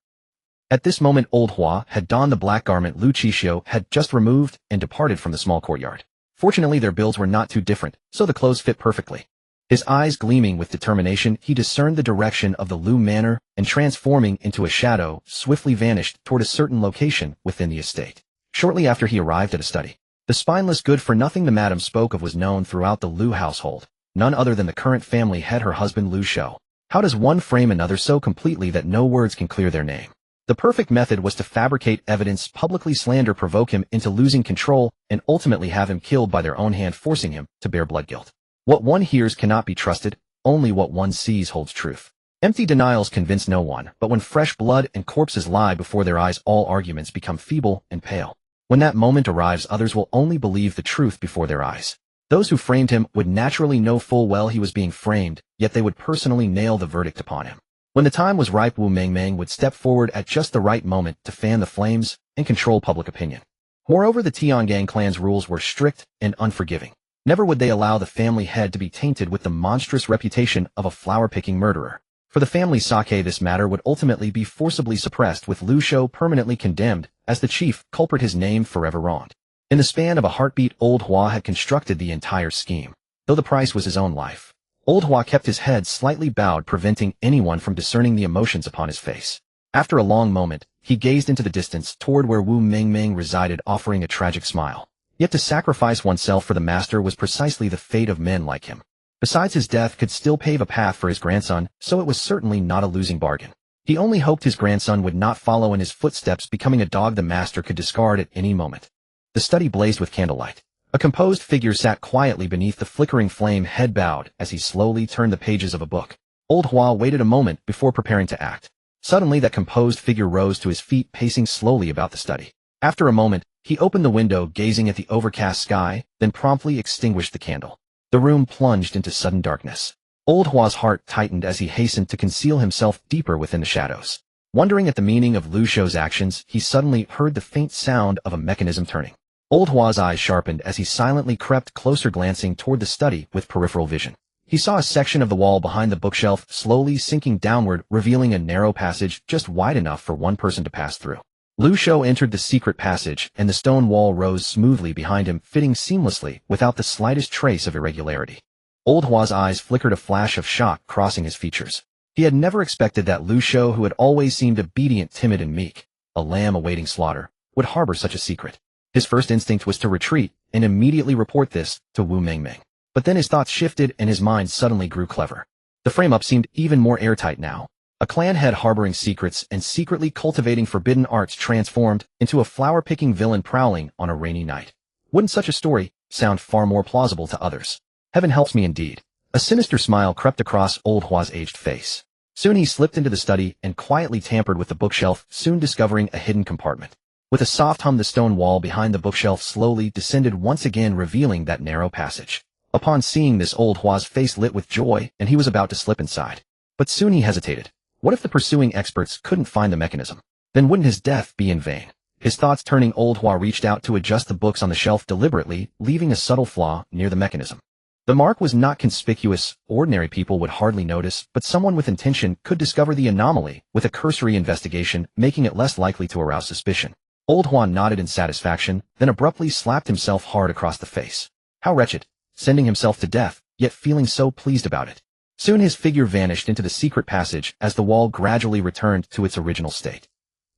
At this moment, old Hua had donned the black garment Lu Qixio had just removed and departed from the small courtyard. Fortunately, their builds were not too different, so the clothes fit perfectly. His eyes gleaming with determination, he discerned the direction of the Lu manor and, transforming into a shadow, swiftly vanished toward a certain location within the estate. Shortly after, he arrived at a study. The spineless good-for-nothing the madam spoke of was known throughout the Lu household. None other than the current family head, her husband Lu Shou. How does one frame another so completely that no words can clear their name? The perfect method was to fabricate evidence, publicly slander, provoke him into losing control, and ultimately have him killed by their own hand, forcing him to bear blood guilt. What one hears cannot be trusted, only what one sees holds truth. Empty denials convince no one, but when fresh blood and corpses lie before their eyes, all arguments become feeble and pale. When that moment arrives, others will only believe the truth before their eyes. Those who framed him would naturally know full well he was being framed, yet they would personally nail the verdict upon him. When the time was ripe, Wu Mingming would step forward at just the right moment to fan the flames and control public opinion. Moreover, the Tiangang clan's rules were strict and unforgiving. Never would they allow the family head to be tainted with the monstrous reputation of a flower-picking murderer. For the family's sake, this matter would ultimately be forcibly suppressed, with Lu Shou permanently condemned as the chief culprit, his name forever wronged. In the span of a heartbeat, old Hua had constructed the entire scheme. Though the price was his own life, old Hua kept his head slightly bowed, preventing anyone from discerning the emotions upon his face. After a long moment, he gazed into the distance toward where Wu Mingming resided, offering a tragic smile. Yet to sacrifice oneself for the master was precisely the fate of men like him. Besides, his death could still pave a path for his grandson, so it was certainly not a losing bargain. He only hoped his grandson would not follow in his footsteps, becoming a dog the master could discard at any moment. The study blazed with candlelight. A composed figure sat quietly beneath the flickering flame, head bowed, as he slowly turned the pages of a book. Old Hua waited a moment before preparing to act. Suddenly, that composed figure rose to his feet, pacing slowly about the study. After a moment, he opened the window, gazing at the overcast sky, then promptly extinguished the candle. The room plunged into sudden darkness. Old Hua's heart tightened as he hastened to conceal himself deeper within the shadows. Wondering at the meaning of Lu Shou's actions, he suddenly heard the faint sound of a mechanism turning. Old Hua's eyes sharpened as he silently crept closer, glancing toward the study with peripheral vision. He saw a section of the wall behind the bookshelf slowly sinking downward, revealing a narrow passage just wide enough for one person to pass through. Lu Shou entered the secret passage, and the stone wall rose smoothly behind him, fitting seamlessly without the slightest trace of irregularity. Old Hua's eyes flickered, a flash of shock crossing his features. He had never expected that Lu Shou, who had always seemed obedient, timid, and meek, a lamb awaiting slaughter, would harbor such a secret. His first instinct was to retreat and immediately report this to Wu Mengmeng. But then his thoughts shifted and his mind suddenly grew clever. The frame-up seemed even more airtight now. A clan head harboring secrets and secretly cultivating forbidden arts transformed into a flower-picking villain prowling on a rainy night. Wouldn't such a story sound far more plausible to others? Heaven helps me indeed. A sinister smile crept across Old Hua's aged face. Soon he slipped into the study and quietly tampered with the bookshelf, soon discovering a hidden compartment. With a soft hum, the stone wall behind the bookshelf slowly descended, once again revealing that narrow passage. Upon seeing this, Old Hua's face lit with joy, and he was about to slip inside. But soon he hesitated. What if the pursuing experts couldn't find the mechanism? Then wouldn't his death be in vain? His thoughts turning, Old Hua reached out to adjust the books on the shelf deliberately, leaving a subtle flaw near the mechanism. The mark was not conspicuous. Ordinary people would hardly notice, but someone with intention could discover the anomaly with a cursory investigation, making it less likely to arouse suspicion. Old Hua nodded in satisfaction, then abruptly slapped himself hard across the face. How wretched, sending himself to death, yet feeling so pleased about it. Soon his figure vanished into the secret passage as the wall gradually returned to its original state.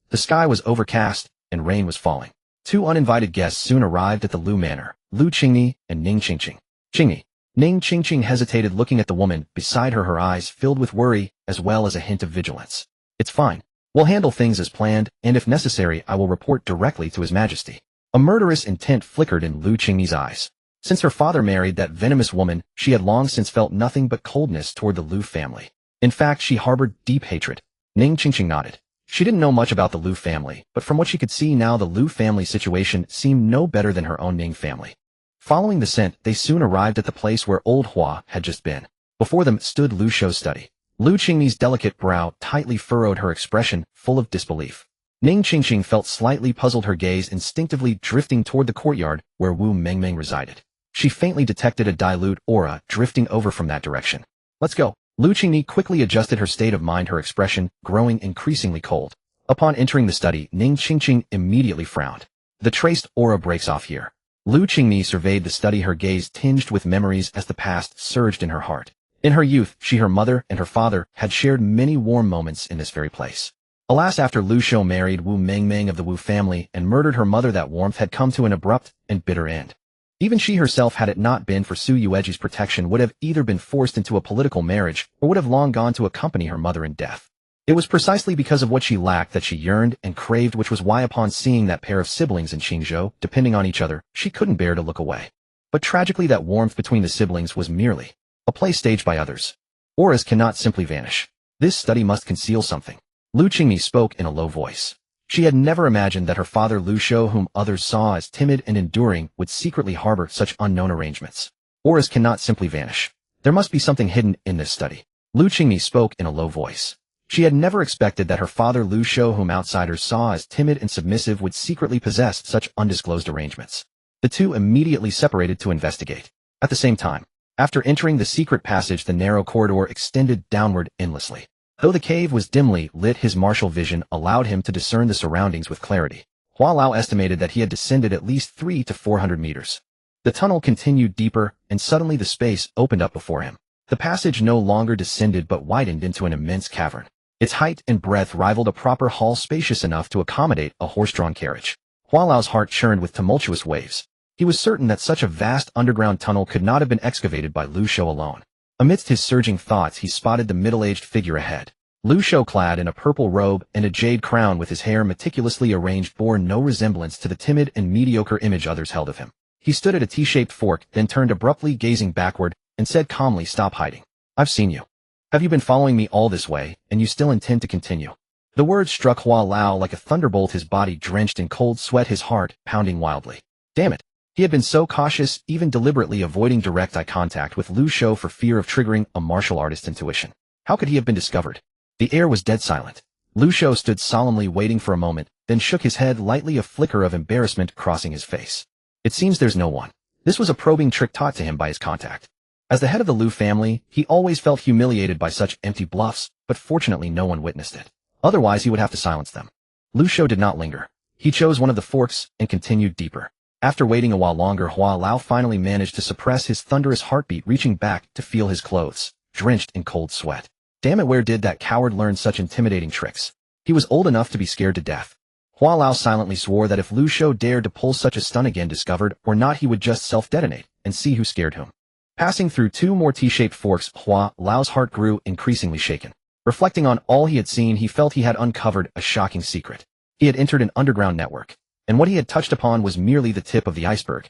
The sky was overcast, and rain was falling. Two uninvited guests soon arrived at the Lu Manor, Lu Qingni and Ning Qingqing. Qingni. Ning Qingqing hesitated, looking at the woman beside her, her eyes filled with worry as well as a hint of vigilance. It's fine. We'll handle things as planned, and if necessary I will report directly to His Majesty. A murderous intent flickered in Lu Qingni's eyes. Since her father married that venomous woman, she had long since felt nothing but coldness toward the Lu family. In fact, she harbored deep hatred. Ning Qingqing nodded. She didn't know much about the Lu family, but from what she could see now, the Lu family situation seemed no better than her own Ning family. Following the scent, they soon arrived at the place where Old Hua had just been. Before them stood Lu Shou's study. Lu Qingni's delicate brow tightly furrowed, her expression full of disbelief. Ning Qingqing felt slightly puzzled, her gaze instinctively drifting toward the courtyard where Wu Mengmeng resided. She faintly detected a dilute aura drifting over from that direction. Let's go. Lu Qingni quickly adjusted her state of mind, her expression growing increasingly cold. Upon entering the study, Ning Qingqing immediately frowned. The traced aura breaks off here. Lu Qingni surveyed the study, her gaze tinged with memories as the past surged in her heart. In her youth, she, her mother, and her father had shared many warm moments in this very place. Alas, after Lu Shou married Wu Mengmeng of the Wu family and murdered her mother, that warmth had come to an abrupt and bitter end. Even she herself, had it not been for Su Yueji's protection, would have either been forced into a political marriage or would have long gone to accompany her mother in death. It was precisely because of what she lacked that she yearned and craved, which was why upon seeing that pair of siblings in Qingzhou depending on each other, she couldn't bear to look away. But tragically, that warmth between the siblings was merely a play staged by others. Auras cannot simply vanish. This study must conceal something. Lu Qingni spoke in a low voice. She had never imagined that her father Lu Shou, whom others saw as timid and enduring, would secretly harbor such unknown arrangements. Auras cannot simply vanish. There must be something hidden in this study. Lu Qingni spoke in a low voice. She had never expected that her father Lu Shou, whom outsiders saw as timid and submissive, would secretly possess such undisclosed arrangements. The two immediately separated to investigate. At the same time, after entering the secret passage, the narrow corridor extended downward endlessly. Though the cave was dimly lit, his martial vision allowed him to discern the surroundings with clarity. Hua Lao estimated that he had descended at least 300 to 400 meters. The tunnel continued deeper, and suddenly the space opened up before him. The passage no longer descended but widened into an immense cavern. Its height and breadth rivaled a proper hall, spacious enough to accommodate a horse-drawn carriage. Hua Lao's heart churned with tumultuous waves. He was certain that such a vast underground tunnel could not have been excavated by Lu Shou alone. Amidst his surging thoughts, he spotted the middle-aged figure ahead. Lu Shou, clad in a purple robe and a jade crown with his hair meticulously arranged, bore no resemblance to the timid and mediocre image others held of him. He stood at a T-shaped fork, then turned abruptly, gazing backward, and said calmly, "Stop hiding. I've seen you. Have you been following me all this way, and you still intend to continue?" The words struck Hua Lao like a thunderbolt, his body drenched in cold sweat, his heart pounding wildly. Damn it. He had been so cautious, even deliberately avoiding direct eye contact with Lu Shou for fear of triggering a martial artist's intuition. How could he have been discovered? The air was dead silent. Lu Shou stood solemnly, waiting for a moment, then shook his head lightly, a flicker of embarrassment crossing his face. It seems there's no one. This was a probing trick taught to him by his contact. As the head of the Liu family, he always felt humiliated by such empty bluffs, but fortunately no one witnessed it. Otherwise he would have to silence them. Lu Shou did not linger. He chose one of the forks and continued deeper. After waiting a while longer, Hua Lao finally managed to suppress his thunderous heartbeat, reaching back to feel his clothes, drenched in cold sweat. Damn it, where did that coward learn such intimidating tricks? He was old enough to be scared to death. Hua Lao silently swore that if Lu Shou dared to pull such a stunt again, discovered or not, he would just self-detonate and see who scared whom. Passing through two more T-shaped forks, Hua Lao's heart grew increasingly shaken. Reflecting on all he had seen, he felt he had uncovered a shocking secret. He had entered an underground network, and what he had touched upon was merely the tip of the iceberg.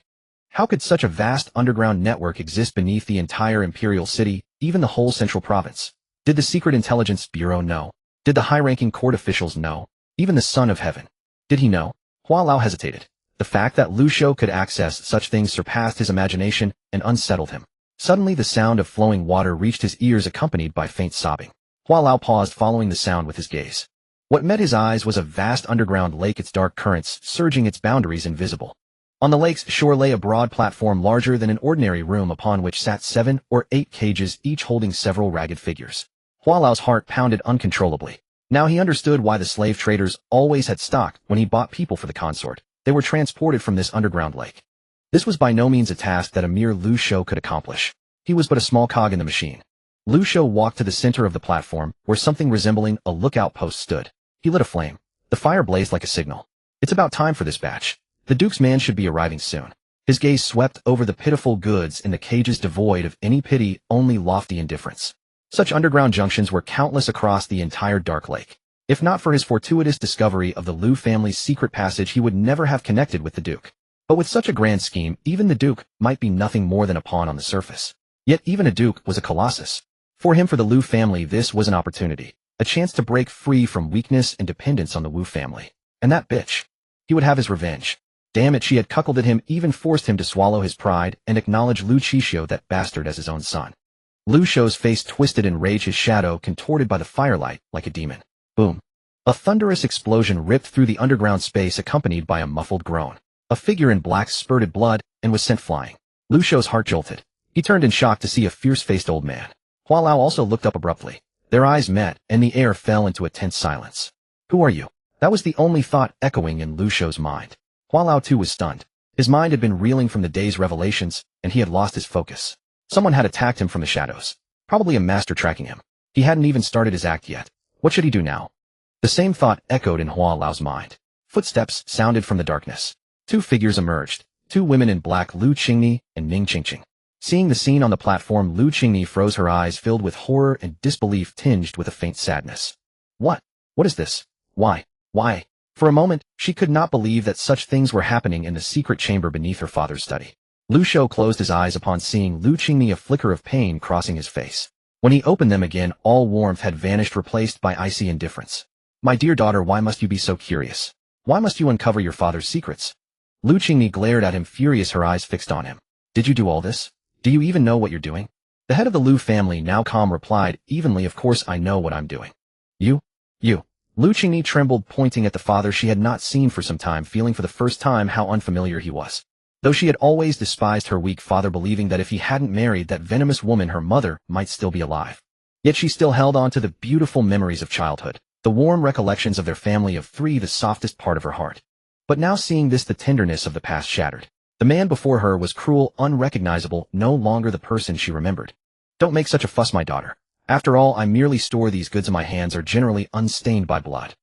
How could such a vast underground network exist beneath the entire imperial city, even the whole central province? Did the Secret Intelligence Bureau know? Did the high-ranking court officials know? Even the Son of Heaven? Did he know? Hua Lao hesitated. The fact that Lu Shou could access such things surpassed his imagination and unsettled him. Suddenly the sound of flowing water reached his ears, accompanied by faint sobbing. Hua Lao paused, following the sound with his gaze. What met his eyes was a vast underground lake, its dark currents surging, its boundaries invisible. On the lake's shore lay a broad platform larger than an ordinary room, upon which sat 7 or 8 cages, each holding several ragged figures. Hua Lao's heart pounded uncontrollably. Now he understood why the slave traders always had stock when he bought people for the consort. They were transported from this underground lake. This was by no means a task that a mere Lu Shou could accomplish. He was but a small cog in the machine. Lu Shou walked to the center of the platform, where something resembling a lookout post stood. He lit a flame. The fire blazed like a signal. It's about time for this batch. The Duke's man should be arriving soon. His gaze swept over the pitiful goods in the cages, devoid of any pity, only lofty indifference. Such underground junctions were countless across the entire dark lake. If not for his fortuitous discovery of the Liu family's secret passage, he would never have connected with the Duke. But with such a grand scheme, even the Duke might be nothing more than a pawn on the surface. Yet even a Duke was a colossus. For him, for the Liu family, this was an opportunity. A chance to break free from weakness and dependence on the Wu family. And that bitch. He would have his revenge. Damn it, she had cuckolded him, even forced him to swallow his pride and acknowledge Lu Qishio, that bastard, as his own son. Lu Shou's face twisted in rage, his shadow contorted by the firelight like a demon. Boom. A thunderous explosion ripped through the underground space, accompanied by a muffled groan. A figure in black spurted blood and was sent flying. Lu Shou's heart jolted. He turned in shock to see a fierce-faced old man. Hua Lao also looked up abruptly. Their eyes met, and the air fell into a tense silence. Who are you? That was the only thought echoing in Lu Shou's mind. Hua Lao too was stunned. His mind had been reeling from the day's revelations, and he had lost his focus. Someone had attacked him from the shadows. Probably a master tracking him. He hadn't even started his act yet. What should he do now? The same thought echoed in Hua Lao's mind. Footsteps sounded from the darkness. 2 figures emerged. 2 women in black, Lu Qingni and Ning Qingqing. Seeing the scene on the platform, Lu Qingni froze, her eyes filled with horror and disbelief tinged with a faint sadness. What? What is this? Why? Why? For a moment, she could not believe that such things were happening in the secret chamber beneath her father's study. Lu Shou closed his eyes upon seeing Lu Qingni, a flicker of pain crossing his face. When he opened them again, all warmth had vanished, replaced by icy indifference. My dear daughter, why must you be so curious? Why must you uncover your father's secrets? Lu Qingni glared at him, furious, her eyes fixed on him. Did you do all this? Do you even know what you're doing? The head of the Liu family, now calm, replied evenly, of course I know what I'm doing. You? Lu Qingni trembled, pointing at the father she had not seen for some time, feeling for the first time how unfamiliar he was. Though she had always despised her weak father, believing that if he hadn't married that venomous woman, her mother might still be alive. Yet she still held on to the beautiful memories of childhood, the warm recollections of their family of 3, the softest part of her heart. But now, seeing this, the tenderness of the past shattered. The man before her was cruel, unrecognizable, no longer the person she remembered. Don't make such a fuss, my daughter. After all, I merely store these goods, and my hands are generally unstained by blood.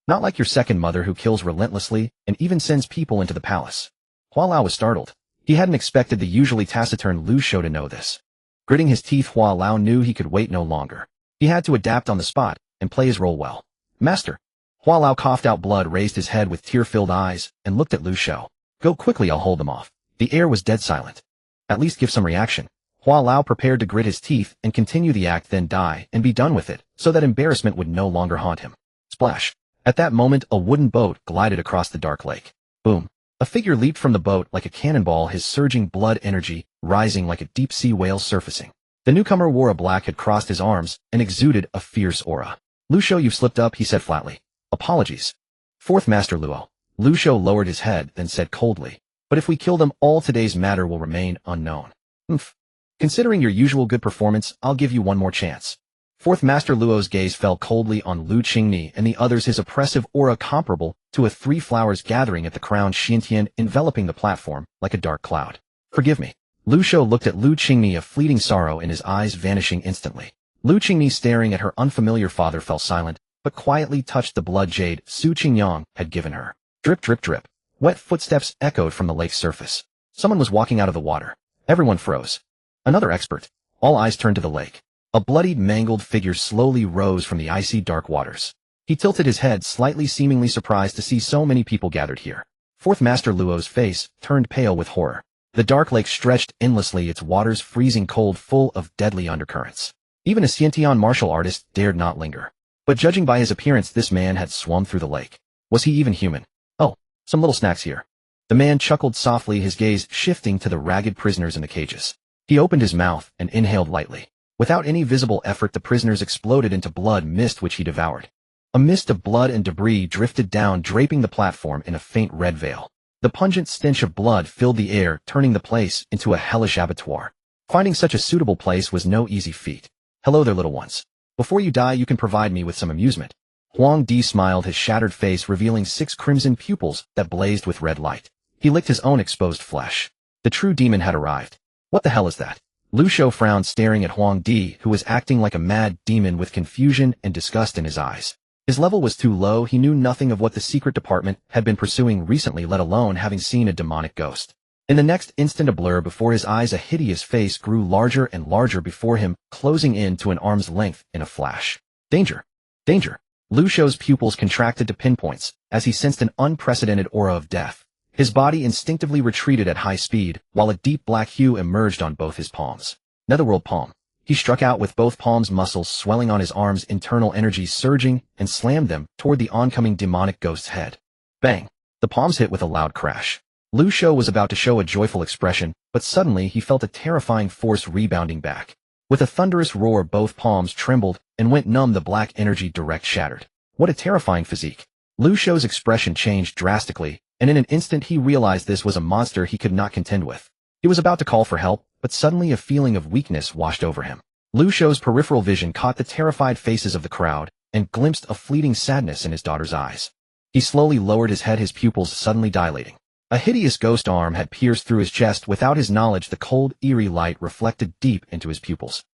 Not like your second mother, who kills relentlessly and even sends people into the palace. Hua Lao was startled. He hadn't expected the usually taciturn Lu Shou to know this. Gritting his teeth, Hua Lao knew he could wait no longer. He had to adapt on the spot and play his role well. Master. Hua Lao coughed out blood, raised his head with tear-filled eyes, and looked at Lu Shou. Go quickly, I'll hold them off. The air was dead silent. At least give some reaction. Hua Lao prepared to grit his teeth and continue the act, then die and be done with it, so that embarrassment would no longer haunt him. Splash. At that moment, a wooden boat glided across the dark lake. Boom. A figure leaped from the boat like a cannonball, his surging blood energy rising like a deep-sea whale surfacing. The newcomer wore a black, had crossed his arms, and exuded a fierce aura. Lu Shou, you've slipped up, he said flatly. Apologies. Fourth Master Luo. Lu Shou lowered his head, then said coldly. But if we kill them all, today's matter will remain unknown. Humph. Considering your usual good performance, I'll give you one more chance. Fourth Master Luo's gaze fell coldly on Lu Qingni and the others, his oppressive aura comparable to a three flowers gathering at the crown Xintian, enveloping the platform like a dark cloud. Forgive me. Lu Shou looked at Lu Qingni, a fleeting sorrow in his eyes vanishing instantly. Lu Qingni, staring at her unfamiliar father, fell silent, but quietly touched the blood jade Su Qingyang had given her. Drip, drip, drip. Wet footsteps echoed from the lake's surface. Someone was walking out of the water. Everyone froze. Another expert. All eyes turned to the lake. A bloodied, mangled figure slowly rose from the icy dark waters. He tilted his head slightly, seemingly surprised to see so many people gathered here. Fourth Master Luo's face turned pale with horror. The dark lake stretched endlessly, its waters freezing cold, full of deadly undercurrents. Even a Xintian martial artist dared not linger. But judging by his appearance, this man had swum through the lake. Was he even human? Oh, some little snacks here. The man chuckled softly, his gaze shifting to the ragged prisoners in the cages. He opened his mouth and inhaled lightly. Without any visible effort, the prisoners exploded into blood mist, which he devoured. A mist of blood and debris drifted down, draping the platform in a faint red veil. The pungent stench of blood filled the air, turning the place into a hellish abattoir. Finding such a suitable place was no easy feat. Hello there, little ones. Before you die, you can provide me with some amusement. Huang Di smiled, his shattered face revealing 6 crimson pupils that blazed with red light. He licked his own exposed flesh. The true demon had arrived. What the hell is that? Lu Shou frowned, staring at Huang Di, who was acting like a mad demon with confusion and disgust in his eyes. His level was too low, he knew nothing of what the secret department had been pursuing recently, let alone having seen a demonic ghost. In the next instant, a blur before his eyes, a hideous face grew larger and larger before him, closing in to an arm's length in a flash. Danger! Danger! Lu Shou's pupils contracted to pinpoints as he sensed an unprecedented aura of death. His body instinctively retreated at high speed, while a deep black hue emerged on both his palms. Netherworld palm. He struck out with both palms, muscles swelling on his arms, internal energy surging, and slammed them toward the oncoming demonic ghost's head. Bang! The palms hit with a loud crash. Lu Shou was about to show a joyful expression, but suddenly he felt a terrifying force rebounding back. With a thunderous roar, both palms trembled and went numb, the black energy direct shattered. What a terrifying physique! Lu Shou's expression changed drastically, and in an instant he realized this was a monster he could not contend with. He was about to call for help, but suddenly a feeling of weakness washed over him. Lu Shou's peripheral vision caught the terrified faces of the crowd and glimpsed a fleeting sadness in his daughter's eyes. He slowly lowered his head, his pupils suddenly dilating. A hideous ghost arm had pierced through his chest. Without his knowledge, the cold, eerie light reflected deep into his pupils.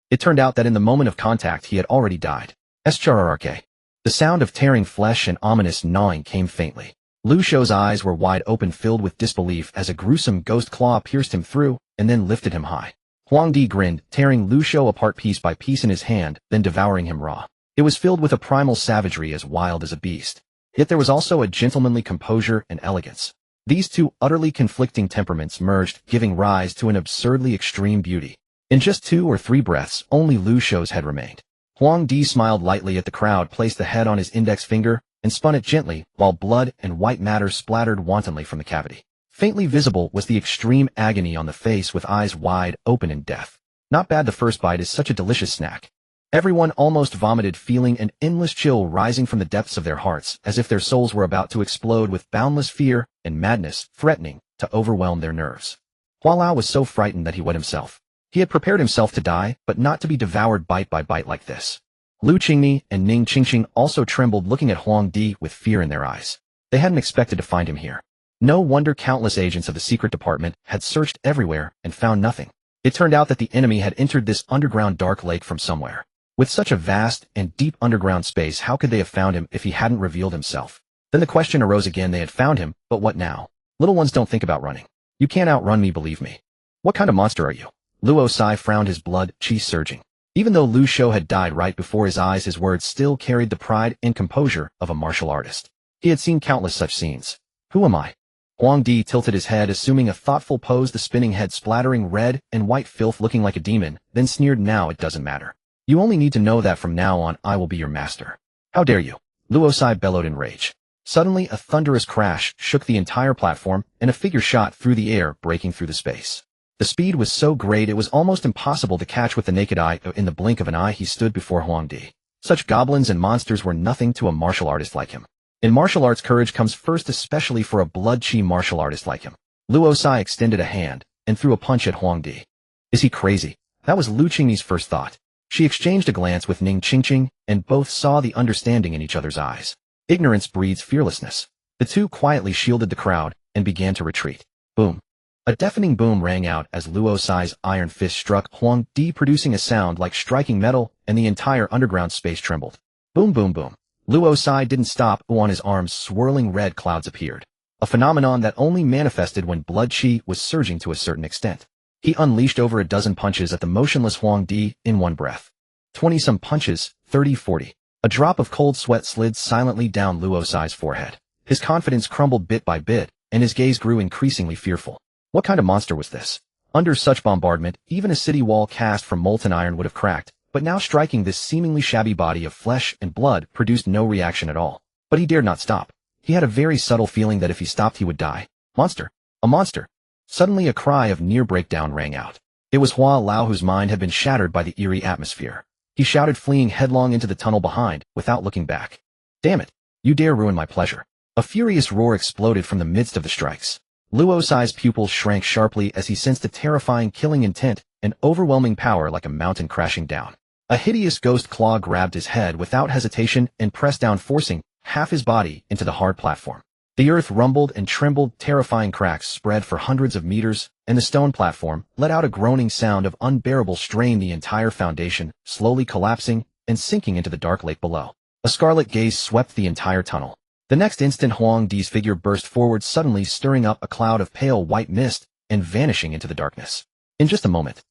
It turned out that in the moment of contact he had already died. Eschararke. The sound of tearing flesh and ominous gnawing came faintly. Lu Shou's eyes were wide open, filled with disbelief, as a gruesome ghost claw pierced him through and then lifted him high. Huang Di grinned, tearing Lu Shou apart piece by piece in his hand, then devouring him raw. It was filled with a primal savagery as wild as a beast. Yet there was also a gentlemanly composure and elegance. These two utterly conflicting temperaments merged, giving rise to an absurdly extreme beauty. In just 2 or 3 breaths, only Lu Shou's head remained. Huang Di smiled lightly at the crowd, placed the head on his index finger, and spun it gently, while blood and white matter splattered wantonly from the cavity. Faintly visible was the extreme agony on the face, with eyes wide open in death. Not bad, the first bite is such a delicious snack. Everyone almost vomited, feeling an endless chill rising from the depths of their hearts, as if their souls were about to explode with boundless fear and madness, threatening to overwhelm their nerves. Hualao was so frightened that he wet himself. He had prepared himself to die, but not to be devoured bite by bite like this. Lu Qingni and Ning Qingqing also trembled, looking at Huang Di with fear in their eyes. They hadn't expected to find him here. No wonder countless agents of the secret department had searched everywhere and found nothing. It turned out that the enemy had entered this underground dark lake from somewhere. With such a vast and deep underground space, how could they have found him if he hadn't revealed himself? Then the question arose again. They had found him, but what now? Little ones don't think about running. You can't outrun me, believe me. What kind of monster are you? Luo Sai frowned, his blood chi surging. Even though Lu Shou had died right before his eyes, his words still carried the pride and composure of a martial artist. He had seen countless such scenes. Who am I? Huang Di tilted his head, assuming a thoughtful pose, the spinning head splattering red and white filth, looking like a demon, then sneered, now it doesn't matter. You only need to know that from now on I will be your master. How dare you? Luo Sai bellowed in rage. Suddenly a thunderous crash shook the entire platform, and a figure shot through the air, breaking through the space. The speed was so great it was almost impossible to catch with the naked eye. In the blink of an eye he stood before Huang Di. Such goblins and monsters were nothing to a martial artist like him. In martial arts, courage comes first, especially for a blood chi martial artist like him. Luo Sai extended a hand and threw a punch at Huang Di. Is he crazy? That was Lu Qingni's first thought. She exchanged a glance with Ning Qingqing, and both saw the understanding in each other's eyes. Ignorance breeds fearlessness. The two quietly shielded the crowd and began to retreat. Boom. A deafening boom rang out as Luo Sai's iron fist struck Huang Di, producing a sound like striking metal, and the entire underground space trembled. Boom, boom, boom. Luo Sai didn't stop. On his arms, swirling red clouds appeared. A phenomenon that only manifested when blood qi was surging to a certain extent. He unleashed over a dozen punches at the motionless Huang Di in one breath. 20-some punches, 30-40. A drop of cold sweat slid silently down Luo Sai's forehead. His confidence crumbled bit by bit, and his gaze grew increasingly fearful. What kind of monster was this? Under such bombardment, even a city wall cast from molten iron would have cracked, but now striking this seemingly shabby body of flesh and blood produced no reaction at all. But he dared not stop. He had a very subtle feeling that if he stopped he would die. Monster! A monster! Suddenly a cry of near breakdown rang out. It was Hua Lao, whose mind had been shattered by the eerie atmosphere. He shouted, fleeing headlong into the tunnel behind, without looking back. Damn it! You dare ruin my pleasure! A furious roar exploded from the midst of the strikes. Luo Sai's pupils shrank sharply as he sensed a terrifying killing intent, an overwhelming power like a mountain crashing down. A hideous ghost claw grabbed his head without hesitation and pressed down, forcing half his body into the hard platform. The earth rumbled and trembled, terrifying cracks spread for hundreds of meters, and the stone platform let out a groaning sound of unbearable strain, the entire foundation slowly collapsing and sinking into the dark lake below. A scarlet gaze swept the entire tunnel. The next instant Huang Di's figure burst forward, suddenly stirring up a cloud of pale white mist and vanishing into the darkness. In just a moment,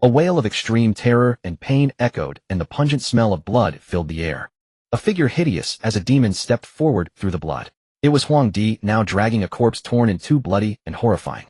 a wail of extreme terror and pain echoed, and the pungent smell of blood filled the air. A figure hideous as a demon stepped forward through the blood. It was Huang Di, now dragging a corpse torn in two, bloody and horrifying.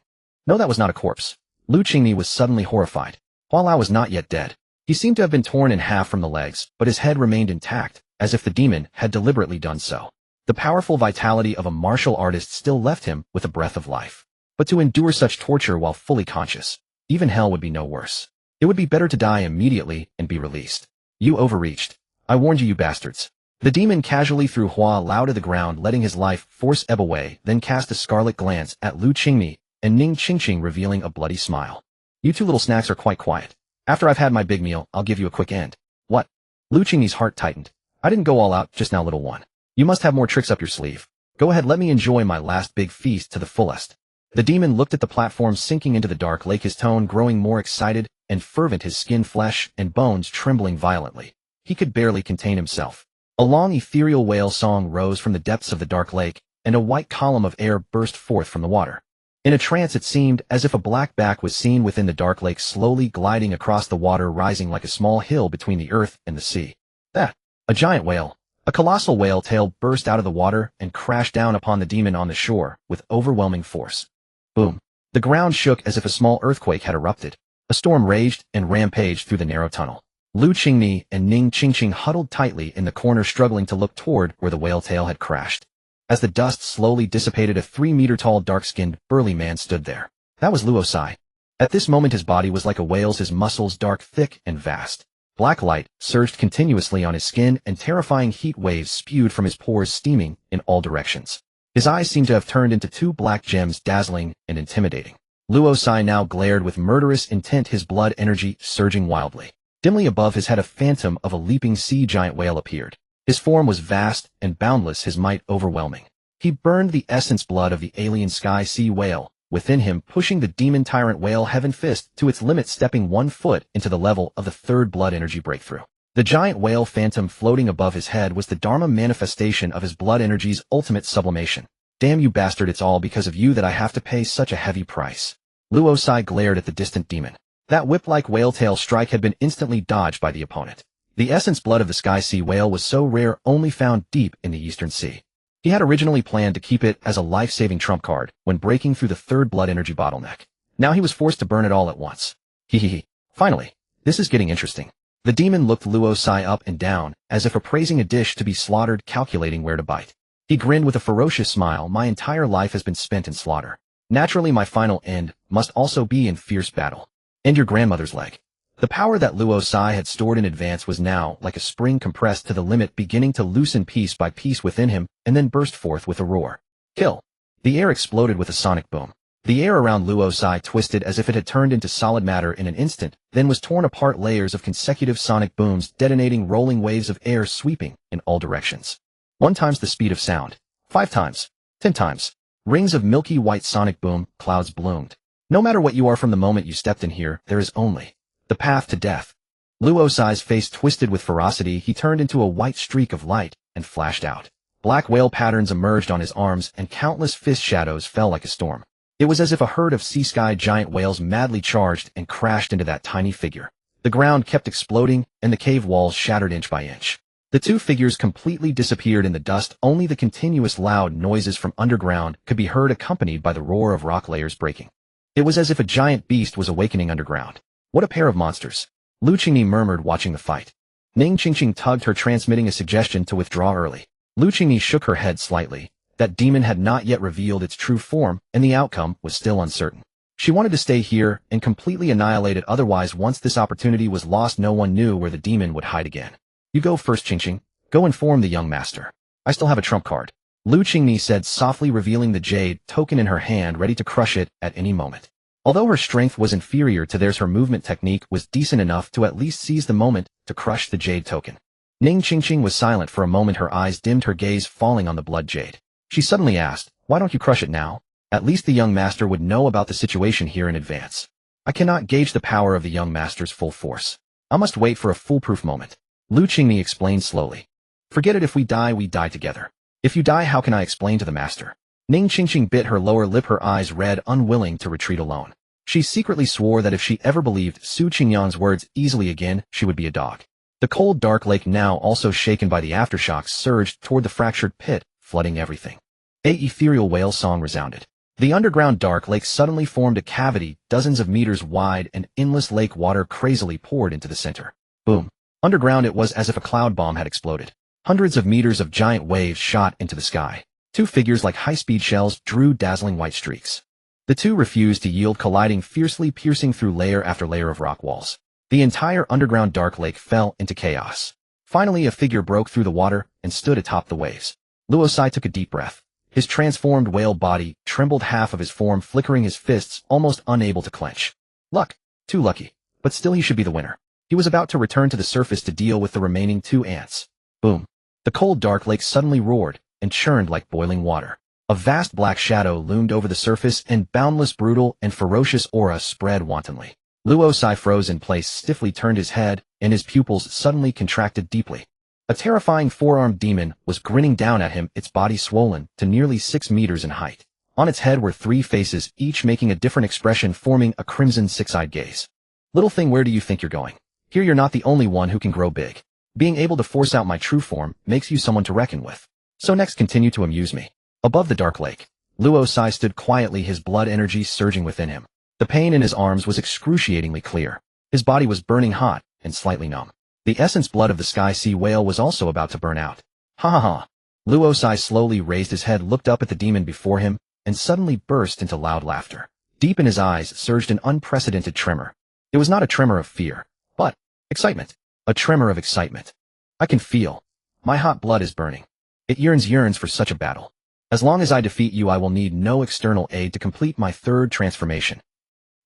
No, that was not a corpse. Lu Qingni was suddenly horrified. Hua Lao was not yet dead. He seemed to have been torn in half from the legs, but his head remained intact, as if the demon had deliberately done so. The powerful vitality of a martial artist still left him with a breath of life. But to endure such torture while fully conscious, even hell would be no worse. It would be better to die immediately and be released. You overreached. I warned you, you bastards. The demon casually threw Hua Lao to the ground, letting his life force ebb away, then cast a scarlet glance at Lu Qingni and Ning Qingqing, revealing a bloody smile. You two little snacks are quite quiet. After I've had my big meal, I'll give you a quick end. What? Lu Qingni's heart tightened. I didn't go all out just now, little one. You must have more tricks up your sleeve. Go ahead, let me enjoy my last big feast to the fullest. The demon looked at the platform sinking into the dark lake, his tone growing more excited and fervent, his skin, flesh, and bones trembling violently. He could barely contain himself. A long ethereal wail song rose from the depths of the dark lake, and a white column of air burst forth from the water. In a trance, it seemed as if a black back was seen within the dark lake, slowly gliding across the water, rising like a small hill between the earth and the sea. A giant whale. A colossal whale tail burst out of the water and crashed down upon the demon on the shore with overwhelming force. Boom. The ground shook as if a small earthquake had erupted. A storm raged and rampaged through the narrow tunnel. Lu Qingni and Ning Qingqing huddled tightly in the corner, struggling to look toward where the whale tail had crashed. As the dust slowly dissipated, a 3-meter-tall, dark-skinned, burly man stood there. That was Luo Sai. At this moment his body was like a whale's, his muscles dark, thick, and vast. Black light surged continuously on his skin, and terrifying heat waves spewed from his pores, steaming in all directions. His eyes seemed to have turned into two black gems, dazzling and intimidating. Luo Sai now glared with murderous intent, his blood energy surging wildly. Dimly above his head, a phantom of a leaping sea giant whale appeared. His form was vast and boundless, his might overwhelming. He burned the essence blood of the alien sky sea whale within him, pushing the demon tyrant whale heaven fist to its limit, stepping 1 foot into the level of the third blood energy breakthrough. The giant whale phantom floating above his head was the Dharma manifestation of his blood energy's ultimate sublimation. Damn you bastard, it's all because of you that I have to pay such a heavy price. Luo Sai glared at the distant demon. That whip-like whale-tail strike had been instantly dodged by the opponent. The essence blood of the sky sea whale was so rare, only found deep in the Eastern Sea. He had originally planned to keep it as a life-saving trump card when breaking through the third blood energy bottleneck. Now he was forced to burn it all at once. Hehehe. Finally, this is getting interesting. The demon looked Luo Sai up and down, as if appraising a dish to be slaughtered, calculating where to bite. He grinned with a ferocious smile. My entire life has been spent in slaughter. Naturally, my final end must also be in fierce battle. And your grandmother's leg. The power that Luo Sai had stored in advance was now, like a spring compressed to the limit, beginning to loosen piece by piece within him, and then burst forth with a roar. Kill. The air exploded with a sonic boom. The air around Luosai twisted as if it had turned into solid matter in an instant, then was torn apart, layers of consecutive sonic booms detonating, rolling waves of air sweeping in all directions. 1 times the speed of sound. 5 times. 10 times. Rings of milky white sonic boom, clouds bloomed. No matter what you are from the moment you stepped in here, there is only the path to death. Luosai's face twisted with ferocity. He turned into a white streak of light and flashed out. Black whale patterns emerged on his arms, and countless fist shadows fell like a storm. It was as if a herd of sea-sky giant whales madly charged and crashed into that tiny figure. The ground kept exploding, and the cave walls shattered inch by inch. The two figures completely disappeared in the dust. Only the continuous loud noises from underground could be heard, accompanied by the roar of rock layers breaking. It was as if a giant beast was awakening underground. What a pair of monsters! Lu Qingyi murmured, watching the fight. Ning Qingqing tugged her, transmitting a suggestion to withdraw early. Lu Qingyi shook her head slightly. That demon had not yet revealed its true form, and the outcome was still uncertain. She wanted to stay here and completely annihilate it, otherwise once this opportunity was lost no one knew where the demon would hide again. You go first, Qingqing. Go inform the young master. I still have a trump card. Lu Qingyi said softly, revealing the jade token in her hand, ready to crush it at any moment. Although her strength was inferior to theirs, her movement technique was decent enough to at least seize the moment to crush the jade token. Ning Qingqing was silent for a moment, her eyes dimmed, her gaze falling on the blood jade. She suddenly asked, why don't you crush it now? At least the young master would know about the situation here in advance. I cannot gauge the power of the young master's full force. I must wait for a foolproof moment. Lu Qingyi explained slowly. Forget it, if we die together. If you die, how can I explain to the master? Ning Qingqing bit her lower lip, her eyes red, unwilling to retreat alone. She secretly swore that if she ever believed Su Qingyang's words easily again, she would be a dog. The cold dark lake, now also shaken by the aftershocks, surged toward the fractured pit, flooding everything. A ethereal whale song resounded. The underground dark lake suddenly formed a cavity dozens of meters wide, and endless lake water crazily poured into the center. Boom. Underground it was as if a cloud bomb had exploded. Hundreds of meters of giant waves shot into the sky. Two figures like high-speed shells drew dazzling white streaks. The two refused to yield, colliding fiercely, piercing through layer after layer of rock walls. The entire underground dark lake fell into chaos. Finally, a figure broke through the water and stood atop the waves. Luosai took a deep breath. His transformed whale body trembled, half of his form flickering, his fists almost unable to clench. Luck. Too lucky. But still, he should be the winner. He was about to return to the surface to deal with the remaining two ants. Boom. The cold dark lake suddenly roared and churned like boiling water. A vast black shadow loomed over the surface, and boundless, brutal, and ferocious aura spread wantonly. Luosai froze in place, stiffly turned his head, and his pupils suddenly contracted deeply. A terrifying four-armed demon was grinning down at him, its body swollen to nearly 6 meters in height. On its head were 3 faces, each making a different expression, forming a crimson six-eyed gaze. Little thing, where do you think you're going? Here you're not the only one who can grow big. Being able to force out my true form makes you someone to reckon with. So next, continue to amuse me. Above the dark lake, Luosai stood quietly, his blood energy surging within him. The pain in his arms was excruciatingly clear. His body was burning hot and slightly numb. The essence blood of the sky sea whale was also about to burn out. Ha ha ha. Luosai slowly raised his head, looked up at the demon before him, and suddenly burst into loud laughter. Deep in his eyes surged an unprecedented tremor. It was not a tremor of fear, but excitement. A tremor of excitement. I can feel. My hot blood is burning. It yearns for such a battle. As long as I defeat you, I will need no external aid to complete my third transformation.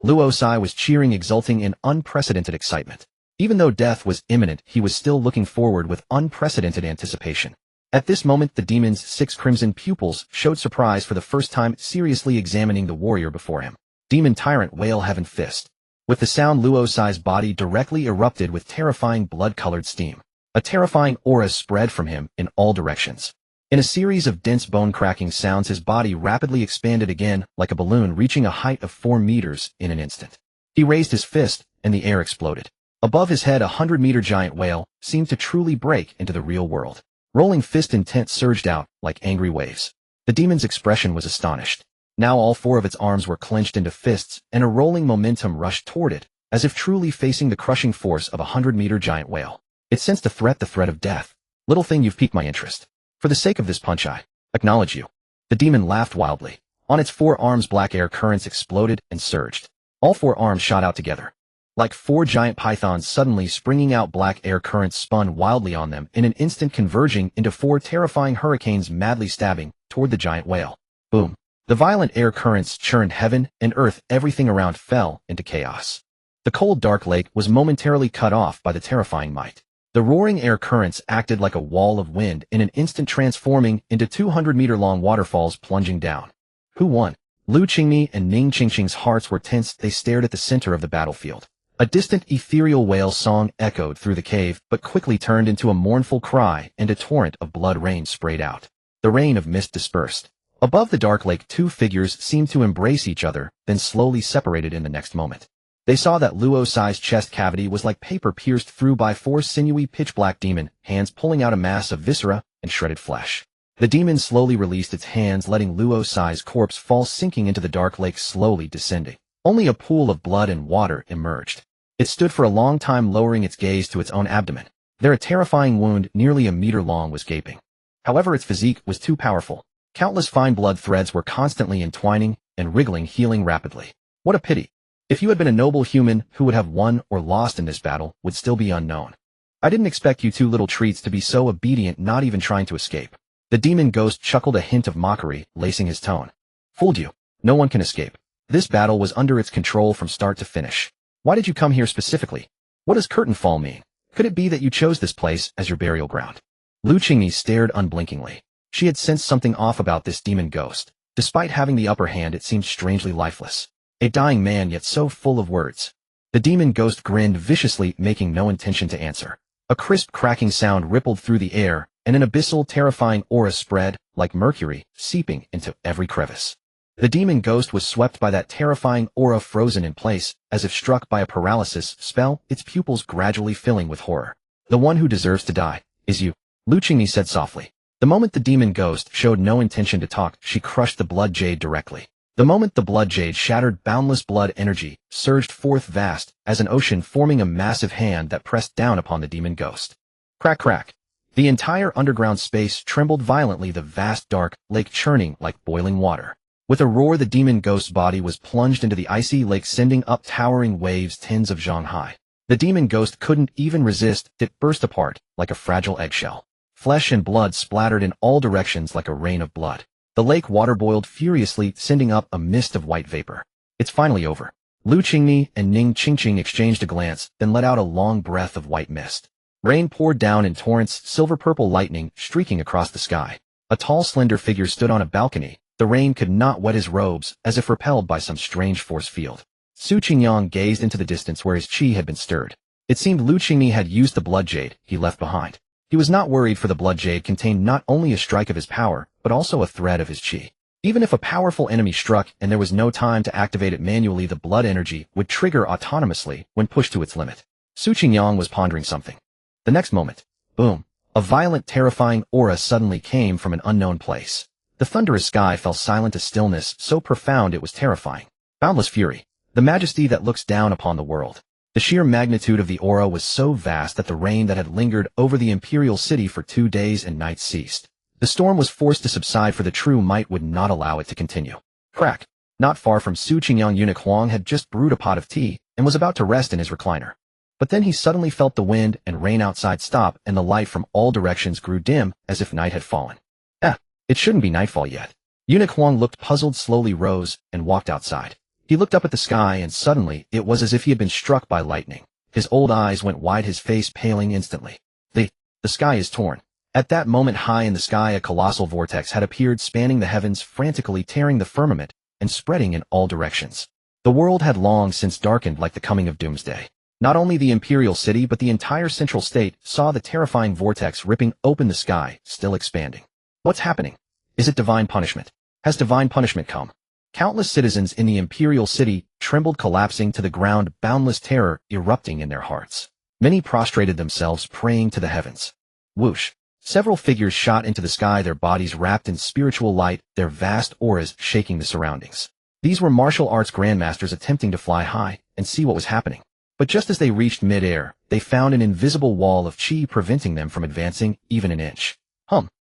Luosai was cheering, exulting in unprecedented excitement. Even though death was imminent, he was still looking forward with unprecedented anticipation. At this moment, the demon's 6 crimson pupils showed surprise for the first time, seriously examining the warrior before him. Demon Tyrant Whale Heaven Fist. With the sound, Luosai's body directly erupted with terrifying blood-colored steam. A terrifying aura spread from him in all directions. In a series of dense bone-cracking sounds, his body rapidly expanded again, like a balloon, reaching a height of 4 meters in an instant. He raised his fist, and the air exploded. Above his head, a 100-meter giant whale seemed to truly break into the real world. Rolling fist intent surged out like angry waves. The demon's expression was astonished. Now all 4 of its arms were clenched into fists, and a rolling momentum rushed toward it, as if truly facing the crushing force of a 100-meter giant whale. It sensed the threat of death. Little thing, you've piqued my interest. For the sake of this punch, I acknowledge you. The demon laughed wildly. On its 4 arms, black air currents exploded and surged. All 4 arms shot out together. Like 4 giant pythons suddenly springing out, black air currents spun wildly on them, in an instant converging into 4 terrifying hurricanes, madly stabbing toward the giant whale. Boom. The violent air currents churned heaven and earth, everything around fell into chaos. The cold dark lake was momentarily cut off by the terrifying might. The roaring air currents acted like a wall of wind in an instant, transforming into 200-meter-long waterfalls plunging down. Who won? Lu Qingmi and Ning Qingqing's hearts were tense. They stared at the center of the battlefield. A distant ethereal wail song echoed through the cave, but quickly turned into a mournful cry, and a torrent of blood rain sprayed out. The rain of mist dispersed. Above the dark lake, two figures seemed to embrace each other, then slowly separated in the next moment. They saw that Luo-sized chest cavity was like paper pierced through by four sinewy pitch-black demon hands pulling out a mass of viscera and shredded flesh. The demon slowly released its hands, letting Luo-sized corpse fall, sinking into the dark lake, slowly descending. Only a pool of blood and water emerged. It stood for a long time, lowering its gaze to its own abdomen. There a terrifying wound, nearly a meter long, was gaping. However, its physique was too powerful. Countless fine blood threads were constantly entwining and wriggling, healing rapidly. What a pity. If you had been a noble human, who would have won or lost in this battle would still be unknown. I didn't expect you two little treats to be so obedient, not even trying to escape. The demon ghost chuckled, a hint of mockery lacing his tone. Fooled you. No one can escape. This battle was under its control from start to finish. Why did you come here specifically? What does curtain fall mean? Could it be that you chose this place as your burial ground? Lu Qingmi stared unblinkingly. She had sensed something off about this demon ghost. Despite having the upper hand, it seemed strangely lifeless. A dying man, yet so full of words. The demon ghost grinned viciously, making no intention to answer. A crisp cracking sound rippled through the air, and an abyssal, terrifying aura spread, like mercury, seeping into every crevice. The demon ghost was swept by that terrifying aura, frozen in place, as if struck by a paralysis spell, its pupils gradually filling with horror. The one who deserves to die is you, Lu Qingmi said softly. The moment the demon ghost showed no intention to talk, she crushed the blood jade directly. The moment the blood jade shattered, boundless blood energy surged forth vast as an ocean, forming a massive hand that pressed down upon the demon ghost. Crack, crack. The entire underground space trembled violently, the vast dark lake churning like boiling water. With a roar, the demon ghost's body was plunged into the icy lake, sending up towering waves tens of zhang high. The demon ghost couldn't even resist, it burst apart like a fragile eggshell. Flesh and blood splattered in all directions like a rain of blood. The lake water boiled furiously, sending up a mist of white vapor. It's finally over. Lu Qingmi and Ning Qingqing exchanged a glance, then let out a long breath of white mist. Rain poured down in torrents, silver-purple lightning streaking across the sky. A tall, slender figure stood on a balcony. The rain could not wet his robes, as if repelled by some strange force field. Su Qingyang gazed into the distance where his qi had been stirred. It seemed Lu Qingmi had used the blood jade he left behind. He was not worried, for the blood jade contained not only a strike of his power, but also a thread of his qi. Even if a powerful enemy struck and there was no time to activate it manually, the blood energy would trigger autonomously when pushed to its limit. Su Qingyang was pondering something. The next moment, boom, a violent, terrifying aura suddenly came from an unknown place. The thunderous sky fell silent, a stillness so profound it was terrifying. Boundless fury, the majesty that looks down upon the world. The sheer magnitude of the aura was so vast that the rain that had lingered over the imperial city for 2 days and nights ceased. The storm was forced to subside, for the true might would not allow it to continue. Crack. Not far from Su Qingyang, eunuch Huang had just brewed a pot of tea and was about to rest in his recliner. But then he suddenly felt the wind and rain outside stop, and the light from all directions grew dim, as if night had fallen. It shouldn't be nightfall yet. Eunuch Huang looked puzzled, slowly rose, and walked outside. He looked up at the sky, and suddenly it was as if he had been struck by lightning. His old eyes went wide, his face paling instantly. The sky is torn. At that moment, high in the sky, a colossal vortex had appeared, spanning the heavens, frantically tearing the firmament and spreading in all directions. The world had long since darkened like the coming of doomsday. Not only the imperial city, but the entire central state saw the terrifying vortex ripping open the sky, still expanding. What's happening? Is it divine punishment? Has divine punishment come? Countless citizens in the imperial city trembled, collapsing to the ground, boundless terror erupting in their hearts. Many prostrated themselves, praying to the heavens. Whoosh! Several figures shot into the sky, their bodies wrapped in spiritual light, their vast auras shaking the surroundings. These were martial arts grandmasters attempting to fly high and see what was happening. But just as they reached mid-air, they found an invisible wall of qi preventing them from advancing even an inch.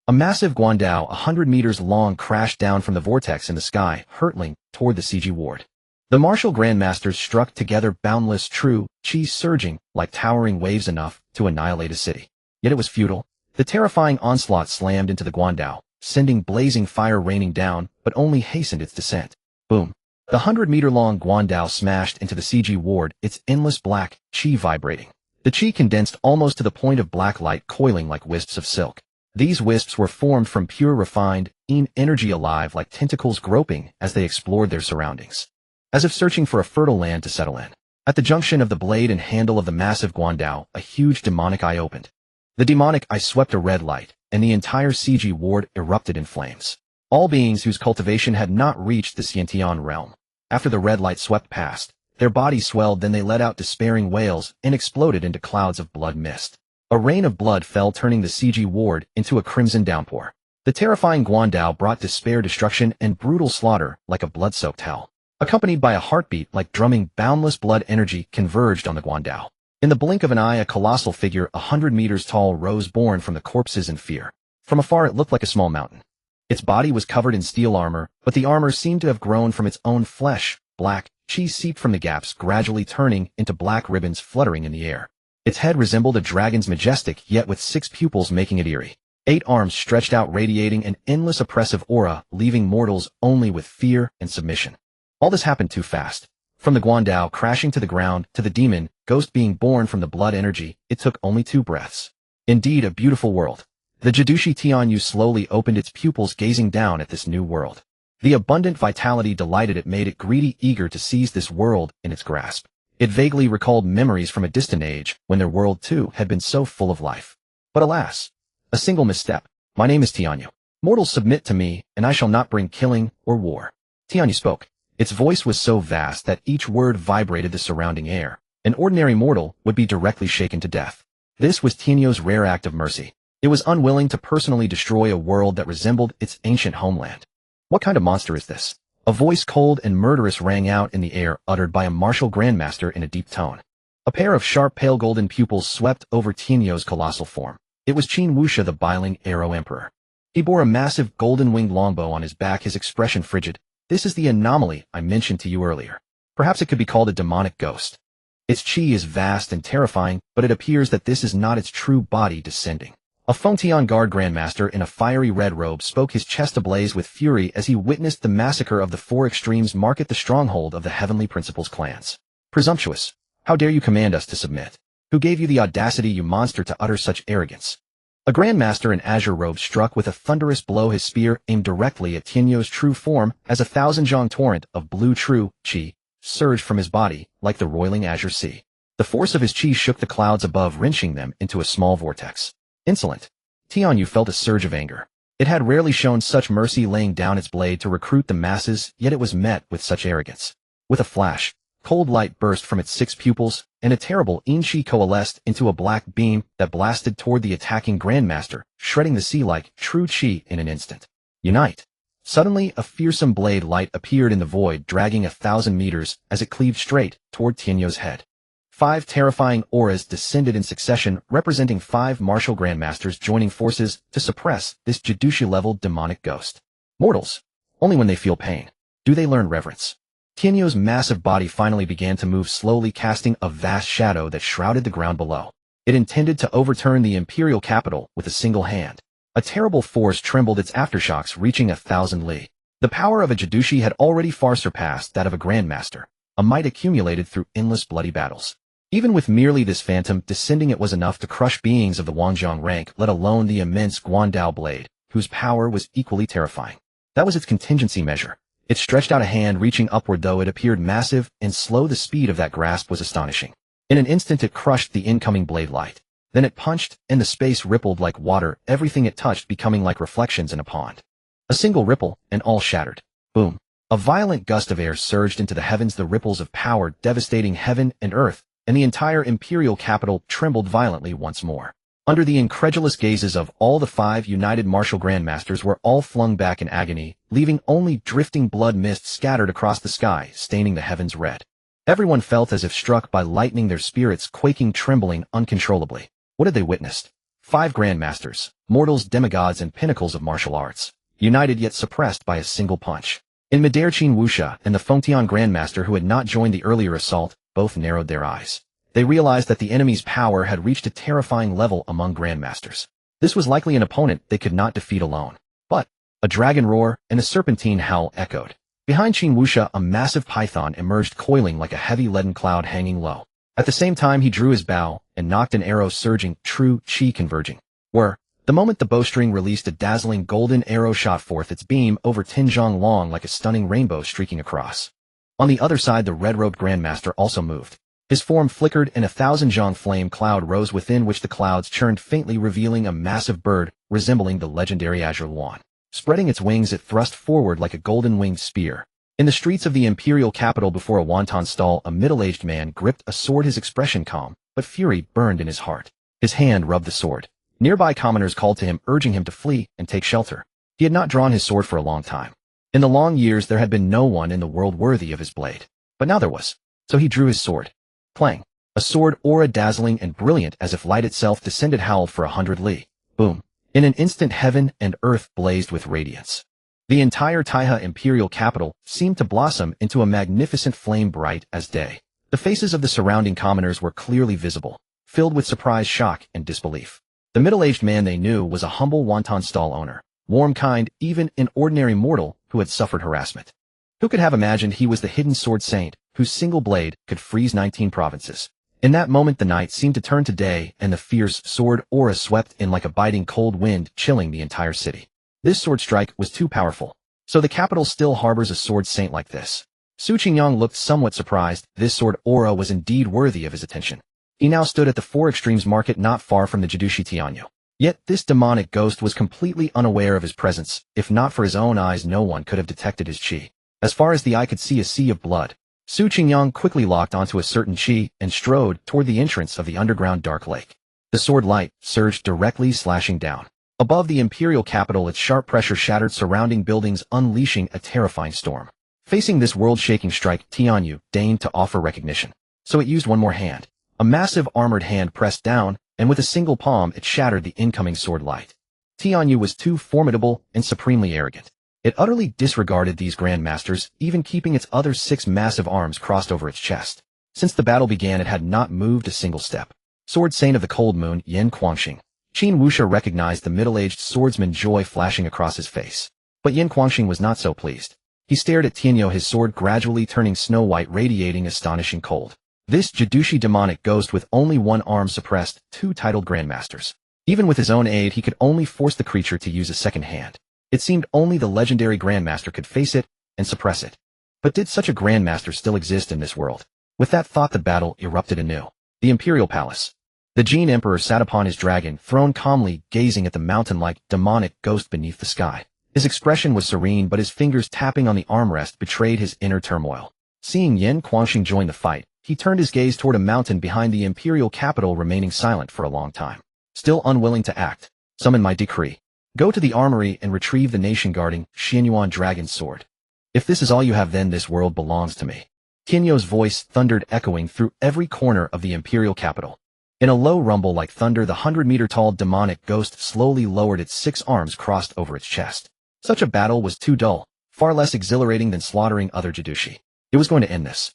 A massive guandao 100 meters long crashed down from the vortex in the sky, hurtling toward the CG ward. The martial grandmasters struck together, boundless true qi surging like towering waves, enough to annihilate a city. Yet it was futile. The terrifying onslaught slammed into the guandao, sending blazing fire raining down, but only hastened its descent. Boom. The 100-meter-long Guandao smashed into the CG ward, its endless black chi vibrating. The chi condensed almost to the point of black light coiling like wisps of silk. These wisps were formed from pure refined energy, alive like tentacles groping as they explored their surroundings, as if searching for a fertile land to settle in. At the junction of the blade and handle of the massive Guandao, a huge demonic eye opened. The demonic eye swept a red light, and the entire CG ward erupted in flames. All beings whose cultivation had not reached the Xiantian realm. After the red light swept past, their bodies swelled, then they let out despairing wails and exploded into clouds of blood mist. A rain of blood fell, turning the CG ward into a crimson downpour. The terrifying Guandao brought despair, destruction, and brutal slaughter like a blood-soaked hell. Accompanied by a heartbeat like drumming, boundless blood energy converged on the Guandao. In the blink of an eye, a colossal figure 100 meters tall rose, born from the corpses in fear. From afar it looked like a small mountain. Its body was covered in steel armor, but the armor seemed to have grown from its own flesh. Black chi seeped from the gaps, gradually turning into black ribbons fluttering in the air. Its head resembled a dragon's, majestic, yet with 6 pupils making it eerie. 8 arms stretched out, radiating an endless oppressive aura, leaving mortals only with fear and submission. All this happened too fast. From the Guandao crashing to the ground, to the demon ghost being born from the blood energy, it took only 2 breaths. Indeed, a beautiful world. The Jidushi Tianyu slowly opened its pupils, gazing down at this new world. The abundant vitality delighted it, made it greedy, eager to seize this world in its grasp. It vaguely recalled memories from a distant age, when their world too had been so full of life. But alas, a single misstep. My name is Tianyu. Mortals, submit to me, and I shall not bring killing or war. Tianyu spoke. Its voice was so vast that each word vibrated the surrounding air. An ordinary mortal would be directly shaken to death. This was Tianyu's rare act of mercy. It was unwilling to personally destroy a world that resembled its ancient homeland. What kind of monster is this? A voice cold and murderous rang out in the air, uttered by a martial grandmaster in a deep tone. A pair of sharp pale golden pupils swept over Tianyu's colossal form. It was Qin Wuxia, the Biling Arrow Emperor. He bore a massive golden-winged longbow on his back, his expression frigid. This is the anomaly I mentioned to you earlier. Perhaps it could be called a demonic ghost. Its chi is vast and terrifying, but it appears that this is not its true body descending. A Fengtian Guard Grandmaster in a fiery red robe spoke, his chest ablaze with fury as he witnessed the massacre of the 4 extremes mark at the stronghold of the Heavenly Principles clans. Presumptuous! How dare you command us to submit? Who gave you the audacity, you monster, to utter such arrogance? A Grandmaster in azure robe struck with a thunderous blow, his spear aimed directly at Tianyu's true form as a 1,000-zhang torrent of blue true chi surged from his body like the roiling azure sea. The force of his chi shook the clouds above, wrenching them into a small vortex. Insolent! Tianyu felt a surge of anger. It had rarely shown such mercy, laying down its blade to recruit the masses, yet it was met with such arrogance. With a flash, cold light burst from its 6 pupils, and a terrible chi coalesced into a black beam that blasted toward the attacking Grandmaster, shredding the sea like true chi in an instant. Unite! Suddenly, a fearsome blade light appeared in the void, dragging 1,000 meters as it cleaved straight toward Tianyu's head. 5 terrifying auras descended in succession, representing 5 martial grandmasters joining forces to suppress this Jidushi-level demonic ghost. Mortals, only when they feel pain do they learn reverence. Tianyu's massive body finally began to move slowly, casting a vast shadow that shrouded the ground below. It intended to overturn the imperial capital with a single hand. A terrible force trembled, its aftershocks reaching 1,000 li. The power of a Jidushi had already far surpassed that of a grandmaster, a might accumulated through endless bloody battles. Even with merely this phantom descending, it was enough to crush beings of the Wangjiang rank, let alone the immense Guandao blade, whose power was equally terrifying. That was its contingency measure. It stretched out a hand, reaching upward, though it appeared massive and slow. The speed of that grasp was astonishing. In an instant it crushed the incoming blade light. Then it punched, and the space rippled like water, everything it touched becoming like reflections in a pond. A single ripple, and all shattered. Boom! A violent gust of air surged into the heavens, the ripples of power devastating heaven and earth, and the entire imperial capital trembled violently once more. Under the incredulous gazes of all the 5 united martial grandmasters were all flung back in agony, leaving only drifting blood mist scattered across the sky, staining the heavens red. Everyone felt as if struck by lightning, their spirits quaking, trembling uncontrollably. What had they witnessed? 5 grandmasters, mortals, demigods, and pinnacles of martial arts, united yet suppressed by a single punch. In midair, Qin Wuxia and the Fengtian grandmaster, who had not joined the earlier assault, both narrowed their eyes. They realized that the enemy's power had reached a terrifying level among grandmasters. This was likely an opponent they could not defeat alone. But A dragon roar and a serpentine howl echoed. Behind Qin Wuxia, a massive python emerged coiling like a heavy leaden cloud hanging low. At the same time, he drew his bow and knocked an arrow surging, true chi converging. The moment the bowstring released, a dazzling golden arrow shot forth its beam over Tinzhong Long like a stunning rainbow streaking across. On the other side, the red-robed grandmaster also moved. His form flickered and a 1,000-zhang flame cloud rose within which the clouds churned faintly, revealing a massive bird resembling the legendary azure luan. Spreading its wings, it thrust forward like a golden-winged spear. In the streets of the imperial capital before a wonton stall, a middle-aged man gripped a sword, his expression calm, but fury burned in his heart. His hand rubbed the sword. Nearby commoners called to him, urging him to flee and take shelter. He had not drawn his sword for a long time. In the long years, there had been no one in the world worthy of his blade. But now there was. So he drew his sword. Clang. A sword aura dazzling and brilliant as if light itself descended, howled for 100 li. Boom. In an instant, heaven and earth blazed with radiance. The entire Taihe imperial capital seemed to blossom into a magnificent flame, bright as day. The faces of the surrounding commoners were clearly visible, filled with surprise, shock, and disbelief. The middle-aged man they knew was a humble wonton stall owner, warm, kind, even an ordinary mortal who had suffered harassment. Who could have imagined he was the hidden sword saint whose single blade could freeze 19 provinces? In that moment, the night seemed to turn to day, and the fierce sword aura swept in like a biting cold wind, chilling the entire city. This sword strike was too powerful. So the capital still harbors a sword saint like this. Su Qingyang looked somewhat surprised. This sword aura was indeed worthy of his attention. He now stood at the Four Extremes market not far from the Jidushi Tianyu. Yet this demonic ghost was completely unaware of his presence. If not for his own eyes, no one could have detected his qi. As far as the eye could see, a sea of blood. Su Qingyang quickly locked onto a certain qi and strode toward the entrance of the underground dark lake. The sword light surged directly, slashing down. Above the imperial capital, its sharp pressure shattered surrounding buildings, unleashing a terrifying storm. Facing this world-shaking strike, Tianyu deigned to offer recognition. So it used one more hand. A massive armored hand pressed down, and with a single palm it shattered the incoming sword light. Tianyu was too formidable and supremely arrogant. It utterly disregarded these grandmasters, even keeping its other 6 massive arms crossed over its chest. Since the battle began, it had not moved a single step. Sword Saint of the Cold Moon, Yin Guangxing. Qin Wuxia recognized the middle-aged swordsman, joy flashing across his face. But Yin Guangxing was not so pleased. He stared at Tianyu, his sword gradually turning snow-white, radiating astonishing cold. This Jidushi demonic ghost with only one arm suppressed 2 titled grandmasters. Even with his own aid, he could only force the creature to use a second hand. It seemed only the legendary grandmaster could face it and suppress it. But did such a grandmaster still exist in this world? With that thought, the battle erupted anew. The imperial palace. The Jin Emperor sat upon his dragon throne, calmly gazing at the mountain-like demonic ghost beneath the sky. His expression was serene, but his fingers tapping on the armrest betrayed his inner turmoil. Seeing Yin Guangxing join the fight, he turned his gaze toward a mountain behind the imperial capital, remaining silent for a long time. Still unwilling to act. Summon my decree. Go to the armory and retrieve the nation-guarding Xianyuan dragon's sword. If this is all you have, then this world belongs to me. Tianyu's voice thundered, echoing through every corner of the imperial capital. In a low rumble like thunder, the 100-meter-tall demonic ghost slowly lowered its 6 arms crossed over its chest. Such a battle was too dull, far less exhilarating than slaughtering other Jidushi. It was going to end this.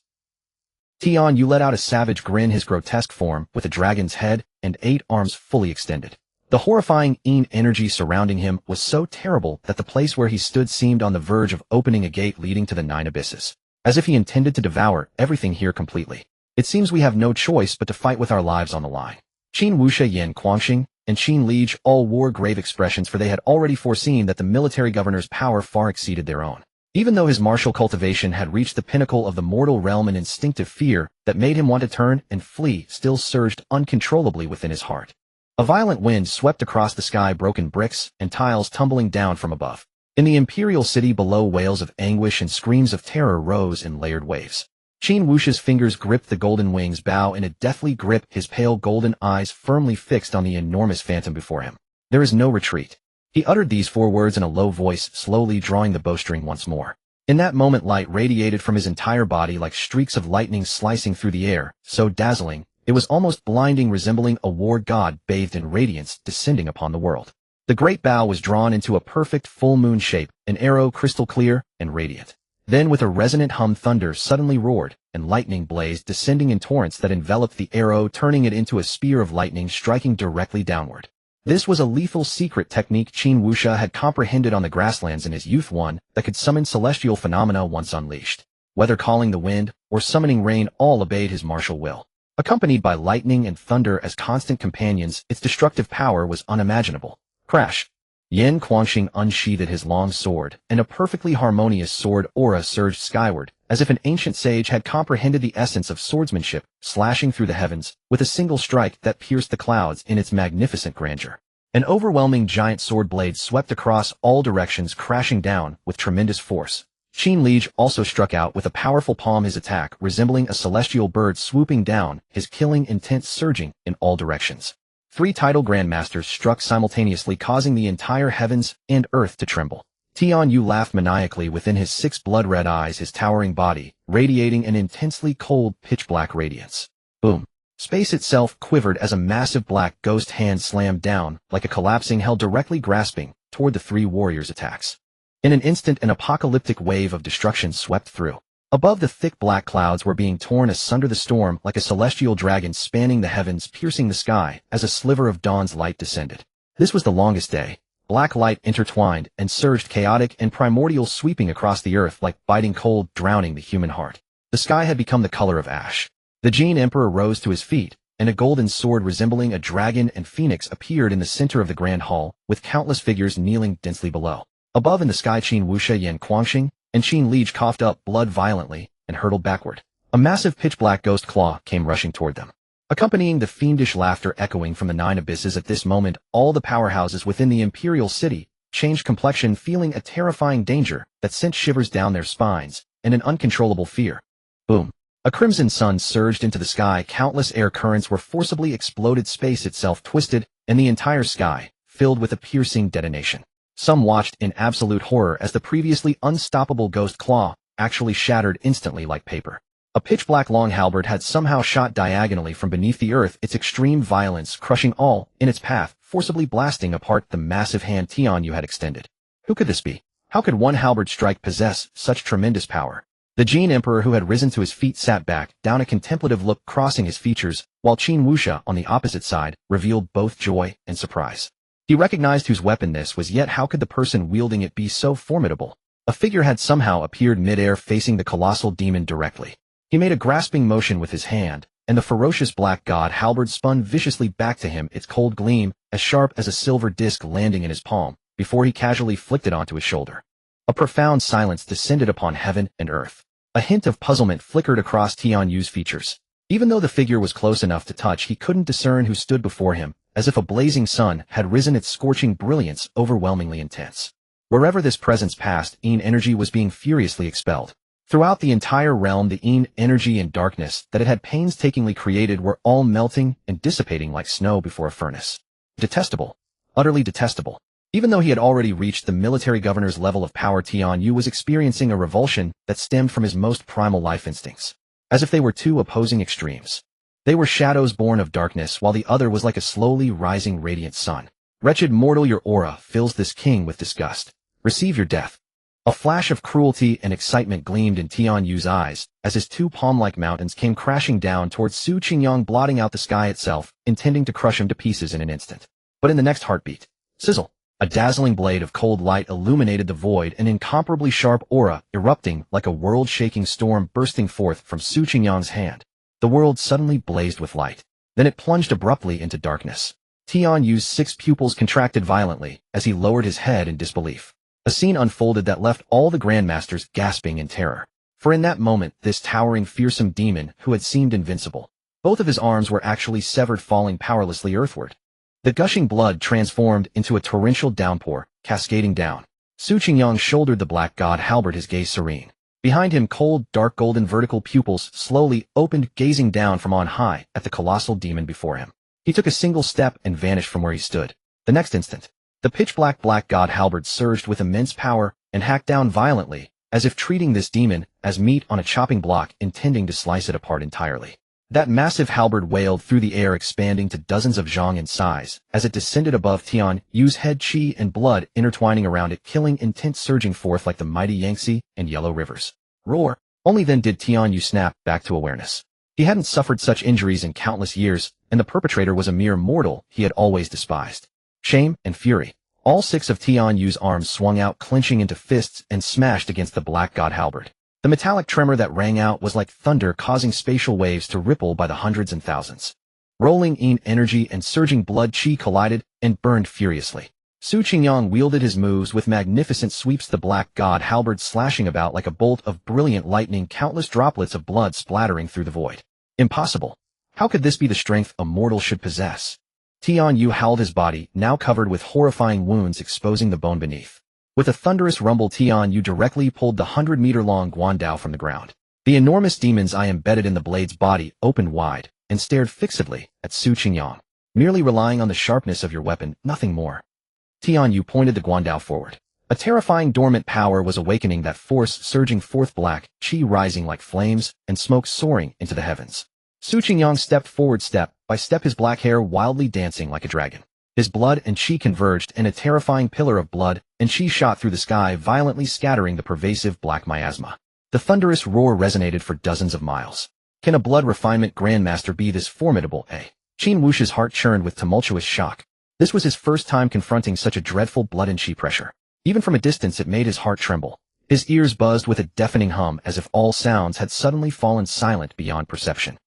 Tianyu let out a savage grin, his grotesque form, with a dragon's head and 8 arms fully extended. The horrifying Yin energy surrounding him was so terrible that the place where he stood seemed on the verge of opening a gate leading to the 9 abysses, as if he intended to devour everything here completely. It seems we have no choice but to fight with our lives on the line. Qin Wuxia, Yin Guangxing, and Qin Liege all wore grave expressions, for they had already foreseen that the military governor's power far exceeded their own. Even though his martial cultivation had reached the pinnacle of the mortal realm, an instinctive fear that made him want to turn and flee still surged uncontrollably within his heart. A violent wind swept across the sky, broken bricks and tiles tumbling down from above. In the imperial city below, wails of anguish and screams of terror rose in layered waves. Qin Wuxia's fingers gripped the golden wing's bow in a deathly grip, his pale golden eyes firmly fixed on the enormous phantom before him. There is no retreat. He uttered these 4 words in a low voice, slowly drawing the bowstring once more. In that moment, light radiated from his entire body like streaks of lightning slicing through the air, so dazzling, it was almost blinding, resembling a war god bathed in radiance descending upon the world. The great bow was drawn into a perfect full moon shape, an arrow crystal clear and radiant. Then with a resonant hum, thunder suddenly roared, and lightning blazed, descending in torrents that enveloped the arrow, turning it into a spear of lightning striking directly downward. This was a lethal secret technique Qin Wuxia had comprehended on the grasslands in his youth, one that could summon celestial phenomena once unleashed. Whether calling the wind or summoning rain, all obeyed his martial will. Accompanied by lightning and thunder as constant companions, its destructive power was unimaginable. Crash! Yan Kuangxing unsheathed his long sword, and a perfectly harmonious sword aura surged skyward, as if an ancient sage had comprehended the essence of swordsmanship, slashing through the heavens, with a single strike that pierced the clouds in its magnificent grandeur. An overwhelming giant sword blade swept across all directions, crashing down with tremendous force. Qin Lige also struck out with a powerful palm, his attack resembling a celestial bird swooping down, his killing intent surging in all directions. 3 title grandmasters struck simultaneously, causing the entire heavens and earth to tremble. Tian Yu laughed maniacally within his 6 blood-red eyes, his towering body radiating an intensely cold, pitch-black radiance. Boom! Space itself quivered as a massive black ghost hand slammed down, like a collapsing hell, directly grasping toward the 3 warriors' attacks. In an instant, an apocalyptic wave of destruction swept through. Above, the thick black clouds were being torn asunder, the storm like a celestial dragon spanning the heavens, piercing the sky as a sliver of dawn's light descended. This was the longest day. Black light intertwined and surged, chaotic and primordial, sweeping across the earth like biting cold, drowning the human heart. The sky had become the color of ash. The Jin Emperor rose to his feet, and a golden sword resembling a dragon and phoenix appeared in the center of the grand hall, with countless figures kneeling densely below. Above in the sky, Qin Wuxia, Yan Kuangxing, and Qin Lige coughed up blood violently and hurtled backward. A massive pitch-black ghost claw came rushing toward them. Accompanying the fiendish laughter echoing from the 9 abysses at this moment, all the powerhouses within the imperial city changed complexion, feeling a terrifying danger that sent shivers down their spines and an uncontrollable fear. Boom! A crimson sun surged into the sky, countless air currents were forcibly exploded, space itself twisted, and the entire sky filled with a piercing detonation. Some watched in absolute horror as the previously unstoppable ghost claw actually shattered instantly like paper. A pitch-black long halberd had somehow shot diagonally from beneath the earth, its extreme violence crushing all in its path, forcibly blasting apart the massive hand Tian Yu had extended. Who could this be? How could one halberd strike possess such tremendous power? The Jin Emperor, who had risen to his feet, sat back, down, a contemplative look crossing his features, while Qin Wuxia, on the opposite side, revealed both joy and surprise. He recognized whose weapon this was, yet how could the person wielding it be so formidable? A figure had somehow appeared mid-air, facing the colossal demon directly. He made a grasping motion with his hand, and the ferocious black god halberd spun viciously back to him, its cold gleam as sharp as a silver disc landing in his palm, before he casually flicked it onto his shoulder. A profound silence descended upon heaven and earth. A hint of puzzlement flickered across Tian Yu's features. Even though the figure was close enough to touch, he couldn't discern who stood before him, as if a blazing sun had risen, its scorching brilliance overwhelmingly intense. Wherever this presence passed, Yin energy was being furiously expelled. Throughout the entire realm, the Yin energy and darkness that it had painstakingly created were all melting and dissipating like snow before a furnace. Detestable. Utterly detestable. Even though he had already reached the military governor's level of power, Tian Yu was experiencing a revulsion that stemmed from his most primal life instincts. As if they were 2 opposing extremes. They were shadows born of darkness, while the other was like a slowly rising radiant sun. Wretched mortal, your aura fills this king with disgust. Receive your death. A flash of cruelty and excitement gleamed in Tian Yu's eyes, as his 2 palm-like mountains came crashing down towards Su Qingyang, blotting out the sky itself, intending to crush him to pieces in an instant. But in the next heartbeat, sizzle! A dazzling blade of cold light illuminated the void, an incomparably sharp aura erupting like a world-shaking storm bursting forth from Su Qingyang's hand. The world suddenly blazed with light. Then it plunged abruptly into darkness. Tian Yu's 6 pupils contracted violently as he lowered his head in disbelief. A scene unfolded that left all the grandmasters gasping in terror. For in that moment, this towering, fearsome demon, who had seemed invincible, both of his arms were actually severed, falling powerlessly earthward. The gushing blood transformed into a torrential downpour, cascading down. Su Qingyang shouldered the black god halberd, his gaze serene. Behind him, cold, dark golden vertical pupils slowly opened, gazing down from on high at the colossal demon before him. He took a single step and vanished from where he stood. The next instant, the pitch-black black god halberd surged with immense power and hacked down violently, as if treating this demon as meat on a chopping block, intending to slice it apart entirely. That massive halberd wailed through the air, expanding to dozens of zhang in size, as it descended above Tian Yu's head, qi and blood intertwining around it, killing intent surging forth like the mighty Yangtze and Yellow Rivers. Roar! Only then did Tian Yu snap back to awareness. He hadn't suffered such injuries in countless years, and the perpetrator was a mere mortal he had always despised. Shame and fury. All six of Tian Yu's arms swung out, clenching into fists and smashed against the black god halberd. The metallic tremor that rang out was like thunder, causing spatial waves to ripple by the hundreds and thousands. Rolling in energy and surging blood chi collided and burned furiously. Su Qingyang wielded his moves with magnificent sweeps, the black god halberd slashing about like a bolt of brilliant lightning, countless droplets of blood splattering through the void. Impossible. How could this be the strength a mortal should possess? Tian Yu howled, his body now covered with horrifying wounds exposing the bone beneath. With a thunderous rumble, Tian Yu directly pulled the 100-meter-long guandao from the ground. The enormous demon's eye embedded in the blade's body opened wide and stared fixedly at Su Qingyang. Merely relying on the sharpness of your weapon, nothing more. Tian Yu pointed the guandao forward. A terrifying dormant power was awakening, that force surging forth, black chi rising like flames and smoke soaring into the heavens. Su Qingyang stepped forward step by step, his black hair wildly dancing like a dragon. His blood and chi converged in a terrifying pillar of blood and chi shot through the sky, violently scattering the pervasive black miasma. The thunderous roar resonated for dozens of miles. Can a blood refinement grandmaster be this formidable? Qin Wush's heart churned with tumultuous shock. This was his first time confronting such a dreadful blood and chi pressure. Even from a distance it made his heart tremble. His ears buzzed with a deafening hum, as if all sounds had suddenly fallen silent beyond perception.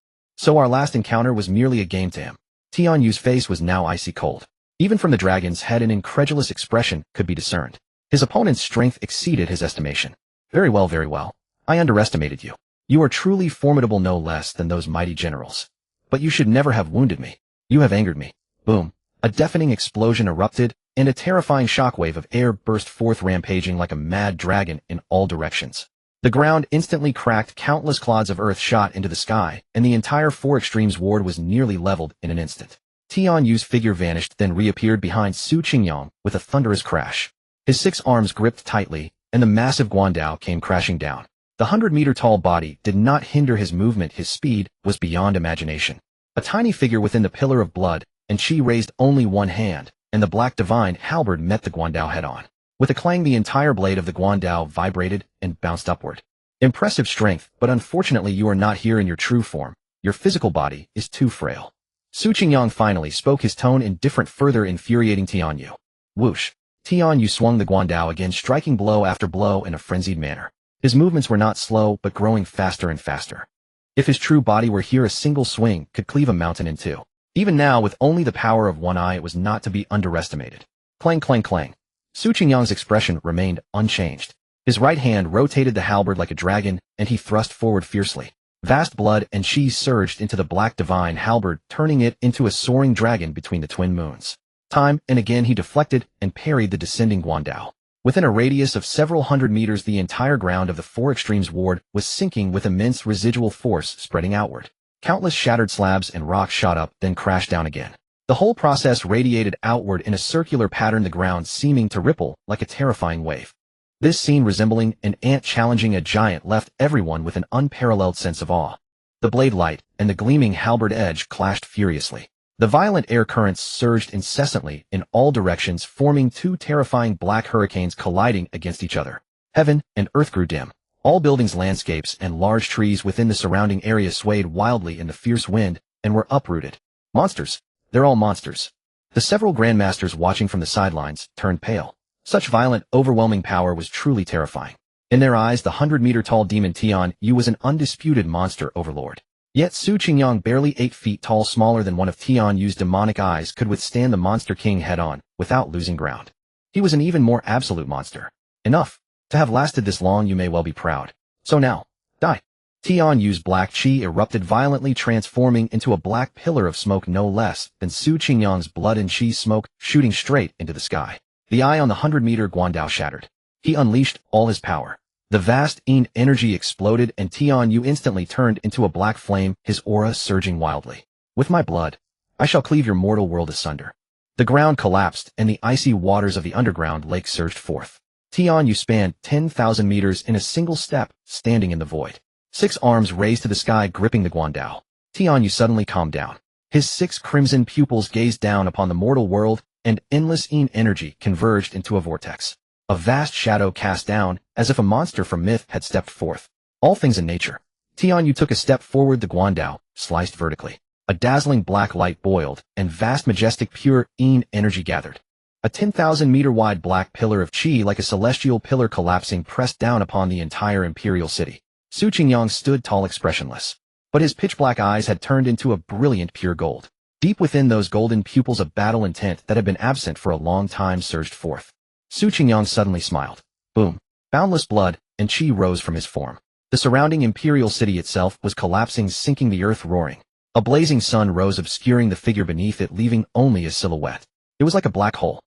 So our last encounter was merely a game to him. Tian Yu's face was now icy cold. Even from the dragon's head an incredulous expression could be discerned. His opponent's strength exceeded his estimation. Very well, very well. I underestimated you. You are truly formidable, no less than those mighty generals. But you should never have wounded me. You have angered me. Boom. A deafening explosion erupted, and a terrifying shockwave of air burst forth, rampaging like a mad dragon in all directions. The ground instantly cracked, countless clods of earth shot into the sky, and the entire Four Extremes ward was nearly leveled in an instant. Tian Yu's figure vanished, then reappeared behind Su Qingyang with a thunderous crash. His 6 arms gripped tightly, and the massive guandao came crashing down. The 100-meter-tall body did not hinder his movement. His speed was beyond imagination. A tiny figure within the pillar of blood, and she raised only one hand, and the black divine halberd met the guandao head-on. With a clang, the entire blade of the guandao vibrated and bounced upward. Impressive strength, but unfortunately you are not here in your true form. Your physical body is too frail. Su Qingyang finally spoke, his tone indifferent, further infuriating Tian Yu. Whoosh! Tian Yu swung the guandao again, striking blow after blow in a frenzied manner. His movements were not slow, but growing faster and faster. If his true body were here, a single swing could cleave a mountain in two. Even now, with only the power of one eye, it was not to be underestimated. Clang, clang, clang. Su Qingyang's expression remained unchanged. His right hand rotated the halberd like a dragon, and he thrust forward fiercely. Vast blood and chi surged into the black divine halberd, turning it into a soaring dragon between the twin moons. Time and again he deflected and parried the descending guandao. Within a radius of several hundred meters, the entire ground of the Four Extremes ward was sinking with immense residual force spreading outward. Countless shattered slabs and rocks shot up, then crashed down again. The whole process radiated outward in a circular pattern, the ground seeming to ripple like a terrifying wave. This scene, resembling an ant challenging a giant, left everyone with an unparalleled sense of awe. The blade light and the gleaming halberd edge clashed furiously. The violent air currents surged incessantly in all directions, forming 2 terrifying black hurricanes colliding against each other. Heaven and earth grew dim. All buildings, landscapes, and large trees within the surrounding area swayed wildly in the fierce wind and were uprooted. Monsters. They're all monsters. The several grandmasters watching from the sidelines turned pale. Such violent, overwhelming power was truly terrifying. In their eyes, the 100-meter-tall demon Tian Yu was an undisputed monster overlord. Yet Su Qingyang, barely 8 feet tall, smaller than one of Tian Yu's demonic eyes, could withstand the monster king head-on without losing ground. He was an even more absolute monster. Enough. To have lasted this long, you may well be proud. So now, die. Tian Yu's black chi erupted violently, transforming into a black pillar of smoke, no less than Su Qingyang's blood and chi smoke, shooting straight into the sky. The eye on the 100-meter guandao shattered. He unleashed all his power. The vast energy exploded, and Tian Yu instantly turned into a black flame, his aura surging wildly. With my blood, I shall cleave your mortal world asunder. The ground collapsed, and the icy waters of the underground lake surged forth. Tian Yu spanned 10,000 meters in a single step, standing in the void. 6 arms raised to the sky, gripping the guandao. Tian Yu suddenly calmed down. His 6 crimson pupils gazed down upon the mortal world, and endless energy converged into a vortex. A vast shadow cast down, as if a monster from myth had stepped forth. All things in nature. Tian Yu took a step forward, the guandao sliced vertically. A dazzling black light boiled, and vast, majestic, pure energy gathered. A 10,000-meter-wide black pillar of chi like a celestial pillar collapsing pressed down upon the entire imperial city. Su Qingyang stood tall expressionless. But his pitch-black eyes had turned into a brilliant pure gold. Deep within those golden pupils of battle intent that had been absent for a long time surged forth. Su Qingyang suddenly smiled. Boom. Boundless blood and chi rose from his form. The surrounding imperial city itself was collapsing, sinking the earth roaring. A blazing sun rose, obscuring the figure beneath it, leaving only a silhouette. It was like a black hole.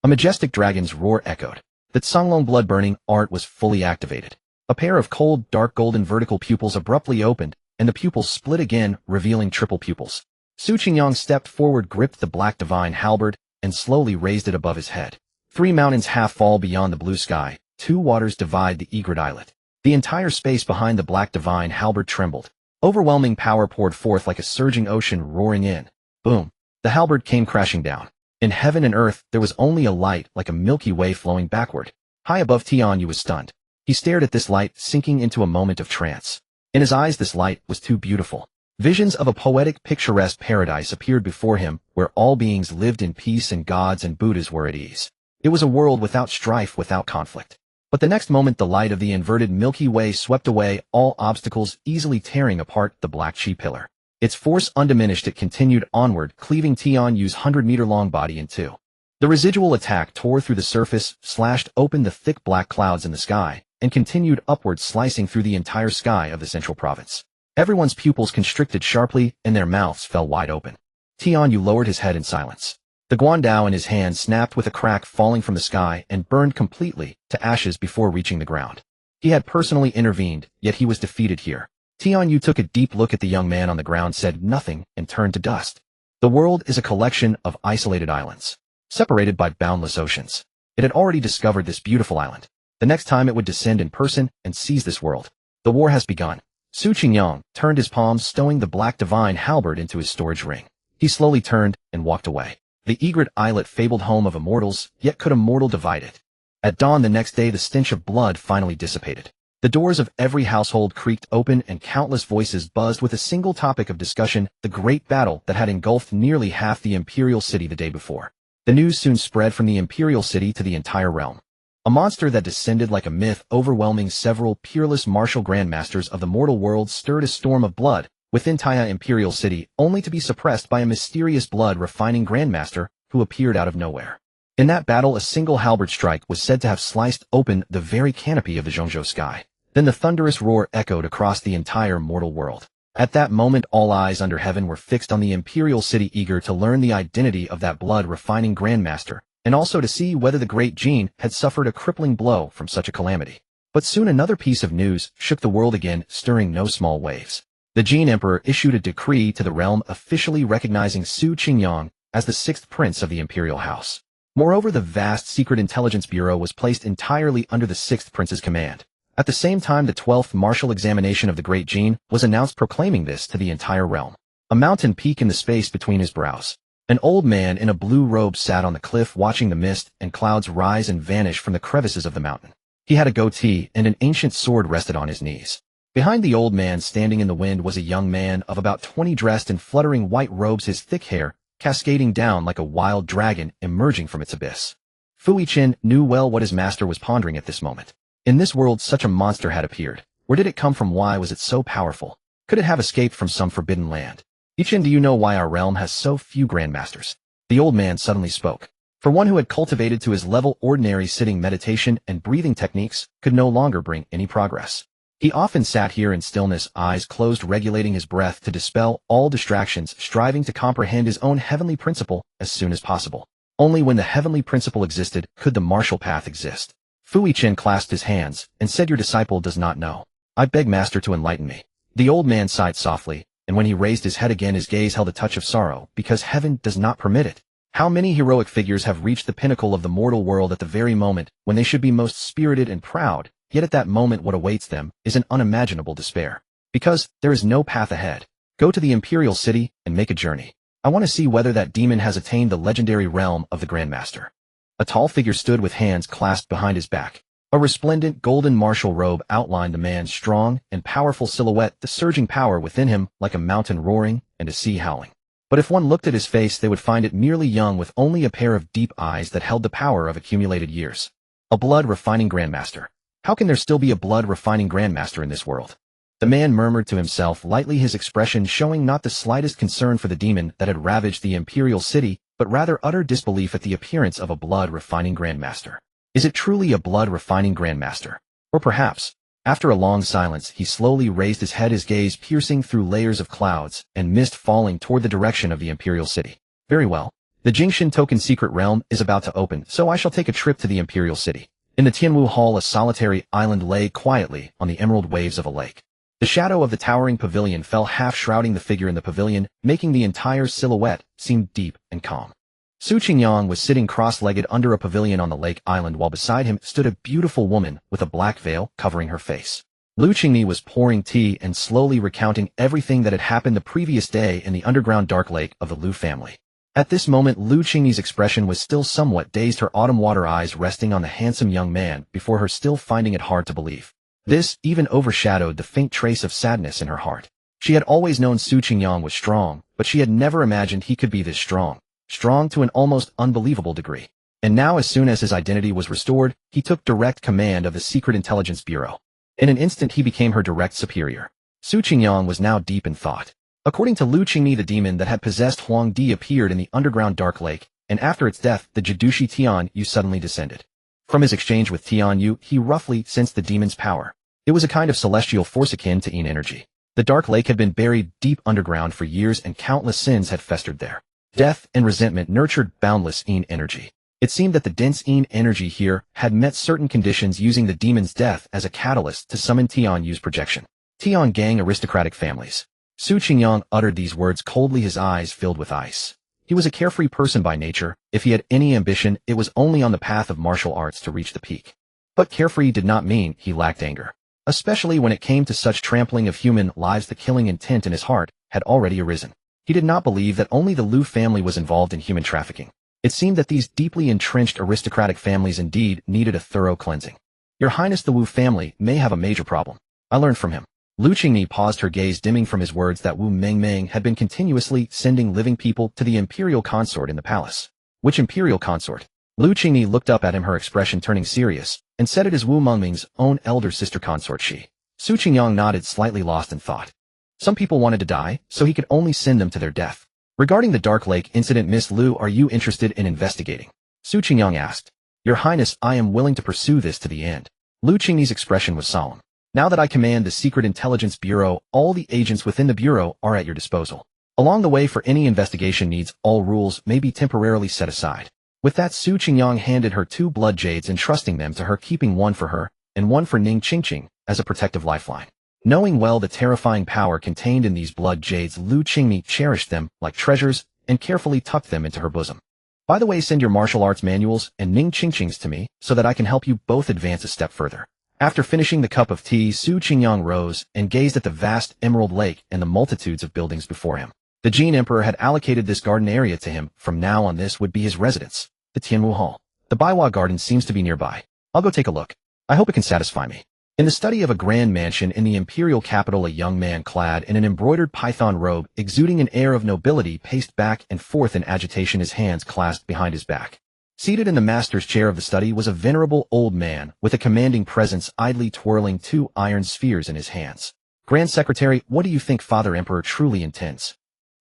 A majestic dragon's roar echoed. That Songlong blood-burning art was fully activated. A pair of cold, dark golden vertical pupils abruptly opened, and the pupils split again, revealing triple pupils. Su Qingyang stepped forward, gripped the black divine halberd, and slowly raised it above his head. 3 mountains half fall beyond the blue sky, 2 waters divide the egret islet. The entire space behind the black divine halberd trembled. Overwhelming power poured forth like a surging ocean roaring in. Boom. The halberd came crashing down. In heaven and earth, there was only a light like a Milky Way flowing backward. High above, Tianyu was stunned. He stared at this light, sinking into a moment of trance. In his eyes, this light was too beautiful. Visions of a poetic, picturesque paradise appeared before him, where all beings lived in peace and gods and Buddhas were at ease. It was a world without strife, without conflict. But the next moment, the light of the inverted Milky Way swept away all obstacles, easily tearing apart the black chi pillar. Its force undiminished, it continued onward, cleaving Tianyu's 100-meter-long body in two. The residual attack tore through the surface, slashed open the thick black clouds in the sky, and continued upward, slicing through the entire sky of the central province. Everyone's pupils constricted sharply, and their mouths fell wide open. Tianyu lowered his head in silence. The guandao in his hand snapped with a crack, falling from the sky and burned completely to ashes before reaching the ground. He had personally intervened, yet he was defeated here. Tianyu took a deep look at the young man on the ground, said nothing, and turned to dust. The world is a collection of isolated islands, separated by boundless oceans. It had already discovered this beautiful island. The next time it would descend in person and seize this world. The war has begun. Su Qingyang turned his palms, stowing the black divine halberd into his storage ring. He slowly turned and walked away. The egret islet, fabled home of immortals, yet could a mortal divide it? At dawn the next day, the stench of blood finally dissipated. The doors of every household creaked open and countless voices buzzed with a single topic of discussion, the great battle that had engulfed nearly half the imperial city the day before. The news soon spread from the imperial city to the entire realm. A monster that descended like a myth, overwhelming several peerless martial grandmasters of the mortal world, stirred a storm of blood within Taya Imperial City, only to be suppressed by a mysterious blood-refining grandmaster who appeared out of nowhere. In that battle, a single halberd strike was said to have sliced open the very canopy of the Zhongzhou sky. Then the thunderous roar echoed across the entire mortal world. At that moment, all eyes under heaven were fixed on the Imperial City, eager to learn the identity of that blood-refining grandmaster, and also to see whether the great Jin had suffered a crippling blow from such a calamity. But soon another piece of news shook the world again, stirring no small waves. The Jin Emperor issued a decree to the realm, officially recognizing Su Qingyang as the 6th prince of the imperial house. Moreover, the vast secret intelligence bureau was placed entirely under the 6th prince's command. At the same time, the 12th martial examination of the great Jin was announced, proclaiming this to the entire realm. A mountain peak in the space between his brows. An old man in a blue robe sat on the cliff, watching the mist and clouds rise and vanish from the crevices of the mountain. He had a goatee, and an ancient sword rested on his knees. Behind the old man, standing in the wind, was a young man of about 20, dressed in fluttering white robes, his thick hair cascading down like a wild dragon emerging from its abyss. Fu Yichen knew well what his master was pondering at this moment. In this world, such a monster had appeared. Where did it come from? Why was it so powerful? Could it have escaped from some forbidden land? Yichen, do you know why our realm has so few grandmasters? The old man suddenly spoke. For one who had cultivated to his level ordinary sitting meditation and breathing techniques could no longer bring any progress. He often sat here in stillness, eyes closed, regulating his breath to dispel all distractions, striving to comprehend his own heavenly principle as soon as possible. Only when the heavenly principle existed could the martial path exist. Fu Yichen clasped his hands and said, "Your disciple does not know. I beg Master to enlighten me." The old man sighed softly, and when he raised his head again, his gaze held a touch of sorrow, because heaven does not permit it. How many heroic figures have reached the pinnacle of the mortal world at the very moment when they should be most spirited and proud, yet at that moment what awaits them is an unimaginable despair. Because there is no path ahead. Go to the Imperial City and make a journey. I want to see whether that demon has attained the legendary realm of the Grandmaster. A tall figure stood with hands clasped behind his back. A resplendent golden martial robe outlined the man's strong and powerful silhouette, the surging power within him like a mountain roaring and a sea howling. But if one looked at his face, they would find it merely young with only a pair of deep eyes that held the power of accumulated years. A blood-refining grandmaster. How can there still be a blood-refining grandmaster in this world? The man murmured to himself lightly, his expression showing not the slightest concern for the demon that had ravaged the imperial city, but rather utter disbelief at the appearance of a blood-refining grandmaster. Is it truly a blood-refining grandmaster? Or perhaps, after a long silence, he slowly raised his head, his gaze piercing through layers of clouds and mist falling toward the direction of the imperial city. Very well. The Jingshan Token secret realm is about to open, so I shall take a trip to the imperial city. In the Tianwu Hall, a solitary island lay quietly on the emerald waves of a lake. The shadow of the towering pavilion fell, half shrouding the figure in the pavilion, making the entire silhouette seem deep and calm. Su Qingyang was sitting cross-legged under a pavilion on the lake island, while beside him stood a beautiful woman with a black veil covering her face. Lu Qingmi was pouring tea and slowly recounting everything that had happened the previous day in the underground dark lake of the Lu family. At this moment, Lu Qingmi's expression was still somewhat dazed, her autumn water eyes resting on the handsome young man before her, still finding it hard to believe. This even overshadowed the faint trace of sadness in her heart. She had always known Su Qingyang was strong, but she had never imagined he could be this strong. Strong to an almost unbelievable degree. And now, as soon as his identity was restored, he took direct command of the Secret Intelligence Bureau. In an instant, he became her direct superior. Su Qingyang was now deep in thought. According to Lu Qingmi, the demon that had possessed Huang Di appeared in the underground dark lake, and after its death, the Jidushi Tian Yu suddenly descended. From his exchange with Tian Yu, he roughly sensed the demon's power. It was a kind of celestial force akin to Yin energy. The dark lake had been buried deep underground for years, and countless sins had festered there. Death and resentment nurtured boundless Yin energy. It seemed that the dense Yin energy here had met certain conditions, using the demon's death as a catalyst to summon Tian Yu's projection. Tian gang aristocratic families. Su Qingyang uttered these words coldly, his eyes filled with ice. He was a carefree person by nature. If he had any ambition, it was only on the path of martial arts to reach the peak. But carefree did not mean he lacked anger. Especially when it came to such trampling of human lives, the killing intent in his heart had already arisen. He did not believe that only the Lu family was involved in human trafficking. It seemed that these deeply entrenched aristocratic families indeed needed a thorough cleansing. Your Highness, the Wu family may have a major problem. I learned from him. Lu Qingmi paused, her gaze dimming from his words that Wu Mengmeng had been continuously sending living people to the imperial consort in the palace. Which imperial consort? Lu Qingmi looked up at him, her expression turning serious, and said it is Wu Mengmeng's own elder sister consort, she. Su Qingyang nodded, slightly lost in thought. Some people wanted to die, so he could only send them to their death. Regarding the Dark Lake incident, Miss Lu, are you interested in investigating? Su Qingyang asked. Your Highness, I am willing to pursue this to the end. Lu Qingmi's expression was solemn. Now that I command the Secret Intelligence Bureau, all the agents within the Bureau are at your disposal. Along the way, for any investigation needs, all rules may be temporarily set aside. With that, Su Qingyang handed her 2 blood jades, entrusting them to her, keeping one for her and one for Ning Qingqing as a protective lifeline. Knowing well the terrifying power contained in these blood jades, Lu Qingmi cherished them like treasures and carefully tucked them into her bosom. By the way, send your martial arts manuals and Ning Qingqing's to me so that I can help you both advance a step further. After finishing the cup of tea, Su Qingyang rose and gazed at the vast emerald lake and the multitudes of buildings before him. The Jin Emperor had allocated this garden area to him. From now on, this would be his residence, the Tianwu Hall. The Baiwa Garden seems to be nearby. I'll go take a look. I hope it can satisfy me. In the study of a grand mansion in the imperial capital, a young man clad in an embroidered python robe, exuding an air of nobility, paced back and forth in agitation, his hands clasped behind his back. Seated in the master's chair of the study was a venerable old man with a commanding presence, idly twirling 2 iron spheres in his hands. Grand Secretary, what do you think Father Emperor truly intends?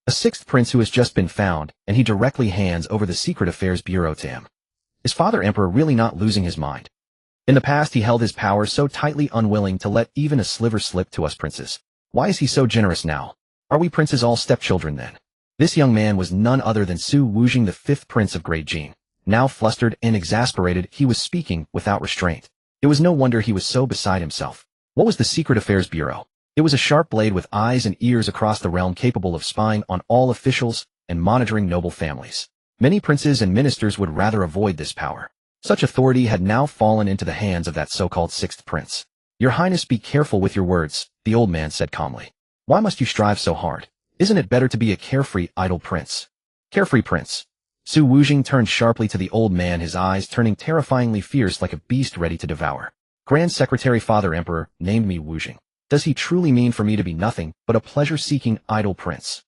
A 6th prince who has just been found, and he directly hands over the Secret Affairs Bureau to him. Is Father Emperor really not losing his mind? In the past, he held his power so tightly, unwilling to let even a sliver slip to us princes. Why is he so generous now? Are we princes all stepchildren then? This young man was none other than Su Wujing, the 5th prince of Great Jin. Now flustered and exasperated, he was speaking without restraint. It was no wonder he was so beside himself. What was the Secret Affairs Bureau? It was a sharp blade with eyes and ears across the realm, capable of spying on all officials and monitoring noble families. Many princes and ministers would rather avoid this power. Such authority had now fallen into the hands of that so-called 6th prince. Your Highness, be careful with your words, the old man said calmly. Why must you strive so hard? Isn't it better to be a carefree, idle prince? Carefree prince. Su Wujing turned sharply to the old man, his eyes turning terrifyingly fierce like a beast ready to devour. Grand Secretary, Father Emperor named me Wujing. Does he truly mean for me to be nothing but a pleasure-seeking, idle prince?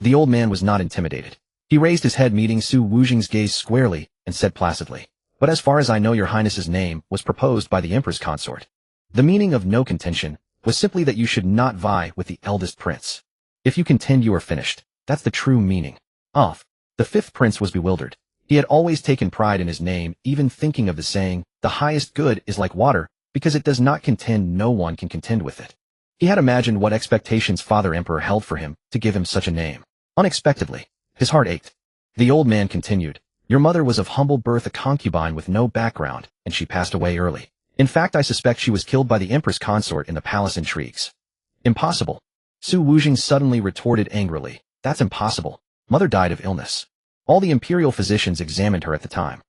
The old man was not intimidated. He raised his head, meeting Su Wujing's gaze squarely, and said placidly, "But as far as I know, your highness's name was proposed by the emperor's consort. The meaning of no contention was simply that you should not vie with the eldest prince. If you contend, you are finished. That's the true meaning." Off. The fifth prince was bewildered. He had always taken pride in his name, even thinking of the saying, "The highest good is like water, because it does not contend, no one can contend with it." He had imagined what expectations Father Emperor held for him to give him such a name. Unexpectedly, his heart ached. The old man continued, "Your mother was of humble birth, a concubine with no background, and she passed away early. In fact, I suspect she was killed by the empress consort in the palace intrigues." "Impossible." Su Wujing suddenly retorted angrily, "That's impossible. Mother died of illness. All the imperial physicians examined her at the time."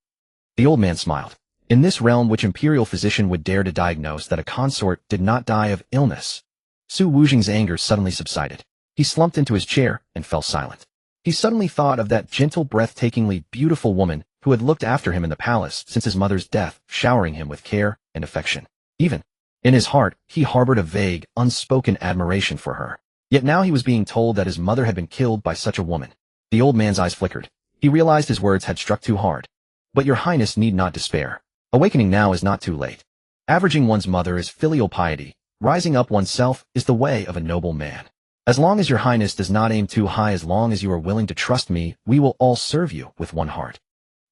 The old man smiled. In this realm, which imperial physician would dare to diagnose that a consort did not die of illness? Su Wujing's anger suddenly subsided. He slumped into his chair and fell silent. He suddenly thought of that gentle, breathtakingly beautiful woman who had looked after him in the palace since his mother's death, showering him with care and affection. Even in his heart, he harbored a vague, unspoken admiration for her. Yet now he was being told that his mother had been killed by such a woman. The old man's eyes flickered. He realized his words had struck too hard. "But your highness need not despair. Awakening now is not too late. Averaging one's mother is filial piety. Rising up oneself is the way of a noble man. As long as your highness does not aim too high, as long as you are willing to trust me, we will all serve you with one heart."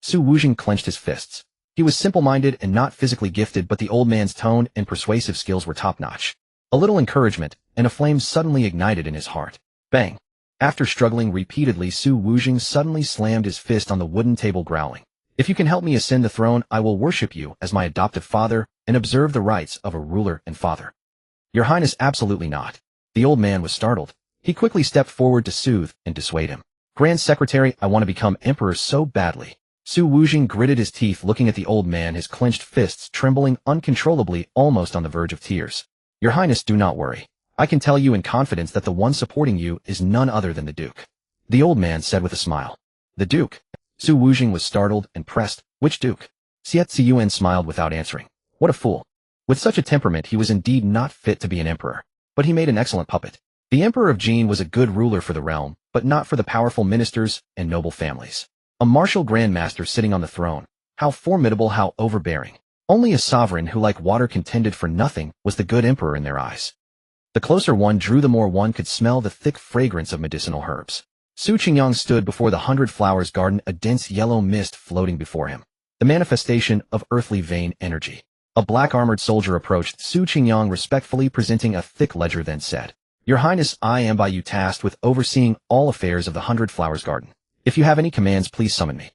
Su Wujing clenched his fists. He was simple-minded and not physically gifted, but the old man's tone and persuasive skills were top-notch. A little encouragement, and a flame suddenly ignited in his heart. Bang! After struggling repeatedly, Su Wujing suddenly slammed his fist on the wooden table, growling, "If you can help me ascend the throne, I will worship you as my adoptive father and observe the rights of a ruler and father." "Your highness, absolutely not." The old man was startled. He quickly stepped forward to soothe and dissuade him. "Grand Secretary, I want to become emperor so badly." Su Wujing gritted his teeth, looking at the old man, his clenched fists trembling uncontrollably, almost on the verge of tears. "Your highness, do not worry. I can tell you in confidence that the one supporting you is none other than the Duke." The old man said with a smile. "The Duke?" Su Wujing was startled and pressed. "Which Duke?" Xiet Ziyuan smiled without answering. What a fool. With such a temperament, he was indeed not fit to be an emperor. But he made an excellent puppet. The Emperor of Jin was a good ruler for the realm, but not for the powerful ministers and noble families. A martial grandmaster sitting on the throne. How formidable, how overbearing. Only a sovereign who, like water, contended for nothing was the good emperor in their eyes. The closer one drew, the more one could smell the thick fragrance of medicinal herbs. Su Qingyang stood before the 100 Flowers garden, a dense yellow mist floating before him. The manifestation of earthly vein energy. A black-armored soldier approached Su Qingyang, respectfully presenting a thick ledger, then said, "Your Highness, I am by you tasked with overseeing all affairs of the 100 Flowers garden. If you have any commands, please summon me."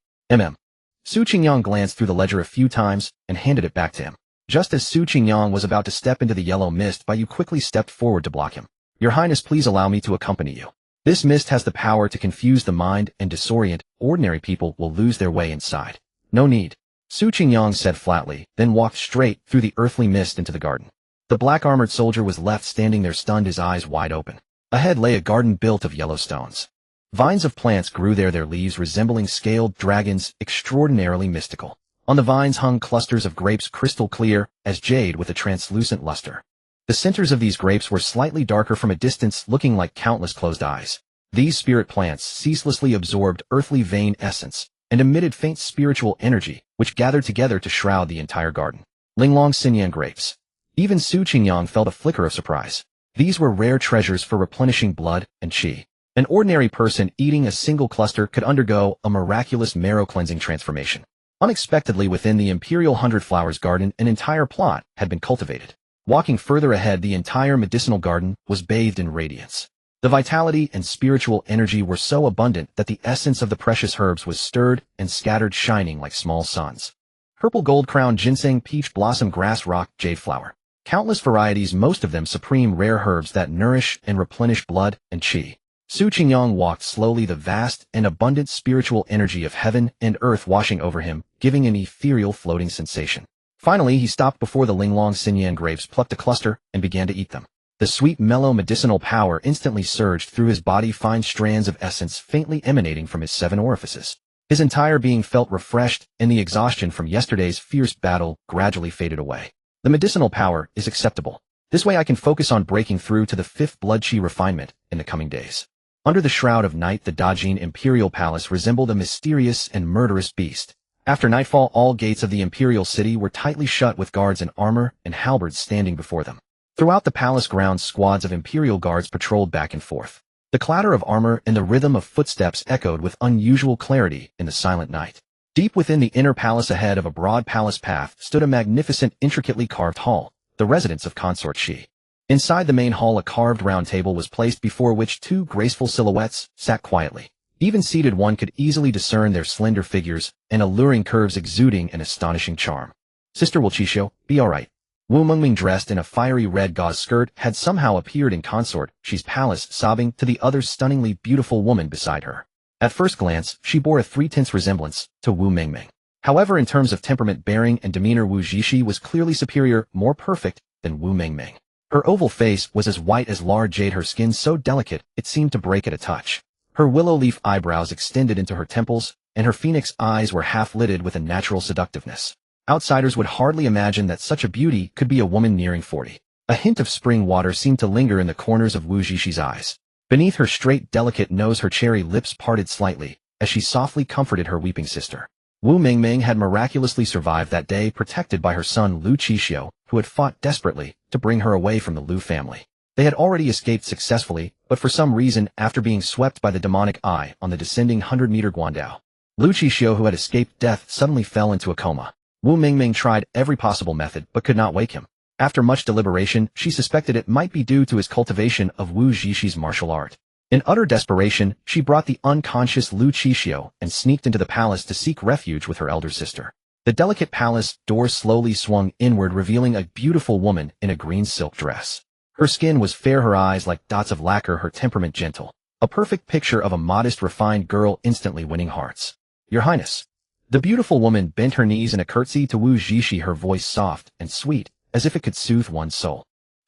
Su Qingyang glanced through the ledger a few times and handed it back to him. Just as Su Qingyang was about to step into the yellow mist, Bai Yu quickly stepped forward to block him. "Your Highness, please allow me to accompany you. This mist has the power to confuse the mind and disorient. Ordinary people will lose their way inside." "No need," Su Qingyang said flatly, then walked straight through the earthly mist into the garden. The black-armored soldier was left standing there, stunned, his eyes wide open. Ahead lay a garden built of yellow stones. Vines of plants grew there, their leaves resembling scaled dragons, extraordinarily mystical. On the vines hung clusters of grapes, crystal clear as jade with a translucent luster. The centers of these grapes were slightly darker from a distance, looking like countless closed eyes. These spirit plants ceaselessly absorbed earthly vein essence and emitted faint spiritual energy, which gathered together to shroud the entire garden. Linglong Xinyan grapes. Even Su Qingyang felt a flicker of surprise. These were rare treasures for replenishing blood and qi. An ordinary person eating a single cluster could undergo a miraculous marrow-cleansing transformation. Unexpectedly, within the Imperial 100 Flowers garden, an entire plot had been cultivated. Walking further ahead, the entire medicinal garden was bathed in radiance. The vitality and spiritual energy were so abundant that the essence of the precious herbs was stirred and scattered, shining like small suns. Purple gold crown, ginseng, peach blossom, grass rock, jade flower. Countless varieties, most of them supreme rare herbs that nourish and replenish blood and qi. Su Qingyang walked slowly, the vast and abundant spiritual energy of heaven and earth washing over him, giving an ethereal floating sensation. Finally, he stopped before the Linglong Xinyan grapes, plucked a cluster, and began to eat them. The sweet, mellow medicinal power instantly surged through his body, fine strands of essence faintly emanating from his 7 orifices. His entire being felt refreshed, and the exhaustion from yesterday's fierce battle gradually faded away. The medicinal power is acceptable. This way I can focus on breaking through to the 5th blood qi refinement in the coming days. Under the shroud of night, the Dajin imperial palace resembled a mysterious and murderous beast. After nightfall, all gates of the imperial city were tightly shut with guards in armor and halberds standing before them. Throughout the palace grounds, squads of imperial guards patrolled back and forth. The clatter of armor and the rhythm of footsteps echoed with unusual clarity in the silent night. Deep within the inner palace, ahead of a broad palace path, stood a magnificent, intricately carved hall, the residence of Consort Shi. Inside the main hall, a carved round table was placed before which two graceful silhouettes sat quietly. Even seated, one could easily discern their slender figures and alluring curves exuding an astonishing charm. Sister, will Qixio be all right? Wu Mengming, dressed in a fiery red gauze skirt, had somehow appeared in Consort Shi's palace, sobbing to the other stunningly beautiful woman beside her. At first glance, she bore a three-tenths resemblance to Wu Mengming. However, in terms of temperament, bearing, and demeanor, Wu Zixi was clearly superior, more perfect than Wu Mengming. Her oval face was as white as large jade, her skin so delicate it seemed to break at a touch. Her willow leaf eyebrows extended into her temples, and her phoenix eyes were half-lidded with a natural seductiveness. Outsiders would hardly imagine that such a beauty could be a woman nearing 40. A hint of spring water seemed to linger in the corners of Wu Zixi eyes. Beneath her straight, delicate nose, her cherry lips parted slightly, as she softly comforted her weeping sister. Wu Mengming had miraculously survived that day, protected by her son Lu Qixio, who had fought desperately to bring her away from the Lu family. They had already escaped successfully, but for some reason, after being swept by the demonic eye on the descending 100-meter Guandao, Lu Qixio, who had escaped death, suddenly fell into a coma. Wu Mengming tried every possible method but could not wake him. After much deliberation, she suspected it might be due to his cultivation of Wu Zixi's martial art. In utter desperation, she brought the unconscious Lu Qixio and sneaked into the palace to seek refuge with her elder sister. The delicate palace doors slowly swung inward, revealing a beautiful woman in a green silk dress. Her skin was fair, her eyes like dots of lacquer, her temperament gentle. A perfect picture of a modest, refined girl, instantly winning hearts. Your Highness. The beautiful woman bent her knees in a curtsy to Wu Zixi, her voice soft and sweet, as if it could soothe one's soul.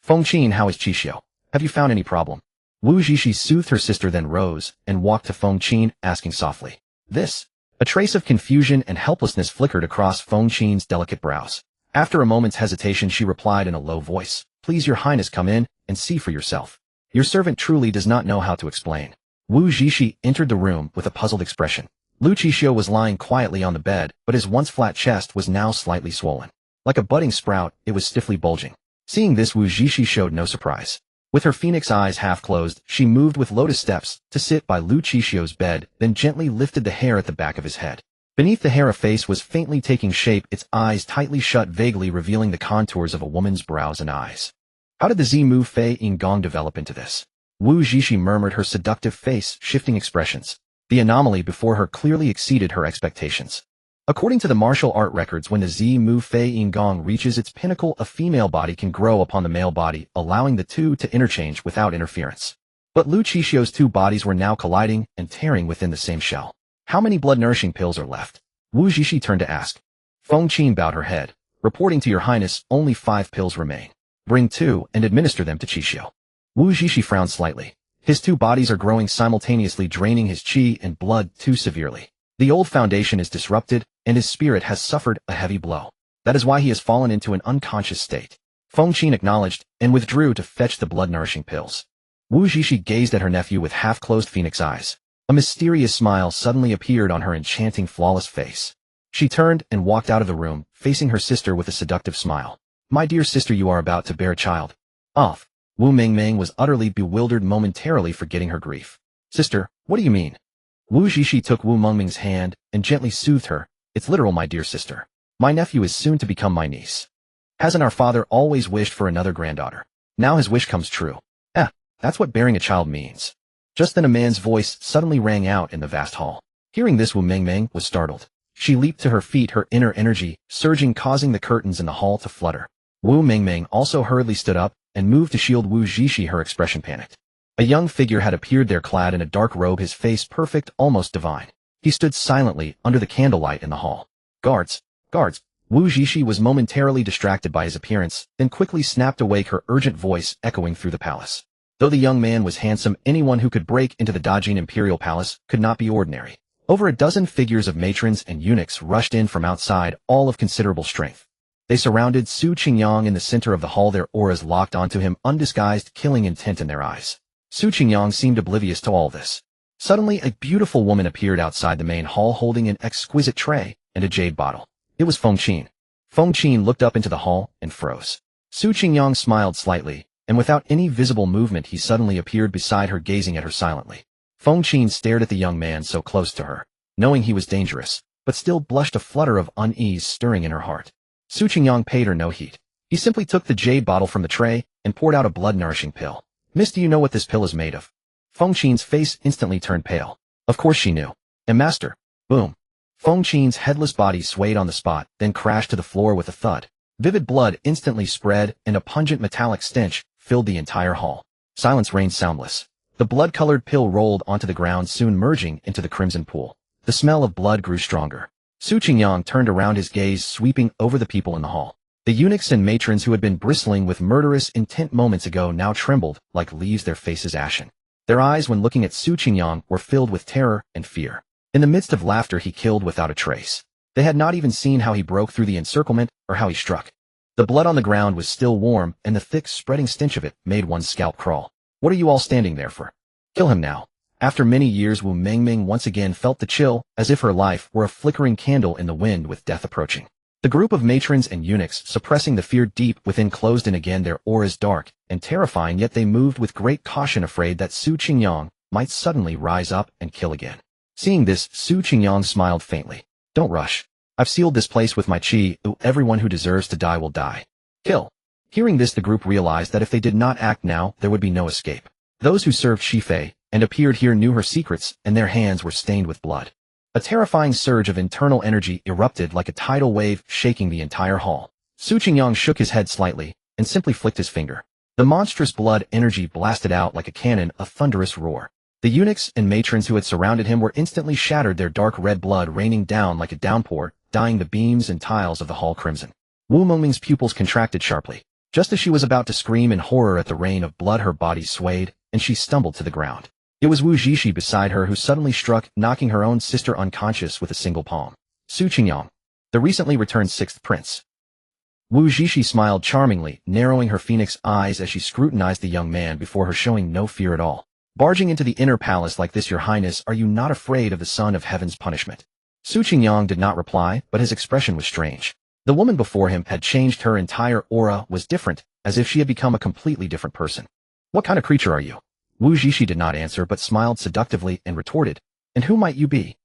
Fengqin, how is Qixio? Have you found any problem? Wu Zixi soothed her sister, then rose and walked to Fengqin, asking softly. This? A trace of confusion and helplessness flickered across Fengqin's delicate brows. After a moment's hesitation, she replied in a low voice, Please, Your Highness, come in and see for yourself. Your servant truly does not know how to explain. Wu Zixi entered the room with a puzzled expression. Lu Qixio was lying quietly on the bed, but his once flat chest was now slightly swollen. Like a budding sprout, it was stiffly bulging. Seeing this, Wu Zixi showed no surprise. With her phoenix eyes half closed, she moved with lotus steps to sit by Lu Qixio's bed, then gently lifted the hair at the back of his head. Beneath the hair, a face was faintly taking shape, its eyes tightly shut, vaguely revealing the contours of a woman's brows and eyes. How did the Zimu Fei Yingong develop into this? Wu Zixi murmured, her seductive face shifting expressions. The anomaly before her clearly exceeded her expectations. According to the martial art records, when the Zimu Fei Yingong reaches its pinnacle, a female body can grow upon the male body, allowing the two to interchange without interference. But Lu Qixio's two bodies were now colliding and tearing within the same shell. How many blood-nourishing pills are left? Wu Zixi turned to ask. Fengqin bowed her head. Reporting to Your Highness, only 5 pills remain. Bring 2 and administer them to Qixio. Wu Zixi frowned slightly. His two bodies are growing simultaneously, draining his qi and blood too severely. The old foundation is disrupted, and his spirit has suffered a heavy blow. That is why he has fallen into an unconscious state. Fengqin acknowledged and withdrew to fetch the blood-nourishing pills. Wu Zixi gazed at her nephew with half-closed phoenix eyes. A mysterious smile suddenly appeared on her enchanting, flawless face. She turned and walked out of the room, facing her sister with a seductive smile. My dear sister, you are about to bear a child. Off. Wu Mengming was utterly bewildered, momentarily forgetting her grief. Sister, what do you mean? Wu Zixi took Wu Mengming's hand and gently soothed her. It's literal, my dear sister. My nephew is soon to become my niece. Hasn't our father always wished for another granddaughter? Now his wish comes true. That's what bearing a child means. Just then a man's voice suddenly rang out in the vast hall. Hearing this, Wu Mengming was startled. She leaped to her feet, her inner energy surging, causing the curtains in the hall to flutter. Wu Mengming also hurriedly stood up and moved to shield Wu Zixi, her expression panicked. A young figure had appeared there, clad in a dark robe, his face perfect, almost divine. He stood silently under the candlelight in the hall. Guards! Guards! Wu Zixi was momentarily distracted by his appearance, then quickly snapped awake, her urgent voice echoing through the palace. Though the young man was handsome, anyone who could break into the Dajin imperial palace could not be ordinary. Over a dozen figures of matrons and eunuchs rushed in from outside, all of considerable strength. They surrounded Su Qingyang in the center of the hall, their auras locked onto him, undisguised killing intent in their eyes. Su Qingyang seemed oblivious to all this. Suddenly, a beautiful woman appeared outside the main hall holding an exquisite tray and a jade bottle. It was Feng Qin. Feng Qin looked up into the hall and froze. Su Qingyang smiled slightly, and without any visible movement he suddenly appeared beside her, gazing at her silently. Feng Qin stared at the young man so close to her, knowing he was dangerous, but still blushed, a flutter of unease stirring in her heart. Su Qingyang paid her no heed. He simply took the jade bottle from the tray and poured out a blood-nourishing pill. "Miss, do you know what this pill is made of?" Feng Qin's face instantly turned pale. Of course she knew. "And master." Boom. Feng Qin's headless body swayed on the spot, then crashed to the floor with a thud. Vivid blood instantly spread, and a pungent metallic stench filled the entire hall. Silence reigned soundless. The blood-colored pill rolled onto the ground, soon merging into the crimson pool. The smell of blood grew stronger. Su Qingyang turned around, his gaze sweeping over the people in the hall. The eunuchs and matrons who had been bristling with murderous intent moments ago now trembled like leaves, their faces ashen. Their eyes, when looking at Su Qingyang, were filled with terror and fear. In the midst of laughter, he killed without a trace. They had not even seen how he broke through the encirclement or how he struck. The blood on the ground was still warm, and the thick, spreading stench of it made one's scalp crawl. "What are you all standing there for? Kill him now." After many years, Wu Mengming once again felt the chill, as if her life were a flickering candle in the wind with death approaching. The group of matrons and eunuchs, suppressing the fear deep within, closed in again, their auras dark and terrifying, yet they moved with great caution, afraid that Su Qingyang might suddenly rise up and kill again. Seeing this, Su Qingyang smiled faintly. "Don't rush. I've sealed this place with my qi. Everyone who deserves to die will die. Kill." Hearing this, the group realized that if they did not act now, there would be no escape. Those who served Shifei and appeared here knew her secrets, and their hands were stained with blood. A terrifying surge of internal energy erupted like a tidal wave, shaking the entire hall. Su Qingyang shook his head slightly and simply flicked his finger. The monstrous blood energy blasted out like a cannon, a thunderous roar. The eunuchs and matrons who had surrounded him were instantly shattered, their dark red blood raining down like a downpour, dyeing the beams and tiles of the hall crimson. Wu Mengming's pupils contracted sharply. Just as she was about to scream in horror at the rain of blood, her body swayed, and she stumbled to the ground. It was Wu Zhishi beside her who suddenly struck, knocking her own sister unconscious with a single palm. Su Qingyang, the recently returned sixth prince. Wu Zhishi smiled charmingly, narrowing her phoenix eyes as she scrutinized the young man before her, showing no fear at all. "Barging into the inner palace like this, your highness, are you not afraid of the son of heaven's punishment?" Su Qingyang did not reply, but his expression was strange. The woman before him had changed. Her entire aura was different, as if she had become a completely different person. "What kind of creature are you?" Wu Zhishi did not answer, but smiled seductively and retorted, "And who might you be?"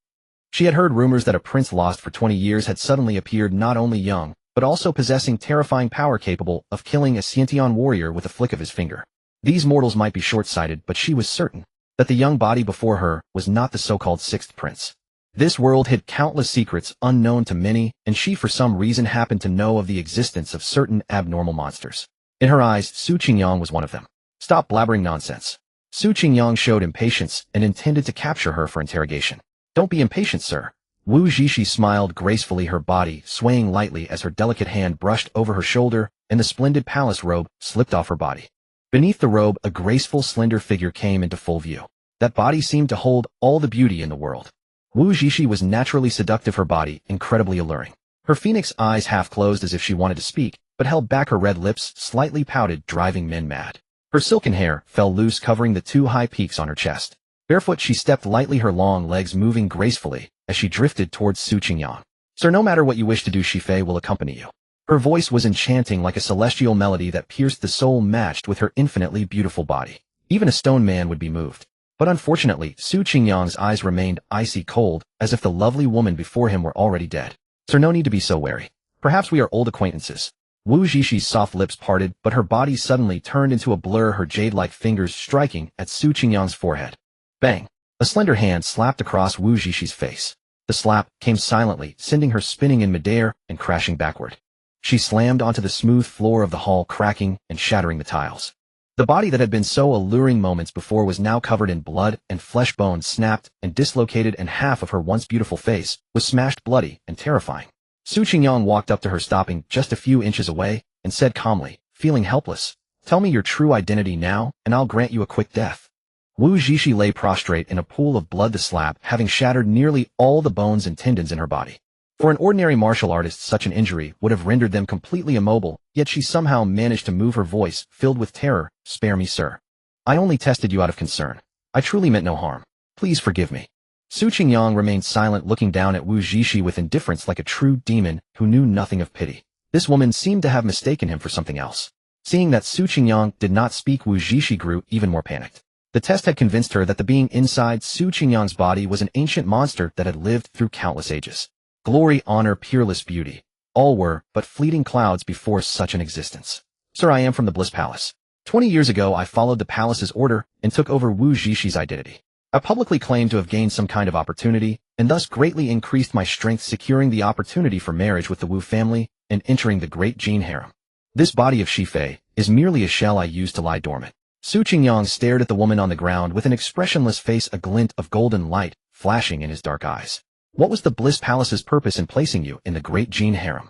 She had heard rumors that a prince lost for 20 years had suddenly appeared, not only young, but also possessing terrifying power, capable of killing a Xiantian warrior with a flick of his finger. These mortals might be short-sighted, but she was certain that the young body before her was not the so-called sixth prince. This world hid countless secrets unknown to many, and she for some reason happened to know of the existence of certain abnormal monsters. In her eyes, Su Qingyang was one of them. "Stop blabbering nonsense." Su Qingyang showed impatience and intended to capture her for interrogation. "Don't be impatient, sir." Wu Zhishi smiled gracefully, her body swaying lightly as her delicate hand brushed over her shoulder and the splendid palace robe slipped off her body. Beneath the robe, a graceful, slender figure came into full view. That body seemed to hold all the beauty in the world. Wu Zhishi was naturally seductive, her body incredibly alluring. Her phoenix eyes half closed as if she wanted to speak, but held back, her red lips slightly pouted, driving men mad. Her silken hair fell loose, covering the two high peaks on her chest. Barefoot, she stepped lightly, her long legs moving gracefully as she drifted towards Su Qingyang. "Sir, no matter what you wish to do, Shifei will accompany you." Her voice was enchanting, like a celestial melody that pierced the soul, matched with her infinitely beautiful body. Even a stone man would be moved. But unfortunately, Su Qingyang's eyes remained icy cold, as if the lovely woman before him were already dead. "Sir, no need to be so wary. Perhaps we are old acquaintances." Wu Zhishi's soft lips parted, but her body suddenly turned into a blur, her jade-like fingers striking at Su Qingyang's forehead. Bang! A slender hand slapped across Wu Zhishi's face. The slap came silently, sending her spinning in midair and crashing backward. She slammed onto the smooth floor of the hall, cracking and shattering the tiles. The body that had been so alluring moments before was now covered in blood, and flesh bones snapped and dislocated, and half of her once beautiful face was smashed, bloody and terrifying. Su Qingyang walked up to her, stopping just a few inches away, and said calmly, feeling helpless, "Tell me your true identity now, and I'll grant you a quick death." Wu Zhishi lay prostrate in a pool of blood, the slap having shattered nearly all the bones and tendons in her body. For an ordinary martial artist, such an injury would have rendered them completely immobile, yet she somehow managed to move, her voice filled with terror. "Spare me, sir. I only tested you out of concern. I truly meant no harm. Please forgive me. Su Qingyang remained silent, looking down at Wu Zixi with indifference like a true demon who knew nothing of pity. This woman seemed to have mistaken him for something else. Seeing that Su Qingyang did not speak, Wu Zixi grew even more panicked. The test had convinced her that the being inside Su Qingyang's body was an ancient monster that had lived through countless ages. Glory, honor, peerless beauty. All were but fleeting clouds before such an existence. Sir, I am from the Bliss Palace. 20 years ago, I followed the palace's order and took over Wu Zixi identity. I publicly claimed to have gained some kind of opportunity, and thus greatly increased my strength, securing the opportunity for marriage with the Wu family and entering the great Jin harem. This body of Shifei is merely a shell I used to lie dormant. Su Qingyang stared at the woman on the ground with an expressionless face, a glint of golden light flashing in his dark eyes. What was the Bliss Palace's purpose in placing you in the great Jin harem?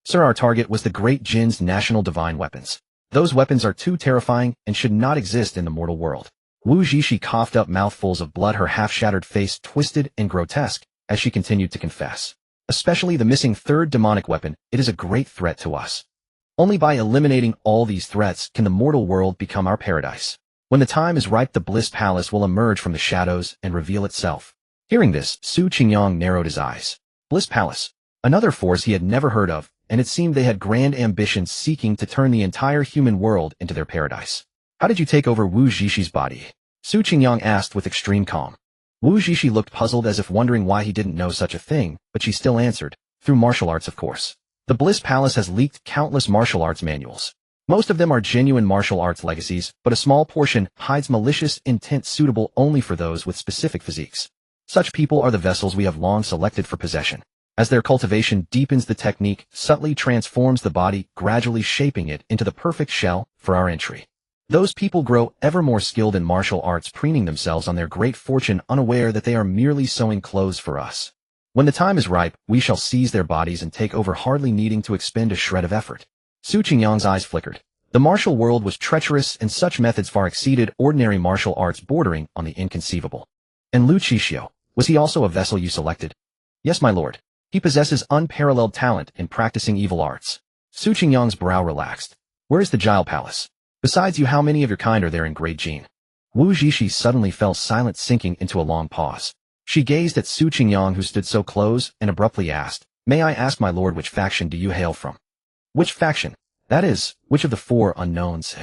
Sir, our target was the great Jin's national divine weapons. Those weapons are too terrifying and should not exist in the mortal world. Wu Zixi coughed up mouthfuls of blood, her half-shattered face twisted and grotesque as she continued to confess. Especially the missing third demonic weapon, it is a great threat to us. Only by eliminating all these threats can the mortal world become our paradise. When the time is ripe, the Bliss Palace will emerge from the shadows and reveal itself. Hearing this, Su Qingyang narrowed his eyes. Bliss Palace. Another force he had never heard of, and it seemed they had grand ambitions, seeking to turn the entire human world into their paradise. How did you take over Wu Zixi body? Su Qingyang asked with extreme calm. Wu Zixi looked puzzled, as if wondering why he didn't know such a thing, but she still answered, through martial arts, of course. The Bliss Palace has leaked countless martial arts manuals. Most of them are genuine martial arts legacies, but a small portion hides malicious intent suitable only for those with specific physiques. Such people are the vessels we have long selected for possession. As their cultivation deepens, the technique subtly transforms the body, gradually shaping it into the perfect shell for our entry. Those people grow ever more skilled in martial arts, preening themselves on their great fortune, unaware that they are merely sewing clothes for us. When the time is ripe, we shall seize their bodies and take over, hardly needing to expend a shred of effort. Su Qingyang's eyes flickered. The martial world was treacherous, and such methods far exceeded ordinary martial arts, bordering on the inconceivable. And Lu Qixio, was he also a vessel you selected? Yes, my lord. He possesses unparalleled talent in practicing evil arts. Su Qingyang's brow relaxed. Where is the Exiled Palace? Besides you, how many of your kind are there in Great Jin? Wu Zixi suddenly fell silent, sinking into a long pause. She gazed at Su Qingyang, who stood so close, and abruptly asked, May I ask, my lord, which faction do you hail from? Which faction? That is, which of the four unknowns?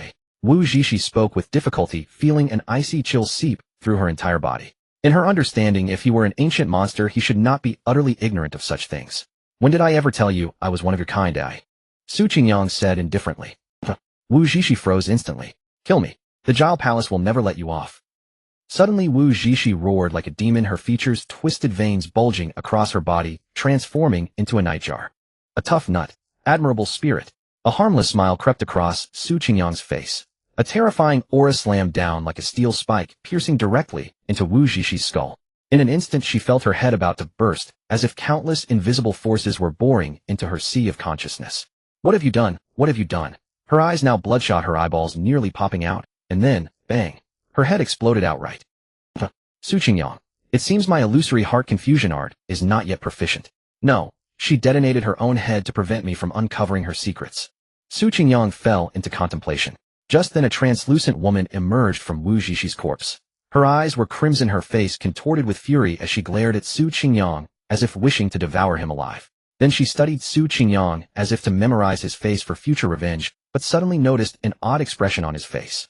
Wu Zixi spoke with difficulty, feeling an icy chill seep through her entire body. In her understanding, if he were an ancient monster, he should not be utterly ignorant of such things. When did I ever tell you I was one of your kind? Su Qingyang said indifferently. Wu Zixi froze instantly. Kill me. The Exiled Palace will never let you off. Suddenly Wu Zixi roared like a demon, her features twisted, veins bulging across her body, transforming into a nightjar. A tough nut. Admirable spirit. A harmless smile crept across Su Qingyang's face. A terrifying aura slammed down like a steel spike, piercing directly into Wu Zixi's skull. In an instant she felt her head about to burst, as if countless invisible forces were boring into her sea of consciousness. What have you done? What have you done? Her eyes now bloodshot, her eyeballs nearly popping out, and then, bang. Her head exploded outright. Su Qingyang, it seems my illusory heart confusion art is not yet proficient. No, she detonated her own head to prevent me from uncovering her secrets. Su Qingyang fell into contemplation. Just then a translucent woman emerged from Wu Zixi's corpse. Her eyes were crimson, her face contorted with fury as she glared at Su Qingyang, as if wishing to devour him alive. Then she studied Su Qingyang as if to memorize his face for future revenge, but suddenly noticed an odd expression on his face.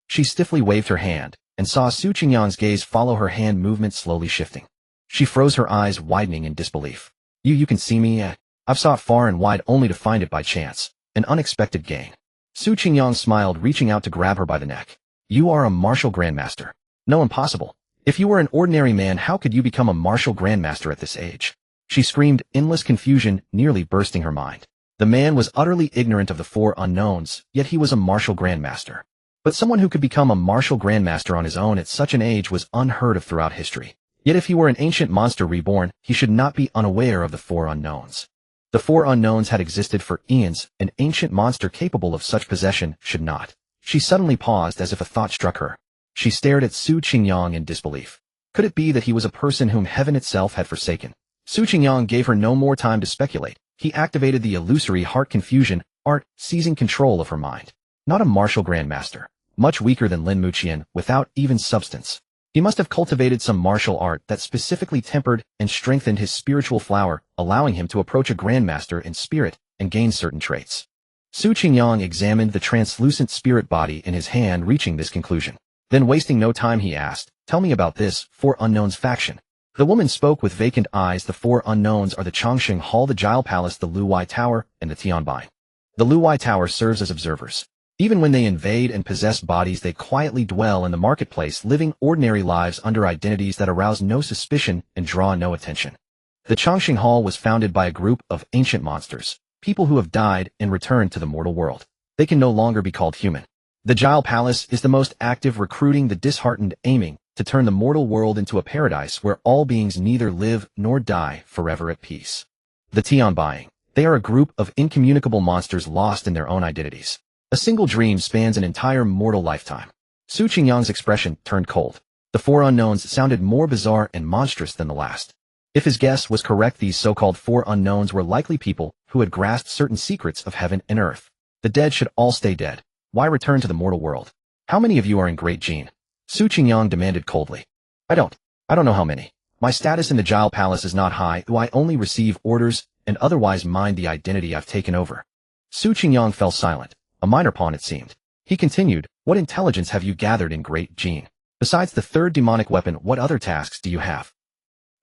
She stiffly waved her hand, and saw Su Qingyang's gaze follow her hand movement, slowly shifting. She froze, her eyes widening in disbelief. You can see me? I've sought far and wide only to find it by chance. An unexpected gain. Su Qingyang smiled, reaching out to grab her by the neck. You are a martial grandmaster. No, impossible. If you were an ordinary man, how could you become a martial grandmaster at this age? She screamed, endless confusion nearly bursting her mind. The man was utterly ignorant of the four unknowns, yet he was a martial grandmaster. But someone who could become a martial grandmaster on his own at such an age was unheard of throughout history. Yet if he were an ancient monster reborn, he should not be unaware of the four unknowns. The four unknowns had existed for eons. An ancient monster capable of such possession should not. She suddenly paused as if a thought struck her. She stared at Su Qingyang in disbelief. Could it be that he was a person whom heaven itself had forsaken? Su Qingyang gave her no more time to speculate. He activated the illusory heart confusion art, seizing control of her mind. Not a martial grandmaster. much weaker than Lin Muqian, without even substance. He must have cultivated some martial art that specifically tempered and strengthened his spiritual flower, allowing him to approach a grandmaster in spirit and gain certain traits. Su Qingyang examined the translucent spirit body in his hand, reaching this conclusion. Then, wasting no time, he asked, "Tell me about this Four Unknowns faction." The woman spoke with vacant eyes. The Four Unknowns are the Chongqing Hall, the Gile Palace, the Luwai Tower, and the Tianbine. The Luwai Tower serves as observers. Even when they invade and possess bodies, they quietly dwell in the marketplace, living ordinary lives under identities that arouse no suspicion and draw no attention. The Chongqing Hall was founded by a group of ancient monsters, people who have died and returned to the mortal world. They can no longer be called human. The Gile Palace is the most active, recruiting the disheartened, aiming to turn the mortal world into a paradise where all beings neither live nor die, forever at peace. The Tianbine. They are a group of incommunicable monsters lost in their own identities. A single dream spans an entire mortal lifetime. Su Qingyang's expression turned cold. The Four Unknowns sounded more bizarre and monstrous than the last. If his guess was correct, these so-called Four Unknowns were likely people who had grasped certain secrets of heaven and earth. The dead should all stay dead. Why return to the mortal world? How many of you are in Great Jin? Su Qingyang demanded coldly. I don't know how many. My status in the Gile Palace is not high, though I only receive orders and otherwise mind the identity I've taken over. Su Qingyang fell silent. A minor pawn, it seemed. He continued, "What intelligence have you gathered in Great Jin? Besides the third demonic weapon, what other tasks do you have?"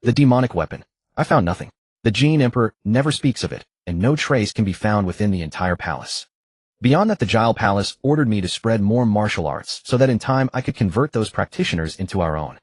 The demonic weapon. I found nothing. The Jin Emperor never speaks of it, and no trace can be found within the entire palace. Beyond that, the Gile Palace ordered me to spread more martial arts so that in time I could convert those practitioners into our own.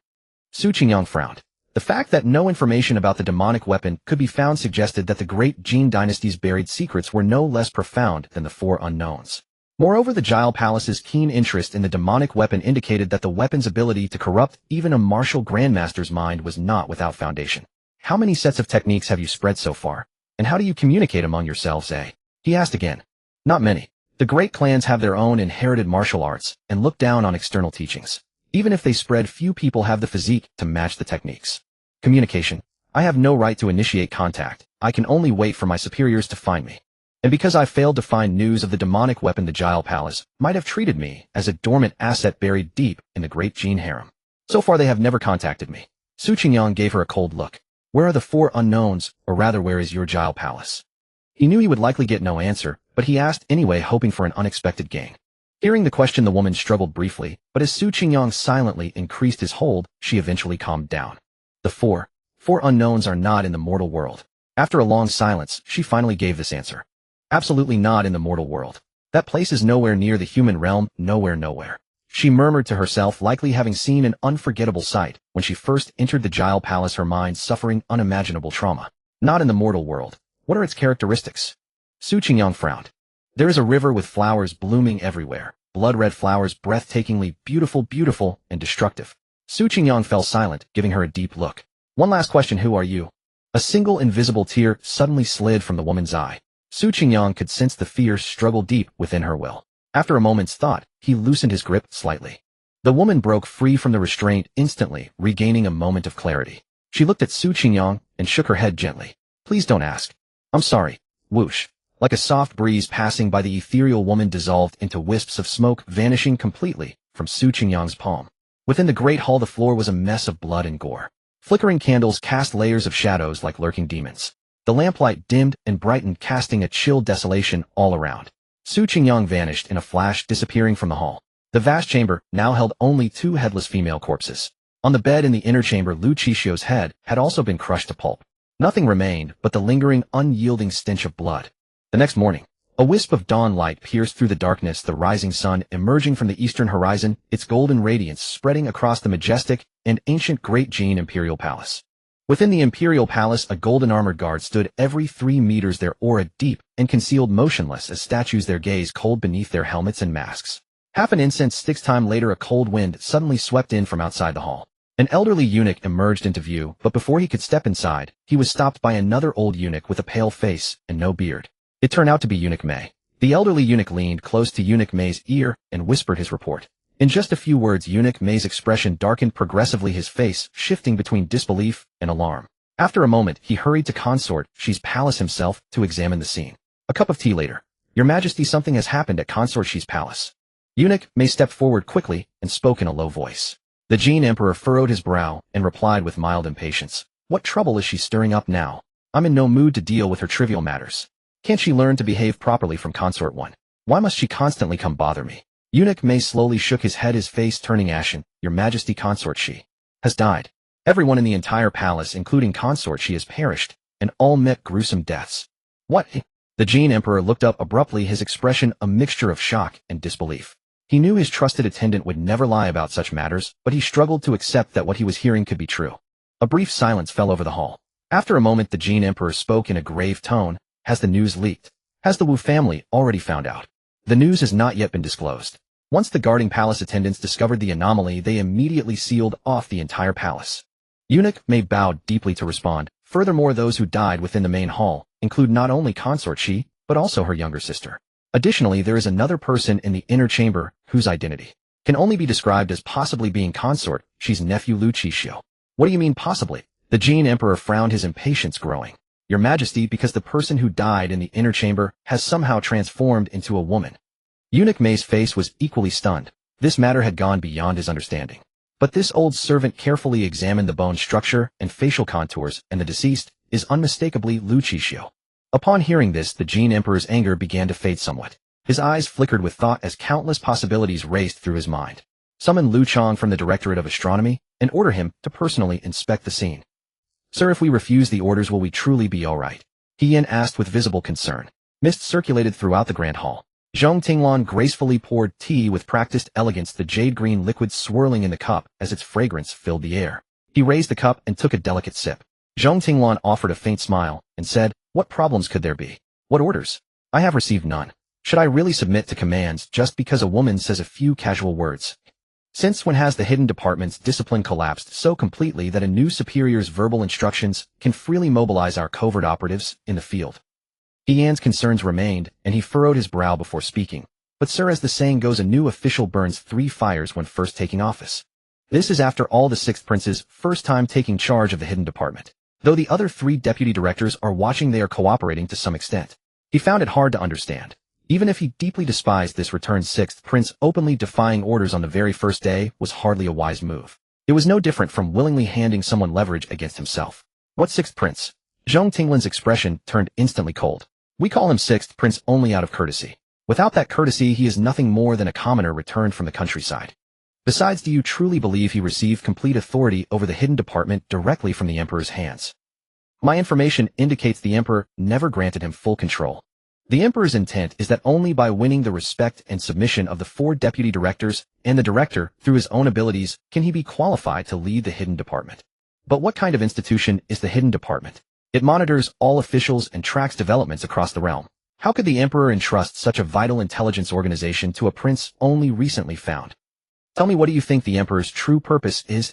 Su Qingyang frowned. The fact that no information about the demonic weapon could be found suggested that the Great Jin dynasty's buried secrets were no less profound than the Four Unknowns. Moreover, the Gile Palace's keen interest in the demonic weapon indicated that the weapon's ability to corrupt even a martial grandmaster's mind was not without foundation. How many sets of techniques have you spread so far? And how do you communicate among yourselves, eh? He asked again. Not many. The great clans have their own inherited martial arts and look down on external teachings. Even if they spread, few people have the physique to match the techniques. Communication. I have no right to initiate contact. I can only wait for my superiors to find me. And because I failed to find news of the demonic weapon, the Gile Palace might have treated me as a dormant asset buried deep in the Great Jin harem. So far they have never contacted me. Su Qingyang gave her a cold look. Where are the Four Unknowns, or rather where is your Gile Palace? He knew he would likely get no answer, but he asked anyway, hoping for an unexpected gain. Hearing the question, the woman struggled briefly, but as Su Qingyang silently increased his hold, she eventually calmed down. The Four Unknowns are not in the mortal world. After a long silence, she finally gave this answer. Absolutely not in the mortal world. That place is nowhere near the human realm, nowhere. She murmured to herself, likely having seen an unforgettable sight when she first entered the Gile Palace, her mind suffering unimaginable trauma. Not in the mortal world. What are its characteristics? Su Qingyang frowned. There is a river with flowers blooming everywhere. Blood-red flowers, breathtakingly beautiful and destructive. Su Qingyang fell silent, giving her a deep look. One last question, who are you? A single invisible tear suddenly slid from the woman's eye. Su Qingyang could sense the fear struggle deep within her will. After a moment's thought, he loosened his grip slightly. The woman broke free from the restraint instantly, regaining a moment of clarity. She looked at Su Qingyang and shook her head gently. Please don't ask. I'm sorry. Whoosh. Like a soft breeze passing by, the ethereal woman dissolved into wisps of smoke, vanishing completely from Su Qingyang's palm. Within the great hall, the floor was a mess of blood and gore. Flickering candles cast layers of shadows like lurking demons. The lamplight dimmed and brightened, casting a chill desolation all around. Su Qingyang vanished in a flash, disappearing from the hall. The vast chamber now held only two headless female corpses. On the bed in the inner chamber, Lu Qixio's head had also been crushed to pulp. Nothing remained but the lingering, unyielding stench of blood. The next morning, a wisp of dawn light pierced through the darkness, the rising sun emerging from the eastern horizon, its golden radiance spreading across the majestic and ancient Great Jin Imperial Palace. Within the Imperial Palace, a golden armored guard stood every 3 meters, their aura deep and concealed, motionless as statues, their gaze cold beneath their helmets and masks. Half an incense stick's time later, a cold wind suddenly swept in from outside the hall. An elderly eunuch emerged into view, but before he could step inside, he was stopped by another old eunuch with a pale face and no beard. It turned out to be Eunuch Mei. The elderly eunuch leaned close to Eunuch Mei's ear and whispered his report. In just a few words, Eunuch Mei's expression darkened progressively, his face shifting between disbelief and alarm. After a moment, he hurried to Consort Shi's palace himself to examine the scene. A cup of tea later. Your Majesty, something has happened at Consort Shi's palace. Eunuch Mei stepped forward quickly and spoke in a low voice. The Jin Emperor furrowed his brow and replied with mild impatience. What trouble is she stirring up now? I'm in no mood to deal with her trivial matters. Can't she learn to behave properly from Consort 1? Why must she constantly come bother me? Eunuch Mei slowly shook his head, his face turning ashen. Your Majesty, Consort Shi has died. Everyone in the entire palace, including Consort Shi, has perished, and all met gruesome deaths. What? The Jin Emperor looked up abruptly, his expression a mixture of shock and disbelief. He knew his trusted attendant would never lie about such matters, but he struggled to accept that what he was hearing could be true. A brief silence fell over the hall. After a moment, the Jin Emperor spoke in a grave tone. Has the news leaked? Has the Wu family already found out? The news has not yet been disclosed. Once the guarding palace attendants discovered the anomaly, they immediately sealed off the entire palace. Eunuch Mei bowed deeply to respond. Furthermore, those who died within the main hall include not only Consort Shi, but also her younger sister. Additionally, there is another person in the inner chamber whose identity can only be described as possibly being Consort Shi's nephew Lu Qixio. What do you mean possibly? The Jin Emperor frowned, his impatience growing. Your Majesty, because the person who died in the inner chamber has somehow transformed into a woman. Eunuch Mei's face was equally stunned. This matter had gone beyond his understanding. But this old servant carefully examined the bone structure and facial contours, and the deceased is unmistakably Lu Qixio. Upon hearing this, the Jin Emperor's anger began to fade somewhat. His eyes flickered with thought as countless possibilities raced through his mind. Summon Lu Chong from the Directorate of Astronomy and order him to personally inspect the scene. Sir, if we refuse the orders, will we truly be all right? He Yin asked with visible concern. Mist circulated throughout the grand hall. Zhong Tinglan gracefully poured tea with practiced elegance, the jade-green liquid swirling in the cup as its fragrance filled the air. He raised the cup and took a delicate sip. Zhong Tinglan offered a faint smile and said, What problems could there be? What orders? I have received none. Should I really submit to commands just because a woman says a few casual words? Since when has the hidden department's discipline collapsed so completely that a new superior's verbal instructions can freely mobilize our covert operatives in the field? He Yan's concerns remained, and he furrowed his brow before speaking. But sir, as the saying goes, a new official burns 3 fires when first taking office. This is after all the 6th Prince's first time taking charge of the hidden department. Though the other 3 deputy directors are watching, they are cooperating to some extent. He found it hard to understand. Even if he deeply despised this returned 6th Prince, openly defying orders on the very first day was hardly a wise move. It was no different from willingly handing someone leverage against himself. What 6th Prince? Zhong Tinglan's expression turned instantly cold. We call him 6th Prince only out of courtesy. Without that courtesy, he is nothing more than a commoner returned from the countryside. Besides, do you truly believe he received complete authority over the hidden department directly from the Emperor's hands? My information indicates the Emperor never granted him full control. The Emperor's intent is that only by winning the respect and submission of the 4 deputy directors and the director through his own abilities can he be qualified to lead the hidden department. But what kind of institution is the hidden department? It monitors all officials and tracks developments across the realm. How could the Emperor entrust such a vital intelligence organization to a prince only recently found? Tell me, what do you think the Emperor's true purpose is?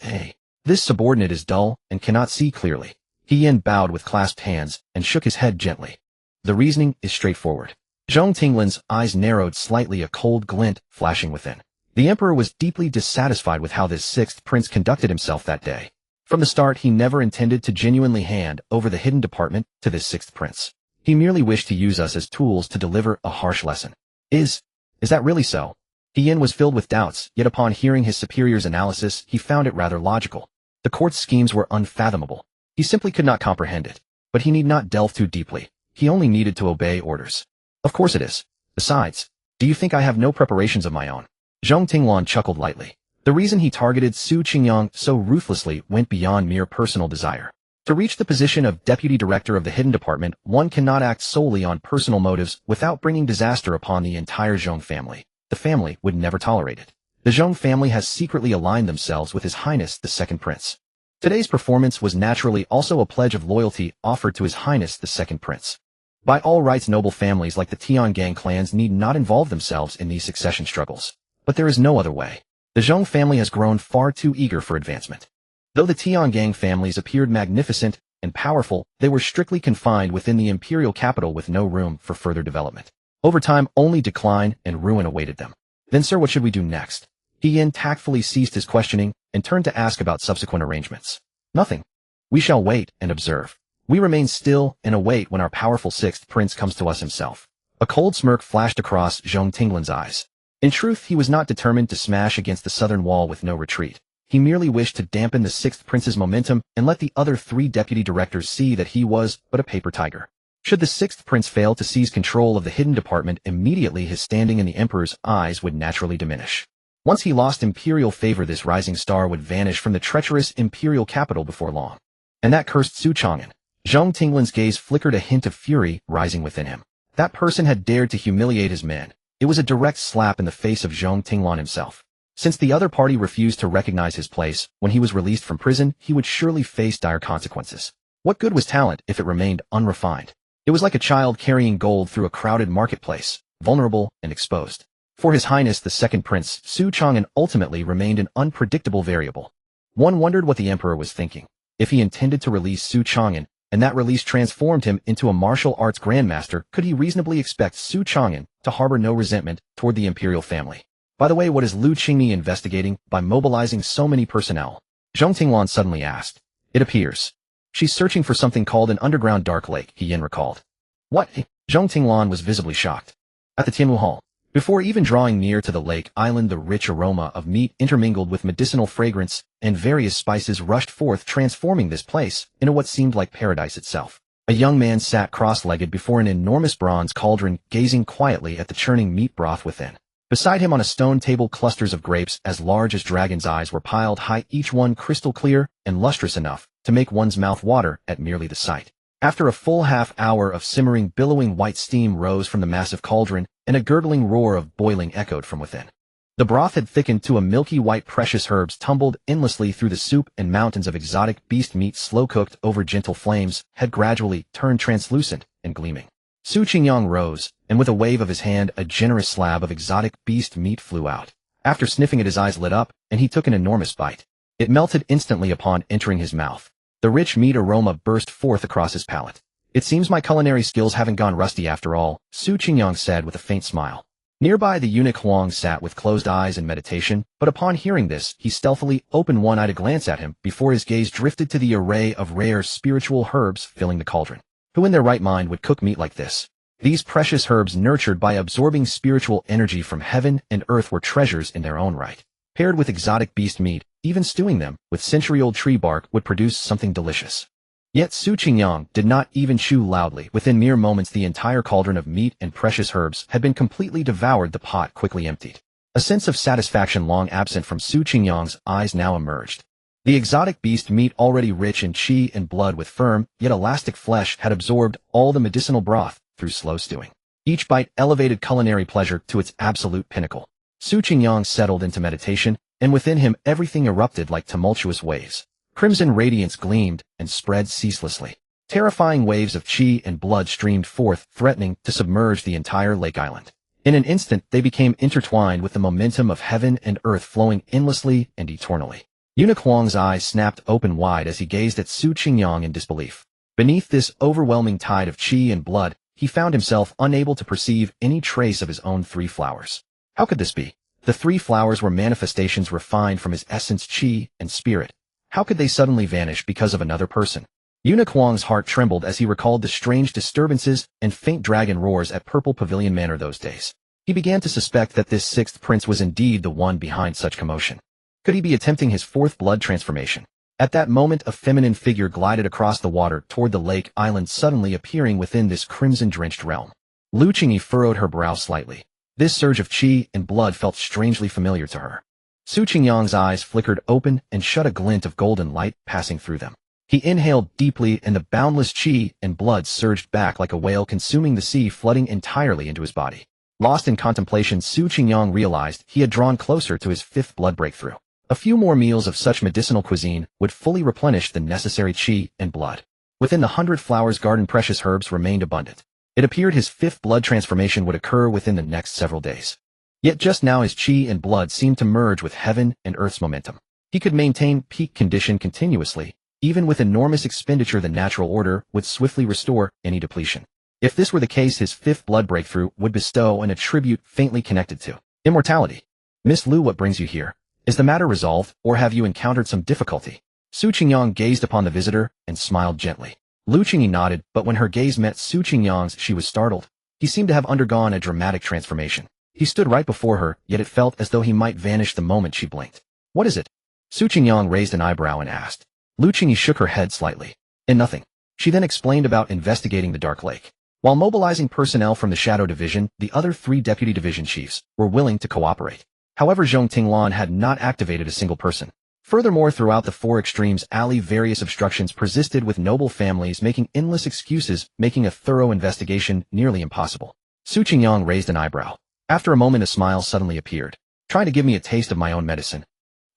This subordinate is dull and cannot see clearly. He Yin bowed with clasped hands and shook his head gently. The reasoning is straightforward. Zhong Tinglan's eyes narrowed slightly, a cold glint flashing within. The Emperor was deeply dissatisfied with how this 6th Prince conducted himself that day. From the start, he never intended to genuinely hand over the hidden department to this 6th Prince. He merely wished to use us as tools to deliver a harsh lesson. Is that really so? He Yin was filled with doubts, yet upon hearing his superior's analysis, he found it rather logical. The court's schemes were unfathomable. He simply could not comprehend it. But he need not delve too deeply. He only needed to obey orders. Of course it is. Besides, do you think I have no preparations of my own? Zhong Tinglan chuckled lightly. The reason he targeted Su Qingyang so ruthlessly went beyond mere personal desire. To reach the position of deputy director of the hidden department, one cannot act solely on personal motives without bringing disaster upon the entire Zhong family. The family would never tolerate it. The Zhong family has secretly aligned themselves with His Highness the 2nd Prince. Today's performance was naturally also a pledge of loyalty offered to His Highness the 2nd Prince. By all rights, noble families like the Tiangang clans need not involve themselves in these succession struggles. But there is no other way. The Zhong family has grown far too eager for advancement. Though the Tiangang families appeared magnificent and powerful, they were strictly confined within the imperial capital with no room for further development. Over time, only decline and ruin awaited them. Then, sir, what should we do next? He Yin tactfully ceased his questioning and turned to ask about subsequent arrangements. Nothing. We shall wait and observe. We remain still and await when our powerful 6th Prince comes to us himself. A cold smirk flashed across Zhong Tinglan's eyes. In truth, he was not determined to smash against the southern wall with no retreat. He merely wished to dampen the sixth prince's momentum and let the other three deputy directors see that he was but a paper tiger. Should the sixth prince fail to seize control of the hidden department, immediately his standing in the emperor's eyes would naturally diminish. Once he lost imperial favor, this rising star would vanish from the treacherous imperial capital before long. And that cursed Su Chang'an. Zhong Tinglan's gaze flickered a hint of fury rising within him. That person had dared to humiliate his men. It was a direct slap in the face of Zhong Tinglan himself. Since the other party refused to recognize his place, when he was released from prison, he would surely face dire consequences. What good was talent if it remained unrefined? It was like a child carrying gold through a crowded marketplace, vulnerable and exposed. For His Highness the Second Prince, Su Chang'an ultimately remained an unpredictable variable. One wondered what the emperor was thinking. If he intended to release Su Chang'an, and that release transformed him into a martial arts grandmaster, could he reasonably expect Su Chang'an to harbor no resentment toward the imperial family? By the way, what is Lu Qingmi investigating by mobilizing so many personnel? Zhong Tinglan suddenly asked. It appears she's searching for something called an underground dark lake, He Yin recalled. What? Zhong Tinglan was visibly shocked. At the Tianwu Hall, before even drawing near to the lake island, the rich aroma of meat intermingled with medicinal fragrance and various spices rushed forth, transforming this place into what seemed like paradise itself. A young man sat cross-legged before an enormous bronze cauldron, gazing quietly at the churning meat broth within. Beside him on a stone table, clusters of grapes as large as dragon's eyes were piled high, each one crystal clear and lustrous enough to make one's mouth water at merely the sight. After a full half-hour of simmering, billowing white steam rose from the massive cauldron, and a gurgling roar of boiling echoed from within. The broth had thickened to a milky white. Precious herbs tumbled endlessly through the soup, and mountains of exotic beast meat, slow-cooked over gentle flames, had gradually turned translucent and gleaming. Su Qingyang rose, and with a wave of his hand, a generous slab of exotic beast meat flew out. After sniffing it, his eyes lit up, and he took an enormous bite. It melted instantly upon entering his mouth. The rich meat aroma burst forth across his palate. It seems my culinary skills haven't gone rusty after all, Su Qingyang said with a faint smile. Nearby, the eunuch Huang sat with closed eyes in meditation, but upon hearing this, he stealthily opened one eye to glance at him before his gaze drifted to the array of rare spiritual herbs filling the cauldron. Who in their right mind would cook meat like this? These precious herbs, nurtured by absorbing spiritual energy from heaven and earth, were treasures in their own right. Paired with exotic beast meat, even stewing them with century-old tree bark would produce something delicious. Yet Su Qingyang did not even chew loudly. Within mere moments, the entire cauldron of meat and precious herbs had been completely devoured, the pot quickly emptied. A sense of satisfaction long absent from Su Qingyang's eyes now emerged. The exotic beast meat, already rich in qi and blood with firm, yet elastic flesh, had absorbed all the medicinal broth through slow stewing. Each bite elevated culinary pleasure to its absolute pinnacle. Su Qingyang settled into meditation, and within him everything erupted like tumultuous waves. Crimson radiance gleamed and spread ceaselessly. Terrifying waves of qi and blood streamed forth, threatening to submerge the entire lake island. In an instant, they became intertwined with the momentum of heaven and earth, flowing endlessly and eternally. Eunuch Huang's eyes snapped open wide as he gazed at Su Qingyang in disbelief. Beneath this overwhelming tide of qi and blood, he found himself unable to perceive any trace of his own three flowers. How could this be? The three flowers were manifestations refined from his essence, qi and spirit. How could they suddenly vanish because of another person? Eunuch Huang's heart trembled as he recalled the strange disturbances and faint dragon roars at Purple Pavilion Manor those days. He began to suspect that this sixth prince was indeed the one behind such commotion. Could he be attempting his fourth blood transformation? At that moment, a feminine figure glided across the water toward the lake island, suddenly appearing within this crimson-drenched realm. Lu Qingyi furrowed her brow slightly. This surge of qi and blood felt strangely familiar to her. Su Qingyang's eyes flickered open and shut, a glint of golden light passing through them. He inhaled deeply, and the boundless qi and blood surged back like a whale consuming the sea, flooding entirely into his body. Lost in contemplation, Su Qingyang realized he had drawn closer to his fifth blood breakthrough. A few more meals of such medicinal cuisine would fully replenish the necessary qi and blood. Within the 100 Flowers garden, precious herbs remained abundant. It appeared his fifth blood transformation would occur within the next several days. Yet just now his qi and blood seemed to merge with heaven and earth's momentum. He could maintain peak condition continuously. Even with enormous expenditure, the natural order would swiftly restore any depletion. If this were the case, his fifth blood breakthrough would bestow an attribute faintly connected to immortality. Miss Lu, what brings you here? Is the matter resolved, or have you encountered some difficulty? Su Qingyang gazed upon the visitor and smiled gently. Lu Qingyi nodded, but when her gaze met Su Qingyang's, she was startled. He seemed to have undergone a dramatic transformation. He stood right before her, yet it felt as though he might vanish the moment she blinked. What is it? Su Qingyang raised an eyebrow and asked. Lu Qingyi shook her head slightly. In nothing. She then explained about investigating the Dark Lake. While mobilizing personnel from the Shadow Division, the other 3 deputy division chiefs were willing to cooperate. However, Zhong Tinglan had not activated a single person. Furthermore, throughout the 4 extremes alley, various obstructions persisted, with noble families making endless excuses, making a thorough investigation nearly impossible. Su Qingyang raised an eyebrow. After a moment, a smile suddenly appeared. Trying to give me a taste of my own medicine.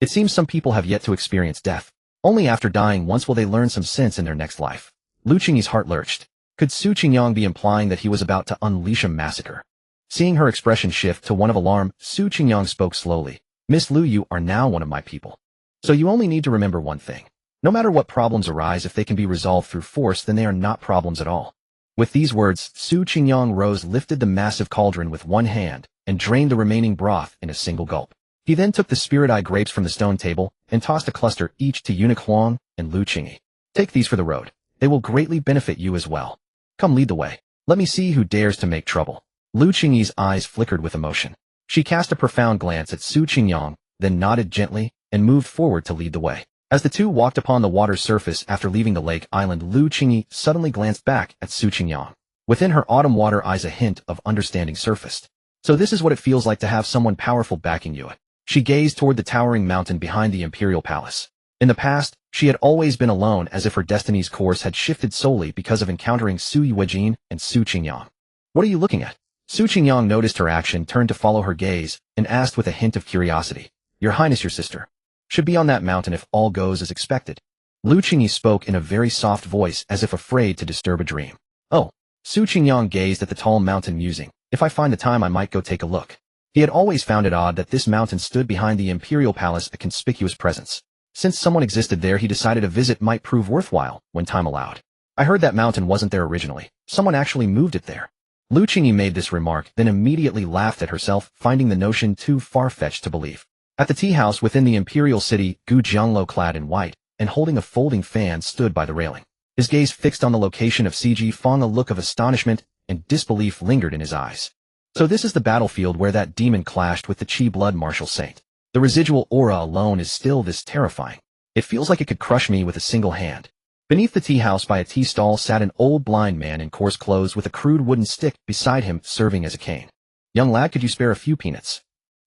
It seems some people have yet to experience death. Only after dying once will they learn some sense in their next life. Lu Qingyi's heart lurched. Could Su Qingyang be implying that he was about to unleash a massacre? Seeing her expression shift to one of alarm, Su Qingyang spoke slowly. Miss Lu, you are now one of my people. So you only need to remember one thing. No matter what problems arise, if they can be resolved through force, then they are not problems at all. With these words, Su Qingyang rose, lifted the massive cauldron with one hand, and drained the remaining broth in a single gulp. He then took the spirit eye grapes from the stone table, and tossed a cluster each to Eunuch Huang and Lu Qingyi. Take these for the road. They will greatly benefit you as well. Come, lead the way. Let me see who dares to make trouble. Lu Qingyi's eyes flickered with emotion. She cast a profound glance at Su Qingyang, then nodded gently, and moved forward to lead the way. As the two walked upon the water's surface after leaving the lake island, Lu Qingyi suddenly glanced back at Su Qingyang. Within her autumn water eyes a hint of understanding surfaced. So this is what it feels like to have someone powerful backing you. She gazed toward the towering mountain behind the imperial palace. In the past, she had always been alone, as if her destiny's course had shifted solely because of encountering Su Yuejin and Su Qingyang. What are you looking at? Su Qingyang noticed her action, turned to follow her gaze, and asked with a hint of curiosity. Your Highness, your sister should be on that mountain if all goes as expected. Lu Qingyi spoke in a very soft voice, as if afraid to disturb a dream. Oh. Su Qingyang gazed at the tall mountain, musing. If I find the time, I might go take a look. He had always found it odd that this mountain stood behind the imperial palace, a conspicuous presence. Since someone existed there, he decided a visit might prove worthwhile when time allowed. I heard that mountain wasn't there originally. Someone actually moved it there. Lu Qingyi made this remark, then immediately laughed at herself, finding the notion too far-fetched to believe. At the tea house within the imperial city, Gu Jianglo, clad in white and holding a folding fan, stood by the railing. His gaze fixed on the location of CG Fong. A look of astonishment and disbelief lingered in his eyes. So this is the battlefield where that demon clashed with the Qi blood martial saint. The residual aura alone is still this terrifying. It feels like it could crush me with a single hand. Beneath the tea house by a tea stall sat an old blind man in coarse clothes with a crude wooden stick beside him serving as a cane. Young lad, could you spare a few peanuts?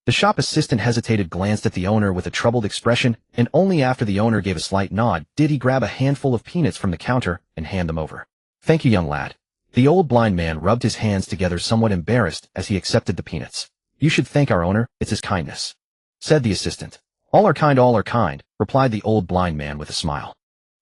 The shop assistant hesitated, glanced at the owner with a troubled expression, and only after the owner gave a slight nod did he grab a handful of peanuts from the counter and hand them over. Thank you, young lad. The old blind man rubbed his hands together, somewhat embarrassed as he accepted the peanuts. You should thank our owner, it's his kindness, said the assistant. All are kind, replied the old blind man with a smile.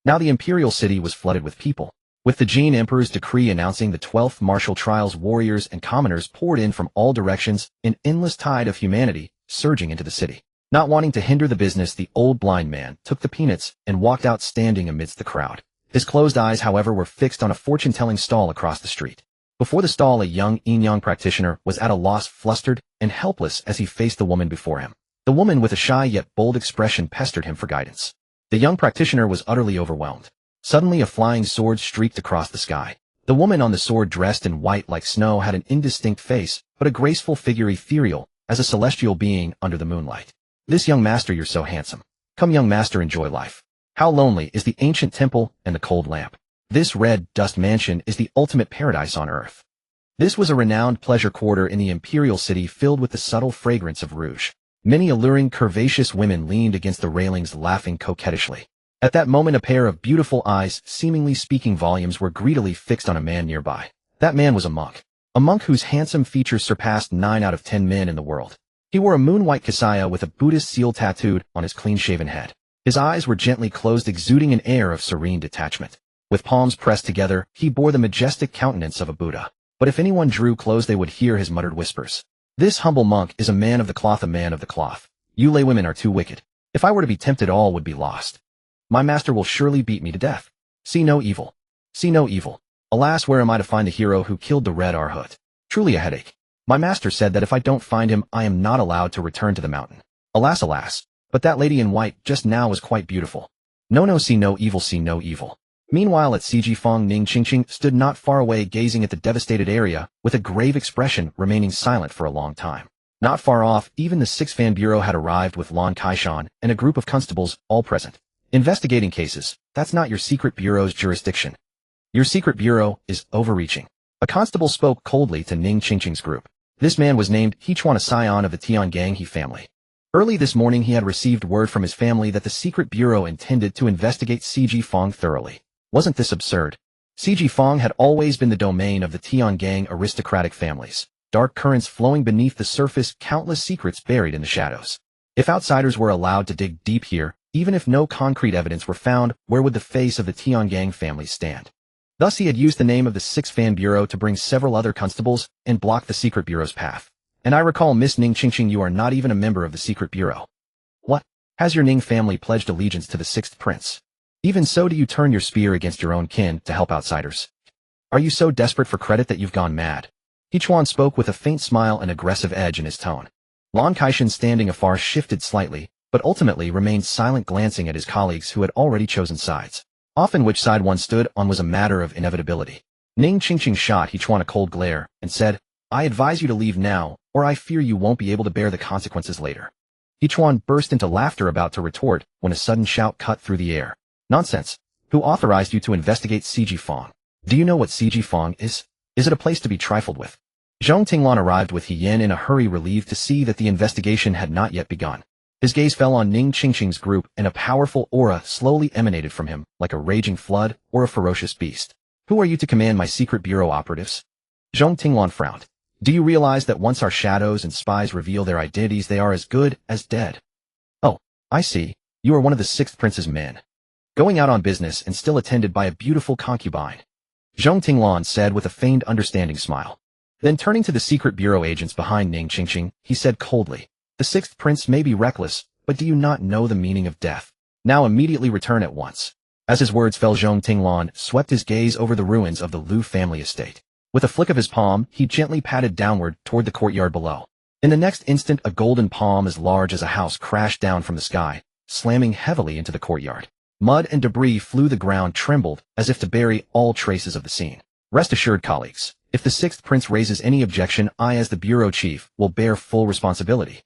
Now the imperial city was flooded with people. With the Jin Emperor's decree announcing the 12th martial trials, warriors and commoners poured in from all directions, an endless tide of humanity surging into the city. Not wanting to hinder the business, the old blind man took the peanuts and walked out, standing amidst the crowd. His closed eyes, however, were fixed on a fortune-telling stall across the street. Before the stall, a young Yin-Yang practitioner was at a loss, flustered and helpless as he faced the woman before him. The woman, with a shy yet bold expression, pestered him for guidance. The young practitioner was utterly overwhelmed. Suddenly a flying sword streaked across the sky. The woman on the sword, dressed in white like snow, had an indistinct face, but a graceful figure, ethereal as a celestial being under the moonlight. This young master, you're so handsome. Come, young master, enjoy life. How lonely is the ancient temple and the cold lamp. This red dust mansion is the ultimate paradise on earth. This was a renowned pleasure quarter in the imperial city, filled with the subtle fragrance of rouge. Many alluring, curvaceous women leaned against the railings, laughing coquettishly. At that moment, a pair of beautiful eyes, seemingly speaking volumes, were greedily fixed on a man nearby. That man was a monk whose handsome features surpassed 9 out of 10 men in the world. He wore a moon-white kasaya with a Buddhist seal tattooed on his clean-shaven head. His eyes were gently closed, exuding an air of serene detachment. With palms pressed together, he bore the majestic countenance of a Buddha. But if anyone drew close, they would hear his muttered whispers. This humble monk is a man of the cloth, a man of the cloth. You lay women are too wicked. If I were to be tempted, all would be lost. My master will surely beat me to death. See no evil. See no evil. Alas, where am I to find the hero who killed the Red Arhut? Truly a headache. My master said that if I don't find him, I am not allowed to return to the mountain. Alas, alas. But that lady in white just now was quite beautiful. No, see no evil, see no evil. Meanwhile, at CG Fong, Ning Qingqing stood not far away, gazing at the devastated area with a grave expression, remaining silent for a long time. Not far off, even the 6th Fan Bureau had arrived with Lan Kaishan and a group of constables, all present. Investigating cases, that's not your secret bureau's jurisdiction. Your secret bureau is overreaching. A constable spoke coldly to Ning Qingqing's group. This man was named Hechuan, a scion of the Tiangang He family. Early this morning he had received word from his family that the secret bureau intended to investigate CG Fong thoroughly. Wasn't this absurd? CG Fong had always been the domain of the Tiangang aristocratic families. Dark currents flowing beneath the surface, countless secrets buried in the shadows. If outsiders were allowed to dig deep here, even if no concrete evidence were found, where would the face of the Tiangang family stand? Thus he had used the name of the 6th Fan Bureau to bring several other constables and block the secret bureau's path. And I recall, Miss Ning Qingqing, you are not even a member of the secret bureau. What? Has your Ning family pledged allegiance to the 6th prince? Even so, do you turn your spear against your own kin to help outsiders? Are you so desperate for credit that you've gone mad? Hechuan spoke with a faint smile and aggressive edge in his tone. Lan Kaishan, standing afar, shifted slightly, but ultimately remained silent, glancing at his colleagues who had already chosen sides. Often which side one stood on was a matter of inevitability. Ning Qingqing shot Hechuan a cold glare and said, I advise you to leave now, or I fear you won't be able to bear the consequences later. Hechuan burst into laughter, about to retort, when a sudden shout cut through the air. Nonsense! Who authorized you to investigate CG Fong? Do you know what CG Fong is? Is it a place to be trifled with? Zhong Tinglan arrived with He Yin in a hurry, relieved to see that the investigation had not yet begun. His gaze fell on Ning Qingqing's group, and a powerful aura slowly emanated from him, like a raging flood or a ferocious beast. Who are you to command my secret bureau operatives? Zhong Tinglan frowned. Do you realize that once our shadows and spies reveal their identities, they are as good as dead? Oh, I see. You are one of the 6th prince's men. Going out on business and still attended by a beautiful concubine. Zhong Tinglan said with a feigned understanding smile. Then turning to the secret bureau agents behind Ning Qingqing, he said coldly, the 6th prince may be reckless, but do you not know the meaning of death? Now immediately return at once. As his words fell, Zhong Tinglan swept his gaze over the ruins of the Lu family estate. With a flick of his palm, he gently patted downward toward the courtyard below. In the next instant, a golden palm as large as a house crashed down from the sky, slamming heavily into the courtyard. Mud and debris flew, the ground trembled, as if to bury all traces of the scene. Rest assured, colleagues, if the 6th prince raises any objection, I, as the bureau chief, will bear full responsibility.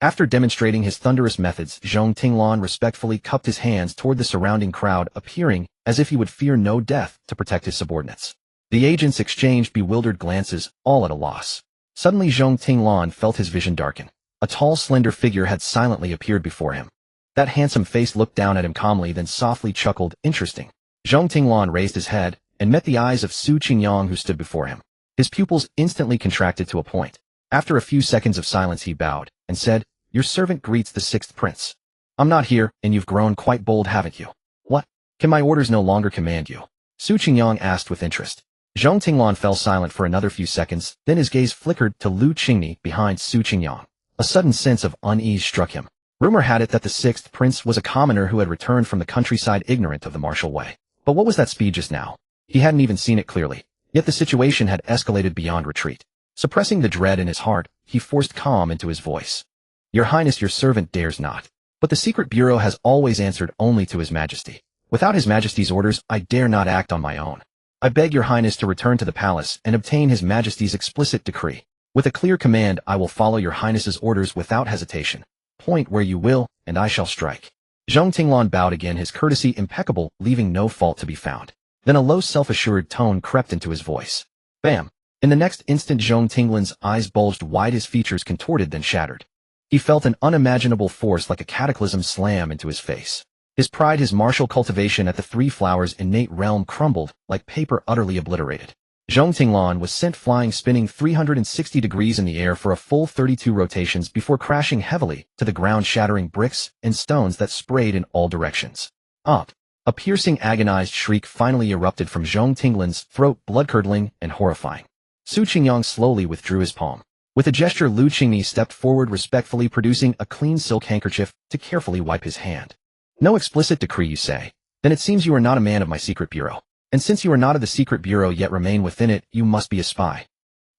After demonstrating his thunderous methods, Zhong Tinglan respectfully cupped his hands toward the surrounding crowd, appearing as if he would fear no death to protect his subordinates. The agents exchanged bewildered glances, all at a loss. Suddenly Zhong Tinglan felt his vision darken. A tall, slender figure had silently appeared before him. That handsome face looked down at him calmly, then softly chuckled, interesting. Zhong Tinglan raised his head and met the eyes of Su Qingyang, who stood before him. His pupils instantly contracted to a point. After a few seconds of silence he bowed and said, Your servant greets the 6th prince. I'm not here, and you've grown quite bold, haven't you? What? Can my orders no longer command you? Su Qingyang asked with interest. Zhong Tinglan fell silent for another few seconds, then his gaze flickered to Lu Qingni behind Su Qingyang. A sudden sense of unease struck him. Rumor had it that the 6th prince was a commoner who had returned from the countryside ignorant of the martial way. But what was that speed just now? He hadn't even seen it clearly. Yet the situation had escalated beyond retreat. Suppressing the dread in his heart, he forced calm into his voice. Your Highness, your servant dares not. But the secret bureau has always answered only to His Majesty. Without His Majesty's orders, I dare not act on my own. I beg your Highness to return to the palace and obtain His Majesty's explicit decree. With a clear command, I will follow your Highness's orders without hesitation. Point where you will, and I shall strike. Zhong Tinglan bowed again, his courtesy impeccable, leaving no fault to be found. Then a low, self-assured tone crept into his voice. Bam! In the next instant, Zhong Tinglan's eyes bulged wide, his features contorted, then shattered. He felt an unimaginable force like a cataclysm slam into his face. His pride, his martial cultivation at the Three Flowers' innate realm crumbled like paper utterly obliterated. Zhong Tinglan was sent flying, spinning 360 degrees in the air for a full 32 rotations before crashing heavily to the ground, shattering bricks and stones that sprayed in all directions. Up! A piercing, agonized shriek finally erupted from Zhong Tinglan's throat, blood-curdling and horrifying. Su Qingyang slowly withdrew his palm. With a gesture, Lu Qingni stepped forward respectfully, producing a clean silk handkerchief to carefully wipe his hand. No explicit decree, you say? Then it seems you are not a man of my secret bureau. And since you are not of the secret bureau yet remain within it, you must be a spy.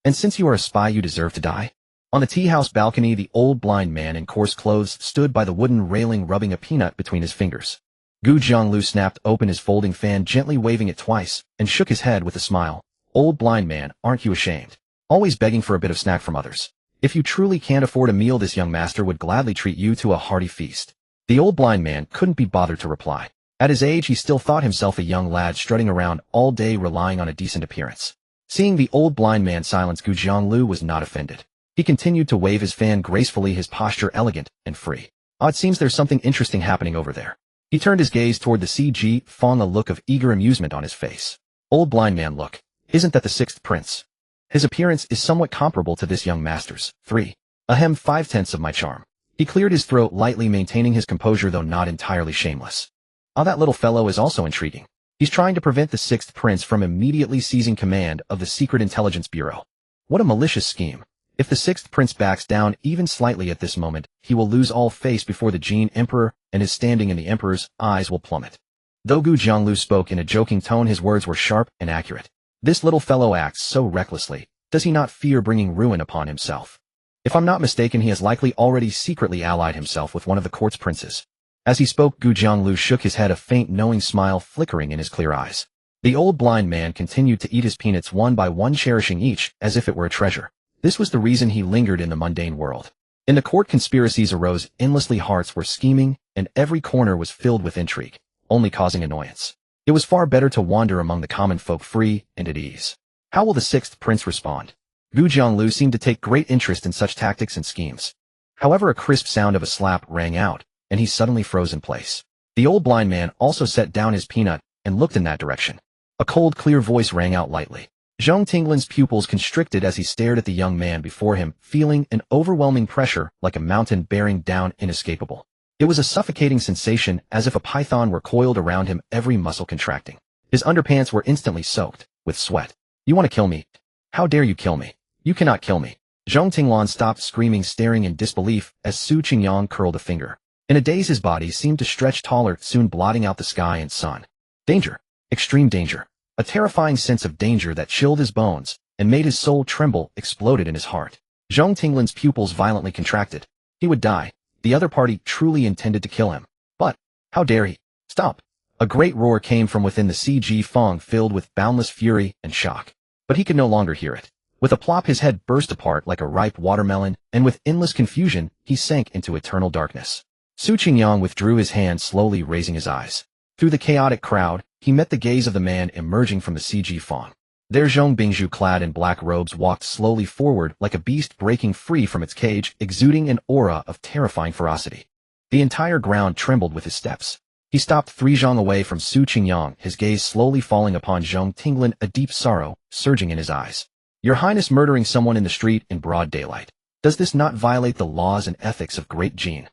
And since you are a spy, you deserve to die? On the tea-house balcony, the old blind man in coarse clothes stood by the wooden railing, rubbing a peanut between his fingers. Gu Jianglu snapped open his folding fan, gently waving it twice, and shook his head with a smile. Old blind man, aren't you ashamed? Always begging for a bit of snack from others. If you truly can't afford a meal, this young master would gladly treat you to a hearty feast. The old blind man couldn't be bothered to reply. At his age, he still thought himself a young lad strutting around all day relying on a decent appearance. Seeing the old blind man silence, Gu Jianglu was not offended. He continued to wave his fan gracefully, his posture elegant and free. "Ah, it seems there's something interesting happening over there." He turned his gaze toward the CG Fong, a look of eager amusement on his face. "Old blind man, look. Isn't that the sixth prince? His appearance is somewhat comparable to this young master's. 3. Ahem, 5/10 of my charm." He cleared his throat lightly, maintaining his composure though not entirely shameless. "Ah, that little fellow is also intriguing. He's trying to prevent the sixth prince from immediately seizing command of the Secret Intelligence Bureau. What a malicious scheme. If the sixth prince backs down even slightly at this moment, he will lose all face before the Jin Emperor, and his standing in the Emperor's eyes will plummet." Though Gu Jianglu spoke in a joking tone, his words were sharp and accurate. "This little fellow acts so recklessly. Does he not fear bringing ruin upon himself? If I'm not mistaken, he has likely already secretly allied himself with one of the court's princes." As he spoke, Gu Jianglu shook his head, a faint knowing smile flickering in his clear eyes. The old blind man continued to eat his peanuts one by one, cherishing each as if it were a treasure. This was the reason he lingered in the mundane world. In the court, conspiracies arose endlessly, hearts were scheming, and every corner was filled with intrigue, only causing annoyance. It was far better to wander among the common folk, free and at ease. How will the sixth prince respond? Gu Jianglu seemed to take great interest in such tactics and schemes. However, a crisp sound of a slap rang out, and he suddenly froze in place. The old blind man also set down his peanut and looked in that direction. A cold, clear voice rang out lightly. Zhong Tinglin's pupils constricted as he stared at the young man before him, feeling an overwhelming pressure like a mountain bearing down, inescapable. It was a suffocating sensation, as if a python were coiled around him, every muscle contracting. His underpants were instantly soaked with sweat. "You want to kill me? How dare you kill me? You cannot kill me." Zhong Tinglan stopped screaming, staring in disbelief as Su Qingyang curled a finger. In a daze, his body seemed to stretch taller, soon blotting out the sky and sun. Danger. Extreme danger. A terrifying sense of danger that chilled his bones and made his soul tremble exploded in his heart. Zhong Tinglin's pupils violently contracted. He would die. The other party truly intended to kill him. But how dare he? Stop! A great roar came from within the CG Fong, filled with boundless fury and shock. But he could no longer hear it. With a plop, his head burst apart like a ripe watermelon, and with endless confusion, he sank into eternal darkness. Su Qingyang withdrew his hand, slowly raising his eyes. Through the chaotic crowd, he met the gaze of the man emerging from the CG Fong. There, Zhong Bingzhu, clad in black robes, walked slowly forward like a beast breaking free from its cage, exuding an aura of terrifying ferocity. The entire ground trembled with his steps. He stopped 3 zhong away from Su Qingyang, his gaze slowly falling upon Zhong Tinglin, a deep sorrow surging in his eyes. "Your Highness, murdering someone in the street in broad daylight. Does this not violate the laws and ethics of Great Jin?"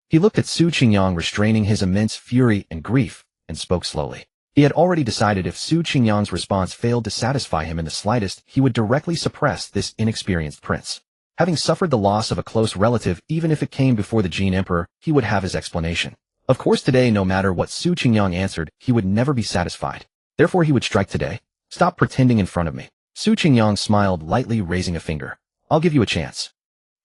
He looked at Su Qingyang, restraining his immense fury and grief, and spoke slowly. He had already decided if Su Qingyang's response failed to satisfy him in the slightest, he would directly suppress this inexperienced prince. Having suffered the loss of a close relative, even if it came before the Jin Emperor, he would have his explanation. Of course, today, no matter what Su Qingyang answered, he would never be satisfied. Therefore, he would strike today. "Stop pretending in front of me." Su Qingyang smiled lightly, raising a finger. "I'll give you a chance.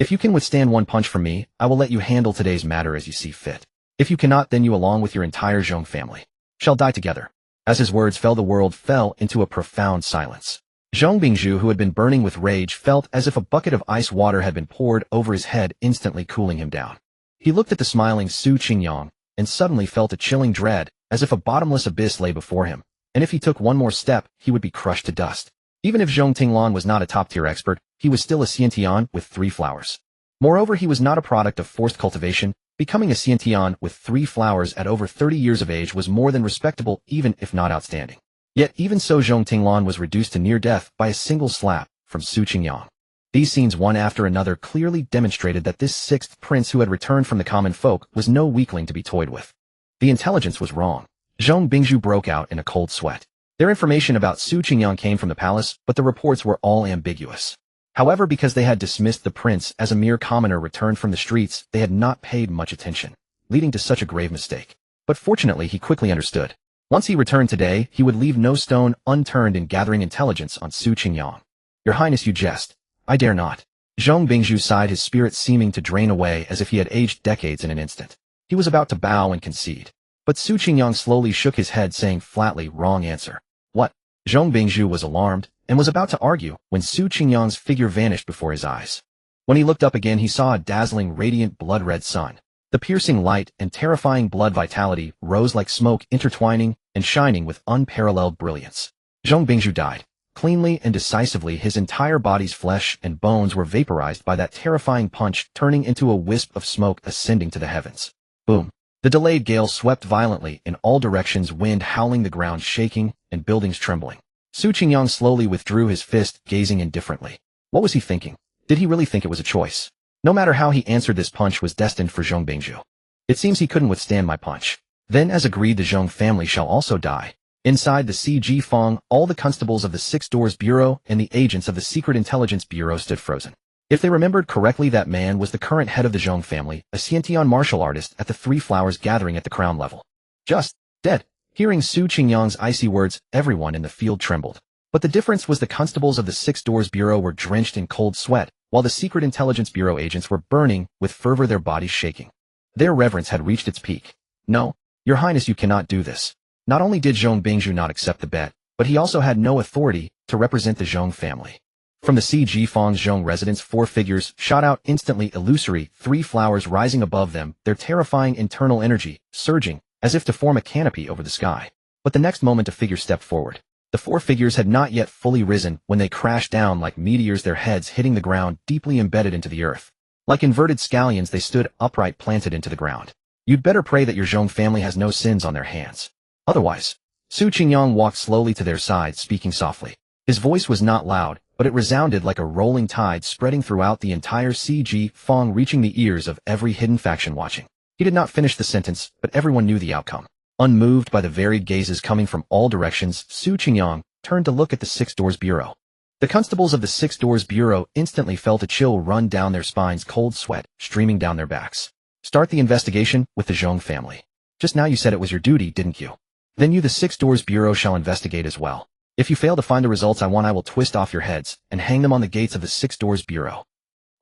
If you can withstand one punch from me, I will let you handle today's matter as you see fit. If you cannot, then you, along with your entire Zhong family, shall die together." As his words fell, the world fell into a profound silence. Zhong Bingzhu, who had been burning with rage, felt as if a bucket of ice water had been poured over his head, instantly cooling him down. He looked at the smiling Su Qingyang, and suddenly felt a chilling dread, as if a bottomless abyss lay before him, and if he took one more step, he would be crushed to dust. Even if Zhong Tinglan was not a top-tier expert, he was still a Xiantian with 3 flowers. Moreover, he was not a product of forced cultivation. Becoming a Xiantian with 3 flowers at over 30 years of age was more than respectable, even if not outstanding. Yet even so, Zhong Tinglan was reduced to near death by a single slap from Su Qingyang. These scenes, one after another, clearly demonstrated that this sixth prince who had returned from the common folk was no weakling to be toyed with. The intelligence was wrong. Zhong Bingzhu broke out in a cold sweat. Their information about Su Qingyang came from the palace, but the reports were all ambiguous. However, because they had dismissed the prince as a mere commoner returned from the streets, they had not paid much attention, leading to such a grave mistake. But fortunately, he quickly understood. Once he returned today, he would leave no stone unturned in gathering intelligence on Su Qingyang. "Your Highness, you jest. I dare not." Zhong Bingzhu sighed, his spirit seeming to drain away as if he had aged decades in an instant. He was about to bow and concede. But Su Qingyang slowly shook his head, saying flatly, "Wrong answer." "What?" Zhong Bingzhu was alarmed, and was about to argue when Su Qingyang's figure vanished before his eyes. When he looked up again, he saw a dazzling, radiant, blood-red sun. The piercing light and terrifying blood vitality rose like smoke, intertwining and shining with unparalleled brilliance. Zhong Bingzhu died. Cleanly and decisively, his entire body's flesh and bones were vaporized by that terrifying punch, turning into a wisp of smoke ascending to the heavens. Boom. The delayed gale swept violently in all directions, wind howling, the ground shaking, and buildings trembling. Su Qingyang slowly withdrew his fist, gazing indifferently. What was he thinking? Did he really think it was a choice? No matter how he answered, this punch was destined for Zhong Bingzhu. It seems he couldn't withstand my punch. Then, as agreed, the Zhong family shall also die. Inside the CG Fong, all the constables of the Six Doors Bureau and the agents of the Secret Intelligence Bureau stood frozen. If they remembered correctly, that man was the current head of the Zhong family, a Xiantian martial artist at the Three Flowers gathering at the crown level. Just dead. Hearing Su Qingyang's icy words, everyone in the field trembled. But the difference was the constables of the Six Doors Bureau were drenched in cold sweat, while the Secret Intelligence Bureau agents were burning with fervor, their bodies shaking. Their reverence had reached its peak. No, Your Highness, you cannot do this. Not only did Zhong Bingzhu not accept the bet, but he also had no authority to represent the Zhong family. From the CG Fong's Zhong residence, 4 figures shot out instantly, illusory, 3 flowers rising above them, their terrifying internal energy surging as if to form a canopy over the sky. But the next moment a figure stepped forward. The 4 figures had not yet fully risen when they crashed down like meteors, their heads hitting the ground, deeply embedded into the earth. Like inverted scallions, they stood upright, planted into the ground. You'd better pray that your Zhong family has no sins on their hands. Otherwise. Su Qingyang walked slowly to their side, speaking softly. His voice was not loud, but it resounded like a rolling tide, spreading throughout the entire CG Fong, reaching the ears of every hidden faction watching. He did not finish the sentence, but everyone knew the outcome. Unmoved by the varied gazes coming from all directions, Su Qingyang turned to look at the Six Doors Bureau. The constables of the Six Doors Bureau instantly felt a chill run down their spines, cold sweat streaming down their backs. Start the investigation with the Zhong family. Just now you said it was your duty, didn't you? Then you, the Six Doors Bureau, shall investigate as well. If you fail to find the results I want, I will twist off your heads and hang them on the gates of the Six Doors Bureau.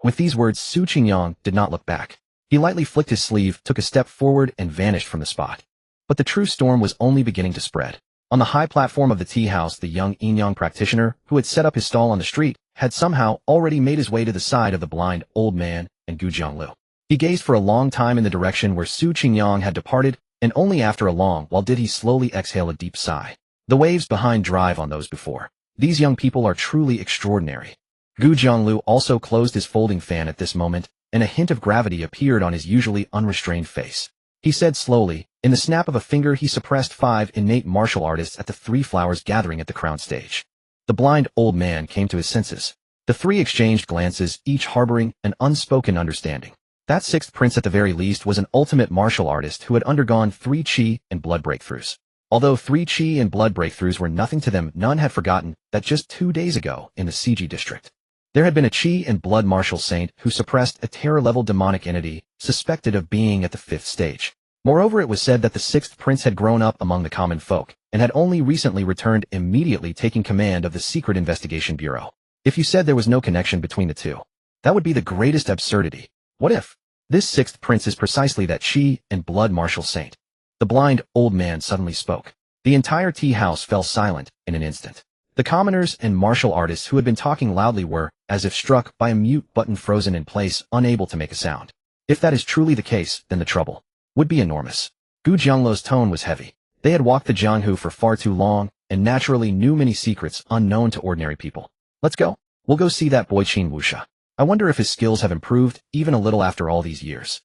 With these words, Su Qingyang did not look back. He lightly flicked his sleeve, took a step forward, and vanished from the spot. But the true storm was only beginning to spread. On the high platform of the tea house, the young Inyang practitioner, who had set up his stall on the street, had somehow already made his way to the side of the blind old man and Gu Jianglu. He gazed for a long time in the direction where Su Qingyang had departed, and only after a long while did he slowly exhale a deep sigh. The waves behind drive on those before. These young people are truly extraordinary. Gu Jianglu also closed his folding fan at this moment, and a hint of gravity appeared on his usually unrestrained face. He said slowly, in the snap of a finger he suppressed 5 innate martial artists at the Three Flowers gathering at the crown stage. The blind old man came to his senses. The 3 exchanged glances, each harboring an unspoken understanding. That 6th prince, at the very least, was an ultimate martial artist who had undergone 3 chi and blood breakthroughs. Although 3 chi and blood breakthroughs were nothing to them, none had forgotten that just 2 days ago in the CG district, there had been a chi and blood martial saint who suppressed a terror-level demonic entity suspected of being at the 5th stage. Moreover, it was said that the 6th prince had grown up among the common folk and had only recently returned, immediately taking command of the Secret Investigation Bureau. If you said there was no connection between the two, that would be the greatest absurdity. What if this 6th prince is precisely that chi and blood martial saint? The blind old man suddenly spoke. The entire tea house fell silent in an instant. The commoners and martial artists who had been talking loudly were, as if struck by a mute button, frozen in place, unable to make a sound. If that is truly the case, then the trouble would be enormous. Gu Jianglu's tone was heavy. They had walked the Jianghu for far too long, and naturally knew many secrets unknown to ordinary people. Let's go. We'll go see that boy Qin Wuxia. I wonder if his skills have improved, even a little, after all these years.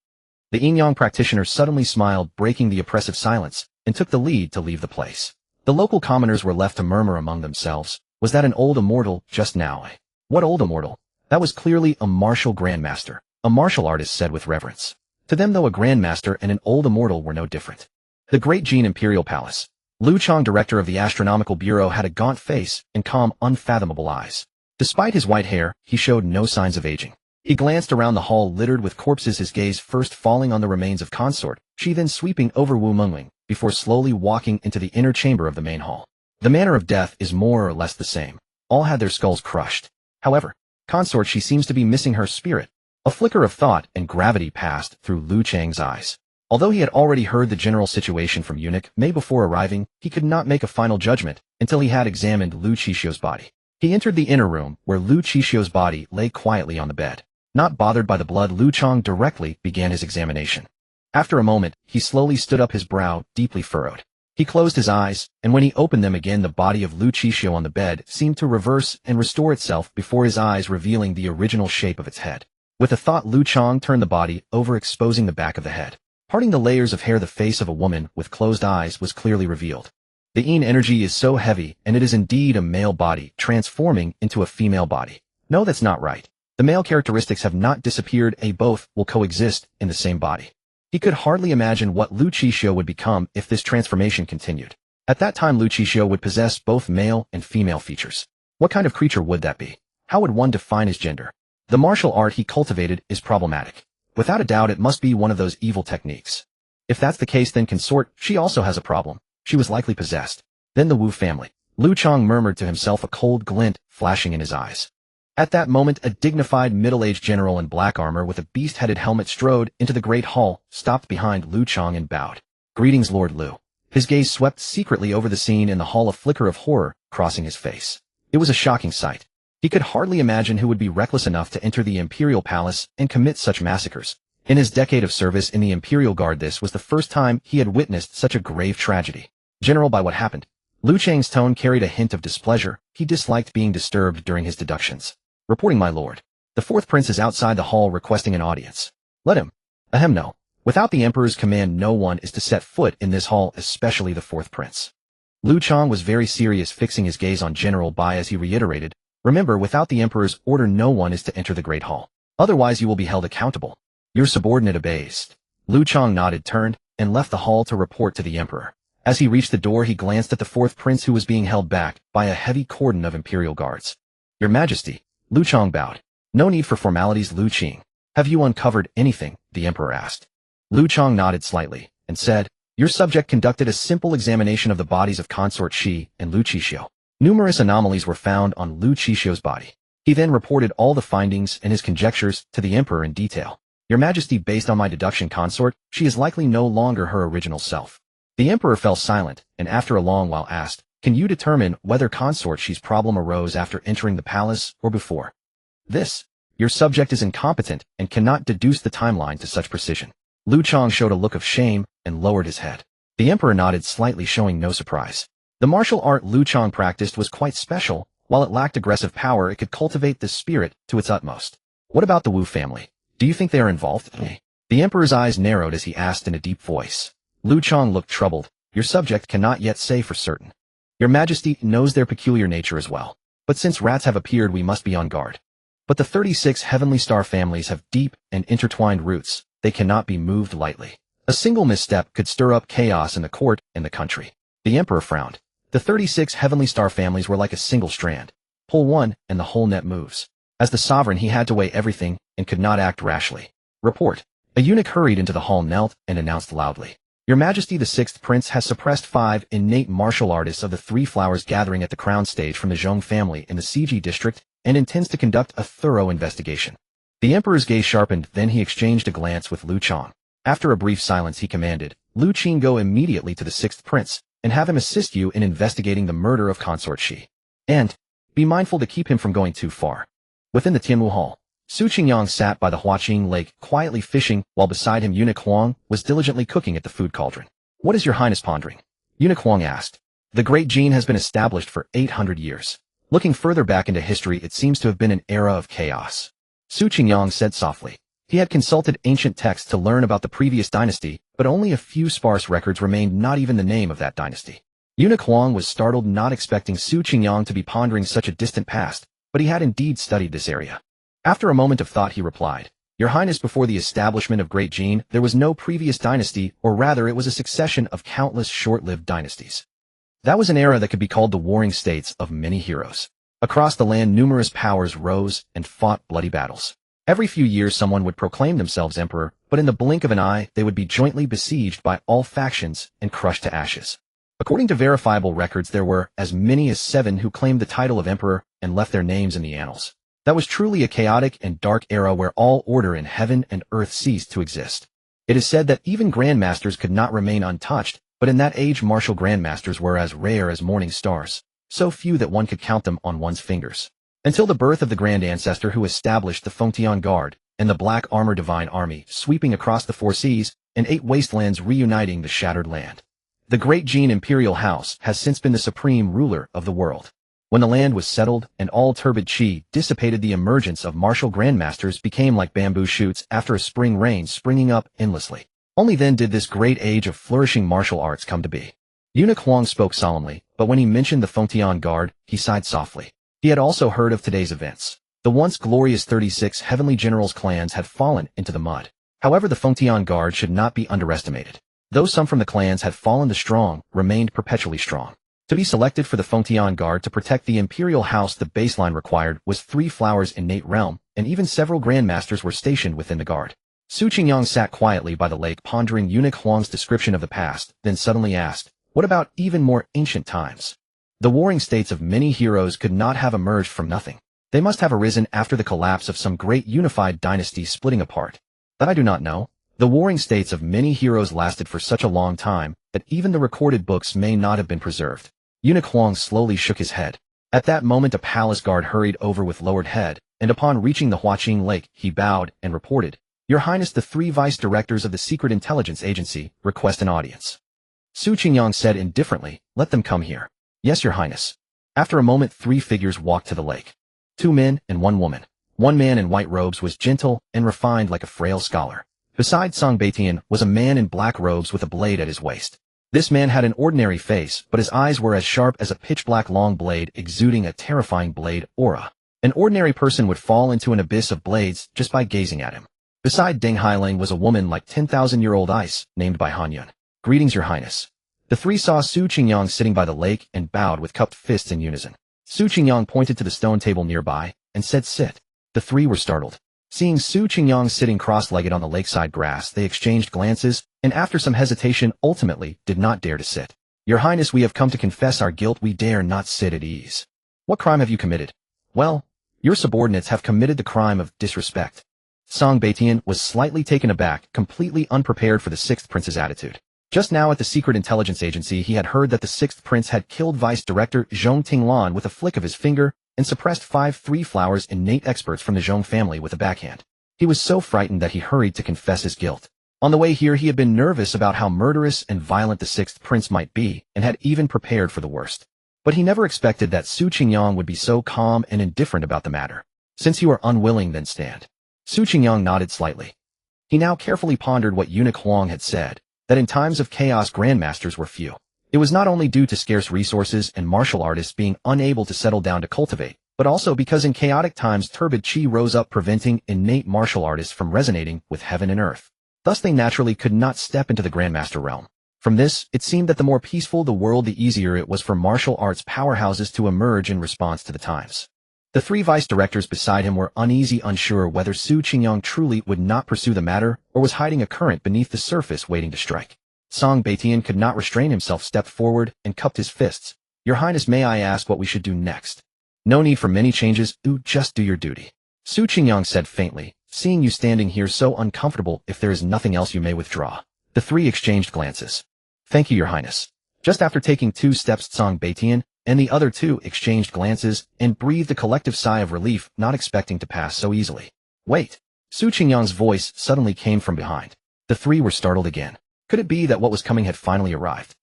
The Inyang practitioner suddenly smiled, breaking the oppressive silence, and took the lead to leave the place. The local commoners were left to murmur among themselves. Was that an old immortal just now? What old immortal? That was clearly a martial grandmaster, a martial artist said with reverence. To them, though, a grandmaster and an old immortal were no different. The Great Jin Imperial Palace. Lu Chang, director of the Astronomical Bureau, had a gaunt face and calm, unfathomable eyes. Despite his white hair, he showed no signs of aging. He glanced around the hall littered with corpses, his gaze first falling on the remains of consort, she then sweeping over Wu Mengling, before slowly walking into the inner chamber of the main hall. The manner of death is more or less the same. All had their skulls crushed. However, consort, she seems to be missing her spirit. A flicker of thought and gravity passed through Lu Chang's eyes. Although he had already heard the general situation from eunuch Mei before arriving, he could not make a final judgment until he had examined Lu Qixio's body. He entered the inner room, where Lu Qixio's body lay quietly on the bed. Not bothered by the blood, Lu Chang directly began his examination. After a moment, he slowly stood up, his brow deeply furrowed. He closed his eyes, and when he opened them again, the body of Lu Qixio on the bed seemed to reverse and restore itself before his eyes, revealing the original shape of its head. With a thought, Lu Chang turned the body over, exposing the back of the head. Parting the layers of hair, the face of a woman with closed eyes was clearly revealed. The Yin energy is so heavy, and it is indeed a male body transforming into a female body. No, that's not right. The male characteristics have not disappeared, both will coexist in the same body. He could hardly imagine what Lu Qixio would become if this transformation continued. At that time, Lu Qixio would possess both male and female features. What kind of creature would that be? How would one define his gender? The martial art he cultivated is problematic. Without a doubt, it must be one of those evil techniques. If that's the case, then consort, she also has a problem. She was likely possessed. Then the Wu family. Lu Chang murmured to himself, a cold glint flashing in his eyes. At that moment, a dignified middle-aged general in black armor with a beast-headed helmet strode into the great hall, stopped behind Lu Chang and bowed. Greetings, Lord Lu. His gaze swept secretly over the scene in the hall, a flicker of horror crossing his face. It was a shocking sight. He could hardly imagine who would be reckless enough to enter the imperial palace and commit such massacres. In his decade of service in the Imperial Guard, this was the first time he had witnessed such a grave tragedy. General, by what happened? Lu Chang's tone carried a hint of displeasure. He disliked being disturbed during his deductions. Reporting, my lord. The fourth prince is outside the hall requesting an audience. Let him. Ahem, no. Without the emperor's command, no one is to set foot in this hall, especially the fourth prince. Lu Chang was very serious, fixing his gaze on General Bai as he reiterated, remember, without the emperor's order, no one is to enter the great hall. Otherwise you will be held accountable. Your subordinate obeys. Lu Chang nodded, turned, and left the hall to report to the emperor. As he reached the door, he glanced at the fourth prince, who was being held back by a heavy cordon of imperial guards. Your Majesty. Lu Chang bowed. No need for formalities, Lu Qing. Have you uncovered anything? The emperor asked. Lu Chang nodded slightly, and said, your subject conducted a simple examination of the bodies of consort Shi and Lu Qixio. Numerous anomalies were found on Lu Qixio's body. He then reported all the findings and his conjectures to the emperor in detail. Your Majesty, based on my deduction, consort, she is likely no longer her original self. The emperor fell silent, and after a long while asked, can you determine whether consort Shi's problem arose after entering the palace or before? This. Your subject is incompetent and cannot deduce the timeline to such precision. Lu Chang showed a look of shame and lowered his head. The emperor nodded slightly, showing no surprise. The martial art Lu Chang practiced was quite special. While it lacked aggressive power, it could cultivate the spirit to its utmost. What about the Wu family? Do you think they are involved? The emperor's eyes narrowed as he asked in a deep voice. Lu Chang looked troubled. Your subject cannot yet say for certain. Your Majesty knows their peculiar nature as well. But since rats have appeared, we must be on guard. But the 36 heavenly star families have deep and intertwined roots. They cannot be moved lightly. A single misstep could stir up chaos in the court and the country. The emperor frowned. The 36 heavenly star families were like a single strand. Pull one, and the whole net moves. As the sovereign, he had to weigh everything and could not act rashly. Report. A eunuch hurried into the hall, knelt, and announced loudly. Your Majesty, the sixth prince has suppressed 5 innate martial artists of the 3 flowers gathering at the crown stage from the Zhong family in the Ciji district and intends to conduct a thorough investigation. The emperor's gaze sharpened, then he exchanged a glance with Lu Chang. After a brief silence, he commanded, Lu Qing, go immediately to the sixth prince and have him assist you in investigating the murder of consort Shi. And be mindful to keep him from going too far. Within the Tianwu Hall, Su Qingyang sat by the Huaqing Lake, quietly fishing, while beside him eunuch Huang was diligently cooking at the food cauldron. What is your highness pondering? Eunuch Huang asked. The Great Jin has been established for 800 years. Looking further back into history, it seems to have been an era of chaos. Su Qingyang said softly. He had consulted ancient texts to learn about the previous dynasty, but only a few sparse records remained, not even the name of that dynasty. Eunuch Huang was startled, not expecting Su Qingyang to be pondering such a distant past, but he had indeed studied this area. After a moment of thought, he replied, Your Highness, before the establishment of Great Jin, there was no previous dynasty, or rather it was a succession of countless short-lived dynasties. That was an era that could be called the warring states of many heroes. Across the land, numerous powers rose and fought bloody battles. Every few years, someone would proclaim themselves emperor, but in the blink of an eye, they would be jointly besieged by all factions and crushed to ashes. According to verifiable records, there were as many as 7 who claimed the title of emperor and left their names in the annals. That was truly a chaotic and dark era where all order in heaven and earth ceased to exist. It is said that even grandmasters could not remain untouched, but in that age martial grandmasters were as rare as morning stars, so few that one could count them on one's fingers. until the birth of the Grand Ancestor who established the Fengtian Guard and the Black Armor Divine Army sweeping across the four seas and 8 wastelands reuniting the shattered land. The Great Jin Imperial House has since been the supreme ruler of the world. When the land was settled and all turbid chi dissipated, the emergence of martial grandmasters became like bamboo shoots after a spring rain springing up endlessly. Only then did this great age of flourishing martial arts come to be. Eunuch Huang spoke solemnly, but when he mentioned the Fengtian Guard, he sighed softly. He had also heard of today's events. The once glorious 36 heavenly generals' clans had fallen into the mud. However, the Fengtian Guard should not be underestimated. Though some from the clans had fallen, the strong remained perpetually strong. To be selected for the Fengtian Guard to protect the imperial house, the baseline required was 3 flowers innate realm, and even several grandmasters were stationed within the guard. Su Qingyang sat quietly by the lake pondering Eunuch Huang's description of the past, then suddenly asked, what about even more ancient times? The warring states of many heroes could not have emerged from nothing. They must have arisen after the collapse of some great unified dynasty splitting apart. That I do not know. The warring states of many heroes lasted for such a long time that even the recorded books may not have been preserved. Eunuch Huang slowly shook his head. At that moment a palace guard hurried over with lowered head, and upon reaching the Huaqing Lake, he bowed and reported, Your Highness, the 3 vice directors of the Secret Intelligence Agency request an audience. Su Qingyang said indifferently, Let them come here. Yes, Your Highness. After a moment 3 figures walked to the lake. 2 men and 1 woman. 1 man in white robes was gentle and refined like a frail scholar. Beside Song Baitian was a man in black robes with a blade at his waist. This man had an ordinary face, but his eyes were as sharp as a pitch-black long blade exuding a terrifying blade aura. An ordinary person would fall into an abyss of blades just by gazing at him. Beside Deng Hailing was a woman like 10,000-year-old ice, named by Han Yun. Greetings, Your Highness. The 3 saw Su Qingyang sitting by the lake and bowed with cupped fists in unison. Su Qingyang pointed to the stone table nearby and said, Sit. The 3 were startled. Seeing Su Qingyang sitting cross-legged on the lakeside grass, they exchanged glances, and after some hesitation ultimately did not dare to sit. Your Highness, we have come to confess our guilt. We dare not sit at ease. What crime have you committed? Well, your subordinates have committed the crime of disrespect. Song Baitian was slightly taken aback, completely unprepared for the 6th prince's attitude. Just now at the Secret Intelligence Agency he had heard that the 6th prince had killed Vice Director Zhong Tinglan with a flick of his finger and suppressed 5 3-flowers innate experts from the Zhong family with a backhand. He was so frightened that he hurried to confess his guilt. On the way here he had been nervous about how murderous and violent the 6th prince might be and had even prepared for the worst. But he never expected that Su Qingyang would be so calm and indifferent about the matter. Since you are unwilling, then stand. Su Qingyang nodded slightly. He now carefully pondered what Eunuch Huang had said, that in times of chaos grandmasters were few. It was not only due to scarce resources and martial artists being unable to settle down to cultivate, but also because in chaotic times turbid chi rose up, preventing innate martial artists from resonating with heaven and earth. Thus they naturally could not step into the grandmaster realm. From this, it seemed that the more peaceful the world, the easier it was for martial arts powerhouses to emerge in response to the times. The 3 vice directors beside him were uneasy, unsure whether Su Qingyang truly would not pursue the matter or was hiding a current beneath the surface waiting to strike. Song Baitian could not restrain himself, stepped forward and cupped his fists. Your Highness, may I ask what we should do next? No need for many changes, just do your duty. Su Qingyang said faintly, seeing you standing here so uncomfortable, if there is nothing else you may withdraw. The 3 exchanged glances. Thank you, Your Highness. Just after taking 2 steps, Song Baitian and the other 2 exchanged glances and breathed a collective sigh of relief, not expecting to pass so easily. Wait. Su Qingyang's voice suddenly came from behind. The 3 were startled again. Could it be that what was coming had finally arrived?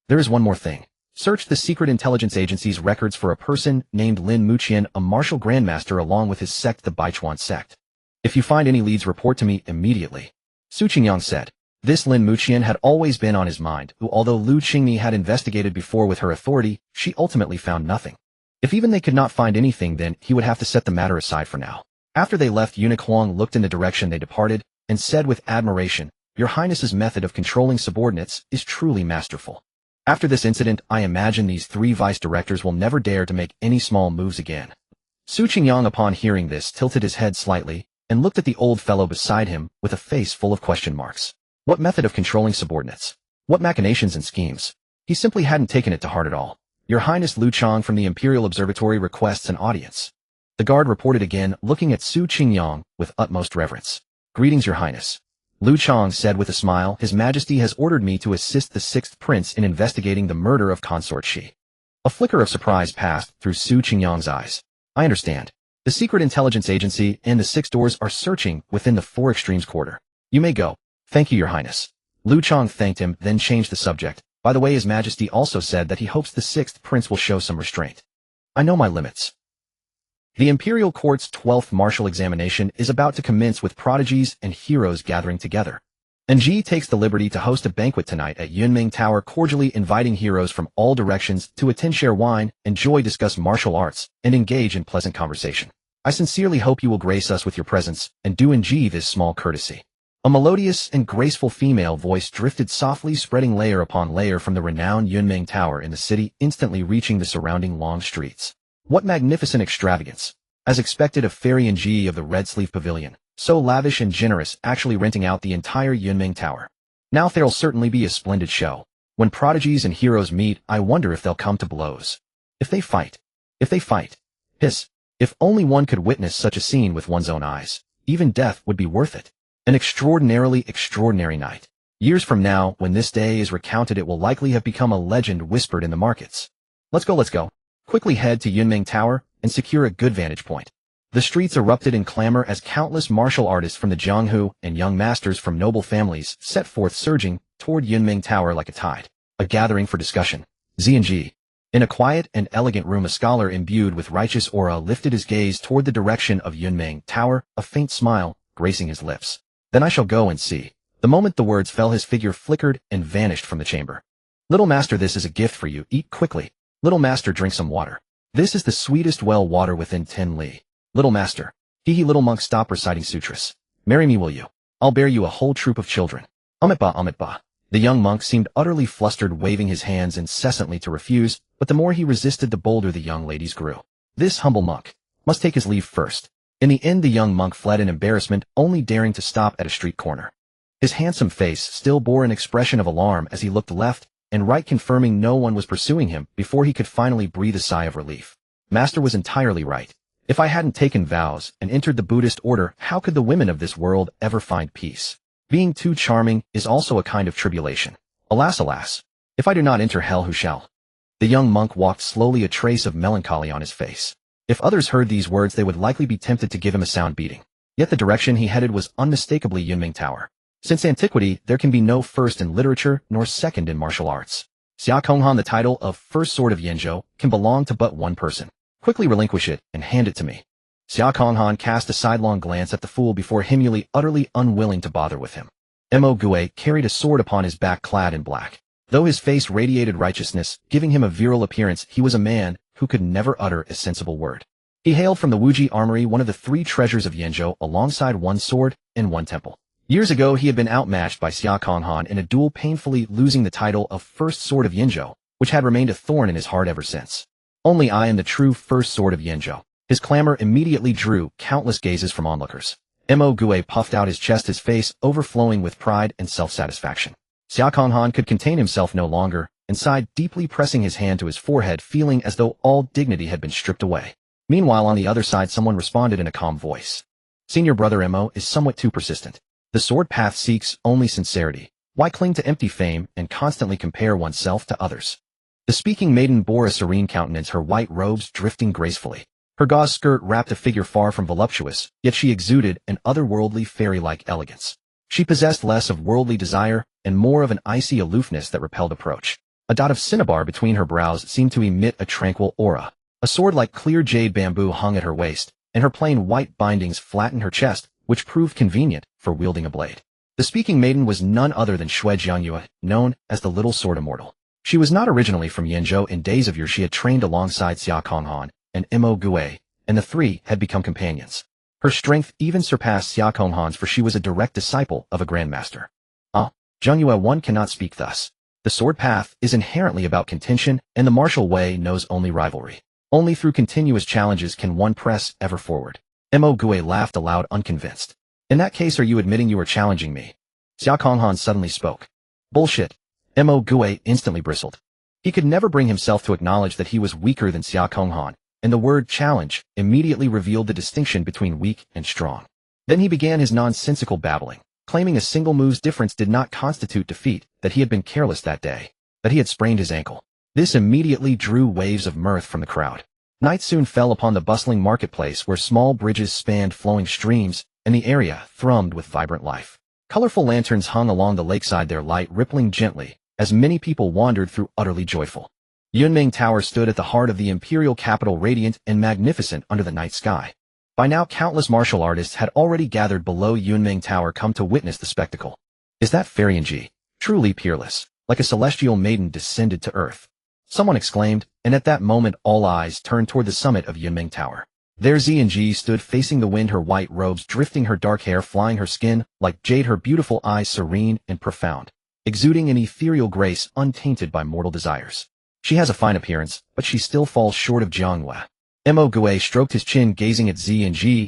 There is one more thing. Search the Secret Intelligence Agency's records for a person named Lin Muqian, a martial grandmaster, along with his sect, the Baichuan sect. If you find any leads, report to me immediately. Su Qingyang said. This Lin Muqian had always been on his mind, who, although Lu Qingmi had investigated before with her authority, she ultimately found nothing. If even they could not find anything, then he would have to set the matter aside for now. After they left, Eunuch Huang looked in the direction they departed and said with admiration, Your Highness's method of controlling subordinates is truly masterful. After this incident, I imagine these 3 vice directors will never dare to make any small moves again. Su Qingyang, upon hearing this, tilted his head slightly and looked at the old fellow beside him with a face full of question marks. What method of controlling subordinates? What machinations and schemes? He simply hadn't taken it to heart at all. Your Highness, Lu Chang from the Imperial Observatory requests an audience. The guard reported again, looking at Su Qingyang with utmost reverence. Greetings, Your Highness. Lu Chang said with a smile, His Majesty has ordered me to assist the 6th prince in investigating the murder of Consort Shi. A flicker of surprise passed through Su Qingyang's eyes. I understand. The Secret Intelligence Agency and the Six Doors are searching within the Four Extremes quarter. You may go. Thank you, Your Highness. Lu Chong thanked him, then changed the subject. By the way, His Majesty also said that he hopes the sixth prince will show some restraint. I know my limits. The Imperial Court's 12th martial examination is about to commence with prodigies and heroes gathering together. NG takes the liberty to host a banquet tonight at Yunming Tower, cordially inviting heroes from all directions to attend, share wine, enjoy, discuss martial arts, and engage in pleasant conversation. I sincerely hope you will grace us with your presence and do NG this small courtesy. A melodious and graceful female voice drifted softly, spreading layer upon layer from the renowned Yunming Tower in the city, instantly reaching the surrounding long streets. What magnificent extravagance! As expected of Fairy NG of the Red Sleeve Pavilion, so lavish and generous, actually renting out the entire Yunming Tower. Now there'll certainly be a splendid show. When prodigies and heroes meet, I wonder if they'll come to blows. If they fight. Hiss. If only one could witness such a scene with one's own eyes. Even death would be worth it. An extraordinarily extraordinary night. Years from now, when this day is recounted, it will likely have become a legend whispered in the markets. Let's go. Quickly head to Yunming Tower and secure a good vantage point. The streets erupted in clamor as countless martial artists from the Jianghu and young masters from noble families set forth, surging toward Yunming Tower like a tide. A gathering for discussion. ZNG. In a quiet and elegant room, a scholar imbued with righteous aura lifted his gaze toward the direction of Yunming Tower, a faint smile gracing his lips. Then I shall go and see. The moment the words fell, his figure flickered and vanished from the chamber. Little master, this is a gift for you. Eat quickly. Little master, drink some water. This is the sweetest well water within 10 li. Little master. Little monk, stop reciting sutras. Marry me, will you? I'll bear you a whole troop of children. Amitba. The young monk seemed utterly flustered, waving his hands incessantly to refuse, but the more he resisted, the bolder the young ladies grew. This humble monk must take his leave first. In the end, the young monk fled in embarrassment, only daring to stop at a street corner. His handsome face still bore an expression of alarm as he looked left and right, confirming no one was pursuing him before he could finally breathe a sigh of relief. Master was entirely right. If I hadn't taken vows and entered the Buddhist order, how could the women of this world ever find peace? Being too charming is also a kind of tribulation. Alas. If I do not enter hell, who shall? The young monk walked slowly, a trace of melancholy on his face. If others heard these words, they would likely be tempted to give him a sound beating. Yet the direction he headed was unmistakably Yunming Tower. Since antiquity, there can be no first in literature nor second in martial arts. Xia Konghan, the title of First Sword of Yenzhou, can belong to but one person. Quickly relinquish it and hand it to me. Xia Konghan cast a sidelong glance at the fool before him, utterly unwilling to bother with him. Mo Gue carried a sword upon his back, clad in black. Though his face radiated righteousness, giving him a virile appearance, he was a man who could never utter a sensible word. He hailed from the Wuji Armory, one of the 3 treasures of Yenzhou, alongside one sword and one temple. Years ago, he had been outmatched by Xia Konghan in a duel, painfully losing the title of First Sword of Yenzhou, which had remained a thorn in his heart ever since. Only I am the true First Sword of Yenzhou. His clamor immediately drew countless gazes from onlookers. Mo Gue puffed out his chest, his face overflowing with pride and self-satisfaction. Xia Konghan could contain himself no longer and sighed deeply, pressing his hand to his forehead, feeling as though all dignity had been stripped away. Meanwhile, on the other side, someone responded in a calm voice. Senior brother Mo is somewhat too persistent. The sword path seeks only sincerity. Why cling to empty fame and constantly compare oneself to others? The speaking maiden bore a serene countenance, her white robes drifting gracefully. Her gauze skirt wrapped a figure far from voluptuous, yet she exuded an otherworldly, fairy-like elegance. She possessed less of worldly desire and more of an icy aloofness that repelled approach. A dot of cinnabar between her brows seemed to emit a tranquil aura. A sword like clear jade bamboo hung at her waist, and her plain white bindings flattened her chest, which proved convenient for wielding a blade. The speaking maiden was none other than Xue Jiangyue, known as the Little Sword Immortal. She was not originally from Yenzhou. In days of yore she had trained alongside Xia Konghan and Mo Gue, and the 3 had become companions. Her strength even surpassed Xia Konghan's, for she was a direct disciple of a grandmaster. Jiangyue, one cannot speak thus. The sword path is inherently about contention, and the martial way knows only rivalry. Only through continuous challenges can one press ever forward. Mo Gue laughed aloud, unconvinced. In that case, are you admitting you are challenging me? Xia Konghan suddenly spoke. Bullshit. Mo Gue instantly bristled. He could never bring himself to acknowledge that he was weaker than Xia Konghan, and the word challenge immediately revealed the distinction between weak and strong. Then he began his nonsensical babbling, claiming a single move's difference did not constitute defeat, that he had been careless that day, that he had sprained his ankle. This immediately drew waves of mirth from the crowd. Night soon fell upon the bustling marketplace where small bridges spanned flowing streams, and the area thrummed with vibrant life. Colorful lanterns hung along the lakeside, their light rippling gently, as many people wandered through utterly joyful. Yunming Tower stood at the heart of the imperial capital, radiant and magnificent under the night sky. By now countless martial artists had already gathered below Yunming Tower, come to witness the spectacle. Is that Fairy Nji, truly peerless, like a celestial maiden descended to earth? Someone exclaimed, and at that moment all eyes turned toward the summit of Yunming Tower. There Zi stood facing the wind, her white robes drifting, her dark hair flying, her skin like jade, her beautiful eyes serene and profound, exuding an ethereal grace untainted by mortal desires. She has a fine appearance, but she still falls short of Jiangyue. Mo Gue stroked his chin, gazing at Zi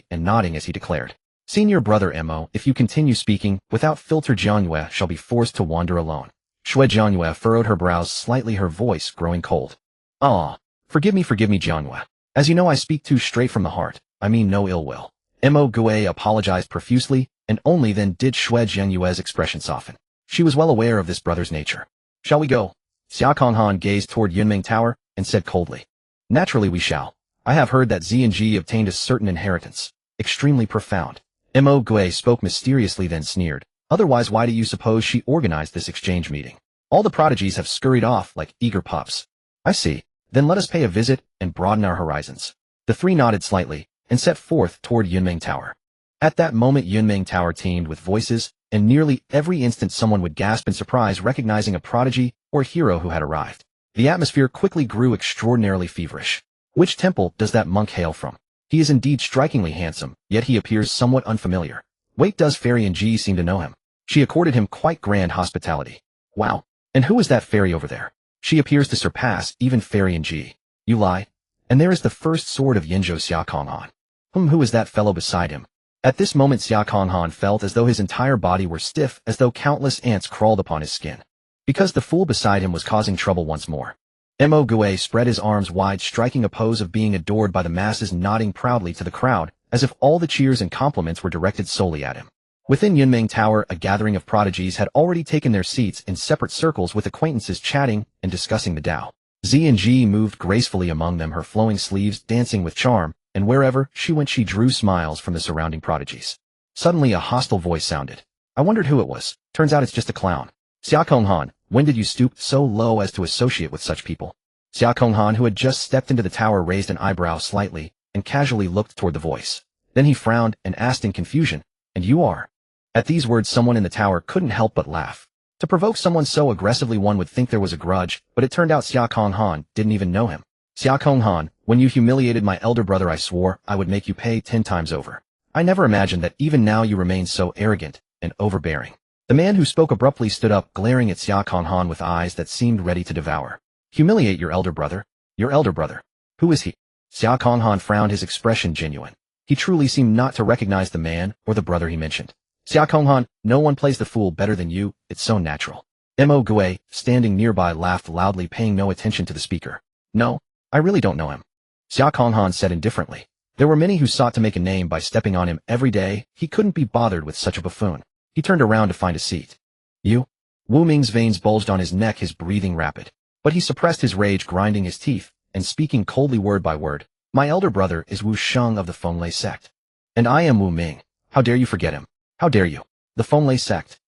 and nodding as he declared, "Senior brother Mo, if you continue speaking without filter, Jiangyue shall be forced to wander alone." Shui Jiangyue furrowed her brows slightly, her voice growing cold. "Ah, forgive me, Jiangyue. As you know, I speak too straight from the heart. I mean no ill will." Mo Gue apologized profusely, and only then did Shui Jianyue's expression soften. She was well aware of this brother's nature. "Shall we go?" Xia Konghan gazed toward Yunming Tower and said coldly, "Naturally we shall. I have heard that Zi obtained a certain inheritance, extremely profound." Mo Gue spoke mysteriously, then sneered, "Otherwise why do you suppose she organized this exchange meeting? All the prodigies have scurried off like eager pups." "I see. Then let us pay a visit and broaden our horizons." The three nodded slightly and set forth toward Yunming Tower. At that moment Yunming Tower teemed with voices, and nearly every instant someone would gasp in surprise, recognizing a prodigy or hero who had arrived. The atmosphere quickly grew extraordinarily feverish. "Which temple does that monk hail from? He is indeed strikingly handsome, yet he appears somewhat unfamiliar. Wait, does Fairy Nji seem to know him? She accorded him quite grand hospitality. Wow, and who is that fairy over there? She appears to surpass even Fairy Nji. You lie. And there is the first sword of Yinzhou, Xia Konghan. Who is that fellow beside him?" At this moment Xia Konghan felt as though his entire body were stiff, as though countless ants crawled upon his skin. Because the fool beside him was causing trouble once more. Mo Gue spread his arms wide, striking a pose of being adored by the masses, nodding proudly to the crowd, as if all the cheers and compliments were directed solely at him. Within Yunming Tower, a gathering of prodigies had already taken their seats in separate circles, with acquaintances chatting and discussing the Tao. Zi moved gracefully among them, her flowing sleeves dancing with charm, and wherever she went she drew smiles from the surrounding prodigies. Suddenly a hostile voice sounded. I wondered who it was. Turns out it's just a clown. "Xia Konghan, when did you stoop so low as to associate with such people?" Xia Konghan, who had just stepped into the tower, raised an eyebrow slightly and casually looked toward the voice. Then he frowned and asked in confusion, "And you are?" At these words someone in the tower couldn't help but laugh. To provoke someone so aggressively one would think there was a grudge, but it turned out Xia Konghan didn't even know him. "Xia Konghan, when you humiliated my elder brother I swore I would make you pay 10 times over. I never imagined that even now you remain so arrogant and overbearing." The man who spoke abruptly stood up, glaring at Xia Konghan with eyes that seemed ready to devour. "Humiliate your elder brother? Your elder brother? Who is he?" Xia Konghan frowned, his expression genuine. He truly seemed not to recognize the man or the brother he mentioned. "Xia Konghan, no one plays the fool better than you, it's so natural." Mo Gue, standing nearby, laughed loudly, paying no attention to the speaker. "No, I really don't know him," Xia Konghan said indifferently. There were many who sought to make a name by stepping on him every day. He couldn't be bothered with such a buffoon. He turned around to find a seat. "You?" Wu Ming's veins bulged on his neck, his breathing rapid. But he suppressed his rage, grinding his teeth and speaking coldly word by word. "My elder brother is Wu Sheng of the Fenglei sect. And I am Wu Ming. How dare you forget him? How dare you?" "The Fenglei sect."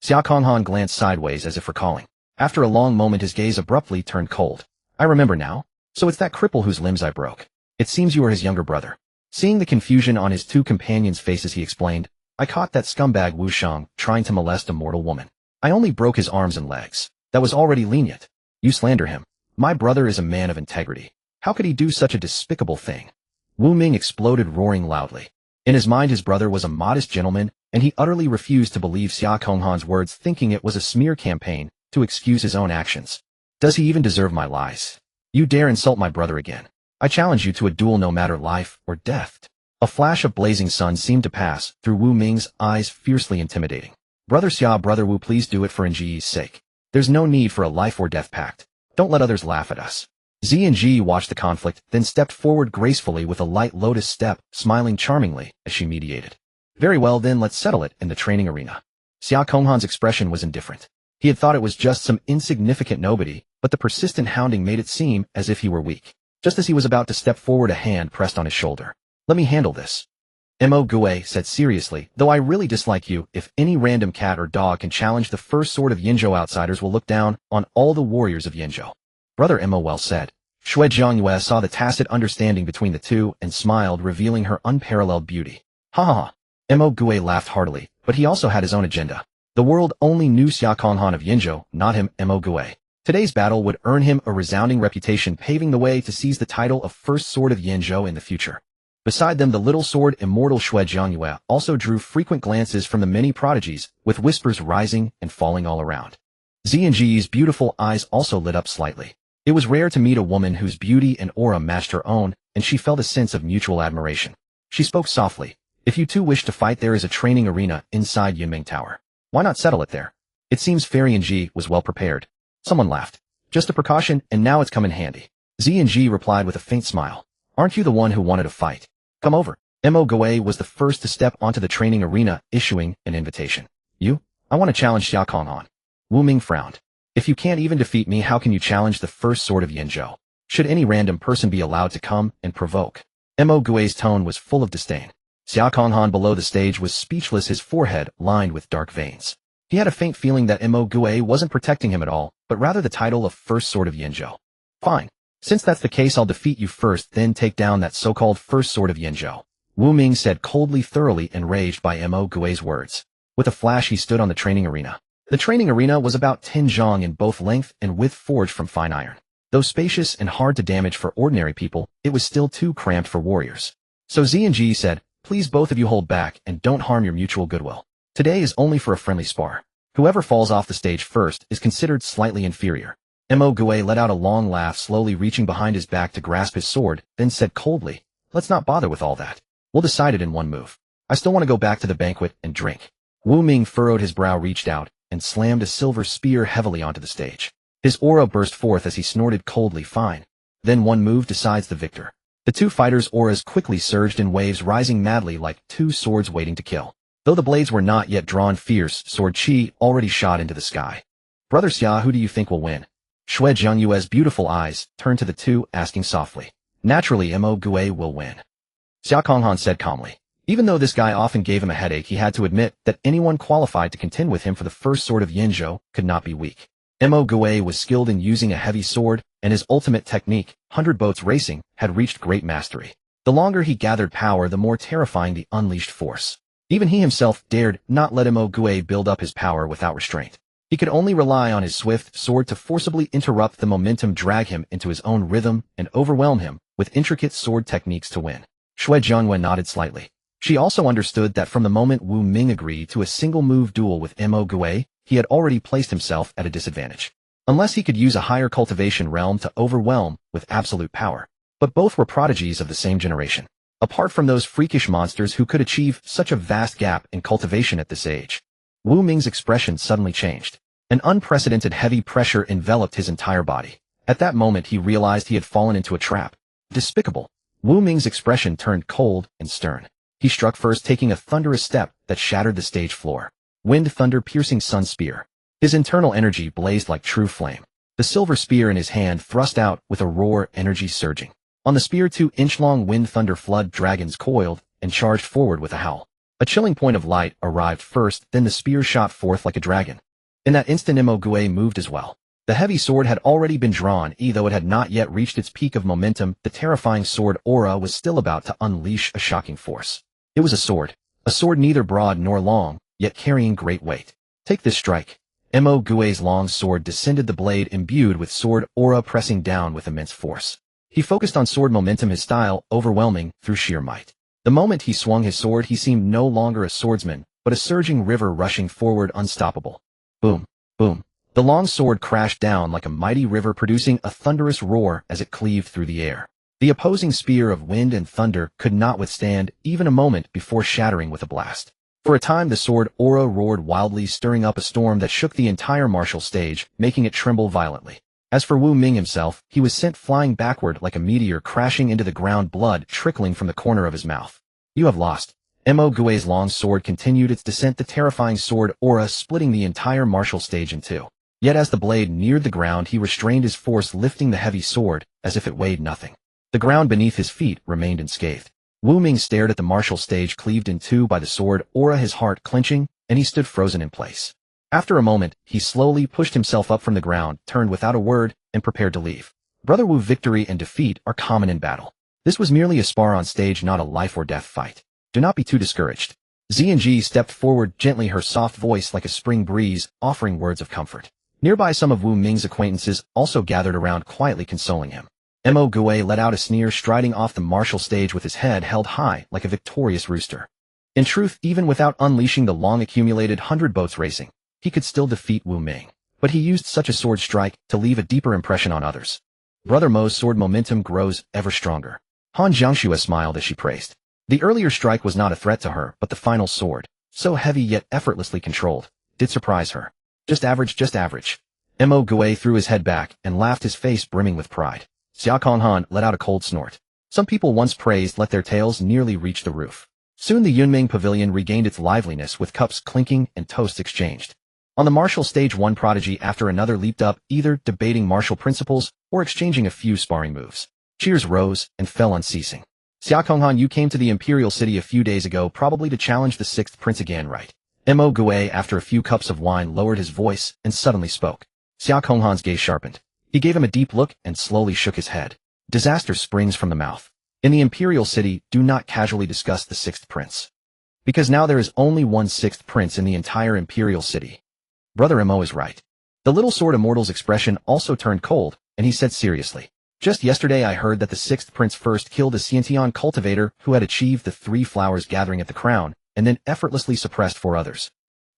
Xia Konghan glanced sideways as if recalling. After a long moment his gaze abruptly turned cold. "I remember now. So it's that cripple whose limbs I broke. It seems you are his younger brother." Seeing the confusion on his two companions' faces, he explained, "I caught that scumbag Wu Sheng trying to molest a mortal woman. I only broke his arms and legs. That was already lenient. You slander him. My brother is a man of integrity. How could he do such a despicable thing?" Wu Ming exploded, roaring loudly. In his mind his brother was a modest gentleman, and he utterly refused to believe Xia Konghan's words, thinking it was a smear campaign to excuse his own actions. "Does he even deserve my lies? You dare insult my brother again? I challenge you to a duel, no matter life or death." A flash of blazing sun seemed to pass through Wu Ming's eyes, fiercely intimidating. "Brother Xia, brother Wu, please do it for Nji's sake. There's no need for a life or death pact. Don't let others laugh at us." Nji watched the conflict, then stepped forward gracefully with a light lotus step, smiling charmingly as she mediated. "Very well then, let's settle it in the training arena." Xia Konghan's expression was indifferent. He had thought it was just some insignificant nobody, but the persistent hounding made it seem as if he were weak. Just as he was about to step forward, a hand pressed on his shoulder. "Let me handle this," Mo Gue said seriously. "Though I really dislike you, if any random cat or dog can challenge the first sword of Yinzhou, outsiders will look down on all the warriors of Yinzhou." "Brother," Mo well said. Shui Jiangyue saw the tacit understanding between the two and smiled, revealing her unparalleled beauty. "Ha ha ha." Mo Gue laughed heartily, but he also had his own agenda. The world only knew Xia Konghan of Yinzhou, not him, Mo Gue. Today's battle would earn him a resounding reputation, paving the way to seize the title of First Sword of Yinzhou in the future. Beside them, the little sword immortal Shui Jiangyue also drew frequent glances from the many prodigies, with whispers rising and falling all around. Zianji's beautiful eyes also lit up slightly. It was rare to meet a woman whose beauty and aura matched her own, and she felt a sense of mutual admiration. She spoke softly. "If you two wish to fight, there is a training arena inside Yunming Tower. Why not settle it there? It seems Fairy Ji was well prepared." Someone laughed. "Just a precaution, and now it's come in handy." Ji replied with a faint smile. "Aren't you the one who wanted to fight? Come over." Mo Gue was the first to step onto the training arena, issuing an invitation. "You? I want to challenge Xia Konghan." Wu Ming frowned. "If you can't even defeat me, how can you challenge the first sword of Yinzhou? Should any random person be allowed to come and provoke?" Mo Gue's tone was full of disdain. Xia Konghan below the stage was speechless, his forehead lined with dark veins. He had a faint feeling that Mo Gue wasn't protecting him at all, but rather the title of First Sword of Yinzhou. "Fine. Since that's the case, I'll defeat you first, then take down that so-called First Sword of Yinzhou," Wu Ming said coldly, thoroughly enraged by Mo Gue's words. With a flash, he stood on the training arena. The training arena was about 10 zhang in both length and width, forged from fine iron. Though spacious and hard to damage for ordinary people, it was still too cramped for warriors. So Zianji said, "Please, both of you hold back and don't harm your mutual goodwill. Today is only for a friendly spar. Whoever falls off the stage first is considered slightly inferior." Mo Gue let out a long laugh, slowly reaching behind his back to grasp his sword, then said coldly, "Let's not bother with all that. We'll decide it in one move. I still want to go back to the banquet and drink." Wu Ming furrowed his brow, reached out, and slammed a silver spear heavily onto the stage. His aura burst forth as he snorted coldly, "Fine. Then one move decides the victor." The two fighters' auras quickly surged in waves, rising madly like two swords waiting to kill. Though the blades were not yet drawn, fierce sword chi already shot into the sky. "Brother Xia, who do you think will win?" Shui Jiangyue's beautiful eyes turned to the two, asking softly. "Naturally, Mo Gue will win," Xia Konghan said calmly. Even though this guy often gave him a headache, he had to admit that anyone qualified to contend with him for the first sword of Yinzhou could not be weak. Mo Gue was skilled in using a heavy sword, and his ultimate technique, 100 boats racing, had reached great mastery. The longer he gathered power, the more terrifying the unleashed force. Even he himself dared not let Mo Gue build up his power without restraint. He could only rely on his swift sword to forcibly interrupt the momentum, drag him into his own rhythm, and overwhelm him with intricate sword techniques to win. Shui Jiangyue nodded slightly. She also understood that from the moment Wu Ming agreed to a single-move duel with Mo Gue, he had already placed himself at a disadvantage. Unless he could use a higher cultivation realm to overwhelm with absolute power. But both were prodigies of the same generation. Apart from those freakish monsters who could achieve such a vast gap in cultivation at this age. Wu Ming's expression suddenly changed. An unprecedented heavy pressure enveloped his entire body. At that moment, he realized he had fallen into a trap. Despicable. Wu Ming's expression turned cold and stern. He struck first, taking a thunderous step that shattered the stage floor. Wind thunder, piercing sun spear. His internal energy blazed like true flame. The silver spear in his hand thrust out with a roar, energy surging. On the spear, 2-inch-long wind thunder flood dragons coiled and charged forward with a howl. A chilling point of light arrived first, then the spear shot forth like a dragon. In that instant, Mo Gue moved as well. The heavy sword had already been drawn, though it had not yet reached its peak of momentum. The terrifying sword aura was still about to unleash a shocking force. It was a sword neither broad nor long, yet carrying great weight. "Take this strike." Mo Gue's long sword descended, the blade imbued with sword aura pressing down with immense force. He focused on sword momentum, his style overwhelming through sheer might. The moment he swung his sword, he seemed no longer a swordsman, but a surging river rushing forward, unstoppable. Boom, boom. The long sword crashed down like a mighty river, producing a thunderous roar as it cleaved through the air. The opposing spear of wind and thunder could not withstand even a moment before shattering with a blast. For a time, the sword aura roared wildly, stirring up a storm that shook the entire martial stage, making it tremble violently. As for Wu Ming himself, he was sent flying backward like a meteor, crashing into the ground, blood trickling from the corner of his mouth. "You have lost." Mo Gue's long sword continued its descent, the terrifying sword aura splitting the entire martial stage in two. Yet as the blade neared the ground, he restrained his force, lifting the heavy sword as if it weighed nothing. The ground beneath his feet remained unscathed. Wu Ming stared at the martial stage cleaved in two by the sword aura, his heart clenching, and he stood frozen in place. After a moment, he slowly pushed himself up from the ground, turned without a word, and prepared to leave. Brother Wu, victory and defeat are common in battle. This was merely a spar on stage, not a life-or-death fight. Do not be too discouraged. Zhang stepped forward gently, her soft voice like a spring breeze, offering words of comfort. Nearby, some of Wu Ming's acquaintances also gathered around, quietly consoling him. Mo Gue let out a sneer, striding off the martial stage with his head held high like a victorious rooster. In truth, even without unleashing the long-accumulated 100 boats racing, he could still defeat Wu Ming. But he used such a sword strike to leave a deeper impression on others. Brother Mo's sword momentum grows ever stronger. Han Jiangxue smiled as she praised. The earlier strike was not a threat to her, but the final sword, so heavy yet effortlessly controlled, did surprise her. Just average, just average. Mo Gue threw his head back and laughed, his face brimming with pride. Xia Konghan let out a cold snort. Some people once praised let their tails nearly reach the roof. Soon the Yunming Pavilion regained its liveliness, with cups clinking and toasts exchanged. On the martial stage, one prodigy after another leaped up, either debating martial principles or exchanging a few sparring moves. Cheers rose and fell unceasing. Xia Konghan, you came to the imperial city a few days ago, probably to challenge the sixth prince again, right? Mo Gue, after a few cups of wine, lowered his voice and suddenly spoke. Xia Konghan's gaze sharpened. He gave him a deep look and slowly shook his head. Disaster springs from the mouth. In the imperial city, do not casually discuss the sixth prince. Because now there is only one sixth prince in the entire imperial city. Brother Mo is right. The little sword immortal's expression also turned cold, and he said seriously. Just yesterday I heard that the sixth prince first killed a Xiantian cultivator who had achieved the 3 flowers gathering at the crown, and then effortlessly suppressed 4 others.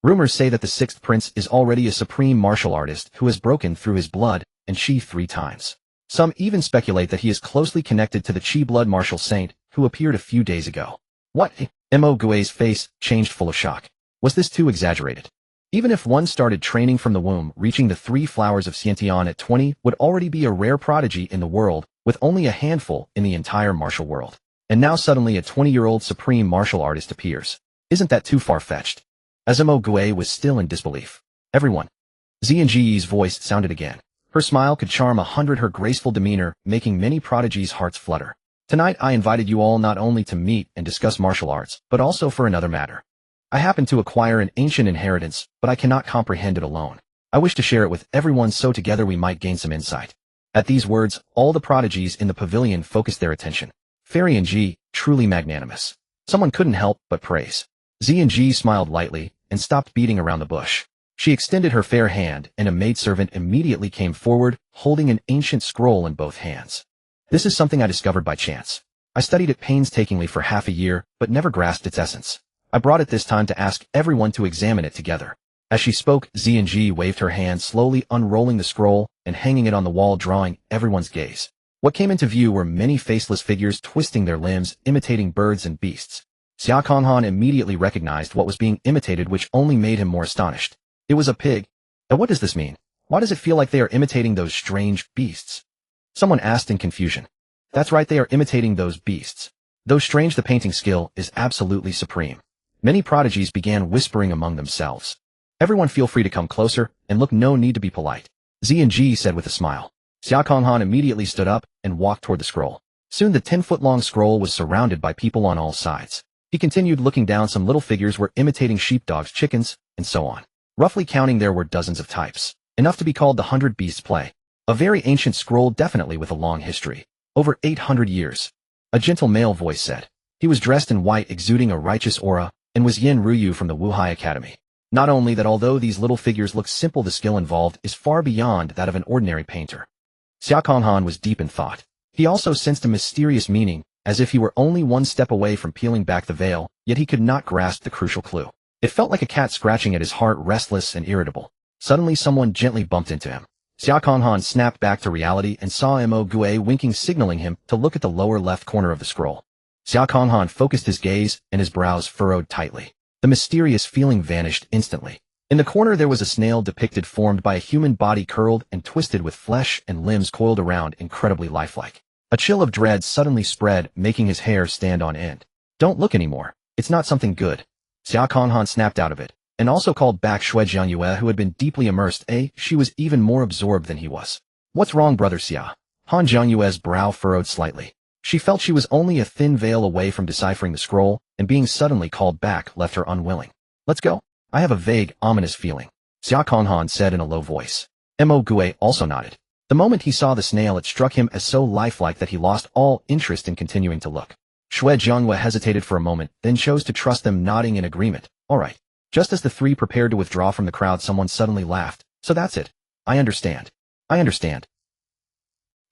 Rumors say that the sixth prince is already a supreme martial artist who has broken through his blood and chi 3 times. Some even speculate that he is closely connected to the chi blood martial saint who appeared a few days ago. What? Mo Gue's face changed, full of shock. Was this too exaggerated? Even if one started training from the womb, reaching the 3 flowers of Xiantian at 20 would already be a rare prodigy in the world, with only a handful in the entire martial world. And now suddenly a 20-year-old supreme martial artist appears. Isn't that too far-fetched? Mo Gue was still in disbelief. Everyone. Zhang's voice sounded again. Her smile could charm 100, her graceful demeanor making many prodigies' hearts flutter. Tonight I invited you all not only to meet and discuss martial arts, but also for another matter. I happen to acquire an ancient inheritance, but I cannot comprehend it alone. I wish to share it with everyone so together we might gain some insight. At these words, all the prodigies in the pavilion focused their attention. Fairy and Ji, truly magnanimous. Someone couldn't help but praise. Zhang smiled lightly and stopped beating around the bush. She extended her fair hand, and a maidservant immediately came forward, holding an ancient scroll in both hands. This is something I discovered by chance. I studied it painstakingly for half a year, but never grasped its essence. I brought it this time to ask everyone to examine it together. As she spoke, Zhang waved her hand, slowly unrolling the scroll and hanging it on the wall, drawing everyone's gaze. What came into view were many faceless figures twisting their limbs, imitating birds and beasts. Xia Konghan immediately recognized what was being imitated, which only made him more astonished. It was a pig. And what does this mean? Why does it feel like they are imitating those strange beasts? Someone asked in confusion. That's right, they are imitating those beasts. Though strange, the painting skill is absolutely supreme. Many prodigies began whispering among themselves. Everyone feel free to come closer, and look, no need to be polite. Zhang said with a smile. Xia Konghan immediately stood up and walked toward the scroll. Soon the 10-foot-long scroll was surrounded by people on all sides. He continued looking down. Some little figures were imitating sheepdogs, chickens, and so on. Roughly counting, there were dozens of types. Enough to be called the 100 Beasts play. A very ancient scroll, definitely with a long history. Over 800 years. A gentle male voice said. He was dressed in white, exuding a righteous aura, and was Yin Ruyu from the Wuhai Academy. Not only that, although these little figures look simple, the skill involved is far beyond that of an ordinary painter. Xia Konghan was deep in thought. He also sensed a mysterious meaning, as if he were only one step away from peeling back the veil, yet he could not grasp the crucial clue. It felt like a cat scratching at his heart, restless and irritable. Suddenly someone gently bumped into him. Xia Konghan snapped back to reality and saw Mo Gue winking, signaling him to look at the lower left corner of the scroll. Xia Konghan focused his gaze, and his brows furrowed tightly. The mysterious feeling vanished instantly. In the corner there was a snail depicted, formed by a human body, curled and twisted with flesh and limbs coiled around, incredibly lifelike. A chill of dread suddenly spread, making his hair stand on end. Don't look anymore. It's not something good. Xia Konghan snapped out of it, and also called back Shui Jiangyue, who had been deeply immersed. She was even more absorbed than he was. What's wrong, brother Xia? Han Jiangyue's brow furrowed slightly. She felt she was only a thin veil away from deciphering the scroll, and being suddenly called back left her unwilling. Let's go. I have a vague, ominous feeling, Xia Konghan said in a low voice. Mo Gue also nodded. The moment he saw the snail, it struck him as so lifelike that he lost all interest in continuing to look. Xue Jianghua hesitated for a moment, then chose to trust them, nodding in agreement. All right. Just as the three prepared to withdraw from the crowd, someone suddenly laughed. So that's it. I understand. I understand.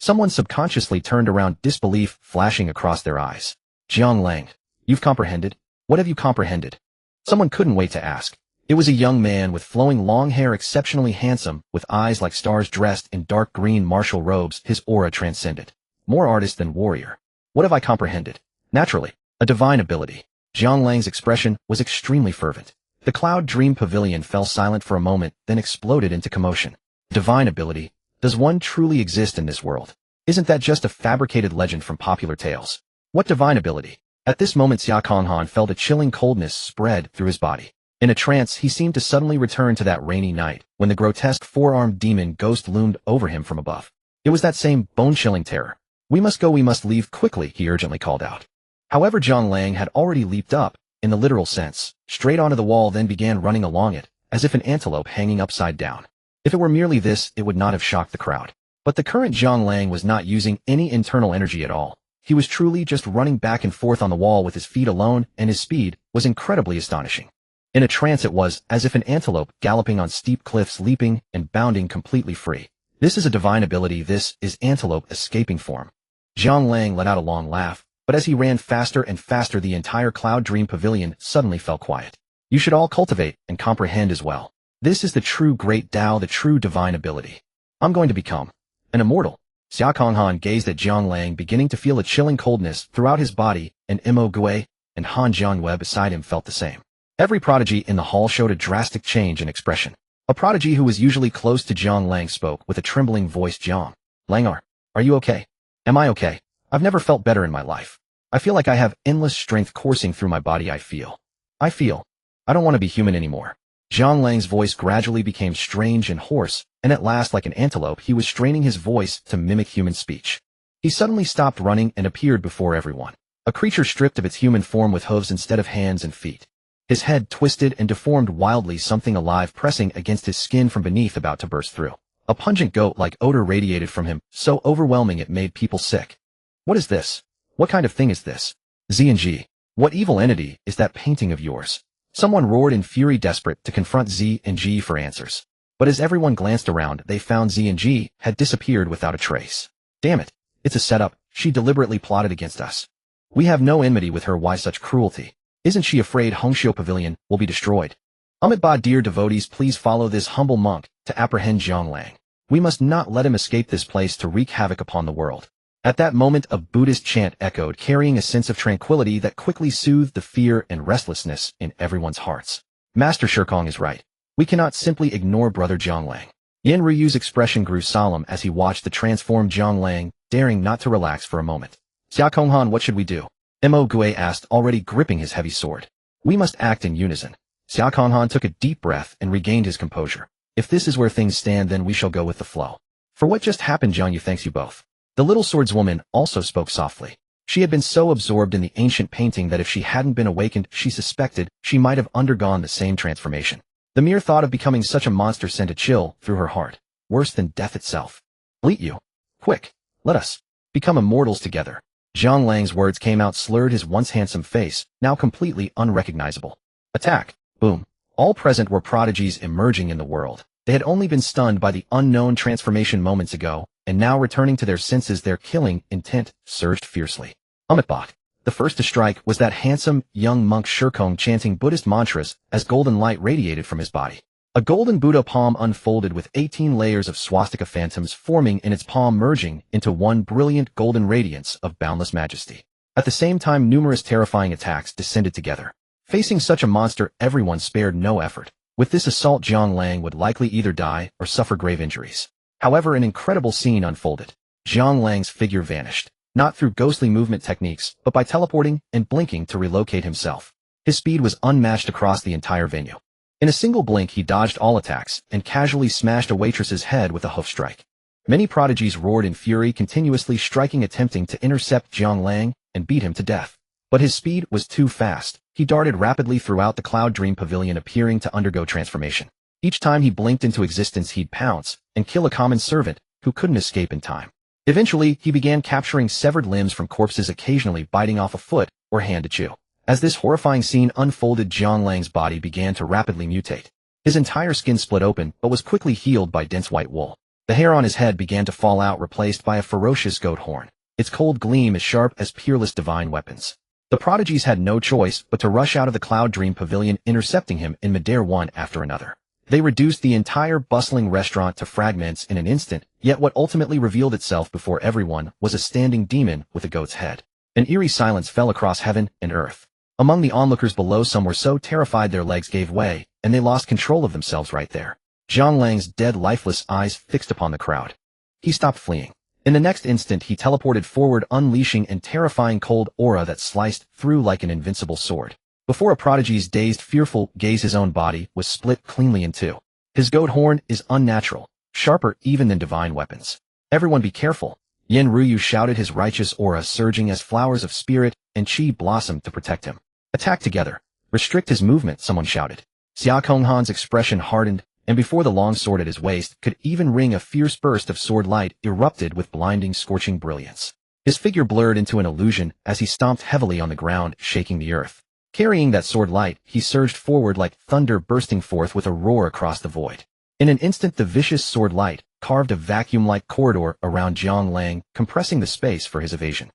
Someone subconsciously turned around, disbelief flashing across their eyes. Jiang Lang. You've comprehended? What have you comprehended? Someone couldn't wait to ask. It was a young man with flowing long hair, exceptionally handsome, with eyes like stars, dressed in dark green martial robes. His aura transcended. More artist than warrior. What have I comprehended? Naturally, a divine ability. Jiang Lang's expression was extremely fervent. The Cloud Dream Pavilion fell silent for a moment, then exploded into commotion. Divine ability? Does one truly exist in this world? Isn't that just a fabricated legend from popular tales? What divine ability? At this moment, Xia Konghan felt a chilling coldness spread through his body. In a trance, he seemed to suddenly return to that rainy night, when the grotesque four-armed demon ghost loomed over him from above. It was that same bone-chilling terror. We must go, we must leave quickly, he urgently called out. However, Jiang Lang had already leaped up, in the literal sense, straight onto the wall, then began running along it, as if an antelope hanging upside down. If it were merely this, it would not have shocked the crowd. But the current Jiang Lang was not using any internal energy at all. He was truly just running back and forth on the wall with his feet alone, and his speed was incredibly astonishing. In a trance, it was as if an antelope galloping on steep cliffs, leaping and bounding completely free. This is a divine ability. This is antelope escaping form. Jiang Lang let out a long laugh, but as he ran faster and faster, the entire Cloud Dream Pavilion suddenly fell quiet. You should all cultivate and comprehend as well. This is the true great Tao, the true divine ability. I'm going to become an immortal. Xia Konghan gazed at Jiang Lang, beginning to feel a chilling coldness throughout his body, and Mo Gue and Han Jianghua beside him felt the same. Every prodigy in the hall showed a drastic change in expression. A prodigy who was usually close to Jiang Lang spoke with a trembling voice. Jiang Lang, are you okay? Am I okay? I've never felt better in my life. I feel like I have endless strength coursing through my body. I feel. I don't want to be human anymore. Jiang Lang's voice gradually became strange and hoarse, and at last, like an antelope, he was straining his voice to mimic human speech. He suddenly stopped running and appeared before everyone. A creature stripped of its human form with hooves instead of hands and feet. His head twisted and deformed wildly, something alive pressing against his skin from beneath, about to burst through. A pungent goat-like odor radiated from him, so overwhelming it made people sick. What is this? What kind of thing is this? Z&G, what evil entity is that painting of yours? Someone roared in fury, desperate to confront Z&G for answers. But as everyone glanced around, they found Z&G had disappeared without a trace. Damn it, it's a setup. She deliberately plotted against us. We have no enmity with her. Why such cruelty? Isn't she afraid Hongxiu Pavilion will be destroyed? Amitabha, dear devotees, please follow this humble monk to apprehend Jiang Lang. We must not let him escape this place to wreak havoc upon the world. At that moment, a Buddhist chant echoed, carrying a sense of tranquility that quickly soothed the fear and restlessness in everyone's hearts. Master Shirkong is right. We cannot simply ignore brother Jiang Lang. Yen Ryu's expression grew solemn as he watched the transformed Jiang Lang, daring not to relax for a moment. Xia Konghan, what should we do? Mo Gue asked, already gripping his heavy sword. We must act in unison. Xia Konghan took a deep breath and regained his composure. If this is where things stand, then we shall go with the flow. For what just happened, Jiang Yu thanks you both. The little swordswoman also spoke softly. She had been so absorbed in the ancient painting that if she hadn't been awakened, she suspected she might have undergone the same transformation. The mere thought of becoming such a monster sent a chill through her heart, worse than death itself. Bleat you. Quick, let us become immortals together. Jiang Lang's words came out slurred, his once handsome face, now completely unrecognizable. Attack. Boom. All present were prodigies emerging in the world. They had only been stunned by the unknown transformation moments ago, and now returning to their senses, their killing intent surged fiercely. Amitabha. The first to strike was that handsome, young monk Shirkong, chanting Buddhist mantras as golden light radiated from his body. A golden Buddha palm unfolded with 18 layers of swastika phantoms forming in its palm, merging into one brilliant golden radiance of boundless majesty. At the same time, numerous terrifying attacks descended together. Facing such a monster, everyone spared no effort. With this assault, Jiang Lang would likely either die or suffer grave injuries. However, an incredible scene unfolded. Jiang Lang's figure vanished, not through ghostly movement techniques, but by teleporting and blinking to relocate himself. His speed was unmatched across the entire venue. In a single blink, he dodged all attacks and casually smashed a waitress's head with a hoof strike. Many prodigies roared in fury, continuously attempting to intercept Jiang Lang and beat him to death. But his speed was too fast. He darted rapidly throughout the Cloud Dream Pavilion, appearing to undergo transformation. Each time he blinked into existence, he'd pounce and kill a common servant who couldn't escape in time. Eventually, he began capturing severed limbs from corpses, occasionally biting off a foot or hand to chew. As this horrifying scene unfolded, Jiang Lang's body began to rapidly mutate. His entire skin split open, but was quickly healed by dense white wool. The hair on his head began to fall out, replaced by a ferocious goat horn. Its cold gleam as sharp as peerless divine weapons. The prodigies had no choice but to rush out of the Cloud Dream Pavilion, intercepting him in midair one after another. They reduced the entire bustling restaurant to fragments in an instant, yet what ultimately revealed itself before everyone was a standing demon with a goat's head. An eerie silence fell across heaven and earth. Among the onlookers below, some were so terrified their legs gave way, and they lost control of themselves right there. Jiang Lang's dead, lifeless eyes fixed upon the crowd. He stopped fleeing. In the next instant, he teleported forward, unleashing an terrifying cold aura that sliced through like an invincible sword. Before a prodigy's dazed, fearful gaze, his own body was split cleanly in two. His goat horn is unnatural, sharper even than divine weapons. Everyone be careful, Yen Ruyu shouted, his righteous aura surging as flowers of spirit and qi blossomed to protect him. Attack together. Restrict his movement, someone shouted. Xia Konghan's expression hardened, and before the long sword at his waist could even ring, a fierce burst of sword light erupted with blinding, scorching brilliance. His figure blurred into an illusion as he stomped heavily on the ground, shaking the earth. Carrying that sword light, he surged forward like thunder, bursting forth with a roar across the void. In an instant, the vicious sword light carved a vacuum-like corridor around Jiang Lang, compressing the space for his evasion.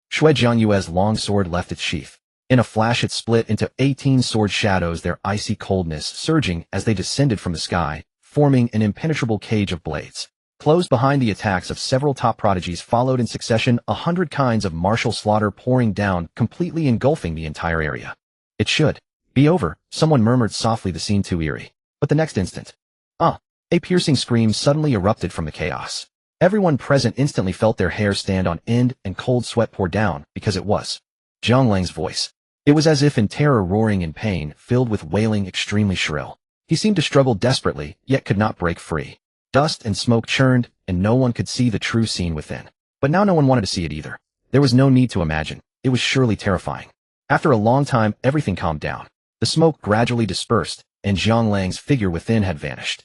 Shui Jiangyue's long sword left its sheath. In a flash, it split into 18 sword shadows, their icy coldness surging as they descended from the sky, forming an impenetrable cage of blades. Closed behind the attacks of several top prodigies followed in succession, 100 kinds of martial slaughter pouring down, completely engulfing the entire area. It should be over, someone murmured softly, the scene too eerie. But the next instant, a piercing scream suddenly erupted from the chaos. Everyone present instantly felt their hair stand on end and cold sweat pour down, because it was Jiang Lang's voice. It was as if in terror, roaring in pain, filled with wailing, extremely shrill. He seemed to struggle desperately, yet could not break free. Dust and smoke churned, and no one could see the true scene within. But now no one wanted to see it either. There was no need to imagine. It was surely terrifying. After a long time, everything calmed down. The smoke gradually dispersed, and Jiang Lang's figure within had vanished.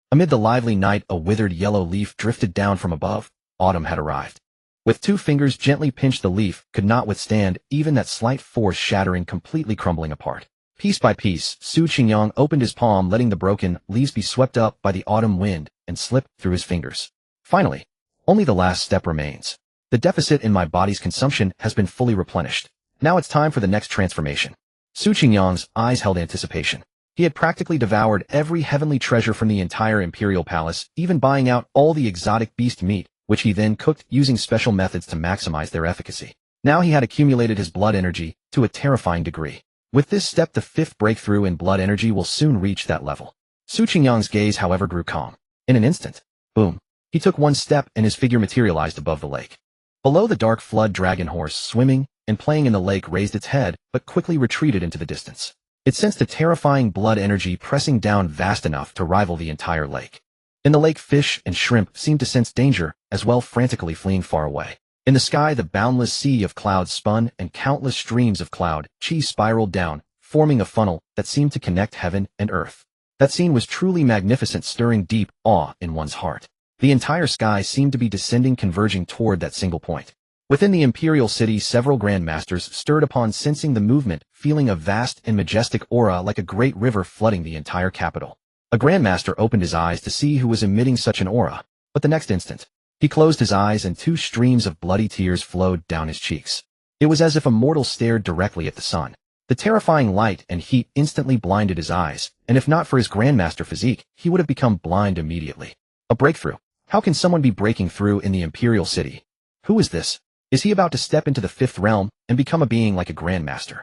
Amid the lively night, a withered yellow leaf drifted down from above. Autumn had arrived. With 2 fingers gently pinched, the leaf could not withstand even that slight force, shattering, completely crumbling apart. Piece by piece, Su Qingyang opened his palm, letting the broken leaves be swept up by the autumn wind and slip through his fingers. Finally, only the last step remains. The deficit in my body's consumption has been fully replenished. Now it's time for the next transformation. Su Qingyang's eyes held anticipation. He had practically devoured every heavenly treasure from the entire imperial palace, even buying out all the exotic beast meat, which he then cooked using special methods to maximize their efficacy. Now he had accumulated his blood energy to a terrifying degree. With this step, the 5th breakthrough in blood energy will soon reach that level. Su Qingyang's gaze, however, grew calm. In an instant, boom, he took 1 step and his figure materialized above the lake. Below, the dark flood dragon horse, swimming and playing in the lake, raised its head, but quickly retreated into the distance. It sensed the terrifying blood energy pressing down vast enough to rival the entire lake. In the lake, fish and shrimp seemed to sense danger as well, frantically fleeing far away. In the sky, the boundless sea of clouds spun, and countless streams of cloud chi spiraled down, forming a funnel that seemed to connect heaven and earth. That scene was truly magnificent, stirring deep awe in one's heart. The entire sky seemed to be descending, converging toward that single point. Within the imperial city, several grandmasters stirred upon sensing the movement, feeling a vast and majestic aura like a great river flooding the entire capital. A grandmaster opened his eyes to see who was emitting such an aura, but the next instant, he closed his eyes and 2 streams of bloody tears flowed down his cheeks. It was as if a mortal stared directly at the sun. The terrifying light and heat instantly blinded his eyes, and if not for his grandmaster physique, he would have become blind immediately. A breakthrough. How can someone be breaking through in the imperial city? Who is this? Is he about to step into the 5th realm and become a being like a grandmaster?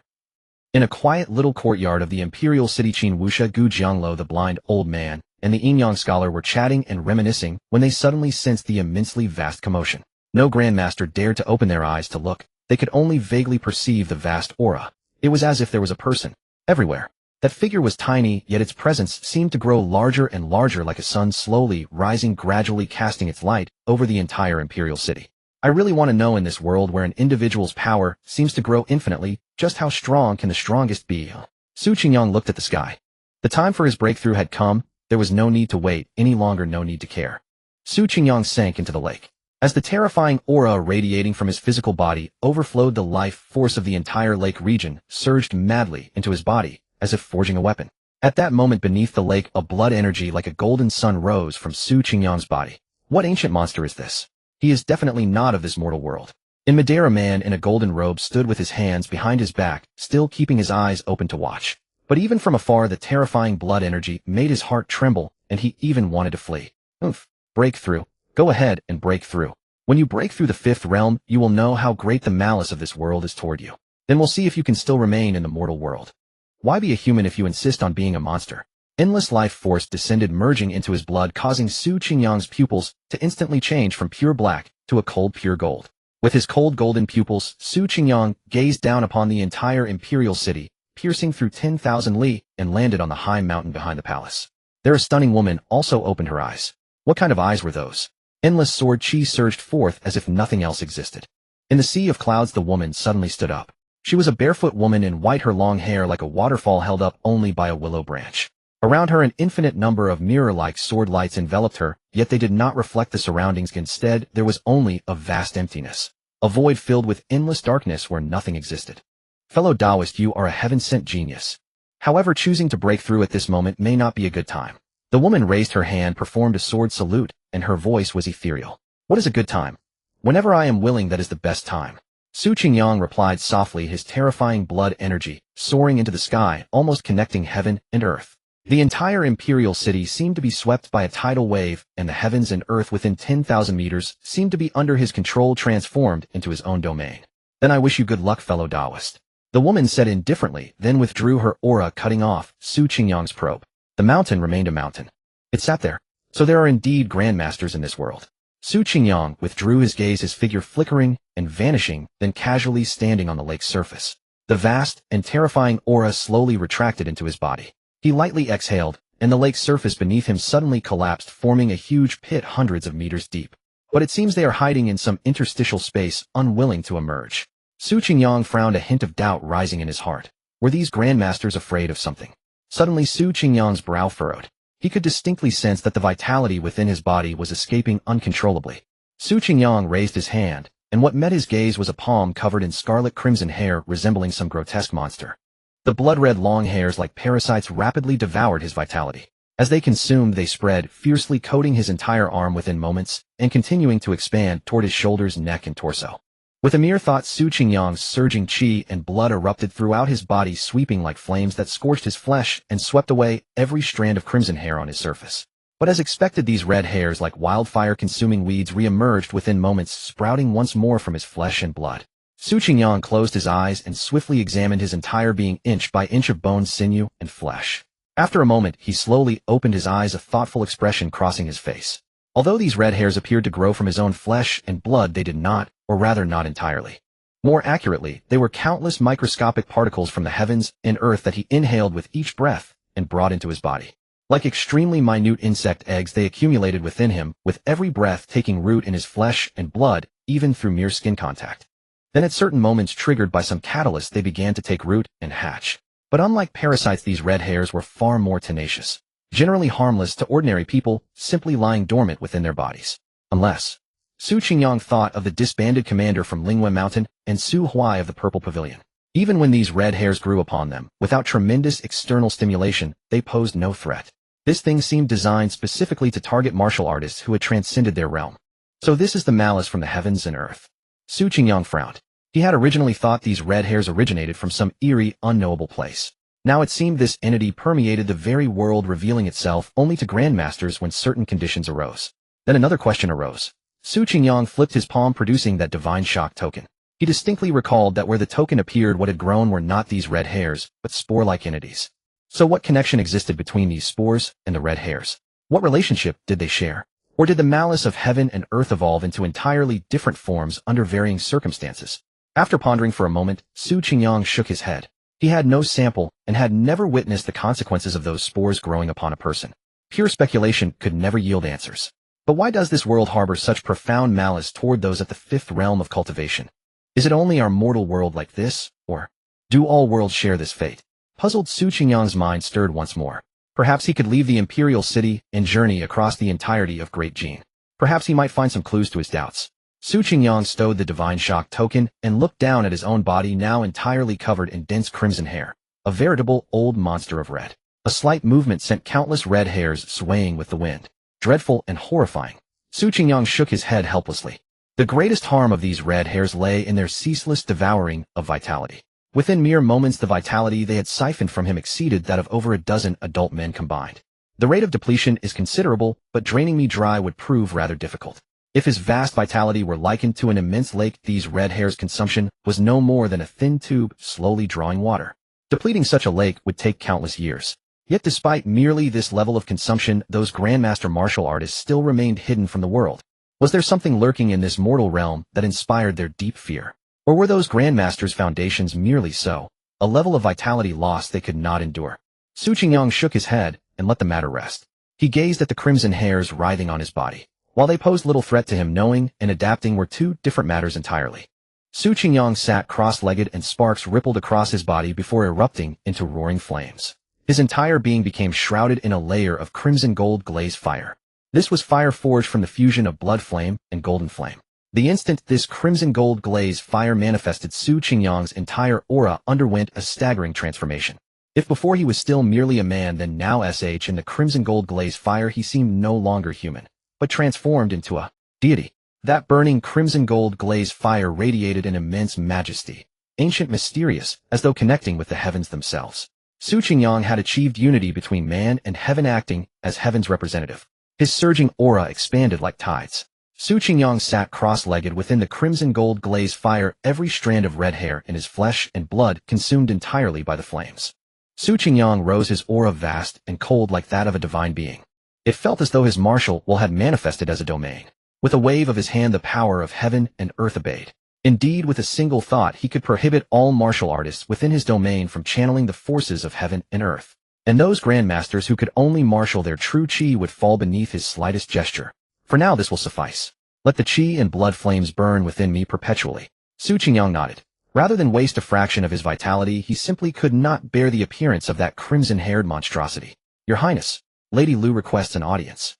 In a quiet little courtyard of the imperial city, Qin Wuxia, Gu Jianglo, the blind old man, and the Yinyang scholar were chatting and reminiscing when they suddenly sensed the immensely vast commotion. No grandmaster dared to open their eyes to look. They could only vaguely perceive the vast aura. It was as if there was a person everywhere. That figure was tiny, yet its presence seemed to grow larger and larger like a sun slowly rising, gradually casting its light over the entire imperial city. I really want to know, in this world where an individual's power seems to grow infinitely, just how strong can the strongest be? Su Qingyang looked at the sky. The time for his breakthrough had come. There was no need to wait any longer, no need to care. Su Qingyang sank into the lake. As the terrifying aura radiating from his physical body overflowed, the life force of the entire lake region surged madly into his body, as if forging a weapon. At that moment, beneath the lake, a blood energy like a golden sun rose from Su Qingyang's body. What ancient monster is this? He is definitely not of this mortal world. In midair, a man in a golden robe stood with his hands behind his back, still keeping his eyes open to watch. But even from afar, the terrifying blood energy made his heart tremble, and he even wanted to flee. Oof. Break through. Go ahead and break through. When you break through the fifth realm, you will know how great the malice of this world is toward you. Then we'll see if you can still remain in the mortal world. Why be a human if you insist on being a monster? Endless life force descended, merging into his blood, causing Su Qingyang's pupils to instantly change from pure black to a cold pure gold. With his cold golden pupils, Su Qingyang gazed down upon the entire imperial city, piercing through 10,000 li, and landed on the high mountain behind the palace. There, a stunning woman also opened her eyes. What kind of eyes were those? Endless sword chi surged forth as if nothing else existed. In the sea of clouds, the woman suddenly stood up. She was a barefoot woman in white, her long hair like a waterfall held up only by a willow branch. Around her, an infinite number of mirror-like sword lights enveloped her, yet they did not reflect the surroundings. Instead, there was only a vast emptiness. A void filled with endless darkness where nothing existed. Fellow Taoist, you are a heaven-sent genius. However, choosing to break through at this moment may not be a good time. The woman raised her hand, performed a sword salute, and her voice was ethereal. What is a good time? Whenever I am willing, that is the best time. Su Qingyang replied softly, his terrifying blood energy soaring into the sky, almost connecting heaven and earth. The entire imperial city seemed to be swept by a tidal wave, and the heavens and earth within 10,000 meters seemed to be under his control, transformed into his own domain. Then I wish you good luck, fellow Taoist. The woman said indifferently, then withdrew her aura, cutting off Su Qingyang's probe. The mountain remained a mountain. It sat there. So there are indeed grandmasters in this world. Su Qingyang withdrew his gaze, his figure flickering and vanishing, then casually standing on the lake's surface. The vast and terrifying aura slowly retracted into his body. He lightly exhaled, and the lake's surface beneath him suddenly collapsed, forming a huge pit hundreds of meters deep. But it seems they are hiding in some interstitial space, unwilling to emerge. Su Qingyang frowned, a hint of doubt rising in his heart. Were these grandmasters afraid of something? Suddenly Su Qingyang's brow furrowed. He could distinctly sense that the vitality within his body was escaping uncontrollably. Su Qingyang raised his hand, and what met his gaze was a palm covered in scarlet crimson hair resembling some grotesque monster. The blood-red long hairs like parasites rapidly devoured his vitality. As they consumed, they spread, fiercely coating his entire arm within moments, and continuing to expand toward his shoulders, neck, and torso. With a mere thought, Su Qingyang's surging chi and blood erupted throughout his body, sweeping like flames that scorched his flesh and swept away every strand of crimson hair on his surface. But as expected, these red hairs, like wildfire-consuming weeds, re-emerged within moments, sprouting once more from his flesh and blood. Su Qingyang closed his eyes and swiftly examined his entire being, inch by inch of bone, sinew, and flesh. After a moment, he slowly opened his eyes, a thoughtful expression crossing his face. Although these red hairs appeared to grow from his own flesh and blood, they did not, or rather not entirely. More accurately, they were countless microscopic particles from the heavens and earth that he inhaled with each breath and brought into his body. Like extremely minute insect eggs, they accumulated within him, with every breath taking root in his flesh and blood, even through mere skin contact. Then at certain moments, triggered by some catalyst, they began to take root and hatch. But unlike parasites, these red hairs were far more tenacious. Generally harmless to ordinary people, simply lying dormant within their bodies. Unless... Su Qingyang thought of the disbanded commander from Lingwen Mountain and Su Huai of the Purple Pavilion. Even when these red hairs grew upon them, without tremendous external stimulation, they posed no threat. This thing seemed designed specifically to target martial artists who had transcended their realm. So this is the malice from the heavens and earth. Su Qingyang frowned. He had originally thought these red hairs originated from some eerie, unknowable place. Now it seemed this entity permeated the very world, revealing itself only to grandmasters when certain conditions arose. Then another question arose. Su Qingyang flipped his palm, producing that divine shock token. He distinctly recalled that where the token appeared, what had grown were not these red hairs, but spore-like entities. So what connection existed between these spores and the red hairs? What relationship did they share? Or did the malice of heaven and earth evolve into entirely different forms under varying circumstances? After pondering for a moment, Su Qingyang shook his head. He had no sample and had never witnessed the consequences of those spores growing upon a person. Pure speculation could never yield answers. But why does this world harbor such profound malice toward those at the fifth realm of cultivation? Is it only our mortal world like this, or do all worlds share this fate? Puzzled, Su Qingyang's mind stirred once more. Perhaps he could leave the imperial city and journey across the entirety of Great Jin. Perhaps he might find some clues to his doubts. Su Qingyang stowed the divine shock token and looked down at his own body, now entirely covered in dense crimson hair. A veritable old monster of red. A slight movement sent countless red hairs swaying with the wind. Dreadful and horrifying. Su Qingyang shook his head helplessly. The greatest harm of these red hairs lay in their ceaseless devouring of vitality. Within mere moments, the vitality they had siphoned from him exceeded that of over a dozen adult men combined. The rate of depletion is considerable, but draining me dry would prove rather difficult. If his vast vitality were likened to an immense lake, these red hairs' consumption was no more than a thin tube slowly drawing water. Depleting such a lake would take countless years. Yet despite merely this level of consumption, those grandmaster martial artists still remained hidden from the world. Was there something lurking in this mortal realm that inspired their deep fear? Or were those grandmasters' foundations merely so, a level of vitality lost they could not endure? Su Qingyang shook his head and let the matter rest. He gazed at the crimson hairs writhing on his body. While they posed little threat to him, knowing and adapting were two different matters entirely. Su Qingyang sat cross-legged and sparks rippled across his body before erupting into roaring flames. His entire being became shrouded in a layer of crimson gold glazed fire. This was fire forged from the fusion of blood flame and golden flame. The instant this crimson gold glazed fire manifested, Su Qingyang's entire aura underwent a staggering transformation. If before he was still merely a man, then now in the crimson gold glazed fire he seemed no longer human, but transformed into a deity. That burning crimson gold glazed fire radiated an immense majesty, ancient, mysterious, as though connecting with the heavens themselves. Su Qingyang had achieved unity between man and heaven, acting as heaven's representative. His surging aura expanded like tides. Su Qingyang sat cross-legged within the crimson gold glazed fire, every strand of red hair in his flesh and blood consumed entirely by the flames. Su Qingyang rose, his aura vast and cold like that of a divine being. It felt as though his martial will had manifested as a domain. With a wave of his hand the power of heaven and earth obeyed. Indeed, with a single thought he could prohibit all martial artists within his domain from channeling the forces of heaven and earth. And those grandmasters who could only marshal their true chi would fall beneath his slightest gesture. For now this will suffice. Let the chi and blood flames burn within me perpetually. Su Qingyang nodded. Rather than waste a fraction of his vitality, he simply could not bear the appearance of that crimson-haired monstrosity. Your Highness, Lady Lu requests an audience.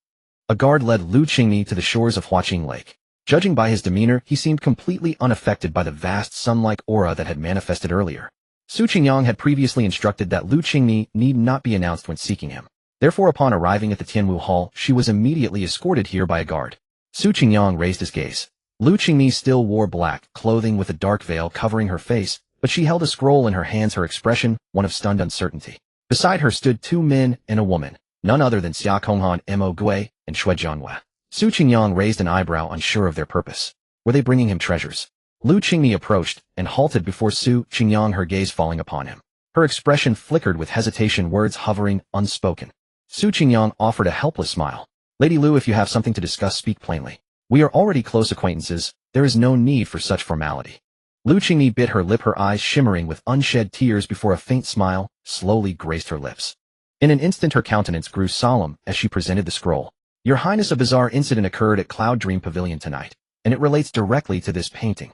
A guard led Lu Qingmi to the shores of Huaqing Lake. Judging by his demeanor, he seemed completely unaffected by the vast sun-like aura that had manifested earlier. Su Qingyang had previously instructed that Lu Qingmi need not be announced when seeking him. Therefore, upon arriving at the Tianwu Hall, she was immediately escorted here by a guard. Su Qingyang raised his gaze. Lu Qingmi still wore black clothing with a dark veil covering her face, but she held a scroll in her hands, her expression one of stunned uncertainty. Beside her stood two men and a woman, none other than Xia Konghan, Mo Gui, and Shui Jianhua. Su Qingyang raised an eyebrow, unsure of their purpose. Were they bringing him treasures? Lu Qingmi approached and halted before Su Qingyang, her gaze falling upon him. Her expression flickered with hesitation, words hovering unspoken. Su Qingyang offered a helpless smile. Lady Lu, if you have something to discuss, speak plainly. We are already close acquaintances. There is no need for such formality. Lu Qingmi bit her lip, her eyes shimmering with unshed tears before a faint smile slowly graced her lips. In an instant her countenance grew solemn as she presented the scroll. Your Highness, a bizarre incident occurred at Cloud Dream Pavilion tonight, and it relates directly to this painting.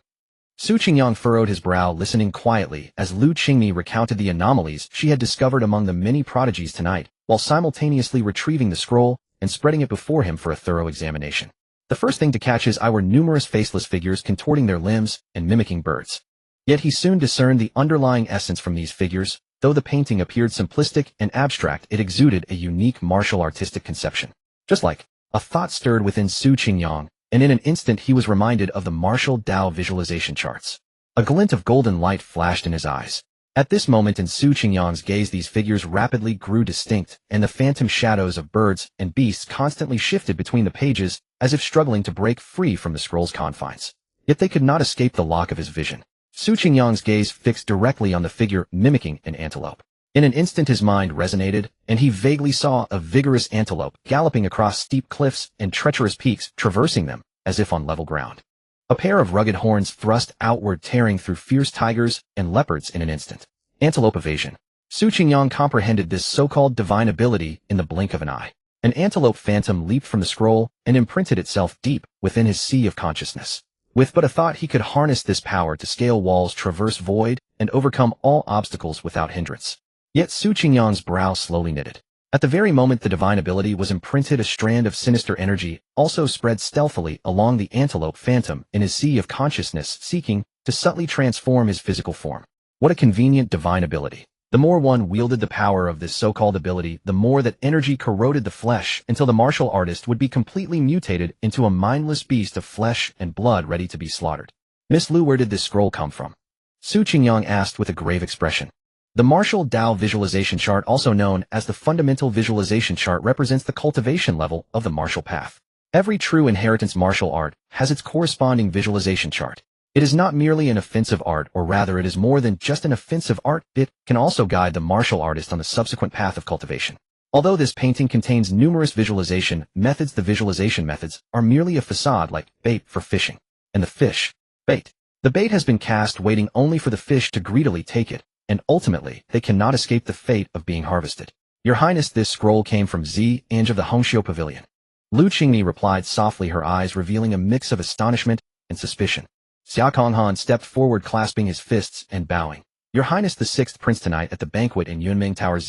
Su Qingyang furrowed his brow, listening quietly as Lu Qingmi recounted the anomalies she had discovered among the many prodigies tonight, while simultaneously retrieving the scroll and spreading it before him for a thorough examination. The first thing to catch his eye were numerous faceless figures contorting their limbs and mimicking birds. Yet he soon discerned the underlying essence from these figures. Though the painting appeared simplistic and abstract, it exuded a unique martial artistic conception. Just like a thought stirred within Su Qingyang, and in an instant he was reminded of the martial Tao visualization charts. A glint of golden light flashed in his eyes. At this moment in Su Qingyang's gaze, these figures rapidly grew distinct, and the phantom shadows of birds and beasts constantly shifted between the pages, as if struggling to break free from the scroll's confines. Yet they could not escape the lock of his vision. Su Qingyang's gaze fixed directly on the figure mimicking an antelope. In an instant his mind resonated, and he vaguely saw a vigorous antelope galloping across steep cliffs and treacherous peaks, traversing them as if on level ground. A pair of rugged horns thrust outward, tearing through fierce tigers and leopards in an instant. Antelope evasion. Su Qingyang comprehended this so-called divine ability in the blink of an eye. An antelope phantom leaped from the scroll and imprinted itself deep within his sea of consciousness. With but a thought, he could harness this power to scale walls, traverse void, and overcome all obstacles without hindrance. Yet Su Qingyang's brow slowly knitted. At the very moment the divine ability was imprinted, a strand of sinister energy also spread stealthily along the antelope phantom in his sea of consciousness, seeking to subtly transform his physical form. What a convenient divine ability. The more one wielded the power of this so-called ability, the more that energy corroded the flesh until the martial artist would be completely mutated into a mindless beast of flesh and blood ready to be slaughtered. Miss Lu, where did this scroll come from? Su Qingyang asked with a grave expression. The martial Tao visualization chart, also known as the fundamental visualization chart, represents the cultivation level of the martial path. Every true inheritance martial art has its corresponding visualization chart. It is not merely an offensive art, or rather it is more than just an offensive art. It can also guide the martial artist on the subsequent path of cultivation. Although this painting contains numerous visualization methods, the visualization methods are merely a facade, like bait for fishing. And the fish, bait. The bait has been cast, waiting only for the fish to greedily take it, and ultimately they cannot escape the fate of being harvested. Your Highness, this scroll came from Ange of the Hongxiu Pavilion. Lu Qingni replied softly, her eyes revealing a mix of astonishment and suspicion. Xia Konghan stepped forward, clasping his fists and bowing. Your Highness, the sixth prince tonight at the banquet in Yunming Tower,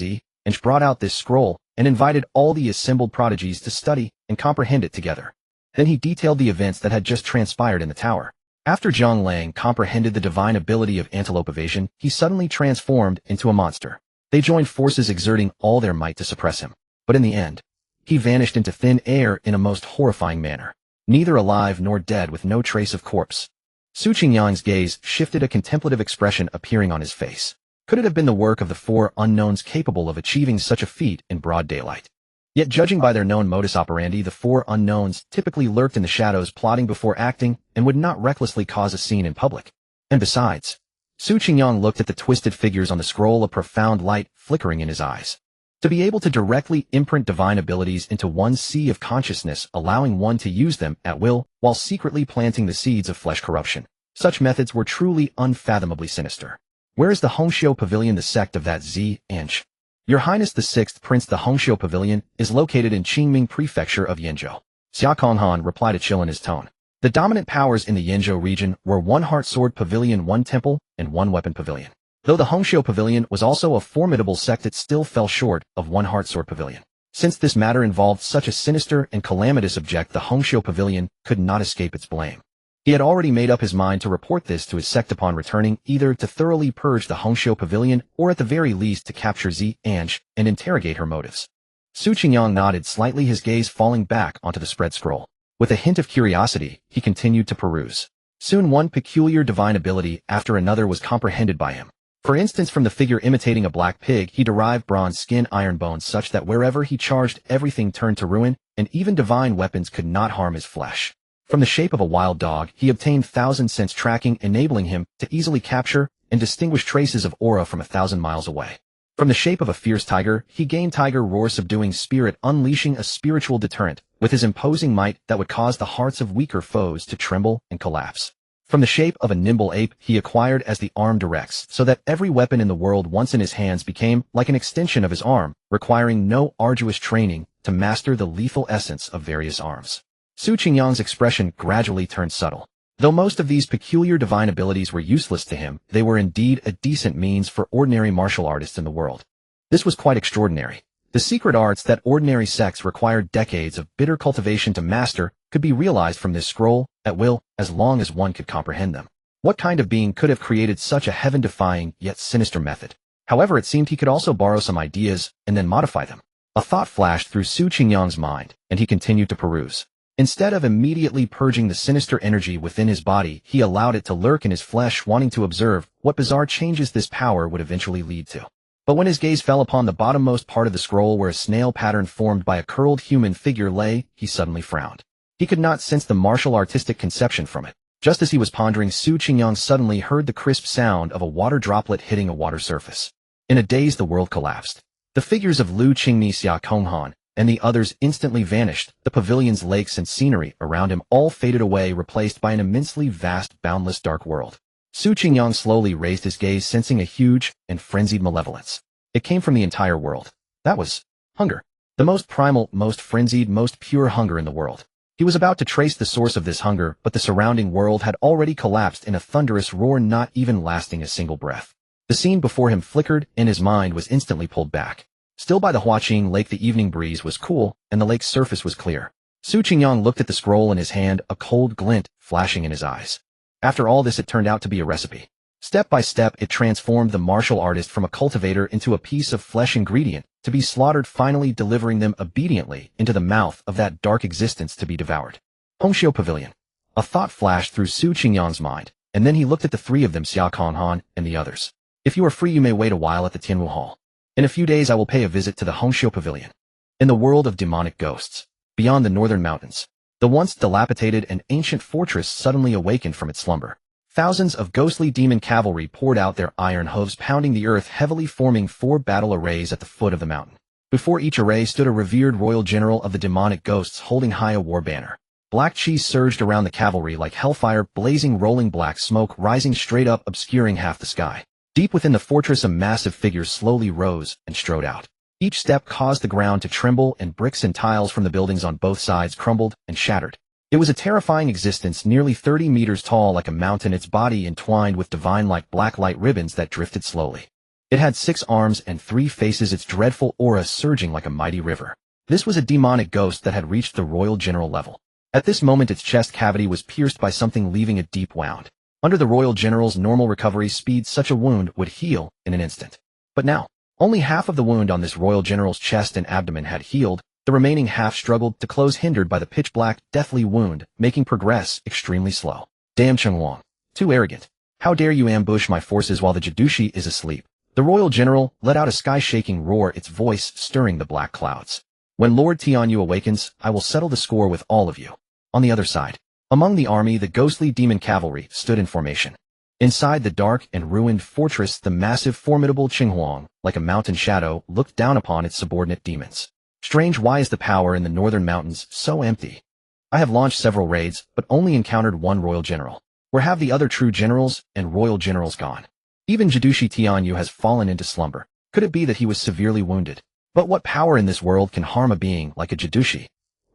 Ange brought out this scroll and invited all the assembled prodigies to study and comprehend it together. Then he detailed the events that had just transpired in the tower. After Zhang Lang comprehended the divine ability of antelope evasion, he suddenly transformed into a monster. They joined forces, exerting all their might to suppress him. But in the end, he vanished into thin air in a most horrifying manner. Neither alive nor dead, with no trace of corpse. Su Qingyang's gaze shifted, a contemplative expression appearing on his face. Could it have been the work of the four unknowns capable of achieving such a feat in broad daylight? Yet judging by their known modus operandi, the four unknowns typically lurked in the shadows, plotting before acting, and would not recklessly cause a scene in public. And besides, Su Qingyang looked at the twisted figures on the scroll, a profound light flickering in his eyes. To be able to directly imprint divine abilities into one's sea of consciousness, allowing one to use them at will, while secretly planting the seeds of flesh corruption. Such methods were truly unfathomably sinister. Where is the Hongxiu Pavilion, the sect of that Ange? Your Highness, the sixth prince, the Hongxiu Pavilion is located in Qingming Prefecture of Yenzhou. Xia Konghan replied, a chill in his tone. The dominant powers in the Yenzhou region were one heart sword pavilion, one temple, and one weapon pavilion. Though the Hongxiu Pavilion was also a formidable sect, it still fell short of one heart sword pavilion. Since this matter involved such a sinister and calamitous object, the Hongxiu Pavilion could not escape its blame. He had already made up his mind to report this to his sect upon returning, either to thoroughly purge the Hongxiu Pavilion or at the very least to capture Ange and interrogate her motives. Su Qingyang nodded slightly, his gaze falling back onto the spread scroll. With a hint of curiosity, he continued to peruse. Soon one peculiar divine ability after another was comprehended by him. For instance, from the figure imitating a black pig, he derived bronze skin, iron bones, such that wherever he charged, everything turned to ruin, and even divine weapons could not harm his flesh. From the shape of a wild dog, he obtained 1,000-sense tracking, enabling him to easily capture and distinguish traces of aura from 1,000 miles away. From the shape of a fierce tiger, he gained tiger roar, subduing spirit, unleashing a spiritual deterrent with his imposing might that would cause the hearts of weaker foes to tremble and collapse. From the shape of a nimble ape, he acquired as the arm directs, so that every weapon in the world once in his hands became like an extension of his arm, requiring no arduous training to master the lethal essence of various arms. Su Qingyang's expression gradually turned subtle. Though most of these peculiar divine abilities were useless to him, they were indeed a decent means for ordinary martial artists in the world. This was quite extraordinary. The secret arts that ordinary sects required decades of bitter cultivation to master could be realized from this scroll, at will, as long as one could comprehend them. What kind of being could have created such a heaven-defying, yet sinister method? However, it seemed he could also borrow some ideas and then modify them. A thought flashed through Su Qingyang's mind, and he continued to peruse. Instead of immediately purging the sinister energy within his body, he allowed it to lurk in his flesh, wanting to observe what bizarre changes this power would eventually lead to. But when his gaze fell upon the bottommost part of the scroll, where a snail pattern formed by a curled human figure lay, he suddenly frowned. He could not sense the martial artistic conception from it. Just as he was pondering, Su Qingyang suddenly heard the crisp sound of a water droplet hitting a water surface. In a daze, the world collapsed. The figures of Lu Qingmi, Xia Konghan, and the others instantly vanished. The pavilion's lakes and scenery around him all faded away, replaced by an immensely vast, boundless dark world. Su Qingyang slowly raised his gaze, sensing a huge and frenzied malevolence. It came from the entire world. That was hunger. The most primal, most frenzied, most pure hunger in the world. He was about to trace the source of this hunger, but the surrounding world had already collapsed in a thunderous roar, not even lasting a single breath. The scene before him flickered, and his mind was instantly pulled back. Still by the Huaqing Lake, the evening breeze was cool, and the lake's surface was clear. Su Qingyang looked at the scroll in his hand, a cold glint flashing in his eyes. After all this, it turned out to be a recipe. Step by step, it transformed the martial artist from a cultivator into a piece of flesh ingredient, to be slaughtered, finally delivering them obediently into the mouth of that dark existence to be devoured. Hongxiu Pavilion. A thought flashed through Su Qingyang's mind, and then he looked at the three of them, Xia Konghan and the others. If you are free, you may wait a while at the Tianwu Hall. In a few days, I will pay a visit to the Hongxiu Pavilion. In the world of demonic ghosts, beyond the northern mountains, the once dilapidated and ancient fortress suddenly awakened from its slumber. Thousands of ghostly demon cavalry poured out their iron hooves, pounding the earth heavily, forming 4 battle arrays at the foot of the mountain. Before each array stood a revered royal general of the demonic ghosts holding high a war banner. Black chi surged around the cavalry like hellfire, blazing rolling black smoke rising straight up, obscuring half the sky. Deep within the fortress, a massive figure slowly rose and strode out. Each step caused the ground to tremble, and bricks and tiles from the buildings on both sides crumbled and shattered. It was a terrifying existence, nearly 30 meters tall like a mountain, its body entwined with divine-like black light ribbons that drifted slowly. It had 6 arms and 3 faces, its dreadful aura surging like a mighty river. This was a demonic ghost that had reached the royal general level. At this moment, its chest cavity was pierced by something, leaving a deep wound. Under the royal general's normal recovery speed, such a wound would heal in an instant. But now, only half of the wound on this royal general's chest and abdomen had healed. The remaining half struggled to close, hindered by the pitch-black, deathly wound, making progress extremely slow. Damn Chenghuang. Too arrogant. How dare you ambush my forces while the Jidushi is asleep? The royal general let out a sky-shaking roar, its voice stirring the black clouds. When Lord Tianyu awakens, I will settle the score with all of you. On the other side, among the army, the ghostly demon cavalry stood in formation. Inside the dark and ruined fortress, the massive, formidable Chenghuang, like a mountain shadow, looked down upon its subordinate demons. Strange, why is the power in the northern mountains so empty? I have launched several raids, but only encountered one royal general. Where have the other true generals and royal generals gone? Even Jidushi Tianyu has fallen into slumber. Could it be that he was severely wounded? But what power in this world can harm a being like a Jidushi?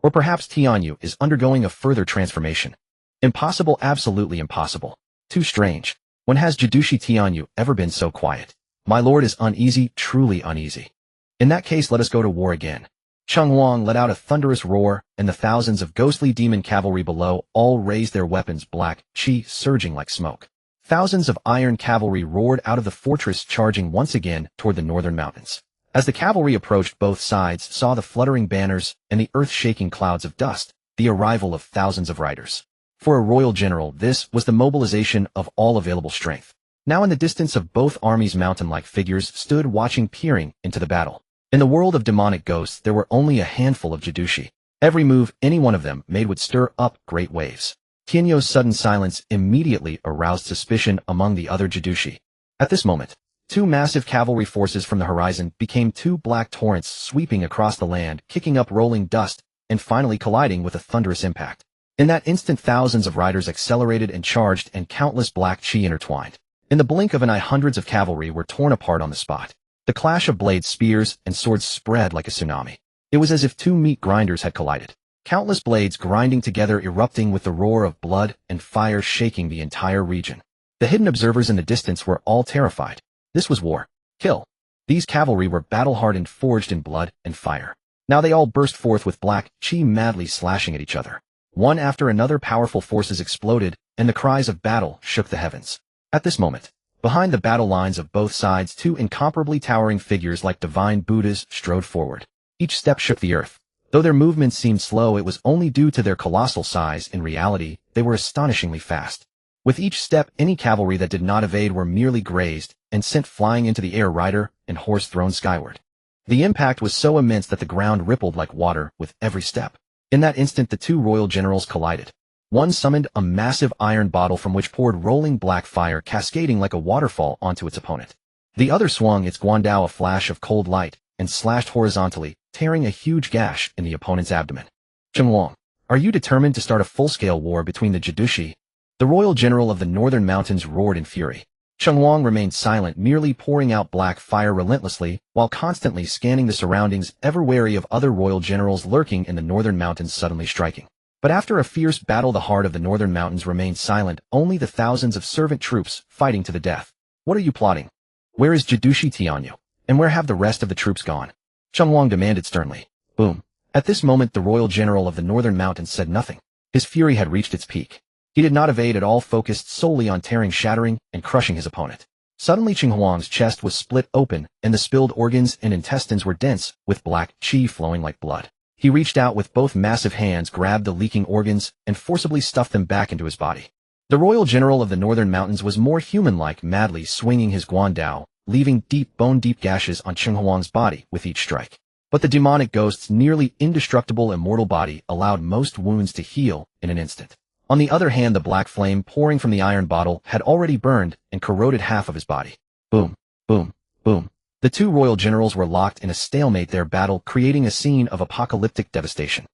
Or perhaps Tianyu is undergoing a further transformation. Impossible, absolutely impossible. Too strange. When has Jidushi Tianyu ever been so quiet? My lord is uneasy, truly uneasy. In that case, let us go to war again. Chenghuang let out a thunderous roar, and the thousands of ghostly demon cavalry below all raised their weapons, black chi surging like smoke. Thousands of iron cavalry roared out of the fortress, charging once again toward the northern mountains. As the cavalry approached, both sides saw the fluttering banners and the earth-shaking clouds of dust, the arrival of thousands of riders. For a royal general, this was the mobilization of all available strength. Now in the distance of both armies, mountain-like figures stood watching, peering into the battle. In the world of demonic ghosts, there were only a handful of Jidushi. Every move any one of them made would stir up great waves. Tianyu's sudden silence immediately aroused suspicion among the other Jidushi. At this moment, 2 massive cavalry forces from the horizon became 2 black torrents, sweeping across the land, kicking up rolling dust, and finally colliding with a thunderous impact. In that instant, thousands of riders accelerated and charged, and countless black chi intertwined. In the blink of an eye, hundreds of cavalry were torn apart on the spot. The clash of blades, spears, and swords spread like a tsunami. It was as if 2 meat grinders had collided. Countless blades grinding together, erupting with the roar of blood and fire, shaking the entire region. The hidden observers in the distance were all terrified. This was war. Kill. These cavalry were battle-hardened, forged in blood and fire. Now they all burst forth with black chi, madly slashing at each other. One after another, powerful forces exploded, and the cries of battle shook the heavens. At this moment, behind the battle lines of both sides, 2 incomparably towering figures like divine Buddhas strode forward. Each step shook the earth. Though their movements seemed slow, it was only due to their colossal size. In reality, they were astonishingly fast. With each step, any cavalry that did not evade were merely grazed and sent flying into the air, rider and horse thrown skyward. The impact was so immense that the ground rippled like water with every step. In that instant, the 2 royal generals collided. One summoned a massive iron bottle from which poured rolling black fire, cascading like a waterfall onto its opponent. The other swung its guandao, a flash of cold light, and slashed horizontally, tearing a huge gash in the opponent's abdomen. Chenghuang, are you determined to start a full-scale war between the Jidushi The royal general of the northern mountains roared in fury. Cheng Huang remained silent, merely pouring out black fire relentlessly, while constantly scanning the surroundings, ever wary of other royal generals lurking in the northern mountains suddenly striking. But after a fierce battle, the heart of the northern mountains remained silent, only the thousands of servant troops fighting to the death. What are you plotting? Where is Jidushi Tianyu? And where have the rest of the troops gone? Cheng Huang demanded sternly. Boom. At this moment, the royal general of the northern mountains said nothing. His fury had reached its peak. He did not evade at all, focused solely on tearing, shattering, and crushing his opponent. Suddenly Cheng Huang's chest was split open, and the spilled organs and intestines were dense, with black qi flowing like blood. He reached out with both massive hands, grabbed the leaking organs, and forcibly stuffed them back into his body. The royal general of the northern mountains was more human-like, madly swinging his guandao, leaving deep, bone-deep gashes on Cheng Huang's body with each strike. But the demonic ghost's nearly indestructible immortal body allowed most wounds to heal in an instant. On the other hand, the black flame pouring from the iron bottle had already burned and corroded half of his body. Boom, boom, boom. The two royal generals were locked in a stalemate, their battle creating a scene of apocalyptic devastation.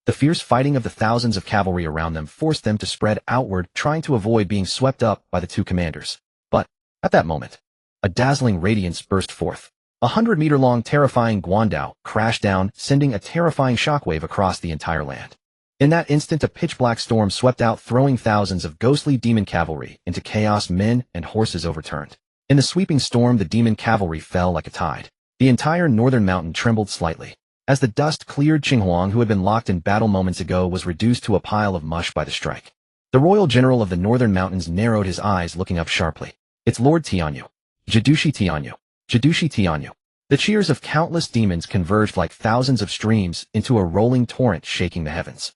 The fierce fighting of the thousands of cavalry around them forced them to spread outward, trying to avoid being swept up by the two commanders. But, at that moment, a dazzling radiance burst forth. 100-meter-long terrifying guandao crashed down, sending a terrifying shockwave across the entire land. In that instant, a pitch-black storm swept out, throwing thousands of ghostly demon cavalry into chaos, men and horses overturned. In the sweeping storm, the demon cavalry fell like a tide. The entire northern mountain trembled slightly. As the dust cleared, Cheng Huang, who had been locked in battle moments ago, was reduced to a pile of mush by the strike. The royal general of the northern mountains narrowed his eyes, looking up sharply. It's Lord Tianyu. Jidushi Tianyu. Jidushi Tianyu. The cheers of countless demons converged like thousands of streams into a rolling torrent, shaking the heavens.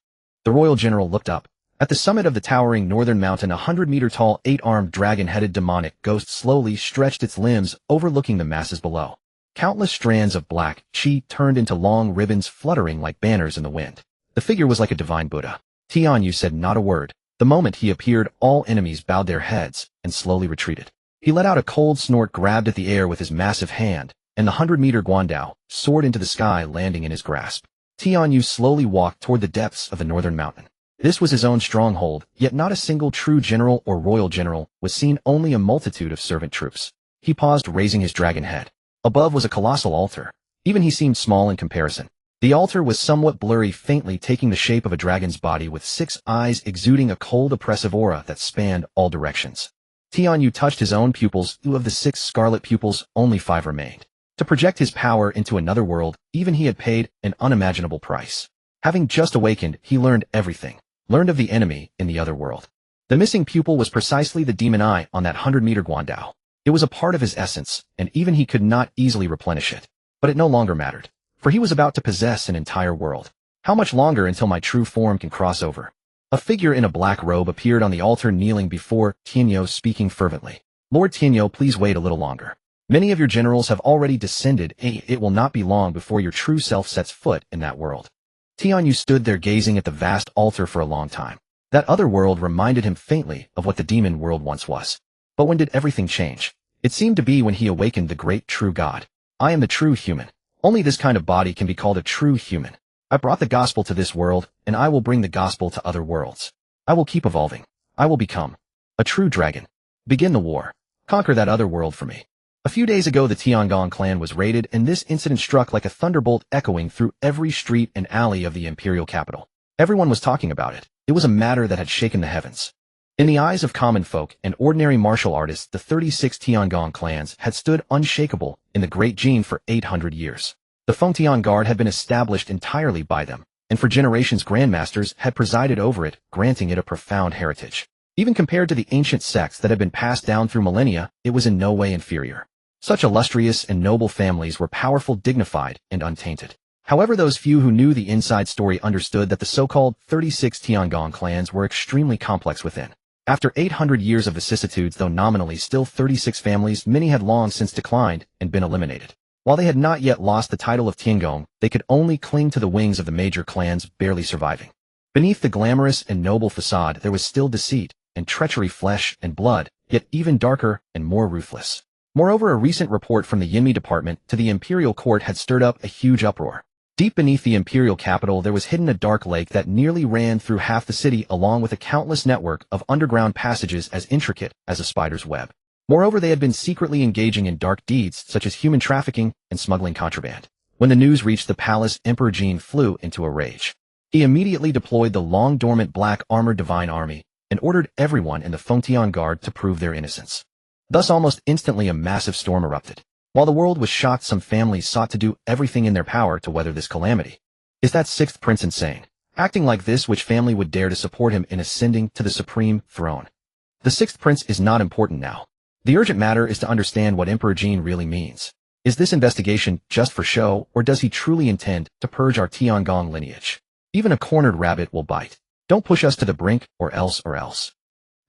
The royal general looked up. At the summit of the towering northern mountain, 100-meter-tall, 8-armed, dragon-headed demonic ghost slowly stretched its limbs, overlooking the masses below. Countless strands of black qi turned into long ribbons, fluttering like banners in the wind. The figure was like a divine Buddha. Tianyu said not a word. The moment he appeared, all enemies bowed their heads and slowly retreated. He let out a cold snort, grabbed at the air with his massive hand, and the 100-meter guandao soared into the sky, landing in his grasp. Tianyu slowly walked toward the depths of the northern mountain. This was his own stronghold, yet not a single true general or royal general was seen, only a multitude of servant troops. He paused, raising his dragon head. Above was a colossal altar. Even he seemed small in comparison. The altar was somewhat blurry, faintly taking the shape of a dragon's body with 6 eyes, exuding a cold, oppressive aura that spanned all directions. Tianyu touched his own pupils. Of the 6 scarlet pupils, only 5 remained. To project his power into another world, even he had paid an unimaginable price. Having just awakened, he learned everything. Learned of the enemy in the other world. The missing pupil was precisely the demon eye on that 100-meter guandao. It was a part of his essence, and even he could not easily replenish it. But it no longer mattered, for he was about to possess an entire world. How much longer until my true form can cross over? A figure in a black robe appeared on the altar, kneeling before Tianyu, speaking fervently. Lord Tianyu, please wait a little longer. Many of your generals have already descended. It will not be long before your true self sets foot in that world. Tianyu stood there gazing at the vast altar for a long time. That other world reminded him faintly of what the demon world once was. But when did everything change? It seemed to be when he awakened the great true God. I am the true human. Only this kind of body can be called a true human. I brought the gospel to this world, and I will bring the gospel to other worlds. I will keep evolving. I will become a true dragon. Begin the war. Conquer that other world for me. A few days ago, the Tiangong clan was raided, and this incident struck like a thunderbolt, echoing through every street and alley of the imperial capital. Everyone was talking about it. It was a matter that had shaken the heavens. In the eyes of common folk and ordinary martial artists, the 36 Tiangong clans had stood unshakable in the Great Jin for 800 years. The Fengtian Guard had been established entirely by them, and for generations grandmasters had presided over it, granting it a profound heritage. Even compared to the ancient sects that had been passed down through millennia, it was in no way inferior. Such illustrious and noble families were powerful, dignified, and untainted. However, those few who knew the inside story understood that the so-called 36 Tiangong clans were extremely complex within. After 800 years of vicissitudes, though nominally still 36 families, many had long since declined and been eliminated. While they had not yet lost the title of Tiangong, they could only cling to the wings of the major clans, barely surviving. Beneath the glamorous and noble facade, there was still deceit and treachery, flesh and blood, yet even darker and more ruthless. Moreover, a recent report from the Yinmi department to the imperial court had stirred up a huge uproar. Deep beneath the imperial capital there was hidden a dark lake that nearly ran through half the city along with a countless network of underground passages as intricate as a spider's web. Moreover, they had been secretly engaging in dark deeds such as human trafficking and smuggling contraband. When the news reached the palace, Emperor Jin flew into a rage. He immediately deployed the long-dormant black-armored divine army and ordered everyone in the Fengtian Guard to prove their innocence. Thus, almost instantly a massive storm erupted. While the world was shocked, some families sought to do everything in their power to weather this calamity. Is that sixth prince insane? Acting like this, which family would dare to support him in ascending to the supreme throne? The sixth prince is not important now. The urgent matter is to understand what Emperor Jin really means. Is this investigation just for show, or does he truly intend to purge our Tiangong lineage? Even a cornered rabbit will bite. Don't push us to the brink, or else.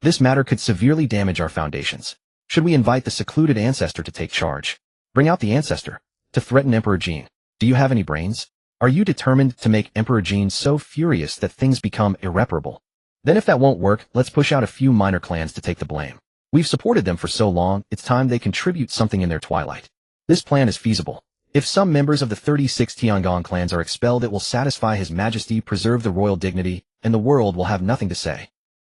This matter could severely damage our foundations. Should we invite the secluded ancestor to take charge? Bring out the ancestor to threaten Emperor Jin. Do you have any brains? Are you determined to make Emperor Jin so furious that things become irreparable? Then if that won't work, let's push out a few minor clans to take the blame. We've supported them for so long, it's time they contribute something in their twilight. This plan is feasible. If some members of the 36 Tiangong clans are expelled, it will satisfy His Majesty, preserve the royal dignity, and the world will have nothing to say.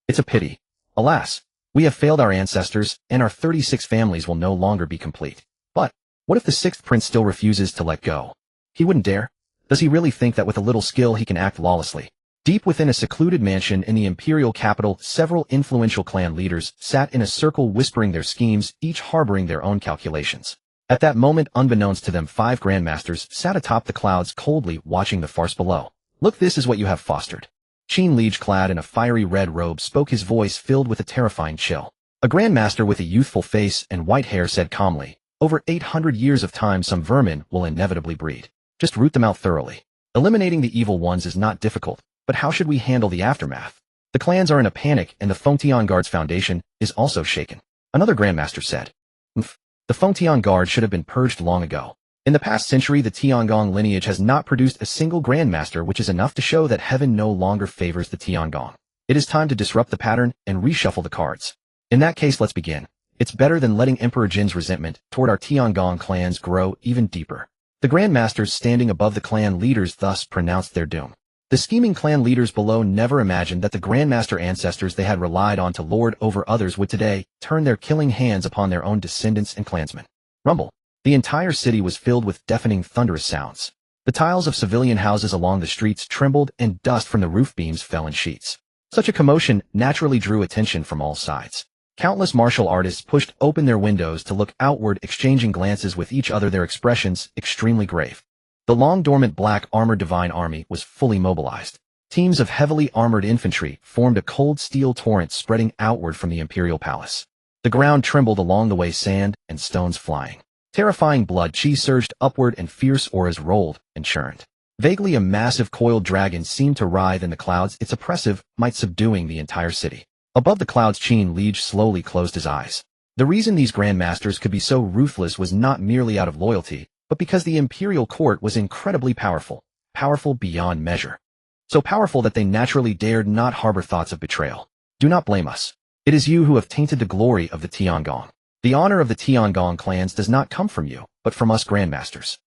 It's a pity. Alas, we have failed our ancestors, and our 36 families will no longer be complete. But what if the sixth prince still refuses to let go? He wouldn't dare. Does he really think that with a little skill he can act lawlessly? Deep within a secluded mansion in the imperial capital, several influential clan leaders sat in a circle whispering their schemes, each harboring their own calculations. At that moment, unbeknownst to them, 5 grandmasters sat atop the clouds coldly watching the farce below. Look, this is what you have fostered. Qin Liege, clad in a fiery red robe, spoke, his voice filled with a terrifying chill. A grandmaster with a youthful face and white hair said calmly, over 800 years of time some vermin will inevitably breed. Just root them out thoroughly. Eliminating the evil ones is not difficult. But how should we handle the aftermath? The clans are in a panic, and the Fengtian Guard's foundation is also shaken. Another grandmaster said, the Fengtian Guard should have been purged long ago. In the past century, the Tiangong lineage has not produced a single grandmaster, which is enough to show that heaven no longer favors the Tiangong. It is time to disrupt the pattern and reshuffle the cards. In that case, let's begin. It's better than letting Emperor Jin's resentment toward our Tiangong clans grow even deeper. The grandmasters standing above the clan leaders thus pronounced their doom. The scheming clan leaders below never imagined that the grandmaster ancestors they had relied on to lord over others would today turn their killing hands upon their own descendants and clansmen. Rumble. The entire city was filled with deafening, thunderous sounds. The tiles of civilian houses along the streets trembled, and dust from the roof beams fell in sheets. Such a commotion naturally drew attention from all sides. Countless martial artists pushed open their windows to look outward, exchanging glances with each other, their expressions extremely grave. The long-dormant black-armored divine army was fully mobilized. Teams of heavily armored infantry formed a cold steel torrent spreading outward from the imperial palace. The ground trembled along the way, sand and stones flying. Terrifying blood chi surged upward and fierce auras rolled and churned. Vaguely, a massive coiled dragon seemed to writhe in the clouds, its oppressive might subduing the entire city. Above the clouds, Qin Liege slowly closed his eyes. The reason these grandmasters could be so ruthless was not merely out of loyalty, but because the imperial court was incredibly powerful beyond measure. So powerful that they naturally dared not harbor thoughts of betrayal. Do not blame us. It is you who have tainted the glory of the Tiangong. The honor of the Tiangong clans does not come from you, but from us grandmasters.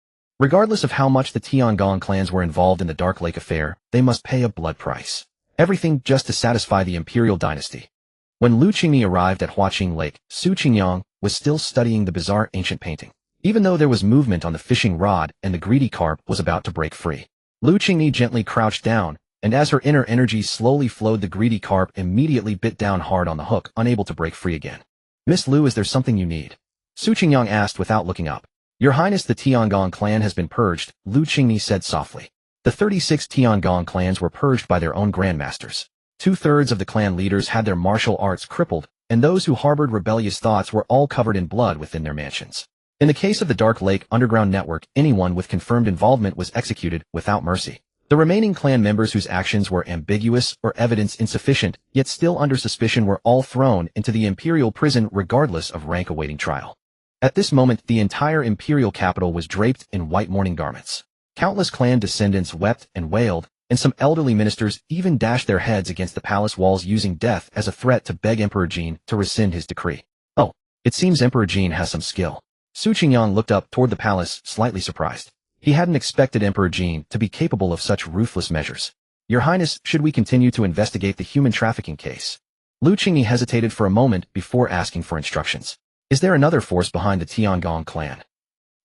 Regardless of how much the Tiangong clans were involved in the Dark Lake affair, they must pay a blood price. Everything just to satisfy the imperial dynasty. When Lu Qingmi arrived at Huaqing Lake, Su Qingyang was still studying the bizarre ancient painting. Even though there was movement on the fishing rod and the greedy carp was about to break free, Lu Qingmi gently crouched down, and as her inner energy slowly flowed, the greedy carp immediately bit down hard on the hook, unable to break free again. Miss Lu, is there something you need? Su Qingyang asked without looking up. Your Highness, the Tiangong clan has been purged, Lu Qingmi said softly. The 36 Tiangong clans were purged by their own grandmasters. 2/3 of the clan leaders had their martial arts crippled, and those who harbored rebellious thoughts were all covered in blood within their mansions. In the case of the Dark Lake Underground Network, anyone with confirmed involvement was executed without mercy. The remaining clan members whose actions were ambiguous or evidence insufficient, yet still under suspicion, were all thrown into the imperial prison regardless of rank awaiting trial. At this moment, the entire imperial capital was draped in white mourning garments. Countless clan descendants wept and wailed, and some elderly ministers even dashed their heads against the palace walls, using death as a threat to beg Emperor Jin to rescind his decree. Oh, it seems Emperor Jin has some skill. Su Qingyang looked up toward the palace, slightly surprised. He hadn't expected Emperor Jin to be capable of such ruthless measures. Your Highness, should we continue to investigate the human trafficking case? Lu Qingyi hesitated for a moment before asking for instructions. Is there another force behind the Tiangong clan?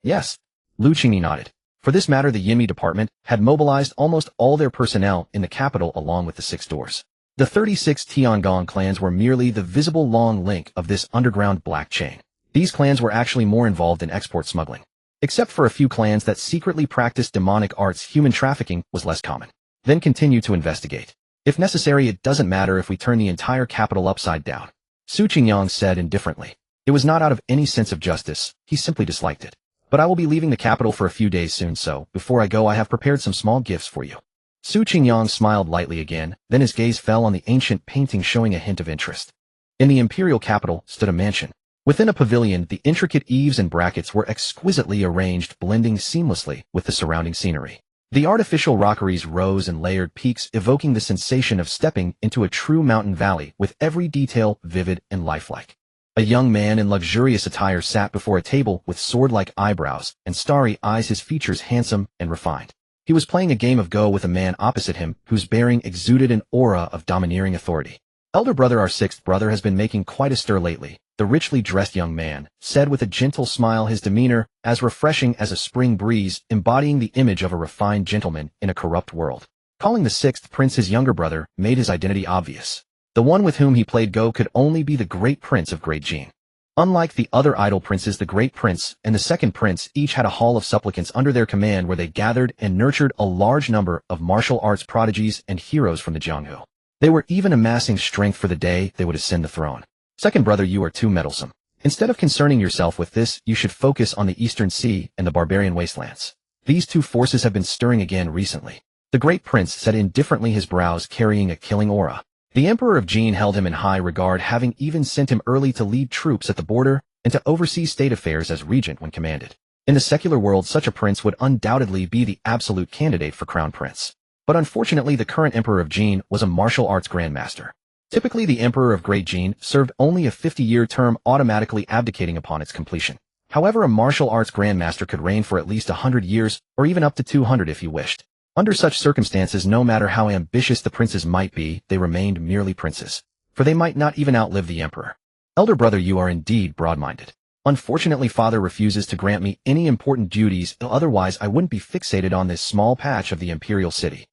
Yes. Lu Qingyi nodded. For this matter, the Yinmi department had mobilized almost all their personnel in the capital along with the 6 doors. The 36 Tiangong clans were merely the visible long link of this underground black chain. These clans were actually more involved in export smuggling. Except for a few clans that secretly practiced demonic arts, human trafficking was less common. Then continue to investigate. If necessary, it doesn't matter if we turn the entire capital upside down. Su Qingyang said indifferently. It was not out of any sense of justice, he simply disliked it. But I will be leaving the capital for a few days soon, so before I go I have prepared some small gifts for you. Su Qingyang smiled lightly again, then his gaze fell on the ancient painting showing a hint of interest. In the imperial capital stood a mansion. Within a pavilion, the intricate eaves and brackets were exquisitely arranged, blending seamlessly with the surrounding scenery. The artificial rockeries rose in layered peaks, evoking the sensation of stepping into a true mountain valley, with every detail vivid and lifelike. A young man in luxurious attire sat before a table with sword-like eyebrows and starry eyes, his features handsome and refined. He was playing a game of Go with a man opposite him whose bearing exuded an aura of domineering authority. Elder brother, our 6th brother has been making quite a stir lately, the richly dressed young man said with a gentle smile, his demeanor as refreshing as a spring breeze, embodying the image of a refined gentleman in a corrupt world. Calling the 6th prince his younger brother made his identity obvious. The one with whom he played Go could only be the great prince of Great Jin. Unlike the other idol princes, the great prince and the second prince each had a hall of supplicants under their command where they gathered and nurtured a large number of martial arts prodigies and heroes from the Jianghu. They were even amassing strength for the day they would ascend the throne. Second brother, you are too meddlesome. Instead of concerning yourself with this, you should focus on the Eastern Sea and the barbarian wastelands. These 2 forces have been stirring again recently. The great prince said indifferently, his brows carrying a killing aura. The Emperor of Jin held him in high regard, having even sent him early to lead troops at the border and to oversee state affairs as regent when commanded. In the secular world, such a prince would undoubtedly be the absolute candidate for crown prince. But unfortunately, the current Emperor of Jin was a martial arts grandmaster. Typically, the Emperor of Great Jin served only a 50-year term, automatically abdicating upon its completion. However, a martial arts grandmaster could reign for at least 100 years, or even up to 200 if he wished. Under such circumstances, no matter how ambitious the princes might be, they remained merely princes. For they might not even outlive the emperor. Elder brother, you are indeed broad-minded. Unfortunately, father refuses to grant me any important duties, otherwise I wouldn't be fixated on this small patch of the imperial city.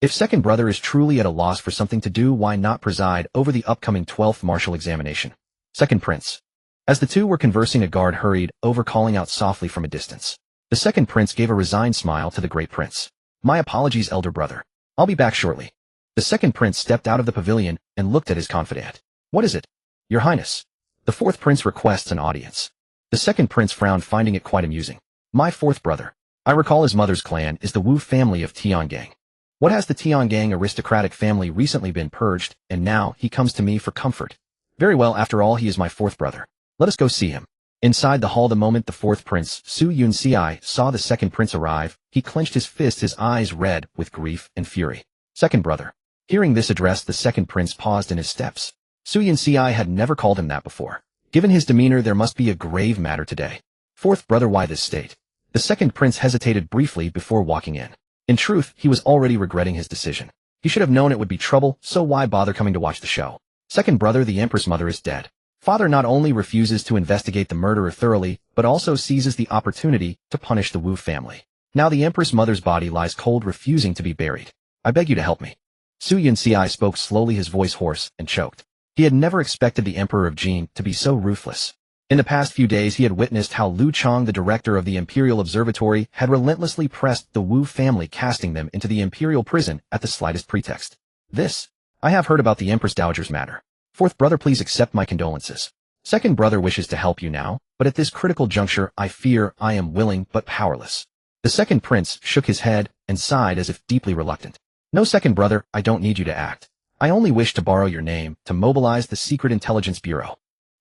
If second brother is truly at a loss for something to do, why not preside over the upcoming 12th martial examination? Second prince. As the 2 were conversing, a guard hurried over, calling out softly from a distance. The second prince gave a resigned smile to the great prince. My apologies, elder brother. I'll be back shortly. The second prince stepped out of the pavilion and looked at his confidant. What is it? Your Highness. The 4th prince requests an audience. The second prince frowned, finding it quite amusing. My 4th brother. I recall his mother's clan is the Wu family of Tiangong. What has the Tiangong aristocratic family recently been purged, and now he comes to me for comfort. Very well, after all, he is my 4th brother. Let us go see him. Inside the hall, the moment the 4th prince, Su Yunxiai, saw the second prince arrive, he clenched his fist, his eyes red with grief and fury. Second brother. Hearing this address, the second prince paused in his steps. Su Yunxiai had never called him that before. Given his demeanor, there must be a grave matter today. 4th brother, why this state? The second prince hesitated briefly before walking in. In truth, he was already regretting his decision. He should have known it would be trouble, so why bother coming to watch the show? Second brother, the empress mother is dead. Father not only refuses to investigate the murderer thoroughly, but also seizes the opportunity to punish the Wu family. Now the empress mother's body lies cold, refusing to be buried. I beg you to help me. Su Yunxiai spoke slowly, his voice hoarse and choked. He had never expected the Emperor of Jin to be so ruthless. In the past few days, he had witnessed how Liu Chang, the director of the Imperial Observatory, had relentlessly pressed the Wu family, casting them into the imperial prison at the slightest pretext. I have heard about the Empress Dowager's matter. 4th brother, please accept my condolences. Second brother wishes to help you now, but at this critical juncture, I fear I am willing but powerless. The second prince shook his head and sighed as if deeply reluctant. No, second brother, I don't need you to act. I only wish to borrow your name to mobilize the Secret Intelligence Bureau.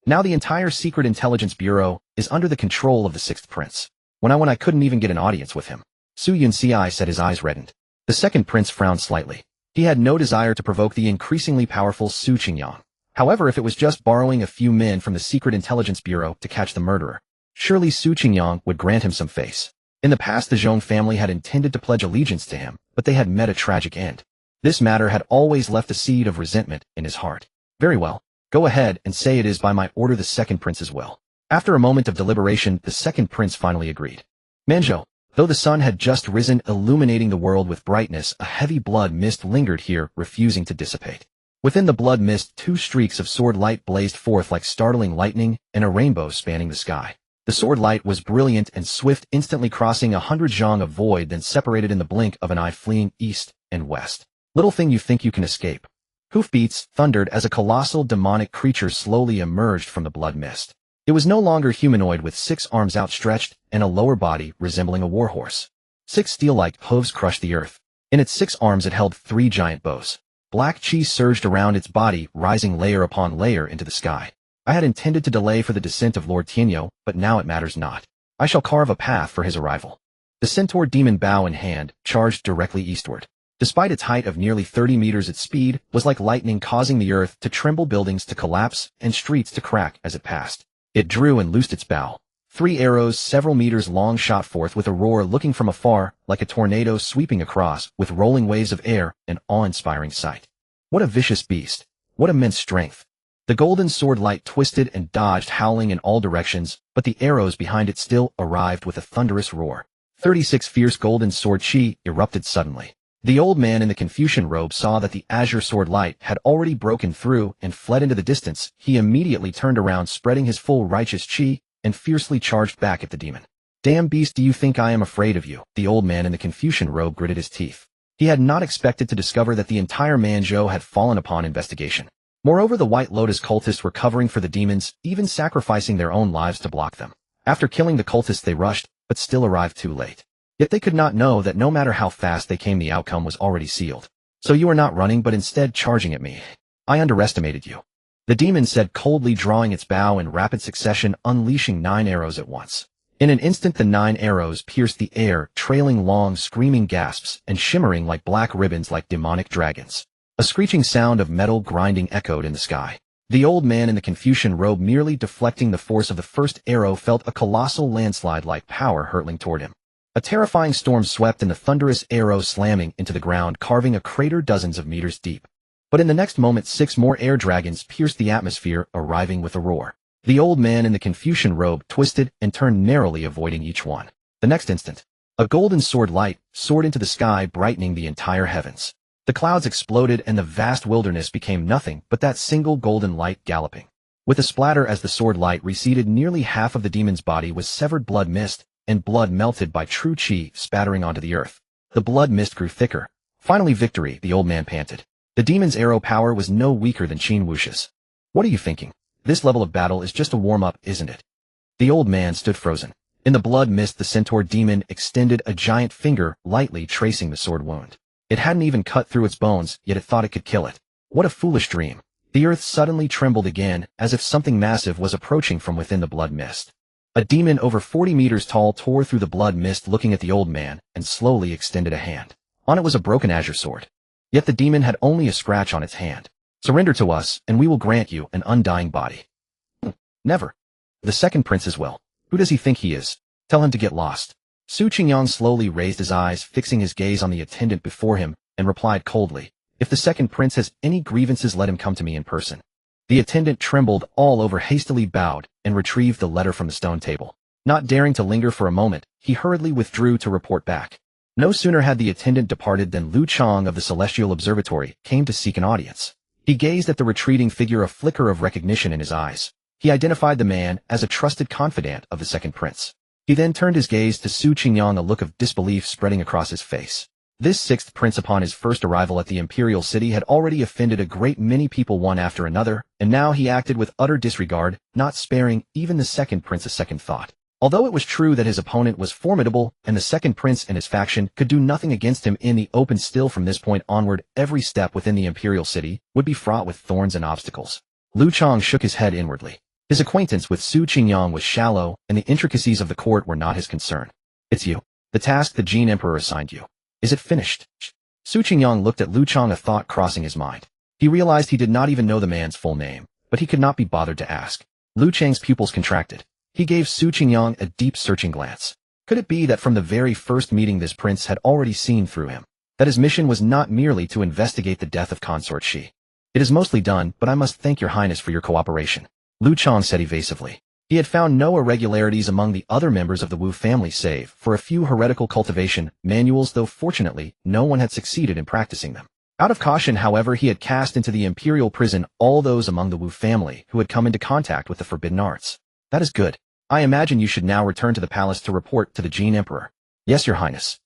Now the entire Secret Intelligence Bureau is under the control of the 6th prince. When I couldn't even get an audience with him. Su Yunxiai said, his eyes reddened. The second prince frowned slightly. He had no desire to provoke the increasingly powerful Su Qingyang. However, if it was just borrowing a few men from the Secret Intelligence Bureau to catch the murderer, surely Su Qingyang would grant him some face. In the past, the Zhong family had intended to pledge allegiance to him, but they had met a tragic end. This matter had always left a seed of resentment in his heart. Very well. Go ahead and say it is by my order the second prince as well. After a moment of deliberation, the second prince finally agreed. Manzhou, though the sun had just risen, illuminating the world with brightness, a heavy blood mist lingered here, refusing to dissipate. Within the blood mist, 2 streaks of sword light blazed forth like startling lightning and a rainbow spanning the sky. The sword light was brilliant and swift, instantly crossing 100 zhang of void, then separated in the blink of an eye, fleeing east and west. Little thing, you think you can escape? Hoofbeats thundered as a colossal demonic creature slowly emerged from the blood mist. It was no longer humanoid, with 6 arms outstretched and a lower body resembling a warhorse. 6 steel-like hooves crushed the earth. In its 6 arms it held 3 giant bows. Black chi surged around its body, rising layer upon layer into the sky. I had intended to delay for the descent of Lord Tianyo, but now it matters not. I shall carve a path for his arrival. The centaur demon, bow in hand, charged directly eastward. Despite its height of nearly 30 meters, its speed was like lightning, causing the earth to tremble, buildings to collapse, and streets to crack as it passed. It drew and loosed its bow. 3 arrows several meters long shot forth with a roar, looking from afar like a tornado sweeping across, with rolling waves of air, an awe-inspiring sight. What a vicious beast! What immense strength! The golden sword light twisted and dodged, howling in all directions, but the arrows behind it still arrived with a thunderous roar. 36 fierce golden sword chi erupted suddenly. The old man in the Confucian robe saw that the azure sword light had already broken through and fled into the distance. He immediately turned around, spreading his full righteous chi, and fiercely charged back at the demon. Damn beast, do you think I am afraid of you? The old man in the Confucian robe gritted his teeth. He had not expected to discover that the entire Manzhou had fallen upon investigation. Moreover, the White Lotus cultists were covering for the demons, even sacrificing their own lives to block them. After killing the cultists, they rushed, but still arrived too late. Yet they could not know that no matter how fast they came, the outcome was already sealed. So you are not running, but instead charging at me. I underestimated you. The demon said coldly, drawing its bow in rapid succession, unleashing 9 arrows at once. In an instant, the 9 arrows pierced the air, trailing long, screaming gasps and shimmering like black ribbons, like demonic dragons. A screeching sound of metal grinding echoed in the sky. The old man in the Confucian robe, merely deflecting the force of the first arrow, felt a colossal landslide-like power hurtling toward him. A terrifying storm swept, and the thunderous arrow slamming into the ground, carving a crater dozens of meters deep. But in the next moment, 6 more air dragons pierced the atmosphere, arriving with a roar. The old man in the Confucian robe twisted and turned narrowly, avoiding each one. The next instant, a golden sword light soared into the sky, brightening the entire heavens. The clouds exploded and the vast wilderness became nothing but that single golden light galloping. With a splatter, as the sword light receded, nearly half of the demon's body was severed blood mist, and blood melted by true chi spattering onto the earth. The blood mist grew thicker. Finally, victory, the old man panted. The demon's arrow power was no weaker than Qin Wuxi's. What are you thinking? This level of battle is just a warm-up, isn't it? The old man stood frozen. In the blood mist, the centaur demon extended a giant finger, lightly tracing the sword wound. It hadn't even cut through its bones, yet it thought it could kill it. What a foolish dream. The earth suddenly trembled again, as if something massive was approaching from within the blood mist. A demon over 40 meters tall tore through the blood mist, looking at the old man, and slowly extended a hand. On it was a broken azure sword. Yet the demon had only a scratch on its hand. Surrender to us, and we will grant you an undying body. Never. The second prince as well. Who does he think he is? Tell him to get lost. Su Qingyang slowly raised his eyes, fixing his gaze on the attendant before him, and replied coldly, "If the second prince has any grievances, let him come to me in person." The attendant trembled all over, hastily bowed, and retrieved the letter from the stone table. Not daring to linger for a moment, he hurriedly withdrew to report back. No sooner had the attendant departed than Lu Chang of the Celestial Observatory came to seek an audience. He gazed at the retreating figure, a flicker of recognition in his eyes. He identified the man as a trusted confidant of the second prince. He then turned his gaze to Su Qingyang, a look of disbelief spreading across his face. This 6th prince, upon his first arrival at the imperial city, had already offended a great many people one after another, and now he acted with utter disregard, not sparing even the second prince a second thought. Although it was true that his opponent was formidable, and the second prince and his faction could do nothing against him in the open, still from this point onward, every step within the imperial city would be fraught with thorns and obstacles. Lu Chang shook his head inwardly. His acquaintance with Su Qingyang was shallow, and the intricacies of the court were not his concern. "It's you. The task the Jin Emperor assigned you. Is it finished?" Su Qingyang looked at Lu Chang, a thought crossing his mind. He realized he did not even know the man's full name, but he could not be bothered to ask. Lu Chang's pupils contracted. He gave Su Qingyang a deep, searching glance. Could it be that from the very first meeting this prince had already seen through him? That his mission was not merely to investigate the death of Consort Shi. It is mostly done, but I must thank your highness for your cooperation, Lu Chang said evasively. He had found no irregularities among the other members of the Wu family save for a few heretical cultivation manuals, though fortunately no one had succeeded in practicing them. Out of caution, however, he had cast into the imperial prison all those among the Wu family who had come into contact with the forbidden arts. That is good. I imagine you should now return to the palace to report to the Jin Emperor. Yes, your highness.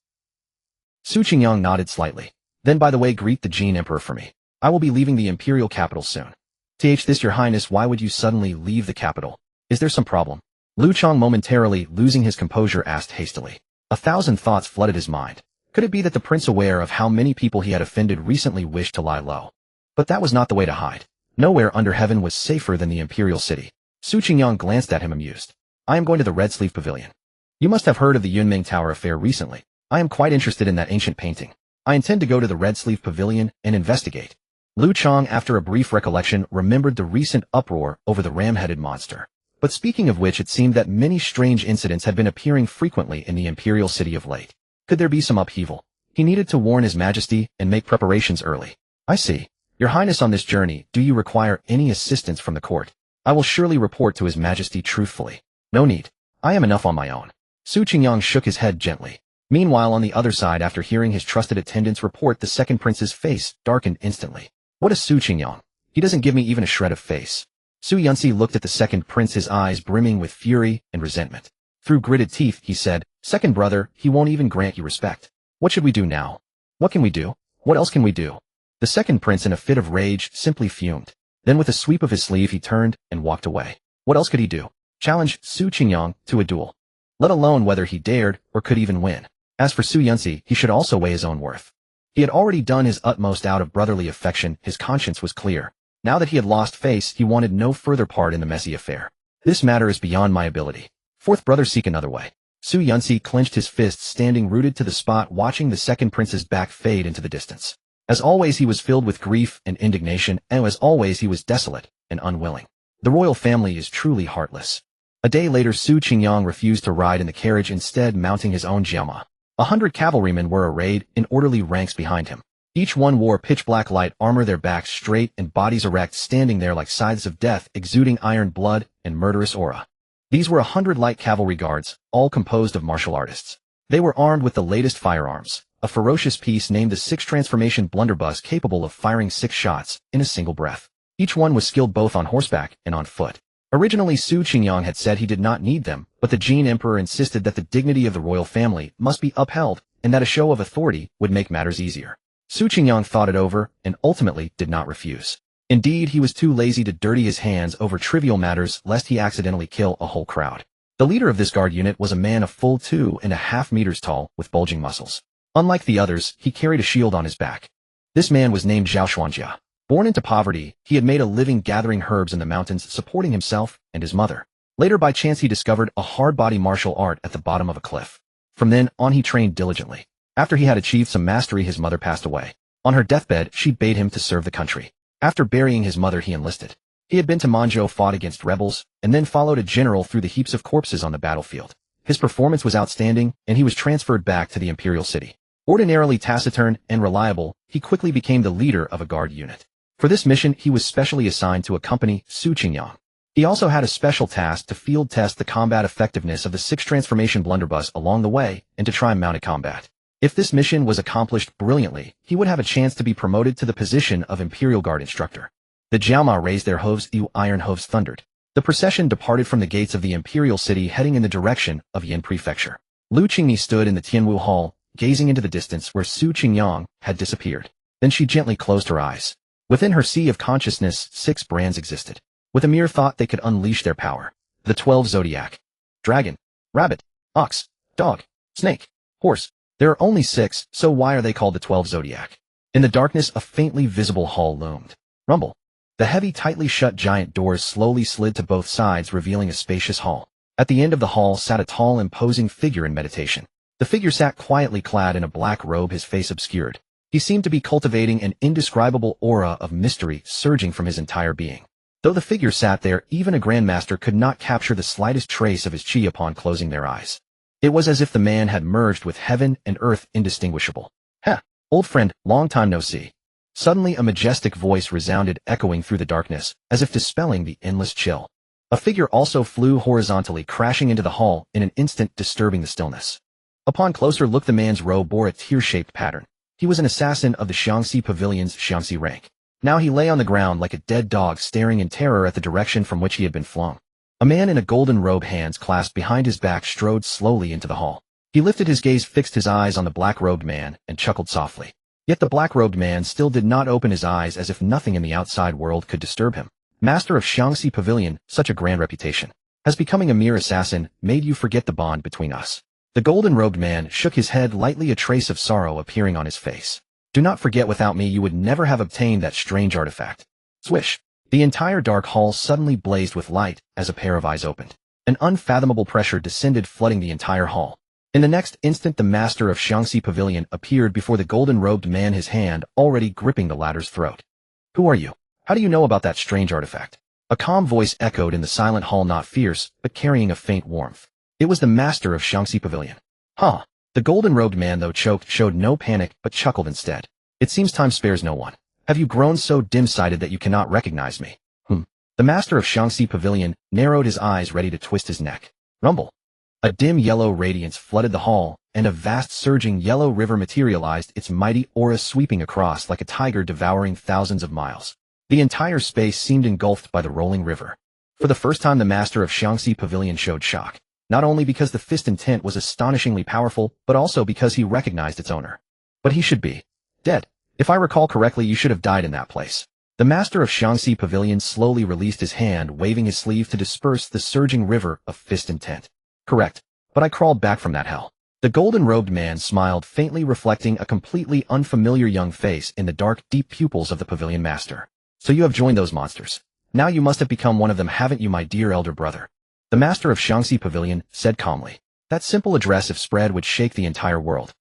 Su Qingyang nodded slightly. Then, by the way, greet the Jin Emperor for me. I will be leaving the imperial capital soon. This, your highness, why would you suddenly leave the capital? Is there some problem? Lu Chang, momentarily losing his composure, asked hastily. 1,000 thoughts flooded his mind. Could it be that the prince, aware of how many people he had offended, recently wished to lie low? But that was not the way to hide. Nowhere under heaven was safer than the imperial city. Su Qingyang glanced at him amused. I am going to the Red Sleeve Pavilion. You must have heard of the Yunming Tower affair recently. I am quite interested in that ancient painting. I intend to go to the Red Sleeve Pavilion and investigate. Lu Chang, after a brief recollection, remembered the recent uproar over the ram-headed monster. But speaking of which, it seemed that many strange incidents had been appearing frequently in the imperial city of late. Could there be some upheaval? He needed to warn His Majesty and make preparations early. I see. Your Highness, on this journey, do you require any assistance from the court? I will surely report to His Majesty truthfully. No need. I am enough on my own. Su Qingyang shook his head gently. Meanwhile, on the other side, after hearing his trusted attendant's report, the second prince's face darkened instantly. What is Su Qingyang? He doesn't give me even a shred of face. Su Yunci looked at the second prince, his eyes brimming with fury and resentment. Through gritted teeth, he said, Second brother, he won't even grant you respect. What should we do now? What can we do? What else can we do? The second prince, in a fit of rage, simply fumed. Then with a sweep of his sleeve, he turned and walked away. What else could he do? Challenge Su Qingyang to a duel. Let alone whether he dared or could even win. As for Su Yunci, he should also weigh his own worth. He had already done his utmost out of brotherly affection. His conscience was clear. Now that he had lost face, he wanted no further part in the messy affair. This matter is beyond my ability. Fourth brother, seek another way. Su Yunci clenched his fists, standing rooted to the spot, watching the second prince's back fade into the distance. As always, he was filled with grief and indignation, and as always, he was desolate and unwilling. The royal family is truly heartless. A day later, Su Qingyang refused to ride in the carriage, instead mounting his own jiama. 100 cavalrymen were arrayed in orderly ranks behind him. Each one wore pitch-black light armor, their backs straight and bodies erect, standing there like scythes of death, exuding iron blood and murderous aura. These were 100 light cavalry guards, all composed of martial artists. They were armed with the latest firearms, a ferocious piece named the 6 Transformation Blunderbuss, capable of firing 6 shots in a single breath. Each one was skilled both on horseback and on foot. Originally, Su Qingyang had said he did not need them, but the Jin Emperor insisted that the dignity of the royal family must be upheld and that a show of authority would make matters easier. Su Qingyang thought it over and ultimately did not refuse. Indeed, he was too lazy to dirty his hands over trivial matters lest he accidentally kill a whole crowd. The leader of this guard unit was a man of full 2.5 meters tall with bulging muscles. Unlike the others, he carried a shield on his back. This man was named Zhao Xuanjia. Born into poverty, he had made a living gathering herbs in the mountains, supporting himself and his mother. Later, by chance, he discovered a hard-body martial art at the bottom of a cliff. From then on, he trained diligently. After he had achieved some mastery, his mother passed away. On her deathbed, she bade him to serve the country. After burying his mother, he enlisted. He had been to Manzhou, fought against rebels, and then followed a general through the heaps of corpses on the battlefield. His performance was outstanding, and he was transferred back to the imperial city. Ordinarily taciturn and reliable, he quickly became the leader of a guard unit. For this mission, he was specially assigned to accompany Su Qingyang. He also had a special task to field test the combat effectiveness of the 6 Transformation Blunderbuss along the way and to try mounted combat. If this mission was accomplished brilliantly, he would have a chance to be promoted to the position of Imperial Guard Instructor. The Jiaoma raised their hooves, the iron hooves thundered. The procession departed from the gates of the Imperial City, heading in the direction of Yin Prefecture. Lu Qingyi stood in the Tianwu Hall, gazing into the distance where Su Qingyang had disappeared. Then she gently closed her eyes. Within her sea of consciousness, 6 brands existed. With a mere thought, they could unleash their power. The 12 zodiac. Dragon, rabbit, ox, dog, snake, horse. There are only 6, so why are they called the 12 zodiac? In the darkness, a faintly visible hall loomed. Rumble. The heavy, tightly shut giant doors slowly slid to both sides, revealing a spacious hall. At the end of the hall sat a tall, imposing figure in meditation. The figure sat quietly clad in a black robe, his face obscured. He seemed to be cultivating an indescribable aura of mystery surging from his entire being. Though the figure sat there, even a grandmaster could not capture the slightest trace of his chi upon closing their eyes. It was as if the man had merged with heaven and earth indistinguishable. "Heh, old friend, long time no see." Suddenly a majestic voice resounded echoing through the darkness, as if dispelling the endless chill. A figure also flew horizontally, crashing into the hall in an instant, disturbing the stillness. Upon closer look, the man's robe bore a tear-shaped pattern. He was an assassin of the Shaanxi Pavilion's Shaanxi rank. Now he lay on the ground like a dead dog, staring in terror at the direction from which he had been flung. A man in a golden robe, hands clasped behind his back, strode slowly into the hall. He lifted his gaze, fixed his eyes on the black-robed man, and chuckled softly. Yet the black-robed man still did not open his eyes, as if nothing in the outside world could disturb him. "Master of Shaanxi Pavilion, such a grand reputation. Has becoming a mere assassin made you forget the bond between us?" The golden-robed man shook his head lightly, a trace of sorrow appearing on his face. "Do not forget, without me you would never have obtained that strange artifact." Swish! The entire dark hall suddenly blazed with light as a pair of eyes opened. An unfathomable pressure descended, flooding the entire hall. In the next instant, the master of Shaanxi Pavilion appeared before the golden-robed man, his hand already gripping the latter's throat. "Who are you? How do you know about that strange artifact?" A calm voice echoed in the silent hall, not fierce, but carrying a faint warmth. It was the master of Shaanxi Pavilion. "Huh." The golden-robed man, though choked, showed no panic, but chuckled instead. "It seems time spares no one. Have you grown so dim-sighted that you cannot recognize me?" The master of Shaanxi Pavilion narrowed his eyes, ready to twist his neck. Rumble. A dim yellow radiance flooded the hall, and a vast surging yellow river materialized, its mighty aura sweeping across like a tiger devouring thousands of miles. The entire space seemed engulfed by the rolling river. For the first time, the master of Shaanxi Pavilion showed shock, not only because the fist intent was astonishingly powerful, but also because he recognized its owner. "But he should be dead. If I recall correctly, you should have died in that place." The master of Shaanxi Pavilion slowly released his hand, waving his sleeve to disperse the surging river of fist intent. "Correct. But I crawled back from that hell." The golden-robed man smiled faintly, reflecting a completely unfamiliar young face in the dark, deep pupils of the pavilion master. "So you have joined those monsters. Now you must have become one of them, haven't you, my dear elder brother?" The master of Shaanxi Pavilion said calmly. That simple address, if spread, would shake the entire world.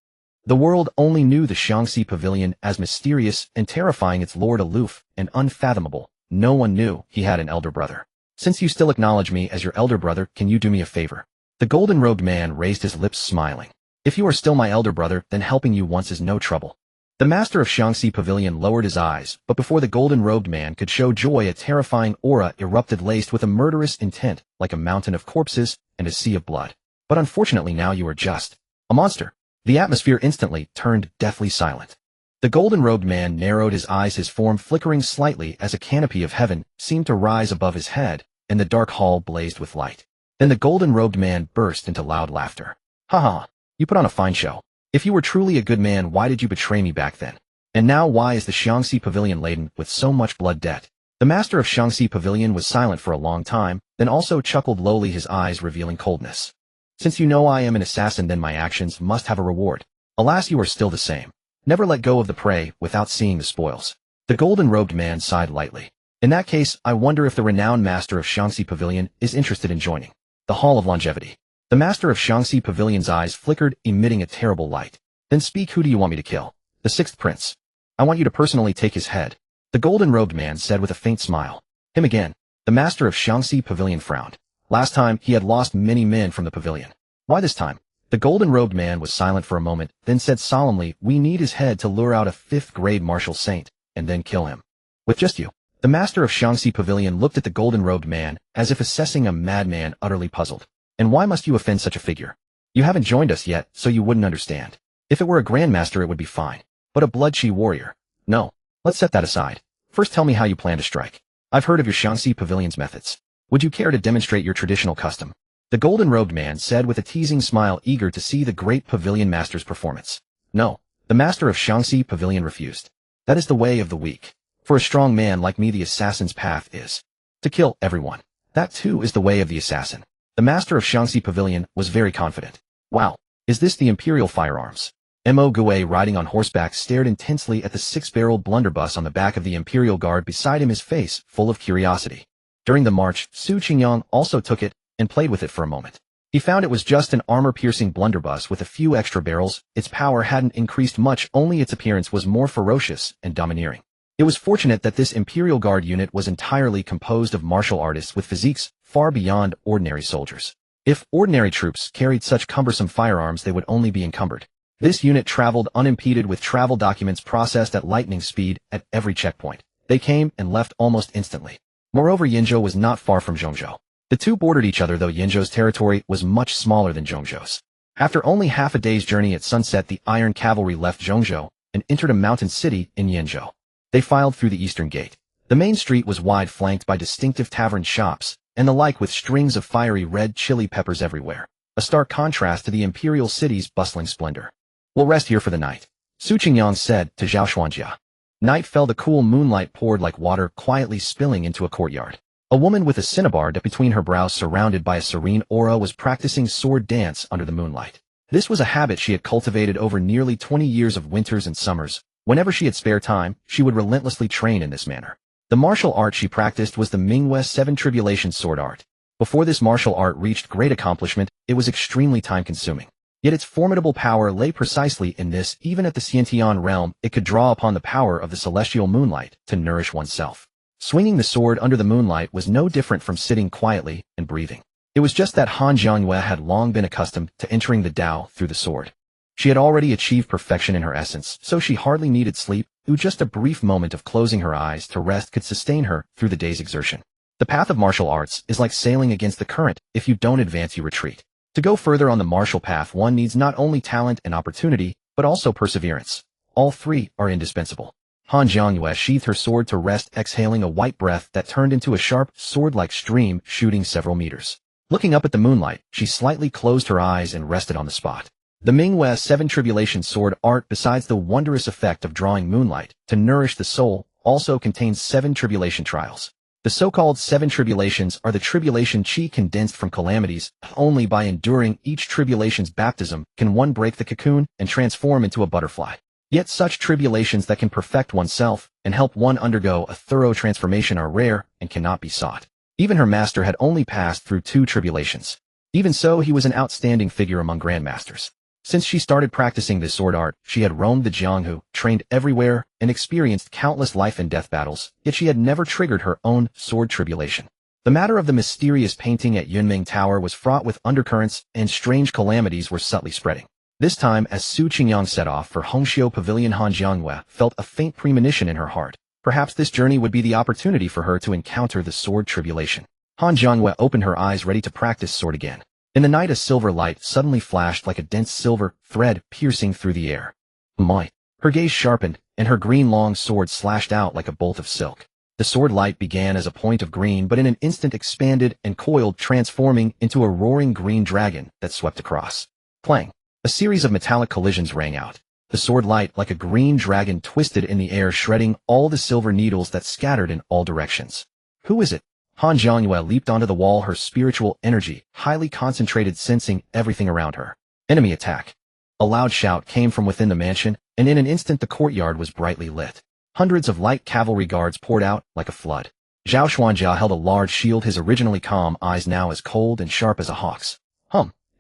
The world only knew the Shaanxi Pavilion as mysterious and terrifying, its lord aloof and unfathomable. No one knew he had an elder brother. "Since you still acknowledge me as your elder brother, can you do me a favor?" The golden-robed man raised his lips, smiling. "If you are still my elder brother, then helping you once is no trouble." The master of Shaanxi Pavilion lowered his eyes, but before the golden-robed man could show joy, a terrifying aura erupted, laced with a murderous intent, like a mountain of corpses and a sea of blood. "But unfortunately now you are just a monster." The atmosphere instantly turned deathly silent. The golden-robed man narrowed his eyes, his form flickering slightly as a canopy of heaven seemed to rise above his head, and the dark hall blazed with light. Then the golden-robed man burst into loud laughter. "Ha ha, you put on a fine show. If you were truly a good man, why did you betray me back then? And now why is the Shaanxi Pavilion laden with so much blood debt?" The master of Shaanxi Pavilion was silent for a long time, then also chuckled lowly, his eyes revealing coldness. "Since you know I am an assassin, then my actions must have a reward. Alas, you are still the same. Never let go of the prey without seeing the spoils." The golden-robed man sighed lightly. "In that case, I wonder if the renowned master of Shaanxi Pavilion is interested in joining the Hall of Longevity." The master of Shaanxi Pavilion's eyes flickered, emitting a terrible light. "Then speak, who do you want me to kill?" "The sixth prince. I want you to personally take his head," the golden-robed man said with a faint smile. "Him again?" The master of Shaanxi Pavilion frowned. Last time, he had lost many men from the pavilion. Why this time? The golden-robed man was silent for a moment, then said solemnly, "We need his head to lure out a fifth-grade martial saint, and then kill him." "With just you?" The master of Shaanxi Pavilion looked at the golden-robed man, as if assessing a madman, utterly puzzled. "And why must you offend such a figure? You haven't joined us yet, so you wouldn't understand. If it were a grandmaster, it would be fine. But a blood-chi warrior? No. Let's set that aside. First tell me how you plan to strike. I've heard of your Shaanxi Pavilion's methods. Would you care to demonstrate your traditional custom?" The golden-robed man said with a teasing smile, eager to see the great pavilion master's performance. "No." The master of Shaanxi Pavilion refused. "That is the way of the weak. For a strong man like me, the assassin's path is to kill everyone. That too is the way of the assassin." The master of Shaanxi Pavilion was very confident. "Wow. Is this the imperial firearms?" Mo Gue, riding on horseback, stared intensely at the six-barreled blunderbuss on the back of the imperial guard beside him, his face full of curiosity. During the march, Su Qingyang also took it and played with it for a moment. He found it was just an armor-piercing blunderbuss with a few extra barrels. Its power hadn't increased much, only its appearance was more ferocious and domineering. It was fortunate that this Imperial Guard unit was entirely composed of martial artists with physiques far beyond ordinary soldiers. If ordinary troops carried such cumbersome firearms, they would only be encumbered. This unit traveled unimpeded with travel documents processed at lightning speed at every checkpoint. They came and left almost instantly. Moreover, Yinzhou was not far from Zhongzhou. The two bordered each other, though Yinzhou's territory was much smaller than Zhongzhou's. After only half a day's journey at sunset, the Iron Cavalry left Zhongzhou and entered a mountain city in Yinzhou. They filed through the eastern gate. The main street was wide, flanked by distinctive tavern shops, and the like, with strings of fiery red chili peppers everywhere, a stark contrast to the imperial city's bustling splendor. "We'll rest here for the night," Su Qingyang said to Zhao Xuanjia. Night fell. The cool moonlight poured like water, quietly spilling into a courtyard. A woman with a cinnabar between her brows, surrounded by a serene aura, was practicing sword dance under the moonlight. This was a habit she had cultivated over nearly 20 years of winters and summers. Whenever she had spare time, she would relentlessly train in this manner. The martial art she practiced was the Mingwe Seven Tribulations sword art. Before this martial art reached great accomplishment, it was extremely time-consuming. Yet its formidable power lay precisely in this. Even at the Xiantian realm, it could draw upon the power of the celestial moonlight to nourish oneself. Swinging the sword under the moonlight was no different from sitting quietly and breathing. It was just that Han Jiangyue had long been accustomed to entering the Tao through the sword. She had already achieved perfection in her essence, so she hardly needed sleep. Just a brief moment of closing her eyes to rest could sustain her through the day's exertion. The path of martial arts is like sailing against the current. If you don't advance, you retreat. To go further on the martial path, one needs not only talent and opportunity, but also perseverance. All three are indispensable. Han Jiangyue sheathed her sword to rest, exhaling a white breath that turned into a sharp, sword-like stream shooting several meters. Looking up at the moonlight, she slightly closed her eyes and rested on the spot. The Mingwe Seven Tribulations sword art, besides the wondrous effect of drawing moonlight to nourish the soul, also contains 7 tribulation trials. The so-called 7 tribulations are the tribulation chi condensed from calamities. Only by enduring each tribulation's baptism can one break the cocoon and transform into a butterfly. Yet such tribulations that can perfect oneself and help one undergo a thorough transformation are rare and cannot be sought. Even her master had only passed through 2 tribulations. Even so, he was an outstanding figure among grandmasters. Since she started practicing this sword art, she had roamed the Jianghu, trained everywhere, and experienced countless life and death battles, yet she had never triggered her own sword tribulation. The matter of the mysterious painting at Yunming Tower was fraught with undercurrents, and strange calamities were subtly spreading. This time, as Su Qingyang set off for Hongxiu Pavilion, Han Jiangyue felt a faint premonition in her heart. Perhaps this journey would be the opportunity for her to encounter the sword tribulation. Han Jiangyue opened her eyes, ready to practice sword again. In the night, a silver light suddenly flashed like a dense silver thread piercing through the air. My! Her gaze sharpened, and her green long sword slashed out like a bolt of silk. The sword light began as a point of green, but in an instant expanded and coiled, transforming into a roaring green dragon that swept across. Clang! A series of metallic collisions rang out. The sword light, like a green dragon, twisted in the air, shredding all the silver needles that scattered in all directions. Who is it? Han Jiangyue leaped onto the wall, her spiritual energy highly concentrated, sensing everything around her. Enemy attack. A loud shout came from within the mansion, and in an instant the courtyard was brightly lit. Hundreds of light cavalry guards poured out like a flood. Zhao Xuanjia held a large shield, his originally calm eyes now as cold and sharp as a hawk's.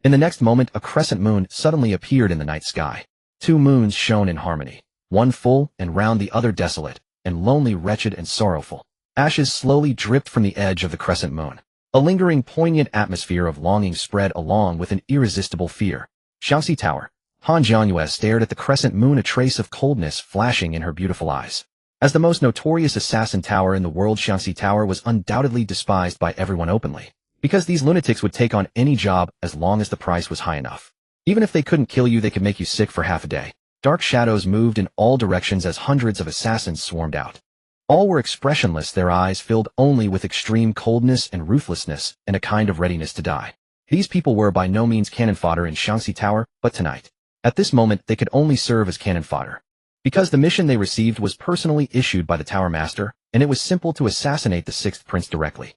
In the next moment, a crescent moon suddenly appeared in the night sky. 2 moons shone in harmony, one full and round, the other desolate and lonely, wretched and sorrowful. Ashes slowly dripped from the edge of the crescent moon. A lingering, poignant atmosphere of longing spread along with an irresistible fear. Shaanxi Tower. Han Jiangyue stared at the crescent moon, a trace of coldness flashing in her beautiful eyes. As the most notorious assassin tower in the world, Shaanxi Tower was undoubtedly despised by everyone openly, because these lunatics would take on any job as long as the price was high enough. Even if they couldn't kill you, they could make you sick for half a day. Dark shadows moved in all directions as hundreds of assassins swarmed out. All were expressionless, their eyes filled only with extreme coldness and ruthlessness and a kind of readiness to die. These people were by no means cannon fodder in Shaanxi Tower, but tonight, at this moment, they could only serve as cannon fodder. Because the mission they received was personally issued by the Tower Master, and it was simple to assassinate the 6th Prince directly.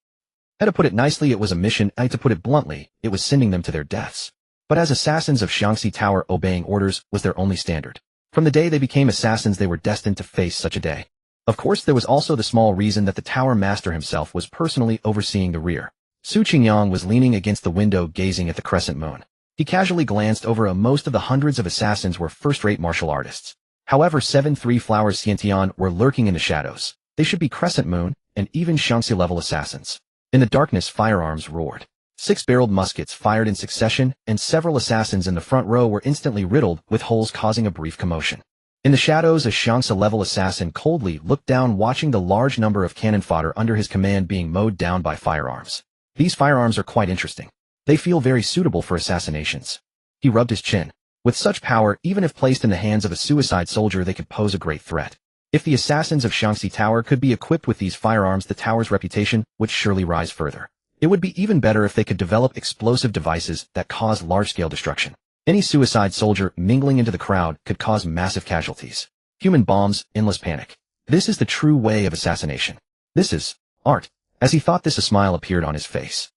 To put it nicely, it was a mission, to put it bluntly, it was sending them to their deaths. But as assassins of Shaanxi Tower, obeying orders was their only standard. From the day they became assassins, they were destined to face such a day. Of course, there was also the small reason that the Tower Master himself was personally overseeing the rear. Su Qingyang was leaning against the window, gazing at the crescent moon. He casually glanced over. Most of the hundreds of assassins were first-rate martial artists. However, 7 Three-Flowers Xiantian were lurking in the shadows. They should be crescent moon and even Shaanxi-level assassins. In the darkness, firearms roared. 6-barreled muskets fired in succession, and several assassins in the front row were instantly riddled with holes causing a brief commotion. In the shadows, a Xiangsa-level assassin coldly looked down, watching the large number of cannon fodder under his command being mowed down by firearms. These firearms are quite interesting. They feel very suitable for assassinations. He rubbed his chin. With such power, even if placed in the hands of a suicide soldier, they could pose a great threat. If the assassins of Shaanxi Tower could be equipped with these firearms, the tower's reputation would surely rise further. It would be even better if they could develop explosive devices that cause large-scale destruction. Any suicide soldier mingling into the crowd could cause massive casualties. Human bombs, endless panic. This is the true way of assassination. This is art. As he thought this, a smile appeared on his face.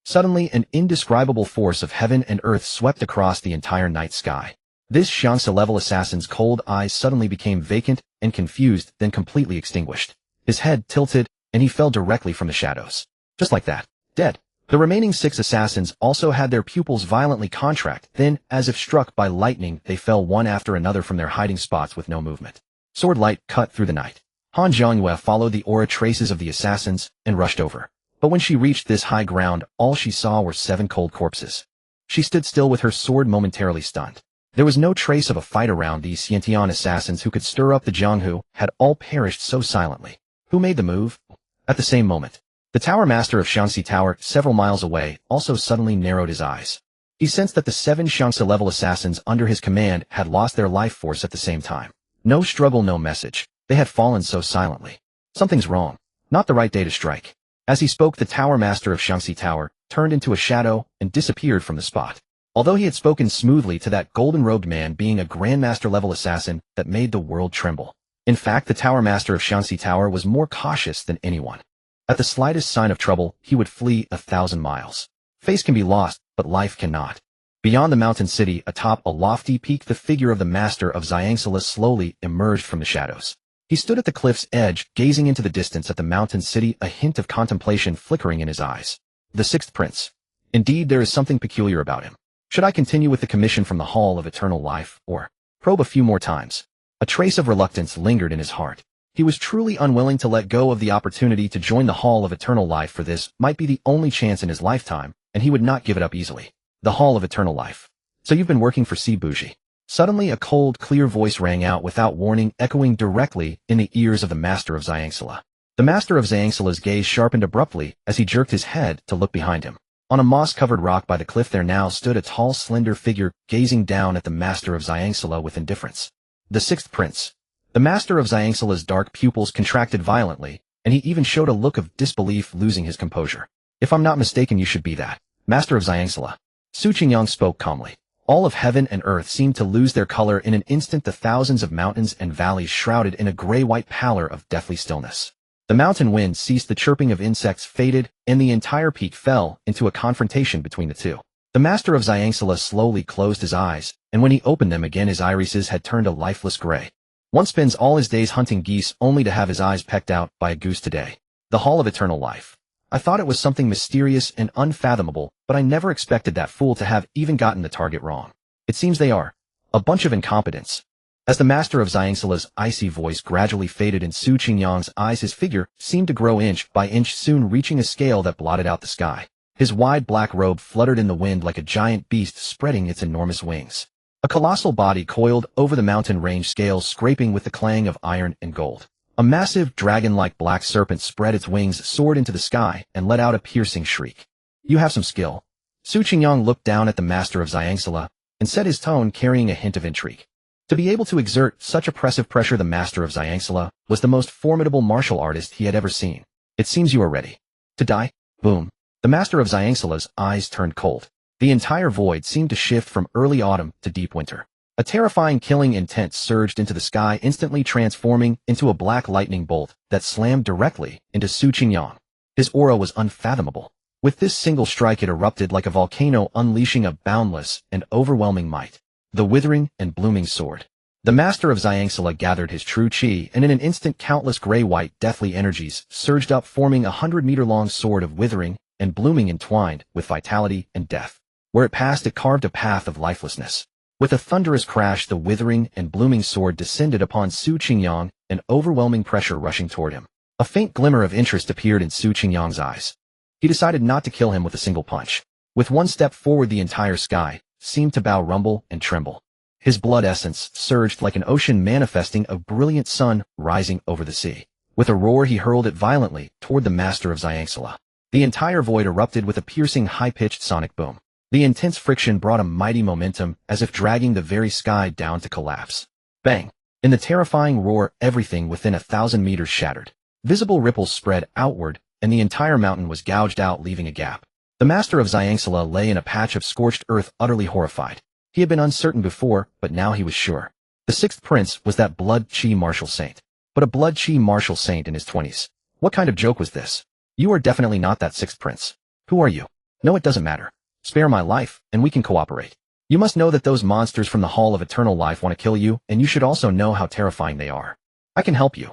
Suddenly, an indescribable force of heaven and earth swept across the entire night sky. This Xiangsa-level assassin's cold eyes suddenly became vacant and confused, then completely extinguished. His head tilted, and he fell directly from the shadows. Just like that. Dead. The remaining 6 assassins also had their pupils violently contract, then, as if struck by lightning, they fell one after another from their hiding spots with no movement. Sword light cut through the night. Han Zhongyue followed the aura traces of the assassins and rushed over. But when she reached this high ground, all she saw were 7 cold corpses. She stood still with her sword momentarily stunned. There was no trace of a fight around. These Xiantian assassins who could stir up the Jianghu had all perished so silently. Who made the move? At the same moment, the tower master of Shaanxi Tower, several miles away, also suddenly narrowed his eyes. He sensed that the 7 Xiangsa-level assassins under his command had lost their life force at the same time. No struggle, no message. They had fallen so silently. Something's wrong. Not the right day to strike. As he spoke, the tower master of Shaanxi Tower turned into a shadow and disappeared from the spot. Although he had spoken smoothly to that golden-robed man, being a grandmaster-level assassin that made the world tremble. In fact, the tower master of Shaanxi Tower was more cautious than anyone. At the slightest sign of trouble, he would flee 1,000 miles. Face can be lost, but life cannot. Beyond the mountain city, atop a lofty peak, the figure of the master of Xiangsila slowly emerged from the shadows. He stood at the cliff's edge, gazing into the distance at the mountain city, a hint of contemplation flickering in his eyes. The 6th prince. Indeed, there is something peculiar about him. Should I continue with the commission from the Hall of Eternal Life, or probe a few more times? A trace of reluctance lingered in his heart. He was truly unwilling to let go of the opportunity to join the Hall of Eternal Life, for this might be the only chance in his lifetime, and he would not give it up easily. The Hall of Eternal Life. So you've been working for Si Buji. Suddenly a cold, clear voice rang out without warning, echoing directly in the ears of the master of Xiangsila. The master of Xiangsila's gaze sharpened abruptly as he jerked his head to look behind him. On a moss-covered rock by the cliff there now stood a tall, slender figure, gazing down at the master of Xiangsila with indifference. The 6th prince. The master of Xiangsila's dark pupils contracted violently, and he even showed a look of disbelief, losing his composure. If I'm not mistaken, you should be that master of Xiangsila. Su Qingyang spoke calmly. All of heaven and earth seemed to lose their color in an instant, the thousands of mountains and valleys shrouded in a gray-white pallor of deathly stillness. The mountain wind ceased, the chirping of insects faded, and the entire peak fell into a confrontation between the two. The master of Xiangsila slowly closed his eyes, and when he opened them again his irises had turned a lifeless gray. One spends all his days hunting geese only to have his eyes pecked out by a goose today. The Hall of Eternal Life. I thought it was something mysterious and unfathomable, but I never expected that fool to have even gotten the target wrong. It seems they are a bunch of incompetents. As the master of Xiangsila's icy voice gradually faded in Su Qingyang's eyes, his figure seemed to grow inch by inch, soon reaching a scale that blotted out the sky. His wide black robe fluttered in the wind like a giant beast spreading its enormous wings. A colossal body coiled over the mountain range, scales scraping with the clang of iron and gold. A massive, dragon-like black serpent spread its wings, soared into the sky, and let out a piercing shriek. You have some skill. Su Qingyang looked down at the master of Xiangsila and said, his tone carrying a hint of intrigue. To be able to exert such oppressive pressure, the master of Xiangsila was the most formidable martial artist he had ever seen. It seems you are ready to die. Boom. The master of Xiangsila's eyes turned cold. The entire void seemed to shift from early autumn to deep winter. A terrifying, killing intent surged into the sky, instantly transforming into a black lightning bolt that slammed directly into Su Qingyang. His aura was unfathomable. With this single strike it erupted like a volcano, unleashing a boundless and overwhelming might. The withering and blooming sword. The master of Xiangsila gathered his true chi, and in an instant countless gray-white deathly energies surged up, forming a 100-meter-long sword of withering and blooming entwined with vitality and death. Where it passed, it carved a path of lifelessness. With a thunderous crash, the withering and blooming sword descended upon Su Qingyang, an overwhelming pressure rushing toward him. A faint glimmer of interest appeared in Su Qingyang's eyes. He decided not to kill him with a single punch. With one step forward, the entire sky seemed to bow, rumble, and tremble. His blood essence surged like an ocean, manifesting a brilliant sun rising over the sea. With a roar, he hurled it violently toward the master of Xianxala. The entire void erupted with a piercing, high-pitched sonic boom. The intense friction brought a mighty momentum, as if dragging the very sky down to collapse. Bang! In the terrifying roar, everything within 1,000 meters shattered. Visible ripples spread outward, and the entire mountain was gouged out, leaving a gap. The master of Xianxala lay in a patch of scorched earth, utterly horrified. He had been uncertain before, but now he was sure. The sixth prince was that blood-chi martial saint. But a blood-chi martial saint in his 20s. What kind of joke was this? You are definitely not that sixth prince. Who are you? No, it doesn't matter. Spare my life, and we can cooperate. You must know that those monsters from the Hall of Eternal Life want to kill you, and you should also know how terrifying they are. I can help you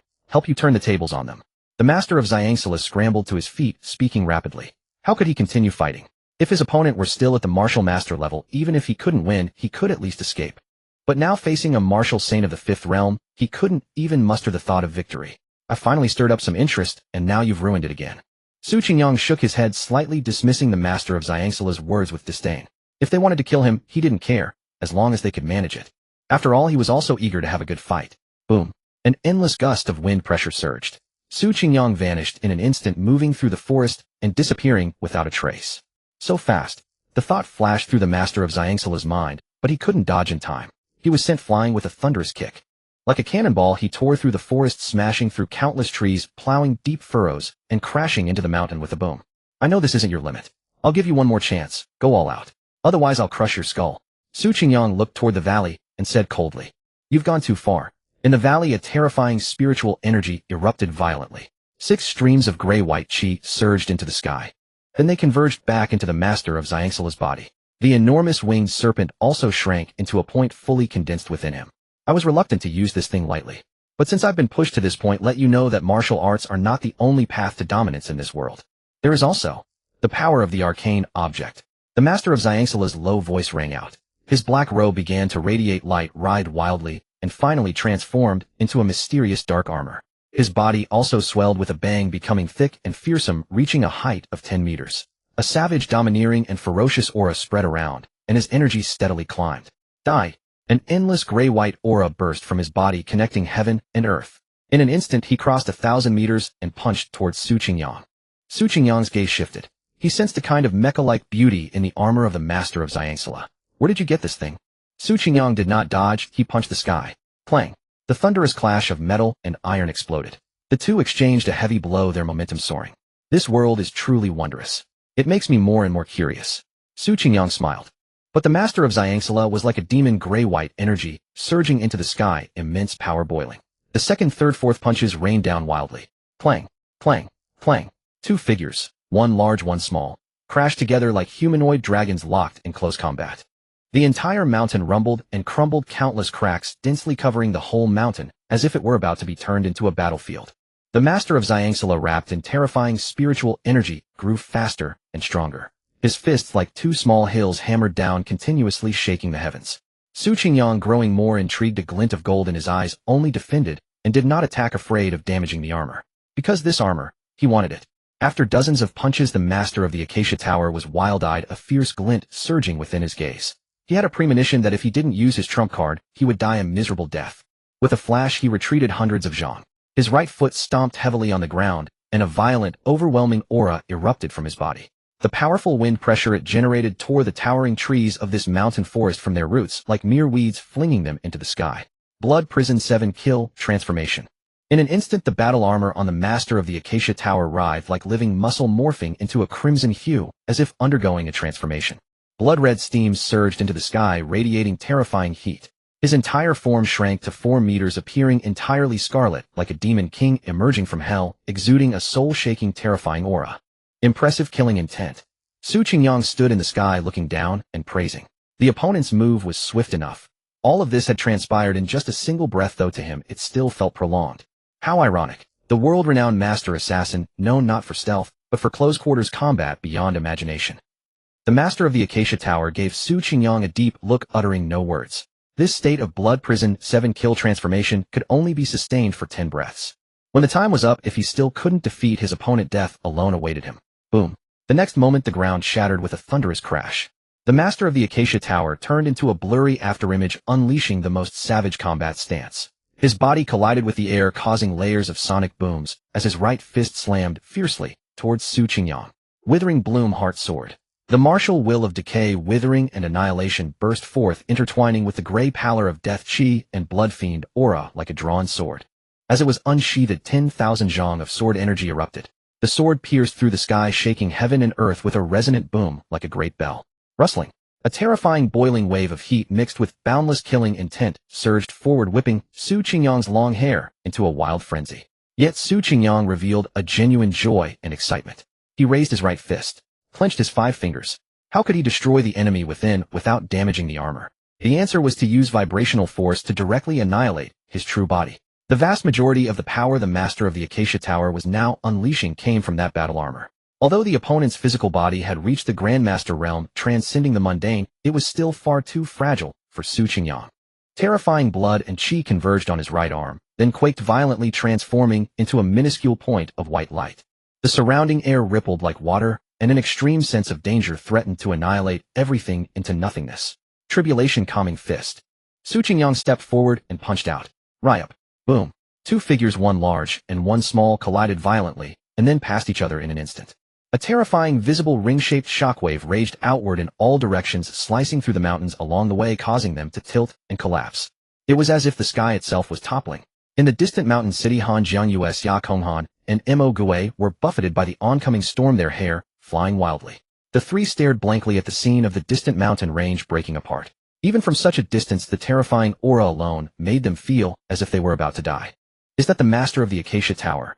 turn the tables on them. The master of Xianxala scrambled to his feet, speaking rapidly. How could he continue fighting? If his opponent were still at the martial master level, even if he couldn't win, he could at least escape. But now, facing a martial saint of the fifth realm, he couldn't even muster the thought of victory. I finally stirred up some interest, and now you've ruined it again. Su Qingyang shook his head slightly, dismissing the master of Xianxala's words with disdain. If they wanted to kill him, he didn't care, as long as they could manage it. After all, he was also eager to have a good fight. Boom. An endless gust of wind pressure surged. Su Qingyang vanished in an instant, moving through the forest and disappearing without a trace. So fast. The thought flashed through the master of Xianxala's mind, but he couldn't dodge in time. He was sent flying with a thunderous kick. Like a cannonball, he tore through the forest, smashing through countless trees, plowing deep furrows, and crashing into the mountain with a boom. I know this isn't your limit. I'll give you one more chance. Go all out. Otherwise, I'll crush your skull. Su Qingyang looked toward the valley and said coldly, You've gone too far. In the valley, a terrifying spiritual energy erupted violently. 6 streams of gray-white chi surged into the sky. Then they converged back into the master of Xianxala's body. The enormous winged serpent also shrank into a point, fully condensed within him. I was reluctant to use this thing lightly. But since I've been pushed to this point, let you know that martial arts are not the only path to dominance in this world. There is also the power of the arcane object. The master of Xianxala's low voice rang out. His black robe began to radiate light, writhed wildly, and finally transformed into a mysterious dark armor. His body also swelled with a bang, becoming thick and fearsome, reaching a height of 10 meters. A savage, domineering, and ferocious aura spread around, and his energy steadily climbed. Die! An endless gray-white aura burst from his body, connecting heaven and earth. In an instant, he crossed 1,000 meters and punched towards Su Qingyang. Su Qingyang's gaze shifted. He sensed a kind of mecha-like beauty in the armor of the master of Xianxala. Where did you get this thing? Su Qingyang did not dodge. He punched the sky. Clang! The thunderous clash of metal and iron exploded. The two exchanged a heavy blow, their momentum soaring. This world is truly wondrous. It makes me more and more curious. Su Qingyang smiled. But the master of Xianxala was like a demon, gray-white energy, surging into the sky, immense power boiling. The second, third, fourth punches rained down wildly. Clang! Clang! Clang! 2 figures, one large, one small, crashed together like humanoid dragons locked in close combat. The entire mountain rumbled and crumbled, countless cracks densely covering the whole mountain, as if it were about to be turned into a battlefield. The master of Xianxala, wrapped in terrifying spiritual energy, grew faster and stronger. His fists, like 2 small hills, hammered down continuously, shaking the heavens. Su Qingyang, growing more intrigued, a glint of gold in his eyes, only defended and did not attack, afraid of damaging the armor. Because this armor, he wanted it. After dozens of punches, the master of the Acacia Tower was wild-eyed, a fierce glint surging within his gaze. He had a premonition that if he didn't use his trump card, he would die a miserable death. With a flash, he retreated hundreds of zhang. His right foot stomped heavily on the ground, and a violent, overwhelming aura erupted from his body. The powerful wind pressure it generated tore the towering trees of this mountain forest from their roots like mere weeds, flinging them into the sky. Blood Prison 7 Kill Transformation. In an instant, the battle armor on the master of the Acacia Tower writhed like living muscle, morphing into a crimson hue, as if undergoing a transformation. Blood-red steams surged into the sky, radiating terrifying heat. His entire form shrank to 4 meters, appearing entirely scarlet, like a demon king emerging from hell, exuding a soul-shaking, terrifying aura. Impressive killing intent. Su Qingyang stood in the sky, looking down and praising. The opponent's move was swift enough. All of this had transpired in just a single breath, though to him it still felt prolonged. How ironic. The world-renowned master assassin, known not for stealth, but for close-quarters combat beyond imagination. The master of the Acacia Tower gave Su Qingyang a deep look, uttering no words. This state of Blood Prison 7 Kill Transformation could only be sustained for 10 breaths. When the time was up, if he still couldn't defeat his opponent, death alone awaited him. Boom. The next moment the ground shattered with a thunderous crash. The master of the Acacia Tower turned into a blurry afterimage, unleashing the most savage combat stance. His body collided with the air, causing layers of sonic booms, as his right fist slammed fiercely towards Su Qingyang. Withering Bloom Heart Sword. The martial will of decay, withering, and annihilation burst forth, intertwining with the gray pallor of death chi and blood fiend aura like a drawn sword. As it was unsheathed, 10,000 zhang of sword energy erupted. The sword pierced through the sky, shaking heaven and earth with a resonant boom like a great bell. Rustling. A terrifying boiling wave of heat mixed with boundless killing intent surged forward, whipping Su Qingyang's long hair into a wild frenzy. Yet Su Qingyang revealed a genuine joy and excitement. He raised his right fist, clenched his 5 fingers. How could he destroy the enemy within without damaging the armor? The answer was to use vibrational force to directly annihilate his true body. The vast majority of the power the master of the Acacia Tower was now unleashing came from that battle armor. Although the opponent's physical body had reached the Grandmaster realm, transcending the mundane, it was still far too fragile for Su Qingyang. Terrifying blood and chi converged on his right arm, then quaked violently, transforming into a minuscule point of white light. The surrounding air rippled like water, and an extreme sense of danger threatened to annihilate everything into nothingness. Tribulation calming fist. Su Qingyang stepped forward and punched out. Ryup. Boom. 2 figures, one large and one small, collided violently, and then passed each other in an instant. A terrifying visible ring-shaped shockwave raged outward in all directions, slicing through the mountains along the way, causing them to tilt and collapse. It was as if the sky itself was toppling. In the distant mountain city, Hanjiang US Ya Konghan and Mo Gui were buffeted by the oncoming storm, their hair flying wildly. The 3 stared blankly at the scene of the distant mountain range breaking apart. Even from such a distance, the terrifying aura alone made them feel as if they were about to die. Is that the master of the Acacia Tower?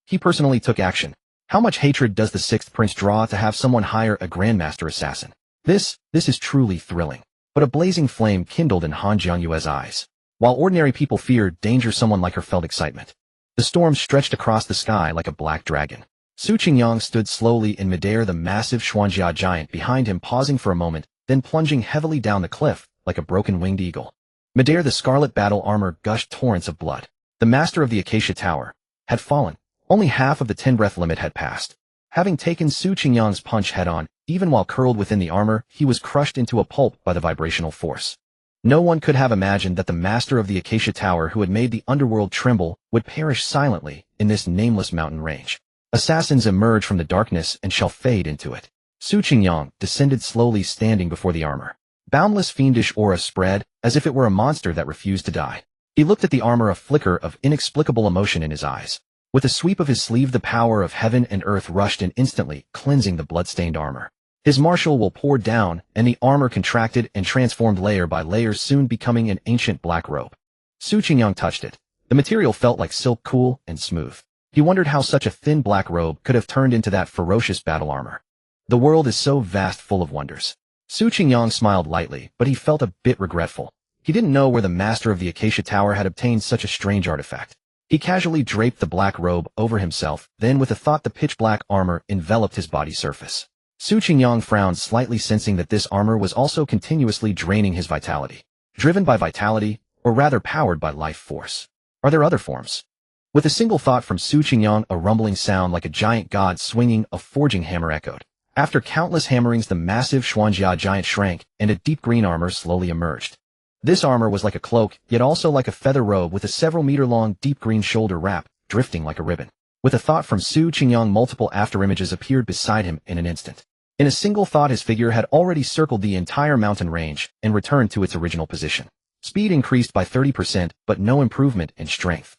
He personally took action. How much hatred does the 6th prince draw to have someone hire a grandmaster assassin? This is truly thrilling. But a blazing flame kindled in Han Jianyue's eyes. While ordinary people feared danger, someone like her felt excitement. The storm stretched across the sky like a black dragon. Su Qingyang stood slowly in midair, the massive Xuanjia giant behind him pausing for a moment, then plunging heavily down the cliff like a broken-winged eagle. Midair, the scarlet battle armor gushed torrents of blood. The master of the Acacia Tower had fallen. Only half of the 10-breath limit had passed. Having taken Su Qingyang's punch head-on, even while curled within the armor, he was crushed into a pulp by the vibrational force. No one could have imagined that the master of the Acacia Tower, who had made the underworld tremble, would perish silently in this nameless mountain range. Assassins emerge from the darkness and shall fade into it. Su Qingyang descended slowly, standing before the armor. Boundless fiendish aura spread, as if it were a monster that refused to die. He looked at the armor, a flicker of inexplicable emotion in his eyes. With a sweep of his sleeve, the power of heaven and earth rushed in instantly, cleansing the blood-stained armor. His martial will poured down, and the armor contracted and transformed layer by layer, soon becoming an ancient black robe. Su Qingyang touched it. The material felt like silk, cool and smooth. He wondered how such a thin black robe could have turned into that ferocious battle armor. The world is so vast, full of wonders. Su Qingyang smiled lightly, but he felt a bit regretful. He didn't know where the master of the Acacia Tower had obtained such a strange artifact. He casually draped the black robe over himself, then with a thought the pitch-black armor enveloped his body surface. Su Qingyang frowned slightly, sensing that this armor was also continuously draining his vitality. Driven by vitality, or rather powered by life force. Are there other forms? With a single thought from Su Qingyang, a rumbling sound like a giant god swinging a forging hammer echoed. After countless hammerings, the massive Xuanjia giant shrank, and a deep green armor slowly emerged. This armor was like a cloak, yet also like a feather robe with a several-meter-long deep green shoulder wrap, drifting like a ribbon. With a thought from Su Qingyang, multiple afterimages appeared beside him in an instant. In a single thought, his figure had already circled the entire mountain range and returned to its original position. Speed increased by 30%, but no improvement in strength.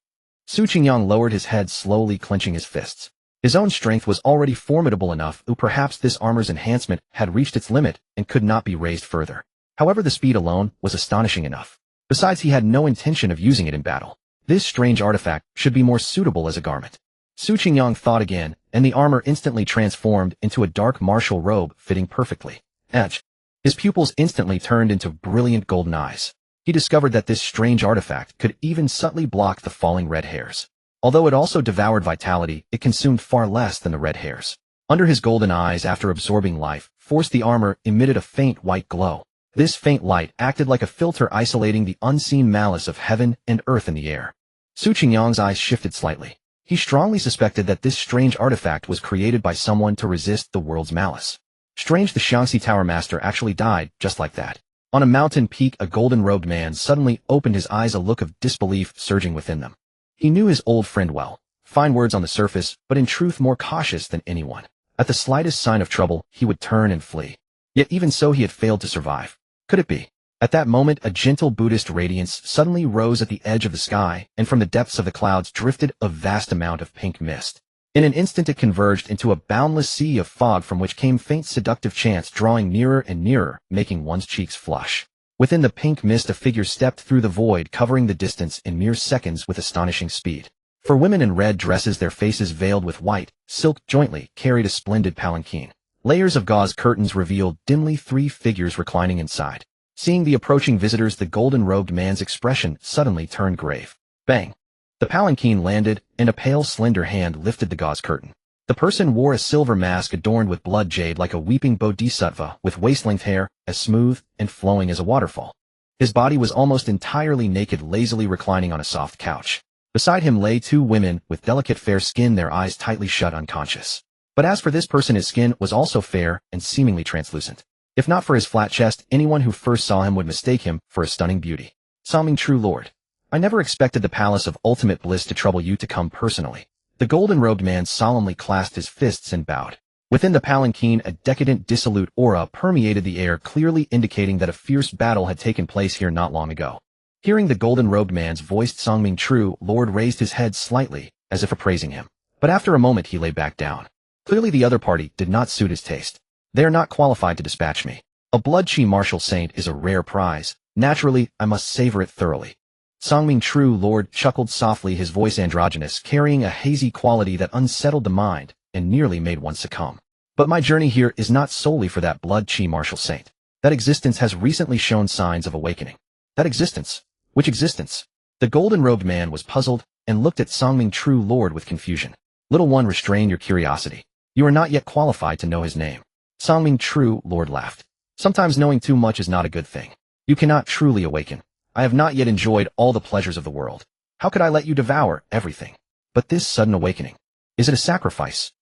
Su Qingyang lowered his head, slowly clenching his fists. His own strength was already formidable enough, or perhaps this armor's enhancement had reached its limit and could not be raised further. However, the speed alone was astonishing enough. Besides, he had no intention of using it in battle. This strange artifact should be more suitable as a garment. Su Qingyang thought again, and the armor instantly transformed into a dark martial robe fitting perfectly. Edge. His pupils instantly turned into brilliant golden eyes. He discovered that this strange artifact could even subtly block the falling red hairs. Although it also devoured vitality, it consumed far less than the red hairs. Under his golden eyes, after absorbing life force, the armor emitted a faint white glow. This faint light acted like a filter, isolating the unseen malice of heaven and earth in the air. Su Qingyang's eyes shifted slightly. He strongly suspected that this strange artifact was created by someone to resist the world's malice. Strange, the Xiangxi Tower Master actually died just like that. On a mountain peak, a golden-robed man suddenly opened his eyes, a look of disbelief surging within them. He knew his old friend well. Fine words on the surface, but in truth more cautious than anyone. At the slightest sign of trouble, he would turn and flee. Yet even so, he had failed to survive. Could it be? At that moment, a gentle Buddhist radiance suddenly rose at the edge of the sky, and from the depths of the clouds drifted a vast amount of pink mist. In an instant it converged into a boundless sea of fog from which came faint seductive chants, drawing nearer and nearer, making one's cheeks flush. Within the pink mist, a figure stepped through the void, covering the distance in mere seconds with astonishing speed. For women in red dresses, their faces veiled with white silk, jointly carried a splendid palanquin. Layers of gauze curtains revealed dimly 3 figures reclining inside. Seeing the approaching visitors, the golden-robed man's expression suddenly turned grave. Bang! The palanquin landed, and a pale, slender hand lifted the gauze curtain. The person wore a silver mask adorned with blood jade, like a weeping bodhisattva, with waist-length hair, as smooth and flowing as a waterfall. His body was almost entirely naked, lazily reclining on a soft couch. Beside him lay 2 women with delicate fair skin, their eyes tightly shut, unconscious. But as for this person, his skin was also fair and seemingly translucent. If not for his flat chest, anyone who first saw him would mistake him for a stunning beauty. Sangming, true lord, I never expected the palace of ultimate bliss to trouble you to come personally. The golden-robed man solemnly clasped his fists and bowed. Within the palanquin, a decadent, dissolute aura permeated the air, clearly indicating that a fierce battle had taken place here not long ago. Hearing the golden-robed man's voice, Sangming, true lord, raised his head slightly, as if appraising him. But after a moment he lay back down. Clearly the other party did not suit his taste. They are not qualified to dispatch me. A blood-chi martial saint is a rare prize. Naturally, I must savor it thoroughly. Sangming, true lord, chuckled softly, his voice androgynous, carrying a hazy quality that unsettled the mind and nearly made one succumb. But my journey here is not solely for that blood-chi martial saint. That existence has recently shown signs of awakening. That existence? Which existence? The golden-robed man was puzzled and looked at Sangming, true lord, with confusion. Little one, restrain your curiosity. You are not yet qualified to know his name. Sangming, true lord, laughed. Sometimes knowing too much is not a good thing. You cannot truly awaken. I have not yet enjoyed all the pleasures of the world. How could I let you devour everything? But this sudden awakening, is it a sacrifice?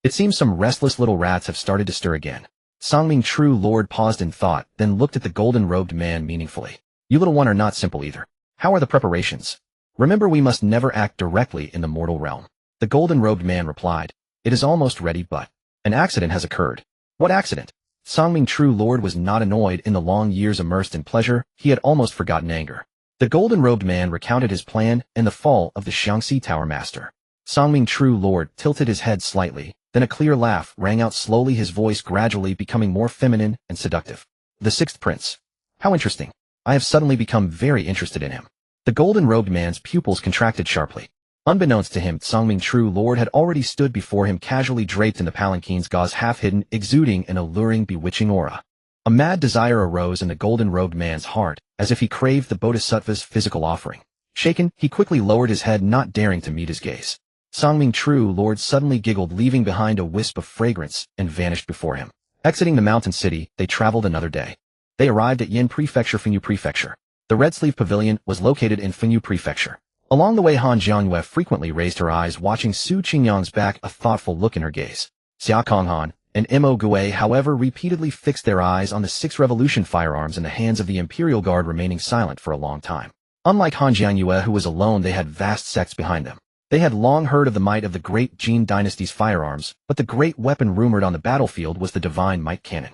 It seems some restless little rats have started to stir again. Sangming, true lord, paused in thought, then looked at the golden-robed man meaningfully. You, little one, are not simple either. How are the preparations? Remember, we must never act directly in the mortal realm. The golden-robed man replied. It is almost ready, but an accident has occurred. What accident? Sangming, true lord, was not annoyed. In the long years immersed in pleasure, he had almost forgotten anger. The golden-robed man recounted his plan and the fall of the Xiangxi Tower Master. Sangming, true lord, tilted his head slightly, then a clear laugh rang out slowly, his voice gradually becoming more feminine and seductive. The 6th prince. How interesting. I have suddenly become very interested in him. The golden-robed man's pupils contracted sharply. Unbeknownst to him, Sangming, true lord, had already stood before him, casually draped in the palanquin's gauze, half-hidden, exuding an alluring, bewitching aura. A mad desire arose in the golden-robed man's heart, as if he craved the bodhisattva's physical offering. Shaken, he quickly lowered his head, not daring to meet his gaze. Sangming, true lord, suddenly giggled, leaving behind a wisp of fragrance, and vanished before him. Exiting the mountain city, they traveled another day. They arrived at Yin Prefecture, Fengyue Prefecture. The Red Sleeve Pavilion was located in Fengyue Prefecture. Along the way, Han Jianyue frequently raised her eyes, watching Su Qingyang's back, a thoughtful look in her gaze. Xia Konghan and Mo Gui, however, repeatedly fixed their eyes on the 6 revolution firearms in the hands of the Imperial Guard, remaining silent for a long time. Unlike Han Jianyue, who was alone, they had vast sects behind them. They had long heard of the might of the great Jin dynasty's firearms, but the great weapon rumored on the battlefield was the divine might cannon.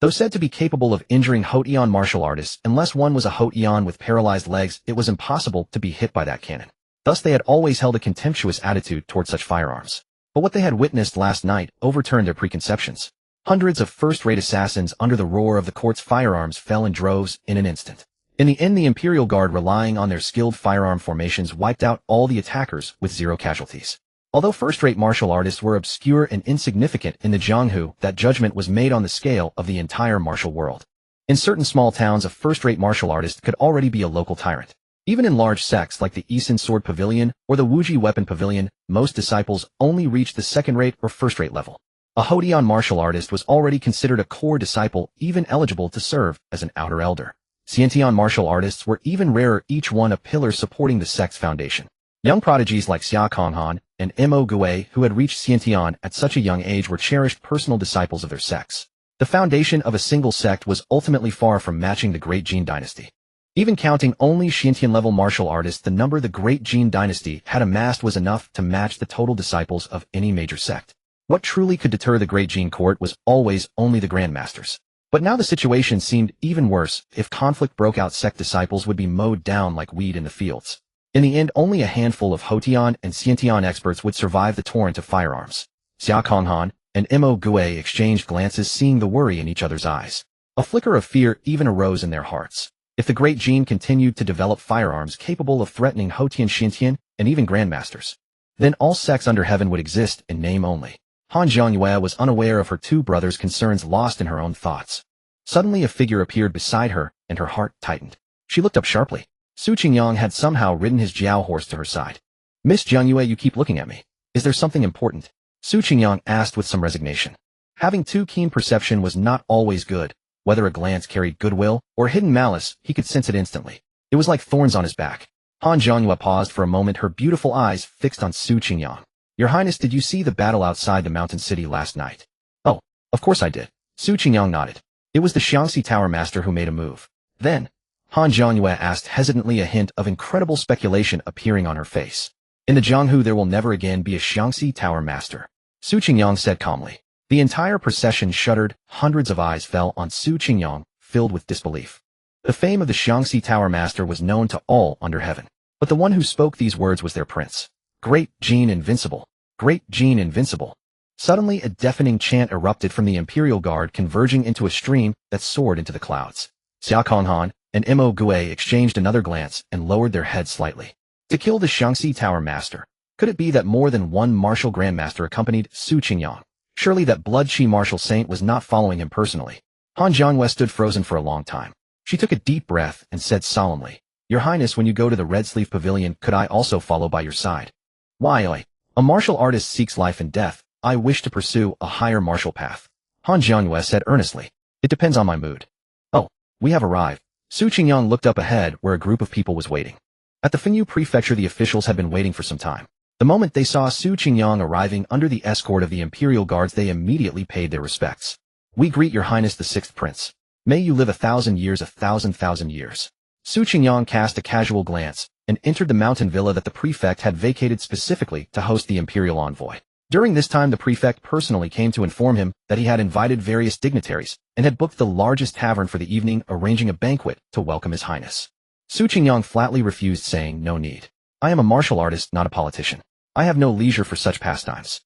Though said to be capable of injuring Hoteon martial artists, unless one was a Hoteon with paralyzed legs, it was impossible to be hit by that cannon. Thus they had always held a contemptuous attitude toward such firearms. But what they had witnessed last night overturned their preconceptions. Hundreds of first-rate assassins under the roar of the court's firearms fell in droves in an instant. In the end, the Imperial Guard, relying on their skilled firearm formations, wiped out all the attackers with 0 casualties. Although first-rate martial artists were obscure and insignificant in the Jianghu, that judgment was made on the scale of the entire martial world. In certain small towns, a first-rate martial artist could already be a local tyrant. Even in large sects like the Yisan Sword Pavilion or the Wuji Weapon Pavilion, most disciples only reached the second-rate or first-rate level. A Hoteon martial artist was already considered a core disciple, even eligible to serve as an outer elder. Xiantian martial artists were even rarer, each one a pillar supporting the sect's foundation. Young prodigies like Xia Konghan and Mo Gui, who had reached Xiantian at such a young age, were cherished personal disciples of their sects. The foundation of a single sect was ultimately far from matching the Great Jin dynasty. Even counting only Xiantian-level martial artists, the number the Great Jin dynasty had amassed was enough to match the total disciples of any major sect. What truly could deter the Great Jin court was always only the grandmasters. But now the situation seemed even worse. If conflict broke out, sect disciples would be mowed down like weed in the fields. In the end, only a handful of Hotian and Xiantian experts would survive the torrent of firearms. Xia Konghan and Mo Gui exchanged glances, seeing the worry in each other's eyes. A flicker of fear even arose in their hearts. If the Great Jin continued to develop firearms capable of threatening Hotian, Xiantian, and even grandmasters, then all sects under heaven would exist in name only. Han Zhangyue was unaware of her two brothers' concerns, lost in her own thoughts. Suddenly a figure appeared beside her, and her heart tightened. She looked up sharply. Su Qingyang had somehow ridden his Jiao horse to her side. "Miss Zhangyue, you keep looking at me. Is there something important?" Su Qingyang asked with some resignation. Having too keen perception was not always good. Whether a glance carried goodwill or hidden malice, he could sense it instantly. It was like thorns on his back. Han Zhangyue paused for a moment, her beautiful eyes fixed on Su Qingyang. "Your Highness, did you see the battle outside the mountain city last night?" "Oh, of course I did." Su Qingyang nodded. "It was the Xiangxi Tower Master who made a move." "Then?" Han Zhangyue asked hesitantly, a hint of incredible speculation appearing on her face. "In the Jianghu there will never again be a Xiangxi Tower Master," Su Qingyang said calmly. The entire procession shuddered. Hundreds of eyes fell on Su Qingyang, filled with disbelief. The fame of the Xiangxi Tower Master was known to all under heaven. But the one who spoke these words was their prince. "Great Jin Invincible! Great Jin Invincible!" Suddenly a deafening chant erupted from the Imperial Guard, converging into a stream that soared into the clouds. Xia Konghan and Mo Gui exchanged another glance and lowered their heads slightly. To kill the Xiangxi Tower Master? Could it be that more than one martial grandmaster accompanied Su Qingyang? Surely that blood-chi martial saint was not following him personally. Han Zhangyue stood frozen for a long time. She took a deep breath and said solemnly, "Your Highness, when you go to the Red Sleeve Pavilion, could I also follow by your side?" "Why? A martial artist seeks life and death. I wish to pursue a higher martial path," Han Zhangyue said earnestly. "It depends on my mood." "Oh, we have arrived." Su Qingyang looked up ahead where a group of people was waiting. At the Fenyu Prefecture, the officials had been waiting for some time. The moment they saw Su Qingyang arriving under the escort of the Imperial Guards, they immediately paid their respects. "We greet your Highness the Sixth Prince. May you live 1,000 years, 1,000 years." Su Qingyang cast a casual glance and entered the mountain villa that the prefect had vacated specifically to host the Imperial envoy. During this time, the prefect personally came to inform him that he had invited various dignitaries and had booked the largest tavern for the evening, arranging a banquet to welcome His Highness. Su Qingyang flatly refused, saying, "No need. I am a martial artist, not a politician. I have no leisure for such pastimes."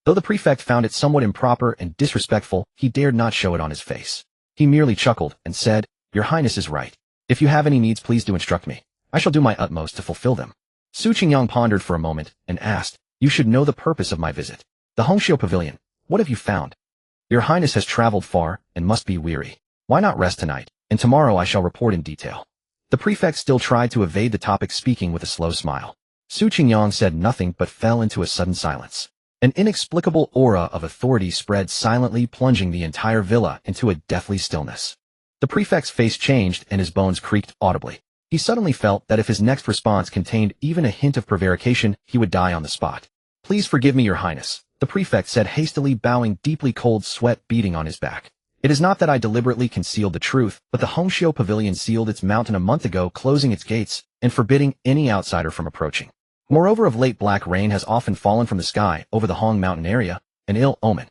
Though the prefect found it somewhat improper and disrespectful, he dared not show it on his face. He merely chuckled and said, "Your Highness is right. If you have any needs, please do instruct me. I shall do my utmost to fulfill them." Su Qingyang pondered for a moment and asked, "You should know the purpose of my visit. The Hongxiu Pavilion. What have you found?" "Your Highness has traveled far and must be weary. Why not rest tonight, and tomorrow I shall report in detail." The prefect still tried to evade the topic, speaking with a slow smile. Su Qingyang said nothing but fell into a sudden silence. An inexplicable aura of authority spread silently, plunging the entire villa into a deathly stillness. The prefect's face changed and his bones creaked audibly. He suddenly felt that if his next response contained even a hint of prevarication, he would die on the spot. "Please forgive me, Your Highness," the prefect said hastily, bowing deeply, cold sweat beading on his back. "It is not that I deliberately concealed the truth, but the Hongxiu Pavilion sealed its mountain a month ago, closing its gates and forbidding any outsider from approaching. Moreover, of late black rain has often fallen from the sky over the Hong Mountain area, an ill omen.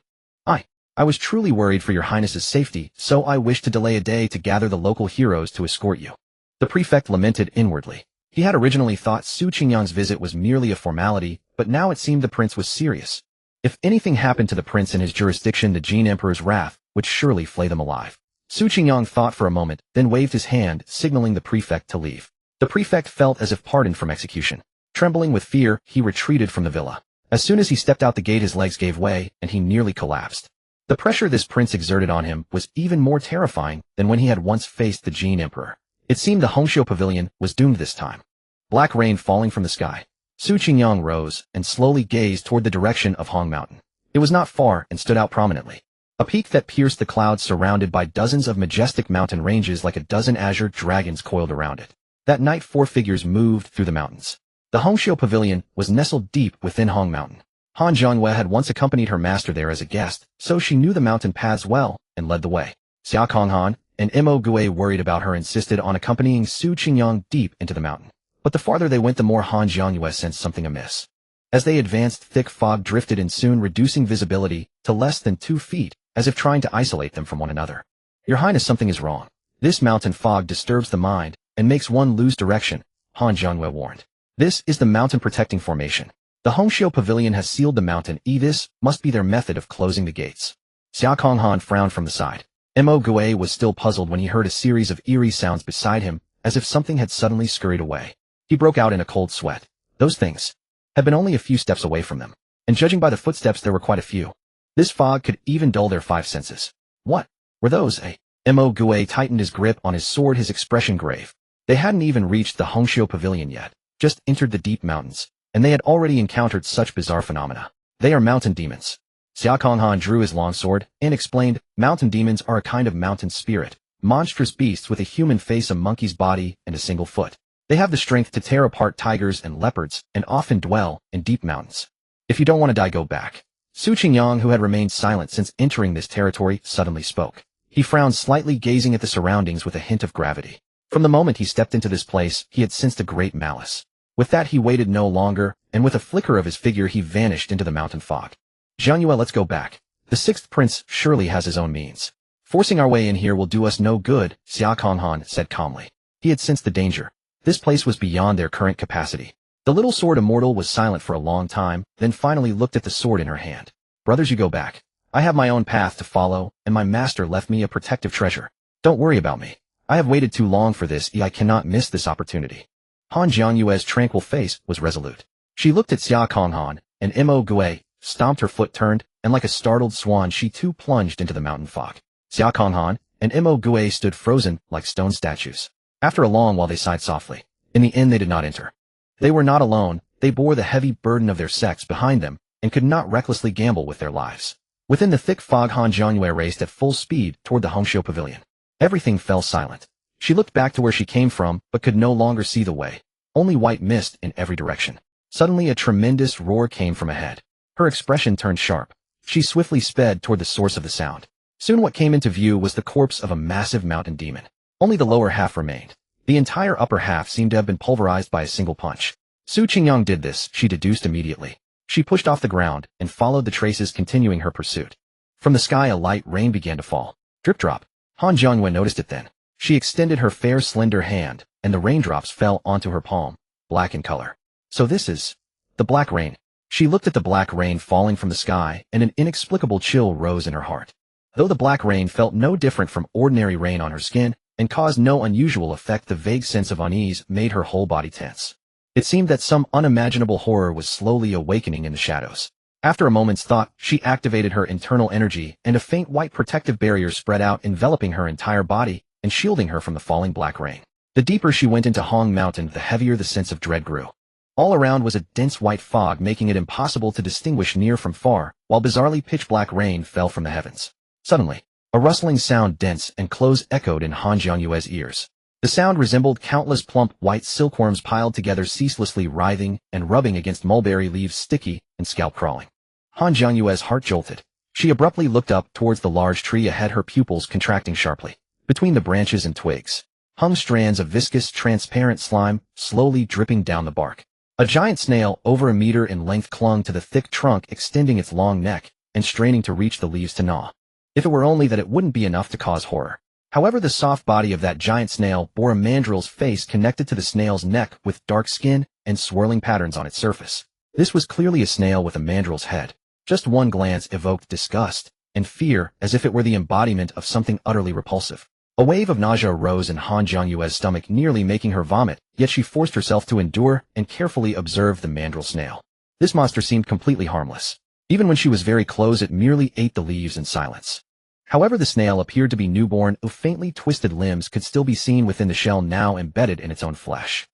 I was truly worried for Your Highness's safety, so I wished to delay a day to gather the local heroes to escort you." The prefect lamented inwardly. He had originally thought Su Qingyang's visit was merely a formality, but now it seemed the prince was serious. If anything happened to the prince in his jurisdiction, the Jin Emperor's wrath would surely flay them alive. Su Qingyang thought for a moment, then waved his hand, signaling the prefect to leave. The prefect felt as if pardoned from execution. Trembling with fear, he retreated from the villa. As soon as he stepped out the gate, his legs gave way, and he nearly collapsed. The pressure this prince exerted on him was even more terrifying than when he had once faced the Jin Emperor. It seemed the Hongxiu Pavilion was doomed this time. Black rain falling from the sky. Su Qingyang rose and slowly gazed toward the direction of Hong Mountain. It was not far and stood out prominently. A peak that pierced the clouds, surrounded by dozens of majestic mountain ranges like a dozen azure dragons coiled around it. That night 4 figures moved through the mountains. The Hongxiu Pavilion was nestled deep within Hong Mountain. Han Jiangyue had once accompanied her master there as a guest, so she knew the mountain paths well and led the way. Xia Konghan and Mo Gui, worried about her, insisted on accompanying Su Qingyang deep into the mountain. But the farther they went, the more Han Jiangyue sensed something amiss. As they advanced, thick fog drifted in, soon reducing visibility to less than 2 feet, as if trying to isolate them from one another. Your Highness, something is wrong. This mountain fog disturbs the mind and makes one lose direction, Han Jiangyue warned. This is the mountain protecting formation. The Hongxiu Pavilion has sealed the mountain. This must be their method of closing the gates. Xia Konghan frowned from the side. Mo Gui was still puzzled when he heard a series of eerie sounds beside him, as if something had suddenly scurried away. He broke out in a cold sweat. Those things had been only a few steps away from them, and judging by the footsteps, there were quite a few. This fog could even dull their 5 senses. What were those? Mo Gui tightened his grip on his sword, his expression grave. They hadn't even reached the Hongxiu Pavilion yet, just entered the deep mountains, and they had already encountered such bizarre phenomena. They are mountain demons. Xia Konghan drew his longsword and explained, mountain demons are a kind of mountain spirit, monstrous beasts with a human face, a monkey's body, and a single foot. They have the strength to tear apart tigers and leopards, and often dwell in deep mountains. If you don't want to die, go back. Su Qingyang, who had remained silent since entering this territory, suddenly spoke. He frowned slightly, gazing at the surroundings with a hint of gravity. From the moment he stepped into this place, he had sensed a great malice. With that, he waited no longer, and with a flicker of his figure, he vanished into the mountain fog. Jiangyue, let's go back. The 6th prince surely has his own means. Forcing our way in here will do us no good, Xia Konghan said calmly. He had sensed the danger. This place was beyond their current capacity. The little sword immortal was silent for a long time, then finally looked at the sword in her hand. Brothers, you go back. I have my own path to follow, and my master left me a protective treasure. Don't worry about me. I have waited too long for this. I cannot miss this opportunity. Han Jianyue's tranquil face was resolute. She looked at Xia Konghan, and Mo Gui stomped, her foot turned, and like a startled swan she too plunged into the mountain fog. Xia Konghan and Mo Gui stood frozen like stone statues. After a long while they sighed softly. In the end they did not enter. They were not alone. They bore the heavy burden of their sex behind them, and could not recklessly gamble with their lives. Within the thick fog, Han Jianyue raced at full speed toward the Hongxiu Pavilion. Everything fell silent. She looked back to where she came from, but could no longer see the way. Only white mist in every direction. Suddenly a tremendous roar came from ahead. Her expression turned sharp. She swiftly sped toward the source of the sound. Soon what came into view was the corpse of a massive mountain demon. Only the lower half remained. The entire upper half seemed to have been pulverized by a single punch. Su Qingyang did this, she deduced immediately. She pushed off the ground and followed the traces, continuing her pursuit. From the sky a light rain began to fall. Drip drop. Han Jianyue noticed it then. She extended her fair slender hand, and the raindrops fell onto her palm, black in color. So this is the black rain. She looked at the black rain falling from the sky, and an inexplicable chill rose in her heart. Though the black rain felt no different from ordinary rain on her skin, and caused no unusual effect, the vague sense of unease made her whole body tense. It seemed that some unimaginable horror was slowly awakening in the shadows. After a moment's thought, she activated her internal energy, and a faint white protective barrier spread out, enveloping her entire body and shielding her from the falling black rain. The deeper she went into Hong Mountain, the heavier the sense of dread grew. All around was a dense white fog, making it impossible to distinguish near from far, while bizarrely pitch-black rain fell from the heavens. Suddenly, a rustling sound, dense and close, echoed in Han Jianyue's ears. The sound resembled countless plump white silkworms piled together, ceaselessly writhing and rubbing against mulberry leaves, sticky and scalp-crawling. Han Jianyue's heart jolted. She abruptly looked up towards the large tree ahead, her pupils contracting sharply. Between the branches and twigs hung strands of viscous, transparent slime, slowly dripping down the bark. A giant snail, over a meter in length, clung to the thick trunk, extending its long neck and straining to reach the leaves to gnaw. If it were only that, it wouldn't be enough to cause horror. However, the soft body of that giant snail bore a mandrill's face connected to the snail's neck, with dark skin and swirling patterns on its surface. This was clearly a snail with a mandrill's head. Just one glance evoked disgust and fear, as if it were the embodiment of something utterly repulsive. A wave of nausea rose in Han Jianyue's stomach, nearly making her vomit, yet she forced herself to endure and carefully observe the mandrill snail. This monster seemed completely harmless. Even when she was very close, it merely ate the leaves in silence. However, the snail appeared to be newborn. Faintly twisted limbs could still be seen within the shell, now embedded in its own flesh.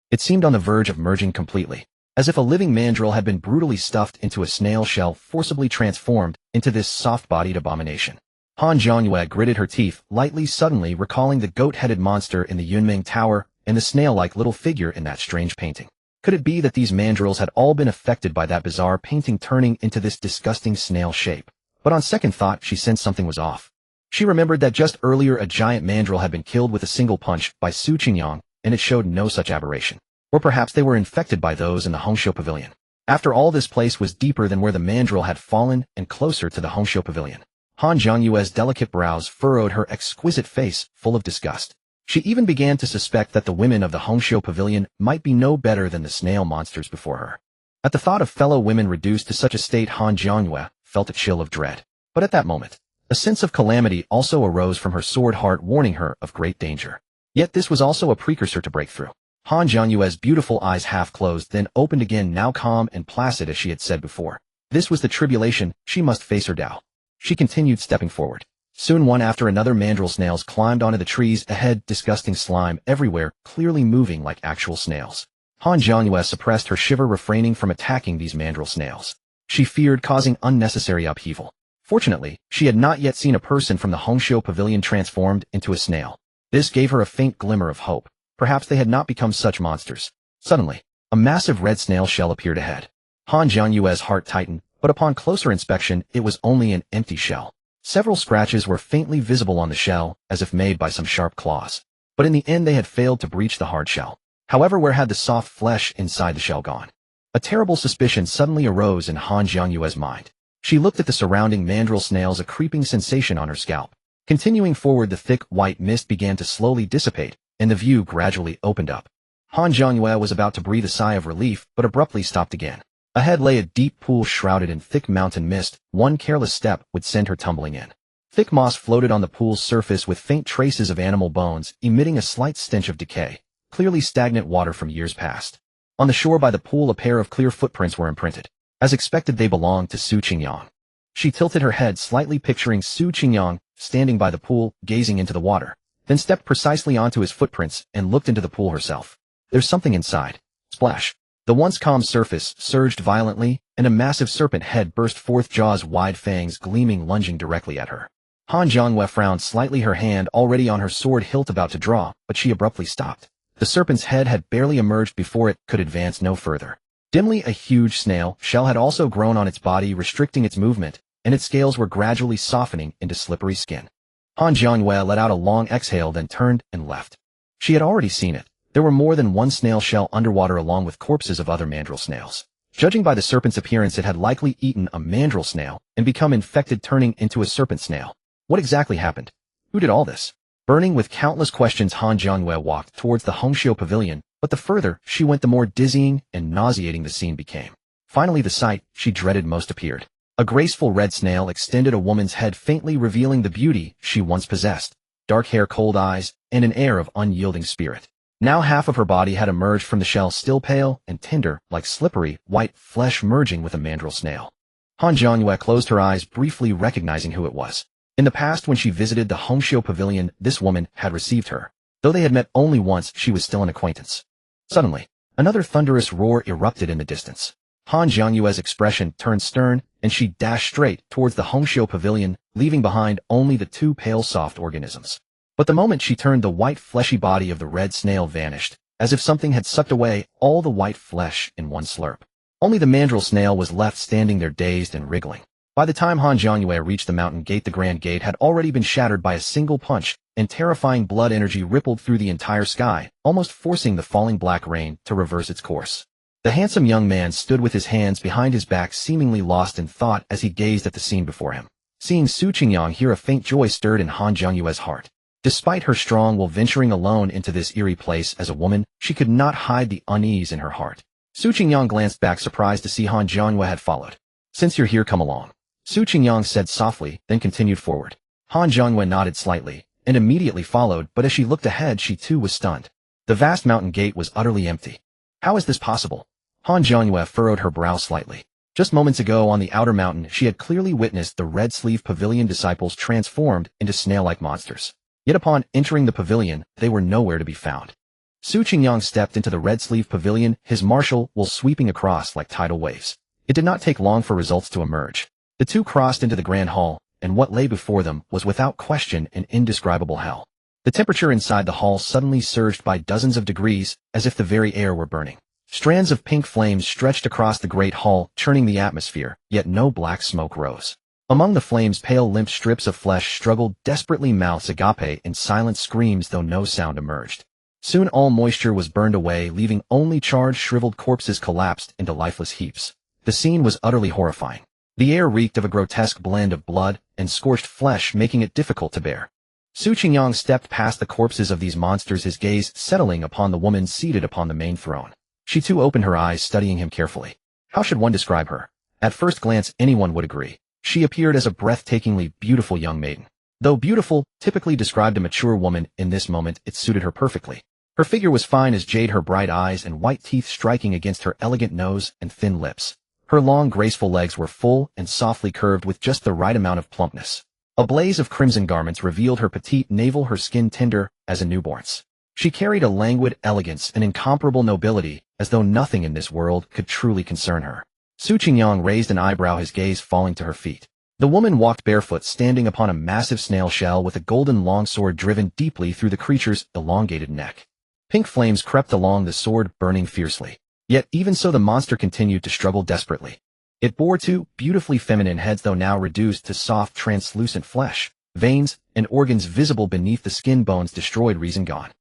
It seemed on the verge of merging completely, as if a living mandrill had been brutally stuffed into a snail shell, forcibly transformed into this soft-bodied abomination. Han Jianyue gritted her teeth, lightly, suddenly recalling the goat-headed monster in the Yunming Tower and the snail-like little figure in that strange painting. Could it be that these mandrills had all been affected by that bizarre painting turning into this disgusting snail shape? But on second thought, she sensed something was off. She remembered that just earlier a giant mandrill had been killed with a single punch by Su Qingyang, and it showed no such aberration. Or perhaps they were infected by those in the Hongqiu Pavilion. After all, this place was deeper than where the mandrill had fallen and closer to the Hongqiu Pavilion. Han Zhangyue's delicate brows furrowed her exquisite face, full of disgust. She even began to suspect that the women of the Hongqiu Pavilion might be no better than the snail monsters before her. At the thought of fellow women reduced to such a state, Han Zhangyue felt a chill of dread. But at that moment, a sense of calamity also arose from her sword heart, warning her of great danger. Yet this was also a precursor to breakthrough. Han Zhangyue's beautiful eyes half closed, then opened again, now calm and placid as she had said before. This was the tribulation, she must face her Tao. She continued stepping forward. Soon one after another mandrill snails climbed onto the trees ahead, disgusting slime everywhere, clearly moving like actual snails. Han Zhangyue suppressed her shiver, refraining from attacking these mandrill snails. She feared causing unnecessary upheaval. Fortunately, she had not yet seen a person from the Hongqiu Pavilion transformed into a snail. This gave her a faint glimmer of hope. Perhaps they had not become such monsters. Suddenly, a massive red snail shell appeared ahead. Han Zhangyue's heart tightened, but upon closer inspection, it was only an empty shell. Several scratches were faintly visible on the shell, as if made by some sharp claws. But in the end they had failed to breach the hard shell. However, where had the soft flesh inside the shell gone? A terrible suspicion suddenly arose in Han Zhangyue's mind. She looked at the surrounding mandrill snails, a creeping sensation on her scalp. Continuing forward, the thick white mist began to slowly dissipate, and the view gradually opened up. Han Zhangyue was about to breathe a sigh of relief, but abruptly stopped again. Ahead lay a deep pool shrouded in thick mountain mist. One careless step would send her tumbling in. Thick moss floated on the pool's surface with faint traces of animal bones, emitting a slight stench of decay, clearly stagnant water from years past. On the shore by the pool, a pair of clear footprints were imprinted. As expected, they belonged to Su Qingyang. She tilted her head slightly, picturing Su Qingyang standing by the pool, gazing into the water, then stepped precisely onto his footprints and looked into the pool herself. There's something inside. Splash. The once calm surface surged violently, and a massive serpent head burst forth, jaws wide, fangs gleaming, lunging directly at her. Han Zhangyue frowned slightly, her hand already on her sword hilt about to draw, but she abruptly stopped. The serpent's head had barely emerged before it could advance no further. Dimly, a huge snail shell had also grown on its body, restricting its movement, and its scales were gradually softening into slippery skin. Han Zhangyue let out a long exhale, then turned and left. She had already seen it. There were more than one snail shell underwater, along with corpses of other mandrill snails. Judging by the serpent's appearance, it had likely eaten a mandrill snail and become infected, turning into a serpent snail. What exactly happened? Who did all this? Burning with countless questions, Han Zhangyue walked towards the Hongqiu Pavilion, but the further she went, the more dizzying and nauseating the scene became. Finally, the sight she dreaded most appeared. A graceful red snail extended a woman's head, faintly revealing the beauty she once possessed. Dark hair, cold eyes, and an air of unyielding spirit. Now half of her body had emerged from the shell, still pale and tender, like slippery, white flesh merging with a mandrill snail. Han Zhangyue closed her eyes, briefly recognizing who it was. In the past, when she visited the Hongqiu Pavilion, this woman had received her. Though they had met only once, she was still an acquaintance. Suddenly, another thunderous roar erupted in the distance. Han Zhangyue's expression turned stern, and she dashed straight towards the Hongqiu Pavilion, leaving behind only the two pale, soft organisms. But the moment she turned, the white, fleshy body of the red snail vanished, as if something had sucked away all the white flesh in one slurp. Only the mandrill snail was left standing there, dazed and wriggling. By the time Han Zhangyue reached the mountain gate, the grand gate had already been shattered by a single punch, and terrifying blood energy rippled through the entire sky, almost forcing the falling black rain to reverse its course. The handsome young man stood with his hands behind his back, seemingly lost in thought as he gazed at the scene before him. Seeing Su Qingyang here, a faint joy stirred in Han Zhangyue's heart. Despite her strong will venturing alone into this eerie place as a woman, she could not hide the unease in her heart. Su Qingyang glanced back, surprised to see Han Zhangyue had followed. "Since you're here, come along," Su Qingyang said softly, then continued forward. Han Zhangyue nodded slightly, and immediately followed, but as she looked ahead, she too was stunned. The vast mountain gate was utterly empty. How is this possible? Han Zhangyue furrowed her brow slightly. Just moments ago on the outer mountain, she had clearly witnessed the Red Sleeve Pavilion disciples transformed into snail-like monsters. Yet upon entering the pavilion, they were nowhere to be found. Su Qingyang stepped into the Red Sleeve Pavilion, his martial will sweeping across like tidal waves. It did not take long for results to emerge. The two crossed into the grand hall, and what lay before them was without question an indescribable hell. The temperature inside the hall suddenly surged by dozens of degrees, as if the very air were burning. Strands of pink flames stretched across the great hall, churning the atmosphere, yet no black smoke rose. Among the flames, pale limp strips of flesh struggled, desperately mouths agape in silent screams, though no sound emerged. Soon all moisture was burned away, leaving only charred, shriveled corpses collapsed into lifeless heaps. The scene was utterly horrifying. The air reeked of a grotesque blend of blood and scorched flesh, making it difficult to bear. Su Qingyang stepped past the corpses of these monsters, his gaze settling upon the woman seated upon the main throne. She too opened her eyes, studying him carefully. How should one describe her? At first glance, anyone would agree. She appeared as a breathtakingly beautiful young maiden. Though beautiful typically described a mature woman, in this moment it suited her perfectly. Her figure was fine as jade, her bright eyes and white teeth striking against her elegant nose and thin lips. Her long, graceful legs were full and softly curved with just the right amount of plumpness. A blaze of crimson garments revealed her petite navel, her skin tender as a newborn's. She carried a languid elegance and incomparable nobility, as though nothing in this world could truly concern her. Su Qingyang raised an eyebrow, his gaze falling to her feet. The woman walked barefoot, standing upon a massive snail shell with a golden longsword driven deeply through the creature's elongated neck. Pink flames crept along the sword, burning fiercely. Yet even so the monster continued to struggle desperately. It bore two beautifully feminine heads, though now reduced to soft, translucent flesh, veins, and organs visible beneath the skin, bones destroyed, reason gone.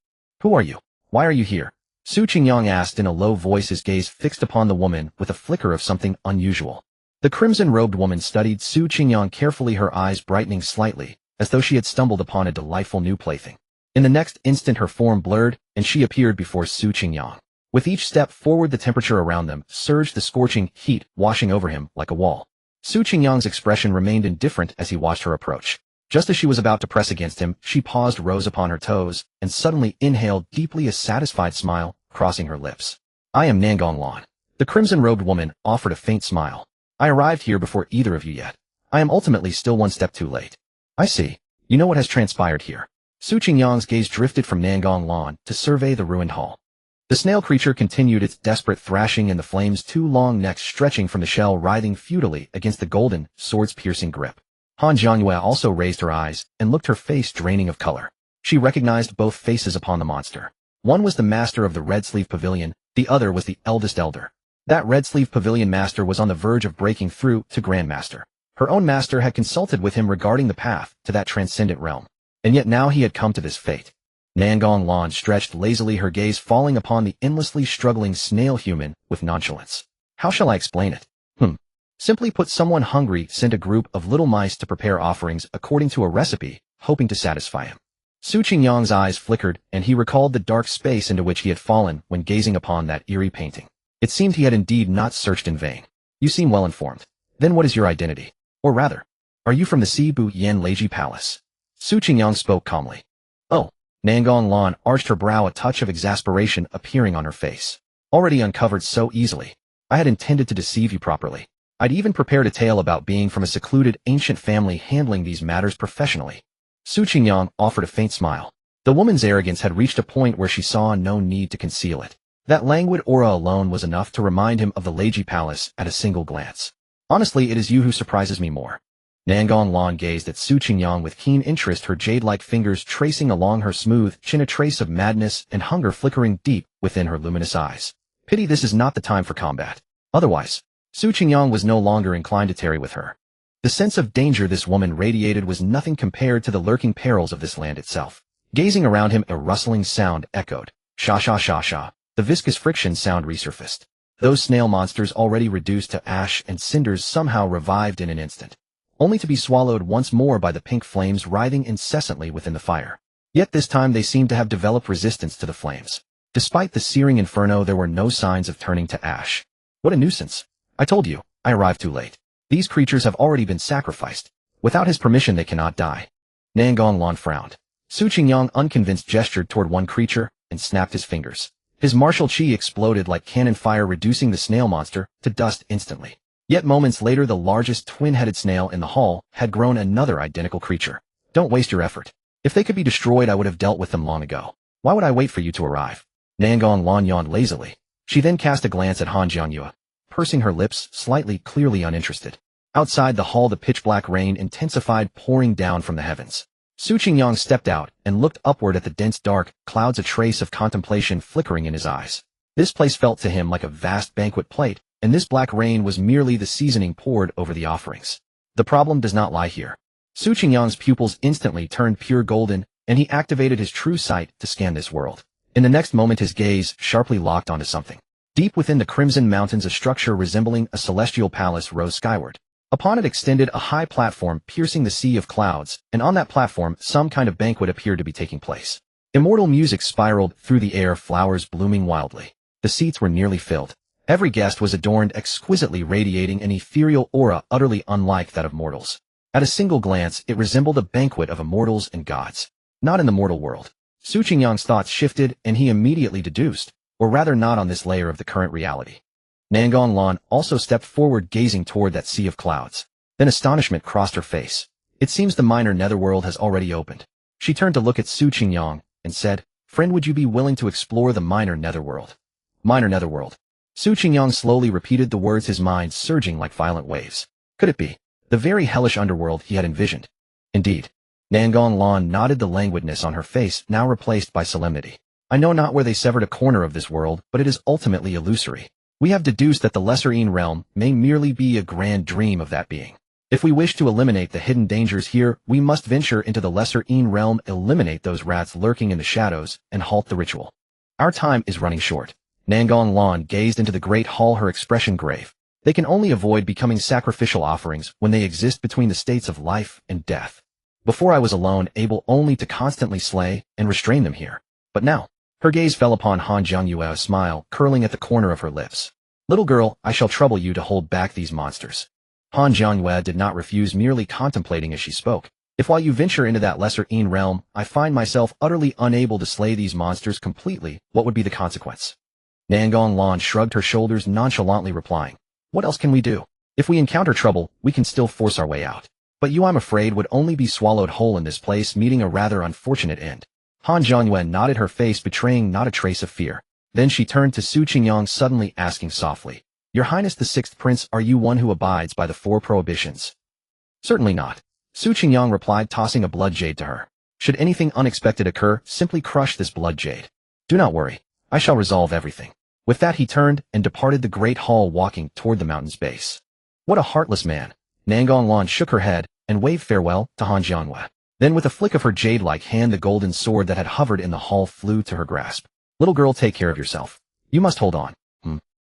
Who are you? Why are you here? Su Qingyang asked in a low voice, his gaze fixed upon the woman with a flicker of something unusual. The crimson-robed woman studied Su Qingyang carefully, her eyes brightening slightly, as though she had stumbled upon a delightful new plaything. In the next instant her form blurred, and she appeared before Su Qingyang. With each step forward the temperature around them surged, the scorching heat washing over him like a wall. Su Qingyang's expression remained indifferent as he watched her approach. Just as she was about to press against him, she paused, rose upon her toes, and suddenly inhaled deeply, a satisfied smile crossing her lips. I am Nangong Lan. The crimson-robed woman offered a faint smile. I arrived here before either of you yet. I am ultimately still one step too late. I see. You know what has transpired here. Su Qingyang's gaze drifted from Nangong Lan to survey the ruined hall. The snail creature continued its desperate thrashing in the flames, two long necks stretching from the shell writhing futilely against the golden sword's piercing grip. Han Jiangyue also raised her eyes and looked, her face draining of color. She recognized both faces upon the monster. One was the master of the Red Sleeve Pavilion, the other was the eldest elder. That Red Sleeve Pavilion master was on the verge of breaking through to Grandmaster. Her own master had consulted with him regarding the path to that transcendent realm. And yet now he had come to this fate. Nangong Lan stretched lazily, her gaze falling upon the endlessly struggling snail human with nonchalance. How shall I explain it? Simply put, someone hungry sent a group of little mice to prepare offerings according to a recipe, hoping to satisfy him. Su Qingyang's eyes flickered, and he recalled the dark space into which he had fallen when gazing upon that eerie painting. It seemed he had indeed not searched in vain. You seem well informed. Then what is your identity? Or rather, are you from the Sibu Yan Leiji Palace? Su Qingyang spoke calmly. Oh. Nangong Lan arched her brow, a touch of exasperation appearing on her face. Already uncovered so easily. I had intended to deceive you properly. I'd even prepared a tale about being from a secluded ancient family handling these matters professionally. Su Qingyang offered a faint smile. The woman's arrogance had reached a point where she saw no need to conceal it. That languid aura alone was enough to remind him of the Leiji Palace at a single glance. Honestly, it is you who surprises me more. Nangong Lan gazed at Su Qingyang with keen interest, her jade-like fingers tracing along her smooth chin, a trace of madness and hunger flickering deep within her luminous eyes. Pity this is not the time for combat. Otherwise, Su Qingyang was no longer inclined to tarry with her. The sense of danger this woman radiated was nothing compared to the lurking perils of this land itself. Gazing around him, a rustling sound echoed. Sha sha sha sha. The viscous friction sound resurfaced. Those snail monsters, already reduced to ash and cinders, somehow revived in an instant, only to be swallowed once more by the pink flames writhing incessantly within the fire. Yet this time they seemed to have developed resistance to the flames. Despite the searing inferno, there were no signs of turning to ash. What a nuisance. I told you, I arrived too late. These creatures have already been sacrificed. Without his permission they cannot die. Nangong Lan frowned. Su Qingyang, unconvinced, gestured toward one creature and snapped his fingers. His martial chi exploded like cannon fire, reducing the snail monster to dust instantly. Yet moments later the largest twin-headed snail in the hall had grown another identical creature. Don't waste your effort. If they could be destroyed, I would have dealt with them long ago. Why would I wait for you to arrive? Nangong Lan yawned lazily. She then cast a glance at Han Jiangyue, pursing her lips slightly, clearly uninterested. Outside the hall the pitch-black rain intensified, pouring down from the heavens. Su Qingyang stepped out and looked upward at the dense dark clouds, a trace of contemplation flickering in his eyes. This place felt to him like a vast banquet plate, and this black rain was merely the seasoning poured over the offerings. The problem does not lie here. Su Qingyang's pupils instantly turned pure golden, and he activated his true sight to scan this world. In the next moment his gaze sharply locked onto something. Deep within the crimson mountains a structure resembling a celestial palace rose skyward. Upon it extended a high platform piercing the sea of clouds, and on that platform some kind of banquet appeared to be taking place. Immortal music spiraled through the air, flowers blooming wildly. The seats were nearly filled. Every guest was adorned exquisitely, radiating an ethereal aura utterly unlike that of mortals. At a single glance, it resembled a banquet of immortals and gods. Not in the mortal world. Su Qingyang's thoughts shifted, and he immediately deduced, or rather not on this layer of the current reality. Nangong Lan also stepped forward, gazing toward that sea of clouds. Then astonishment crossed her face. It seems the minor netherworld has already opened. She turned to look at Su Qingyang and said, "Friend, would you be willing to explore the minor netherworld?" Minor netherworld. Su Qingyang slowly repeated the words, his mind surging like violent waves. Could it be the very hellish underworld he had envisioned? Indeed. Nangong Lan nodded, the languidness on her face now replaced by solemnity. I know not where they severed a corner of this world, but it is ultimately illusory. We have deduced that the lesser Een realm may merely be a grand dream of that being. If we wish to eliminate the hidden dangers here, we must venture into the lesser Een realm, eliminate those rats lurking in the shadows, and halt the ritual. Our time is running short. Nangong Lan gazed into the great hall, her expression grave. They can only avoid becoming sacrificial offerings when they exist between the states of life and death. Before I was alone, able only to constantly slay and restrain them here. But now, her gaze fell upon Han Jiangyue, a smile curling at the corner of her lips. Little girl, I shall trouble you to hold back these monsters. Han Jiangyue did not refuse, merely contemplating as she spoke. If while you venture into that lesser Een realm, I find myself utterly unable to slay these monsters completely, what would be the consequence? Nangong Lan shrugged her shoulders, nonchalantly replying, what else can we do? If we encounter trouble, we can still force our way out. But you, I'm afraid, would only be swallowed whole in this place, meeting a rather unfortunate end. Han Jiangyue nodded, her face betraying not a trace of fear. Then she turned to Su Qingyang, suddenly asking softly, Your Highness the Sixth Prince, are you one who abides by the 4 prohibitions? Certainly not. Su Qingyang replied, tossing a blood jade to her. Should anything unexpected occur, simply crush this blood jade. Do not worry. I shall resolve everything. With that he turned and departed the great hall, walking toward the mountain's base. What a heartless man. Nangong Lan shook her head and waved farewell to Han Jiangyue. Then with a flick of her jade-like hand, the golden sword that had hovered in the hall flew to her grasp. Little girl, take care of yourself. You must hold on.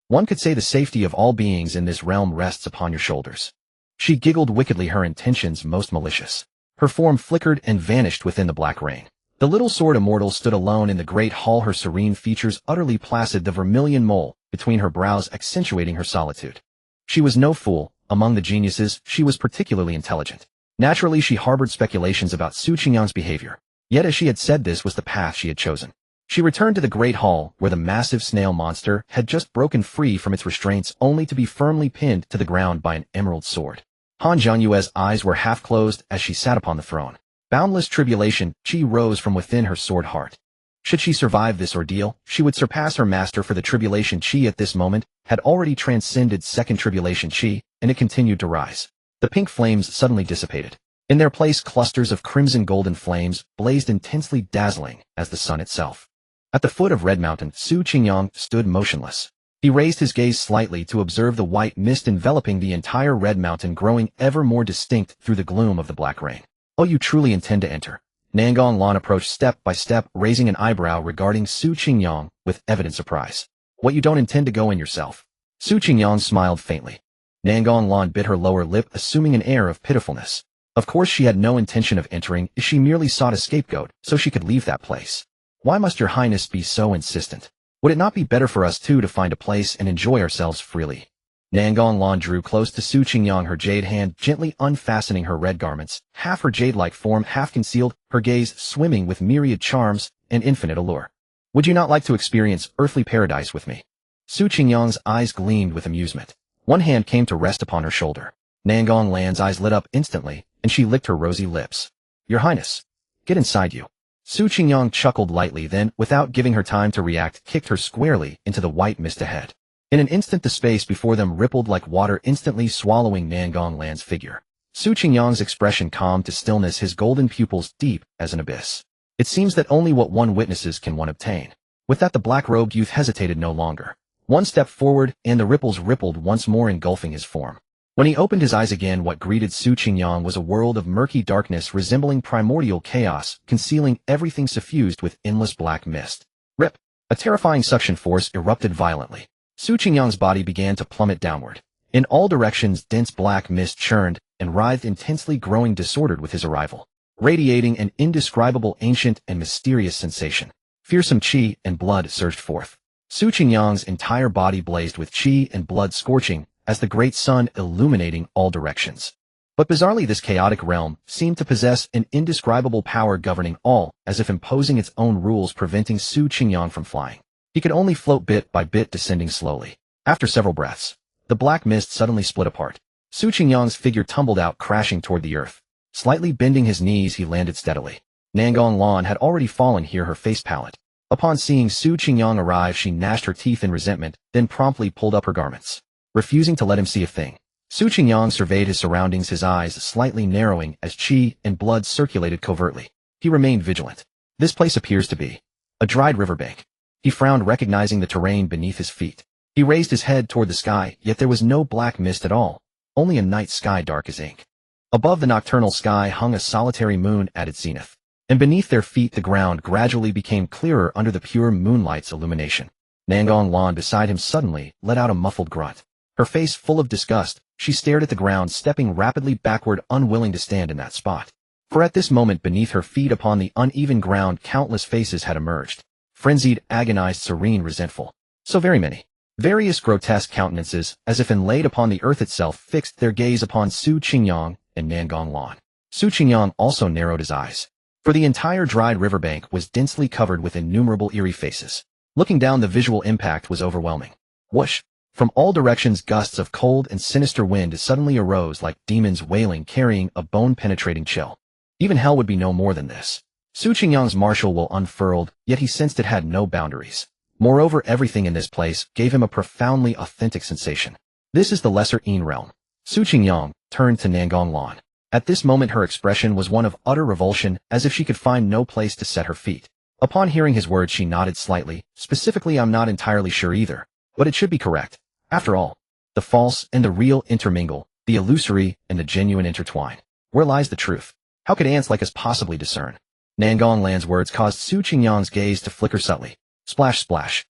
One could say the safety of all beings in this realm rests upon your shoulders. She giggled wickedly, her intentions most malicious. Her form flickered and vanished within the black rain. The little sword immortal stood alone in the great hall, her serene features utterly placid, the vermilion mole between her brows accentuating her solitude. She was no fool. Among the geniuses, she was particularly intelligent. Naturally, she harbored speculations about Su Qingyang's behavior. Yet as she had said, this was the path she had chosen. She returned to the great hall, where the massive snail monster had just broken free from its restraints, only to be firmly pinned to the ground by an emerald sword. Han Jianyue's eyes were half closed as she sat upon the throne. Boundless tribulation, chi rose from within her sword heart. Should she survive this ordeal, she would surpass her master, for the tribulation chi at this moment had already transcended second tribulation chi, and it continued to rise. The pink flames suddenly dissipated. In their place, clusters of crimson golden flames blazed intensely, dazzling as the sun itself. At the foot of Red Mountain, Su Qingyang stood motionless. He raised his gaze slightly to observe the white mist enveloping the entire Red Mountain, growing ever more distinct through the gloom of the black rain. Oh, you truly intend to enter? Nangong Lan approached step by step, raising an eyebrow regarding Su Qingyang with evident surprise. What, you don't intend to go in yourself? Su Qingyang smiled faintly. Nangong Lan bit her lower lip, assuming an air of pitifulness. Of course she had no intention of entering, she merely sought a scapegoat so she could leave that place. Why must your highness be so insistent? Would it not be better for us two to find a place and enjoy ourselves freely? Nangong Lan drew close to Su Qingyang, her jade hand gently unfastening her red garments, half her jade-like form half concealed, her gaze swimming with myriad charms and infinite allure. Would you not like to experience earthly paradise with me? Su Qingyang's eyes gleamed with amusement. One hand came to rest upon her shoulder. Nangong Lan's eyes lit up instantly, and she licked her rosy lips. Your highness, get inside you. Su Qingyang chuckled lightly, then, without giving her time to react, kicked her squarely into the white mist ahead. In an instant the space before them rippled like water, instantly swallowing Nangong Lan's figure. Su Qingyang's expression calmed to stillness, his golden pupils deep as an abyss. It seems that only what one witnesses can one obtain. With that, the black-robed youth hesitated no longer. One step forward, and the ripples rippled once more, engulfing his form. When he opened his eyes again, what greeted Su Qingyang was a world of murky darkness resembling primordial chaos, concealing everything suffused with endless black mist. Rip! A terrifying suction force erupted violently. Su Qingyang's body began to plummet downward. In all directions, dense black mist churned and writhed intensely, growing disordered with his arrival, radiating an indescribable, ancient, and mysterious sensation. Fearsome qi and blood surged forth. Su Qingyang's entire body blazed with qi and blood, scorching as the great sun, illuminating all directions. But bizarrely, this chaotic realm seemed to possess an indescribable power governing all, as if imposing its own rules, preventing Su Qingyang from flying. He could only float bit by bit, descending slowly. After several breaths, the black mist suddenly split apart. Su Qingyang's figure tumbled out, crashing toward the earth. Slightly bending his knees, he landed steadily. Nangong Lan had already fallen here, her face pallid. Upon seeing Su Qingyang arrive, she gnashed her teeth in resentment, then promptly pulled up her garments. Refusing to let him see a thing, Su Qingyang surveyed his surroundings, his eyes slightly narrowing as qi and blood circulated covertly. He remained vigilant. This place appears to be a dried riverbank. He frowned, recognizing the terrain beneath his feet. He raised his head toward the sky, yet there was no black mist at all, only a night sky dark as ink. Above the nocturnal sky hung a solitary moon at its zenith, and beneath their feet the ground gradually became clearer under the pure moonlight's illumination. Nangong Lan beside him suddenly let out a muffled grunt. Her face full of disgust, she stared at the ground, stepping rapidly backward, unwilling to stand in that spot. For at this moment, beneath her feet upon the uneven ground, countless faces had emerged. Frenzied, agonized, serene, resentful. So very many. Various grotesque countenances, as if inlaid upon the earth itself, fixed their gaze upon Su Qingyang and Nangong Lan. Su Qingyang also narrowed his eyes. For the entire dried riverbank was densely covered with innumerable eerie faces. Looking down, the visual impact was overwhelming. Whoosh! From all directions, gusts of cold and sinister wind suddenly arose like demons wailing, carrying a bone-penetrating chill. Even hell would be no more than this. Su Qingyang's martial will unfurled, yet he sensed it had no boundaries. Moreover, everything in this place gave him a profoundly authentic sensation. This is the Lesser Yin realm. Su Qingyang turned to Nangong Lan. At this moment, her expression was one of utter revulsion, as if she could find no place to set her feet. Upon hearing his words, she nodded slightly. Specifically, I'm not entirely sure either, but it should be correct. After all, the false and the real intermingle, the illusory and the genuine intertwine. Where lies the truth? How could ants like us possibly discern? Nangong Lan's words caused Su Qingyang's gaze to flicker subtly. Splash, splash.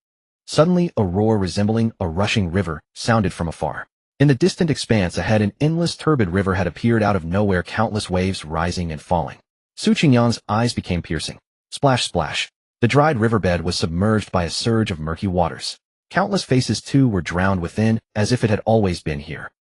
Suddenly, a roar resembling a rushing river sounded from afar. In the distant expanse ahead, an endless turbid river had appeared out of nowhere, countless waves rising and falling. Su Qingyang's eyes became piercing. Splash, splash. The dried riverbed was submerged by a surge of murky waters. Countless faces, too, were drowned within, as if it had always been here.